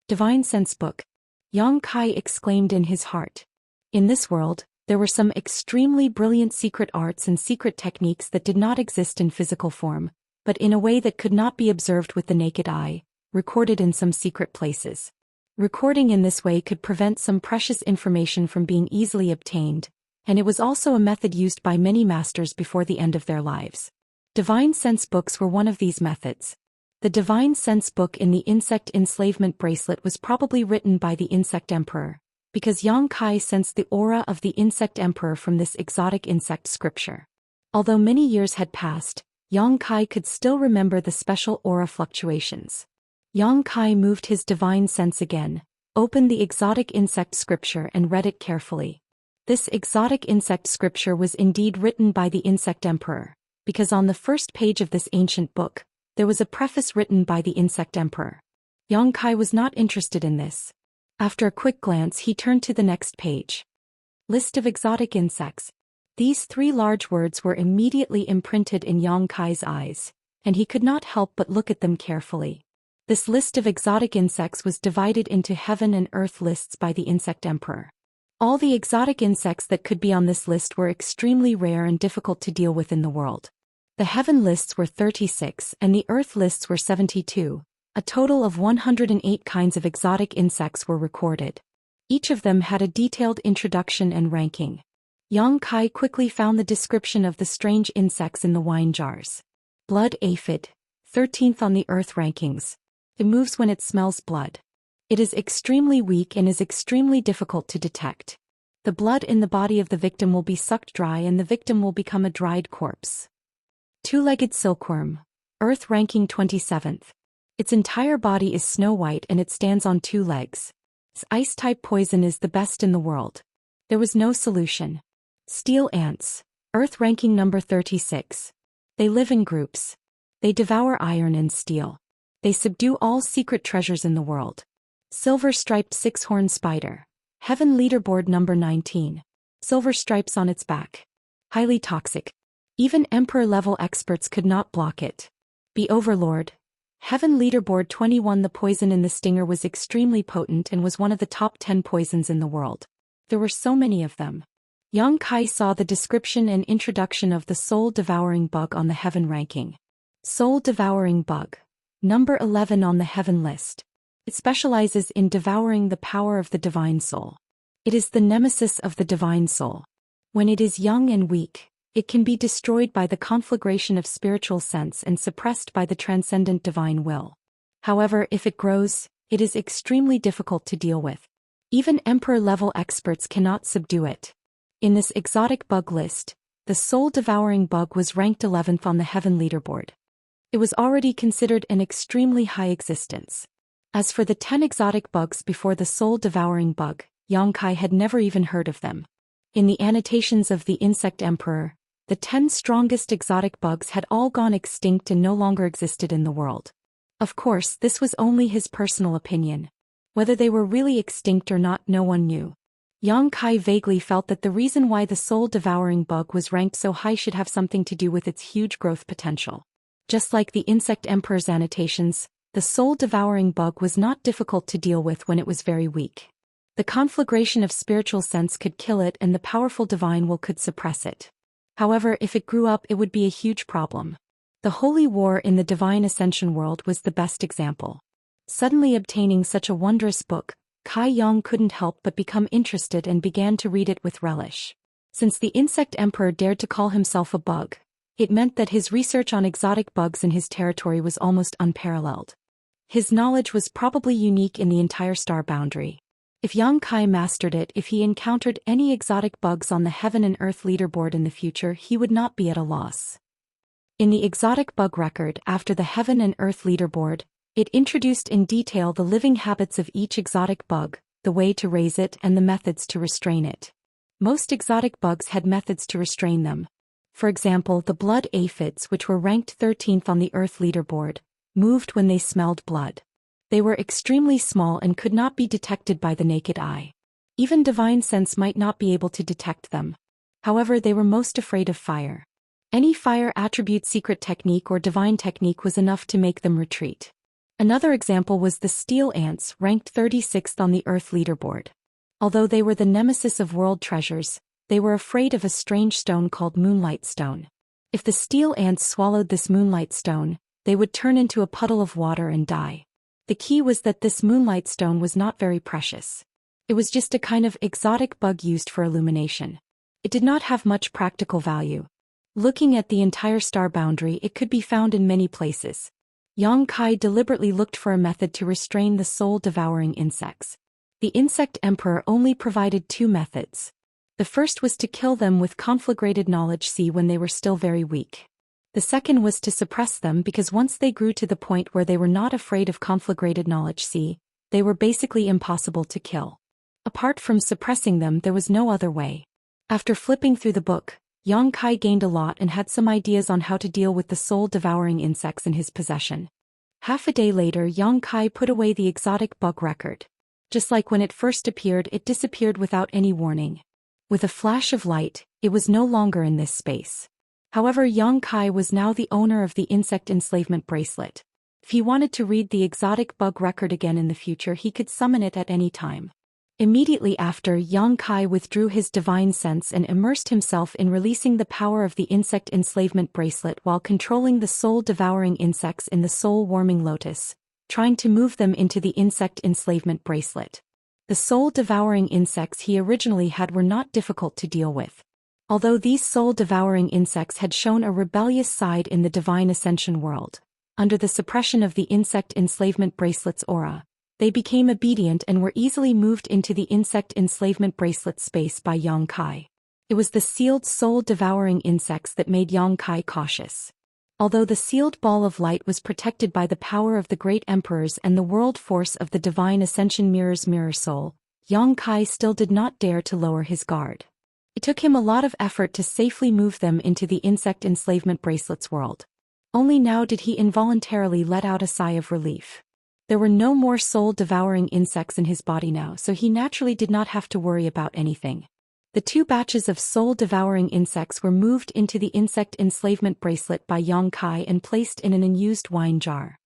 Divine Sense Book. Yang Kai exclaimed in his heart. In this world, there were some extremely brilliant secret arts and secret techniques that did not exist in physical form, but in a way that could not be observed with the naked eye, recorded in some secret places. Recording in this way could prevent some precious information from being easily obtained, and it was also a method used by many masters before the end of their lives. Divine Sense Books were one of these methods. The Divine Sense Book in the Insect Enslavement Bracelet was probably written by the Insect Emperor, because Yang Kai sensed the aura of the Insect Emperor from this exotic insect scripture. Although many years had passed, Yang Kai could still remember the special aura fluctuations. Yang Kai moved his divine sense again, opened the exotic insect scripture and read it carefully. This exotic insect scripture was indeed written by the Insect Emperor, because on the first page of this ancient book, there was a preface written by the Insect Emperor. Yang Kai was not interested in this. After a quick glance, he turned to the next page. List of exotic insects. These 3 large words were immediately imprinted in Yang Kai's eyes, and he could not help but look at them carefully. This list of exotic insects was divided into heaven and earth lists by the Insect Emperor. All the exotic insects that could be on this list were extremely rare and difficult to deal with in the world. The heaven lists were 36 and the earth lists were 72. A total of 108 kinds of exotic insects were recorded. Each of them had a detailed introduction and ranking. Yang Kai quickly found the description of the strange insects in the wine jars. Blood aphid, 13th on the earth rankings. It moves when it smells blood. It is extremely weak and is extremely difficult to detect. The blood in the body of the victim will be sucked dry and the victim will become a dried corpse. Two-legged silkworm. Earth ranking 27th. Its entire body is snow white and it stands on two legs. This ice-type poison is the best in the world. There was no solution. Steel ants. Earth ranking number 36. They live in groups. They devour iron and steel. They subdue all secret treasures in the world. Silver-striped six-horned spider. Heaven leaderboard number 19. Silver stripes on its back. Highly toxic. Even Emperor-level experts could not block it. Be Overlord. Heaven leaderboard 21. The poison in the stinger was extremely potent and was one of the top 10 poisons in the world. There were so many of them. Yang Kai saw the description and introduction of the soul-devouring bug on the heaven ranking. Soul-devouring bug. Number 11 on the heaven list. It specializes in devouring the power of the divine soul. It is the nemesis of the divine soul. When it is young and weak, it can be destroyed by the conflagration of spiritual sense and suppressed by the transcendent divine will. However, if it grows, it is extremely difficult to deal with. Even Emperor-level experts cannot subdue it. In this exotic bug list, the soul-devouring bug was ranked 11th on the heaven leaderboard. It was already considered an extremely high existence. As for the 10 exotic bugs before the soul-devouring bug, Yang Kai had never even heard of them. In the annotations of the Insect Emperor, the 10 strongest exotic bugs had all gone extinct and no longer existed in the world. Of course, this was only his personal opinion. Whether they were really extinct or not, no one knew. Yang Kai vaguely felt that the reason why the soul-devouring bug was ranked so high should have something to do with its huge growth potential. Just like the Insect Emperor's annotations, the soul-devouring bug was not difficult to deal with when it was very weak. The conflagration of spiritual sense could kill it and the powerful divine will could suppress it. However, if it grew up, it would be a huge problem. The holy war in the divine ascension world was the best example. Suddenly obtaining such a wondrous book, Kai Yang couldn't help but become interested and began to read it with relish. Since the Insect Emperor dared to call himself a bug, it meant that his research on exotic bugs in his territory was almost unparalleled. His knowledge was probably unique in the entire star boundary. If Yang Kai mastered it, if he encountered any exotic bugs on the heaven and earth leaderboard in the future, he would not be at a loss. In the exotic bug record after the heaven and earth leaderboard, it introduced in detail the living habits of each exotic bug, the way to raise it and the methods to restrain it. Most exotic bugs had methods to restrain them. For example, the blood aphids, which were ranked 13th on the earth leaderboard, moved when they smelled blood. They were extremely small and could not be detected by the naked eye. Even divine sense might not be able to detect them. However, they were most afraid of fire. Any fire attribute, secret technique or divine technique was enough to make them retreat. Another example was the steel ants, ranked 36th on the earth leaderboard. Although they were the nemesis of world treasures, they were afraid of a strange stone called moonlight stone. If the steel ants swallowed this moonlight stone, they would turn into a puddle of water and die. The key was that this moonlight stone was not very precious. It was just a kind of exotic bug used for illumination. It did not have much practical value. Looking at the entire star boundary, it could be found in many places. Yang Kai deliberately looked for a method to restrain the soul-devouring insects. The Insect Emperor only provided 2 methods. The first was to kill them with conflagrated knowledge C when they were still very weak. The second was to suppress them because once they grew to the point where they were not afraid of conflagrated knowledge C, they were basically impossible to kill. Apart from suppressing them, there was no other way. After flipping through the book, Yang Kai gained a lot and had some ideas on how to deal with the soul-devouring insects in his possession. Half a day later, Yang Kai put away the exotic bug record. Just like when it first appeared, it disappeared without any warning. With a flash of light, it was no longer in this space. However, Yang Kai was now the owner of the insect enslavement bracelet. If he wanted to read the exotic bug record again in the future, he could summon it at any time. Immediately after, Yang Kai withdrew his divine sense and immersed himself in releasing the power of the insect enslavement bracelet while controlling the soul-devouring insects in the soul-warming lotus, trying to move them into the insect enslavement bracelet. The soul-devouring insects he originally had were not difficult to deal with. Although these soul-devouring insects had shown a rebellious side in the divine ascension world, Under the suppression of the insect enslavement bracelet's aura, they became obedient and were easily moved into the insect enslavement bracelet space by Yang Kai. It was the sealed soul-devouring insects that made Yang Kai cautious. Although the sealed ball of light was protected by the power of the great emperors and the world force of the divine ascension mirror's mirror soul, Yang Kai still did not dare to lower his guard. It took him a lot of effort to safely move them into the insect enslavement bracelet's world. Only now did he involuntarily let out a sigh of relief. There were no more soul-devouring insects in his body now, so he naturally did not have to worry about anything. The 2 batches of soul-devouring insects were moved into the insect enslavement bracelet by Yang Kai and placed in an unused wine jar.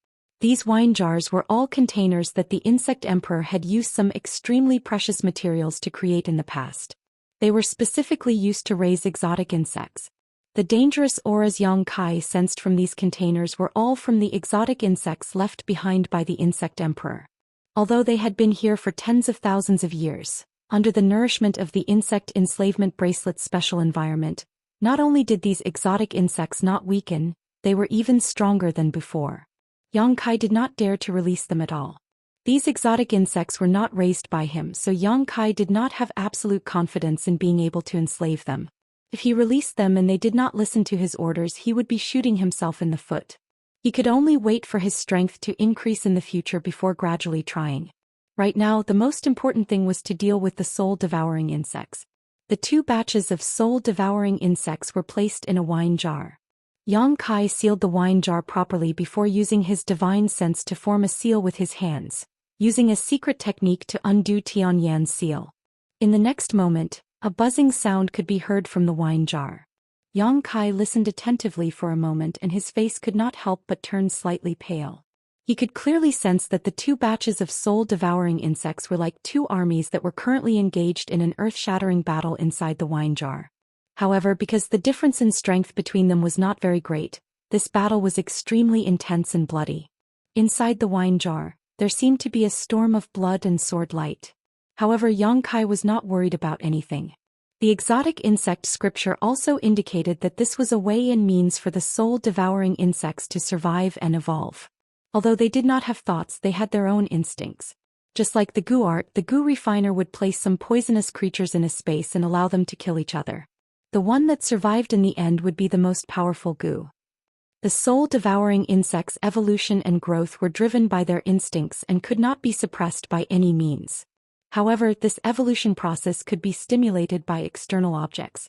These wine jars were all containers that the insect emperor had used some extremely precious materials to create in the past. They were specifically used to raise exotic insects. The dangerous auras Yang Kai sensed from these containers were all from the exotic insects left behind by the insect emperor. Although they had been here for tens of thousands of years, under the nourishment of the insect enslavement bracelet's special environment, not only did these exotic insects not weaken, they were even stronger than before. Yang Kai did not dare to release them at all. These exotic insects were not raised by him, so Yang Kai did not have absolute confidence in being able to enslave them. If he released them and they did not listen to his orders, he would be shooting himself in the foot. He could only wait for his strength to increase in the future before gradually trying. Right now, the most important thing was to deal with the soul-devouring insects. The 2 batches of soul-devouring insects were placed in a wine jar. Yang Kai sealed the wine jar properly before using his divine sense to form a seal with his hands, using a secret technique to undo Tianyan's seal. In the next moment, a buzzing sound could be heard from the wine jar. Yang Kai listened attentively for a moment and his face could not help but turn slightly pale. He could clearly sense that the 2 batches of soul-devouring insects were like 2 armies that were currently engaged in an earth-shattering battle inside the wine jar. However, because the difference in strength between them was not very great, this battle was extremely intense and bloody. Inside the wine jar, there seemed to be a storm of blood and sword light. However, Yang Kai was not worried about anything. The exotic insect scripture also indicated that this was a way and means for the soul-devouring insects to survive and evolve. Although they did not have thoughts, they had their own instincts. Just like the goo art, the goo refiner would place some poisonous creatures in a space and allow them to kill each other. The one that survived in the end would be the most powerful goo. The soul-devouring insects' evolution and growth were driven by their instincts and could not be suppressed by any means. However, this evolution process could be stimulated by external objects.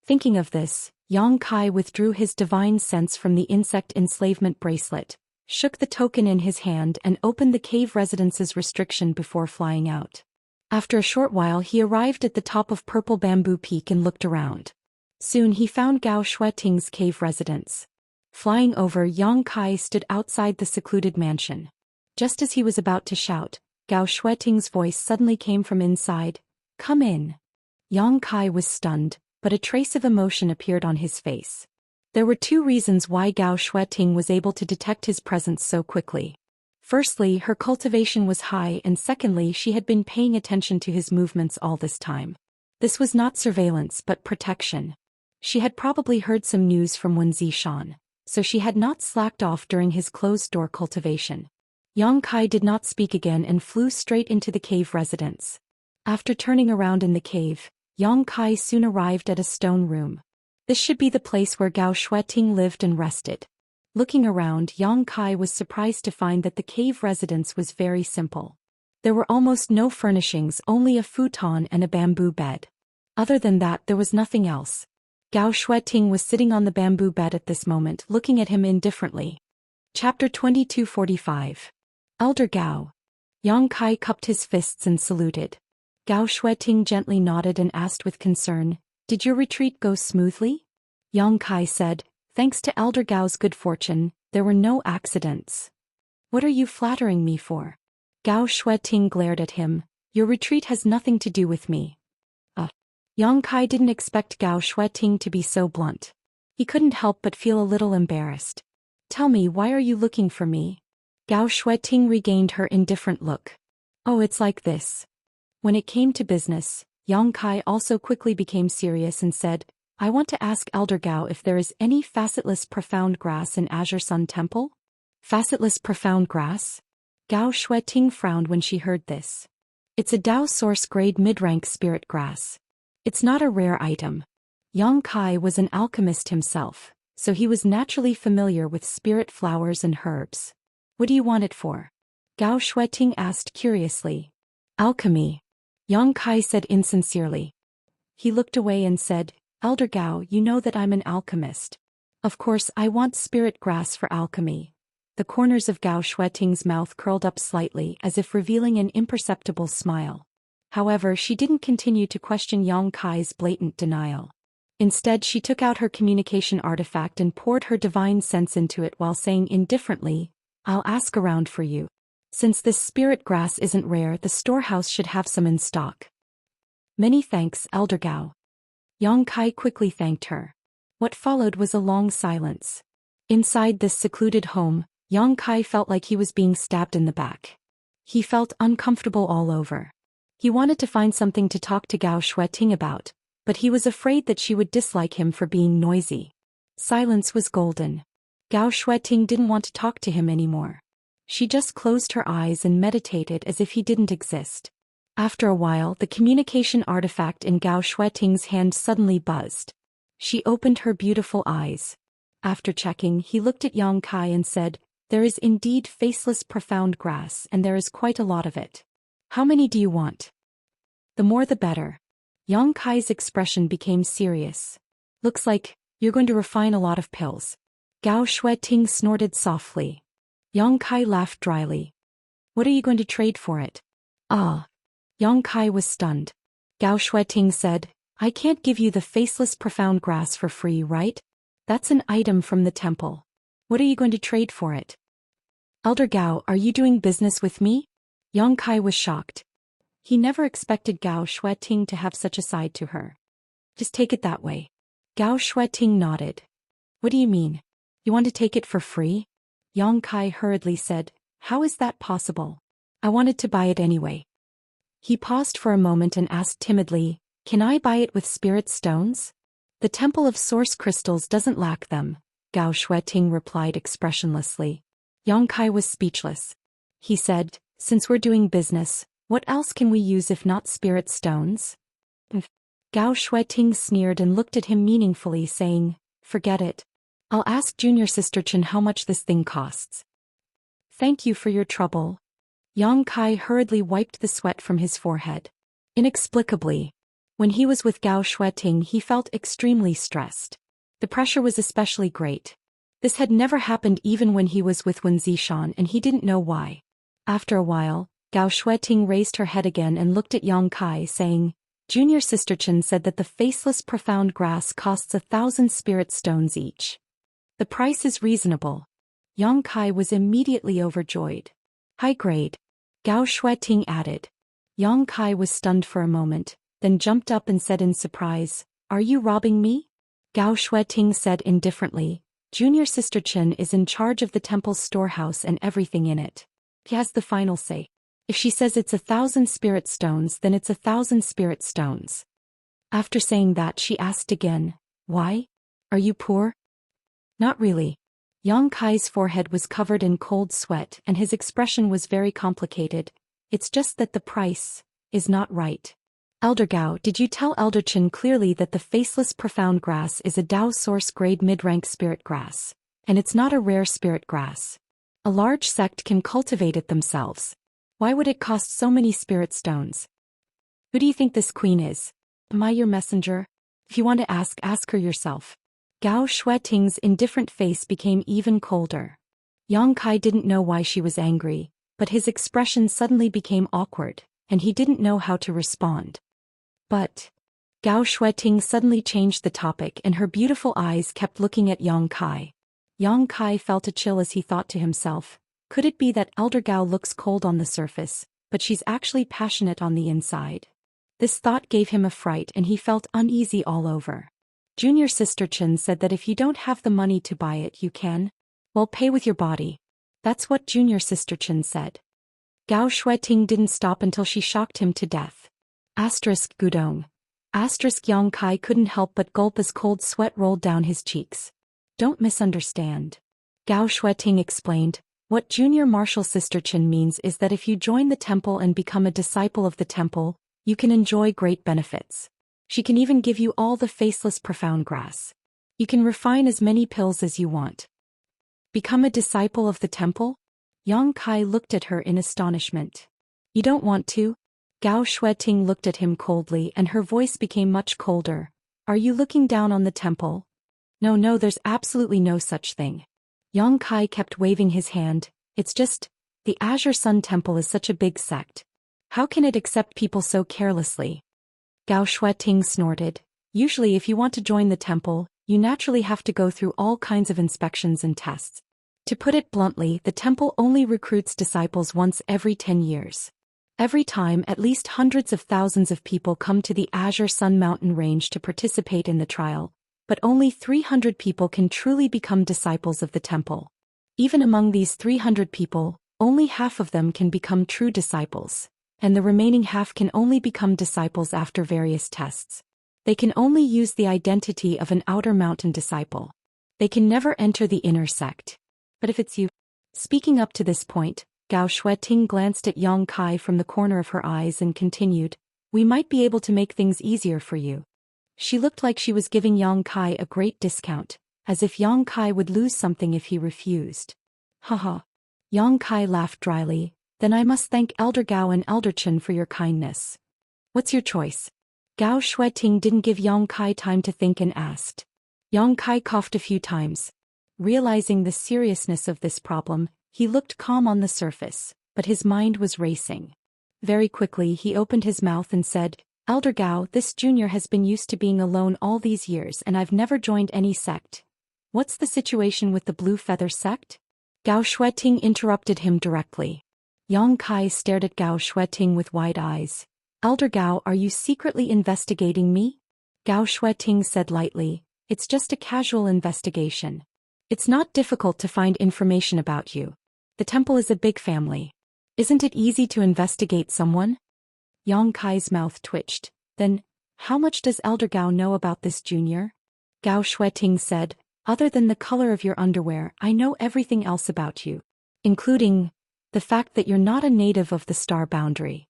Thinking of this, Yang Kai withdrew his divine sense from the insect enslavement bracelet, shook the token in his hand and opened the cave residence's restriction before flying out. After a short while he arrived at the top of Purple Bamboo Peak and looked around. Soon he found Gao Shueting's cave residence. Flying over, Yang Kai stood outside the secluded mansion. Just as he was about to shout, Gao Shueting's voice suddenly came from inside, "Come in." Yang Kai was stunned, but a trace of emotion appeared on his face. There were 2 reasons why Gao Shueting was able to detect his presence so quickly. Firstly, her cultivation was high, and secondly, she had been paying attention to his movements all this time. This was not surveillance but protection. She had probably heard some news from Zhou Xian, so she had not slacked off during his closed-door cultivation. Yang Kai did not speak again and flew straight into the cave residence. After turning around in the cave, Yang Kai soon arrived at a stone room. This should be the place where Gao Shueting lived and rested. Looking around, Yang Kai was surprised to find that the cave residence was very simple. There were almost no furnishings, only a futon and a bamboo bed. Other than that, there was nothing else. Gao Shueting was sitting on the bamboo bed at this moment, looking at him indifferently. Chapter 2245. Elder Gao. Yang Kai cupped his fists and saluted. Gao Shueting gently nodded and asked with concern, "Did your retreat go smoothly?" Yang Kai said, "Thanks to Elder Gao's good fortune, there were no accidents." "What are you flattering me for?" Gao Shueting glared at him. "Your retreat has nothing to do with me." Yang Kai didn't expect Gao Shueting to be so blunt. He couldn't help but feel a little embarrassed. "Tell me, why are you looking for me?" Gao Shueting regained her indifferent look. "Oh, it's like this." When it came to business, Yang Kai also quickly became serious and said, "I want to ask Elder Gao if there is any facetless profound grass in Azure Sun Temple?" Facetless profound grass? Gao Shueting frowned when she heard this. It's a Dao source grade mid-rank spirit grass. It's not a rare item. Yang Kai was an alchemist himself, so he was naturally familiar with spirit flowers and herbs. What do you want it for? Gao Shueting asked curiously. Alchemy. Yang Kai said insincerely. He looked away and said, Elder Gao, you know that I'm an alchemist. Of course I want spirit grass for alchemy. The corners of Gao Shueting's mouth curled up slightly as if revealing an imperceptible smile. However, she didn't continue to question Yang Kai's blatant denial. Instead, she took out her communication artifact and poured her divine sense into it while saying indifferently, I'll ask around for you. Since this spirit grass isn't rare, the storehouse should have some in stock. Many thanks, Elder Gao. Yang Kai quickly thanked her. What followed was a long silence. Inside this secluded home, Yang Kai felt like he was being stabbed in the back. He felt uncomfortable all over. He wanted to find something to talk to Gao Shueting about, but he was afraid that she would dislike him for being noisy. Silence was golden. Gao Shueting didn't want to talk to him anymore. She just closed her eyes and meditated as if he didn't exist. After a while, the communication artifact in Gao Shueting's hand suddenly buzzed. She opened her beautiful eyes. After checking, he looked at Yang Kai and said, There is indeed faceless profound grass, and there is quite a lot of it. How many do you want? The more the better. Yang Kai's expression became serious. Looks like you're going to refine a lot of pills. Gao Shueting snorted softly. Yang Kai laughed dryly. What are you going to trade for it? Ah. Yang Kai was stunned. Gao Shueting said, I can't give you the faceless profound grass for free, right? That's an item from the temple. What are you going to trade for it? Elder Gao, are you doing business with me? Yang Kai was shocked. He never expected Gao Shueting to have such a side to her. Just take it that way. Gao Shueting nodded. What do you mean? You want to take it for free? Yang Kai hurriedly said, How is that possible? I wanted to buy it anyway. He paused for a moment and asked timidly, Can I buy it with spirit stones? The Temple of Source Crystals doesn't lack them, Gao Shueting replied expressionlessly. Yang Kai was speechless. He said, Since we're doing business, what else can we use if not spirit stones? Gao Shueting sneered and looked at him meaningfully, saying, Forget it. I'll ask Junior Sister Chen how much this thing costs. Thank you for your trouble. Yang Kai hurriedly wiped the sweat from his forehead. Inexplicably, when he was with Gao Shueting, he felt extremely stressed. The pressure was especially great. This had never happened even when he was with Zhou, and he didn't know why. After a while, Gao Shueting raised her head again and looked at Yang Kai, saying, Junior Sister Chen said that the faceless profound grass costs 1,000 spirit stones each. The price is reasonable. Yang Kai was immediately overjoyed. High grade. Gao Shueting added. Yang Kai was stunned for a moment, then jumped up and said in surprise, Are you robbing me? Gao Shueting said indifferently, Junior Sister Chen is in charge of the temple's storehouse and everything in it. He has the final say. If she says it's 1,000 spirit stones, then it's 1,000 spirit stones. After saying that, she asked again, Why? Are you poor? Not really. Yang Kai's forehead was covered in cold sweat and his expression was very complicated. It's just that the price is not right. Elder Gao, did you tell Elder Chen clearly that the faceless profound grass is a Dao source grade mid-rank spirit grass, and it's not a rare spirit grass? A large sect can cultivate it themselves. Why would it cost so many spirit stones? Who do you think this queen is? Am I your messenger? If you want to ask her yourself. Gao Shueting's indifferent face became even colder. Yang Kai didn't know why she was angry, but his expression suddenly became awkward, and he didn't know how to respond. But Gao Shueting suddenly changed the topic and her beautiful eyes kept looking at Yang Kai. Yang Kai felt a chill as he thought to himself, could it be that Elder Gao looks cold on the surface, but she's actually passionate on the inside? This thought gave him a fright and he felt uneasy all over. Junior Sister Chen said that if you don't have the money to buy it, you can, well, pay with your body. That's what Junior Sister Chen said. Gao Shueting didn't stop until she shocked him to death. Asterisk Gudong. Asterisk Yang Kai couldn't help but gulp as cold sweat rolled down his cheeks. Don't misunderstand. Gao Shueting explained, What Junior Martial Sister Chen means is that if you join the temple and become a disciple of the temple, you can enjoy great benefits. She can even give you all the faceless profound grass. You can refine as many pills as you want. Become a disciple of the temple? Yang Kai looked at her in astonishment. You don't want to? Gao Shueting looked at him coldly and her voice became much colder. Are you looking down on the temple? No, there's absolutely no such thing. Yang Kai kept waving his hand. It's just, the Azure Sun Temple is such a big sect. How can it accept people so carelessly? Gao Shueting snorted. Usually if you want to join the temple, you naturally have to go through all kinds of inspections and tests. To put it bluntly, the temple only recruits disciples once every 10 years. Every time, at least hundreds of thousands of people come to the Azure Sun Mountain Range to participate in the trial, but only 300 people can truly become disciples of the temple. Even among these 300 people, only half of them can become true disciples, and the remaining half can only become disciples after various tests. They can only use the identity of an outer mountain disciple. They can never enter the inner sect. But if it's you... Speaking up to this point, Gao Shueting glanced at Yang Kai from the corner of her eyes and continued, we might be able to make things easier for you. She looked like she was giving Yang Kai a great discount, as if Yang Kai would lose something if he refused. Haha. Yang Kai laughed dryly, then I must thank Elder Gao and Elder Chen for your kindness. What's your choice? Gao Shueting didn't give Yang Kai time to think and asked. Yang Kai coughed a few times. Realizing the seriousness of this problem, he looked calm on the surface, but his mind was racing. Very quickly he opened his mouth and said, Elder Gao, this junior has been used to being alone all these years and I've never joined any sect. What's the situation with the Blue Feather sect? Gao Shueting interrupted him directly. Yang Kai stared at Gao Shueting with wide eyes. Elder Gao, are you secretly investigating me? Gao Shueting said lightly, it's just a casual investigation. It's not difficult to find information about you. The temple is a big family. Isn't it easy to investigate someone? Yang Kai's mouth twitched. Then, how much does Elder Gao know about this junior? Gao Shueting said, other than the color of your underwear, I know everything else about you, including the fact that you're not a native of the star boundary.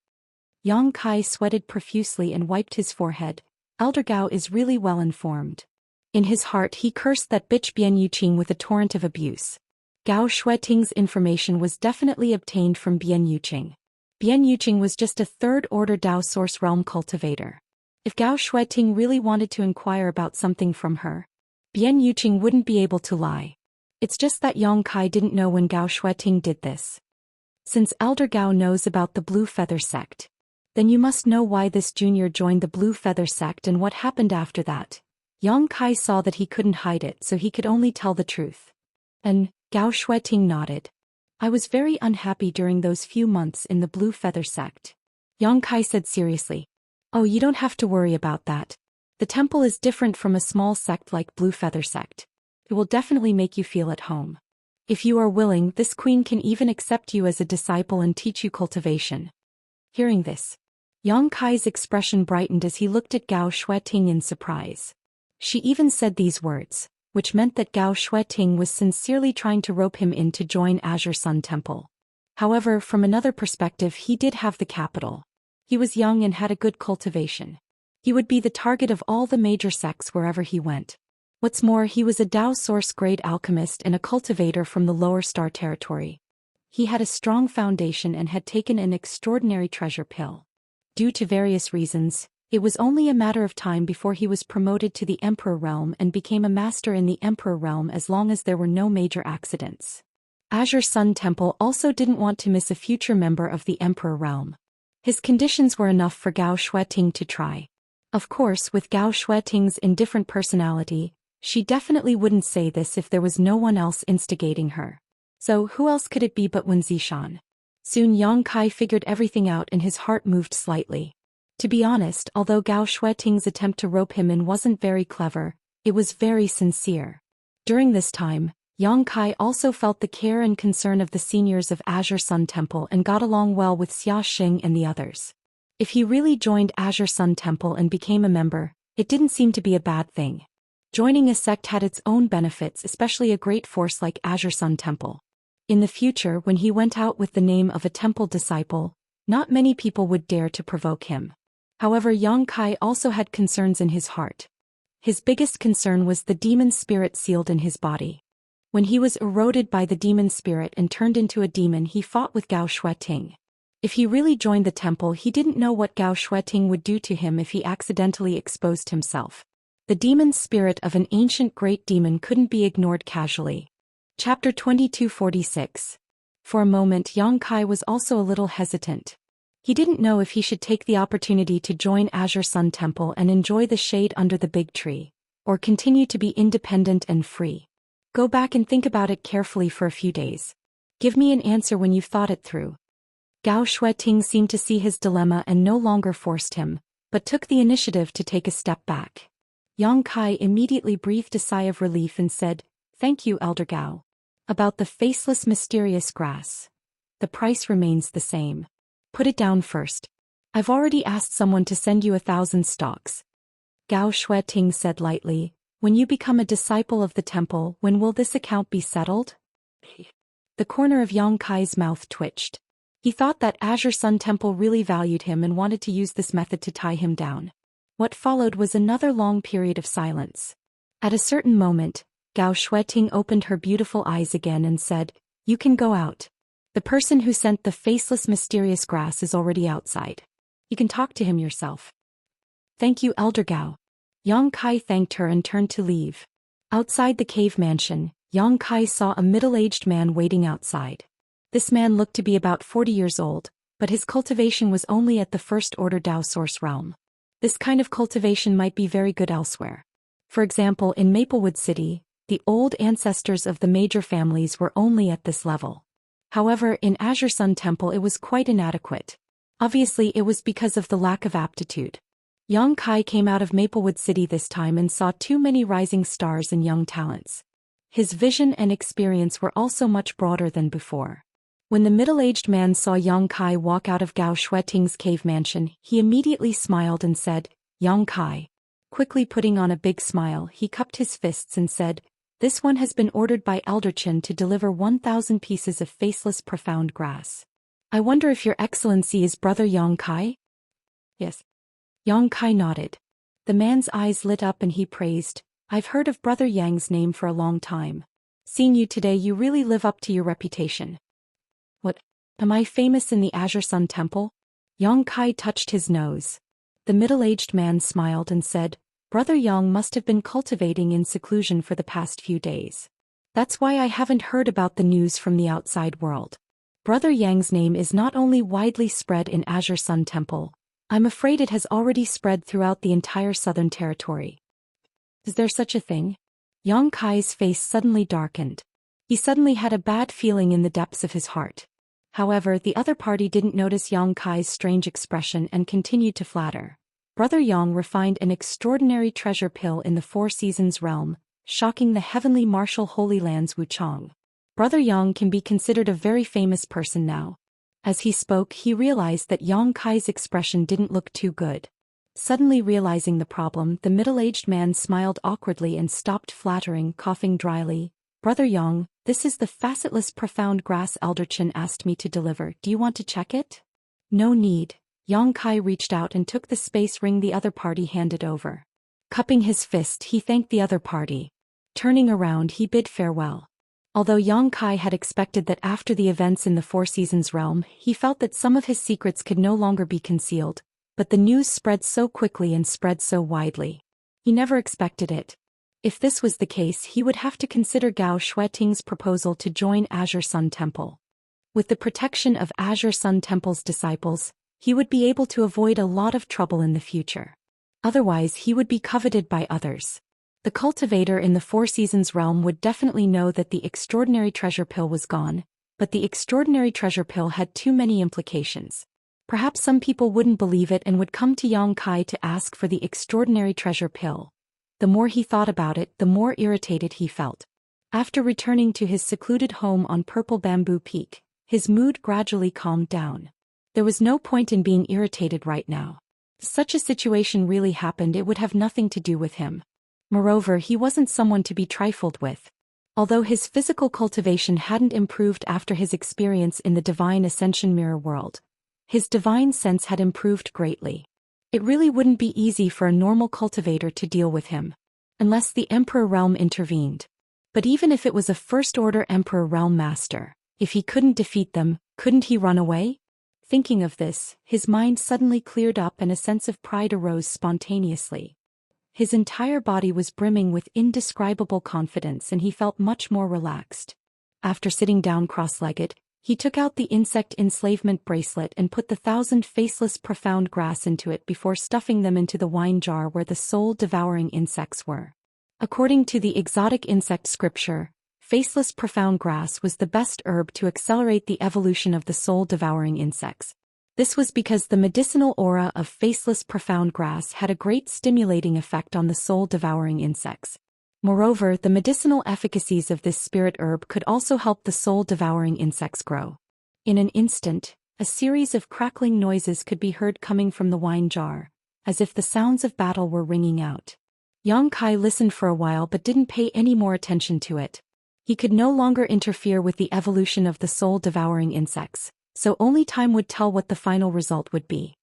Yang Kai sweated profusely and wiped his forehead. Elder Gao is really well informed. In his heart he cursed that bitch Bian Yuqing with a torrent of abuse. Gao Shueting's information was definitely obtained from Bian Yuqing. Bian Yuqing was just a third-order Dao Source Realm cultivator. If Gao Shueting really wanted to inquire about something from her, Bian Yuqing wouldn't be able to lie. It's just that Yang Kai didn't know when Gao Shueting did this. Since Elder Gao knows about the Blue Feather sect, then you must know why this junior joined the Blue Feather sect and what happened after that. Yang Kai saw that he couldn't hide it, so he could only tell the truth. And Gao Shueting nodded. I was very unhappy during those few months in the Blue Feather sect. Yang Kai said seriously. Oh, you don't have to worry about that. The temple is different from a small sect like Blue Feather sect. It will definitely make you feel at home. If you are willing, this queen can even accept you as a disciple and teach you cultivation. Hearing this, Yang Kai's expression brightened as he looked at Gao Shueting in surprise. She even said these words, which meant that Gao Shueting was sincerely trying to rope him in to join Azure Sun Temple. However, from another perspective, he did have the capital. He was young and had a good cultivation. He would be the target of all the major sects wherever he went. What's more, he was a Dao Source grade alchemist and a cultivator from the lower star territory. He had a strong foundation and had taken an extraordinary treasure pill. Due to various reasons, it was only a matter of time before he was promoted to the Emperor Realm and became a master in the Emperor Realm as long as there were no major accidents. Azure Sun Temple also didn't want to miss a future member of the Emperor Realm. His conditions were enough for Gao Shueting to try. Of course, with Gao Shueting's indifferent personality, she definitely wouldn't say this if there was no one else instigating her. So who else could it be but Zishan? Soon Yang Kai figured everything out and his heart moved slightly. To be honest, although Gao Shueting's attempt to rope him in wasn't very clever, it was very sincere. During this time, Yang Kai also felt the care and concern of the seniors of Azure Sun Temple and got along well with Xianxia and the others. If he really joined Azure Sun Temple and became a member, it didn't seem to be a bad thing. Joining a sect had its own benefits, especially a great force like Azure Sun Temple. In the future, when he went out with the name of a temple disciple, not many people would dare to provoke him. However, Yang Kai also had concerns in his heart. His biggest concern was the demon spirit sealed in his body. When he was eroded by the demon spirit and turned into a demon, he fought with Gao Shueting. If he really joined the temple, he didn't know what Gao Shueting would do to him if he accidentally exposed himself. The demon spirit of an ancient great demon couldn't be ignored casually. Chapter 2246. For a moment, Yang Kai was also a little hesitant. He didn't know if he should take the opportunity to join Azure Sun Temple and enjoy the shade under the big tree, or continue to be independent and free. Go back and think about it carefully for a few days. Give me an answer when you've thought it through. Gao Shueting seemed to see his dilemma and no longer forced him, but took the initiative to take a step back. Yang Kai immediately breathed a sigh of relief and said, "Thank you, Elder Gao. About the faceless mysterious grass. The price remains the same. Put it down first. I've already asked someone to send you 1,000 stalks." Gao Shueting said lightly, "When you become a disciple of the temple, when will this account be settled?" The corner of Yang Kai's mouth twitched. He thought that Azure Sun Temple really valued him and wanted to use this method to tie him down. What followed was another long period of silence. At a certain moment, Gao Shueting opened her beautiful eyes again and said, "You can go out. The person who sent the faceless mysterious grass is already outside. You can talk to him yourself." "Thank you, Elder Gao." Yang Kai thanked her and turned to leave. Outside the cave mansion, Yang Kai saw a middle-aged man waiting outside. This man looked to be about 40 years old, but his cultivation was only at the first order Dao source realm. This kind of cultivation might be very good elsewhere. For example, in Maplewood City, the old ancestors of the major families were only at this level. However, in Azure Sun Temple it was quite inadequate. Obviously, it was because of the lack of aptitude. Yang Kai came out of Maplewood City this time and saw too many rising stars and young talents. His vision and experience were also much broader than before. When the middle-aged man saw Yang Kai walk out of Gao Shueting's cave mansion, he immediately smiled and said, "Yang Kai." Quickly putting on a big smile, he cupped his fists and said, "This one has been ordered by Elder Chen to deliver 1,000 pieces of faceless profound grass. I wonder if Your Excellency is Brother Yang Kai?" "Yes." Yang Kai nodded. The man's eyes lit up and he praised, "I've heard of Brother Yang's name for a long time. Seeing you today, you really live up to your reputation." "What? Am I famous in the Azure Sun Temple?" Yang Kai touched his nose. The middle-aged man smiled and said, "Brother Yang must have been cultivating in seclusion for the past few days. That's why I haven't heard about the news from the outside world. Brother Yang's name is not only widely spread in Azure Sun Temple, I'm afraid it has already spread throughout the entire Southern Territory." "Is there such a thing?" Yang Kai's face suddenly darkened. He suddenly had a bad feeling in the depths of his heart. However, the other party didn't notice Yang Kai's strange expression and continued to flatter. Brother Yang refined an extraordinary treasure pill in the Four Seasons realm, shocking the heavenly martial Holy Lands Wuchang. Brother Yang can be considered a very famous person now. As he spoke, he realized that Yang Kai's expression didn't look too good. Suddenly realizing the problem, the middle-aged man smiled awkwardly and stopped flattering, coughing dryly. "Brother Yang, this is the facetless profound grass Elder Chen asked me to deliver. Do you want to check it?" "No need." Yang Kai reached out and took the space ring the other party handed over. Cupping his fist, he thanked the other party. Turning around, he bid farewell. Although Yang Kai had expected that after the events in the Four Seasons realm, he felt that some of his secrets could no longer be concealed, but the news spread so quickly and spread so widely. He never expected it. If this was the case, he would have to consider Gao Shueting's proposal to join Azure Sun Temple. With the protection of Azure Sun Temple's disciples, he would be able to avoid a lot of trouble in the future. Otherwise, he would be coveted by others. The cultivator in the Four Seasons realm would definitely know that the extraordinary treasure pill was gone, but the extraordinary treasure pill had too many implications. Perhaps some people wouldn't believe it and would come to Yang Kai to ask for the extraordinary treasure pill. The more he thought about it, the more irritated he felt. After returning to his secluded home on Purple Bamboo Peak, his mood gradually calmed down. There was no point in being irritated right now. If such a situation really happened, it would have nothing to do with him. Moreover, he wasn't someone to be trifled with. Although his physical cultivation hadn't improved after his experience in the Divine Ascension Mirror world, his divine sense had improved greatly. It really wouldn't be easy for a normal cultivator to deal with him, unless the Emperor Realm intervened. But even if it was a first-order Emperor Realm Master, if he couldn't defeat them, couldn't he run away? Thinking of this, his mind suddenly cleared up and a sense of pride arose spontaneously. His entire body was brimming with indescribable confidence and he felt much more relaxed. After sitting down cross-legged, he took out the insect enslavement bracelet and put the 1,000 faceless profound grass into it before stuffing them into the wine jar where the soul-devouring insects were. According to the exotic insect scripture, faceless profound grass was the best herb to accelerate the evolution of the soul-devouring insects. This was because the medicinal aura of faceless profound grass had a great stimulating effect on the soul-devouring insects. Moreover, the medicinal efficacies of this spirit herb could also help the soul-devouring insects grow. In an instant, a series of crackling noises could be heard coming from the wine jar, as if the sounds of battle were ringing out. Yang Kai listened for a while but didn't pay any more attention to it. He could no longer interfere with the evolution of the soul-devouring insects, so only time would tell what the final result would be.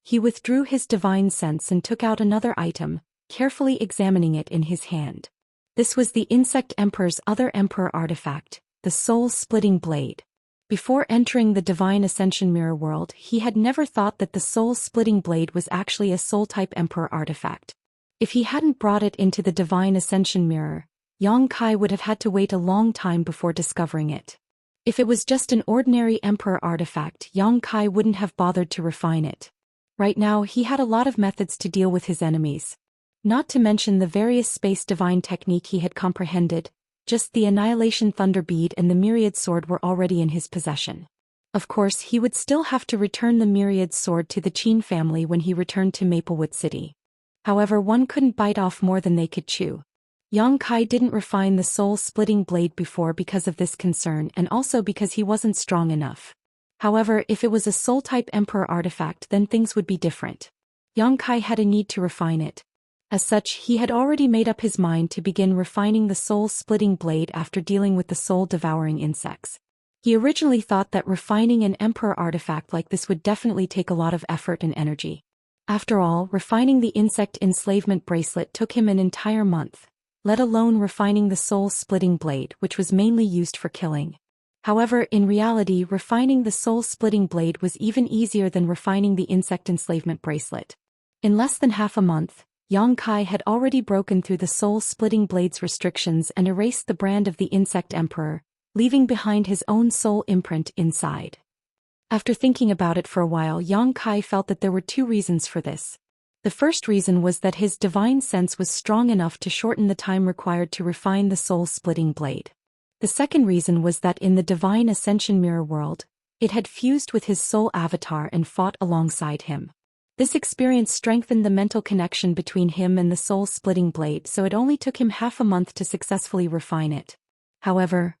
He withdrew his divine sense and took out another item, carefully examining it in his hand. This was the Insect Emperor's other Emperor artifact, the Soul-Splitting Blade. Before entering the Divine Ascension Mirror world, he had never thought that the Soul-Splitting Blade was actually a Soul-type Emperor artifact. If he hadn't brought it into the Divine Ascension Mirror, Yang Kai would have had to wait a long time before discovering it. If it was just an ordinary Emperor artifact, Yang Kai wouldn't have bothered to refine it. Right now he had a lot of methods to deal with his enemies. Not to mention the various space divine technique he had comprehended, just the Annihilation Thunder Bead and the Myriad Sword were already in his possession. Of course, he would still have to return the Myriad Sword to the Qin family when he returned to Maplewood City. However, one couldn't bite off more than they could chew. Yang Kai didn't refine the soul-splitting blade before because of this concern and also because he wasn't strong enough. However, if it was a soul-type Emperor artifact, then things would be different. Yang Kai had a need to refine it. As such, he had already made up his mind to begin refining the soul-splitting blade after dealing with the soul-devouring insects. He originally thought that refining an Emperor artifact like this would definitely take a lot of effort and energy. After all, refining the insect enslavement bracelet took him an entire month, let alone refining the soul-splitting blade, which was mainly used for killing. However, in reality, refining the soul-splitting blade was even easier than refining the insect enslavement bracelet. In less than half a month, Yang Kai had already broken through the soul-splitting blade's restrictions and erased the brand of the Insect Emperor, leaving behind his own soul imprint inside. After thinking about it for a while, Yang Kai felt that there were two reasons for this. The first reason was that his divine sense was strong enough to shorten the time required to refine the soul-splitting blade. The second reason was that in the Divine Ascension Mirror world, it had fused with his soul avatar and fought alongside him. This experience strengthened the mental connection between him and the soul-splitting blade, so it only took him half a month to successfully refine it. However,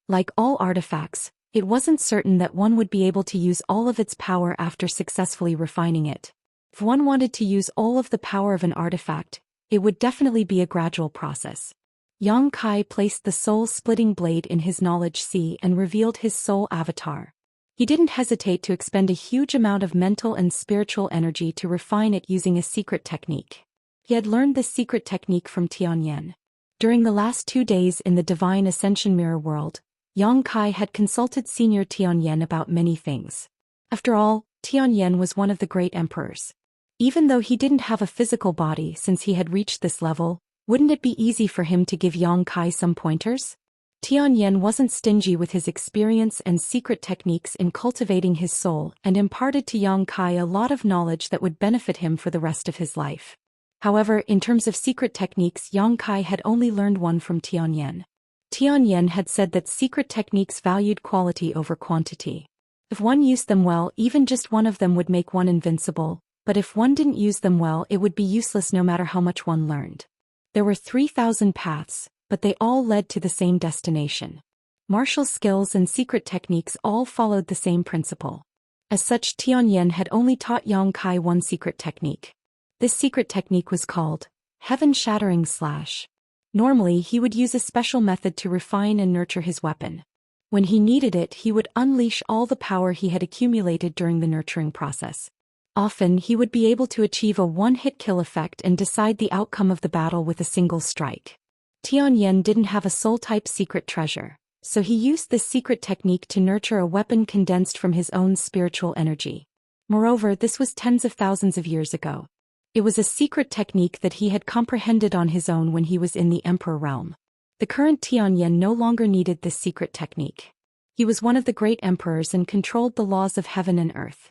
like all artifacts, it wasn't certain that one would be able to use all of its power after successfully refining it. If one wanted to use all of the power of an artifact, it would definitely be a gradual process. Yang Kai placed the soul-splitting blade in his knowledge sea and revealed his soul avatar. He didn't hesitate to expend a huge amount of mental and spiritual energy to refine it using a secret technique. He had learned this secret technique from Tianyan. During the last 2 days in the Divine Ascension Mirror world, Yang Kai had consulted Senior Tianyan about many things. After all, Tianyan was one of the great emperors. Even though he didn't have a physical body since he had reached this level, wouldn't it be easy for him to give Yang Kai some pointers? Tianyan wasn't stingy with his experience and secret techniques in cultivating his soul and imparted to Yang Kai a lot of knowledge that would benefit him for the rest of his life. However, in terms of secret techniques, Yang Kai had only learned one from Tianyan. Tianyan had said that secret techniques valued quality over quantity. If one used them well, even just one of them would make one invincible, but if one didn't use them well, it would be useless no matter how much one learned. There were 3,000 paths, but they all led to the same destination. Martial skills and secret techniques all followed the same principle. As such, Tianyan had only taught Yang Kai one secret technique. This secret technique was called Heaven Shattering Slash. Normally, he would use a special method to refine and nurture his weapon. When he needed it, he would unleash all the power he had accumulated during the nurturing process. Often, he would be able to achieve a one-hit kill effect and decide the outcome of the battle with a single strike. Tianyan didn't have a soul-type secret treasure, so he used this secret technique to nurture a weapon condensed from his own spiritual energy. Moreover, this was tens of thousands of years ago. It was a secret technique that he had comprehended on his own when he was in the Emperor realm. The current Tianyan no longer needed this secret technique. He was one of the great emperors and controlled the laws of heaven and earth.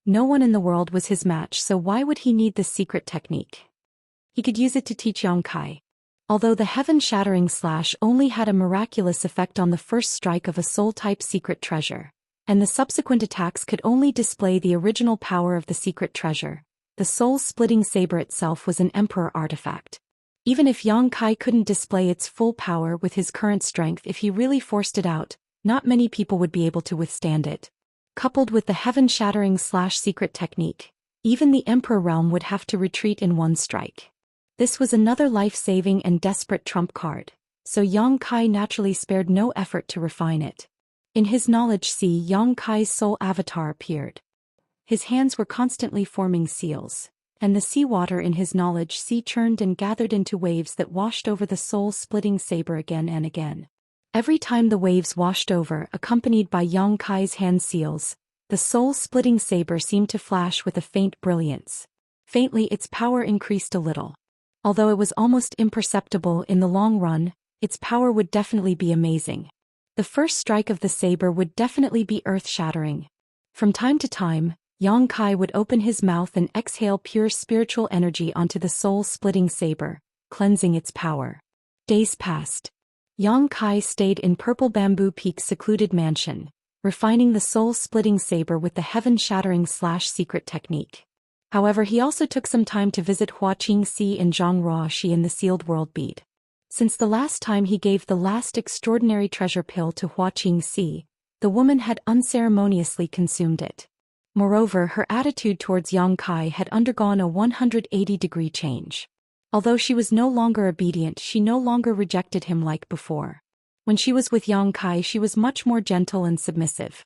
No one in the world was his match, so why would he need this secret technique? He could use it to teach Yang Kai. Although the heaven-shattering slash only had a miraculous effect on the first strike of a soul-type secret treasure, and the subsequent attacks could only display the original power of the secret treasure, the soul-splitting saber itself was an emperor artifact. Even if Yang Kai couldn't display its full power with his current strength, if he really forced it out, not many people would be able to withstand it. Coupled with the heaven-shattering slash secret technique, even the Emperor realm would have to retreat in one strike. This was another life-saving and desperate trump card, so Yang Kai naturally spared no effort to refine it. In his knowledge sea, Yang Kai's soul avatar appeared. His hands were constantly forming seals, and the seawater in his knowledge sea churned and gathered into waves that washed over the soul-splitting saber again and again. Every time the waves washed over, accompanied by Yang Kai's hand seals, the soul-splitting saber seemed to flash with a faint brilliance. Faintly, its power increased a little. Although it was almost imperceptible in the long run, its power would definitely be amazing. The first strike of the saber would definitely be earth-shattering. From time to time, Yang Kai would open his mouth and exhale pure spiritual energy onto the soul-splitting saber, cleansing its power. Days passed. Yang Kai stayed in Purple Bamboo Peak's secluded mansion, refining the soul-splitting saber with the heaven-shattering slash secret technique. However, he also took some time to visit Xianxia and Zhang in the sealed world bead. Since the last time he gave the last extraordinary treasure pill to Xianxia, the woman had unceremoniously consumed it. Moreover, her attitude towards Yang Kai had undergone a 180-degree change. Although she was no longer obedient, she no longer rejected him like before. When she was with Yang Kai, she was much more gentle and submissive.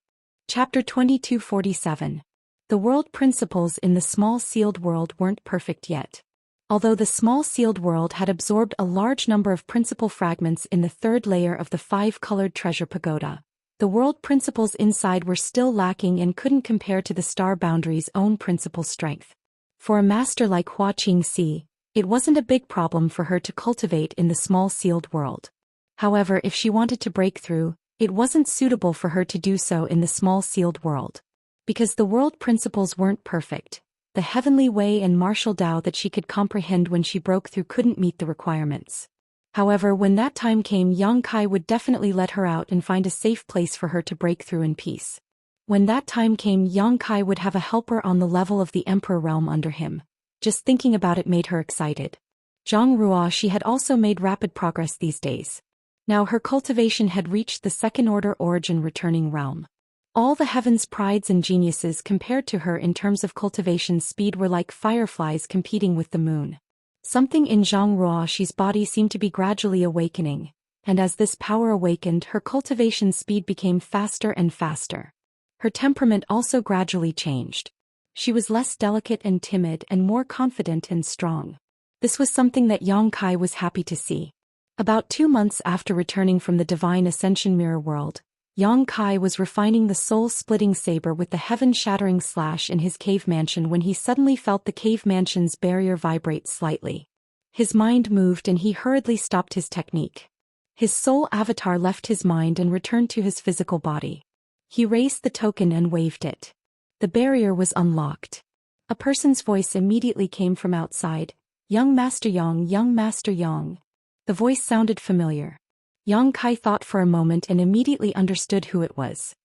Chapter 2247. The world principles in the small sealed world weren't perfect yet. Although the small sealed world had absorbed a large number of principle fragments in the third layer of the five-colored treasure pagoda, the world principles inside were still lacking and couldn't compare to the star boundary's own principle strength. For a master like Xianxia, it wasn't a big problem for her to cultivate in the small sealed world. However, if she wanted to break through, it wasn't suitable for her to do so in the small sealed world. Because the world principles weren't perfect, the heavenly way and martial Tao that she could comprehend when she broke through couldn't meet the requirements. However, when that time came, Yang Kai would definitely let her out and find a safe place for her to break through in peace. When that time came, Yang Kai would have a helper on the level of the Emperor realm under him. Just thinking about it made her excited. Zhang she had also made rapid progress these days. Now her cultivation had reached the second-order origin returning realm. All the heaven's prides and geniuses compared to her in terms of cultivation speed were like fireflies competing with the moon. Something in Zhang Ruoxi's body seemed to be gradually awakening, and as this power awakened, her cultivation speed became faster and faster. Her temperament also gradually changed. She was less delicate and timid and more confident and strong. This was something that Yang Kai was happy to see. About 2 months after returning from the Divine Ascension Mirror World, Yang Kai was refining the soul-splitting saber with the heaven-shattering slash in his cave mansion when he suddenly felt the cave mansion's barrier vibrate slightly. His mind moved and he hurriedly stopped his technique. His soul avatar left his mind and returned to his physical body. He raised the token and waved it. The barrier was unlocked. A person's voice immediately came from outside. Young Master Yang, Young Master Yang. The voice sounded familiar. Yang Kai thought for a moment and immediately understood who it was.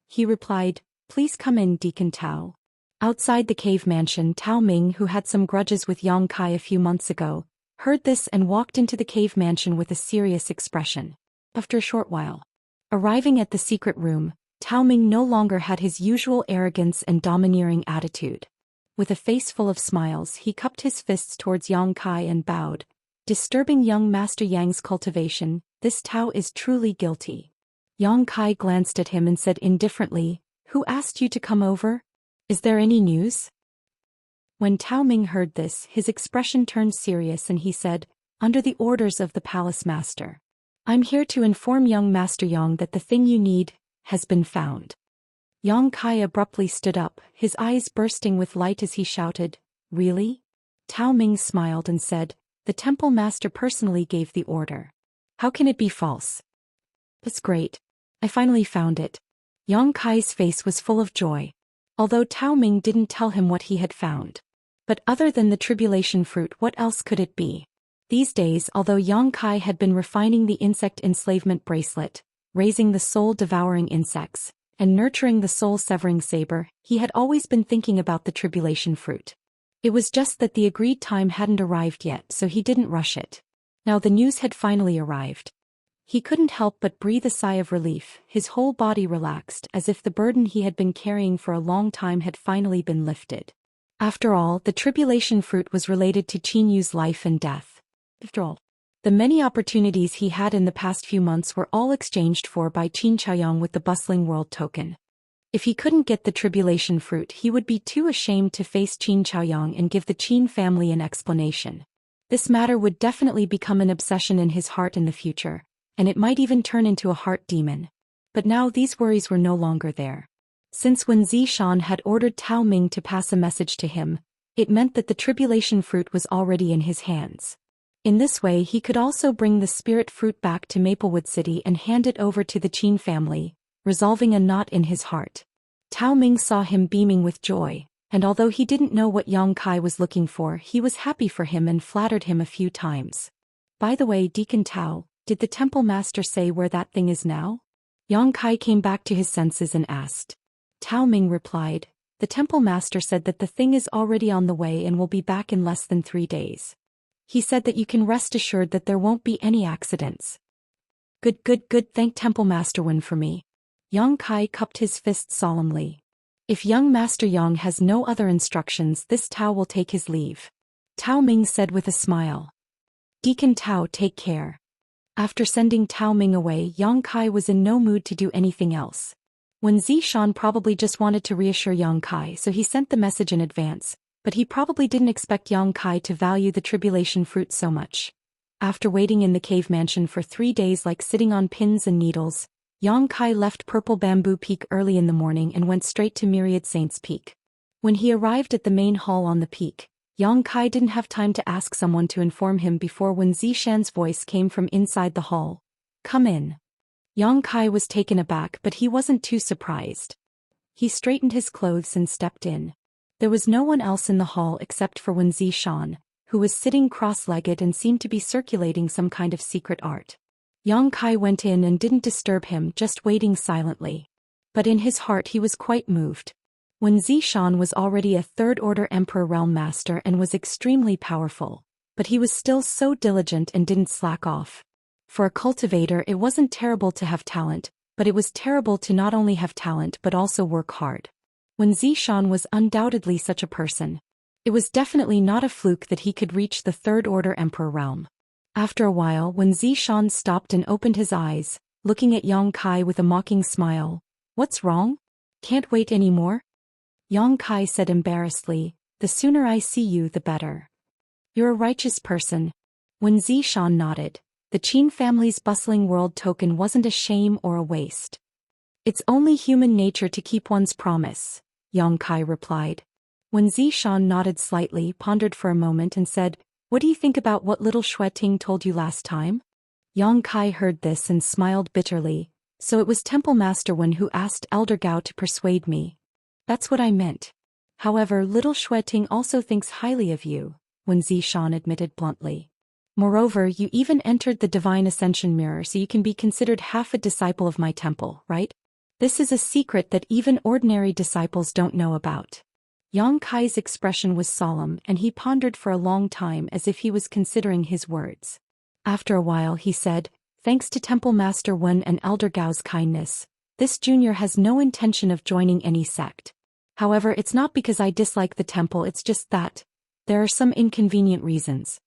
He replied, "Please come in, Deacon Tao." Outside the cave mansion, Tao Ming, who had some grudges with Yang Kai a few months ago, heard this and walked into the cave mansion with a serious expression. After a short while, arriving at the secret room, Tao Ming no longer had his usual arrogance and domineering attitude. With a face full of smiles, he cupped his fists towards Yang Kai and bowed, disturbing young Master Yang's cultivation, this Tao is truly guilty. Yang Kai glanced at him and said indifferently, "Who asked you to come over? Is there any news?" When Tao Ming heard this, his expression turned serious and he said, "Under the orders of the palace master, I'm here to inform young Master Yang that the thing you need has been found." Yang Kai abruptly stood up, his eyes bursting with light as he shouted, "Really?" Tao Ming smiled and said, "The temple master personally gave the order. How can it be false?" "That's great. I finally found it." Yang Kai's face was full of joy. Although Tao Ming didn't tell him what he had found. But other than the tribulation fruit, what else could it be? These days, although Yang Kai had been refining the insect enslavement bracelet, raising the soul-devouring insects, and nurturing the soul-severing saber, he had always been thinking about the tribulation fruit. It was just that the agreed time hadn't arrived yet, so he didn't rush it. Now the news had finally arrived. He couldn't help but breathe a sigh of relief, his whole body relaxed as if the burden he had been carrying for a long time had finally been lifted. After all, the tribulation fruit was related to Qin Yu's life and death. After all, the many opportunities he had in the past few months were all exchanged for by Qin Chaoyang with the bustling world token. If he couldn't get the tribulation fruit, he would be too ashamed to face Qin Chaoyang and give the Qin family an explanation. This matter would definitely become an obsession in his heart in the future, and it might even turn into a heart demon. But now these worries were no longer there. Since when Zhou Xian had ordered Tao Ming to pass a message to him, it meant that the tribulation fruit was already in his hands. In this way he could also bring the spirit fruit back to Maplewood City and hand it over to the Qin family, resolving a knot in his heart. Tao Ming saw him beaming with joy, and although he didn't know what Yang Kai was looking for, he was happy for him and flattered him a few times. "By the way, Deacon Tao, did the temple master say where that thing is now?" Yang Kai came back to his senses and asked. Tao Ming replied, "The temple master said that the thing is already on the way and will be back in less than 3 days. He said that you can rest assured that there won't be any accidents." Good, thank Temple Master Wen for me." Yang Kai cupped his fist solemnly. "If young Master Yang has no other instructions, this Tao will take his leave." Tao Ming said with a smile. "Deacon Tao, take care." After sending Tao Ming away, Yang Kai was in no mood to do anything else. When Zhou Xian probably just wanted to reassure Yang Kai, so he sent the message in advance, but he probably didn't expect Yang Kai to value the tribulation fruit so much. After waiting in the cave mansion for 3 days like sitting on pins and needles, Yang Kai left Purple Bamboo Peak early in the morning and went straight to Myriad Saints Peak. When he arrived at the main hall on the peak, Yang Kai didn't have time to ask someone to inform him before when Zhou Xian's voice came from inside the hall. "Come in." Yang Kai was taken aback, but he wasn't too surprised. He straightened his clothes and stepped in. There was no one else in the hall except for Wen Zishan, who was sitting cross-legged and seemed to be circulating some kind of secret art. Yang Kai went in and didn't disturb him, just waiting silently. But in his heart he was quite moved. Wen Zishan was already a third-order Emperor Realm Master and was extremely powerful, but he was still so diligent and didn't slack off. For a cultivator, it wasn't terrible to have talent, but it was terrible to not only have talent but also work hard. Wen Zishan was undoubtedly such a person. It was definitely not a fluke that he could reach the third-order Emperor realm. After a while, Wen Zishan stopped and opened his eyes, looking at Yang Kai with a mocking smile. "What's wrong? Can't wait anymore?" Yang Kai said embarrassedly, "The sooner I see you, the better." "You're a righteous person." Wen Zishan nodded. The Qin family's bustling world token wasn't a shame or a waste. "It's only human nature to keep one's promise," Yang Kai replied. When Zishan nodded slightly, pondered for a moment and said, "What do you think about what little Shueting told you last time?" Yang Kai heard this and smiled bitterly. "So it was Temple Master Wen who asked Elder Gao to persuade me." "That's what I meant. However, little Shueting also thinks highly of you," Wen Zishan admitted bluntly. "Moreover, you even entered the Divine Ascension Mirror, so you can be considered half a disciple of my temple, right? This is a secret that even ordinary disciples don't know about." Yang Kai's expression was solemn and he pondered for a long time as if he was considering his words. After a while he said, "Thanks to Temple Master Wen and Elder Gao's kindness, this junior has no intention of joining any sect. However, it's not because I dislike the temple, it's just that there are some inconvenient reasons."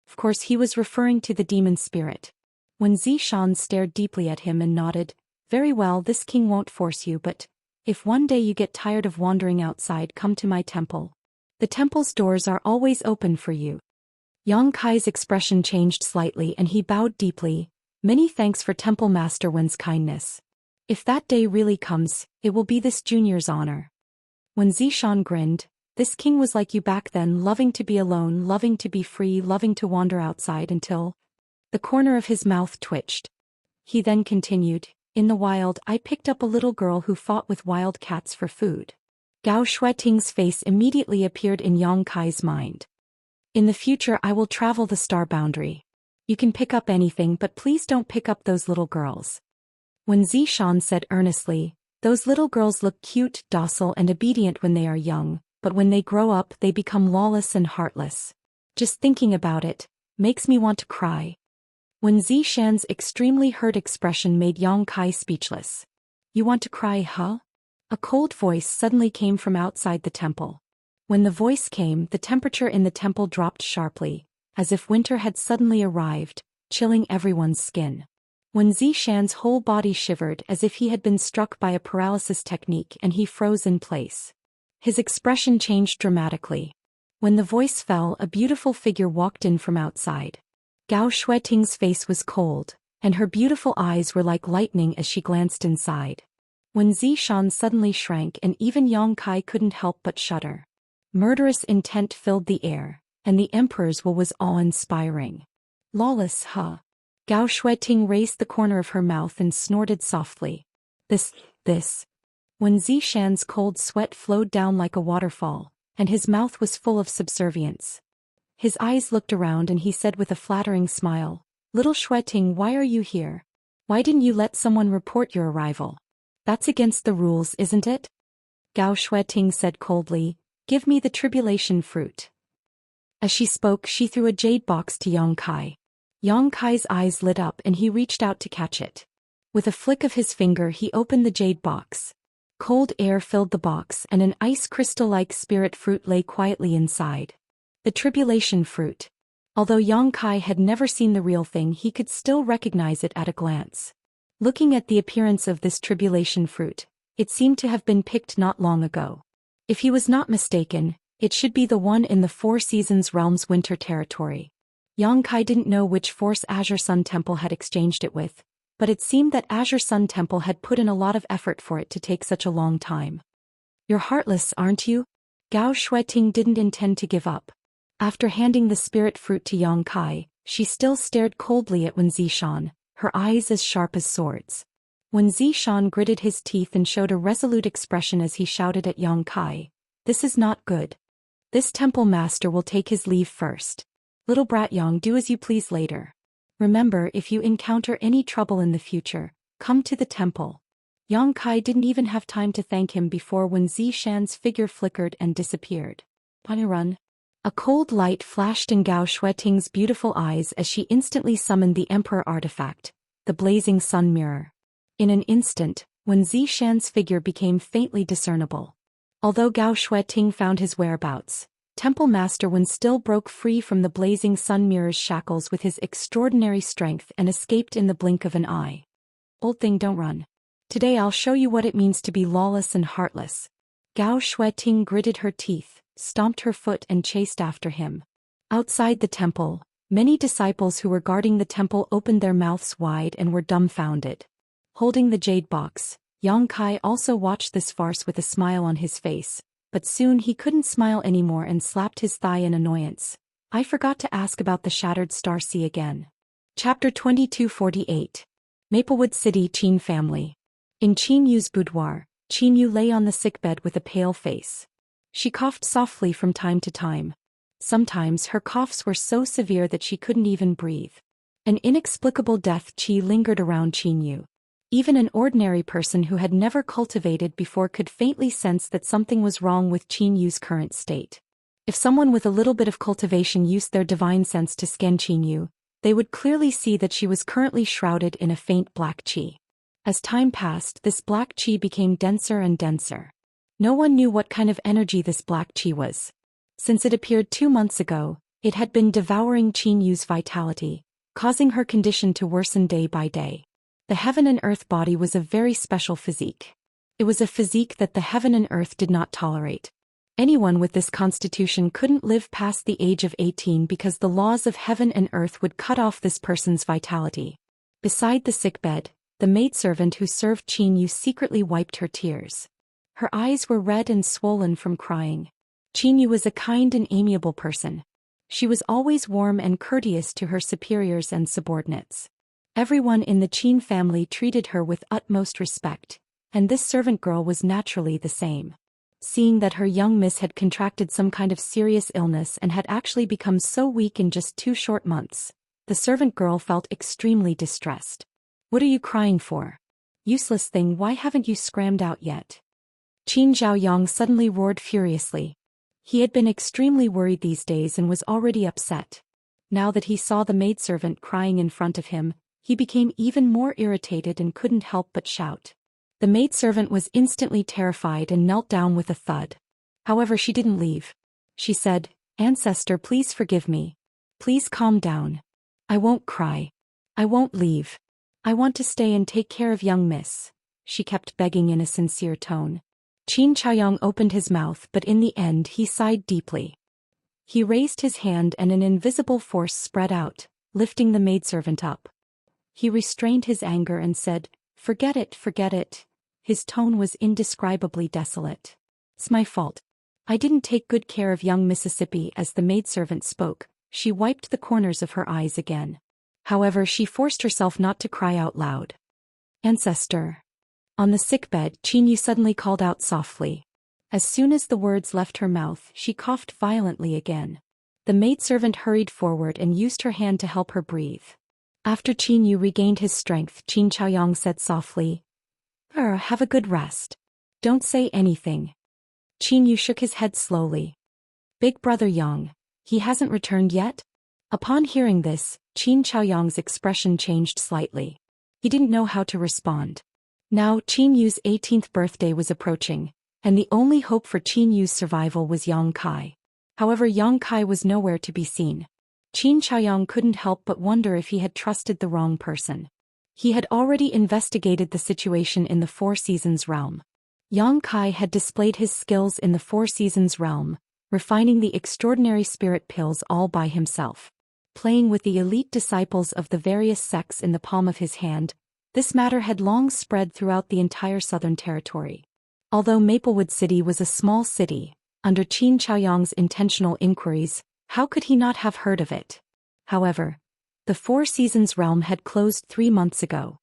Of course he was referring to the demon spirit. When Zishan stared deeply at him and nodded, "Very well, this king won't force you, but if one day you get tired of wandering outside, come to my temple. The temple's doors are always open for you." Yang Kai's expression changed slightly and he bowed deeply. "Many thanks for Temple Master Wen's kindness. If that day really comes, it will be this junior's honor." When Zishan grinned, "This king was like you back then, loving to be alone, loving to be free, loving to wander outside until..." The corner of his mouth twitched. He then continued, "In the wild, I picked up a little girl who fought with wild cats for food." Gao Shueting's face immediately appeared in Yang Kai's mind. "In the future I will travel the star boundary. You can pick up anything, but please don't pick up those little girls." When Zishan said earnestly, "Those little girls look cute, docile and obedient when they are young, but when they grow up they become lawless and heartless. Just thinking about it makes me want to cry." When Zishan's extremely hurt expression made Yang Kai speechless. "You want to cry, huh?" A cold voice suddenly came from outside the temple. When the voice came, the temperature in the temple dropped sharply, as if winter had suddenly arrived, chilling everyone's skin. When Zishan's whole body shivered as if he had been struck by a paralysis technique and he froze in place. His expression changed dramatically. When the voice fell, a beautiful figure walked in from outside. Gao Shueting's face was cold, and her beautiful eyes were like lightning as she glanced inside. When Zishan suddenly shrank and even Yang Kai couldn't help but shudder. Murderous intent filled the air, and the emperor's will was awe-inspiring. "Lawless, huh?" Gao Shueting raised the corner of her mouth and snorted softly. This. When Zishan's cold sweat flowed down like a waterfall, and his mouth was full of subservience. His eyes looked around and he said with a flattering smile, "Little Shueting, why are you here? Why didn't you let someone report your arrival? That's against the rules, isn't it?" Gao Shueting said coldly, "Give me the tribulation fruit." As she spoke, she threw a jade box to Yang Kai. Yang Kai's eyes lit up and he reached out to catch it. With a flick of his finger he opened the jade box. Cold air filled the box and an ice crystal-like spirit fruit lay quietly inside. The tribulation fruit. Although Yang Kai had never seen the real thing, he could still recognize it at a glance. Looking at the appearance of this tribulation fruit, it seemed to have been picked not long ago. If he was not mistaken, it should be the one in the Four Seasons Realm's winter territory. Yang Kai didn't know which Force Azure Sun Temple had exchanged it with, but it seemed that Azure Sun Temple had put in a lot of effort for it to take such a long time. "You're heartless, aren't you?" Gao Shueting didn't intend to give up. After handing the spirit fruit to Yang Kai, she still stared coldly at Wen Zishan, her eyes as sharp as swords. When Zishan gritted his teeth and showed a resolute expression as he shouted at Yang Kai, "This is not good. This temple master will take his leave first. Little brat Yang, do as you please later. Remember, if you encounter any trouble in the future, come to the temple." Yang Kai didn't even have time to thank him before when Zishan's figure flickered and disappeared. Run. A cold light flashed in Gao Shueting's beautiful eyes as she instantly summoned the Emperor artifact, the blazing sun mirror. In an instant, when Zishan's figure became faintly discernible. Although Gao Shueting found his whereabouts, Temple Master Wen still broke free from the blazing sun mirror's shackles with his extraordinary strength and escaped in the blink of an eye. "Old thing, don't run. Today I'll show you what it means to be lawless and heartless." Gao Shueting gritted her teeth, stomped her foot and chased after him. Outside the temple, many disciples who were guarding the temple opened their mouths wide and were dumbfounded. Holding the jade box, Yang Kai also watched this farce with a smile on his face, but soon he couldn't smile anymore and slapped his thigh in annoyance. "I forgot to ask about the Shattered Star Sea again." Chapter 2248. Maplewood City Qin Family. In Qin Yu's boudoir, Qin Yu lay on the sickbed with a pale face. She coughed softly from time to time. Sometimes her coughs were so severe that she couldn't even breathe. An inexplicable death chi lingered around Qin Yu. Even an ordinary person who had never cultivated before could faintly sense that something was wrong with Qin Yu's current state. If someone with a little bit of cultivation used their divine sense to scan Qin Yu, they would clearly see that she was currently shrouded in a faint black chi. As time passed, this black chi became denser and denser. No one knew what kind of energy this black chi was. Since it appeared 2 months ago, It had been devouring Qin Yu's vitality, causing her condition to worsen day by day. The heaven and earth body was a very special physique. It was a physique that the heaven and earth did not tolerate. Anyone with this constitution couldn't live past the age of 18 because the laws of heaven and earth would cut off this person's vitality. Beside the sickbed, the maidservant who served Qin Yu secretly wiped her tears. Her eyes were red and swollen from crying. Qin Yu was a kind and amiable person. She was always warm and courteous to her superiors and subordinates. Everyone in the Qin family treated her with utmost respect, and this servant girl was naturally the same. Seeing that her young miss had contracted some kind of serious illness and had actually become so weak in just 2 short months, the servant girl felt extremely distressed. "What are you crying for? Useless thing, why haven't you scrammed out yet?" Qin Zhaoyang suddenly roared furiously. He had been extremely worried these days and was already upset. Now that he saw the maidservant crying in front of him, he became even more irritated and couldn't help but shout. The maidservant was instantly terrified and knelt down with a thud. However, she didn't leave. She said, "Ancestor, please forgive me. Please calm down. I won't cry. I won't leave. I want to stay and take care of young miss," she kept begging in a sincere tone. Qin Chaoyang opened his mouth, but in the end he sighed deeply. He raised his hand and an invisible force spread out, lifting the maidservant up. He restrained his anger and said, "Forget it, forget it." His tone was indescribably desolate. "It's my fault. I didn't take good care of young Mississippi." As the maidservant spoke, she wiped the corners of her eyes again. However, she forced herself not to cry out loud. "Ancestor." On the sickbed, Qin Yu suddenly called out softly. As soon as the words left her mouth, she coughed violently again. The maidservant hurried forward and used her hand to help her breathe. After Qin Yu regained his strength, Qin Chaoyang said softly, "Have a good rest. Don't say anything." Qin Yu shook his head slowly. "Big brother Yang, he hasn't returned yet?" Upon hearing this, Qin Chaoyang's expression changed slightly. He didn't know how to respond. Now Qin Yu's 18th birthday was approaching, and the only hope for Qin Yu's survival was Yang Kai. However, Yang Kai was nowhere to be seen. Qin Chaoyang couldn't help but wonder if he had trusted the wrong person. He had already investigated the situation in the Four Seasons realm. Yang Kai had displayed his skills in the Four Seasons realm, refining the extraordinary spirit pills all by himself. Playing with the elite disciples of the various sects in the palm of his hand, this matter had long spread throughout the entire southern territory. Although Maplewood City was a small city, under Qin Chaoyang's intentional inquiries, how could he not have heard of it? However, the Four Seasons realm had closed 3 months ago.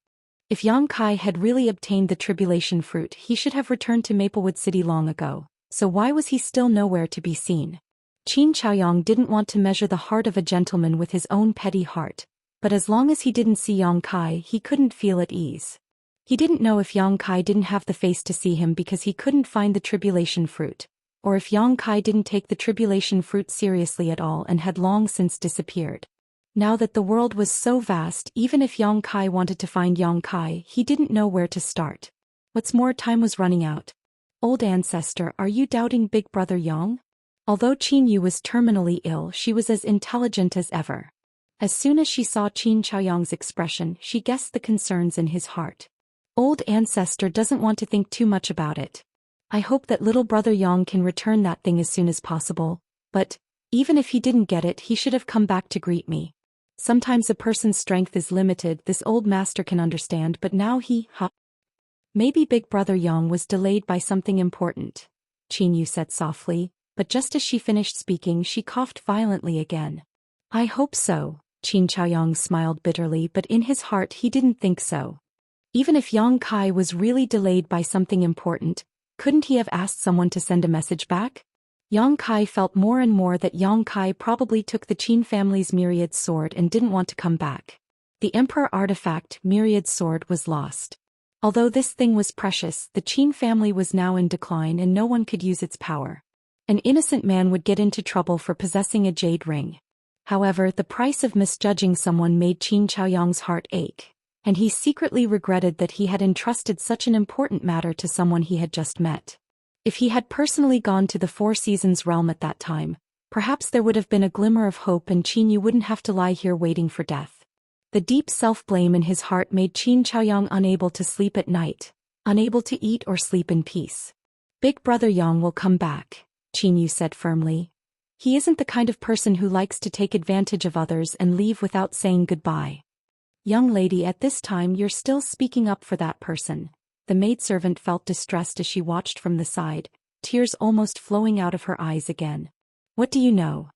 If Yang Kai had really obtained the tribulation fruit, he should have returned to Maplewood City long ago, so why was he still nowhere to be seen? Qin Chaoyang didn't want to measure the heart of a gentleman with his own petty heart, but as long as he didn't see Yang Kai, he couldn't feel at ease. He didn't know if Yang Kai didn't have the face to see him because he couldn't find the tribulation fruit, or if Yang Kai didn't take the tribulation fruit seriously at all and had long since disappeared. Now that the world was so vast, even if Yang Kai wanted to find Yang Kai, he didn't know where to start. What's more, time was running out. "Old ancestor, are you doubting big brother Yang?" Although Qin Yu was terminally ill, she was as intelligent as ever. As soon as she saw Qin Chaoyang's expression, she guessed the concerns in his heart. "Old ancestor doesn't want to think too much about it. I hope that little brother Yang can return that thing as soon as possible, but even if he didn't get it, he should have come back to greet me. Sometimes a person's strength is limited, this old master can understand, but now Maybe big brother Yang was delayed by something important," Qin Yu said softly, but just as she finished speaking, she coughed violently again. "I hope so," Qin Chaoyang smiled bitterly, but in his heart he didn't think so. Even if Yang Kai was really delayed by something important, couldn't he have asked someone to send a message back? Yang Kai felt more and more that Yang Kai probably took the Qin family's myriad sword and didn't want to come back. The Emperor artifact, myriad sword, was lost. Although this thing was precious, the Qin family was now in decline and no one could use its power. An innocent man would get into trouble for possessing a jade ring. However, the price of misjudging someone made Qin Chaoyang's heart ache, and he secretly regretted that he had entrusted such an important matter to someone he had just met. If he had personally gone to the Four Seasons realm at that time, Perhaps there would have been a glimmer of hope and Qin Yu wouldn't have to lie here waiting for death. The deep self-blame in his heart made Qin Chaoyang unable to sleep at night, unable to eat or sleep in peace. Big brother Yang will come back, Qin Yu said firmly. He isn't the kind of person who likes to take advantage of others and leave without saying goodbye. Young lady, at this time you're still speaking up for that person. The maidservant felt distressed as she watched from the side, tears almost flowing out of her eyes again. What do you know?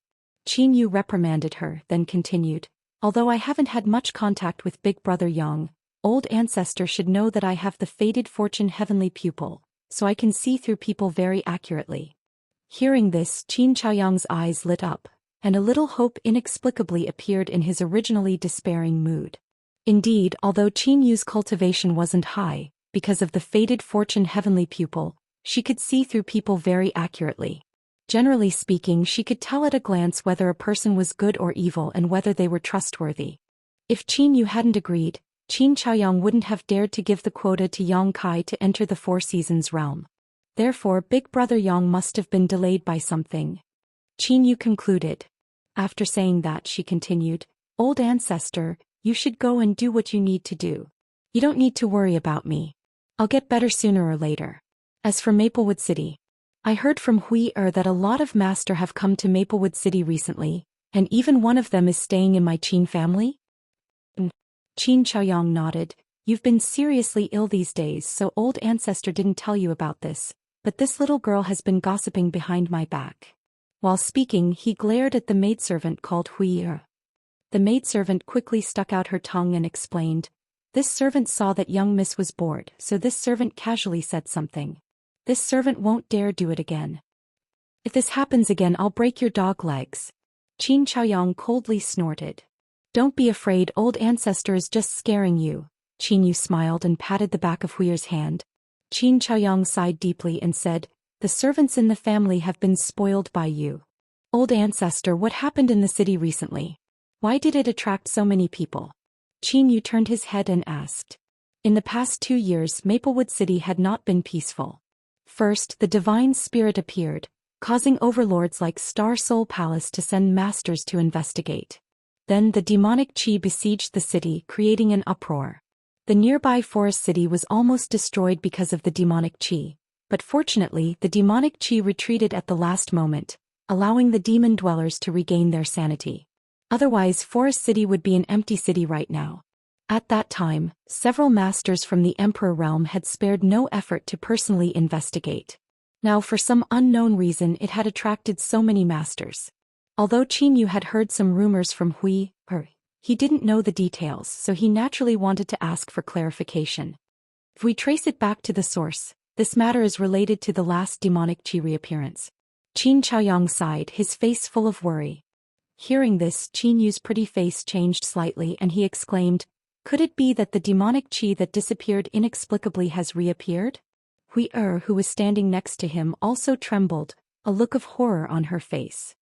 Qin Yu reprimanded her, then continued. Although I haven't had much contact with Big Brother Yang, old ancestor should know that I have the fated fortune heavenly pupil, so I can see through people very accurately. Hearing this, Qin Chaoyang's eyes lit up, and a little hope inexplicably appeared in his originally despairing mood. Indeed, although Qin Yu's cultivation wasn't high, because of the fated fortune heavenly pupil, she could see through people very accurately. Generally speaking, she could tell at a glance whether a person was good or evil and whether they were trustworthy. If Qin Yu hadn't agreed, Qin Chaoyang wouldn't have dared to give the quota to Yang Kai to enter the Four Seasons realm. Therefore, Big Brother Yang must have been delayed by something. Qin Yu concluded. After saying that, she continued, Old ancestor, you should go and do what you need to do. You don't need to worry about me. I'll get better sooner or later. As for Maplewood City, I heard from Hui that a lot of master have come to Maplewood City recently, and even one of them is staying in my Qin family? Qin Chaoyang nodded. You've been seriously ill these days, so old ancestor didn't tell you about this, but this little girl has been gossiping behind my back. While speaking, he glared at the maidservant called Hui. The maidservant quickly stuck out her tongue and explained. This servant saw that young miss was bored, so this servant casually said something. This servant won't dare do it again. If this happens again, I'll break your dog legs. Qin Chaoyang coldly snorted. Don't be afraid, old ancestor is just scaring you. Qin Yu smiled and patted the back of Hui's hand. Qin Chaoyang sighed deeply and said, the servants in the family have been spoiled by you. Old ancestor, what happened in the city recently? Why did it attract so many people? Qin Yu turned his head and asked. In the past 2 years, Maplewood City had not been peaceful. First, the divine spirit appeared, causing overlords like Star Soul Palace to send masters to investigate. Then the demonic qi besieged the city, creating an uproar. The nearby forest city was almost destroyed because of the demonic qi, but fortunately the demonic qi retreated at the last moment, allowing the demon dwellers to regain their sanity. Otherwise, Forest City would be an empty city right now. At that time, several masters from the Emperor realm had spared no effort to personally investigate. Now for some unknown reason it had attracted so many masters. Although Qin Yu had heard some rumors from Hui, he didn't know the details, so he naturally wanted to ask for clarification. If we trace it back to the source, this matter is related to the last demonic qi reappearance. Qin Chaoyang sighed, his face full of worry. Hearing this, Qin Yu's pretty face changed slightly and he exclaimed, could it be that the demonic qi that disappeared inexplicably has reappeared? Hui who was standing next to him, also trembled, a look of horror on her face.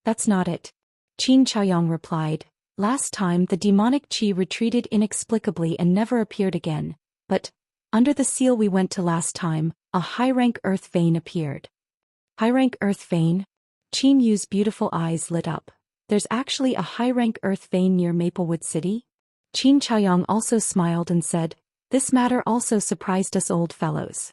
That's not it. Qin Chaoyang replied. Last time the demonic qi retreated inexplicably and never appeared again, but, under the seal we went to last time, a high-rank earth vein appeared. High-rank earth vein? Qin Yu's beautiful eyes lit up. There's actually a high-rank earth vein near Maplewood City? Qin Chaoyang also smiled and said, this matter also surprised us old fellows.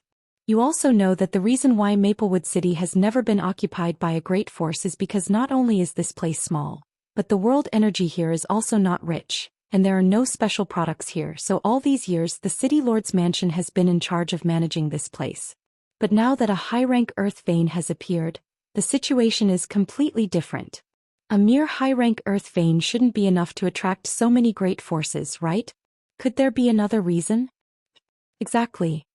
You also know that the reason why Maplewood City has never been occupied by a great force is because not only is this place small, but the world energy here is also not rich, and there are no special products here, so all these years the City Lord's mansion has been in charge of managing this place. But now that a high-rank earth vein has appeared, the situation is completely different. A mere high-rank earth vein shouldn't be enough to attract so many great forces, right? Could there be another reason? Exactly.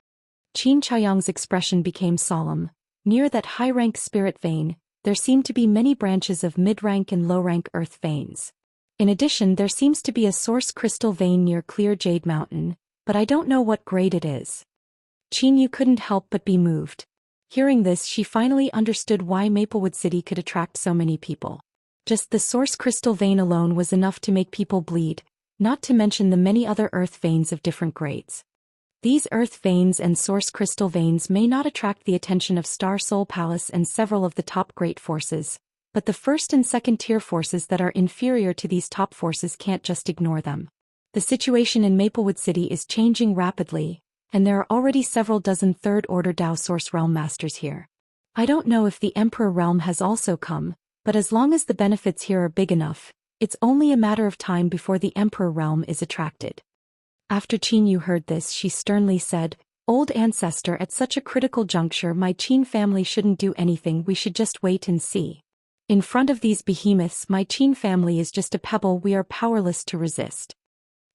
Qin Chaoyang's expression became solemn. Near that high-rank spirit vein, there seemed to be many branches of mid-rank and low-rank earth veins. In addition, there seems to be a source crystal vein near Clear Jade Mountain, but I don't know what grade it is. Qin Yu couldn't help but be moved. Hearing this, she finally understood why Maplewood City could attract so many people. Just the source crystal vein alone was enough to make people bleed, not to mention the many other earth veins of different grades. These earth veins and source crystal veins may not attract the attention of Star Soul Palace and several of the top great forces, But the first and second tier forces that are inferior to these top forces can't just ignore them. The situation in Maplewood City is changing rapidly, and there are already several dozen third-order Dao Source Realm Masters here. I don't know if the Emperor Realm has also come, but as long as the benefits here are big enough, it's only a matter of time before the Emperor Realm is attracted. After Qin Yu heard this, she sternly said, "Old ancestor, at such a critical juncture my Qin family shouldn't do anything, we should just wait and see. In front of these behemoths my Qin family is just a pebble we are powerless to resist."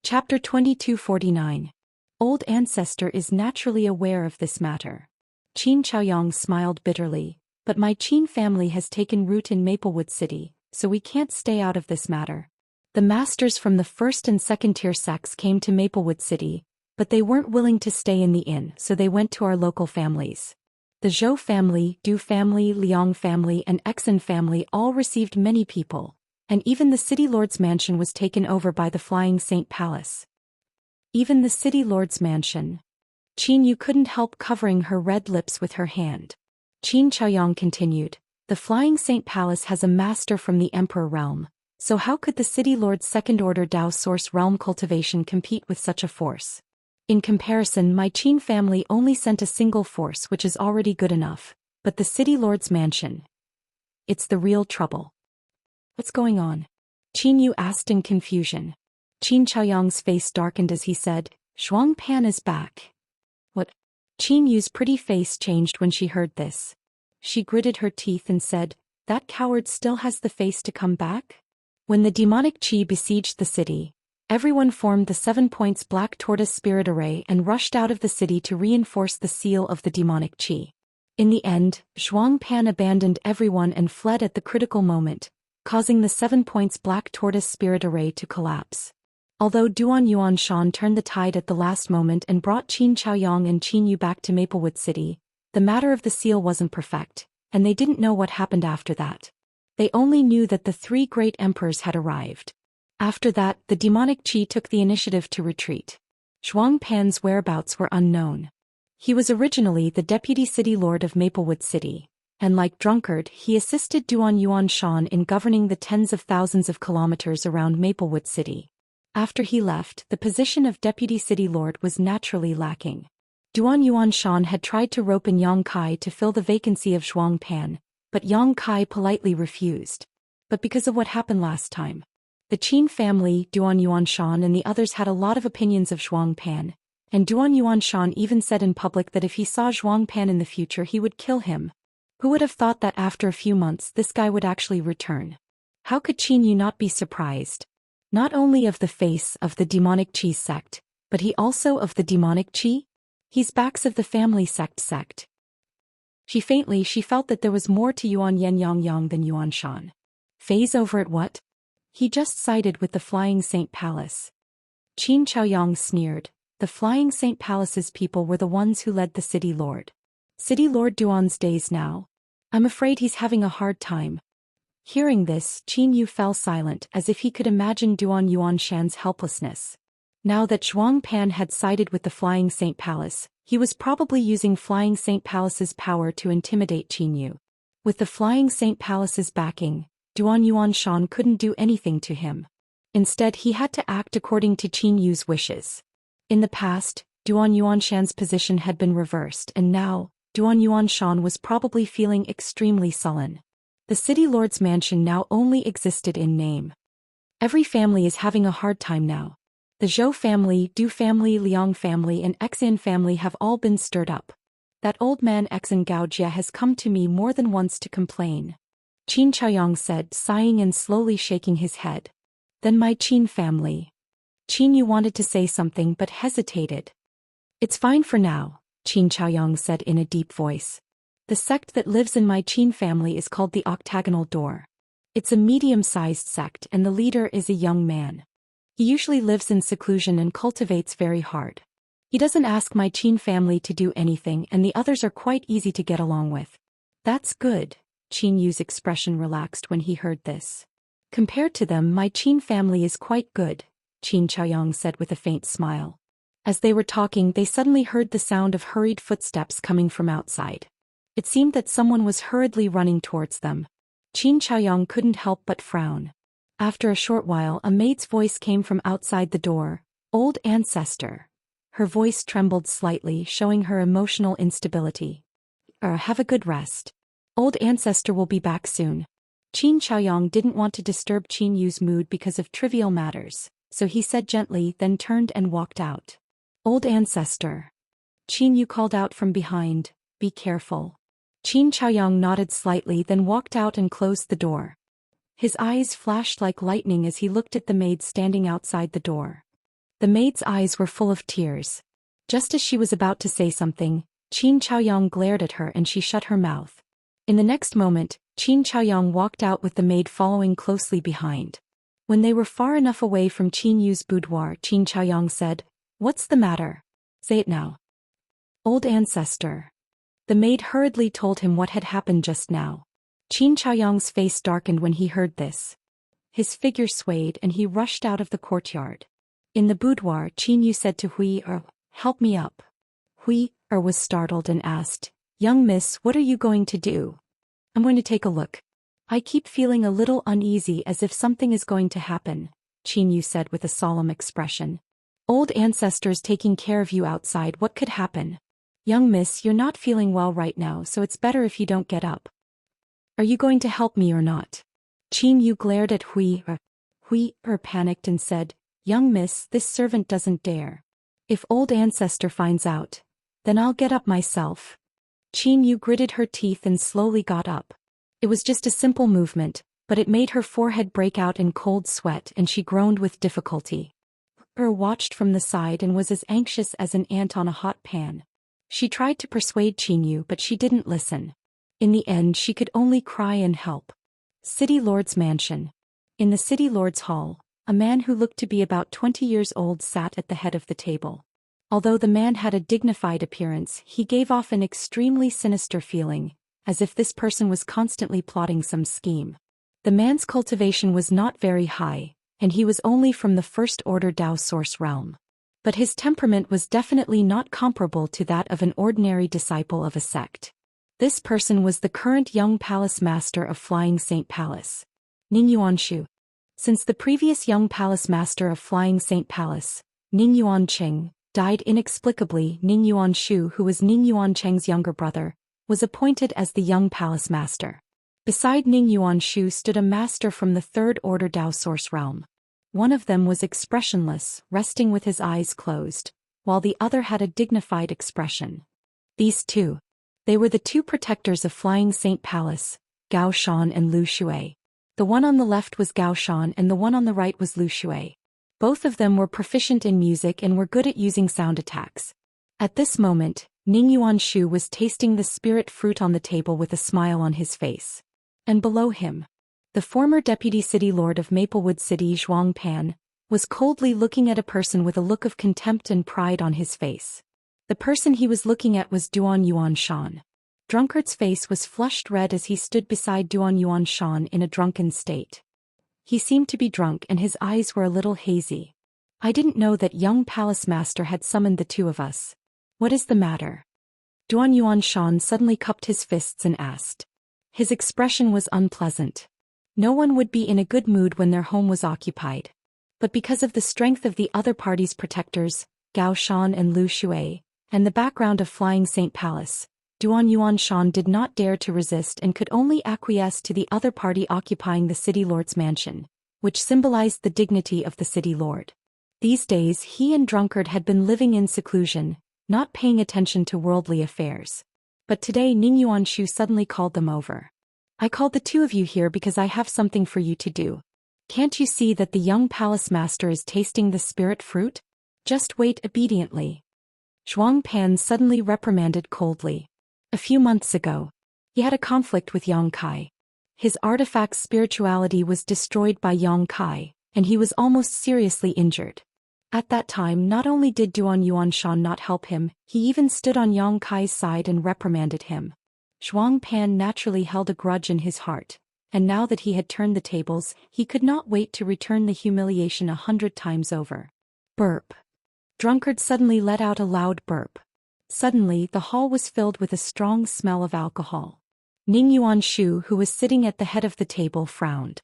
Chapter 2249. Old ancestor is naturally aware of this matter. Qin Chaoyang smiled bitterly, "But my Qin family has taken root in Maplewood City, so we can't stay out of this matter. The masters from the first and second tier sects came to Maplewood City, but they weren't willing to stay in the inn, so they went to our local families. The Zhou family, Du family, Liang family and Exin family all received many people, and even the City Lord's mansion was taken over by the Flying Saint Palace." Even the City Lord's mansion. Qin Yu couldn't help covering her red lips with her hand. Qin Chaoyang continued, "The Flying Saint Palace has a master from the Emperor Realm, so how could the City Lord's second-order Dao Source Realm Cultivation compete with such a force? In comparison, my Qin family only sent a single force, which is already good enough, but the City Lord's mansion. It's the real trouble." "What's going on?" Qin Yu asked in confusion. Qin Chaoyang's face darkened as he said, "Zhuang Pan is back." "What?" Qin Yu's pretty face changed when she heard this. She gritted her teeth and said, "That coward still has the face to come back?" When the demonic qi besieged the city, everyone formed the 7 points Black Tortoise Spirit Array and rushed out of the city to reinforce the seal of the demonic qi. In the end, Zhuang Pan abandoned everyone and fled at the critical moment, causing the 7 points Black Tortoise Spirit Array to collapse. Although Duan Yuanshan turned the tide at the last moment and brought Qin Chaoyang and Qin Yu back to Maplewood City, the matter of the seal wasn't perfect, and they didn't know what happened after that. They only knew that the 3 great emperors had arrived. After that, the demonic qi took the initiative to retreat. Zhuang Pan's whereabouts were unknown. He was originally the deputy city lord of Maplewood City, and like Drunkard, he assisted Duan Yuanshan in governing the tens of thousands of kilometers around Maplewood City. After he left, the position of deputy city lord was naturally lacking. Duan Yuanshan had tried to rope in Yang Kai to fill the vacancy of Zhuang Pan, but Yang Kai politely refused. But because of what happened last time, the Qin family, Duan Yuanshan and the others had a lot of opinions of Zhuang Pan, and Duan Yuanshan even said in public that if he saw Zhuang Pan in the future he would kill him. Who would have thought that after a few months this guy would actually return? How could Qin Yu not be surprised? Not only of the face of the demonic qi sect, but he also of the demonic qi? He's backs of the family sect. She felt that there was more to Yuan Yen Yang than Yuan Shan. Phase over at what? He just sided with the Flying Saint Palace. Qin Chaoyang sneered. The Flying Saint Palace's people were the ones who led the City Lord. City Lord Duan's days now. I'm afraid he's having a hard time. Hearing this, Qin Yu fell silent as if he could imagine Duan Yuanshan's helplessness. Now that Zhuang Pan had sided with the Flying Saint Palace, he was probably using Flying Saint Palace's power to intimidate Qin Yu. With the Flying Saint Palace's backing, Duan Yuanshan couldn't do anything to him. Instead, he had to act according to Qin Yu's wishes. In the past, Duan Yuanshan's position had been reversed, and now, Duan Yuanshan was probably feeling extremely sullen. The City Lord's mansion now only existed in name. Every family is having a hard time now. The Zhou family, Du family, Liang family and Exin family have all been stirred up. That old man Exin Gaojia has come to me more than once to complain. Qin Chaoyang said, sighing and slowly shaking his head. Then my Qin family. Qin Yu wanted to say something but hesitated. It's fine for now, Qin Chaoyang said in a deep voice. The sect that lives in my Qin family is called the Octagonal Door. It's a medium-sized sect and the leader is a young man. He usually lives in seclusion and cultivates very hard. He doesn't ask my Qin family to do anything and the others are quite easy to get along with. That's good. Qin Yu's expression relaxed when he heard this. Compared to them, my Qin family is quite good, Qin Chaoyang said with a faint smile. As they were talking, they suddenly heard the sound of hurried footsteps coming from outside. It seemed that someone was hurriedly running towards them. Qin Chaoyang couldn't help but frown. After a short while a maid's voice came from outside the door. Old ancestor. Her voice trembled slightly, showing her emotional instability. Have a good rest. Old ancestor will be back soon. Qin Chaoyang didn't want to disturb Qin Yu's mood because of trivial matters, so he said gently, then turned and walked out. Old ancestor. Qin Yu called out from behind, be careful. Qin Chaoyang nodded slightly, then walked out and closed the door. His eyes flashed like lightning as he looked at the maid standing outside the door. The maid's eyes were full of tears. Just as she was about to say something, Qin Chaoyang glared at her and she shut her mouth. In the next moment, Qin Chaoyang walked out with the maid following closely behind. When they were far enough away from Qin Yu's boudoir, Qin Chaoyang said, "What's the matter? Say it now." Old ancestor. The maid hurriedly told him what had happened just now. Qin Chaoyang's face darkened when he heard this. His figure swayed and he rushed out of the courtyard. In the boudoir, Qin Yu said to Hui, help me up. Hui was startled and asked, young miss, what are you going to do? I'm going to take a look. I keep feeling a little uneasy as if something is going to happen, Qin Yu said with a solemn expression. Old ancestors taking care of you outside, what could happen? Young miss, you're not feeling well right now, so it's better if you don't get up. Are you going to help me or not? Qin Yu glared at Hui. Hui panicked and said, young miss, this servant doesn't dare. If old ancestor finds out, then I'll get up myself. Qin Yu gritted her teeth and slowly got up. It was just a simple movement, but it made her forehead break out in cold sweat and she groaned with difficulty. Watched from the side and was as anxious as an ant on a hot pan. She tried to persuade Qin Yu, but she didn't listen. In the end, she could only cry and help. City Lord's mansion. In the City Lord's hall, a man who looked to be about 20 years old sat at the head of the table. Although the man had a dignified appearance, he gave off an extremely sinister feeling, as if this person was constantly plotting some scheme. The man's cultivation was not very high, and he was only from the First Order Dao Source realm. But his temperament was definitely not comparable to that of an ordinary disciple of a sect. This person was the current young palace master of Flying Saint Palace, Ning Yuanshu. Since the previous young palace master of Flying Saint Palace, Ning Yuanqing, died inexplicably, Ning Yuanshu, who was Ning Yuancheng's younger brother, was appointed as the young palace master. Beside Ning Yuanshu stood a master from the Third Order Dao Source realm. One of them was expressionless, resting with his eyes closed, while the other had a dignified expression. These two. They were the two protectors of Flying Saint Palace, Gao Shan and Lu Shui. The one on the left was Gao Shan and the one on the right was Lu Shui. Both of them were proficient in music and were good at using sound attacks. At this moment, Ning Yuanshu was tasting the spirit fruit on the table with a smile on his face. And below him, the former deputy city lord of Maplewood City, Zhuang Pan, was coldly looking at a person with a look of contempt and pride on his face. The person he was looking at was Duan Yuan Shan. Drunkard's face was flushed red as he stood beside Duan Yuan Shan in a drunken state. He seemed to be drunk and his eyes were a little hazy. I didn't know that young palace master had summoned the two of us. What is the matter? Duan Yuan Shan suddenly cupped his fists and asked. His expression was unpleasant. No one would be in a good mood when their home was occupied. But because of the strength of the other party's protectors, Gao Shan and Lu Shui, and the background of Flying Saint Palace, Duan Yuan Shan did not dare to resist and could only acquiesce to the other party occupying the city lord's mansion, which symbolized the dignity of the city lord. These days he and Drunkard had been living in seclusion, not paying attention to worldly affairs. But today Ning Yuanshu suddenly called them over. I called the two of you here because I have something for you to do. Can't you see that the young palace master is tasting the spirit fruit? Just wait obediently. Zhuang Pan suddenly reprimanded coldly. A few months ago, he had a conflict with Yang Kai. His artifact's spirituality was destroyed by Yang Kai, and he was almost seriously injured. At that time, not only did Duan Yuan Shan not help him, he even stood on Yang Kai's side and reprimanded him. Zhuang Pan naturally held a grudge in his heart, and now that he had turned the tables, he could not wait to return the humiliation 100 times over. Burp. Drunkard suddenly let out a loud burp. Suddenly, the hall was filled with a strong smell of alcohol. Ning Yuanshu, who was sitting at the head of the table, frowned.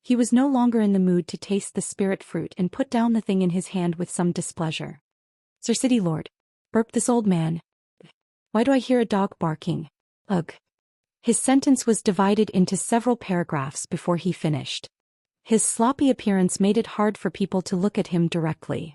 He was no longer in the mood to taste the spirit fruit and put down the thing in his hand with some displeasure. "Sir City Lord," burped this old man. "Why do I hear a dog barking? Ugh." His sentence was divided into several paragraphs before he finished. His sloppy appearance made it hard for people to look at him directly.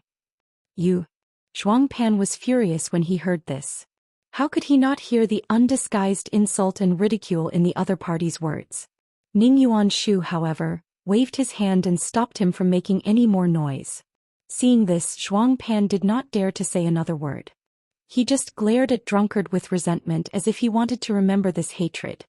Zhuang Pan was furious when he heard this. How could he not hear the undisguised insult and ridicule in the other party's words? Ning Yuanshu, however, waved his hand and stopped him from making any more noise. Seeing this, Zhuang Pan did not dare to say another word. He just glared at Drunkard with resentment as if he wanted to remember this hatred.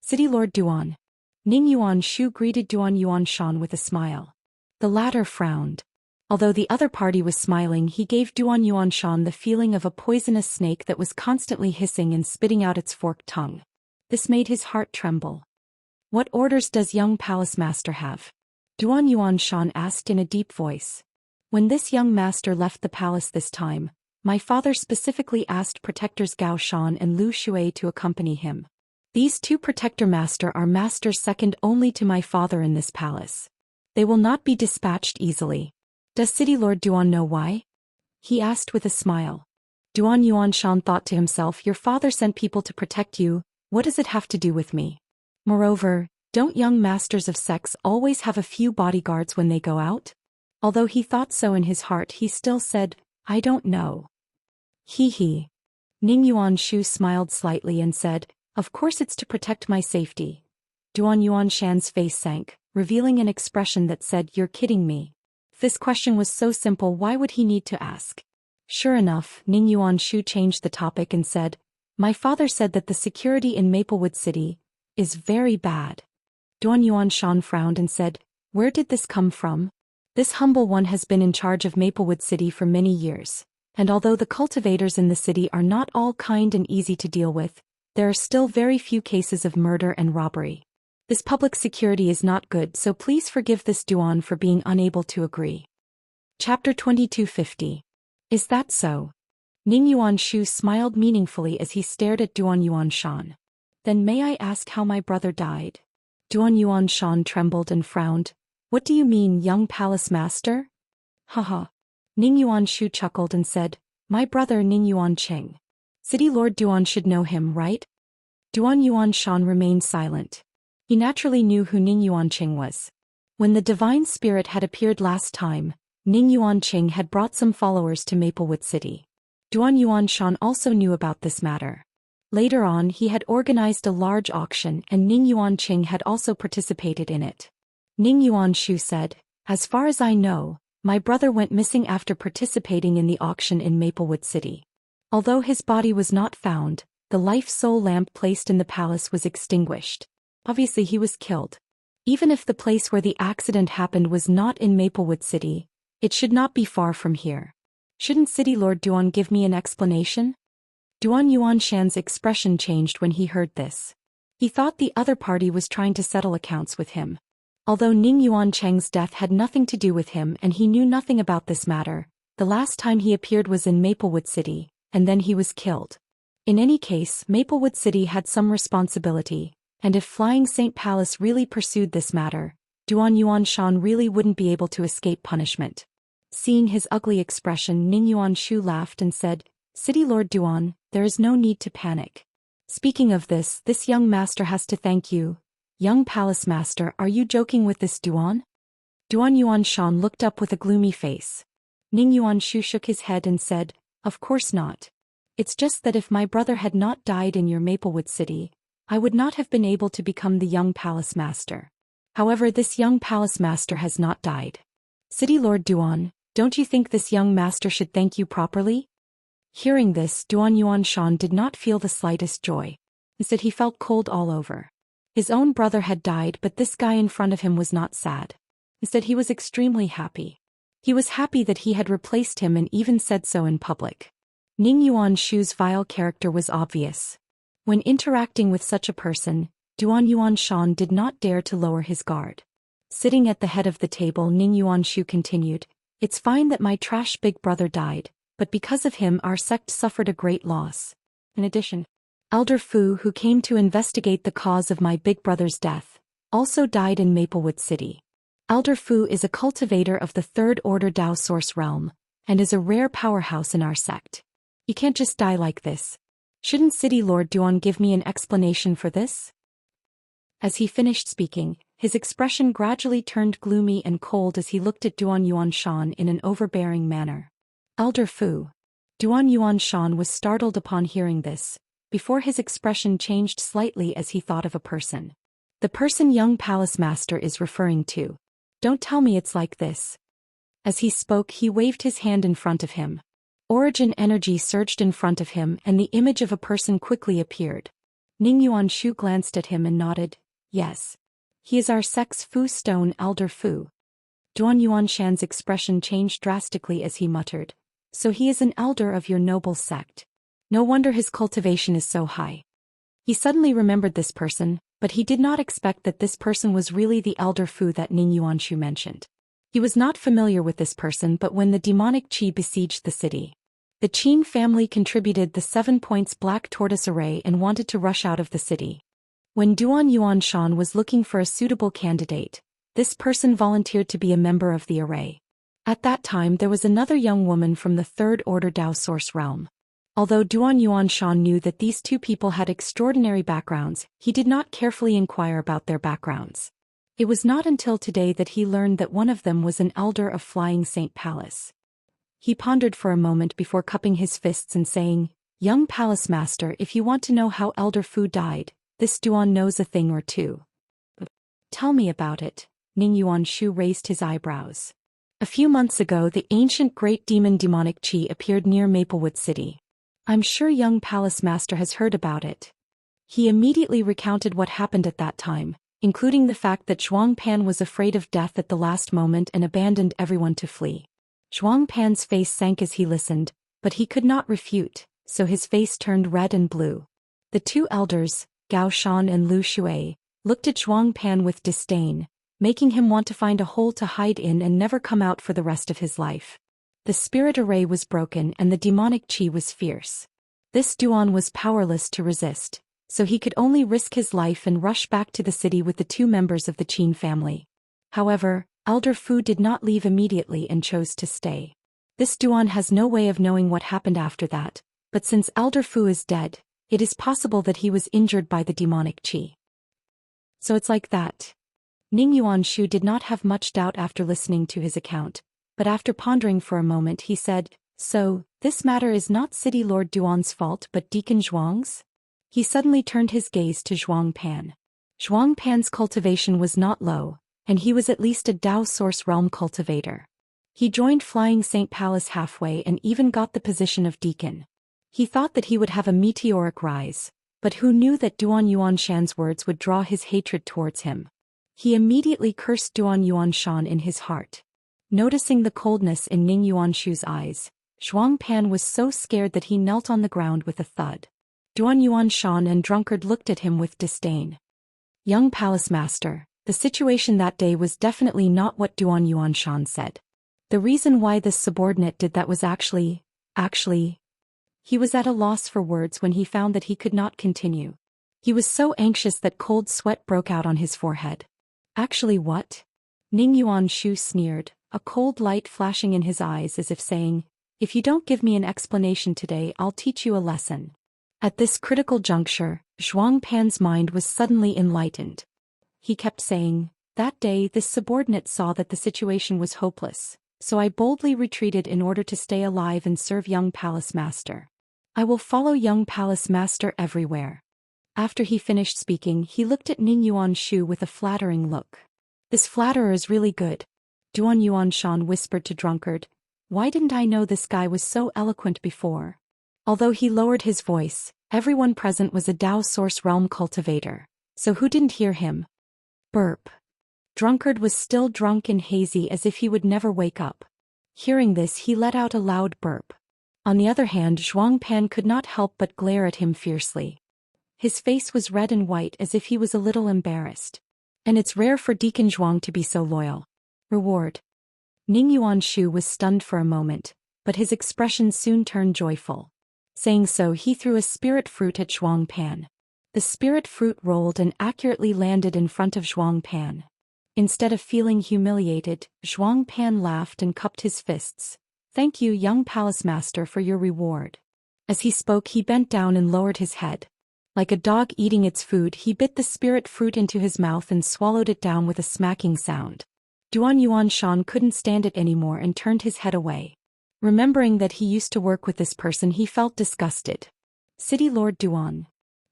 "City Lord Duan." Ning Yuanshu greeted Duan Yuanshan with a smile. The latter frowned. Although the other party was smiling, he gave Duan Yuanshan the feeling of a poisonous snake that was constantly hissing and spitting out its forked tongue. This made his heart tremble. "What orders does young palace master have?" Duan Yuanshan asked in a deep voice. "When this young master left the palace this time, my father specifically asked protectors Gao Shan and Lu Shui to accompany him. These two protector master are masters second only to my father in this palace. They will not be dispatched easily. Does City Lord Duan know why?" he asked with a smile. Duan Yuanshan thought to himself, "Your father sent people to protect you, what does it have to do with me? Moreover, don't young masters of sex always have a few bodyguards when they go out?" Although he thought so in his heart, he still said, "I don't know." He. Ning Yuanshu smiled slightly and said, "Of course it's to protect my safety." Duan Yuanshan's face sank, revealing an expression that said, "You're kidding me." If this question was so simple, why would he need to ask? Sure enough, Ning Yuanshu changed the topic and said, "My father said that the security in Maplewood City is very bad." Duan Yuanshan frowned and said, "Where did this come from?" "This humble one has been in charge of Maplewood City for many years, and although the cultivators in the city are not all kind and easy to deal with, there are still very few cases of murder and robbery. This public security is not good, so please forgive this Duan for being unable to agree." Chapter 2250. Is that so? Ning Yuanshu smiled meaningfully as he stared at Duan Yuanshan. "Then may I ask how my brother died?" Duan Yuanshan trembled and frowned. "What do you mean, young palace master?" "Haha." Ning Yuanshu chuckled and said, "My brother Ning Yuanqing. City Lord Duan should know him, right?" Duan Yuanshan remained silent. He naturally knew who Ning Yuanqing was. When the divine spirit had appeared last time, Ning Yuanqing had brought some followers to Maplewood City. Duan Yuanshan also knew about this matter. Later on, he had organized a large auction and Ning Yuanqing had also participated in it. Ning Yuanshu said, "As far as I know, my brother went missing after participating in the auction in Maplewood City. Although his body was not found, the life soul lamp placed in the palace was extinguished. Obviously he was killed. Even if the place where the accident happened was not in Maplewood City, it should not be far from here. Shouldn't City Lord Duan give me an explanation?" Duan Yuanshan's expression changed when he heard this. He thought the other party was trying to settle accounts with him. Although Ning Yuancheng's death had nothing to do with him and he knew nothing about this matter, the last time he appeared was in Maplewood City, and then he was killed. In any case, Maplewood City had some responsibility, and if Flying Saint Palace really pursued this matter, Duan Yuanshan really wouldn't be able to escape punishment. Seeing his ugly expression, Ning Yuanshu laughed and said, "City Lord Duan, there is no need to panic. Speaking of this young master has to thank you." "Young palace master, are you joking with this Duan?" Duan Yuanshan looked up with a gloomy face. Ning Yuanshu shook his head and said, "Of course not. It's just that if my brother had not died in your Maplewood City, I would not have been able to become the young palace master. However, this young palace master has not died. City Lord Duan, don't you think this young master should thank you properly?" Hearing this, Duan Yuanshan did not feel the slightest joy. Instead, he felt cold all over. His own brother had died, but this guy in front of him was not sad. Instead, he was extremely happy. He was happy that he had replaced him and even said so in public. Ning Yuanshu's vile character was obvious. When interacting with such a person, Duan Yuanshan did not dare to lower his guard. Sitting at the head of the table, Ning Yuanshu continued, "It's fine that my trash big brother died, but because of him our sect suffered a great loss. In addition, Elder Fu, who came to investigate the cause of my big brother's death, also died in Maplewood City. Elder Fu is a cultivator of the Third Order Dao Source Realm, and is a rare powerhouse in our sect. You can't just die like this. Shouldn't City Lord Duan give me an explanation for this? As he finished speaking, his expression gradually turned gloomy and cold as he looked at Duan Yuanshan in an overbearing manner. Elder Fu. Duan Yuanshan was startled upon hearing this, before his expression changed slightly as he thought of a person. The person young Palace Master is referring to. Don't tell me it's like this. As he spoke, he waved his hand in front of him. Origin energy surged in front of him and the image of a person quickly appeared. Ning Yuanshu glanced at him and nodded. Yes. He is our sect's Fu Stone Elder Fu. Duan Yuanshan's expression changed drastically as he muttered. So he is an elder of your noble sect. No wonder his cultivation is so high. He suddenly remembered this person, but he did not expect that this person was really the Elder Fu that Ning Yuanshu mentioned. He was not familiar with this person, but when the demonic qi besieged the city, the Qin family contributed the 7 points black tortoise array and wanted to rush out of the city. When Duan Yuanshan was looking for a suitable candidate, this person volunteered to be a member of the array. At that time there was another young woman from the Third Order Dao Source Realm. Although Duan Yuanshan knew that these two people had extraordinary backgrounds, he did not carefully inquire about their backgrounds. It was not until today that he learned that one of them was an elder of Flying Saint Palace. He pondered for a moment before cupping his fists and saying, Young Palace Master, if you want to know how Elder Fu died, this Duan knows a thing or two. Tell me about it. Ning Yuanshu raised his eyebrows. A few months ago the ancient great demon demonic qi appeared near Maplewood City. I'm sure young Palace Master has heard about it. He immediately recounted what happened at that time, including the fact that Zhuang Pan was afraid of death at the last moment and abandoned everyone to flee. Zhuang Pan's face sank as he listened, but he could not refute, so his face turned red and blue. The two elders, Gao Shan and Lu Shui, looked at Zhuang Pan with disdain, making him want to find a hole to hide in and never come out for the rest of his life. The spirit array was broken and the demonic qi was fierce. This Duan was powerless to resist, so he could only risk his life and rush back to the city with the two members of the Qin family. However, Elder Fu did not leave immediately and chose to stay. This Duan has no way of knowing what happened after that, but since Elder Fu is dead, it is possible that he was injured by the demonic qi. So it's like that. Ning Yuanshu did not have much doubt after listening to his account, but after pondering for a moment he said, So, this matter is not City Lord Duan's fault but Deacon Zhuang's? He suddenly turned his gaze to Zhuang Pan. Zhuang Pan's cultivation was not low, and he was at least a Dao Source Realm cultivator. He joined Flying Saint Palace halfway and even got the position of deacon. He thought that he would have a meteoric rise, but who knew that Duan Yuanshan's words would draw his hatred towards him? He immediately cursed Duan Yuanshan in his heart. Noticing the coldness in Ning Yuanshu's eyes, Zhuang Pan was so scared that he knelt on the ground with a thud. Duan Yuanshan and Drunkard looked at him with disdain. Young Palace Master, the situation that day was definitely not what Duan Yuanshan said. The reason why this subordinate did that was actually... He was at a loss for words when he found that he could not continue. He was so anxious that cold sweat broke out on his forehead. Actually what? Ning Yuanshu sneered, a cold light flashing in his eyes as if saying, If you don't give me an explanation today, I'll teach you a lesson. At this critical juncture, Zhuang Pan's mind was suddenly enlightened. He kept saying, That day this subordinate saw that the situation was hopeless, so I boldly retreated in order to stay alive and serve young Palace Master. I will follow young Palace Master everywhere. After he finished speaking, he looked at Ning Yuanshu with a flattering look. This flatterer is really good. Duan Yuanshan whispered to Drunkard, Why didn't I know this guy was so eloquent before? Although he lowered his voice, everyone present was a Dao Source Realm cultivator, so who didn't hear him? Burp. Drunkard was still drunk and hazy as if he would never wake up. Hearing this, he let out a loud burp. On the other hand, Zhuang Pan could not help but glare at him fiercely. His face was red and white as if he was a little embarrassed. And it's rare for Deacon Zhuang to be so loyal. Reward. Ning Yuanshu was stunned for a moment, but his expression soon turned joyful. Saying so, he threw a spirit fruit at Zhuang Pan. The spirit fruit rolled and accurately landed in front of Zhuang Pan. Instead of feeling humiliated, Zhuang Pan laughed and cupped his fists. "Thank you, young palace master, for your reward." As he spoke, he bent down and lowered his head. Like a dog eating its food, he bit the spirit fruit into his mouth and swallowed it down with a smacking sound. Shan couldn't stand it anymore and turned his head away. Remembering that he used to work with this person, he felt disgusted. "City Lord Duan."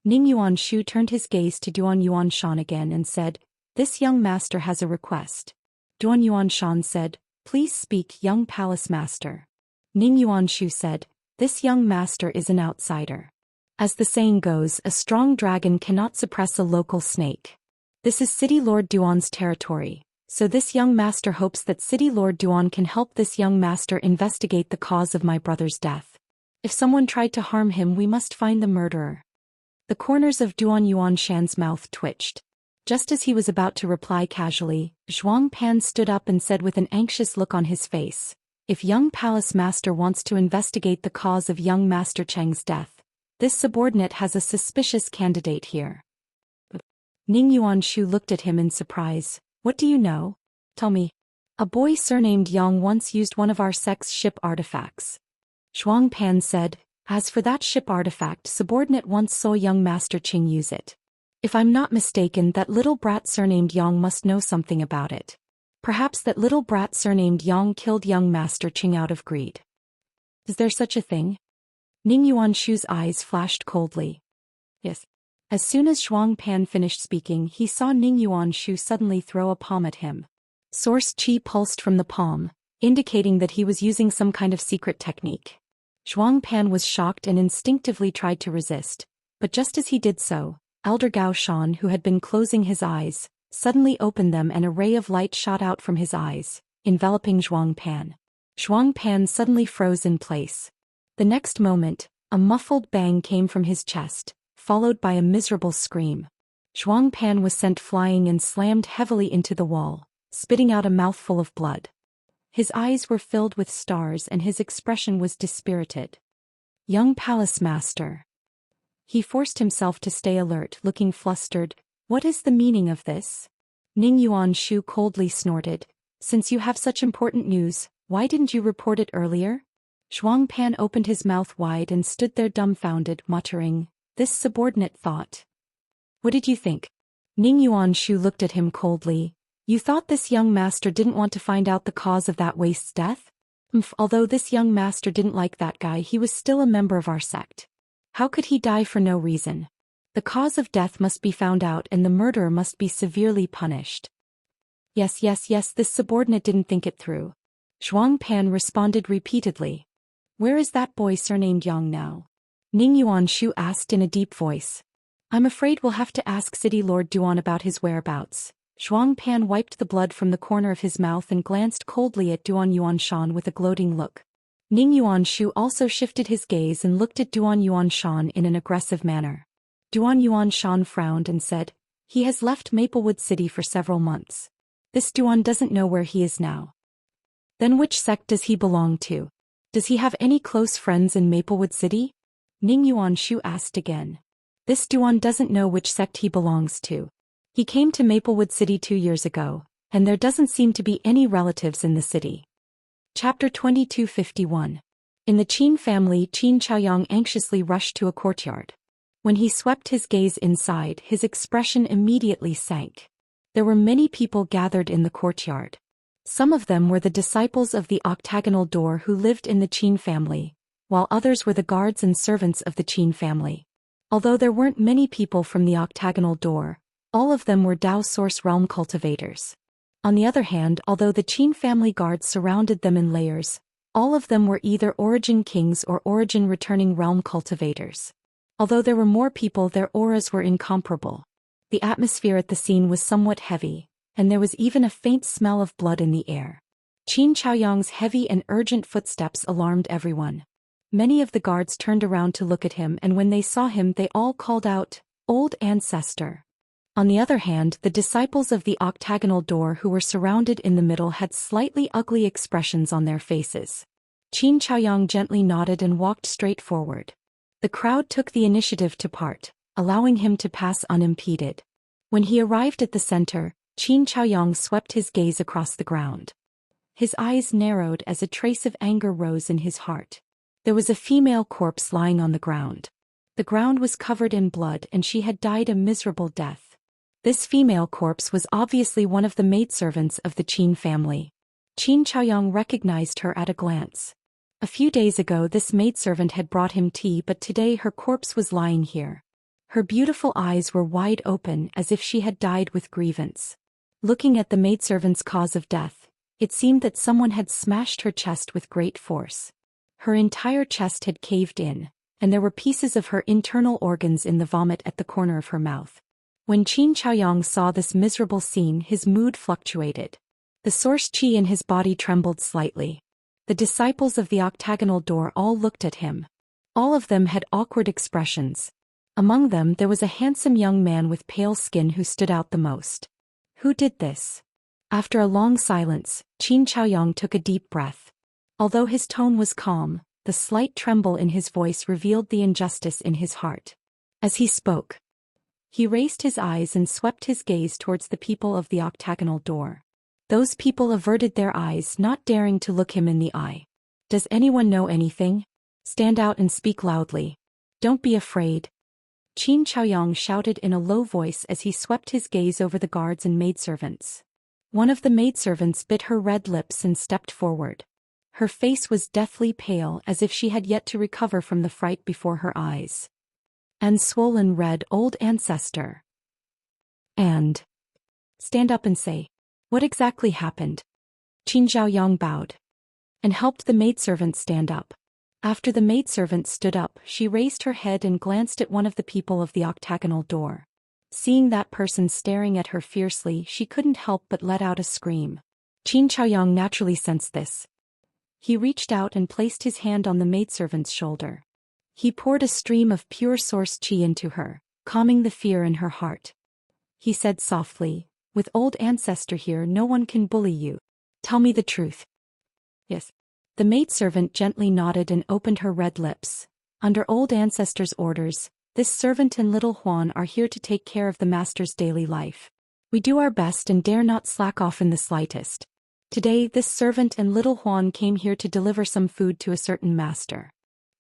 Ning Yuanshu turned his gaze to Shan again and said, "This young master has a request." Shan said, "Please speak, young palace master." Ning Yuanshu said, "This young master is an outsider. As the saying goes, a strong dragon cannot suppress a local snake. This is City Lord Duan's territory, so this young master hopes that City Lord Duan can help this young master investigate the cause of my brother's death. If someone tried to harm him, we must find the murderer." The corners of Shan's mouth twitched. Just as he was about to reply casually, Zhuang Pan stood up and said with an anxious look on his face, "If young palace master wants to investigate the cause of young Master Cheng's death, this subordinate has a suspicious candidate here." Ning Yuanshu looked at him in surprise. "What do you know? Tell me." "A boy surnamed Yang once used one of our sect's ship artifacts." Zhuang Pan said, "As for that ship artifact, subordinate once saw young Master Cheng use it. If I'm not mistaken, that little brat surnamed Yang must know something about it. Perhaps that little brat surnamed Yang killed young Master Cheng out of greed." "Is there such a thing?" Ning Yuanshu's eyes flashed coldly. "Yes." As soon as Zhuang Pan finished speaking, he saw Ning Yuanshu suddenly throw a palm at him. Source qi pulsed from the palm, indicating that he was using some kind of secret technique. Zhuang Pan was shocked and instinctively tried to resist, but just as he did so, Elder Gao Shan, who had been closing his eyes, suddenly opened them and a ray of light shot out from his eyes, enveloping Zhuang Pan. Zhuang Pan suddenly froze in place. The next moment, a muffled bang came from his chest, followed by a miserable scream. Zhuang Pan was sent flying and slammed heavily into the wall, spitting out a mouthful of blood. His eyes were filled with stars and his expression was dispirited. "Young palace master." He forced himself to stay alert, looking flustered. "What is the meaning of this?" Ning Yuanshu coldly snorted. "Since you have such important news, why didn't you report it earlier?" Zhuang Pan opened his mouth wide and stood there dumbfounded, muttering, "This subordinate thought." "What did you think?" Ning Yuanshu looked at him coldly. "You thought this young master didn't want to find out the cause of that waste's death? Although this young master didn't like that guy, he was still a member of our sect. How could he die for no reason? The cause of death must be found out and the murderer must be severely punished." Yes, this subordinate didn't think it through. Zhuang Pan responded repeatedly. "Where is that boy surnamed Yang now?" Ning Yuanshu asked in a deep voice. "I'm afraid we'll have to ask City Lord Duan about his whereabouts." Zhuang Pan wiped the blood from the corner of his mouth and glanced coldly at Shan with a gloating look. Ning Yuanshu also shifted his gaze and looked at Shan in an aggressive manner. Shan frowned and said, "He has left Maplewood City for several months. This Duan doesn't know where he is now." "Then which sect does he belong to? Does he have any close friends in Maplewood City?" Ning Yuanshu asked again. "This Duan doesn't know which sect he belongs to. He came to Maplewood City 2 years ago, and there doesn't seem to be any relatives in the city." Chapter 2251. In the Qin family, Qin Chaoyang anxiously rushed to a courtyard. When he swept his gaze inside, his expression immediately sank. There were many people gathered in the courtyard. Some of them were the disciples of the octagonal door who lived in the Qin family, while others were the guards and servants of the Qin family. Although there weren't many people from the octagonal door, all of them were Dao Source Realm cultivators. On the other hand, although the Qin family guards surrounded them in layers, all of them were either Origin Kings or Origin Returning Realm cultivators. Although there were more people, their auras were incomparable. The atmosphere at the scene was somewhat heavy, and there was even a faint smell of blood in the air. Qin Chaoyang's heavy and urgent footsteps alarmed everyone. Many of the guards turned around to look at him, and when they saw him they all called out, "Old Ancestor." On the other hand, the disciples of the octagonal door who were surrounded in the middle had slightly ugly expressions on their faces. Qin Chaoyang gently nodded and walked straight forward. The crowd took the initiative to part, allowing him to pass unimpeded. When he arrived at the center, Qin Chaoyang swept his gaze across the ground. His eyes narrowed as a trace of anger rose in his heart. There was a female corpse lying on the ground. The ground was covered in blood and she had died a miserable death. This female corpse was obviously one of the maidservants of the Qin family. Qin Chaoyang recognized her at a glance. A few days ago this maidservant had brought him tea, but today her corpse was lying here. Her beautiful eyes were wide open as if she had died with grievance. Looking at the maidservant's cause of death, it seemed that someone had smashed her chest with great force. Her entire chest had caved in, and there were pieces of her internal organs in the vomit at the corner of her mouth. When Qin Chaoyang saw this miserable scene, his mood fluctuated. The source qi in his body trembled slightly. The disciples of the octagonal door all looked at him. All of them had awkward expressions. Among them there was a handsome young man with pale skin who stood out the most. Who did this? After a long silence, Qin Chaoyang took a deep breath. Although his tone was calm, the slight tremble in his voice revealed the injustice in his heart. As he spoke, he raised his eyes and swept his gaze towards the people of the octagonal door. Those people averted their eyes, not daring to look him in the eye. Does anyone know anything? Stand out and speak loudly. Don't be afraid. Qin Chaoyang shouted in a low voice as he swept his gaze over the guards and maidservants. One of the maidservants bit her red lips and stepped forward. Her face was deathly pale, as if she had yet to recover from the fright before her eyes. And swollen red, old ancestor. And stand up and say, what exactly happened? Qin Chaoyang bowed and helped the maidservant stand up. After the maidservant stood up, she raised her head and glanced at one of the people of the octagonal door. Seeing that person staring at her fiercely, she couldn't help but let out a scream. Qin Chaoyang naturally sensed this. He reached out and placed his hand on the maidservant's shoulder. He poured a stream of pure source qi into her, calming the fear in her heart. He said softly, with old ancestor here, no one can bully you. Tell me the truth. Yes. The maidservant gently nodded and opened her red lips. Under old ancestor's orders, this servant and little Huan are here to take care of the master's daily life. We do our best and dare not slack off in the slightest. Today this servant and little Huan came here to deliver some food to a certain master.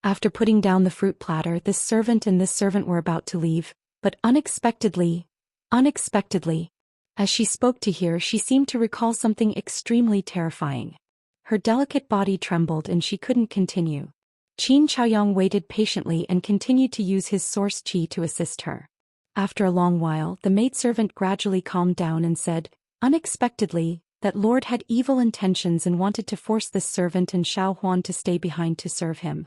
After putting down the fruit platter, this servant and this servant were about to leave, but unexpectedly, as she spoke to here, she seemed to recall something extremely terrifying. Her delicate body trembled and she couldn't continue. Qin Chaoyang waited patiently and continued to use his source qi to assist her. After a long while, the maidservant gradually calmed down and said, unexpectedly, that Lord had evil intentions and wanted to force this servant and Xiao Huan to stay behind to serve him.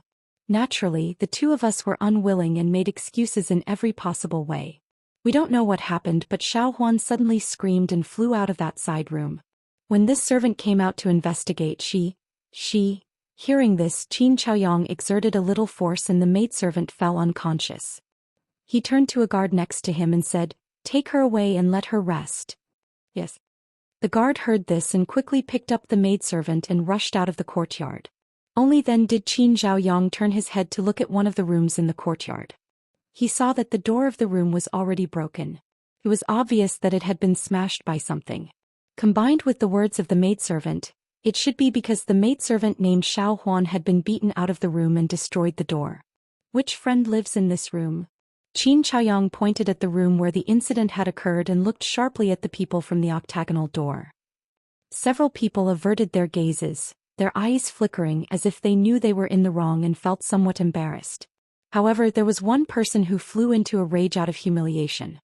Naturally, the two of us were unwilling and made excuses in every possible way. We don't know what happened, but Xiao Huan suddenly screamed and flew out of that side room. When this servant came out to investigate, hearing this, Qin Chaoyang exerted a little force and the maidservant fell unconscious. He turned to a guard next to him and said, take her away and let her rest. Yes. The guard heard this and quickly picked up the maidservant and rushed out of the courtyard. Only then did Qin Chaoyang turn his head to look at one of the rooms in the courtyard. He saw that the door of the room was already broken. It was obvious that it had been smashed by something. Combined with the words of the maidservant, it should be because the maidservant named Xiao Huan had been beaten out of the room and destroyed the door. Which friend lives in this room? Qin Chaoyang pointed at the room where the incident had occurred and looked sharply at the people from the octagonal door. Several people averted their gazes, their eyes flickering as if they knew they were in the wrong and felt somewhat embarrassed. However, there was one person who flew into a rage out of humiliation.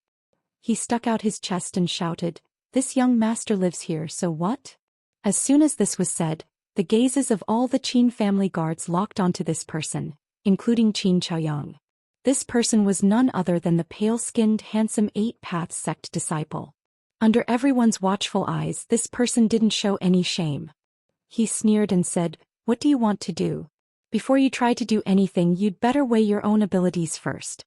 He stuck out his chest and shouted, this young master lives here, so what? As soon as this was said, the gazes of all the Qin family guards locked onto this person, including Qin Chaoyang. This person was none other than the pale-skinned, handsome Eight Paths sect disciple. Under everyone's watchful eyes, this person didn't show any shame. He sneered and said, what do you want to do? Before you try to do anything, you'd better weigh your own abilities first.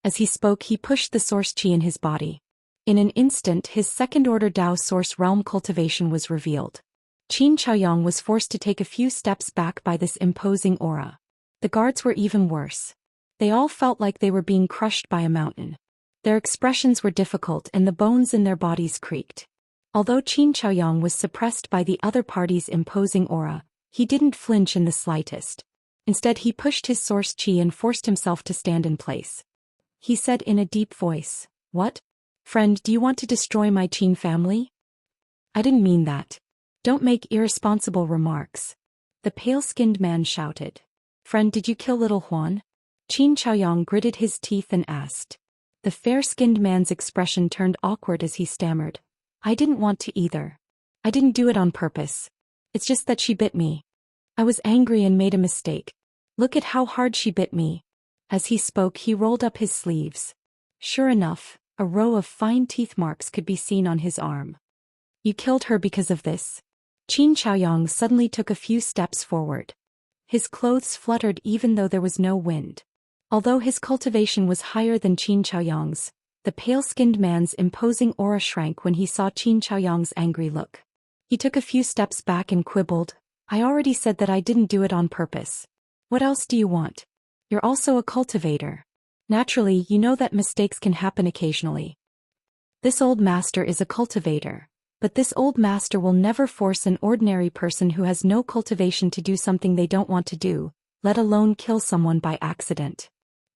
As he spoke, he pushed the source qi in his body. In an instant, his second-order Dao source realm cultivation was revealed. Qin Chaoyang was forced to take a few steps back by this imposing aura. The guards were even worse. They all felt like they were being crushed by a mountain. Their expressions were difficult and the bones in their bodies creaked. Although Qin Chaoyang was suppressed by the other party's imposing aura, he didn't flinch in the slightest. Instead he pushed his source qi and forced himself to stand in place. He said in a deep voice, "What? Friend, do you want to destroy my Qin family?" "I didn't mean that. Don't make irresponsible remarks," the pale-skinned man shouted. "Friend, did you kill little Huan?" Qin Chaoyang gritted his teeth and asked. The fair-skinned man's expression turned awkward as he stammered, "I didn't want to either. I didn't do it on purpose. It's just that she bit me. I was angry and made a mistake. Look at how hard she bit me." As he spoke, he rolled up his sleeves. Sure enough, a row of fine teeth marks could be seen on his arm. "You killed her because of this." Qin Chaoyang suddenly took a few steps forward. His clothes fluttered even though there was no wind. Although his cultivation was higher than Qin Chaoyang's, the pale-skinned man's imposing aura shrank when he saw Qin Chaoyang's angry look. He took a few steps back and quibbled, "I already said that I didn't do it on purpose. What else do you want? You're also a cultivator. Naturally, you know that mistakes can happen occasionally. This old master is a cultivator, but this old master will never force an ordinary person who has no cultivation to do something they don't want to do, let alone kill someone by accident."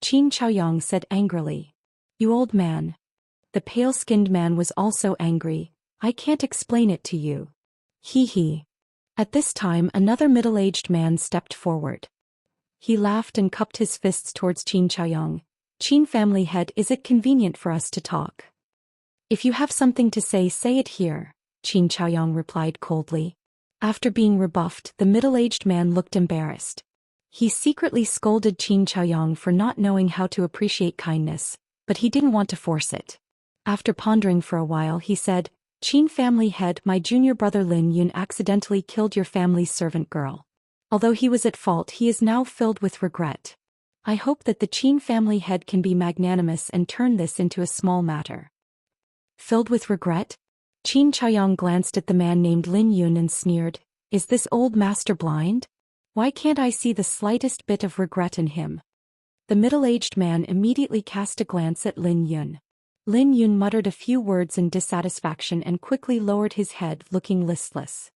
Qin Chaoyang said angrily. "You old man." The pale-skinned man was also angry. "I can't explain it to you." He. At this time another middle-aged man stepped forward. He laughed and cupped his fists towards Qin Chaoyang. "Qin family head, is it convenient for us to talk?" "If you have something to say it here," Qin Chaoyang replied coldly. After being rebuffed, the middle-aged man looked embarrassed. He secretly scolded Qin Chaoyang for not knowing how to appreciate kindness, but he didn't want to force it. After pondering for a while he said, "Qin family head, my junior brother Lin Yun accidentally killed your family's servant girl. Although he was at fault, he is now filled with regret. I hope that the Qin family head can be magnanimous and turn this into a small matter." Filled with regret? Qin Chaoyang glanced at the man named Lin Yun and sneered, "Is this old master blind? Why can't I see the slightest bit of regret in him?" The middle-aged man immediately cast a glance at Lin Yun. Lin Yun muttered a few words in dissatisfaction and quickly lowered his head, looking listless.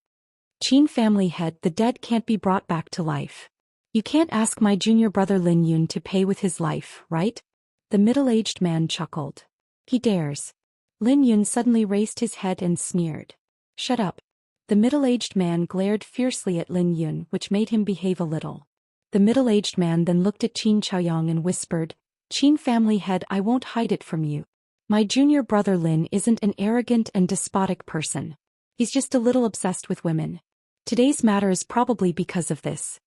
"Qin family head, the dead can't be brought back to life. You can't ask my junior brother Lin Yun to pay with his life, right?" The middle-aged man chuckled. "He dares." Lin Yun suddenly raised his head and sneered. "Shut up." The middle-aged man glared fiercely at Lin Yun, which made him behave a little. The middle-aged man then looked at Qin Chaoyang and whispered, "Qin family head, I won't hide it from you. My junior brother Lin isn't an arrogant and despotic person. He's just a little obsessed with women. Today's matter is probably because of this.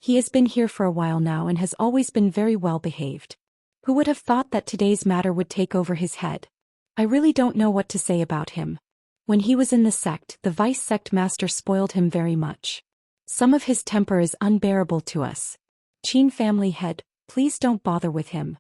He has been here for a while now and has always been very well behaved. Who would have thought that today's matter would take over his head? I really don't know what to say about him. When he was in the sect, the vice sect master spoiled him very much. Some of his temper is unbearable to us. Qin family head, please don't bother with him."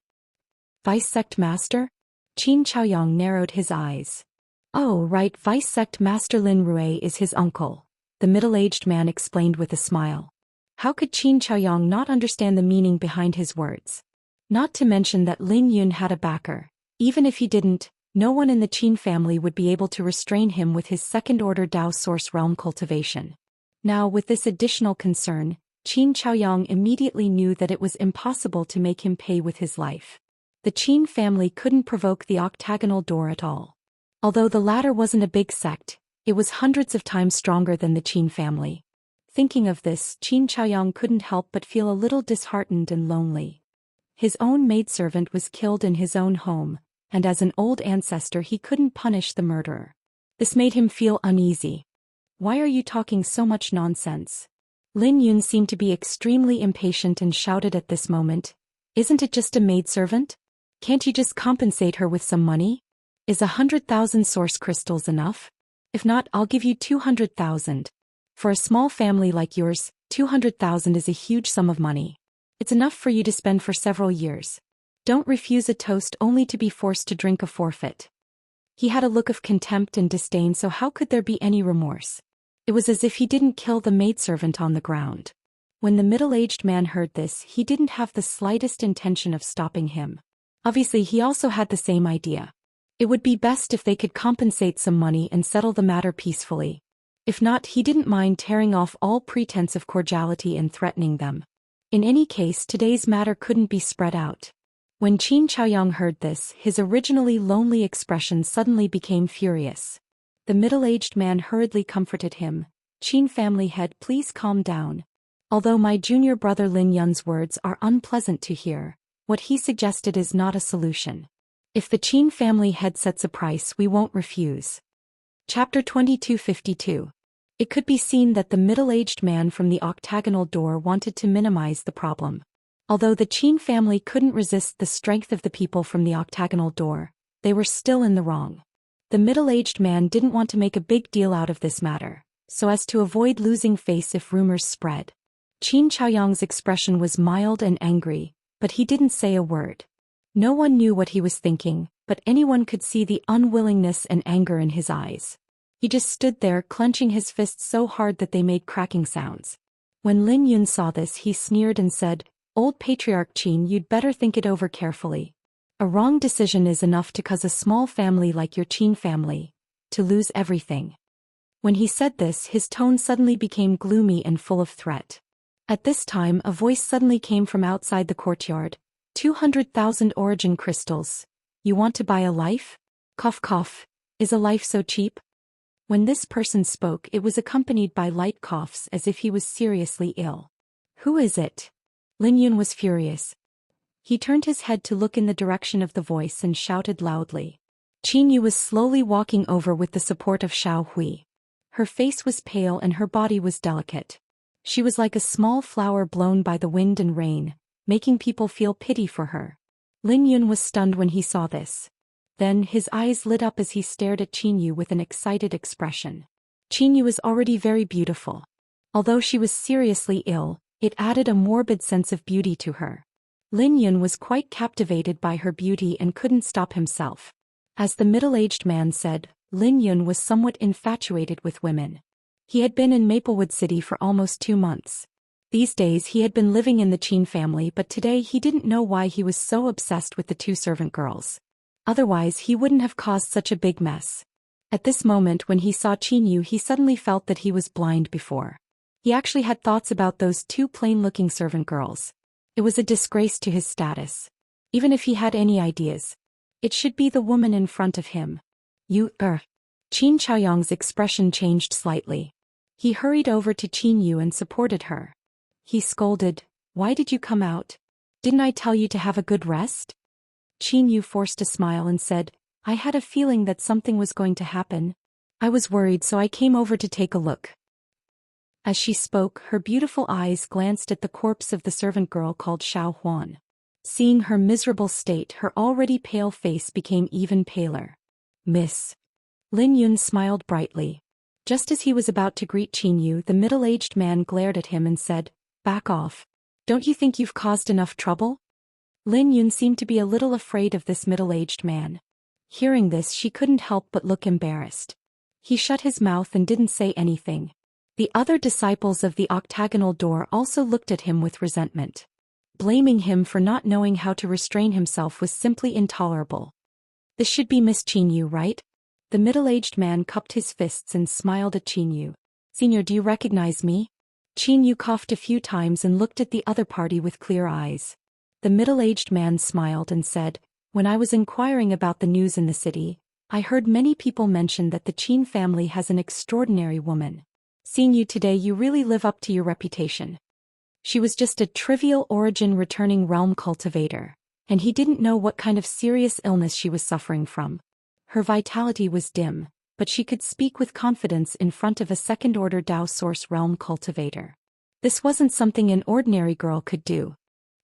"Vice sect master?" Qin Chaoyang narrowed his eyes. "Oh right, vice sect master Lin Rui is his uncle," the middle-aged man explained with a smile. How could Qin Chaoyang not understand the meaning behind his words? Not to mention that Lin Yun had a backer. Even if he didn't, no one in the Qin family would be able to restrain him with his second-order Dao source realm cultivation. Now, with this additional concern, Qin Chaoyang immediately knew that it was impossible to make him pay with his life. The Qin family couldn't provoke the octagonal door at all. Although the latter wasn't a big sect, it was hundreds of times stronger than the Qin family. Thinking of this, Qin Chaoyang couldn't help but feel a little disheartened and lonely. His own maidservant was killed in his own home, and as an old ancestor he couldn't punish the murderer. This made him feel uneasy. "Why are you talking so much nonsense?" Lin Yun seemed to be extremely impatient and shouted at this moment, "Isn't it just a maidservant? Can't you just compensate her with some money? Is 100,000 source crystals enough? If not, I'll give you 200,000. For a small family like yours, 200,000 is a huge sum of money. It's enough for you to spend for several years. Don't refuse a toast only to be forced to drink a forfeit." He had a look of contempt and disdain, so how could there be any remorse? It was as if he didn't kill the maidservant on the ground. When the middle-aged man heard this, he didn't have the slightest intention of stopping him. Obviously, he also had the same idea. It would be best if they could compensate some money and settle the matter peacefully. If not, he didn't mind tearing off all pretense of cordiality and threatening them. In any case, today's matter couldn't be spread out. When Qin Chaoyang heard this, his originally lonely expression suddenly became furious. The middle-aged man hurriedly comforted him. "Qin family head, please calm down. Although my junior brother Lin Yun's words are unpleasant to hear, what he suggested is not a solution. If the Qin family head sets a price, we won't refuse." Chapter 2252. It could be seen that the middle-aged man from the octagonal door wanted to minimize the problem. Although the Qin family couldn't resist the strength of the people from the octagonal door, they were still in the wrong. The middle-aged man didn't want to make a big deal out of this matter, so as to avoid losing face if rumors spread. Qin Chaoyang's expression was mild and angry, but he didn't say a word. No one knew what he was thinking, but anyone could see the unwillingness and anger in his eyes. He just stood there clenching his fists so hard that they made cracking sounds. When Lin Yun saw this, he sneered and said, "Old Patriarch Qin, you'd better think it over carefully. A wrong decision is enough to cause a small family like your Qin family to lose everything." When he said this, his tone suddenly became gloomy and full of threat. At this time, a voice suddenly came from outside the courtyard. 200,000 origin crystals. You want to buy a life? Cough cough. Is a life so cheap? When this person spoke, it was accompanied by light coughs as if he was seriously ill. Who is it? Lin Yun was furious. He turned his head to look in the direction of the voice and shouted loudly. Qin Yu was slowly walking over with the support of Xiao Hui. Her face was pale and her body was delicate. She was like a small flower blown by the wind and rain, making people feel pity for her. Lin Yun was stunned when he saw this. Then his eyes lit up as he stared at Qin Yu with an excited expression. Qin Yu was already very beautiful. Although she was seriously ill, it added a morbid sense of beauty to her. Lin Yun was quite captivated by her beauty and couldn't stop himself. As the middle-aged man said, Lin Yun was somewhat infatuated with women. He had been in Maplewood City for almost 2 months. These days he had been living in the Qin family, but today he didn't know why he was so obsessed with the 2 servant girls. Otherwise he wouldn't have caused such a big mess. At this moment when he saw Qin Yu, he suddenly felt that he was blind before. He actually had thoughts about those 2 plain-looking servant girls. It was a disgrace to his status. Even if he had any ideas, it should be the woman in front of him. Qin Chaoyang's expression changed slightly. He hurried over to Qin Yu and supported her. He scolded, "Why did you come out? Didn't I tell you to have a good rest?" Qin Yu forced a smile and said, "I had a feeling that something was going to happen. I was worried, so I came over to take a look." As she spoke, her beautiful eyes glanced at the corpse of the servant girl called Xiao Huan. Seeing her miserable state, her already pale face became even paler. "Miss." Lin Yun smiled brightly. Just as he was about to greet Qin Yu, the middle-aged man glared at him and said, "Back off. Don't you think you've caused enough trouble?" Lin Yun seemed to be a little afraid of this middle-aged man. Hearing this, she couldn't help but look embarrassed. He shut his mouth and didn't say anything. The other disciples of the octagonal door also looked at him with resentment. Blaming him for not knowing how to restrain himself was simply intolerable. "This should be Miss Qin Yu, right?" The middle-aged man cupped his fists and smiled at Qin Yu. "Senior, do you recognize me?" Qin Yu coughed a few times and looked at the other party with clear eyes. The middle-aged man smiled and said, "When I was inquiring about the news in the city, I heard many people mention that the Qin family has an extraordinary woman. Seeing you today, you really live up to your reputation." She was just a trivial origin returning realm cultivator, and he didn't know what kind of serious illness she was suffering from. Her vitality was dim, but she could speak with confidence in front of a second-order Dao source realm cultivator. This wasn't something an ordinary girl could do.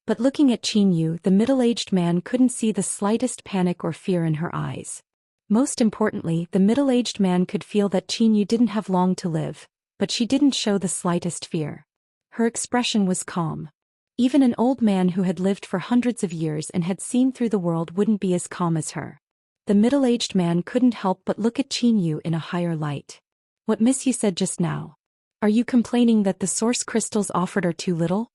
But looking at Qin Yu, the middle-aged man couldn't see the slightest panic or fear in her eyes. Most importantly, the middle-aged man could feel that Qin Yu didn't have long to live, but she didn't show the slightest fear. Her expression was calm. Even an old man who had lived for hundreds of years and had seen through the world wouldn't be as calm as her. The middle-aged man couldn't help but look at Qin Yu in a higher light. "What Miss Yu said just now. Are you complaining that the source crystals offered are too little?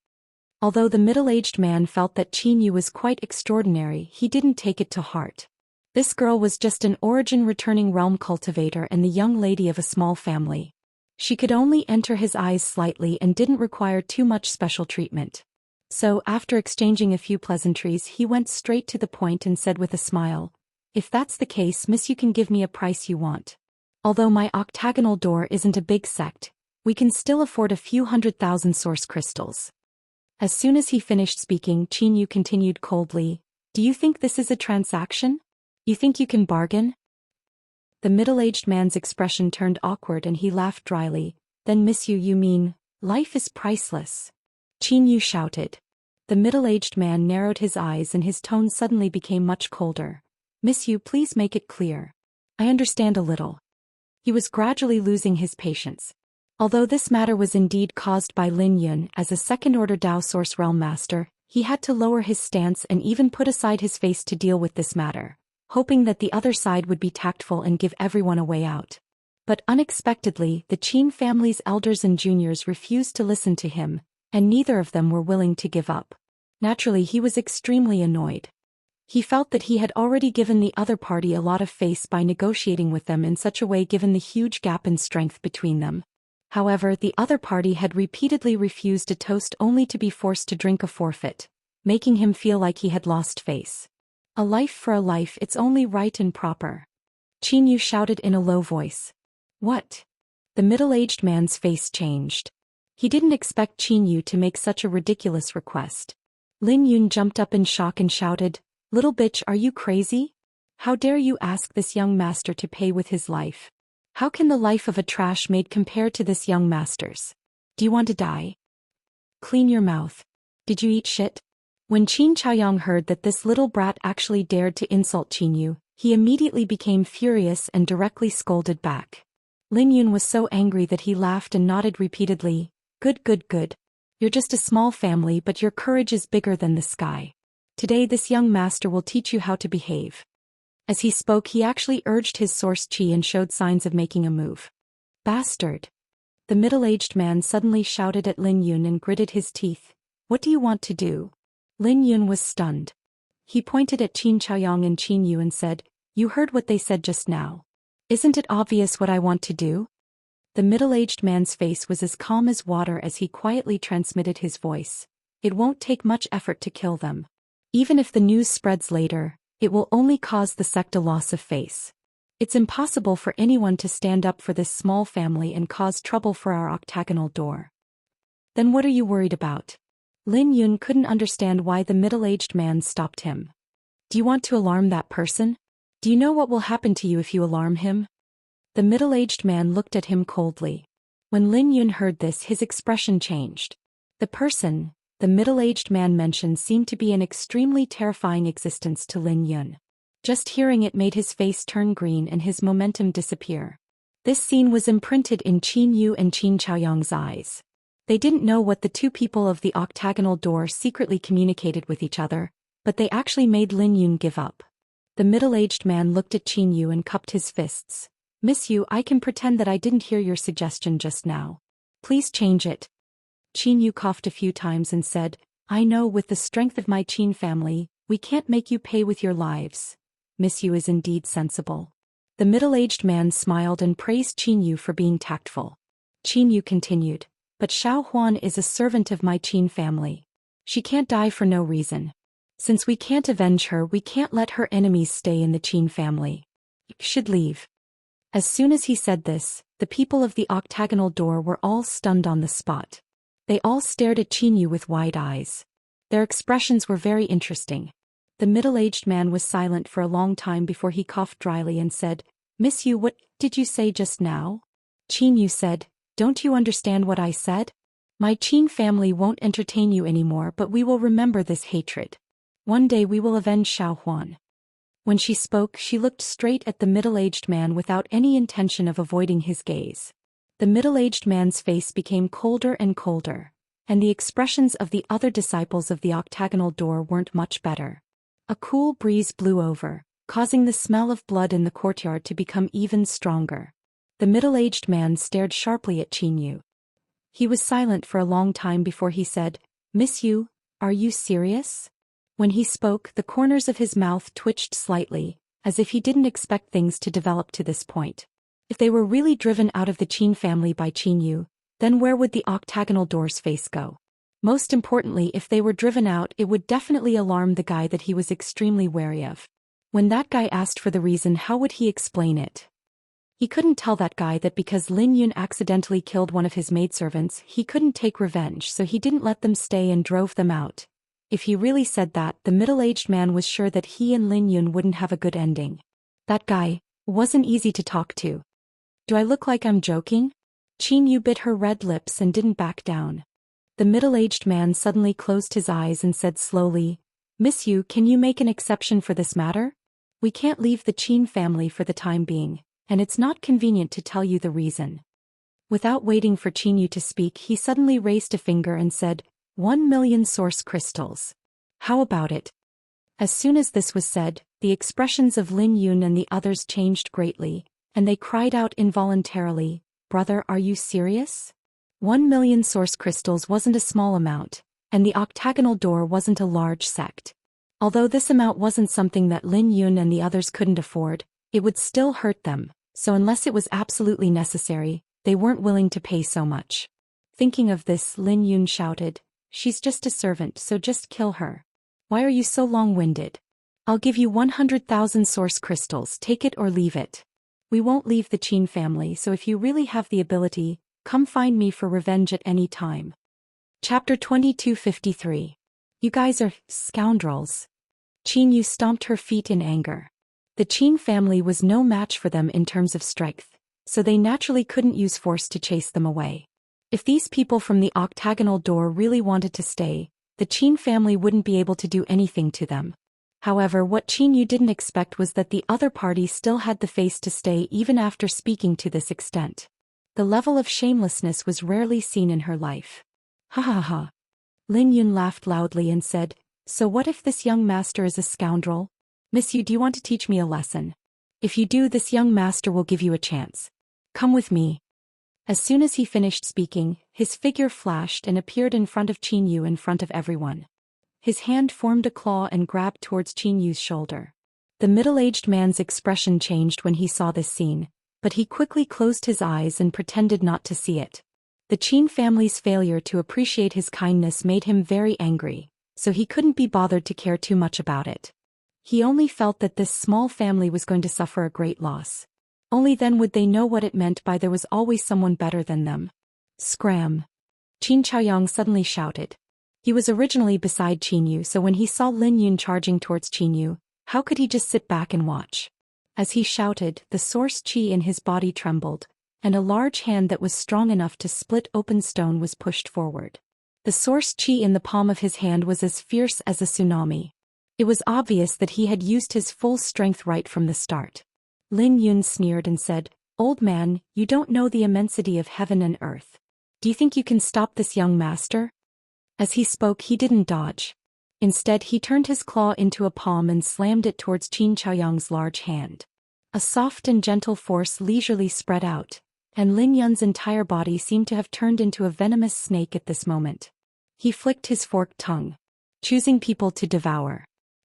Although the middle-aged man felt that Xianyu was quite extraordinary, he didn't take it to heart. This girl was just an origin-returning realm cultivator and the young lady of a small family. She could only enter his eyes slightly and didn't require too much special treatment. So, after exchanging a few pleasantries, he went straight to the point and said with a smile, "If that's the case, miss, you can give me a price you want. Although my octagonal door isn't a big sect, we can still afford a few 100,000 source crystals." As soon as he finished speaking, Xianyu continued coldly, "Do you think this is a transaction? You think you can bargain?" The middle-aged man's expression turned awkward and he laughed dryly. "Then miss, you mean, life is priceless?" Xianyu shouted. The middle-aged man narrowed his eyes and his tone suddenly became much colder. "Miss, please make it clear. I understand a little." He was gradually losing his patience. Although this matter was indeed caused by Lin Yun as a second-order Dao Source Realm Master, he had to lower his stance and even put aside his face to deal with this matter, hoping that the other side would be tactful and give everyone a way out. But unexpectedly, the Qin family's elders and juniors refused to listen to him, and neither of them were willing to give up. Naturally, he was extremely annoyed. He felt that he had already given the other party a lot of face by negotiating with them in such a way given the huge gap in strength between them. However, the other party had repeatedly refused a toast only to be forced to drink a forfeit, making him feel like he had lost face. "A life for a life, it's only right and proper." Xianyu shouted in a low voice. "What?" The middle-aged man's face changed. He didn't expect Xianyu to make such a ridiculous request. Lin Yun jumped up in shock and shouted, "Little bitch, are you crazy? How dare you ask this young master to pay with his life? How can the life of a trash maid compare to this young master's? Do you want to die? Clean your mouth. Did you eat shit?" When Qin Chaoyang heard that this little brat actually dared to insult Xianyu, he immediately became furious and directly scolded back. Lin Yun was so angry that he laughed and nodded repeatedly. Good, good, good. You're just a small family, but your courage is bigger than the sky. Today this young master will teach you how to behave." As he spoke, he actually urged his source chi and showed signs of making a move. "Bastard!" The middle-aged man suddenly shouted at Lin Yun and gritted his teeth. "What do you want to do?" Lin Yun was stunned. He pointed at Qin Chaoyang and Qin Yu and said, "You heard what they said just now. Isn't it obvious what I want to do?" The middle-aged man's face was as calm as water as he quietly transmitted his voice. "It won't take much effort to kill them. Even if the news spreads later, it will only cause the sect a loss of face. It's impossible for anyone to stand up for this small family and cause trouble for our octagonal door." "Then what are you worried about?" Lin Yun couldn't understand why the middle-aged man stopped him. "Do you want to alarm that person? Do you know what will happen to you if you alarm him?" The middle-aged man looked at him coldly. When Lin Yun heard this, his expression changed. The person the middle-aged man mentioned seemed to be an extremely terrifying existence to Lin Yun. Just hearing it made his face turn green and his momentum disappear. This scene was imprinted in Qin Yu and Qin Chaoyang's eyes. They didn't know what the two people of the octagonal door secretly communicated with each other, but they actually made Lin Yun give up. The middle-aged man looked at Qin Yu and cupped his fists. "Miss Yu, I can pretend that I didn't hear your suggestion just now. Please change it." Qin Yu coughed a few times and said, "I know, with the strength of my Qin family, we can't make you pay with your lives. Miss Yu is indeed sensible." The middle-aged man smiled and praised Qin Yu for being tactful. Qin Yu continued, "But Xiao Huan is a servant of my Qin family. She can't die for no reason. Since we can't avenge her, we can't let her enemies stay in the Qin family. You should leave." As soon as he said this, the people of the octagonal door were all stunned on the spot. They all stared at Qin Yu with wide eyes. Their expressions were very interesting. The middle-aged man was silent for a long time before he coughed dryly and said, "Miss Yu, what did you say just now?" Qin Yu said, "Don't you understand what I said? My Qin family won't entertain you anymore, but we will remember this hatred. One day we will avenge Xiao Huan." When she spoke, she looked straight at the middle-aged man without any intention of avoiding his gaze. The middle-aged man's face became colder and colder, and the expressions of the other disciples of the octagonal door weren't much better. A cool breeze blew over, causing the smell of blood in the courtyard to become even stronger. The middle-aged man stared sharply at Qin Yu. He was silent for a long time before he said, "Miss Yu, are you serious?" When he spoke, the corners of his mouth twitched slightly, as if he didn't expect things to develop to this point. If they were really driven out of the Qin family by Qin Yu, then where would the octagonal door's face go? Most importantly, if they were driven out, it would definitely alarm the guy that he was extremely wary of. When that guy asked for the reason, how would he explain it? He couldn't tell that guy that because Lin Yun accidentally killed one of his maidservants, he couldn't take revenge, so he didn't let them stay and drove them out. If he really said that, the middle-aged man was sure that he and Lin Yun wouldn't have a good ending. That guy wasn't easy to talk to. Do I look like I'm joking? Qin Yu bit her red lips and didn't back down. The middle-aged man suddenly closed his eyes and said slowly, "Miss Yu, can you make an exception for this matter? We can't leave the Qin family for the time being, and it's not convenient to tell you the reason." Without waiting for Qin Yu to speak, he suddenly raised a finger and said, 1,000,000 source crystals. How about it? As soon as this was said, the expressions of Lin Yun and the others changed greatly, and they cried out involuntarily, "Brother, are you serious?" 1,000,000 source crystals wasn't a small amount, and the octagonal door wasn't a large sect. Although this amount wasn't something that Lin Yun and the others couldn't afford, it would still hurt them, so unless it was absolutely necessary, they weren't willing to pay so much. Thinking of this, Lin Yun shouted, "She's just a servant, so just kill her. Why are you so long-winded? I'll give you 100,000 source crystals, take it or leave it. We won't leave the Qin family, so if you really have the ability, come find me for revenge at any time." Chapter 2253. You guys are scoundrels. Qin Yu stomped her feet in anger. The Qin family was no match for them in terms of strength, so they naturally couldn't use force to chase them away. If these people from the octagonal door really wanted to stay, the Qin family wouldn't be able to do anything to them. However, what Qin Yu didn't expect was that the other party still had the face to stay even after speaking to this extent. The level of shamelessness was rarely seen in her life. Ha ha ha. Lin Yun laughed loudly and said, "So what if this young master is a scoundrel? Miss Yu, do you want to teach me a lesson? If you do, this young master will give you a chance. Come with me." As soon as he finished speaking, his figure flashed and appeared in front of Qin Yu in front of everyone. His hand formed a claw and grabbed towards Qin Yu's shoulder. The middle-aged man's expression changed when he saw this scene, but he quickly closed his eyes and pretended not to see it. The Qin family's failure to appreciate his kindness made him very angry, so he couldn't be bothered to care too much about it. He only felt that this small family was going to suffer a great loss. Only then would they know what it meant by there was always someone better than them. Scram! Qin Chaoyang suddenly shouted. He was originally beside Qin Yu, so when he saw Lin Yun charging towards Qin Yu, how could he just sit back and watch? As he shouted, the source qi in his body trembled, and a large hand that was strong enough to split open stone was pushed forward. The source qi in the palm of his hand was as fierce as a tsunami. It was obvious that he had used his full strength right from the start. Lin Yun sneered and said, "Old man, you don't know the immensity of heaven and earth. Do you think you can stop this young master?" As he spoke, he didn't dodge. Instead, he turned his claw into a palm and slammed it towards Qin Chaoyang's large hand. A soft and gentle force leisurely spread out, and Lin Yun's entire body seemed to have turned into a venomous snake at this moment. He flicked his forked tongue, choosing people to devour.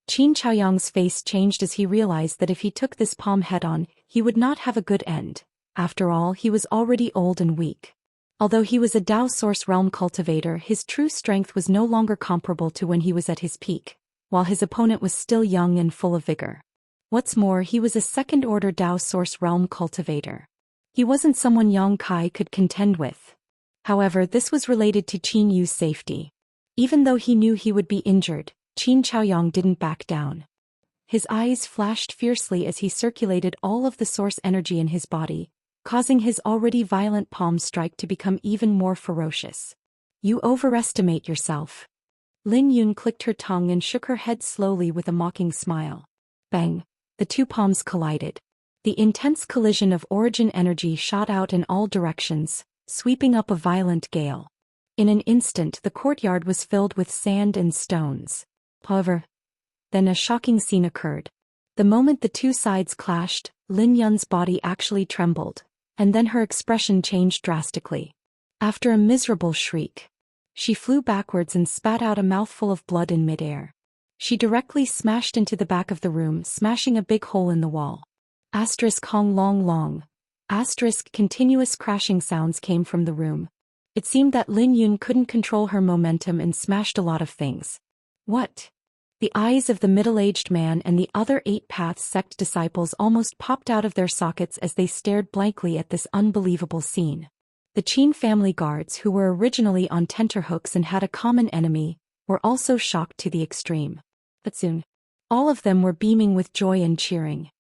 Qin Chaoyang's face changed as he realized that if he took this palm head-on, he would not have a good end. After all, he was already old and weak. Although he was a Dao Source Realm cultivator, his true strength was no longer comparable to when he was at his peak, while his opponent was still young and full of vigor. What's more, he was a second-order Dao Source Realm cultivator. He wasn't someone Yang Kai could contend with. However, this was related to Qin Yu's safety. Even though he knew he would be injured, Qin Chaoyang didn't back down. His eyes flashed fiercely as he circulated all of the source energy in his body, causing his already violent palm strike to become even more ferocious. "You overestimate yourself." Lin Yun clicked her tongue and shook her head slowly with a mocking smile. Bang! The two palms collided. The intense collision of origin energy shot out in all directions, sweeping up a violent gale. In an instant, the courtyard was filled with sand and stones. However, then a shocking scene occurred. The moment the two sides clashed, Lin Yun's body actually trembled, and then her expression changed drastically. After a miserable shriek, she flew backwards and spat out a mouthful of blood in midair. She directly smashed into the back of the room, smashing a big hole in the wall. Hong long long. Continuous crashing sounds came from the room. It seemed that Lin Yun couldn't control her momentum and smashed a lot of things. What? The eyes of the middle-aged man and the other 8 Paths sect disciples almost popped out of their sockets as they stared blankly at this unbelievable scene. The Qin family guards, who were originally on tenterhooks and had a common enemy, were also shocked to the extreme. But soon, all of them were beaming with joy and cheering.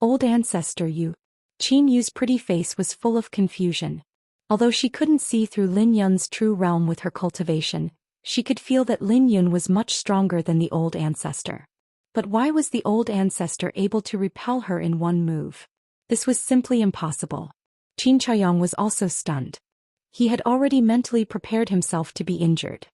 Old ancestor Yu. Qin Yu's pretty face was full of confusion. Although she couldn't see through Lin Yun's true realm with her cultivation, she could feel that Lin Yun was much stronger than the old ancestor. But why was the old ancestor able to repel her in one move? This was simply impossible. Qin Chaoyang was also stunned. He had already mentally prepared himself to be injured.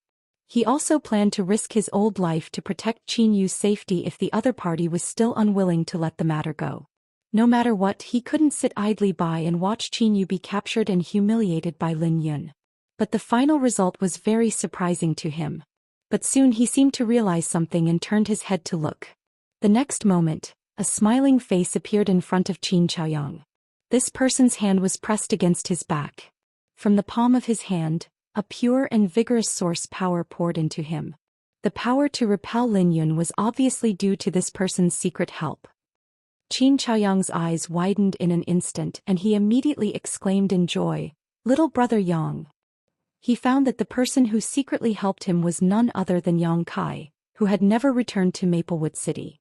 He also planned to risk his old life to protect Qin Yu's safety if the other party was still unwilling to let the matter go. No matter what, he couldn't sit idly by and watch Qin Yu be captured and humiliated by Lin Yun. But the final result was very surprising to him. But soon he seemed to realize something and turned his head to look. The next moment, a smiling face appeared in front of Qin Chaoyang. This person's hand was pressed against his back. From the palm of his hand, a pure and vigorous source power poured into him. The power to repel Lin Yun was obviously due to this person's secret help. Qin Chaoyang's eyes widened in an instant and he immediately exclaimed in joy, "Little brother Yang." He found that the person who secretly helped him was none other than Yang Kai, who had never returned to Maplewood City.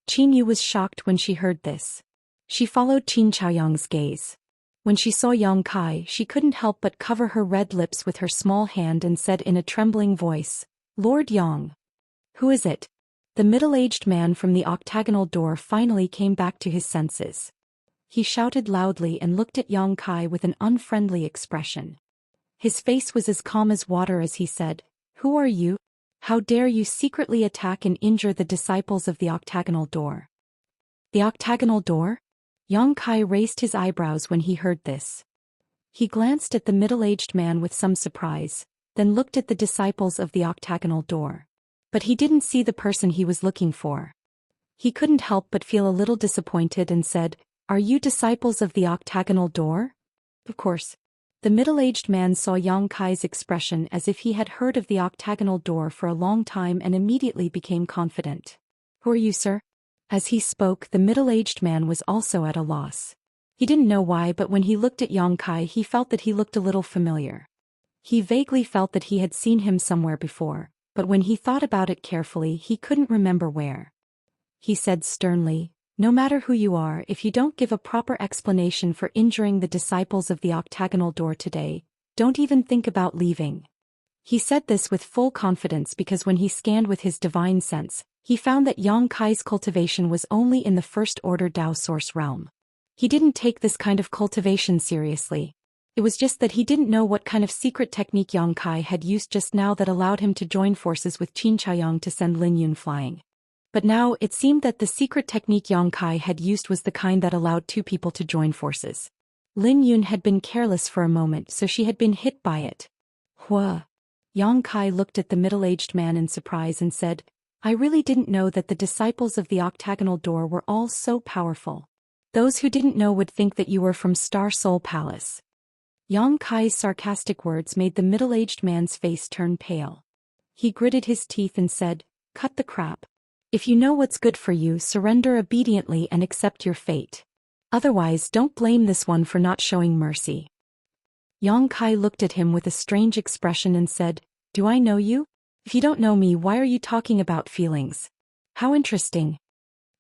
Qin Yu was shocked when she heard this. She followed Qin Chaoyang's gaze. When she saw Yang Kai, she couldn't help but cover her red lips with her small hand and said in a trembling voice, "Lord Yang." "Who is it?" The middle-aged man from the octagonal door finally came back to his senses. He shouted loudly and looked at Yang Kai with an unfriendly expression. His face was as calm as water as he said, "Who are you? How dare you secretly attack and injure the disciples of the octagonal door?" The octagonal door? Yang Kai raised his eyebrows when he heard this. He glanced at the middle-aged man with some surprise, then looked at the disciples of the octagonal door. But he didn't see the person he was looking for. He couldn't help but feel a little disappointed and said, "Are you disciples of the octagonal door?" Of course. The middle-aged man saw Yang Kai's expression as if he had heard of the octagonal door for a long time and immediately became confident. "Who are you, sir?" As he spoke, the middle-aged man was also at a loss. He didn't know why, but when he looked at Yang Kai he felt that he looked a little familiar. He vaguely felt that he had seen him somewhere before, but when he thought about it carefully he couldn't remember where. He said sternly, "No matter who you are, if you don't give a proper explanation for injuring the disciples of the octagonal door today, don't even think about leaving." He said this with full confidence because when he scanned with his divine sense, he found that Yang Kai's cultivation was only in the first order Dao source realm. He didn't take this kind of cultivation seriously. It was just that he didn't know what kind of secret technique Yang Kai had used just now that allowed him to join forces with Qin Chaoyang to send Lin Yun flying. But now it seemed that the secret technique Yang Kai had used was the kind that allowed 2 people to join forces. Lin Yun had been careless for a moment, so she had been hit by it. "Hua." Yang Kai looked at the middle-aged man in surprise and said, "I really didn't know that the disciples of the octagonal door were all so powerful. Those who didn't know would think that you were from Star Soul Palace." Yang Kai's sarcastic words made the middle-aged man's face turn pale. He gritted his teeth and said, "Cut the crap. If you know what's good for you, surrender obediently and accept your fate. Otherwise, don't blame this one for not showing mercy." Yang Kai looked at him with a strange expression and said, "Do I know you? If you don't know me, why are you talking about feelings? How interesting."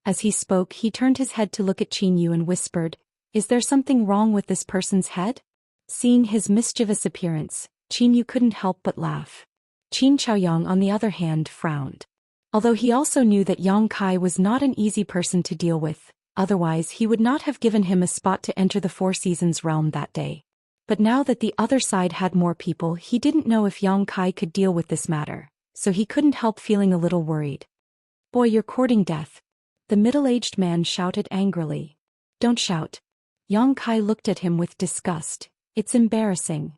As he spoke, he turned his head to look at Qin Yu and whispered, "Is there something wrong with this person's head?" Seeing his mischievous appearance, Qin Yu couldn't help but laugh. Qin Chaoyang, on the other hand, frowned. Although he also knew that Yang Kai was not an easy person to deal with, otherwise he would not have given him a spot to enter the Four Seasons realm that day. But now that the other side had more people, he didn't know if Yang Kai could deal with this matter, so he couldn't help feeling a little worried. "Boy, you're courting death." The middle-aged man shouted angrily. "Don't shout." Yang Kai looked at him with disgust. "It's embarrassing."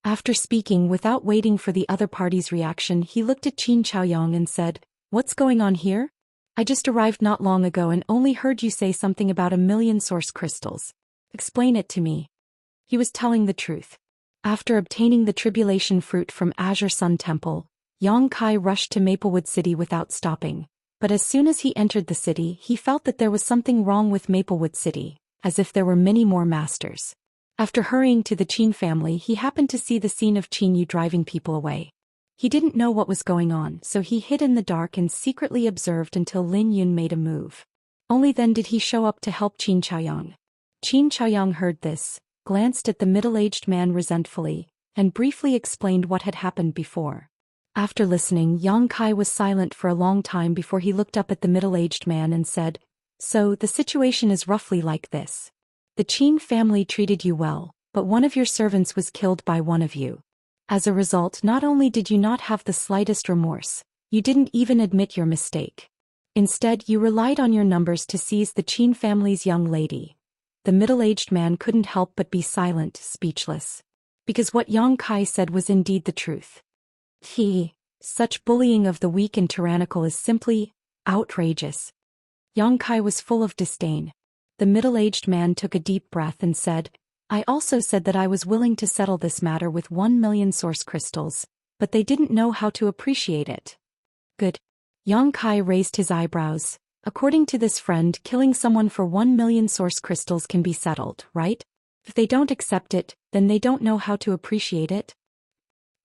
After speaking without waiting for the other party's reaction, he looked at Qin Chaoyang and said, "What's going on here? I just arrived not long ago and only heard you say something about 1,000,000 source crystals. Explain it to me." He was telling the truth. After obtaining the tribulation fruit from Azure Sun Temple, Yang Kai rushed to Maplewood City without stopping. But as soon as he entered the city, he felt that there was something wrong with Maplewood City, as if there were many more masters. After hurrying to the Qin family, he happened to see the scene of Qin Yu driving people away. He didn't know what was going on, so he hid in the dark and secretly observed until Lin Yun made a move. Only then did he show up to help Qin Chaoyang. Qin Chaoyang heard this, glanced at the middle-aged man resentfully, and briefly explained what had happened before. After listening, Yang Kai was silent for a long time before he looked up at the middle-aged man and said, "So, the situation is roughly like this. The Qin family treated you well, but one of your servants was killed by one of you. As a result, not only did you not have the slightest remorse, you didn't even admit your mistake. Instead, you relied on your numbers to seize the Qin family's young lady." The middle-aged man couldn't help but be silent, speechless. Because what Yang Kai said was indeed the truth. Such bullying of the weak and tyrannical is simply outrageous. Yang Kai was full of disdain. The middle-aged man took a deep breath and said, "I also said that I was willing to settle this matter with 1,000,000 source crystals, but they didn't know how to appreciate it." Good. Yang Kai raised his eyebrows. According to this friend, killing someone for 1,000,000 source crystals can be settled, right? If they don't accept it, then they don't know how to appreciate it.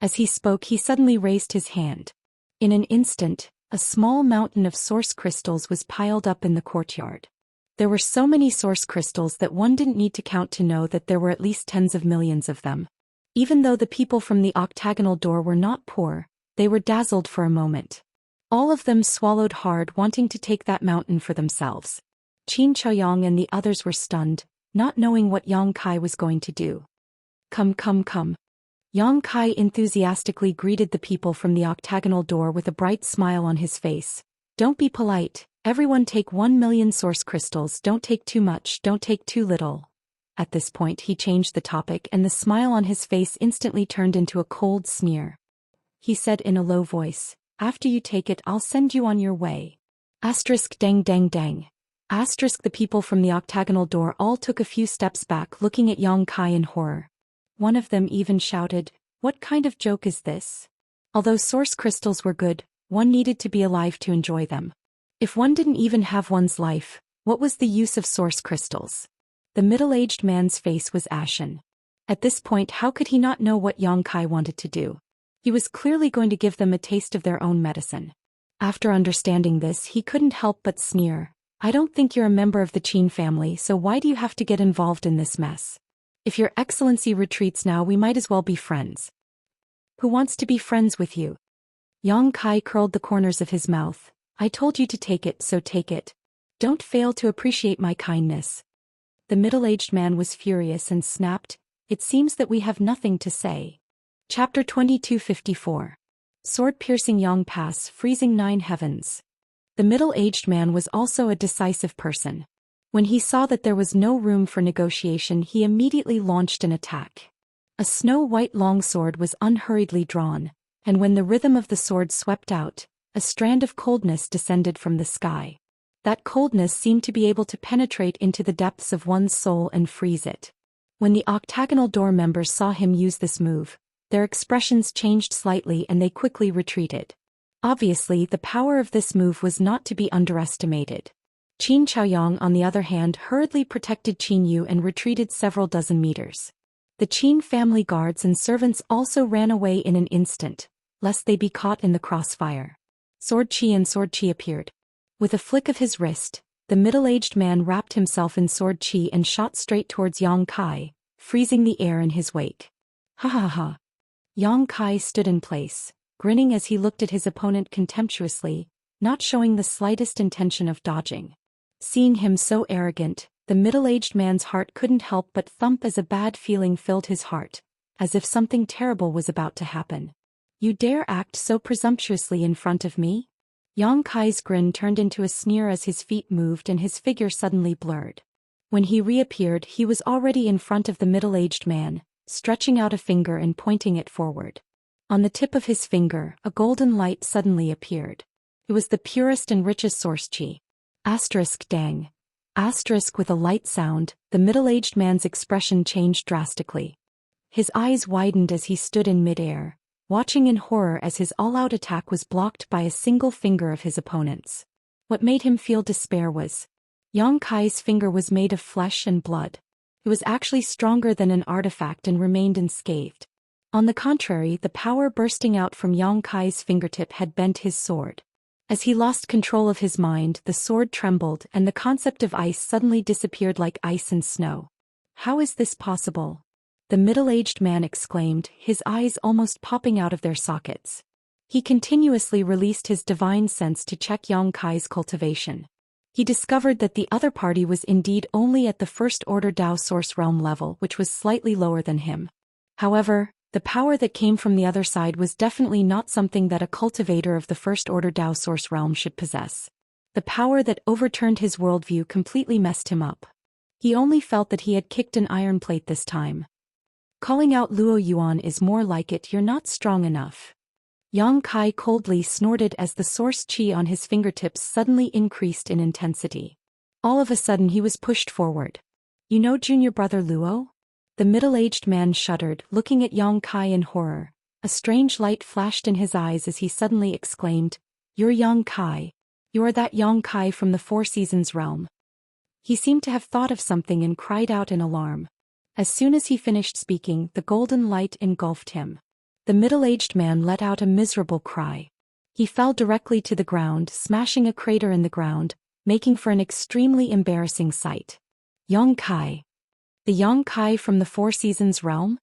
As he spoke, he suddenly raised his hand. In an instant, a small mountain of source crystals was piled up in the courtyard. There were so many source crystals that one didn't need to count to know that there were at least tens of millions of them. Even though the people from the octagonal door were not poor, they were dazzled for a moment. All of them swallowed hard, wanting to take that mountain for themselves. Qin Chaoyang and the others were stunned, not knowing what Yang Kai was going to do. Come, come, come. Yang Kai enthusiastically greeted the people from the octagonal door with a bright smile on his face. "Don't be polite. Everyone take 1,000,000 source crystals. Don't take too much, don't take too little." At this point he changed the topic and the smile on his face instantly turned into a cold sneer. He said in a low voice, "After you take it, I'll send you on your way." Asterisk dang dang dang. Asterisk. The people from the octagonal door all took a few steps back, looking at Yang Kai in horror. One of them even shouted, "What kind of joke is this?" Although source crystals were good, one needed to be alive to enjoy them. If one didn't even have one's life, what was the use of source crystals? The middle-aged man's face was ashen. At this point, how could he not know what Yang Kai wanted to do? He was clearly going to give them a taste of their own medicine. After understanding this, he couldn't help but sneer. "I don't think you're a member of the Qin family, so why do you have to get involved in this mess? If your excellency retreats now, we might as well be friends." "Who wants to be friends with you?" Yang Kai curled the corners of his mouth. "I told you to take it, so take it. Don't fail to appreciate my kindness." The middle-aged man was furious and snapped, "It seems that we have nothing to say." Chapter 2254. Sword-piercing Yang Pass, freezing 9 heavens. The middle-aged man was also a decisive person. When he saw that there was no room for negotiation, he immediately launched an attack. A snow-white longsword was unhurriedly drawn, and when the rhythm of the sword swept out, a strand of coldness descended from the sky. That coldness seemed to be able to penetrate into the depths of one's soul and freeze it. When the octagonal door members saw him use this move, their expressions changed slightly and they quickly retreated. Obviously, the power of this move was not to be underestimated. Qin Chaoyang, on the other hand, hurriedly protected Qin Yu and retreated several dozen meters. The Qin family guards and servants also ran away in an instant, lest they be caught in the crossfire. Sword Qi appeared. With a flick of his wrist, the middle-aged man wrapped himself in sword Qi and shot straight towards Yang Kai, freezing the air in his wake. Ha ha ha. Yang Kai stood in place, grinning as he looked at his opponent contemptuously, not showing the slightest intention of dodging. Seeing him so arrogant, the middle-aged man's heart couldn't help but thump as a bad feeling filled his heart, as if something terrible was about to happen. "You dare act so presumptuously in front of me?" Yang Kai's grin turned into a sneer as his feet moved and his figure suddenly blurred. When he reappeared, he was already in front of the middle-aged man, stretching out a finger and pointing it forward. On the tip of his finger, a golden light suddenly appeared. It was the purest and richest source qi. Asterisk dang. Asterisk with a light sound, the middle-aged man's expression changed drastically. His eyes widened as he stood in midair, watching in horror as his all-out attack was blocked by a single finger of his opponent's. What made him feel despair was Yang Kai's finger was made of flesh and blood. It was actually stronger than an artifact and remained unscathed. On the contrary, the power bursting out from Yang Kai's fingertip had bent his sword. As he lost control of his mind, the sword trembled and the concept of ice suddenly disappeared like ice and snow. How is this possible? The middle-aged man exclaimed, his eyes almost popping out of their sockets. He continuously released his divine sense to check Yang Kai's cultivation. He discovered that the other party was indeed only at the first-order Dao Source Realm level, which was slightly lower than him. However, the power that came from the other side was definitely not something that a cultivator of the first-order Dao Source Realm should possess. The power that overturned his worldview completely messed him up. He only felt that he had kicked an iron plate this time. Calling out Luo Yuan is more like it, you're not strong enough. Yang Kai coldly snorted as the source qi on his fingertips suddenly increased in intensity. All of a sudden he was pushed forward. You know junior brother Luo? The middle-aged man shuddered, looking at Yang Kai in horror. A strange light flashed in his eyes as he suddenly exclaimed, You're Yang Kai. You are that Yang Kai from the Four Seasons realm. He seemed to have thought of something and cried out in alarm. As soon as he finished speaking, the golden light engulfed him. The middle-aged man let out a miserable cry. He fell directly to the ground, smashing a crater in the ground, making for an extremely embarrassing sight. Yang Kai. The Yang Kai from the Four Seasons realm?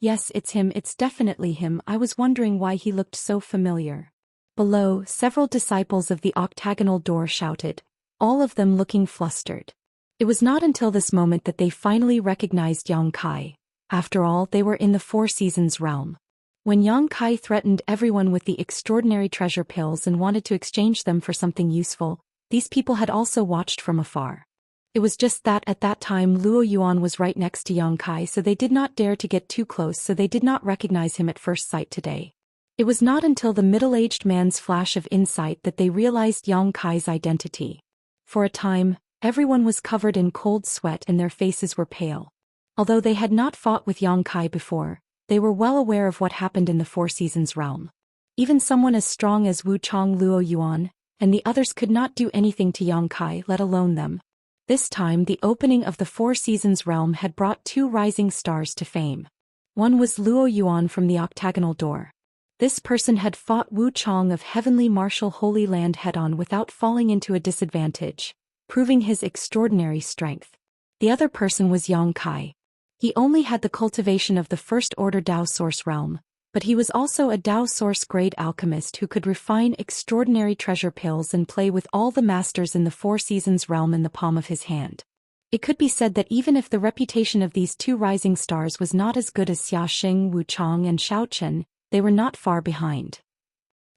Yes, it's him, it's definitely him. I was wondering why he looked so familiar. Below, several disciples of the octagonal door shouted, all of them looking flustered. It was not until this moment that they finally recognized Yang Kai. After all, they were in the Four Seasons realm. When Yang Kai threatened everyone with the extraordinary treasure pills and wanted to exchange them for something useful, these people had also watched from afar. It was just that at that time Luo Yuan was right next to Yang Kai, so they did not dare to get too close, so they did not recognize him at first sight today. It was not until the middle-aged man's flash of insight that they realized Yang Kai's identity. For a time, everyone was covered in cold sweat and their faces were pale. Although they had not fought with Yang Kai before, they were well aware of what happened in the Four Seasons realm. Even someone as strong as Wu Chong Luo Yuan and the others could not do anything to Yang Kai, let alone them. This time the opening of the Four Seasons realm had brought two rising stars to fame. One was Luo Yuan from the octagonal door. This person had fought Wu Chong of Heavenly Martial Holy Land head-on without falling into a disadvantage, proving his extraordinary strength. The other person was Yang Kai. He only had the cultivation of the first-order Dao Source realm, but he was also a Dao Source grade alchemist who could refine extraordinary treasure pills and play with all the masters in the Four Seasons realm in the palm of his hand. It could be said that even if the reputation of these two rising stars was not as good as Xiaxing, Wu Chong and Shao Chen, they were not far behind.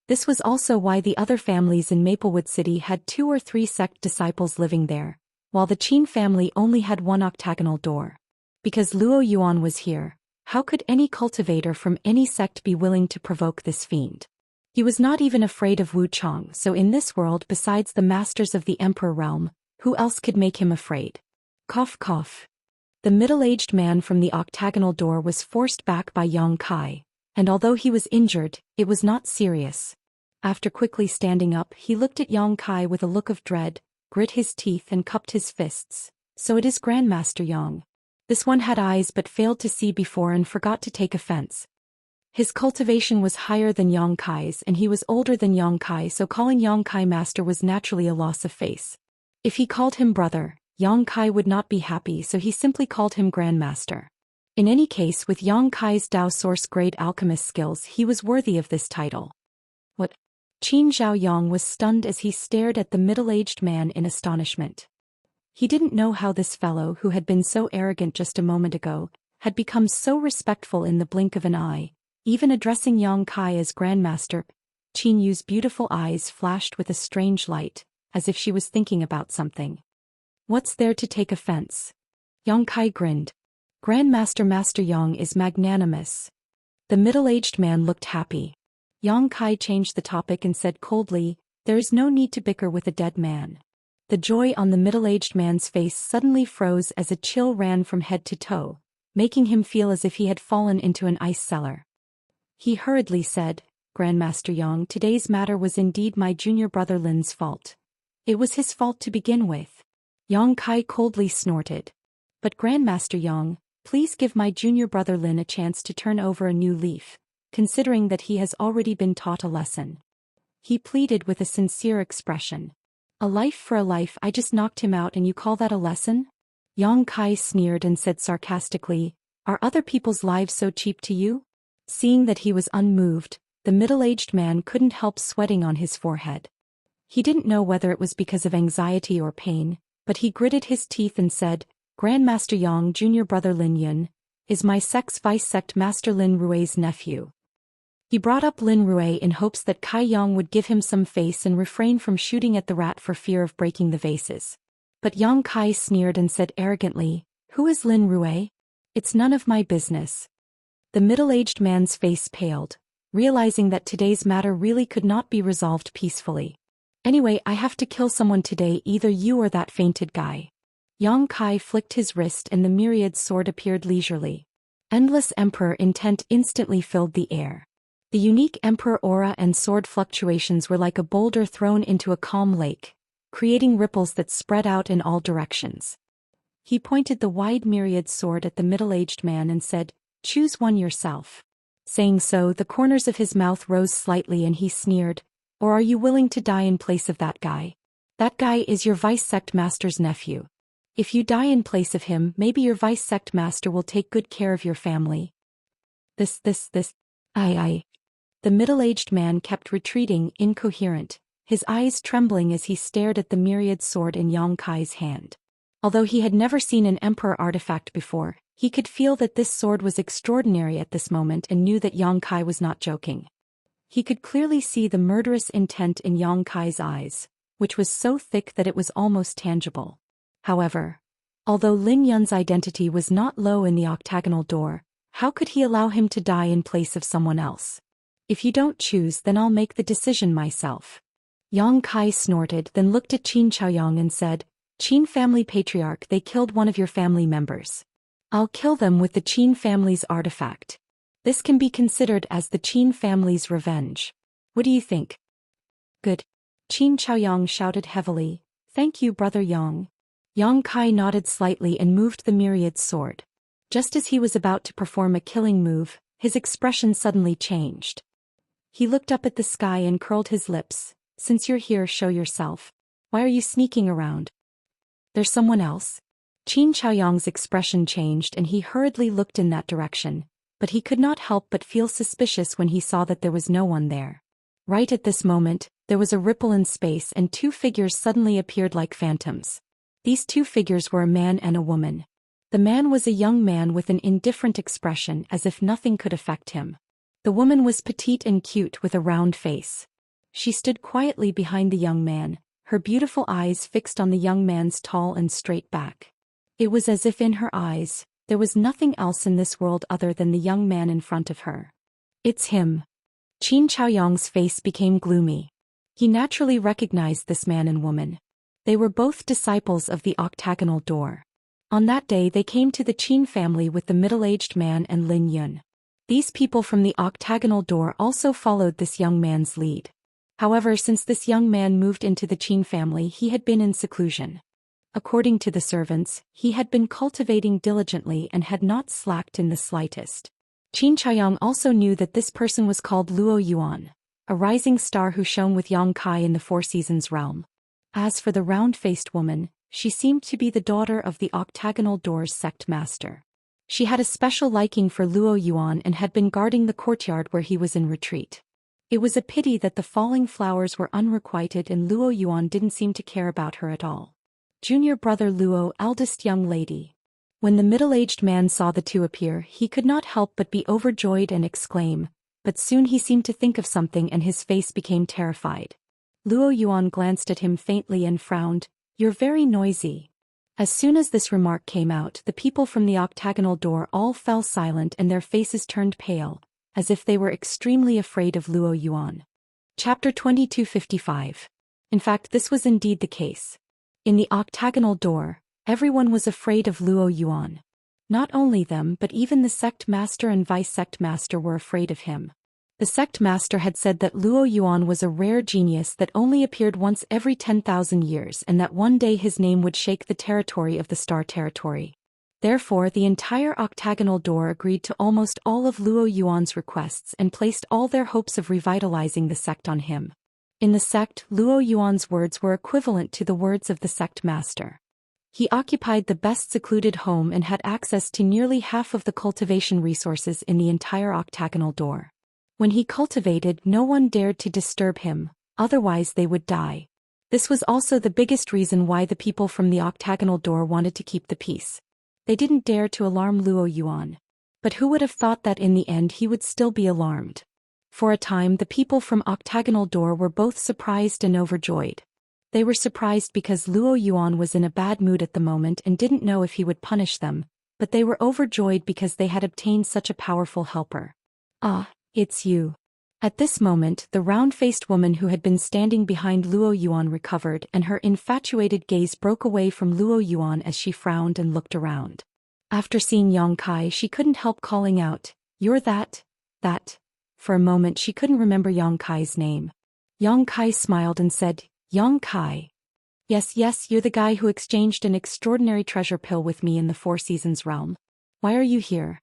This was also why the other families in Maplewood City had 2 or 3 sect disciples living there, while the Qin family only had one octagonal door. Because Luo Yuan was here, how could any cultivator from any sect be willing to provoke this fiend? He was not even afraid of Wu Chong, so in this world besides the masters of the Emperor realm, who else could make him afraid? Cough cough. The middle-aged man from the octagonal door was forced back by Yang Kai, and although he was injured, it was not serious. After quickly standing up, he looked at Yang Kai with a look of dread, grit his teeth and cupped his fists. So it is Grandmaster Yang. This one had eyes but failed to see before and forgot to take offense. His cultivation was higher than Yang Kai's and he was older than Yang Kai, so calling Yang Kai master was naturally a loss of face. If he called him brother, Yang Kai would not be happy, so he simply called him Grandmaster. In any case, with Yang Kai's Dao Source grade alchemist skills, he was worthy of this title. What? Qin Zhaoyang was stunned as he stared at the middle-aged man in astonishment. He didn't know how this fellow, who had been so arrogant just a moment ago, had become so respectful in the blink of an eye, even addressing Yang Kai as Grandmaster. Qin Yu's beautiful eyes flashed with a strange light, as if she was thinking about something. What's there to take offense? Yang Kai grinned. Grandmaster Master Yang is magnanimous. The middle-aged man looked happy. Yang Kai changed the topic and said coldly, "There is no need to bicker with a dead man." The joy on the middle-aged man's face suddenly froze as a chill ran from head to toe, making him feel as if he had fallen into an ice cellar. He hurriedly said, "Grandmaster Yang, today's matter was indeed my junior brother Lin's fault. It was his fault to begin with." Yang Kai coldly snorted. "But Grandmaster Yang, please give my junior brother Lin a chance to turn over a new leaf, considering that he has already been taught a lesson." He pleaded with a sincere expression. "A life for a life, I just knocked him out and you call that a lesson?" Yang Kai sneered and said sarcastically, "Are other people's lives so cheap to you?" Seeing that he was unmoved, the middle-aged man couldn't help sweating on his forehead. He didn't know whether it was because of anxiety or pain, but he gritted his teeth and said, "Grandmaster Yang, junior brother Lin Yun, is my vice sect master Lin Rui's nephew." He brought up Lin Rui in hopes that Kai Yang would give him some face and refrain from shooting at the rat for fear of breaking the vases. But Yang Kai sneered and said arrogantly, "Who is Lin Rui? It's none of my business." The middle-aged man's face paled, realizing that today's matter really could not be resolved peacefully. "Anyway, I have to kill someone today, either you or that fainted guy." Yang Kai flicked his wrist and the myriad sword appeared leisurely. Endless Emperor intent instantly filled the air. The unique Emperor aura and sword fluctuations were like a boulder thrown into a calm lake, creating ripples that spread out in all directions. He pointed the wide myriad sword at the middle-aged man and said, "Choose one yourself." Saying so, the corners of his mouth rose slightly and he sneered, "Or are you willing to die in place of that guy? That guy is your vice sect master's nephew. If you die in place of him, maybe your vice sect master will take good care of your family." This. I. The middle-aged man kept retreating, incoherent, his eyes trembling as he stared at the myriad sword in Yang Kai's hand. Although he had never seen an emperor artifact before, he could feel that this sword was extraordinary at this moment and knew that Yang Kai was not joking. He could clearly see the murderous intent in Yang Kai's eyes, which was so thick that it was almost tangible. However, although Lin Yun's identity was not low in the octagonal door, how could he allow him to die in place of someone else? "If you don't choose, then I'll make the decision myself." Yang Kai snorted, then looked at Qin Chaoyang and said, "Qin family patriarch, they killed one of your family members. I'll kill them with the Qin family's artifact. This can be considered as the Qin family's revenge. What do you think?" "Good." Qin Chaoyang shouted heavily, "Thank you, brother Yang." Yang Kai nodded slightly and moved the myriad sword. Just as he was about to perform a killing move, his expression suddenly changed. He looked up at the sky and curled his lips. "Since you're here, show yourself. Why are you sneaking around? There's someone else?" Qin Chaoyang's expression changed and he hurriedly looked in that direction, but he could not help but feel suspicious when he saw that there was no one there. Right at this moment, there was a ripple in space and two figures suddenly appeared like phantoms. These two figures were a man and a woman. The man was a young man with an indifferent expression as if nothing could affect him. The woman was petite and cute with a round face. She stood quietly behind the young man, her beautiful eyes fixed on the young man's tall and straight back. It was as if in her eyes, there was nothing else in this world other than the young man in front of her. "It's him." Qin Chaoyang's face became gloomy. He naturally recognized this man and woman. They were both disciples of the octagonal door. On that day they came to the Qin family with the middle-aged man and Lin Yun. These people from the octagonal door also followed this young man's lead. However, since this young man moved into the Qin family, he had been in seclusion. According to the servants, he had been cultivating diligently and had not slacked in the slightest. Qin Chaoyang also knew that this person was called Luo Yuan, a rising star who shone with Yang Kai in the Four Seasons realm. As for the round-faced woman, she seemed to be the daughter of the octagonal door's sect master. She had a special liking for Luo Yuan and had been guarding the courtyard where he was in retreat. It was a pity that the falling flowers were unrequited and Luo Yuan didn't seem to care about her at all. Junior brother Luo, eldest young lady. When the middle-aged man saw the two appear, he could not help but be overjoyed and exclaim, but soon he seemed to think of something and his face became terrified. Luo Yuan glanced at him faintly and frowned, "You're very noisy." As soon as this remark came out, the people from the octagonal door all fell silent and their faces turned pale, as if they were extremely afraid of Luo Yuan. Chapter 2255. In fact, this was indeed the case. In the octagonal door, everyone was afraid of Luo Yuan. Not only them but even the sect master and vice-sect master were afraid of him. The sect master had said that Luo Yuan was a rare genius that only appeared once every 10,000 years and that one day his name would shake the territory of the Star Territory. Therefore, the entire octagonal door agreed to almost all of Luo Yuan's requests and placed all their hopes of revitalizing the sect on him. In the sect, Luo Yuan's words were equivalent to the words of the sect master. He occupied the best secluded home and had access to nearly half of the cultivation resources in the entire octagonal door. When he cultivated, no one dared to disturb him, otherwise they would die. This was also the biggest reason why the people from the octagonal door wanted to keep the peace. They didn't dare to alarm Luo Yuan. But who would have thought that in the end he would still be alarmed? For a time the people from octagonal door were both surprised and overjoyed. They were surprised because Luo Yuan was in a bad mood at the moment and didn't know if he would punish them, but they were overjoyed because they had obtained such a powerful helper. "Ah, it's you." At this moment, the round-faced woman who had been standing behind Luo Yuan recovered and her infatuated gaze broke away from Luo Yuan as she frowned and looked around. After seeing Yang Kai, she couldn't help calling out, "You're that." For a moment she couldn't remember Yang Kai's name. Yang Kai smiled and said, "Yang Kai. Yes, you're the guy who exchanged an extraordinary treasure pill with me in the Four Seasons realm. Why are you here?"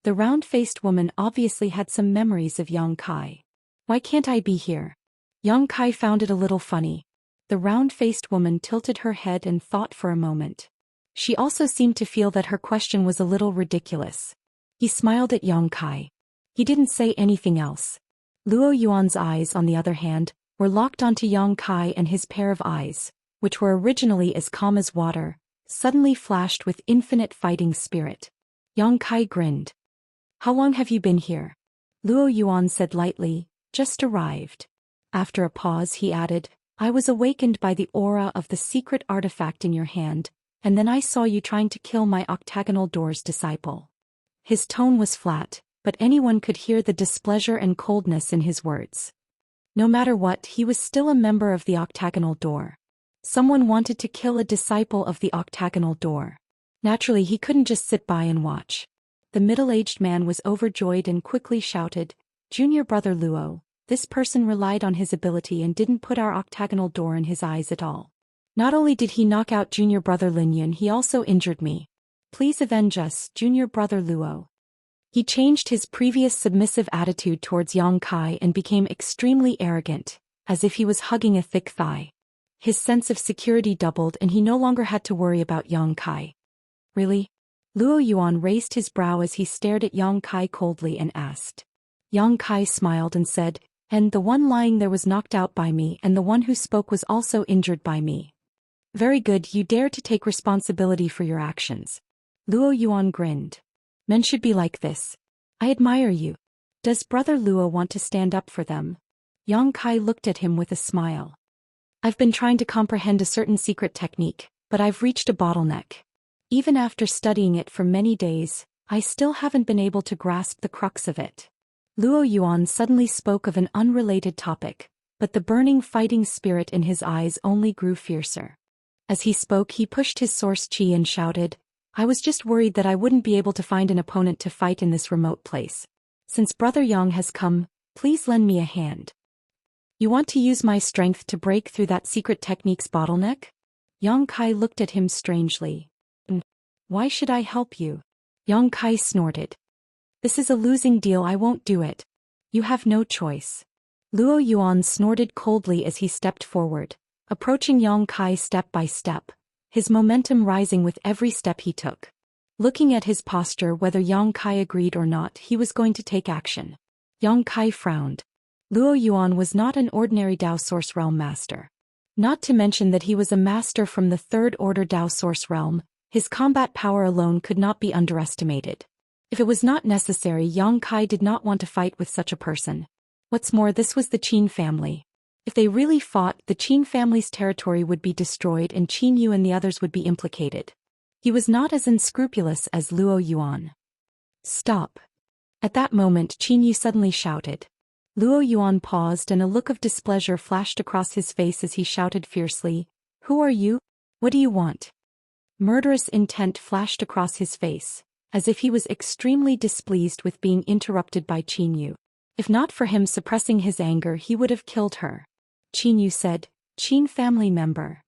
The round-faced woman obviously had some memories of Yang Kai. "Why can't I be here?" Yang Kai found it a little funny. The round-faced woman tilted her head and thought for a moment. She also seemed to feel that her question was a little ridiculous. He smiled at Yang Kai. He didn't say anything else. Luo Yuan's eyes, on the other hand, were locked onto Yang Kai, and his pair of eyes, which were originally as calm as water, suddenly flashed with infinite fighting spirit. Yang Kai grinned. "How long have you been here?" Luo Yuan said lightly, "Just arrived." After a pause he added, "I was awakened by the aura of the secret artifact in your hand, and then I saw you trying to kill my octagonal door's disciple." His tone was flat, but anyone could hear the displeasure and coldness in his words. No matter what, he was still a member of the octagonal door. Someone wanted to kill a disciple of the octagonal door. Naturally, he couldn't just sit by and watch. The middle-aged man was overjoyed and quickly shouted, "Junior brother Luo, this person relied on his ability and didn't put our octagonal door in his eyes at all. Not only did he knock out junior brother Linyan, he also injured me. Please avenge us, junior brother Luo." He changed his previous submissive attitude towards Yang Kai and became extremely arrogant, as if he was hugging a thick thigh. His sense of security doubled and he no longer had to worry about Yang Kai. "Really?" Luo Yuan raised his brow as he stared at Yang Kai coldly and asked. Yang Kai smiled and said, "And the one lying there was knocked out by me, and the one who spoke was also injured by me." "Very good, you dare to take responsibility for your actions." Luo Yuan grinned. "Men should be like this. I admire you. Does brother Luo want to stand up for them?" Yang Kai looked at him with a smile. "I've been trying to comprehend a certain secret technique, but I've reached a bottleneck. Even after studying it for many days, I still haven't been able to grasp the crux of it." Luo Yuan suddenly spoke of an unrelated topic, but the burning fighting spirit in his eyes only grew fiercer. As he spoke, he pushed his source chi and shouted, "I was just worried that I wouldn't be able to find an opponent to fight in this remote place. Since Brother Yang has come, please lend me a hand." "You want to use my strength to break through that secret technique's bottleneck?" Yang Kai looked at him strangely. "Why should I help you?" Yang Kai snorted. "This is a losing deal, I won't do it. You have no choice." Luo Yuan snorted coldly as he stepped forward, approaching Yang Kai step by step, his momentum rising with every step he took. Looking at his posture, whether Yang Kai agreed or not, he was going to take action. Yang Kai frowned. Luo Yuan was not an ordinary Dao Source Realm master. Not to mention that he was a master from the Third Order Dao Source Realm. His combat power alone could not be underestimated. If it was not necessary, Yang Kai did not want to fight with such a person. What's more, this was the Qin family. If they really fought, the Qin family's territory would be destroyed and Qin Yu and the others would be implicated. He was not as unscrupulous as Luo Yuan. Stop. At that moment Qin Yu suddenly shouted. Luo Yuan paused and a look of displeasure flashed across his face as he shouted fiercely, "Who are you? What do you want?" Murderous intent flashed across his face, as if he was extremely displeased with being interrupted by Qin Yu. If not for him suppressing his anger, he would have killed her. Qin Yu said, "Qin family member."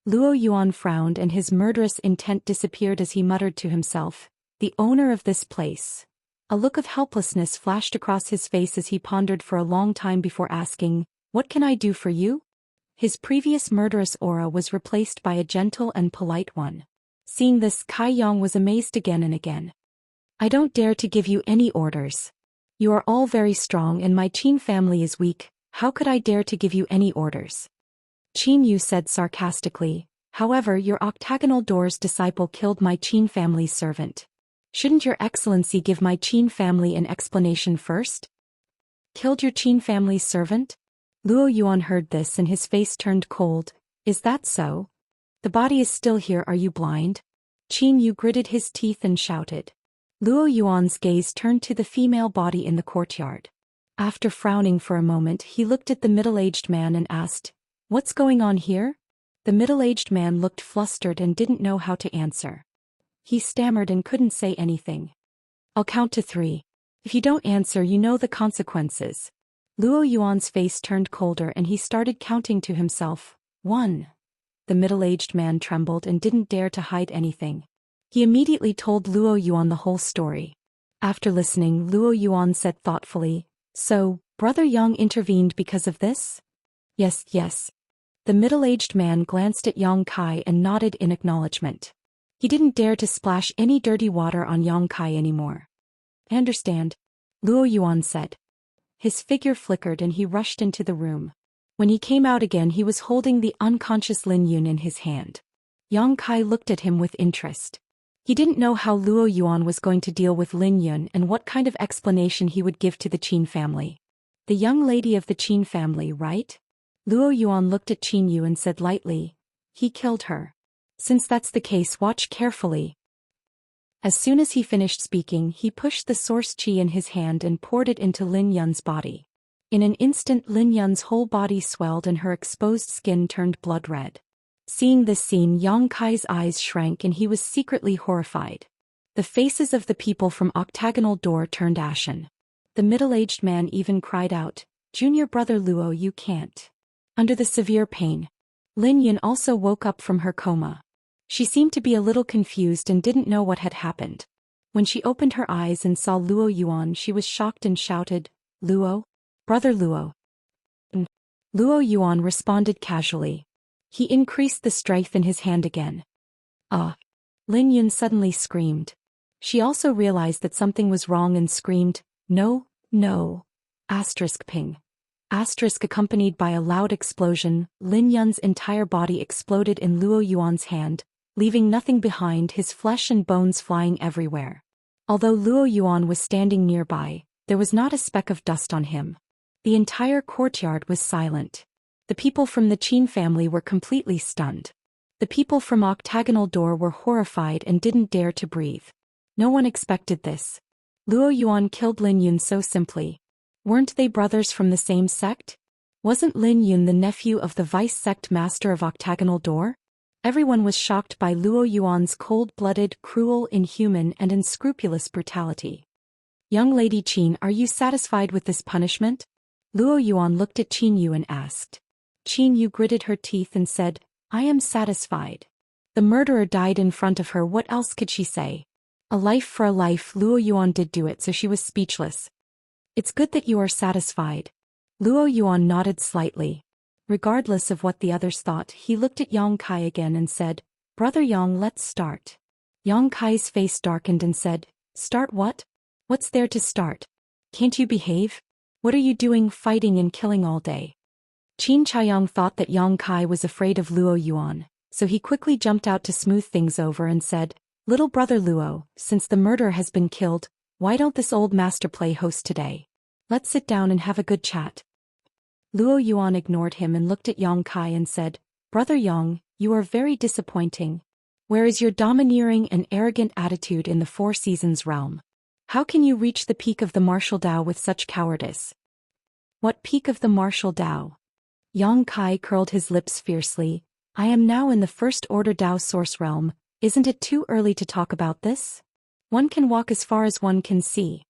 Luo Yuan frowned and his murderous intent disappeared as he muttered to himself, "The owner of this place." A look of helplessness flashed across his face as he pondered for a long time before asking, "What can I do for you?" His previous murderous aura was replaced by a gentle and polite one. Seeing this, Kai Yang was amazed again and again. "I don't dare to give you any orders. You are all very strong and my Qin family is weak. How could I dare to give you any orders?" Qin Yu said sarcastically, "However, your octagonal door's disciple killed my Qin family's servant. Shouldn't your excellency give my Qin family an explanation first?" "Killed your Qin family's servant?" Luo Yuan heard this and his face turned cold. "Is that so? The body is still here, are you blind?" Qin Yu gritted his teeth and shouted. Luo Yuan's gaze turned to the female body in the courtyard. After frowning for a moment, he looked at the middle-aged man and asked, "What's going on here?" The middle-aged man looked flustered and didn't know how to answer. He stammered and couldn't say anything. "I'll count to 3. If you don't answer, you know the consequences." Luo Yuan's face turned colder and he started counting to himself. 1. The middle-aged man trembled and didn't dare to hide anything. He immediately told Luo Yuan the whole story. After listening, Luo Yuan said thoughtfully, "So, Brother Yang intervened because of this?" Yes. The middle-aged man glanced at Yang Kai and nodded in acknowledgement. He didn't dare to splash any dirty water on Yang Kai anymore. "I understand," Luo Yuan said. His figure flickered and he rushed into the room. When he came out again, he was holding the unconscious Lin Yun in his hand. Yang Kai looked at him with interest. He didn't know how Luo Yuan was going to deal with Lin Yun and what kind of explanation he would give to the Qin family. "The young lady of the Qin family, right?" Luo Yuan looked at Qin Yu and said lightly, "He killed her. Since that's the case, watch carefully." As soon as he finished speaking, he pushed the source qi in his hand and poured it into Lin Yun's body. In an instant, Lin Yun's whole body swelled and her exposed skin turned blood red. Seeing this scene, Yang Kai's eyes shrank and he was secretly horrified. The faces of the people from Octagonal Door turned ashen. The middle-aged man even cried out, "Junior brother Luo, you can't." Under the severe pain, Lin Yun also woke up from her coma. She seemed to be a little confused and didn't know what had happened. When she opened her eyes and saw Luo Yuan, she was shocked and shouted, "Luo? Brother Luo." Luo Yuan responded casually. He increased the strength in his hand again. "Ah!" Lin Yun suddenly screamed. She also realized that something was wrong and screamed, "No, no!" Ping. Accompanied by a loud explosion, Lin Yun's entire body exploded in Luo Yuan's hand, leaving nothing behind, his flesh and bones flying everywhere. Although Luo Yuan was standing nearby, there was not a speck of dust on him. The entire courtyard was silent. The people from the Qin family were completely stunned. The people from Octagonal Door were horrified and didn't dare to breathe. No one expected this. Luo Yuan killed Lin Yun so simply. Weren't they brothers from the same sect? Wasn't Lin Yun the nephew of the vice sect master of Octagonal Door? Everyone was shocked by Luo Yuan's cold-blooded, cruel, inhuman, and unscrupulous brutality. "Young Lady Qin, are you satisfied with this punishment?" Luo Yuan looked at Qin Yu and asked. Qin Yu gritted her teeth and said, "I am satisfied." The murderer died in front of her, what else could she say? A life for a life. Luo Yuan did do it, so she was speechless. "It's good that you are satisfied." Luo Yuan nodded slightly. Regardless of what the others thought, he looked at Yang Kai again and said, "Brother Yang, let's start." Yang Kai's face darkened and said, "Start what? What's there to start? Can't you behave? What are you doing, fighting and killing all day?" Qin Chaiyang thought that Yang Kai was afraid of Luo Yuan, so he quickly jumped out to smooth things over and said, "Little brother Luo, since the murderer has been killed, why don't this old master play host today? Let's sit down and have a good chat." Luo Yuan ignored him and looked at Yang Kai and said, Brother Yang, you are very disappointing. Where is your domineering and arrogant attitude in the Four Seasons realm? How can you reach the peak of the martial Dao with such cowardice? What peak of the martial Dao? Yang Kai curled his lips fiercely. I am now in the First Order Dao Source realm. Isn't it too early to talk about this? One can walk as far as one can see.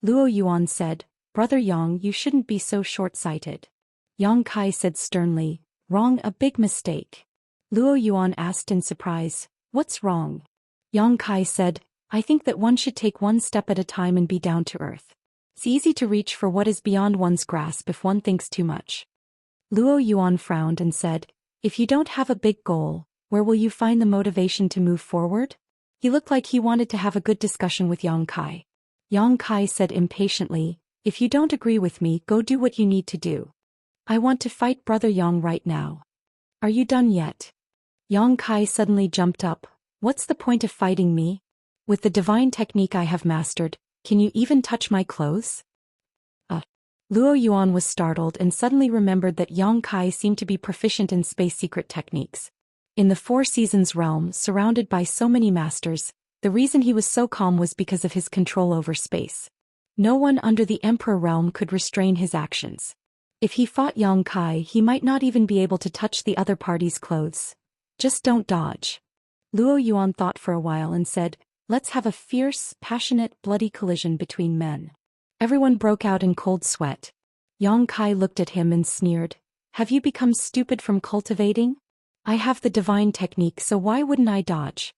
Luo Yuan said, Brother Yang, you shouldn't be so short-sighted. Yang Kai said sternly, Wrong, a big mistake. Luo Yuan asked in surprise, What's wrong? Yang Kai said, I think that one should take one step at a time and be down to earth. It's easy to reach for what is beyond one's grasp if one thinks too much. Luo Yuan frowned and said, If you don't have a big goal, where will you find the motivation to move forward? He looked like he wanted to have a good discussion with Yang Kai. Yang Kai said impatiently, If you don't agree with me, go do what you need to do. I want to fight Brother Yang right now. Are you done yet? Yang Kai suddenly jumped up. What's the point of fighting me? With the divine technique I have mastered, can you even touch my clothes? Luo Yuan was startled and suddenly remembered that Yang Kai seemed to be proficient in space secret techniques. In the Four Seasons realm, surrounded by so many masters, the reason he was so calm was because of his control over space. No one under the Emperor realm could restrain his actions. If he fought Yang Kai, he might not even be able to touch the other party's clothes. Just don't dodge. Luo Yuan thought for a while and said, Let's have a fierce, passionate, bloody collision between men. Everyone broke out in cold sweat. Yang Kai looked at him and sneered, Have you become stupid from cultivating? I have the divine technique, so why wouldn't I dodge?